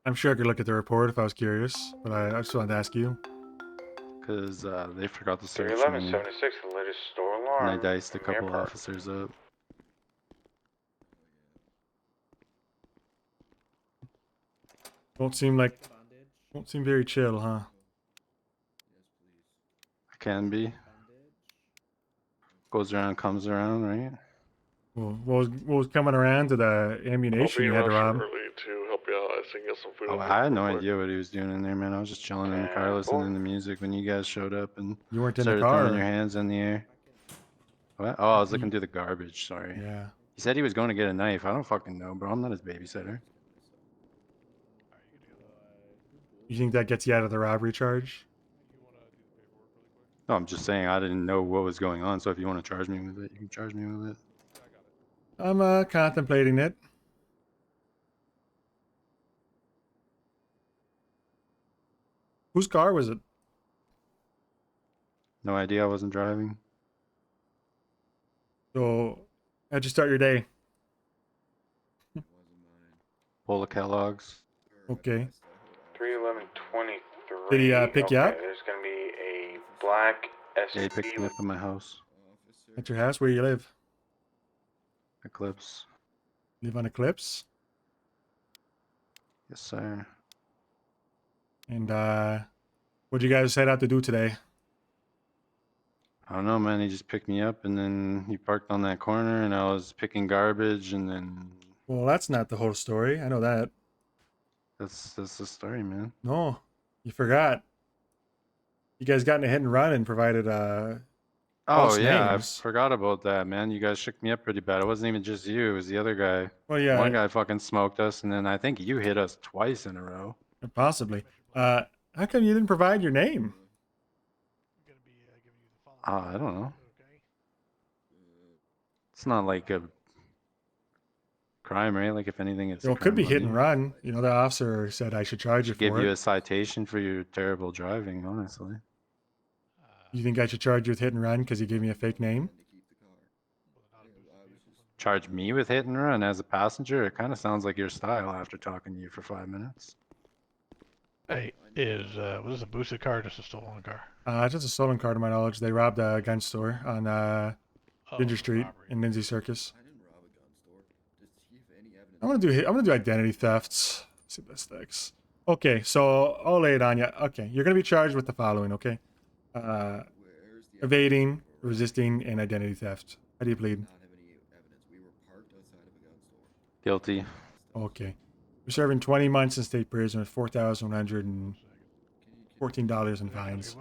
I'm sure I could look at the report if I was curious, but I just wanted to ask you. Because they forgot to search me, 31176, the latest store alarm. and I diced a from Mirror couple Park. officers up. Won't seem very chill, huh? I can be. Goes around, comes around, right? Well, what was coming around to the ammunition you had to rob? to help you out. I think get some food. Oh, I had no idea what he was doing in there, man. I was just chilling in the car listening to music when you guys showed up and You weren't in the started throwing car. your hands in the air. What? Oh, I was looking through the garbage, sorry. Yeah. He said he was going to get a knife. I don't fucking know, bro. I'm not his babysitter. You think that gets you out of the robbery charge? No, I'm just saying I didn't know what was going on, so if you want to charge me with it, you can charge me with it. I'm contemplating it. Whose car was it? No idea, I wasn't driving. So, how'd you start your day? Bowl of Kellogg's. Okay. 31123. Did he pick you up? There's gonna be a black Yeah, he picked me up at my house. At your house? Where you live? Eclipse. Live on Eclipse? Yes, sir. And what'd you guys set out to do today? I don't know, man. He just picked me up and then he parked on that corner and I was picking garbage and then Well, that's not the whole story. I know that. that's the story, man. No, you forgot. You guys got in a hit and run and provided Oh false yeah, names. I forgot about that, man. You guys shook me up pretty bad. It wasn't even just you, it was the other guy. Well, yeah. One guy fucking smoked us and then I think you hit us twice in a row. Possibly. How come you didn't provide your name? I don't know. It's not like a crime, right? Like if anything, it's Well, it could be hit and run. run. You know, the officer said I should charge you Give for you it. a citation for your terrible driving, honestly. You think I should charge you with hit and run because you gave me a fake name? Charge me with hit and run as a passenger? It kind of sounds like your style after talking to you for 5 minutes. Hey, was this a boosted car or just a stolen car? It's just a stolen car to my knowledge. They robbed a gun store on Ginger Street in Lindsay Circus. I'm gonna do identity thefts. Let's see if this sticks. Okay, so I'll lay it on you. Okay, you're gonna be charged with the following. Okay, evading, resisting, and identity theft. How do you plead? Guilty. Okay, you're serving 20 months in state prison with $4,114 in fines.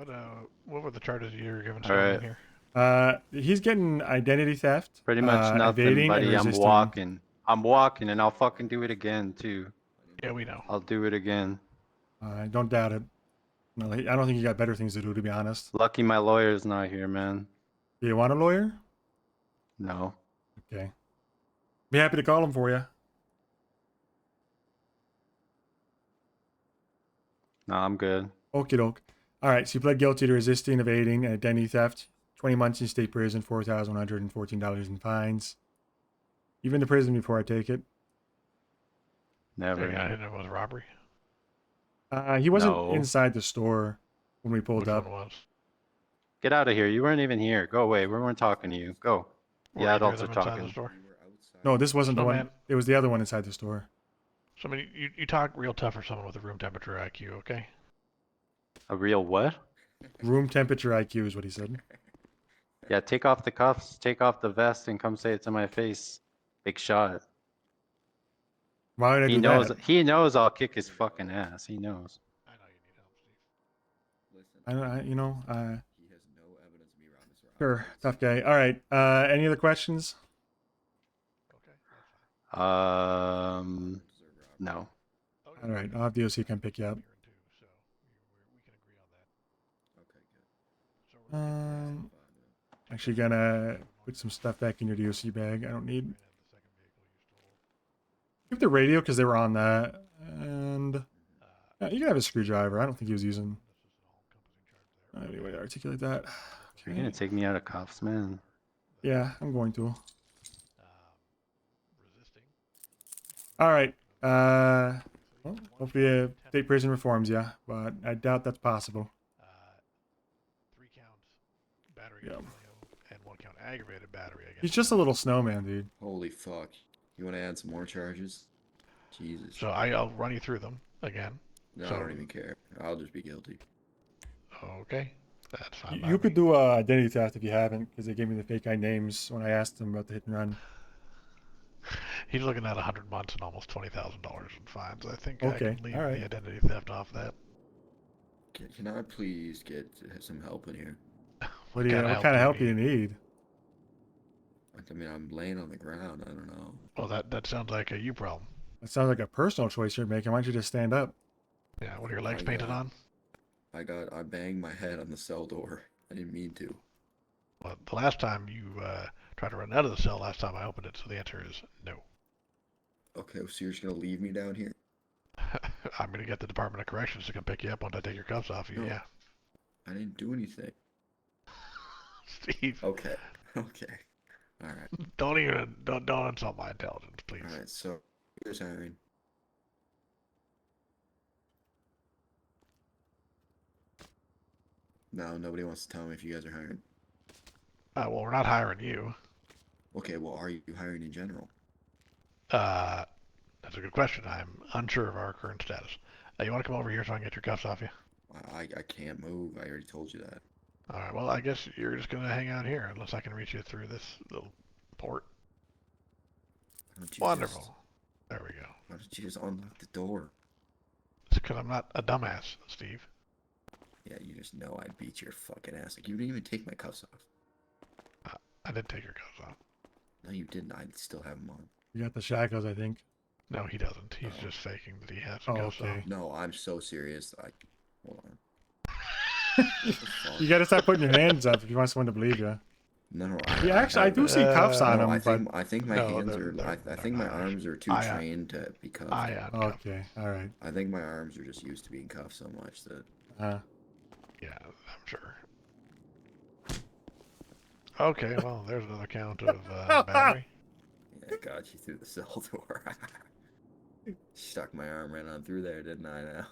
What were the charges you were given All right. here? He's getting identity theft. Pretty much nothing, evading, and buddy. I'm resisting. walking. I'm walking, and I'll fucking do it again, too. Yeah, we know. I'll do it again. I don't doubt it. No, I don't think you got better things to do, to be honest. Lucky my lawyer's not here, man. Do you want a lawyer? No. Okay. Be happy to call him for you. No, I'm good. Okie doke. All right, so you pled guilty to resisting, evading, and identity theft. 20 months in state prison, $4,114 in fines. You've been to prison before, I take it? Never. Yeah, I hit him with robbery. He wasn't No. inside the store when we pulled Which up. one was? Get out of here. You weren't even here. Go away. We weren't talking to you. Go. Were The you adults near are them inside talking. the store? No, this wasn't the one. Snowman. It was the other one inside the store. So, I mean, you talk real tough for someone with a room temperature IQ, okay? A real what? Room temperature IQ is what he said. Yeah, take off the cuffs, take off the vest, and come say it to my face. Big shot. Why would I He do knows. that? He knows I'll kick his fucking ass. He knows. I don't. Sure, tough guy. All right. Any other questions? No. All right. I'll have DOC come pick you up. Actually gonna put some stuff back in your DOC bag. I don't need. Keep the radio because they were on that, and you can have a screwdriver. I don't think he was using. Any way to articulate that? Okay. You're gonna take me out of cuffs, man. Yeah, I'm going to. All right. Well, hopefully, state prison reforms you, but I doubt that's possible. 3 counts battery Yeah. and 1 count aggravated battery against. He's just a little snowman, dude. Holy fuck. You want to add some more charges? Jesus. So I'll run you through them again. No, So- I don't even care. I'll just be guilty. Okay, that's fine. by You me. could do a identity theft if you haven't, because they gave me the fake ID names when I asked them about the hit and run. He's looking at 100 months and almost $20,000 in fines. I think I Okay, can leave all right. the identity theft off that. Can I please get some help in here? What kind of help do you need? I mean, I'm laying on the ground. I don't know. Well, that sounds like a you problem. That sounds like a personal choice you're making. Why don't you just stand up? Yeah, what are your legs painted on? I banged my head on the cell door. I didn't mean to. Well, the last time you tried to run out of the cell, last time I opened it, so the answer is no. Okay, so you're just gonna leave me down here? I'm gonna get the Department of Corrections to come pick you up once I take your cuffs off you. No. Yeah. I didn't do anything. Steve. Okay. Okay. All right. Don't insult my intelligence, please. All right. So here's hiring. No, nobody wants to tell me if you guys are hiring. Well, we're not hiring you. Okay. Well, are you hiring in general? That's a good question. I'm unsure of our current status. You want to come over here so I can get your cuffs off you? I can't move. I already told you that. All right. Well, I guess you're just gonna hang out here unless I can reach you through this little port. Wonderful. There we go. Why don't you just unlock the door? It's because I'm not a dumbass, Steve. Yeah, you just know I'd beat your fucking ass. Like, you didn't even take my cuffs off. I did take your cuffs off. No, you didn't. I still have them on. You got the shackles, I think. No, he doesn't. He's just faking that he has the cuffs okay. on. No, I'm so serious. Hold on. You gotta start putting your hands up if you want someone to believe you. No, Yeah, actually, I do see cuffs on no, him, I think my hands are. I think my arms are too I trained to be cuffed. Okay, all right. I think my arms are just used to being cuffed so much that. Yeah, I'm sure. Okay, well, there's another count of battery. Yeah, got you through the cell door. Stuck my arm right on through there, didn't I? Now.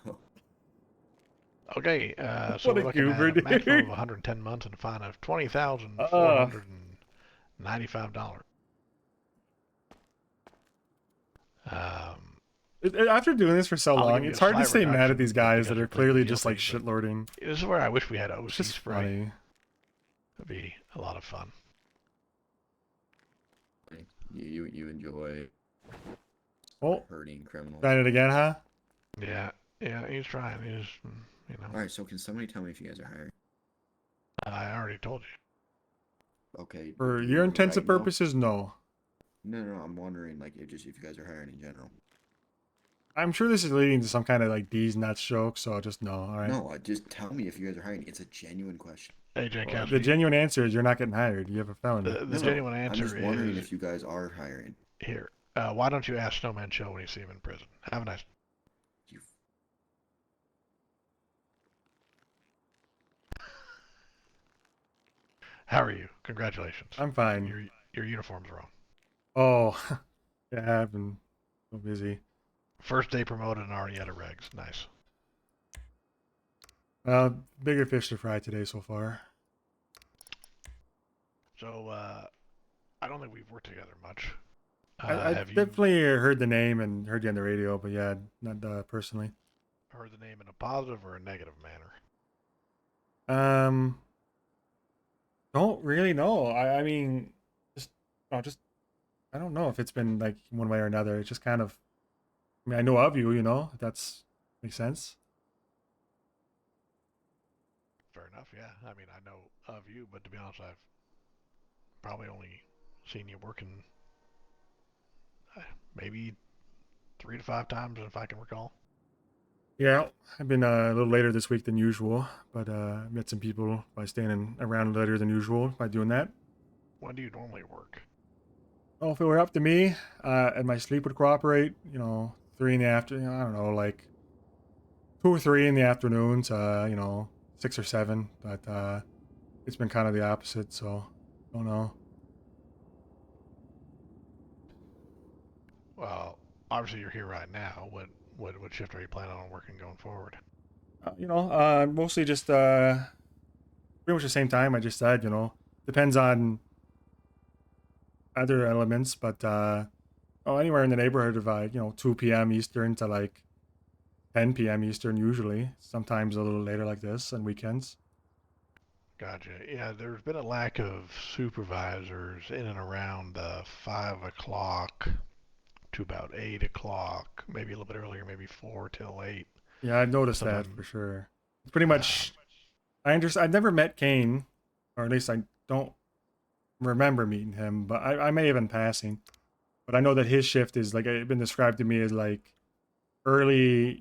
Okay, so What we're a looking goober, at a maximum dude. of 110 months and a fine of $20,495. After doing this for so I'll long, give you it's a hard to slight stay mad reduction at these guys that because are you're clearly pleading just like guilty, shit lording. This is where I wish we had OC It's just spray. funny. It'd be a lot of fun. You enjoy hurting criminals. Trying it again, huh? Yeah, he's trying. He's, you know. All right, so can somebody tell me if you guys are hiring? I already told you. Okay. For do your you intensive right now? purposes, no. No, I'm wondering like if you guys are hiring in general. I'm sure this is leading to some kind of like D's nuts joke, so just no. All right. No, just tell me if you guys are hiring. It's a genuine question. Hey, Jankowski. The genuine answer is you're not getting hired. You have a felony. The genuine answer I'm just wondering is if you guys are hiring. here. Why don't you ask Snowman Joe when you see him in prison? Have a nice. How are you? Congratulations. I'm fine. Your uniform's wrong. Oh, yeah, I've been so busy. First day promoted and already out of regs. Nice. Bigger fish to fry today so far. So, I don't think we've worked together much. I Have you definitely heard the name and heard you on the radio, but yeah, not personally. heard the name in a positive or a negative manner? Don't really know. I mean, just I don't know if it's been like one way or another. It's just kind of. I mean, I know of you, if that's makes sense. Fair enough, yeah. I mean, I know of you, but to be honest, I've probably only seen you working maybe 3 to 5 times, if I can recall. Yeah, I've been a little later this week than usual, but met some people by staying around later than usual by doing that. When do you normally work? Oh, if it were up to me, and my sleep would cooperate, 3 in the afternoon, I don't know, like 2 or 3 in the afternoons, 6 or 7, but it's been kind of the opposite, so I don't know. Well, obviously you're here right now. What shift are you planning on working going forward? Mostly just pretty much the same time I just said, depends on other elements, but anywhere in the neighborhood of 2 p.m. Eastern to like 10 p.m. Eastern usually. Sometimes a little later like this on weekends. Gotcha. Yeah, there's been a lack of supervisors in and around 5 o'clock to about 8 o'clock, maybe a little bit earlier, maybe 4 till 8. Yeah, I've noticed that for sure. It's pretty much. I understand. I've never met Kane, or at least I don't remember meeting him, but I may have been passing. But I know that his shift is like it's been described to me as like late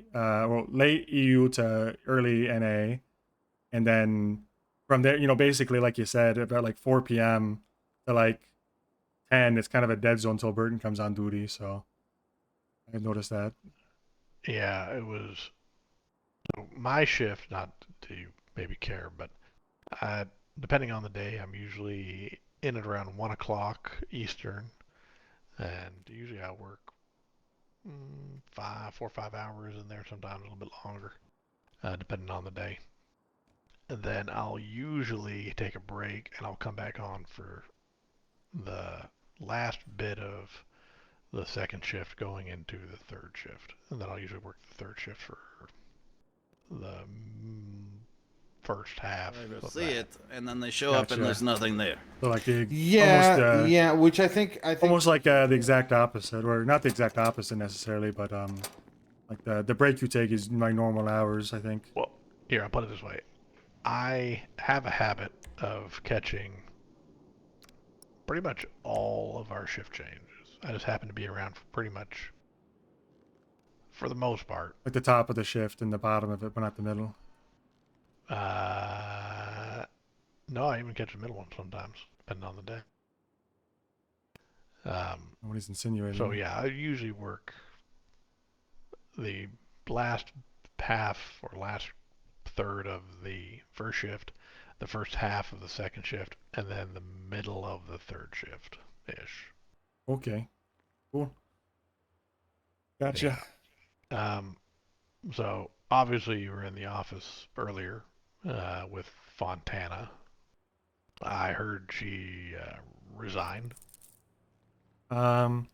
EU to early NA, and then from there, basically like you said, about like 4 p.m. to like 10, it's kind of a dead zone until Burton comes on duty. So I noticed that. Yeah, it was my shift. Not to maybe care, but depending on the day, I'm usually in at around 1 o'clock Eastern, and usually I work 4 or 5 hours in there, sometimes a little bit longer, depending on the day. And then I'll usually take a break and I'll come back on for the last bit of the second shift going into the third shift. And then I'll usually work the third shift for the first half. I go see it, and then they show up and there's nothing there. So like which I think almost like the exact opposite, or not the exact opposite necessarily, but like the break you take is my normal hours, I think. Well, here, I'll put it this way. I have a habit of catching pretty much all of our shift changes. I just happen to be around for pretty much, for the most part. Like the top of the shift and the bottom of it, but not the middle. No, I even catch the middle one sometimes, depending on the day. What he's insinuating. So yeah, I usually work the last half or last third of the first shift, the first half of the second shift, and then the middle of the third shift ish. Okay, cool. Gotcha. Yeah. So obviously you were in the office earlier with Fontana. I heard she resigned. I'm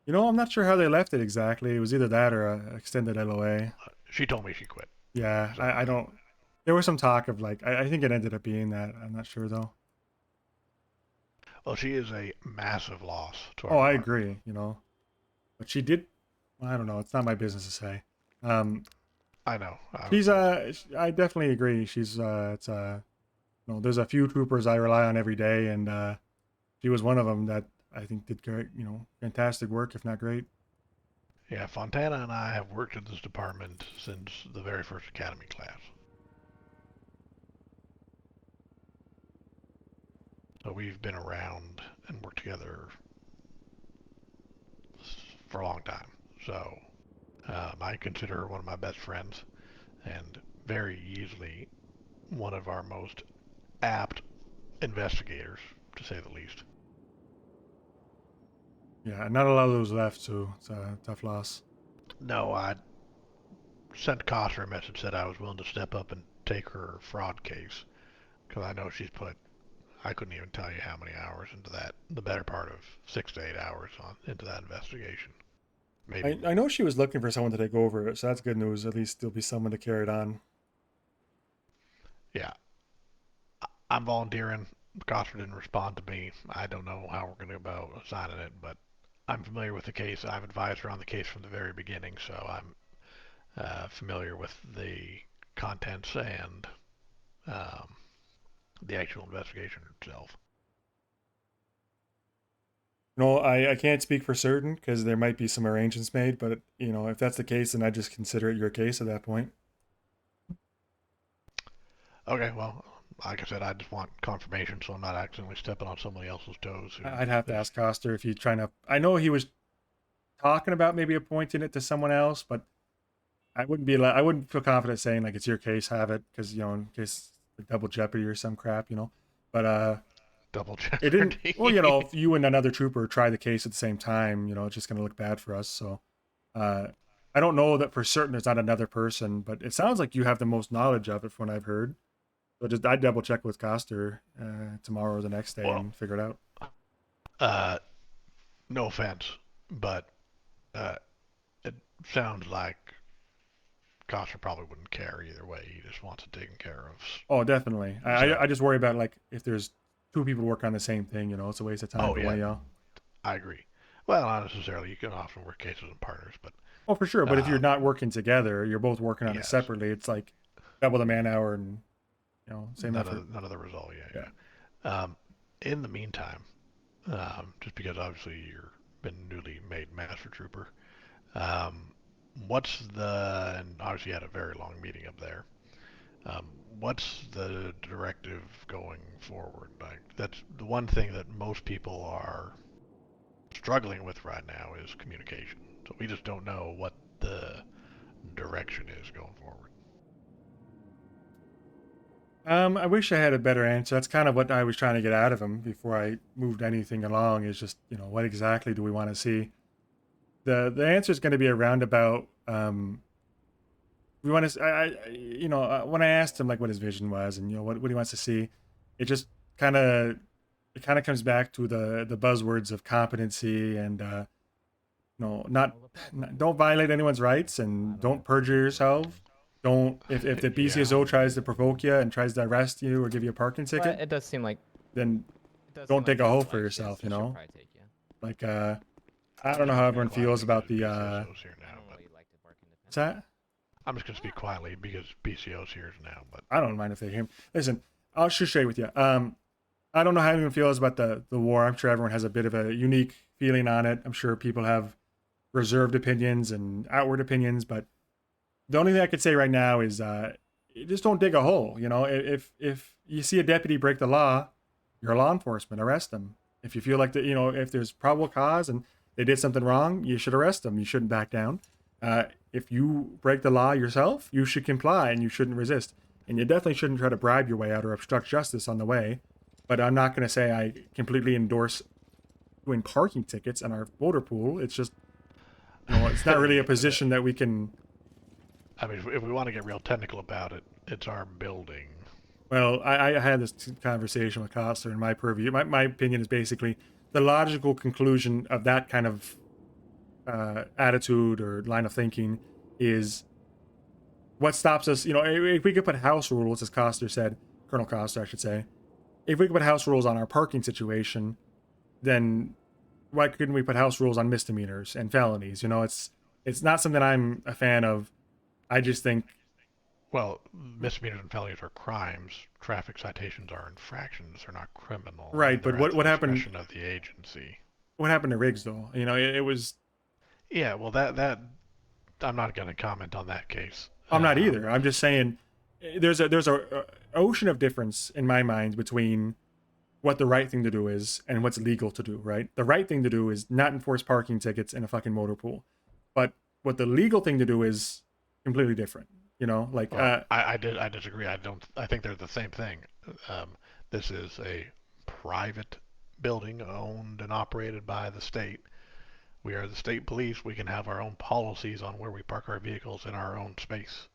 not sure how they left it exactly. It was either that or a extended LOA. She told me she quit. Yeah, I don't. There was some talk of like I think it ended up being that. I'm not sure though. Well, she is a massive loss to our I department. agree. But she did. I don't know. It's not my business to say. I know. She's I definitely agree. She's there's a few troopers I rely on every day, and she was one of them that I think did great. Fantastic work, if not great. Yeah, Fontana and I have worked in this department since the very first academy class. So we've been around and worked together for a long time. So I consider her one of my best friends, and very easily one of our most apt investigators, to say the least. Yeah, not a lot of those left, so it's a tough loss. No, I sent Coster a message, said I was willing to step up and take her fraud case, because I know she's put, I couldn't even tell you how many hours into that, the better part of 6 to 8 hours into that investigation. Maybe. I know she was looking for someone to take over it, so that's good news. At least there'll be someone to carry it on. Yeah. I'm volunteering. Coster didn't respond to me. I don't know how we're going to go about assigning it, but I'm familiar with the case. I've advised her on the case from the very beginning, so I'm familiar with the contents and the actual investigation itself. No, I can't speak for certain because there might be some arrangements made, but you know, if that's the case, then I just consider it your case at that point. Okay, well, like I said, I just want confirmation so I'm not accidentally stepping on somebody else's toes. I'd have to ask Coster if he's trying to. I know he was talking about maybe appointing it to someone else, but I wouldn't feel confident saying like it's your case, have it, because you know, in case like double jeopardy or some crap, you know. But double jeopardy. It didn't. Well, you know, if you and another trooper try the case at the same time, you know, it's just gonna look bad for us. So, I don't know that for certain there's not another person, but it sounds like you have the most knowledge of it from what I've heard. So I'd double check with Coster tomorrow or the next day and figure it out. No offense, but it sounds like Coster probably wouldn't care either way. He just wants it taken care of. Oh, definitely. I just worry about like if there's two people work on the same thing, you know, it's a waste of time for one of y'all. I agree. Well, not necessarily. You can often work cases in partners, but. Oh, for sure. But if you're not working together, you're both working on it separately. It's like double the man hour and, you know, same effort. None of the result. Yeah. In the meantime, just because obviously you've been newly made master trooper, what's and obviously you had a very long meeting up there. What's the directive going forward? Like, that's the one thing that most people are struggling with right now is communication. So we just don't know what the direction is going forward. I wish I had a better answer. That's kind of what I was trying to get out of him before I moved anything along, is just, you know, what exactly do we want to see? The answer is going to be a roundabout. We want to, you know, when I asked him like what his vision was and, you know, what he wants to see, it just kind of comes back to the buzzwords of competency and, no, don't violate anyone's rights and don't perjure yourself. Don't if the BCSO tries to provoke you and tries to arrest you or give you a parking ticket. Well, it does seem like. Then don't dig a hole for yourself. You know. Like I don't know how everyone feels about the. What's that? I'm just gonna speak quietly because BCO's here now, but I don't mind if they hear him. Listen, I'll just share with you. I don't know how everyone feels about the war. I'm sure everyone has a bit of a unique feeling on it. I'm sure people have reserved opinions and outward opinions, but the only thing I could say right now is just don't dig a hole. You know, if you see a deputy break the law, you're law enforcement, arrest them. If you feel like that, you know, if there's probable cause and they did something wrong, you should arrest them. You shouldn't back down. If you break the law yourself, you should comply and you shouldn't resist. And you definitely shouldn't try to bribe your way out or obstruct justice on the way. But I'm not going to say I completely endorse doing parking tickets in our voter pool. It's just, you know, it's not really a position that we can. I mean, if we want to get real technical about it, it's our building. Well, I had this conversation with Coster in my purview. My opinion is basically the logical conclusion of that kind of attitude or line of thinking is what stops us. You know, if we could put house rules, as Coster said, Colonel Coster, I should say, if we could put house rules on our parking situation, then why couldn't we put house rules on misdemeanors and felonies? You know, it's not something I'm a fan of. I just think. Well, misdemeanors and felonies are crimes. Traffic citations are infractions. They're not criminal. Right, but what happened? Of the agency. What happened to Riggs, though? You know, it was. Yeah, well, that I'm not going to comment on that case. I'm not either. I'm just saying, there's a ocean of difference in my mind between what the right thing to do is and what's legal to do. Right, the right thing to do is not enforce parking tickets in a fucking motor pool, but what the legal thing to do is completely different. You know, like I disagree. I think they're the same thing. This is a private building owned and operated by the state. We are the state police. We can have our own policies on where we park our vehicles in our own space.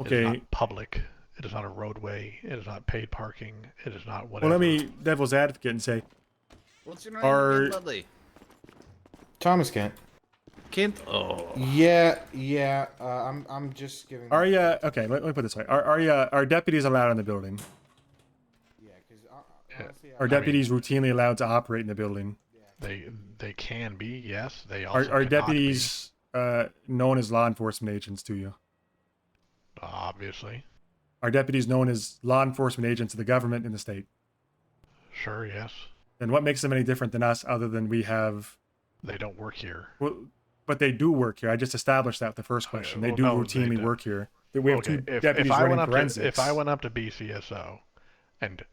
It is Okay. not public. It is not a roadway. It is not paid parking. It is not whatever. Well, let me devil's advocate and say, What's your name Are- again, Dudley? Thomas Kent. Kent? Oh. Yeah. I'm just giving. Are you okay? Let me put it this way: are deputies allowed in the building? Yeah, because honestly, Are deputies routinely allowed to operate in the building? They can be, yes. They also Are cannot deputies known as law enforcement agents to you? be, obviously. Are deputies known as law enforcement agents of the government in the state? Sure, yes. Then what makes them any different than us, other than we have? They don't work here. Well, but they do work here. I just established that with the first question. They well, do no, routinely they don't. work here. We have Okay, two if deputies I running went up forensics. if I went up to BCSO and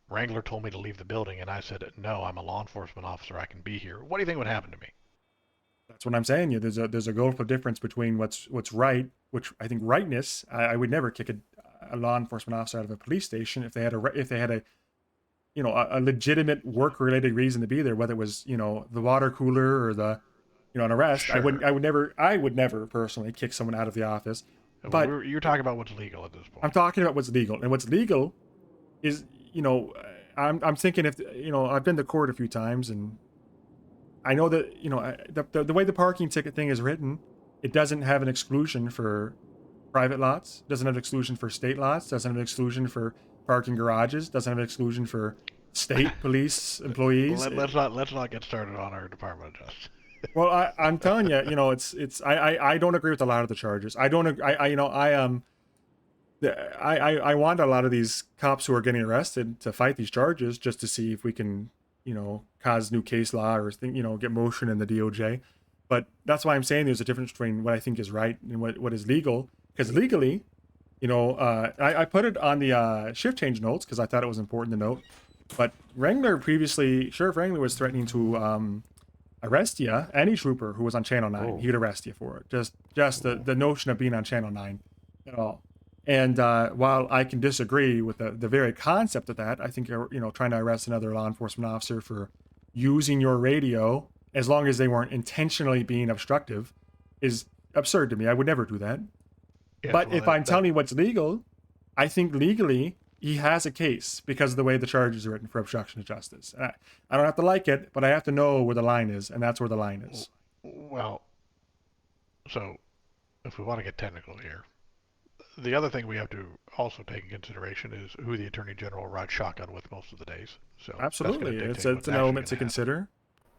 Wrangler told me to leave the building and I said, no, I'm a law enforcement officer, I can be here, what do you think would happen to me? That's what I'm saying. Yeah, there's a gulf of difference between what's right, which I think rightness. I would never kick a law enforcement officer out of a police station if they had a you know, a legitimate work related reason to be there, whether it was, you know, the water cooler or the, you know, an arrest. Sure. I would never personally kick someone out of the office. But You're talking about what's legal at this point. I'm talking about what's legal, and what's legal is, you know, I'm thinking if, you know, I've been to court a few times, and I know that, you know, the way the parking ticket thing is written, it doesn't have an exclusion for private lots, doesn't have an exclusion for state lots, doesn't have an exclusion for parking garages, doesn't have an exclusion for state police employees. Let's not get started on our Department of Justice. Well, I'm telling you, you know, I don't agree with a lot of the charges. I want a lot of these cops who are getting arrested to fight these charges just to see if we can, you know, cause new case law or you know, get motion in the DOJ. But that's why I'm saying there's a difference between what I think is right and what is legal. Because legally, you know, I put it on the shift change notes because I thought it was important to note. But Sheriff Wrangler was threatening to arrest you, any trooper who was on Channel 9. Oh. He'd arrest you for it. Just the notion of being on Channel 9 at all. And while I can disagree with the very concept of that, I think, you know, trying to arrest another law enforcement officer for using your radio, as long as they weren't intentionally being obstructive, is absurd to me. I would never do that. Yeah, but well, if I'm telling you what's legal, I think legally he has a case because of the way the charges are written for obstruction of justice. I don't have to like it, but I have to know where the line is, and that's where the line is. Well, so if we want to get technical here, the other thing we have to also take in consideration is who the Attorney General rides shotgun with most of the days. So Absolutely, it's an element to consider.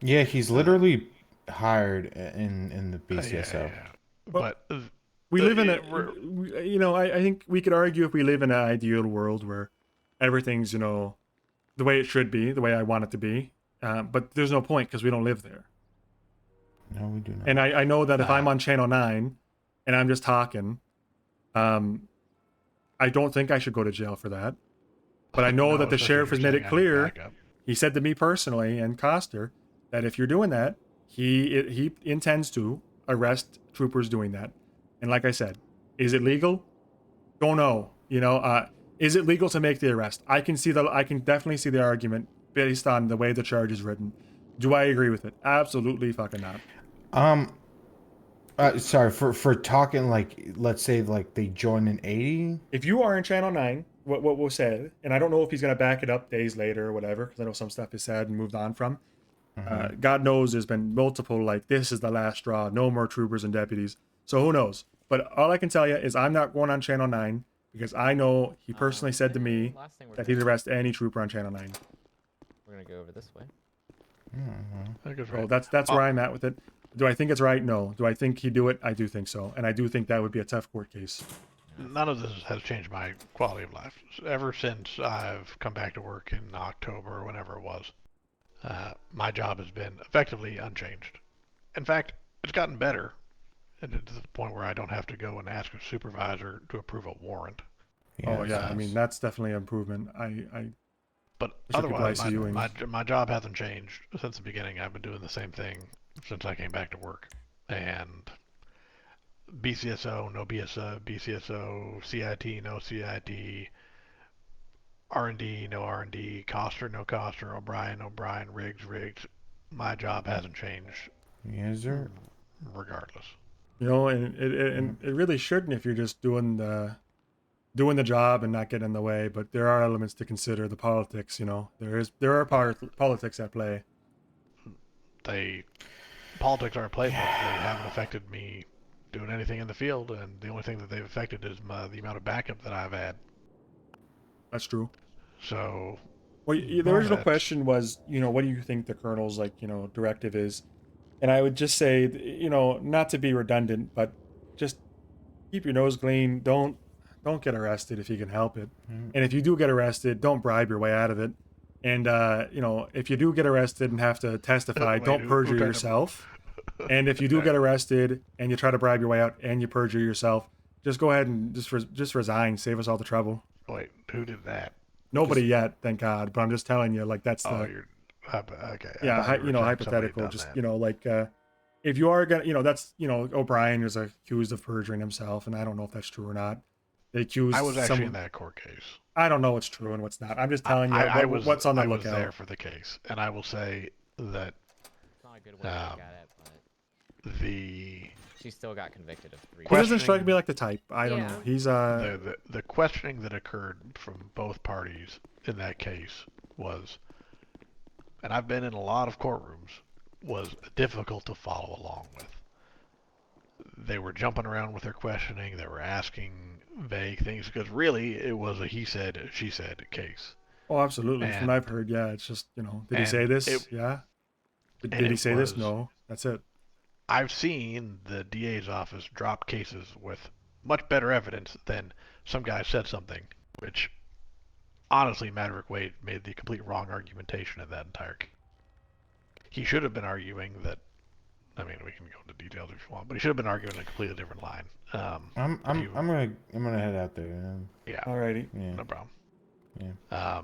Yeah, he's literally hired in the BCSO. But we live in you know, I think we could argue if we live in an ideal world where everything's, you know, the way it should be, the way I want it to be. But there's no point because we don't live there. No, we do not. And I know that if I'm on Channel 9 and I'm just talking, I don't think I should go to jail for that. But I know that the sheriff has made it clear. He said to me personally and Coster that if you're doing that, he intends to arrest troopers doing that. And like I said, is it legal? Don't know. You know, is it legal to make the arrest? I can definitely see the argument based on the way the charge is written. Do I agree with it? Absolutely fucking not. Sorry for talking, like, let's say like they join in 80. If you are in Channel 9, what was said, and I don't know if he's gonna back it up days later or whatever, because I know some stuff is said and moved on from. God knows there's been multiple, like, this is the last straw, no more troopers and deputies. So who knows? But all I can tell you is I'm not going on Channel 9 because I know he personally said to me that he'd arrest any trooper on Channel 9. We're gonna go over this way. So that's where I'm at with it. Do I think it's right? No. Do I think he'd do it? I do think so. And I do think that would be a tough court case. None of this has changed my quality of life. Ever since I've come back to work in October or whenever it was, my job has been effectively unchanged. In fact, it's gotten better, and to the point where I don't have to go and ask a supervisor to approve a warrant. Oh yeah, I mean that's definitely an improvement. But otherwise, my job hasn't changed since the beginning. I've been doing the same thing since I came back to work, and BCSO, no BCSO, CIT, no CIT. R&D, no R&D, Coster, no Coster, O'Brien, O'Brien, Riggs, Riggs. My job hasn't changed. Yes, sir. Regardless. You know, and it really shouldn't if you're just doing the job and not getting in the way. But there are elements to consider. The politics, you know, there are politics at play. Politics aren't played, but they haven't affected me doing anything in the field, and the only thing that they've affected is the amount of backup that I've had. That's true. So, well, the original question was, you know, what do you think the colonel's directive is? And I would just say, you know, not to be redundant, but just keep your nose clean. Don't get arrested if you can help it. And if you do get arrested, don't bribe your way out of it. And you know, if you do get arrested and have to testify, don't perjure yourself. And if you do get arrested and you try to bribe your way out and you perjure yourself, just go ahead and just resign. Save us all the trouble. Wait, who did that? Nobody yet, thank God. But I'm just telling you, like that's you're okay. Yeah, you know, hypothetical. Just you know, like if you are gonna, you know, that's O'Brien was accused of perjuring himself, and I don't know if that's true or not. They accused. I was actually in that court case. I don't know what's true and what's not. I'm just telling you what's on the lookout. I was there for the case, and I will say that she still got convicted of 3. He doesn't strike me like the type. I don't know. He's the questioning that occurred from both parties in that case was, and I've been in a lot of courtrooms, was difficult to follow along with. They were jumping around with their questioning. They were asking vague things because really it was a he said, she said case. Oh, absolutely. From what I've heard, yeah, it's just, you know, did he say this? Yeah. Did he say this? No. That's it. I've seen the DA's office drop cases with much better evidence than some guy said something, which honestly, Maverick Wade made the complete wrong argumentation in that entire case. He should have been arguing that, I mean, we can go into details if you want, but he should have been arguing a completely different line. I'm gonna head out there. Yeah. Alrighty. Yeah. No problem. Yeah.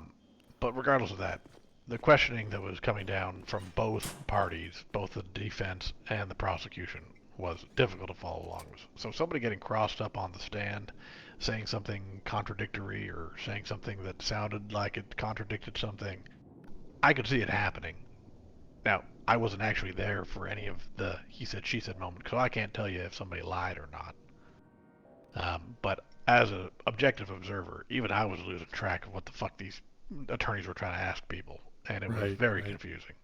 But regardless of that, the questioning that was coming down from both parties, both the defense and the prosecution, was difficult to follow along with. So somebody getting crossed up on the stand, saying something contradictory or saying something that sounded like it contradicted something, I could see it happening. Now, I wasn't actually there for any of the he said, she said moment, so I can't tell you if somebody lied or not. But as an objective observer, even I was losing track of what the fuck these attorneys were trying to ask people, and it was very confusing.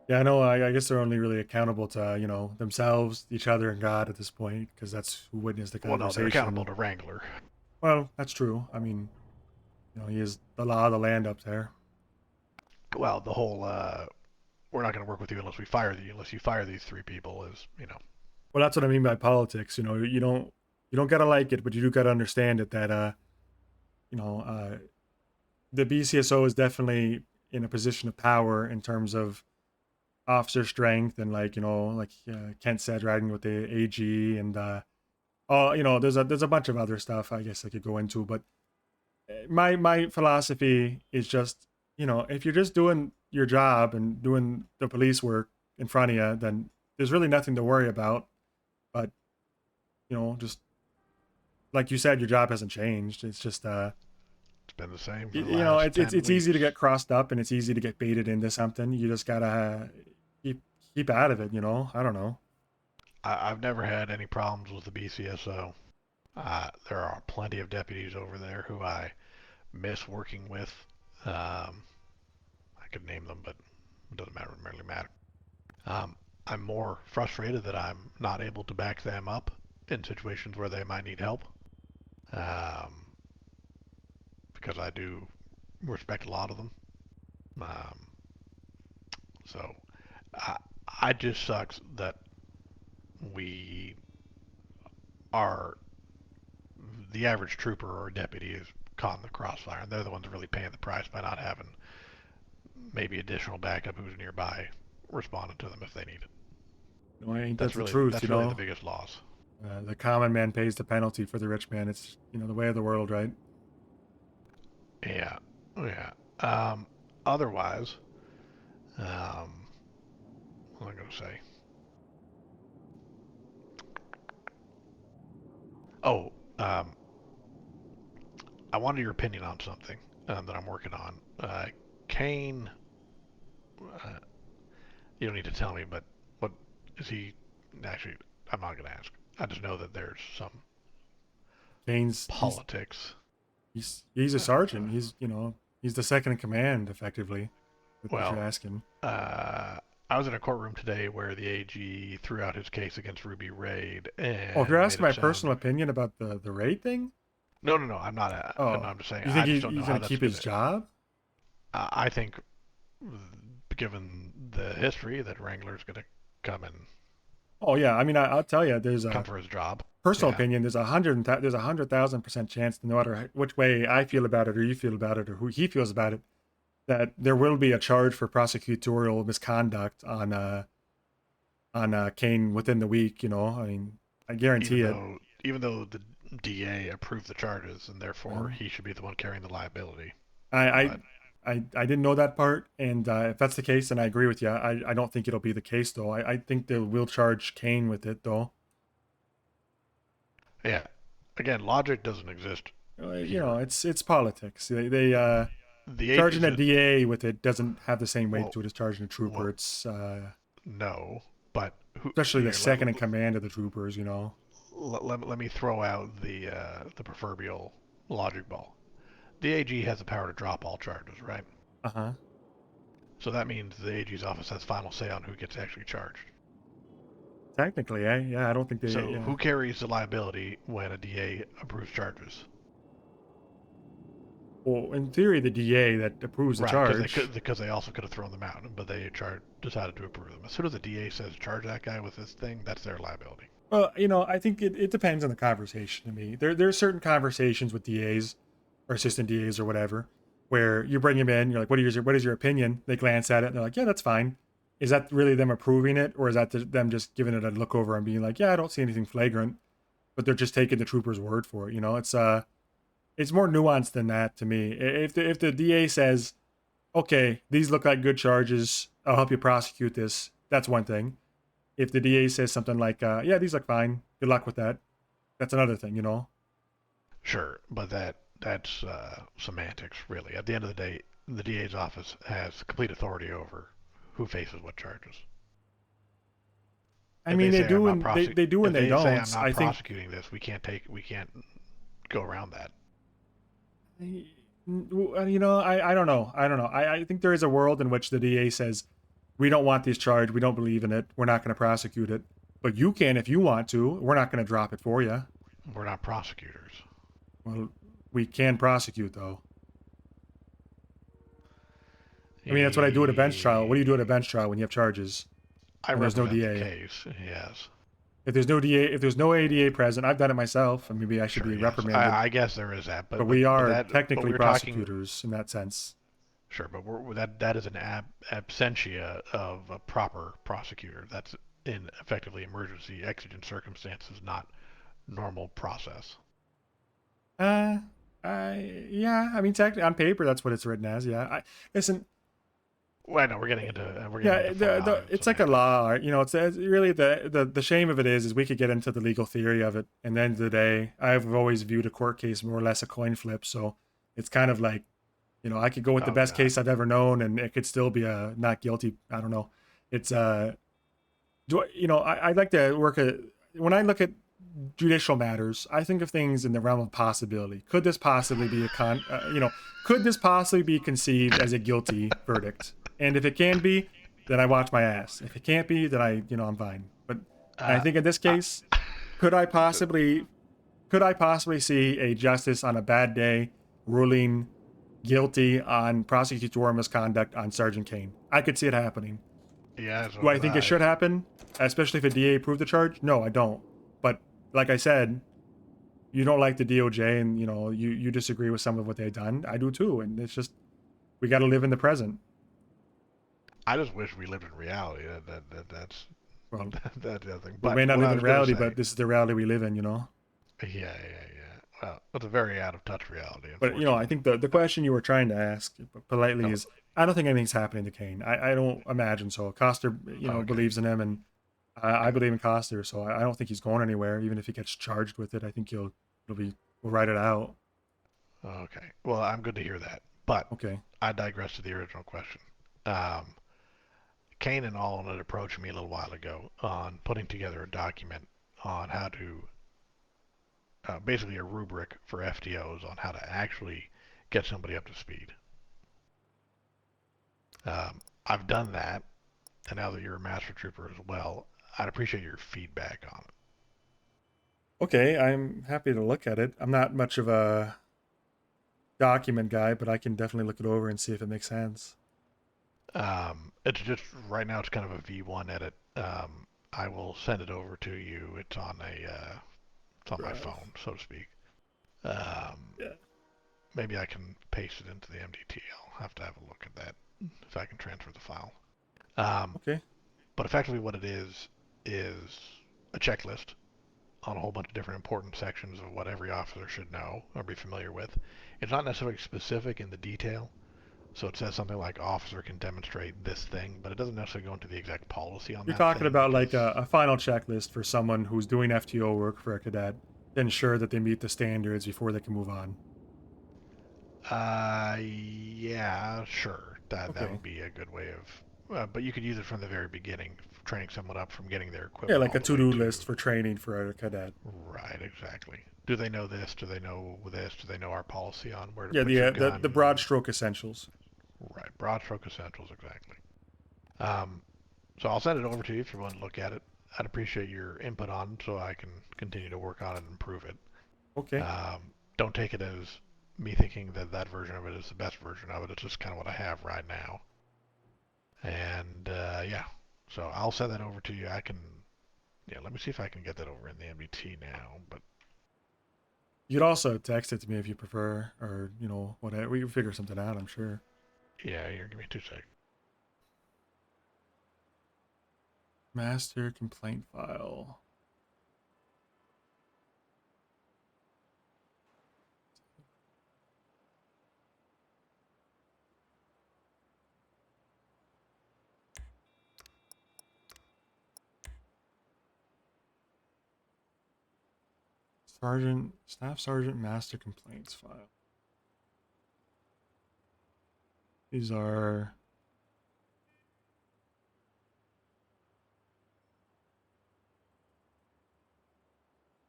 Yeah, I know. I guess they're only really accountable to, you know, themselves, each other, and God at this point, because that's who witnessed the conversation. Well, no, they're accountable to Wrangler. Well, that's true. I mean, you know, he is the law of the land up there. Well, the whole we're not going to work with you unless you fire these 3 people is, you know. Well, that's what I mean by politics. You know, you don't gotta like it, but you do gotta understand it that you know, the BCSO is definitely in a position of power in terms of officer strength and, like, you know, like Kent said, riding with the AG and you know, there's a bunch of other stuff I guess I could go into, but my philosophy is just, you know, if you're just doing your job and doing the police work in front of you, then there's really nothing to worry about. But, you know, just like you said, your job hasn't changed. It's just it's been the same for you the know, last it's 10 easy to weeks. get crossed up and it's easy to get baited into something. You just gotta keep out of it, you know. I don't know. I've never had any problems with the BCSO. There are plenty of deputies over there who I miss working with. I could name them, but it doesn't really matter. I'm more frustrated that I'm not able to back them up in situations where they might need help. Because I do respect a lot of them. So it just sucks that we are, the average trooper or deputy is caught in the crossfire, and they're the ones really paying the price by not having maybe additional backup who's nearby responding to them if they need it. No, I think That's that's really, the truth. that's you really know, the biggest loss. The common man pays the penalty for the rich man. It's, you know, the way of the world, right? Yeah. Otherwise, what am I going to say? Oh, I wanted your opinion on something. that I'm working on. Kane, you don't need to tell me, but what is he? Actually, I'm not going to ask. I just know that there's some Kane's politics. He's a sergeant. He's the second in command, effectively. If Well, you ask him. I was in a courtroom today where the AG threw out his case against Ruby Raid, and Oh, if you're asking made my it sound... personal opinion about the raid thing? No, I'm not. Oh, I'm just saying. you think I just don't know he's how gonna that's keep his job? I think, given the history, that Wrangler's going to come and Oh yeah, I mean, I'll tell you, there's come a for his job. personal Yeah. opinion. There's 100,000% chance, no matter which way I feel about it, or you feel about it, or who he feels about it, that there will be a charge for prosecutorial misconduct on Kane within the week. I mean, I guarantee it. Even though the DA approved the charges, and therefore Yeah. he should be the one carrying the liability. I didn't know that part, and if that's the case, then I agree with you. I don't think it'll be the case, though. I think they will charge Kane with it, though. Yeah. Again, logic doesn't exist. It's politics. They The charging a agents- DA with it doesn't have the same weight to it as charging a trooper. It's No, but especially the second in command of the troopers. Let me throw out the proverbial logic ball. The AG has the power to drop all charges, right? Uh-huh. So that means the AG's office has final say on who gets actually charged. Technically, yeah, I don't think they. So yeah. who carries the liability when a DA approves charges? Well, in theory, the DA that approves the charge. Because they also could have thrown them out, but they decided to approve them. As soon as the DA says charge that guy with this thing, that's their liability. Well, I think it depends on the conversation to me. There are certain conversations with DAs or assistant DAs or whatever where you bring them in, you're like, what is your opinion? They glance at it and they're like, yeah, that's fine. Is that really them approving it, or is that them just giving it a look over and being like, yeah, I don't see anything flagrant, but they're just taking the trooper's word for it? It's more nuanced than that to me. If the DA says, okay, these look like good charges, I'll help you prosecute this, that's one thing. If the DA says something like, yeah, these look fine, good luck with that, that's another thing, Sure, but that's semantics, really. At the end of the day, the DA's office has complete authority over who faces what charges. I mean, they do and they do and they don't. Say I'm not I think prosecuting this. We can't go around that. I don't know. I think there is a world in which the DA says, we don't want this charge. We don't believe in it. We're not going to prosecute it. But you can if you want to. We're not going to drop it for you. We're not prosecutors. Well, we can prosecute, though. I mean, that's what I do at a bench trial. What do you do at a bench trial when you have charges? There's no DA. The case, yes. If there's no DA, if there's no ADA present, I've done it myself, and maybe I should be reprimanded. I guess there is that, but we are technically prosecutors in that sense. Sure, but that is an absentia of a proper prosecutor. That's in effectively emergency exigent circumstances, not normal process. Yeah. I mean, technically, on paper, that's what it's written as. Yeah. Listen. Well, no, we're getting into it's like a law. It's really the shame of it is we could get into the legal theory of it. And then the day, I've always viewed a court case more or less a coin flip. So it's kind of like, I could go with the best case I've ever known, and it could still be a not guilty. I don't know. It's I like to work when I look at judicial matters, I think of things in the realm of possibility. Could this possibly be could this possibly be conceived as a guilty verdict? And if it can be, then I watch my ass. If it can't be, then I'm fine. But I think in this case, could I possibly see a justice on a bad day ruling guilty on prosecutorial misconduct on Sergeant Kane? I could see it happening. Yeah. Do I think it should happen, especially if a DA approved the charge? No, I don't. But like I said, you don't like the DOJ, and you disagree with some of what they've done. I do too, and it's just we got to live in the present. I just wish we lived in reality. That's the other thing. We may not live in reality, but this is the reality we live in. Yeah. Well, it's a very out of touch reality. But I think the question you were trying to ask politely is, I don't think anything's happening to Kane. I don't imagine so. Coster, believes in him, and I believe in Coster, so I don't think he's going anywhere. Even if he gets charged with it, I think we'll ride it out. Okay. Well, I'm good to hear that. But Okay. I digress to the original question. Kane and Allen had approached me a little while ago on putting together a document on how to, basically a rubric for FTOs on how to actually get somebody up to speed. I've done that, and now that you're a Master Trooper as well, I'd appreciate your feedback on it. Okay, I'm happy to look at it. I'm not much of a document guy, but I can definitely look it over and see if it makes sense. It's just right now it's kind of a V1 edit. I will send it over to you. It's on my phone, so to speak. Yeah. Maybe I can paste it into the MDT. I'll have to have a look at that if I can transfer the file. Okay. But effectively, what it is a checklist on a whole bunch of different important sections of what every officer should know or be familiar with. It's not necessarily specific in the detail. So it says something like officer can demonstrate this thing, but it doesn't necessarily go into the exact policy on You're that talking thing about because- like a final checklist for someone who's doing FTO work for a cadet to ensure that they meet the standards before they can move on. Yeah, sure. That Okay. would be a good way of, but you could use it from the very beginning, training someone up from getting their equipment. Yeah, like all a the way to-do to- list for training for a cadet. Right, exactly. Do they know this? Do they know this? Do they know our policy on where to Yeah, put your the gun? the broad stroke essentials. Right, broad stroke essentials, exactly. So I'll send it over to you if you want to look at it. I'd appreciate your input on it so I can continue to work on it and improve it. Okay. Don't take it as me thinking that that version of it is the best version of it. It's just kind of what I have right now. And yeah, so I'll send that over to you. Let me see if I can get that over in the MDT now. But You could also text it to me if you prefer, or whatever. We can figure something out, I'm sure. yeah, here, give me 2 seconds. Master complaint file. Staff Sergeant Master Complaints file. These are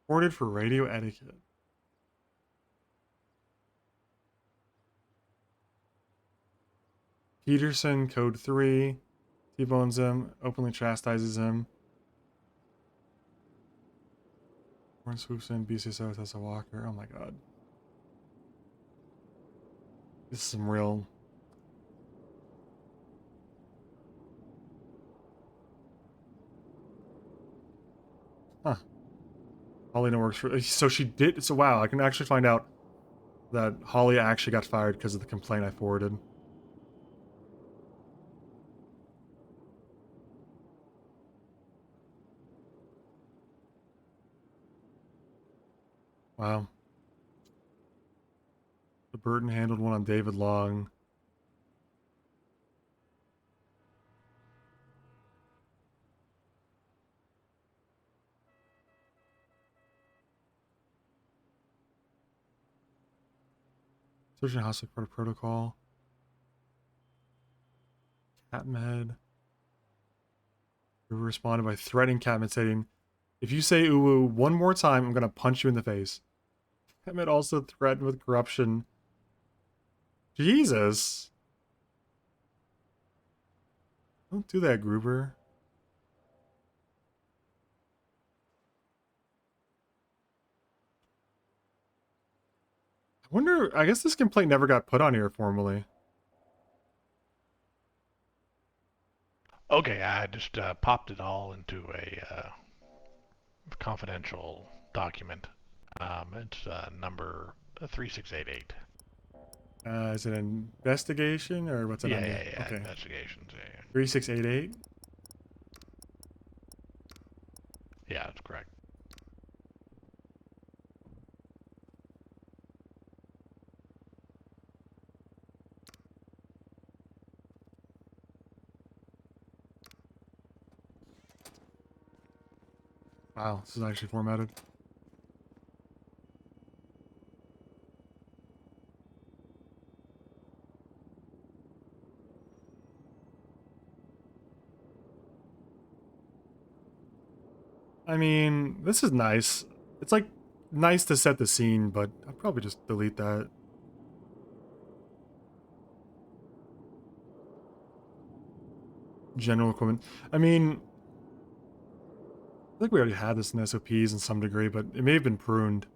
reported for radio etiquette. Peterson, code 3, T-bones him, openly chastises him. Warren swoops in, BCSO Tessa Walker. Oh my god. This is some real... Huh. Holly works for... So she did... So wow, I can actually find out that Holly actually got fired because of the complaint I forwarded. Wow. The Burton handled one on David Long. Sergeant House part of protocol. Catmed. We responded by threatening Catmed, saying, "If you say uwu one more time, I'm gonna punch you in the face." Catmed also threatened with corruption. Jesus. Don't do that, Gruber. I wonder, I guess this complaint never got put on here formally. Okay, I just popped it all into a confidential document. It's number 3688. Is it an investigation or what's it Yeah, under? yeah, Okay. Investigations. Yeah. 3688. Yeah, that's correct. Wow, this is actually formatted. I mean, this is nice. It's like nice to set the scene, but I'd probably just delete that. General equipment. I mean, I think we already had this in SOPs in some degree, but it may have been pruned.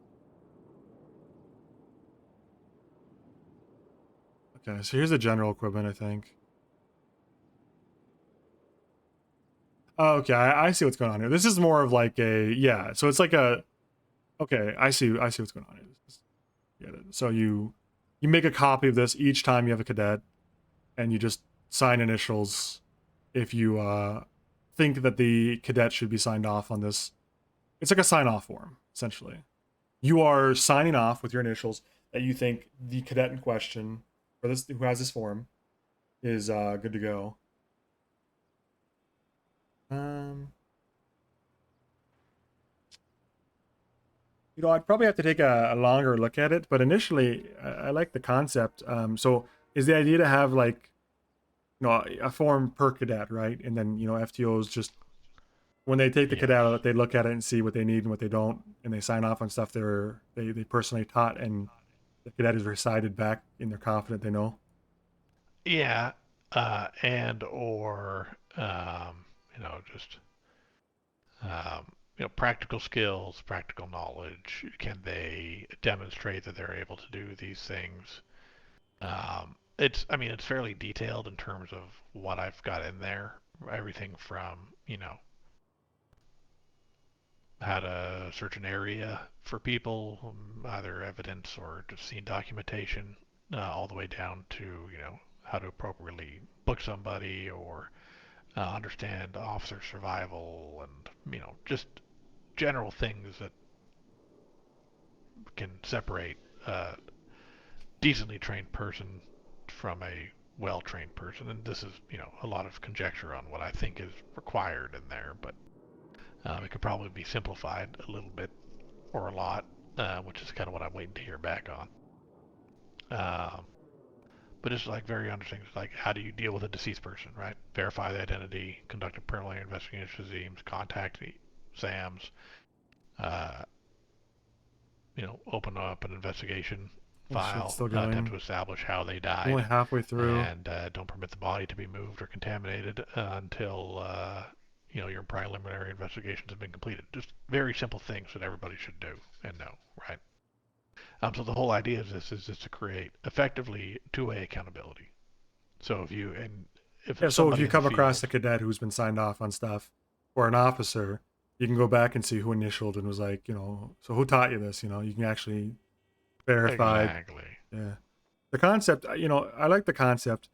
Okay, so here's the general equipment, I think. Oh, okay, I see what's going on here. This is more of like a, yeah, so it's like a, okay, I see what's going on here. Yeah, so you make a copy of this each time you have a cadet, and you just sign initials if you think that the cadet should be signed off on this. It's like a sign-off form, essentially. You are signing off with your initials that you think the cadet in question, or this who has this form, is good to go. You know, I'd probably have to take a longer look at it, but initially, I like the concept. So, is the idea to have like, you know, a form per cadet, right? And then, you know, FTOs just when they take the cadet out, they look at it and see what they need and what they don't, and they sign off on stuff they personally taught, and the cadet is recited back, and they're confident they know. Yeah, and or you know, just you know, practical skills, practical knowledge. Can they demonstrate that they're able to do these things? I mean, it's fairly detailed in terms of what I've got in there. Everything from, you know, how to search an area for people, either evidence or just scene documentation, all the way down to, you know, how to appropriately book somebody or understand officer survival and, you know, just general things that can separate a decently trained person from a well-trained person. And this is, you know, a lot of conjecture on what I think is required in there, but it could probably be simplified a little bit or a lot, which is kind of what I'm waiting to hear back on. But it's like very understanding. Like, how do you deal with a deceased person, right? Verify the identity, conduct a preliminary investigation of Z's, contact the SAMs, you know, open up an investigation file, Still going. attempt to establish how they died. Only halfway through. And don't permit the body to be moved or contaminated until you know, your preliminary investigations have been completed. Just very simple things that everybody should do and know, right? So the whole idea of this is just to create effectively two-way accountability. So if you so if you come across a cadet who's been signed off on stuff, or an officer, you can go back and see who initialed and was like, you know, so who taught you this? You know, you can actually verify. Exactly. Yeah. The concept, you know, I like the concept.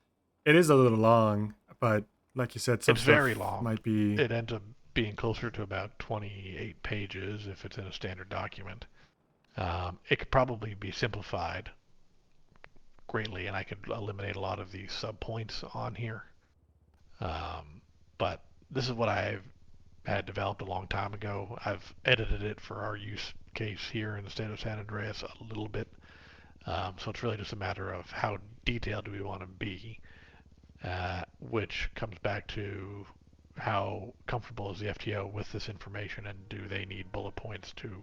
It is a little long, but like you said, some it's stuff very long. Might be. It ends up being closer to about 28 pages if it's in a standard document. It could probably be simplified greatly, and I could eliminate a lot of these subpoints on here. But this is what I've had developed a long time ago. I've edited it for our use case here in the state of San Andreas a little bit. So it's really just a matter of how detailed do we want to be, which comes back to how comfortable is the FTO with this information, and do they need bullet points to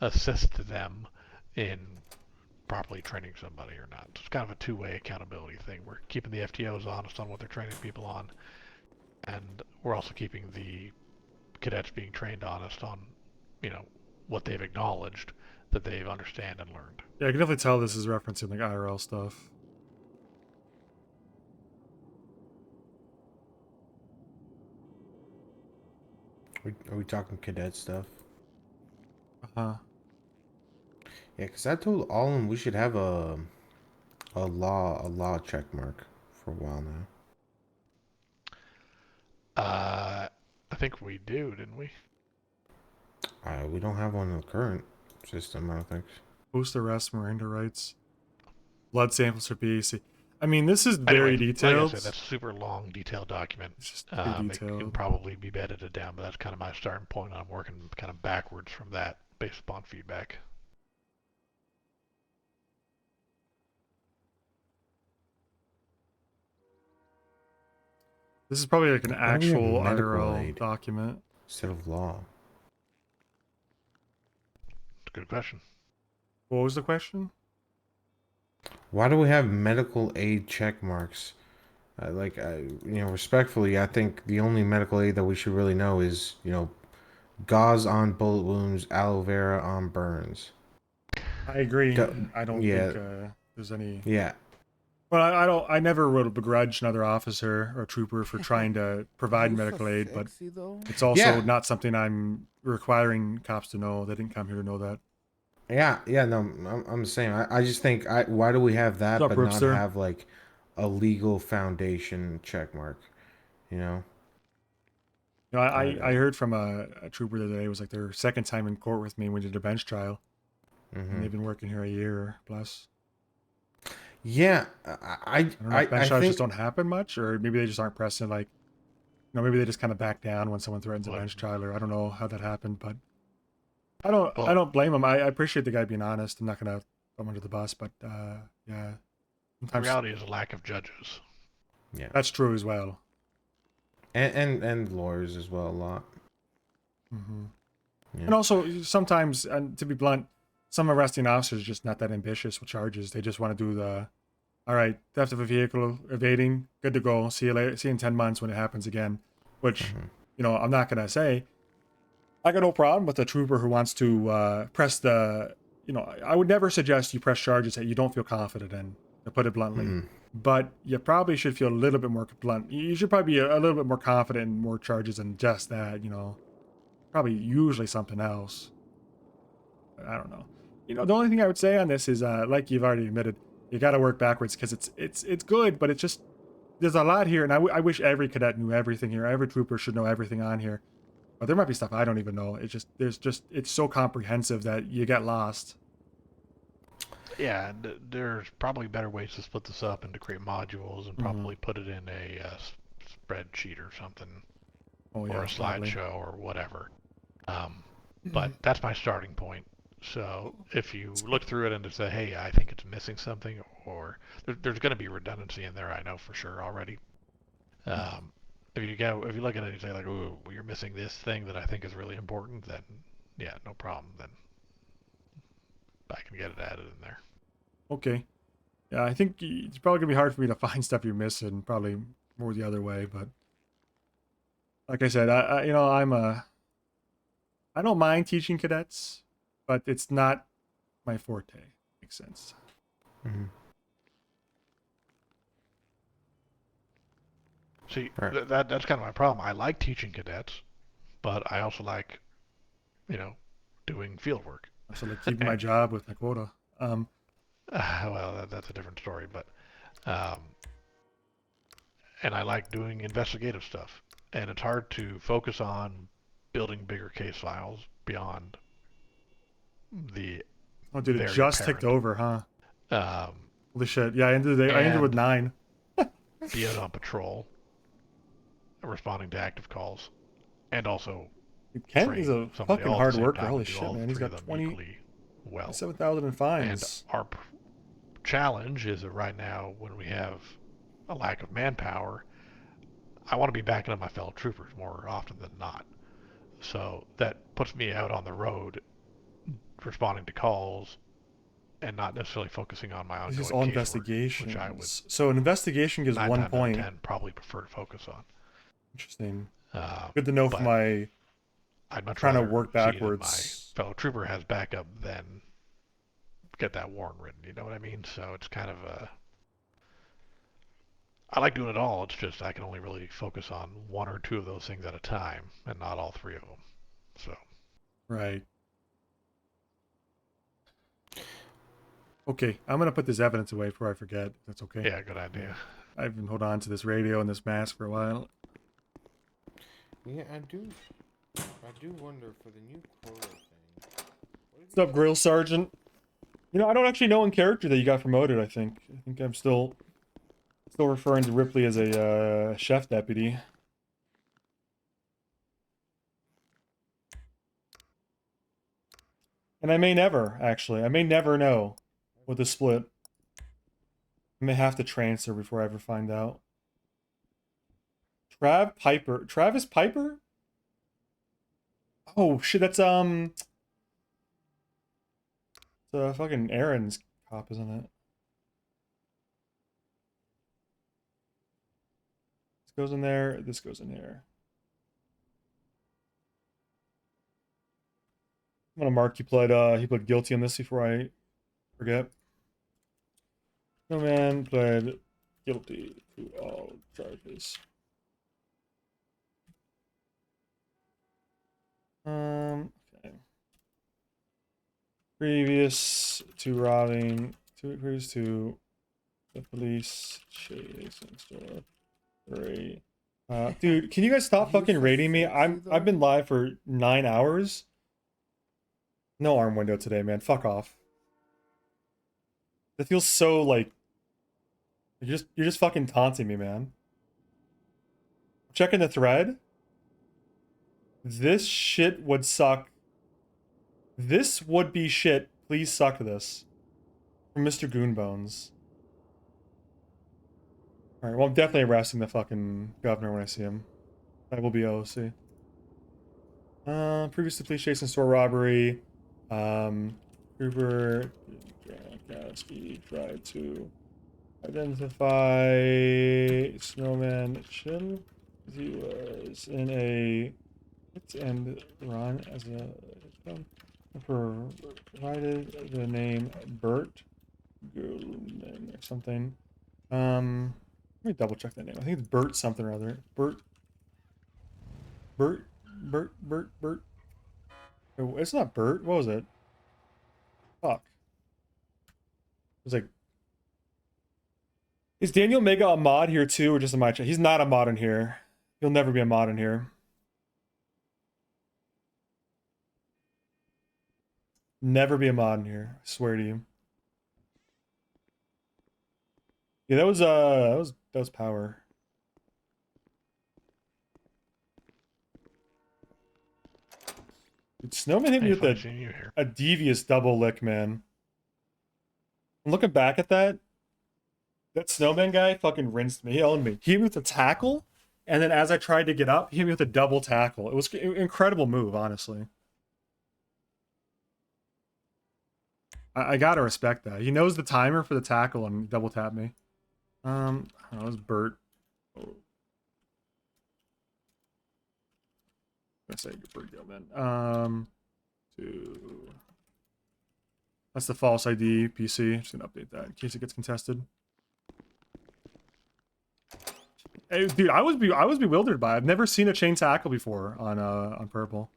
assist them in properly training somebody or not. So it's kind of a two-way accountability thing. We're keeping the FTOs honest on what they're training people on, and we're also keeping the cadets being trained honest on, you know, what they've acknowledged that they've understand and learned. Yeah, I can definitely tell this is referencing like IRL stuff. Are we talking cadet stuff? Uh-huh. Yeah, because I told Allen we should have a law check mark for a while now. I think we do, didn't we? We don't have one in the current system, I don't think. Post arrest, Miranda rights, blood samples for BAC. I mean, this is very detailed. Like I said, that's a super long, detailed document. It's just detailed. It can probably be edited down, but that's kind of my starting point. I'm working kind of backwards from that based upon feedback. This is probably like an actual IRL document instead of law. a good question. What was the question? Why do we have medical aid check marks? Respectfully, I think the only medical aid that we should really know is, gauze on bullet wounds, aloe vera on burns. I agree. I don't think there's any. Yeah. Well, I never would begrudge another officer or trooper for trying to provide medical aid, but it's also not something I'm requiring cops to know. They didn't come here to know that. No, I'm saying I just think why do we have that but not have like a legal foundation check mark? I heard from a trooper the other day. It was like their second time in court with me when we did a bench trial, and they've been working here a year plus. Yeah, I don't know if bench trials just don't happen much, or maybe they just aren't pressing. Like, maybe they just kind of back down when someone threatens a bench trial, or I don't know how that happened, but I don't blame him. I appreciate the guy being honest. I'm not gonna throw him under the bus, but yeah. The reality is a lack of judges. Yeah, that's true as well. And lawyers as well a lot. Yeah. And also sometimes, and to be blunt, some arresting officers are just not that ambitious with charges. They just want to do all right, theft of a vehicle, evading, good to go. See you later. See you in 10 months when it happens again. Which, I'm not gonna say. I got no problem with a trooper who wants to press the. I would never suggest you press charges that you don't feel confident in, to put it bluntly. But you probably should feel a little bit more blunt. You should probably be a little bit more confident in more charges than just that. Probably usually something else. But I don't know. The only thing I would say on this is, like you've already admitted, you got to work backwards because it's good, but it's just there's a lot here, and I wish every cadet knew everything here. Every trooper should know everything on here. But there might be stuff I don't even know. It's so comprehensive that you get lost. Yeah, there's probably better ways to split this up and to create modules and probably put it in a spreadsheet or something, or a slideshow or whatever. But that's my starting point. So if you look through it and say, hey, I think it's missing something, or there's going to be redundancy in there, I know for sure already. If you look at it and say like, "Ooh, you're missing this thing that I think is really important," then yeah, no problem. Then I can get it added in there. Okay. Yeah, I think it's probably gonna be hard for me to find stuff you're missing. Probably more the other way, but like I said, I don't mind teaching cadets, but it's not my forte. Makes sense. See, that's kind of my problem. I like teaching cadets, but I also like, doing field work. So like keeping my job with my quota. Well, that's a different story, but and I like doing investigative stuff, and it's hard to focus on building bigger case files beyond the. Oh, dude, it just ticked over, huh? Holy shit! Yeah, I ended with 9. Be out on patrol, responding to active calls, and also. Kent is a fucking hard worker. Holy shit, man! He's got 27,000 in fines. And our challenge is that right now, when we have a lack of manpower, I want to be backing up my fellow troopers more often than not. So that puts me out on the road, responding to calls, and not necessarily focusing on my ongoing This is all investigations. So an investigation gives 1 point. 10 probably prefer to focus on. Interesting. Good to know for my. I'd much trying to rather work backwards. See that my fellow trooper has backup than get that warrant written. You know what I mean? So it's kind of a. I like doing it all. It's just I can only really focus on 1 or 2 of those things at a time, and not all 3 of them. So. Right. Okay, I'm gonna put this evidence away before I forget. That's okay. Yeah, good idea. I've been holding on to this radio and this mask for a while. Yeah, I do wonder for the new quota thing. What's up, Grill Sergeant? I don't actually know in character that you got promoted. I think I'm still referring to Ripley as a chef deputy. And I may never know with the split. I may have to transfer before I ever find out. Travis Piper? Oh shit, that's fucking Aaron's cop, isn't it? This goes in there. This goes in here. I'm gonna mark he pled guilty on this before I forget. No man pled guilty to all charges. Okay. Previous to robbing, previous to the police chasing store. Dude, can you guys stop fucking raiding me? I've been live for 9 hours. No arm window today, man. Fuck off. That feels so like you're just fucking taunting me, man. Checking the thread. This shit would suck. This would be shit. Please suck this. From Mr. Goonbones. Alright, well I'm definitely arresting the fucking governor when I see him. I will be OC. Previous to police chase and store robbery. Trooper Jankowski tried to identify Snowman Chill. He was in a hit and run as a provided the name Bert Goodman or something. Let me double check that name. I think it's Bert something or other. Bert. Oh, it's not Bert. What was it? Fuck. It was like, is Daniel Mega a mod here too, or just in my chat? He's not a mod in here. He'll never be a mod in here. Never be a mod in here. I swear to you. Yeah, that was power. Dude, Snowman hit me with a devious double lick, man. I'm looking back at that. That Snowman guy fucking rinsed me. He owned me. He hit me with a tackle, and then as I tried to get up, he hit me with a double tackle. It was an incredible move, honestly. I gotta respect that. He knows the timer for the tackle and double tapped me. I don't know, it was Bert. Let's say Bert Gilman. That's the false ID PC. Just gonna update that in case it gets contested. Hey, dude, I was bewildered by it. I've never seen a chain tackle before on Purple.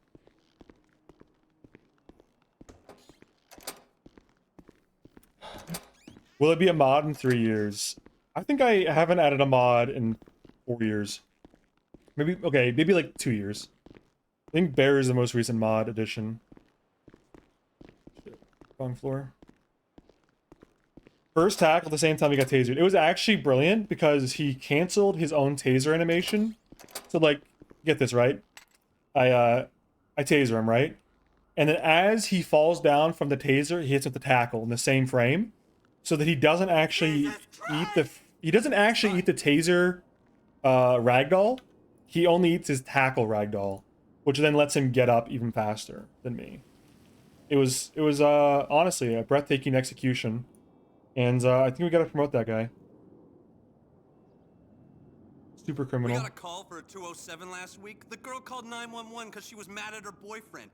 Will it be a mod in 3 years? I think I haven't added a mod in 4 years. Maybe, okay, maybe like 2 years. I think Bear is the most recent mod addition. Wrong floor. First tackle at the same time he got tasered. It was actually brilliant because he canceled his own taser animation. So like, get this, right? I taser him, right? And then as he falls down from the taser, he hits with the tackle in the same frame. So that he doesn't actually eat the taser ragdoll. He only eats his tackle ragdoll, which then lets him get up even faster than me. It was honestly a breathtaking execution, and I think we gotta promote that guy. Super criminal. We got a call for a 207 last week. The girl called 911 because she was mad at her boyfriend.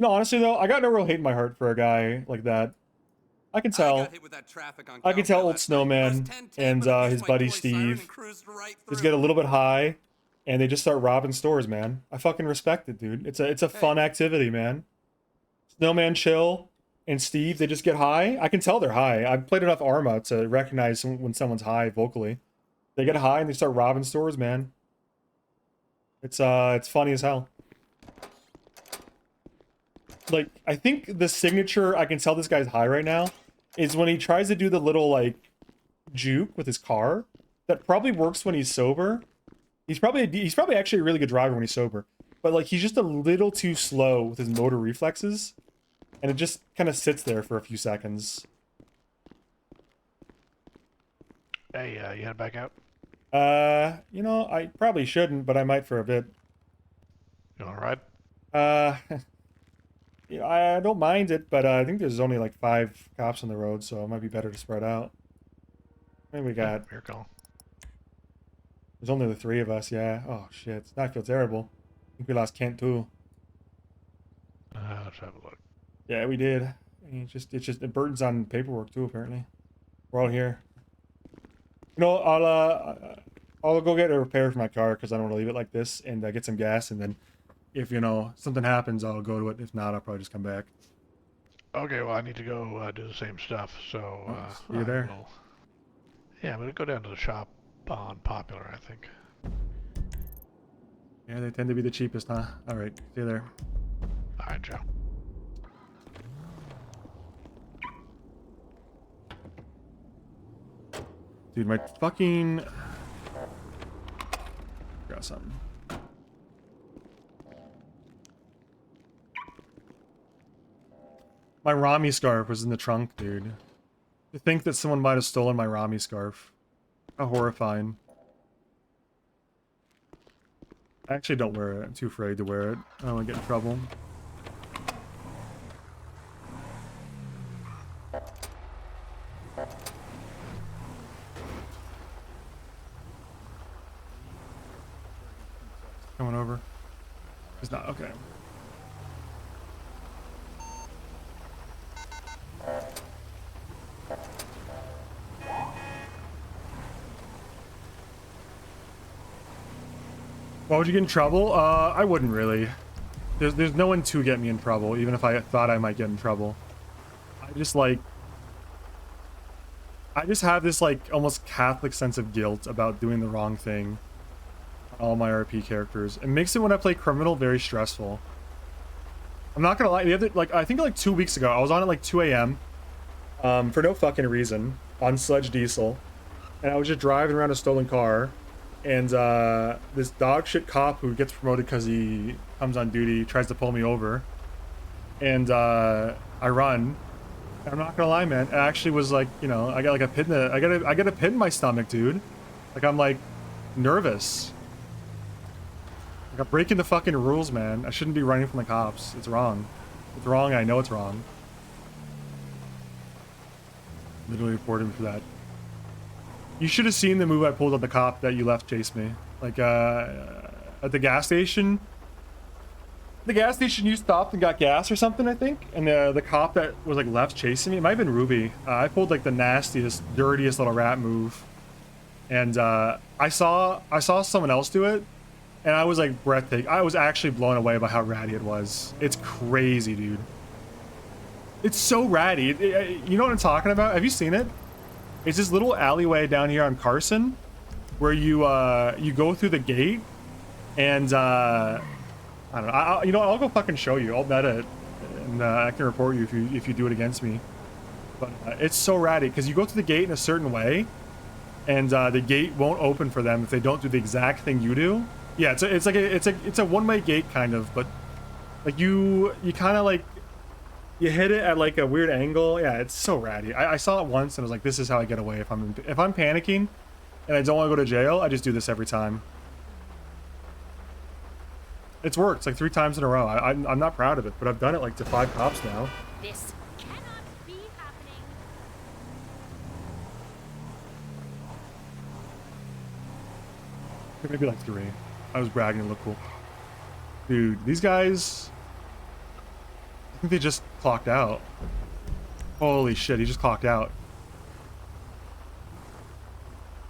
No, honestly though, I got no real hate in my heart for a guy like that. I can tell. I can tell old Snowman and his buddy Steve just get a little bit high, and they just start robbing stores, man. I fucking respect it, dude. It's a fun activity, man. Snowman chill, and Steve, they just get high. I can tell they're high. I've played enough Arma to recognize when someone's high vocally. They get high and they start robbing stores, man. It's funny as hell. Like, I think the signature, I can tell this guy's high right now, is when he tries to do the little, like, juke with his car. That probably works when he's sober. He's probably actually a really good driver when he's sober. But, like, he's just a little too slow with his motor reflexes. And it just kind of sits there for a few seconds. Hey, you head back out? You know, I probably shouldn't, but I might for a bit. You wanna ride? you know, I don't mind it, but I think there's only like 5 cops on the road, so it might be better to spread out. I mean, we got. Here, call. There's only the 3 of us, yeah. Oh shit, I feel terrible. I think we lost Kent too. Let's have a look. Yeah, we did. I mean, it burdens on paperwork too. Apparently, we're all here. You know, I'll go get a repair for my car because I don't want to leave it like this, and get some gas, and then if you know something happens, I'll go to it. If not, I'll probably just come back. Okay, well, I need to go do the same stuff, so See you there. Yeah, I'm gonna go down to the shop on Popular, I think. Yeah, they tend to be the cheapest, huh? All right, see you there. All right, Joe. Dude, my fucking... Got something. My Rami scarf was in the trunk, dude. To think that someone might have stolen my Rami scarf. How horrifying. I actually don't wear it. I'm too afraid to wear it. I don't want to get in trouble. Coming over. It's not okay. Why would you get in trouble? I wouldn't really. There's no one to get me in trouble, even if I thought I might get in trouble. I just have this like almost Catholic sense of guilt about doing the wrong thing on all my RP characters. It makes it when I play criminal very stressful. I'm not gonna lie, I think like 2 weeks ago, I was on at like 2 a.m. For no fucking reason on Sledge Diesel, and I was just driving around a stolen car. And this dog shit cop who gets promoted because he comes on duty tries to pull me over, and I run. And I'm not gonna lie, man. It actually was like, you know, I got like a pit in the, I got a pit in my stomach, dude. Like I'm like nervous. Like I'm breaking the fucking rules, man. I shouldn't be running from the cops. It's wrong. It's wrong. I know it's wrong. Literally reported me for that. You should have seen the move I pulled on the cop that you left chase me. Like, at the gas station. The gas station you stopped and got gas or something, I think. And the cop that was like left chasing me, it might have been Ruby. I pulled like the nastiest, dirtiest little rat move. And I saw someone else do it. And I was like breathtaking. I was actually blown away by how ratty it was. It's crazy, dude. It's so ratty. You know what I'm talking about? Have you seen it? It's this little alleyway down here on Carson where you you go through the gate, and I don't know. You know what? I'll go fucking show you. I'll bet it, and I can report you if you do it against me. But it's so ratty because you go through the gate in a certain way, and the gate won't open for them if they don't do the exact thing you do. Yeah, it's a one-way gate kind of, but like you kind of like. You hit it at like a weird angle. Yeah, it's so ratty. I saw it once and I was like, this is how I get away if I'm panicking and I don't want to go to jail. I just do this every time. It's worked. It's like 3 times in a row. I'm not proud of it, but I've done it like to 5 cops now. This cannot be happening. Maybe like 3. I was bragging to look cool. Dude, these guys... I think they just clocked out. Holy shit, he just clocked out.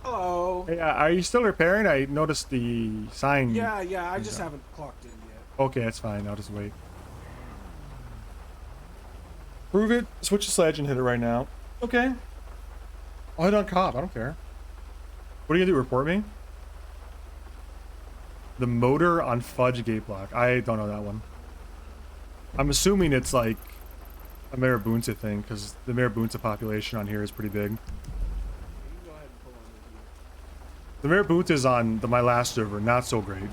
Hello. Hey, are you still repairing? I noticed the sign. Yeah, I just haven't clocked in yet. Okay, that's fine. I'll just wait. Prove it. Switch the sledge and hit it right now. Okay. I'll hit on cop. I don't care. What are you gonna do? Report me? The motor on Fudge gate block. I don't know that one. I'm assuming it's like a Marabunta thing, because the Marabunta population on here is pretty big. The Marabunta is on my last server, not so great.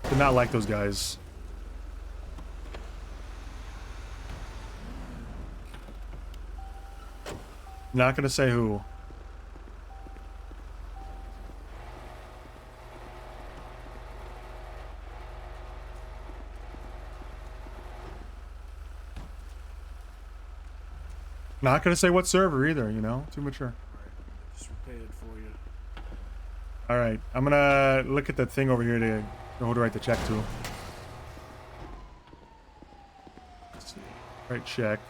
Did not like those guys. Not gonna say who. Not gonna say what server either, you know? Too mature. Just prepared for you. Alright, I'm gonna look at that thing over here to know who to write the check to. Let's see. Write check.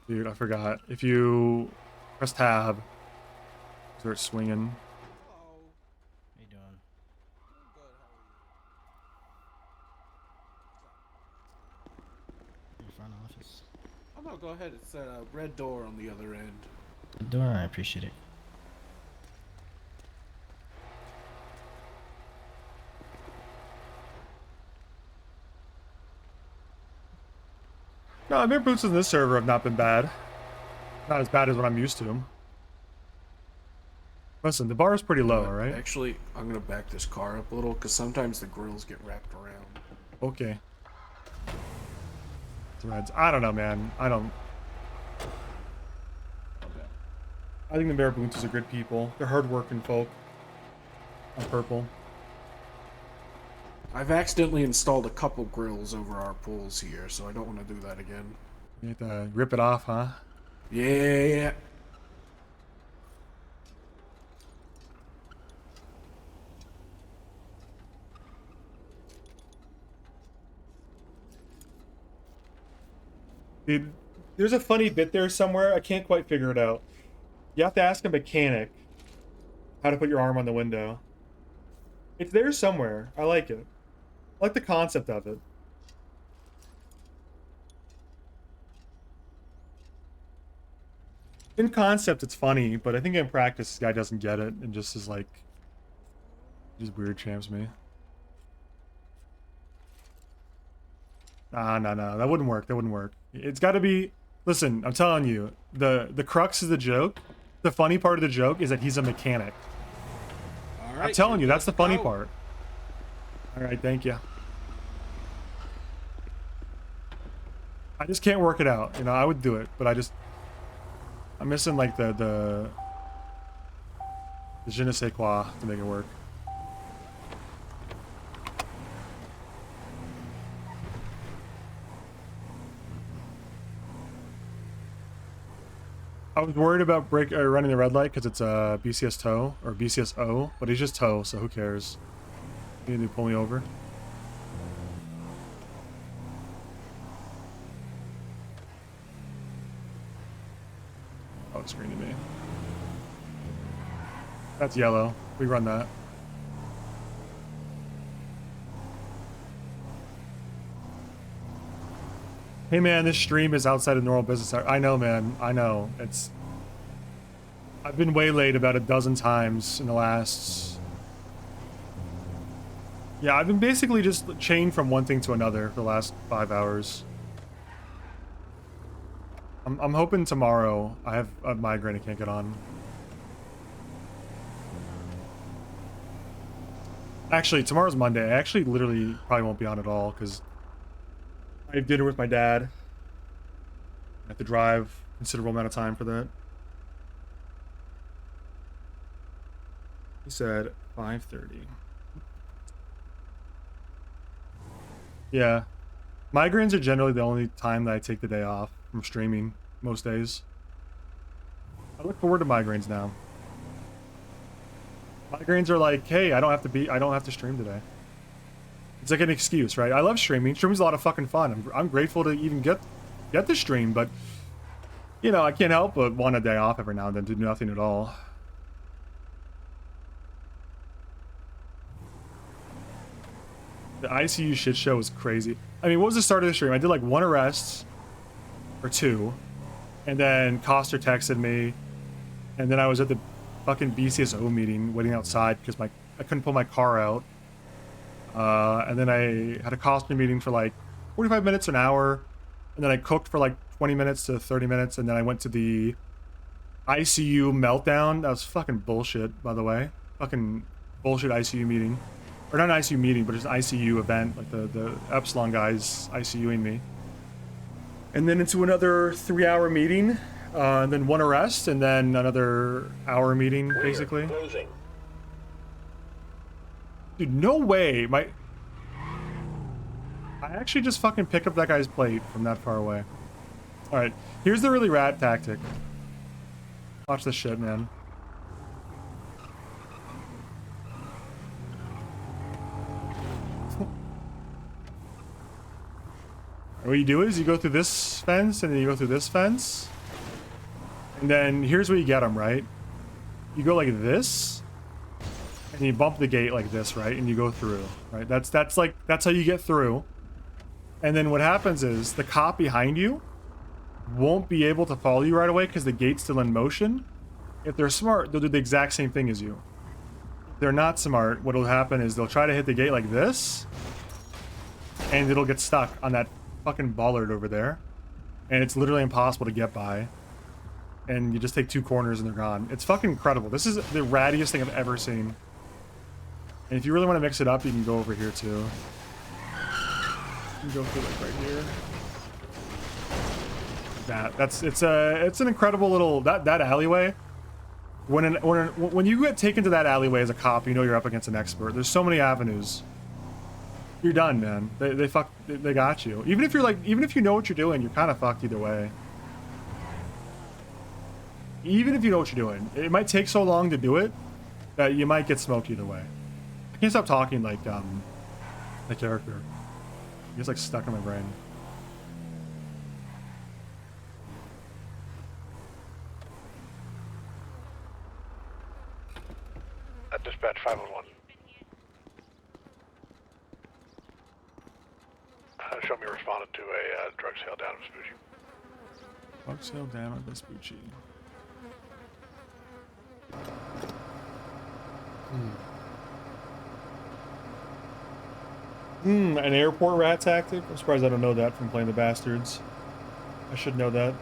Dude, I forgot. If you press tab, start swinging. How you doing? Your front office. Oh no, go ahead. It's a red door on the other end. Good door. I appreciate it. No, beer boots in this server have not been bad. Not as bad as what I'm used to. Listen, the bar is pretty low, alright? Actually, I'm gonna back this car up a little because sometimes the grills get wrapped around. Okay. Threads. I don't know, man. I think the Bear Boots are good people. They're hardworking folk. On purple. I've accidentally installed a couple grills over our pools here, so I don't want to do that again. You have to rip it off, huh? Yeah. Dude, there's a funny bit there somewhere. I can't quite figure it out. You have to ask a mechanic how to put your arm on the window. It's there somewhere. I like it. I like the concept of it. In concept, it's funny, but I think in practice, this guy doesn't get it and just is like, just weird champs me. No, that wouldn't work. That wouldn't work. It's got to be. Listen, I'm telling you, the crux of the joke, the funny part of the joke is that he's a mechanic. All right, I'm telling you, that's the funny go. part. All right, thank you. I just can't work it out. You know, I would do it, but I'm missing like the je ne sais quoi to make it work. I was worried about running the red light because it's a BCS tow or BCSO, but he's just tow, so who cares? You need to pull me over. Oh, it's green to me. That's yellow. We run that. Hey man, this stream is outside of normal business hours. I know, man. I know. I've been waylaid about a dozen times in the last... Yeah, I've been basically just chained from one thing to another for the last 5 hours. I'm hoping tomorrow I have a migraine I can't get on. Actually, tomorrow's Monday. I actually literally probably won't be on at all because I have dinner with my dad. I have to drive a considerable amount of time for that. He said 5:30. Yeah. Migraines are generally the only time that I take the day off from streaming most days. I look forward to migraines now. Migraines are like, hey, I don't have to stream today. It's like an excuse, right? I love streaming. Streaming's a lot of fucking fun. I'm grateful to even get the stream, but you know, I can't help but want a day off every now and then to do nothing at all. The ICU shit show was crazy. I mean, what was the start of the stream? I did like 1 arrest or 2, and then Coster texted me, and then I was at the fucking BCSO meeting waiting outside because I couldn't pull my car out. And then I had a Coster meeting for like 45 minutes, an hour, and then I cooked for like 20 minutes to 30 minutes, and then I went to the ICU meltdown. That was fucking bullshit, by the way. Fucking bullshit ICU meeting. Or not an ICU meeting, but just an ICU event, like the Epsilon guys ICUing me. And then into another 3-hour meeting, and then 1 arrest, and then another hour meeting, basically. Dude, no way. I actually just fucking pick up that guy's plate from that far away. Alright, here's the really rad tactic. Watch this shit, man. What you do is you go through this fence and then you go through this fence. And then here's where you get them, right? You go like this. And you bump the gate like this, right? And you go through, right? That's how you get through. And then what happens is the cop behind you won't be able to follow you right away because the gate's still in motion. If they're smart, they'll do the exact same thing as you. If they're not smart, what'll happen is they'll try to hit the gate like this. And it'll get stuck on that fucking bollard over there. And it's literally impossible to get by. And you just take 2 corners and they're gone. It's fucking incredible. This is the rattiest thing I've ever seen. And if you really want to mix it up, you can go over here too. You can go through like right here. It's an incredible little that alleyway. When you get taken to that alleyway as a cop, you know you're up against an expert. There's so many avenues. You're done, man. They got you. Even if you know what you're doing, you're kind of fucked either way. Even if you know what you're doing, it might take so long to do it that you might get smoked either way. I can't stop talking like the character. It gets like stuck in my brain. Dispatch 511. Show me responded to a drug sale down in Vespucci. Drug sale down at Vespucci. An airport rat tactic? I'm surprised I don't know that from playing the Bastards. I should know that.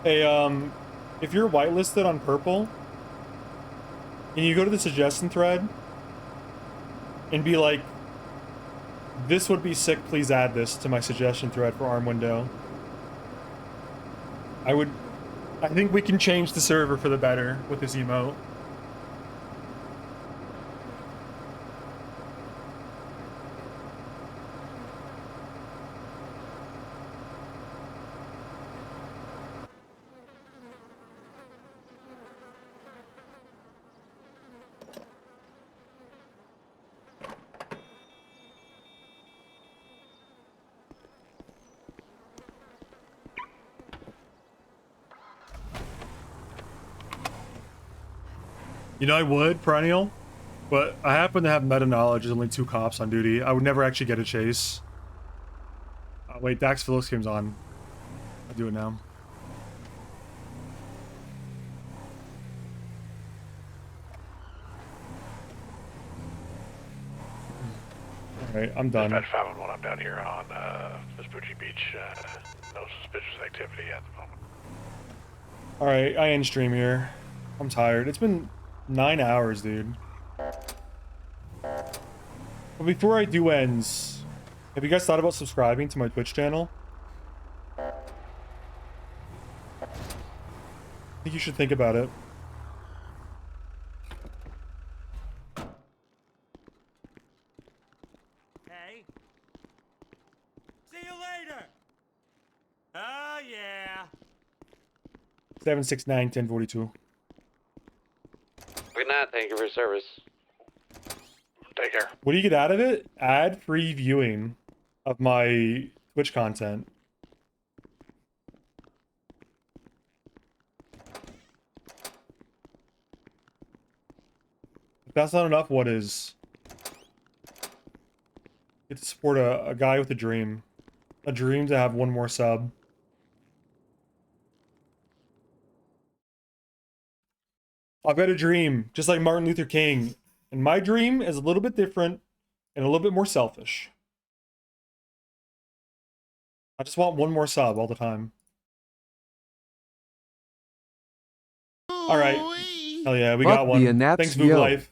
Hey, if you're whitelisted on Purple, and you go to the suggestion thread and be like, this would be sick, please add this to my suggestion thread for Arm Window. I think we can change the server for the better with this emote. You know, I would, Perennial, but I happen to have meta knowledge. There's only 2 cops on duty. I would never actually get a chase. Wait, Dax Phillips game's on. I'll do it now. Alright, I'm done. Dispatch 511, I'm down here on Vespucci Beach. No suspicious activity at the moment. Alright, I end stream here. I'm tired. It's been 9 hours, dude. But before I do ends, have you guys thought about subscribing to my Twitch channel? I think you should think about it. Hey. See you later. Oh yeah. 769-1042. Good night. Thank you for your service. Take care. What do you get out of it? Ad-free viewing of my Twitch content. If that's not enough, what is? Get to support a guy with a dream. A dream to have 1 more sub. I've got a dream, just like Martin Luther King. And my dream is a little bit different and a little bit more selfish. I just want 1 more sub all the time. Alright. Hell yeah, we got one. Thanks, Voog Life.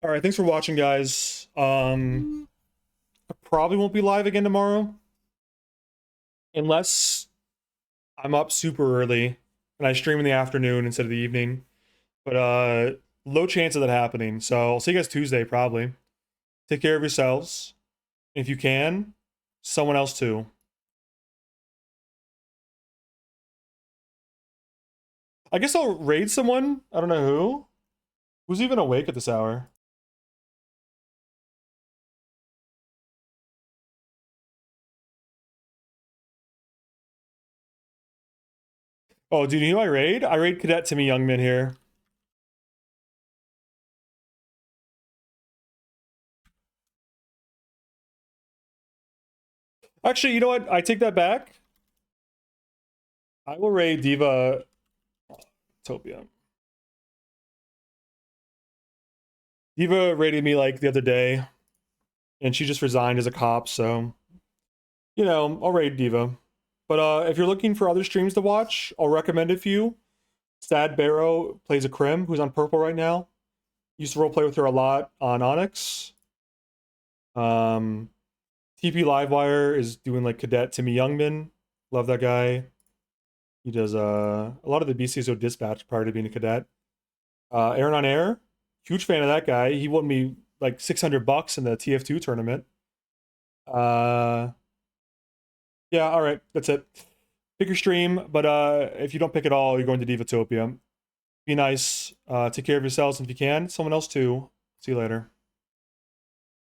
Alright, thanks for watching, guys. I probably won't be live again tomorrow. Unless I'm up super early, and I stream in the afternoon instead of the evening. But low chance of that happening. So I'll see you guys Tuesday probably. Take care of yourselves. If you can, someone else too. I guess I'll raid someone. I don't know who. Who's even awake at this hour? Oh, dude, you know I raid? I raid Cadet Timmy Youngman here. Actually, you know what? I take that back. I will raid Diva Topia. Diva raided me like the other day, and she just resigned as a cop, so you know, I'll raid Diva. But if you're looking for other streams to watch, I'll recommend a few. Sad Barrow plays a Crim, who's on Purple right now. Used to roleplay with her a lot on Onyx. TP Livewire is doing like Cadet Timmy Youngman. Love that guy. He does a lot of the BCSO dispatch prior to being a cadet. Aaron on Air, huge fan of that guy. He won me like $600 in the TF2 tournament. Yeah, all right, that's it. Pick your stream, but if you don't pick it all, you're going to Divatopia. Be nice. Take care of yourselves if you can. Someone else too. See you later.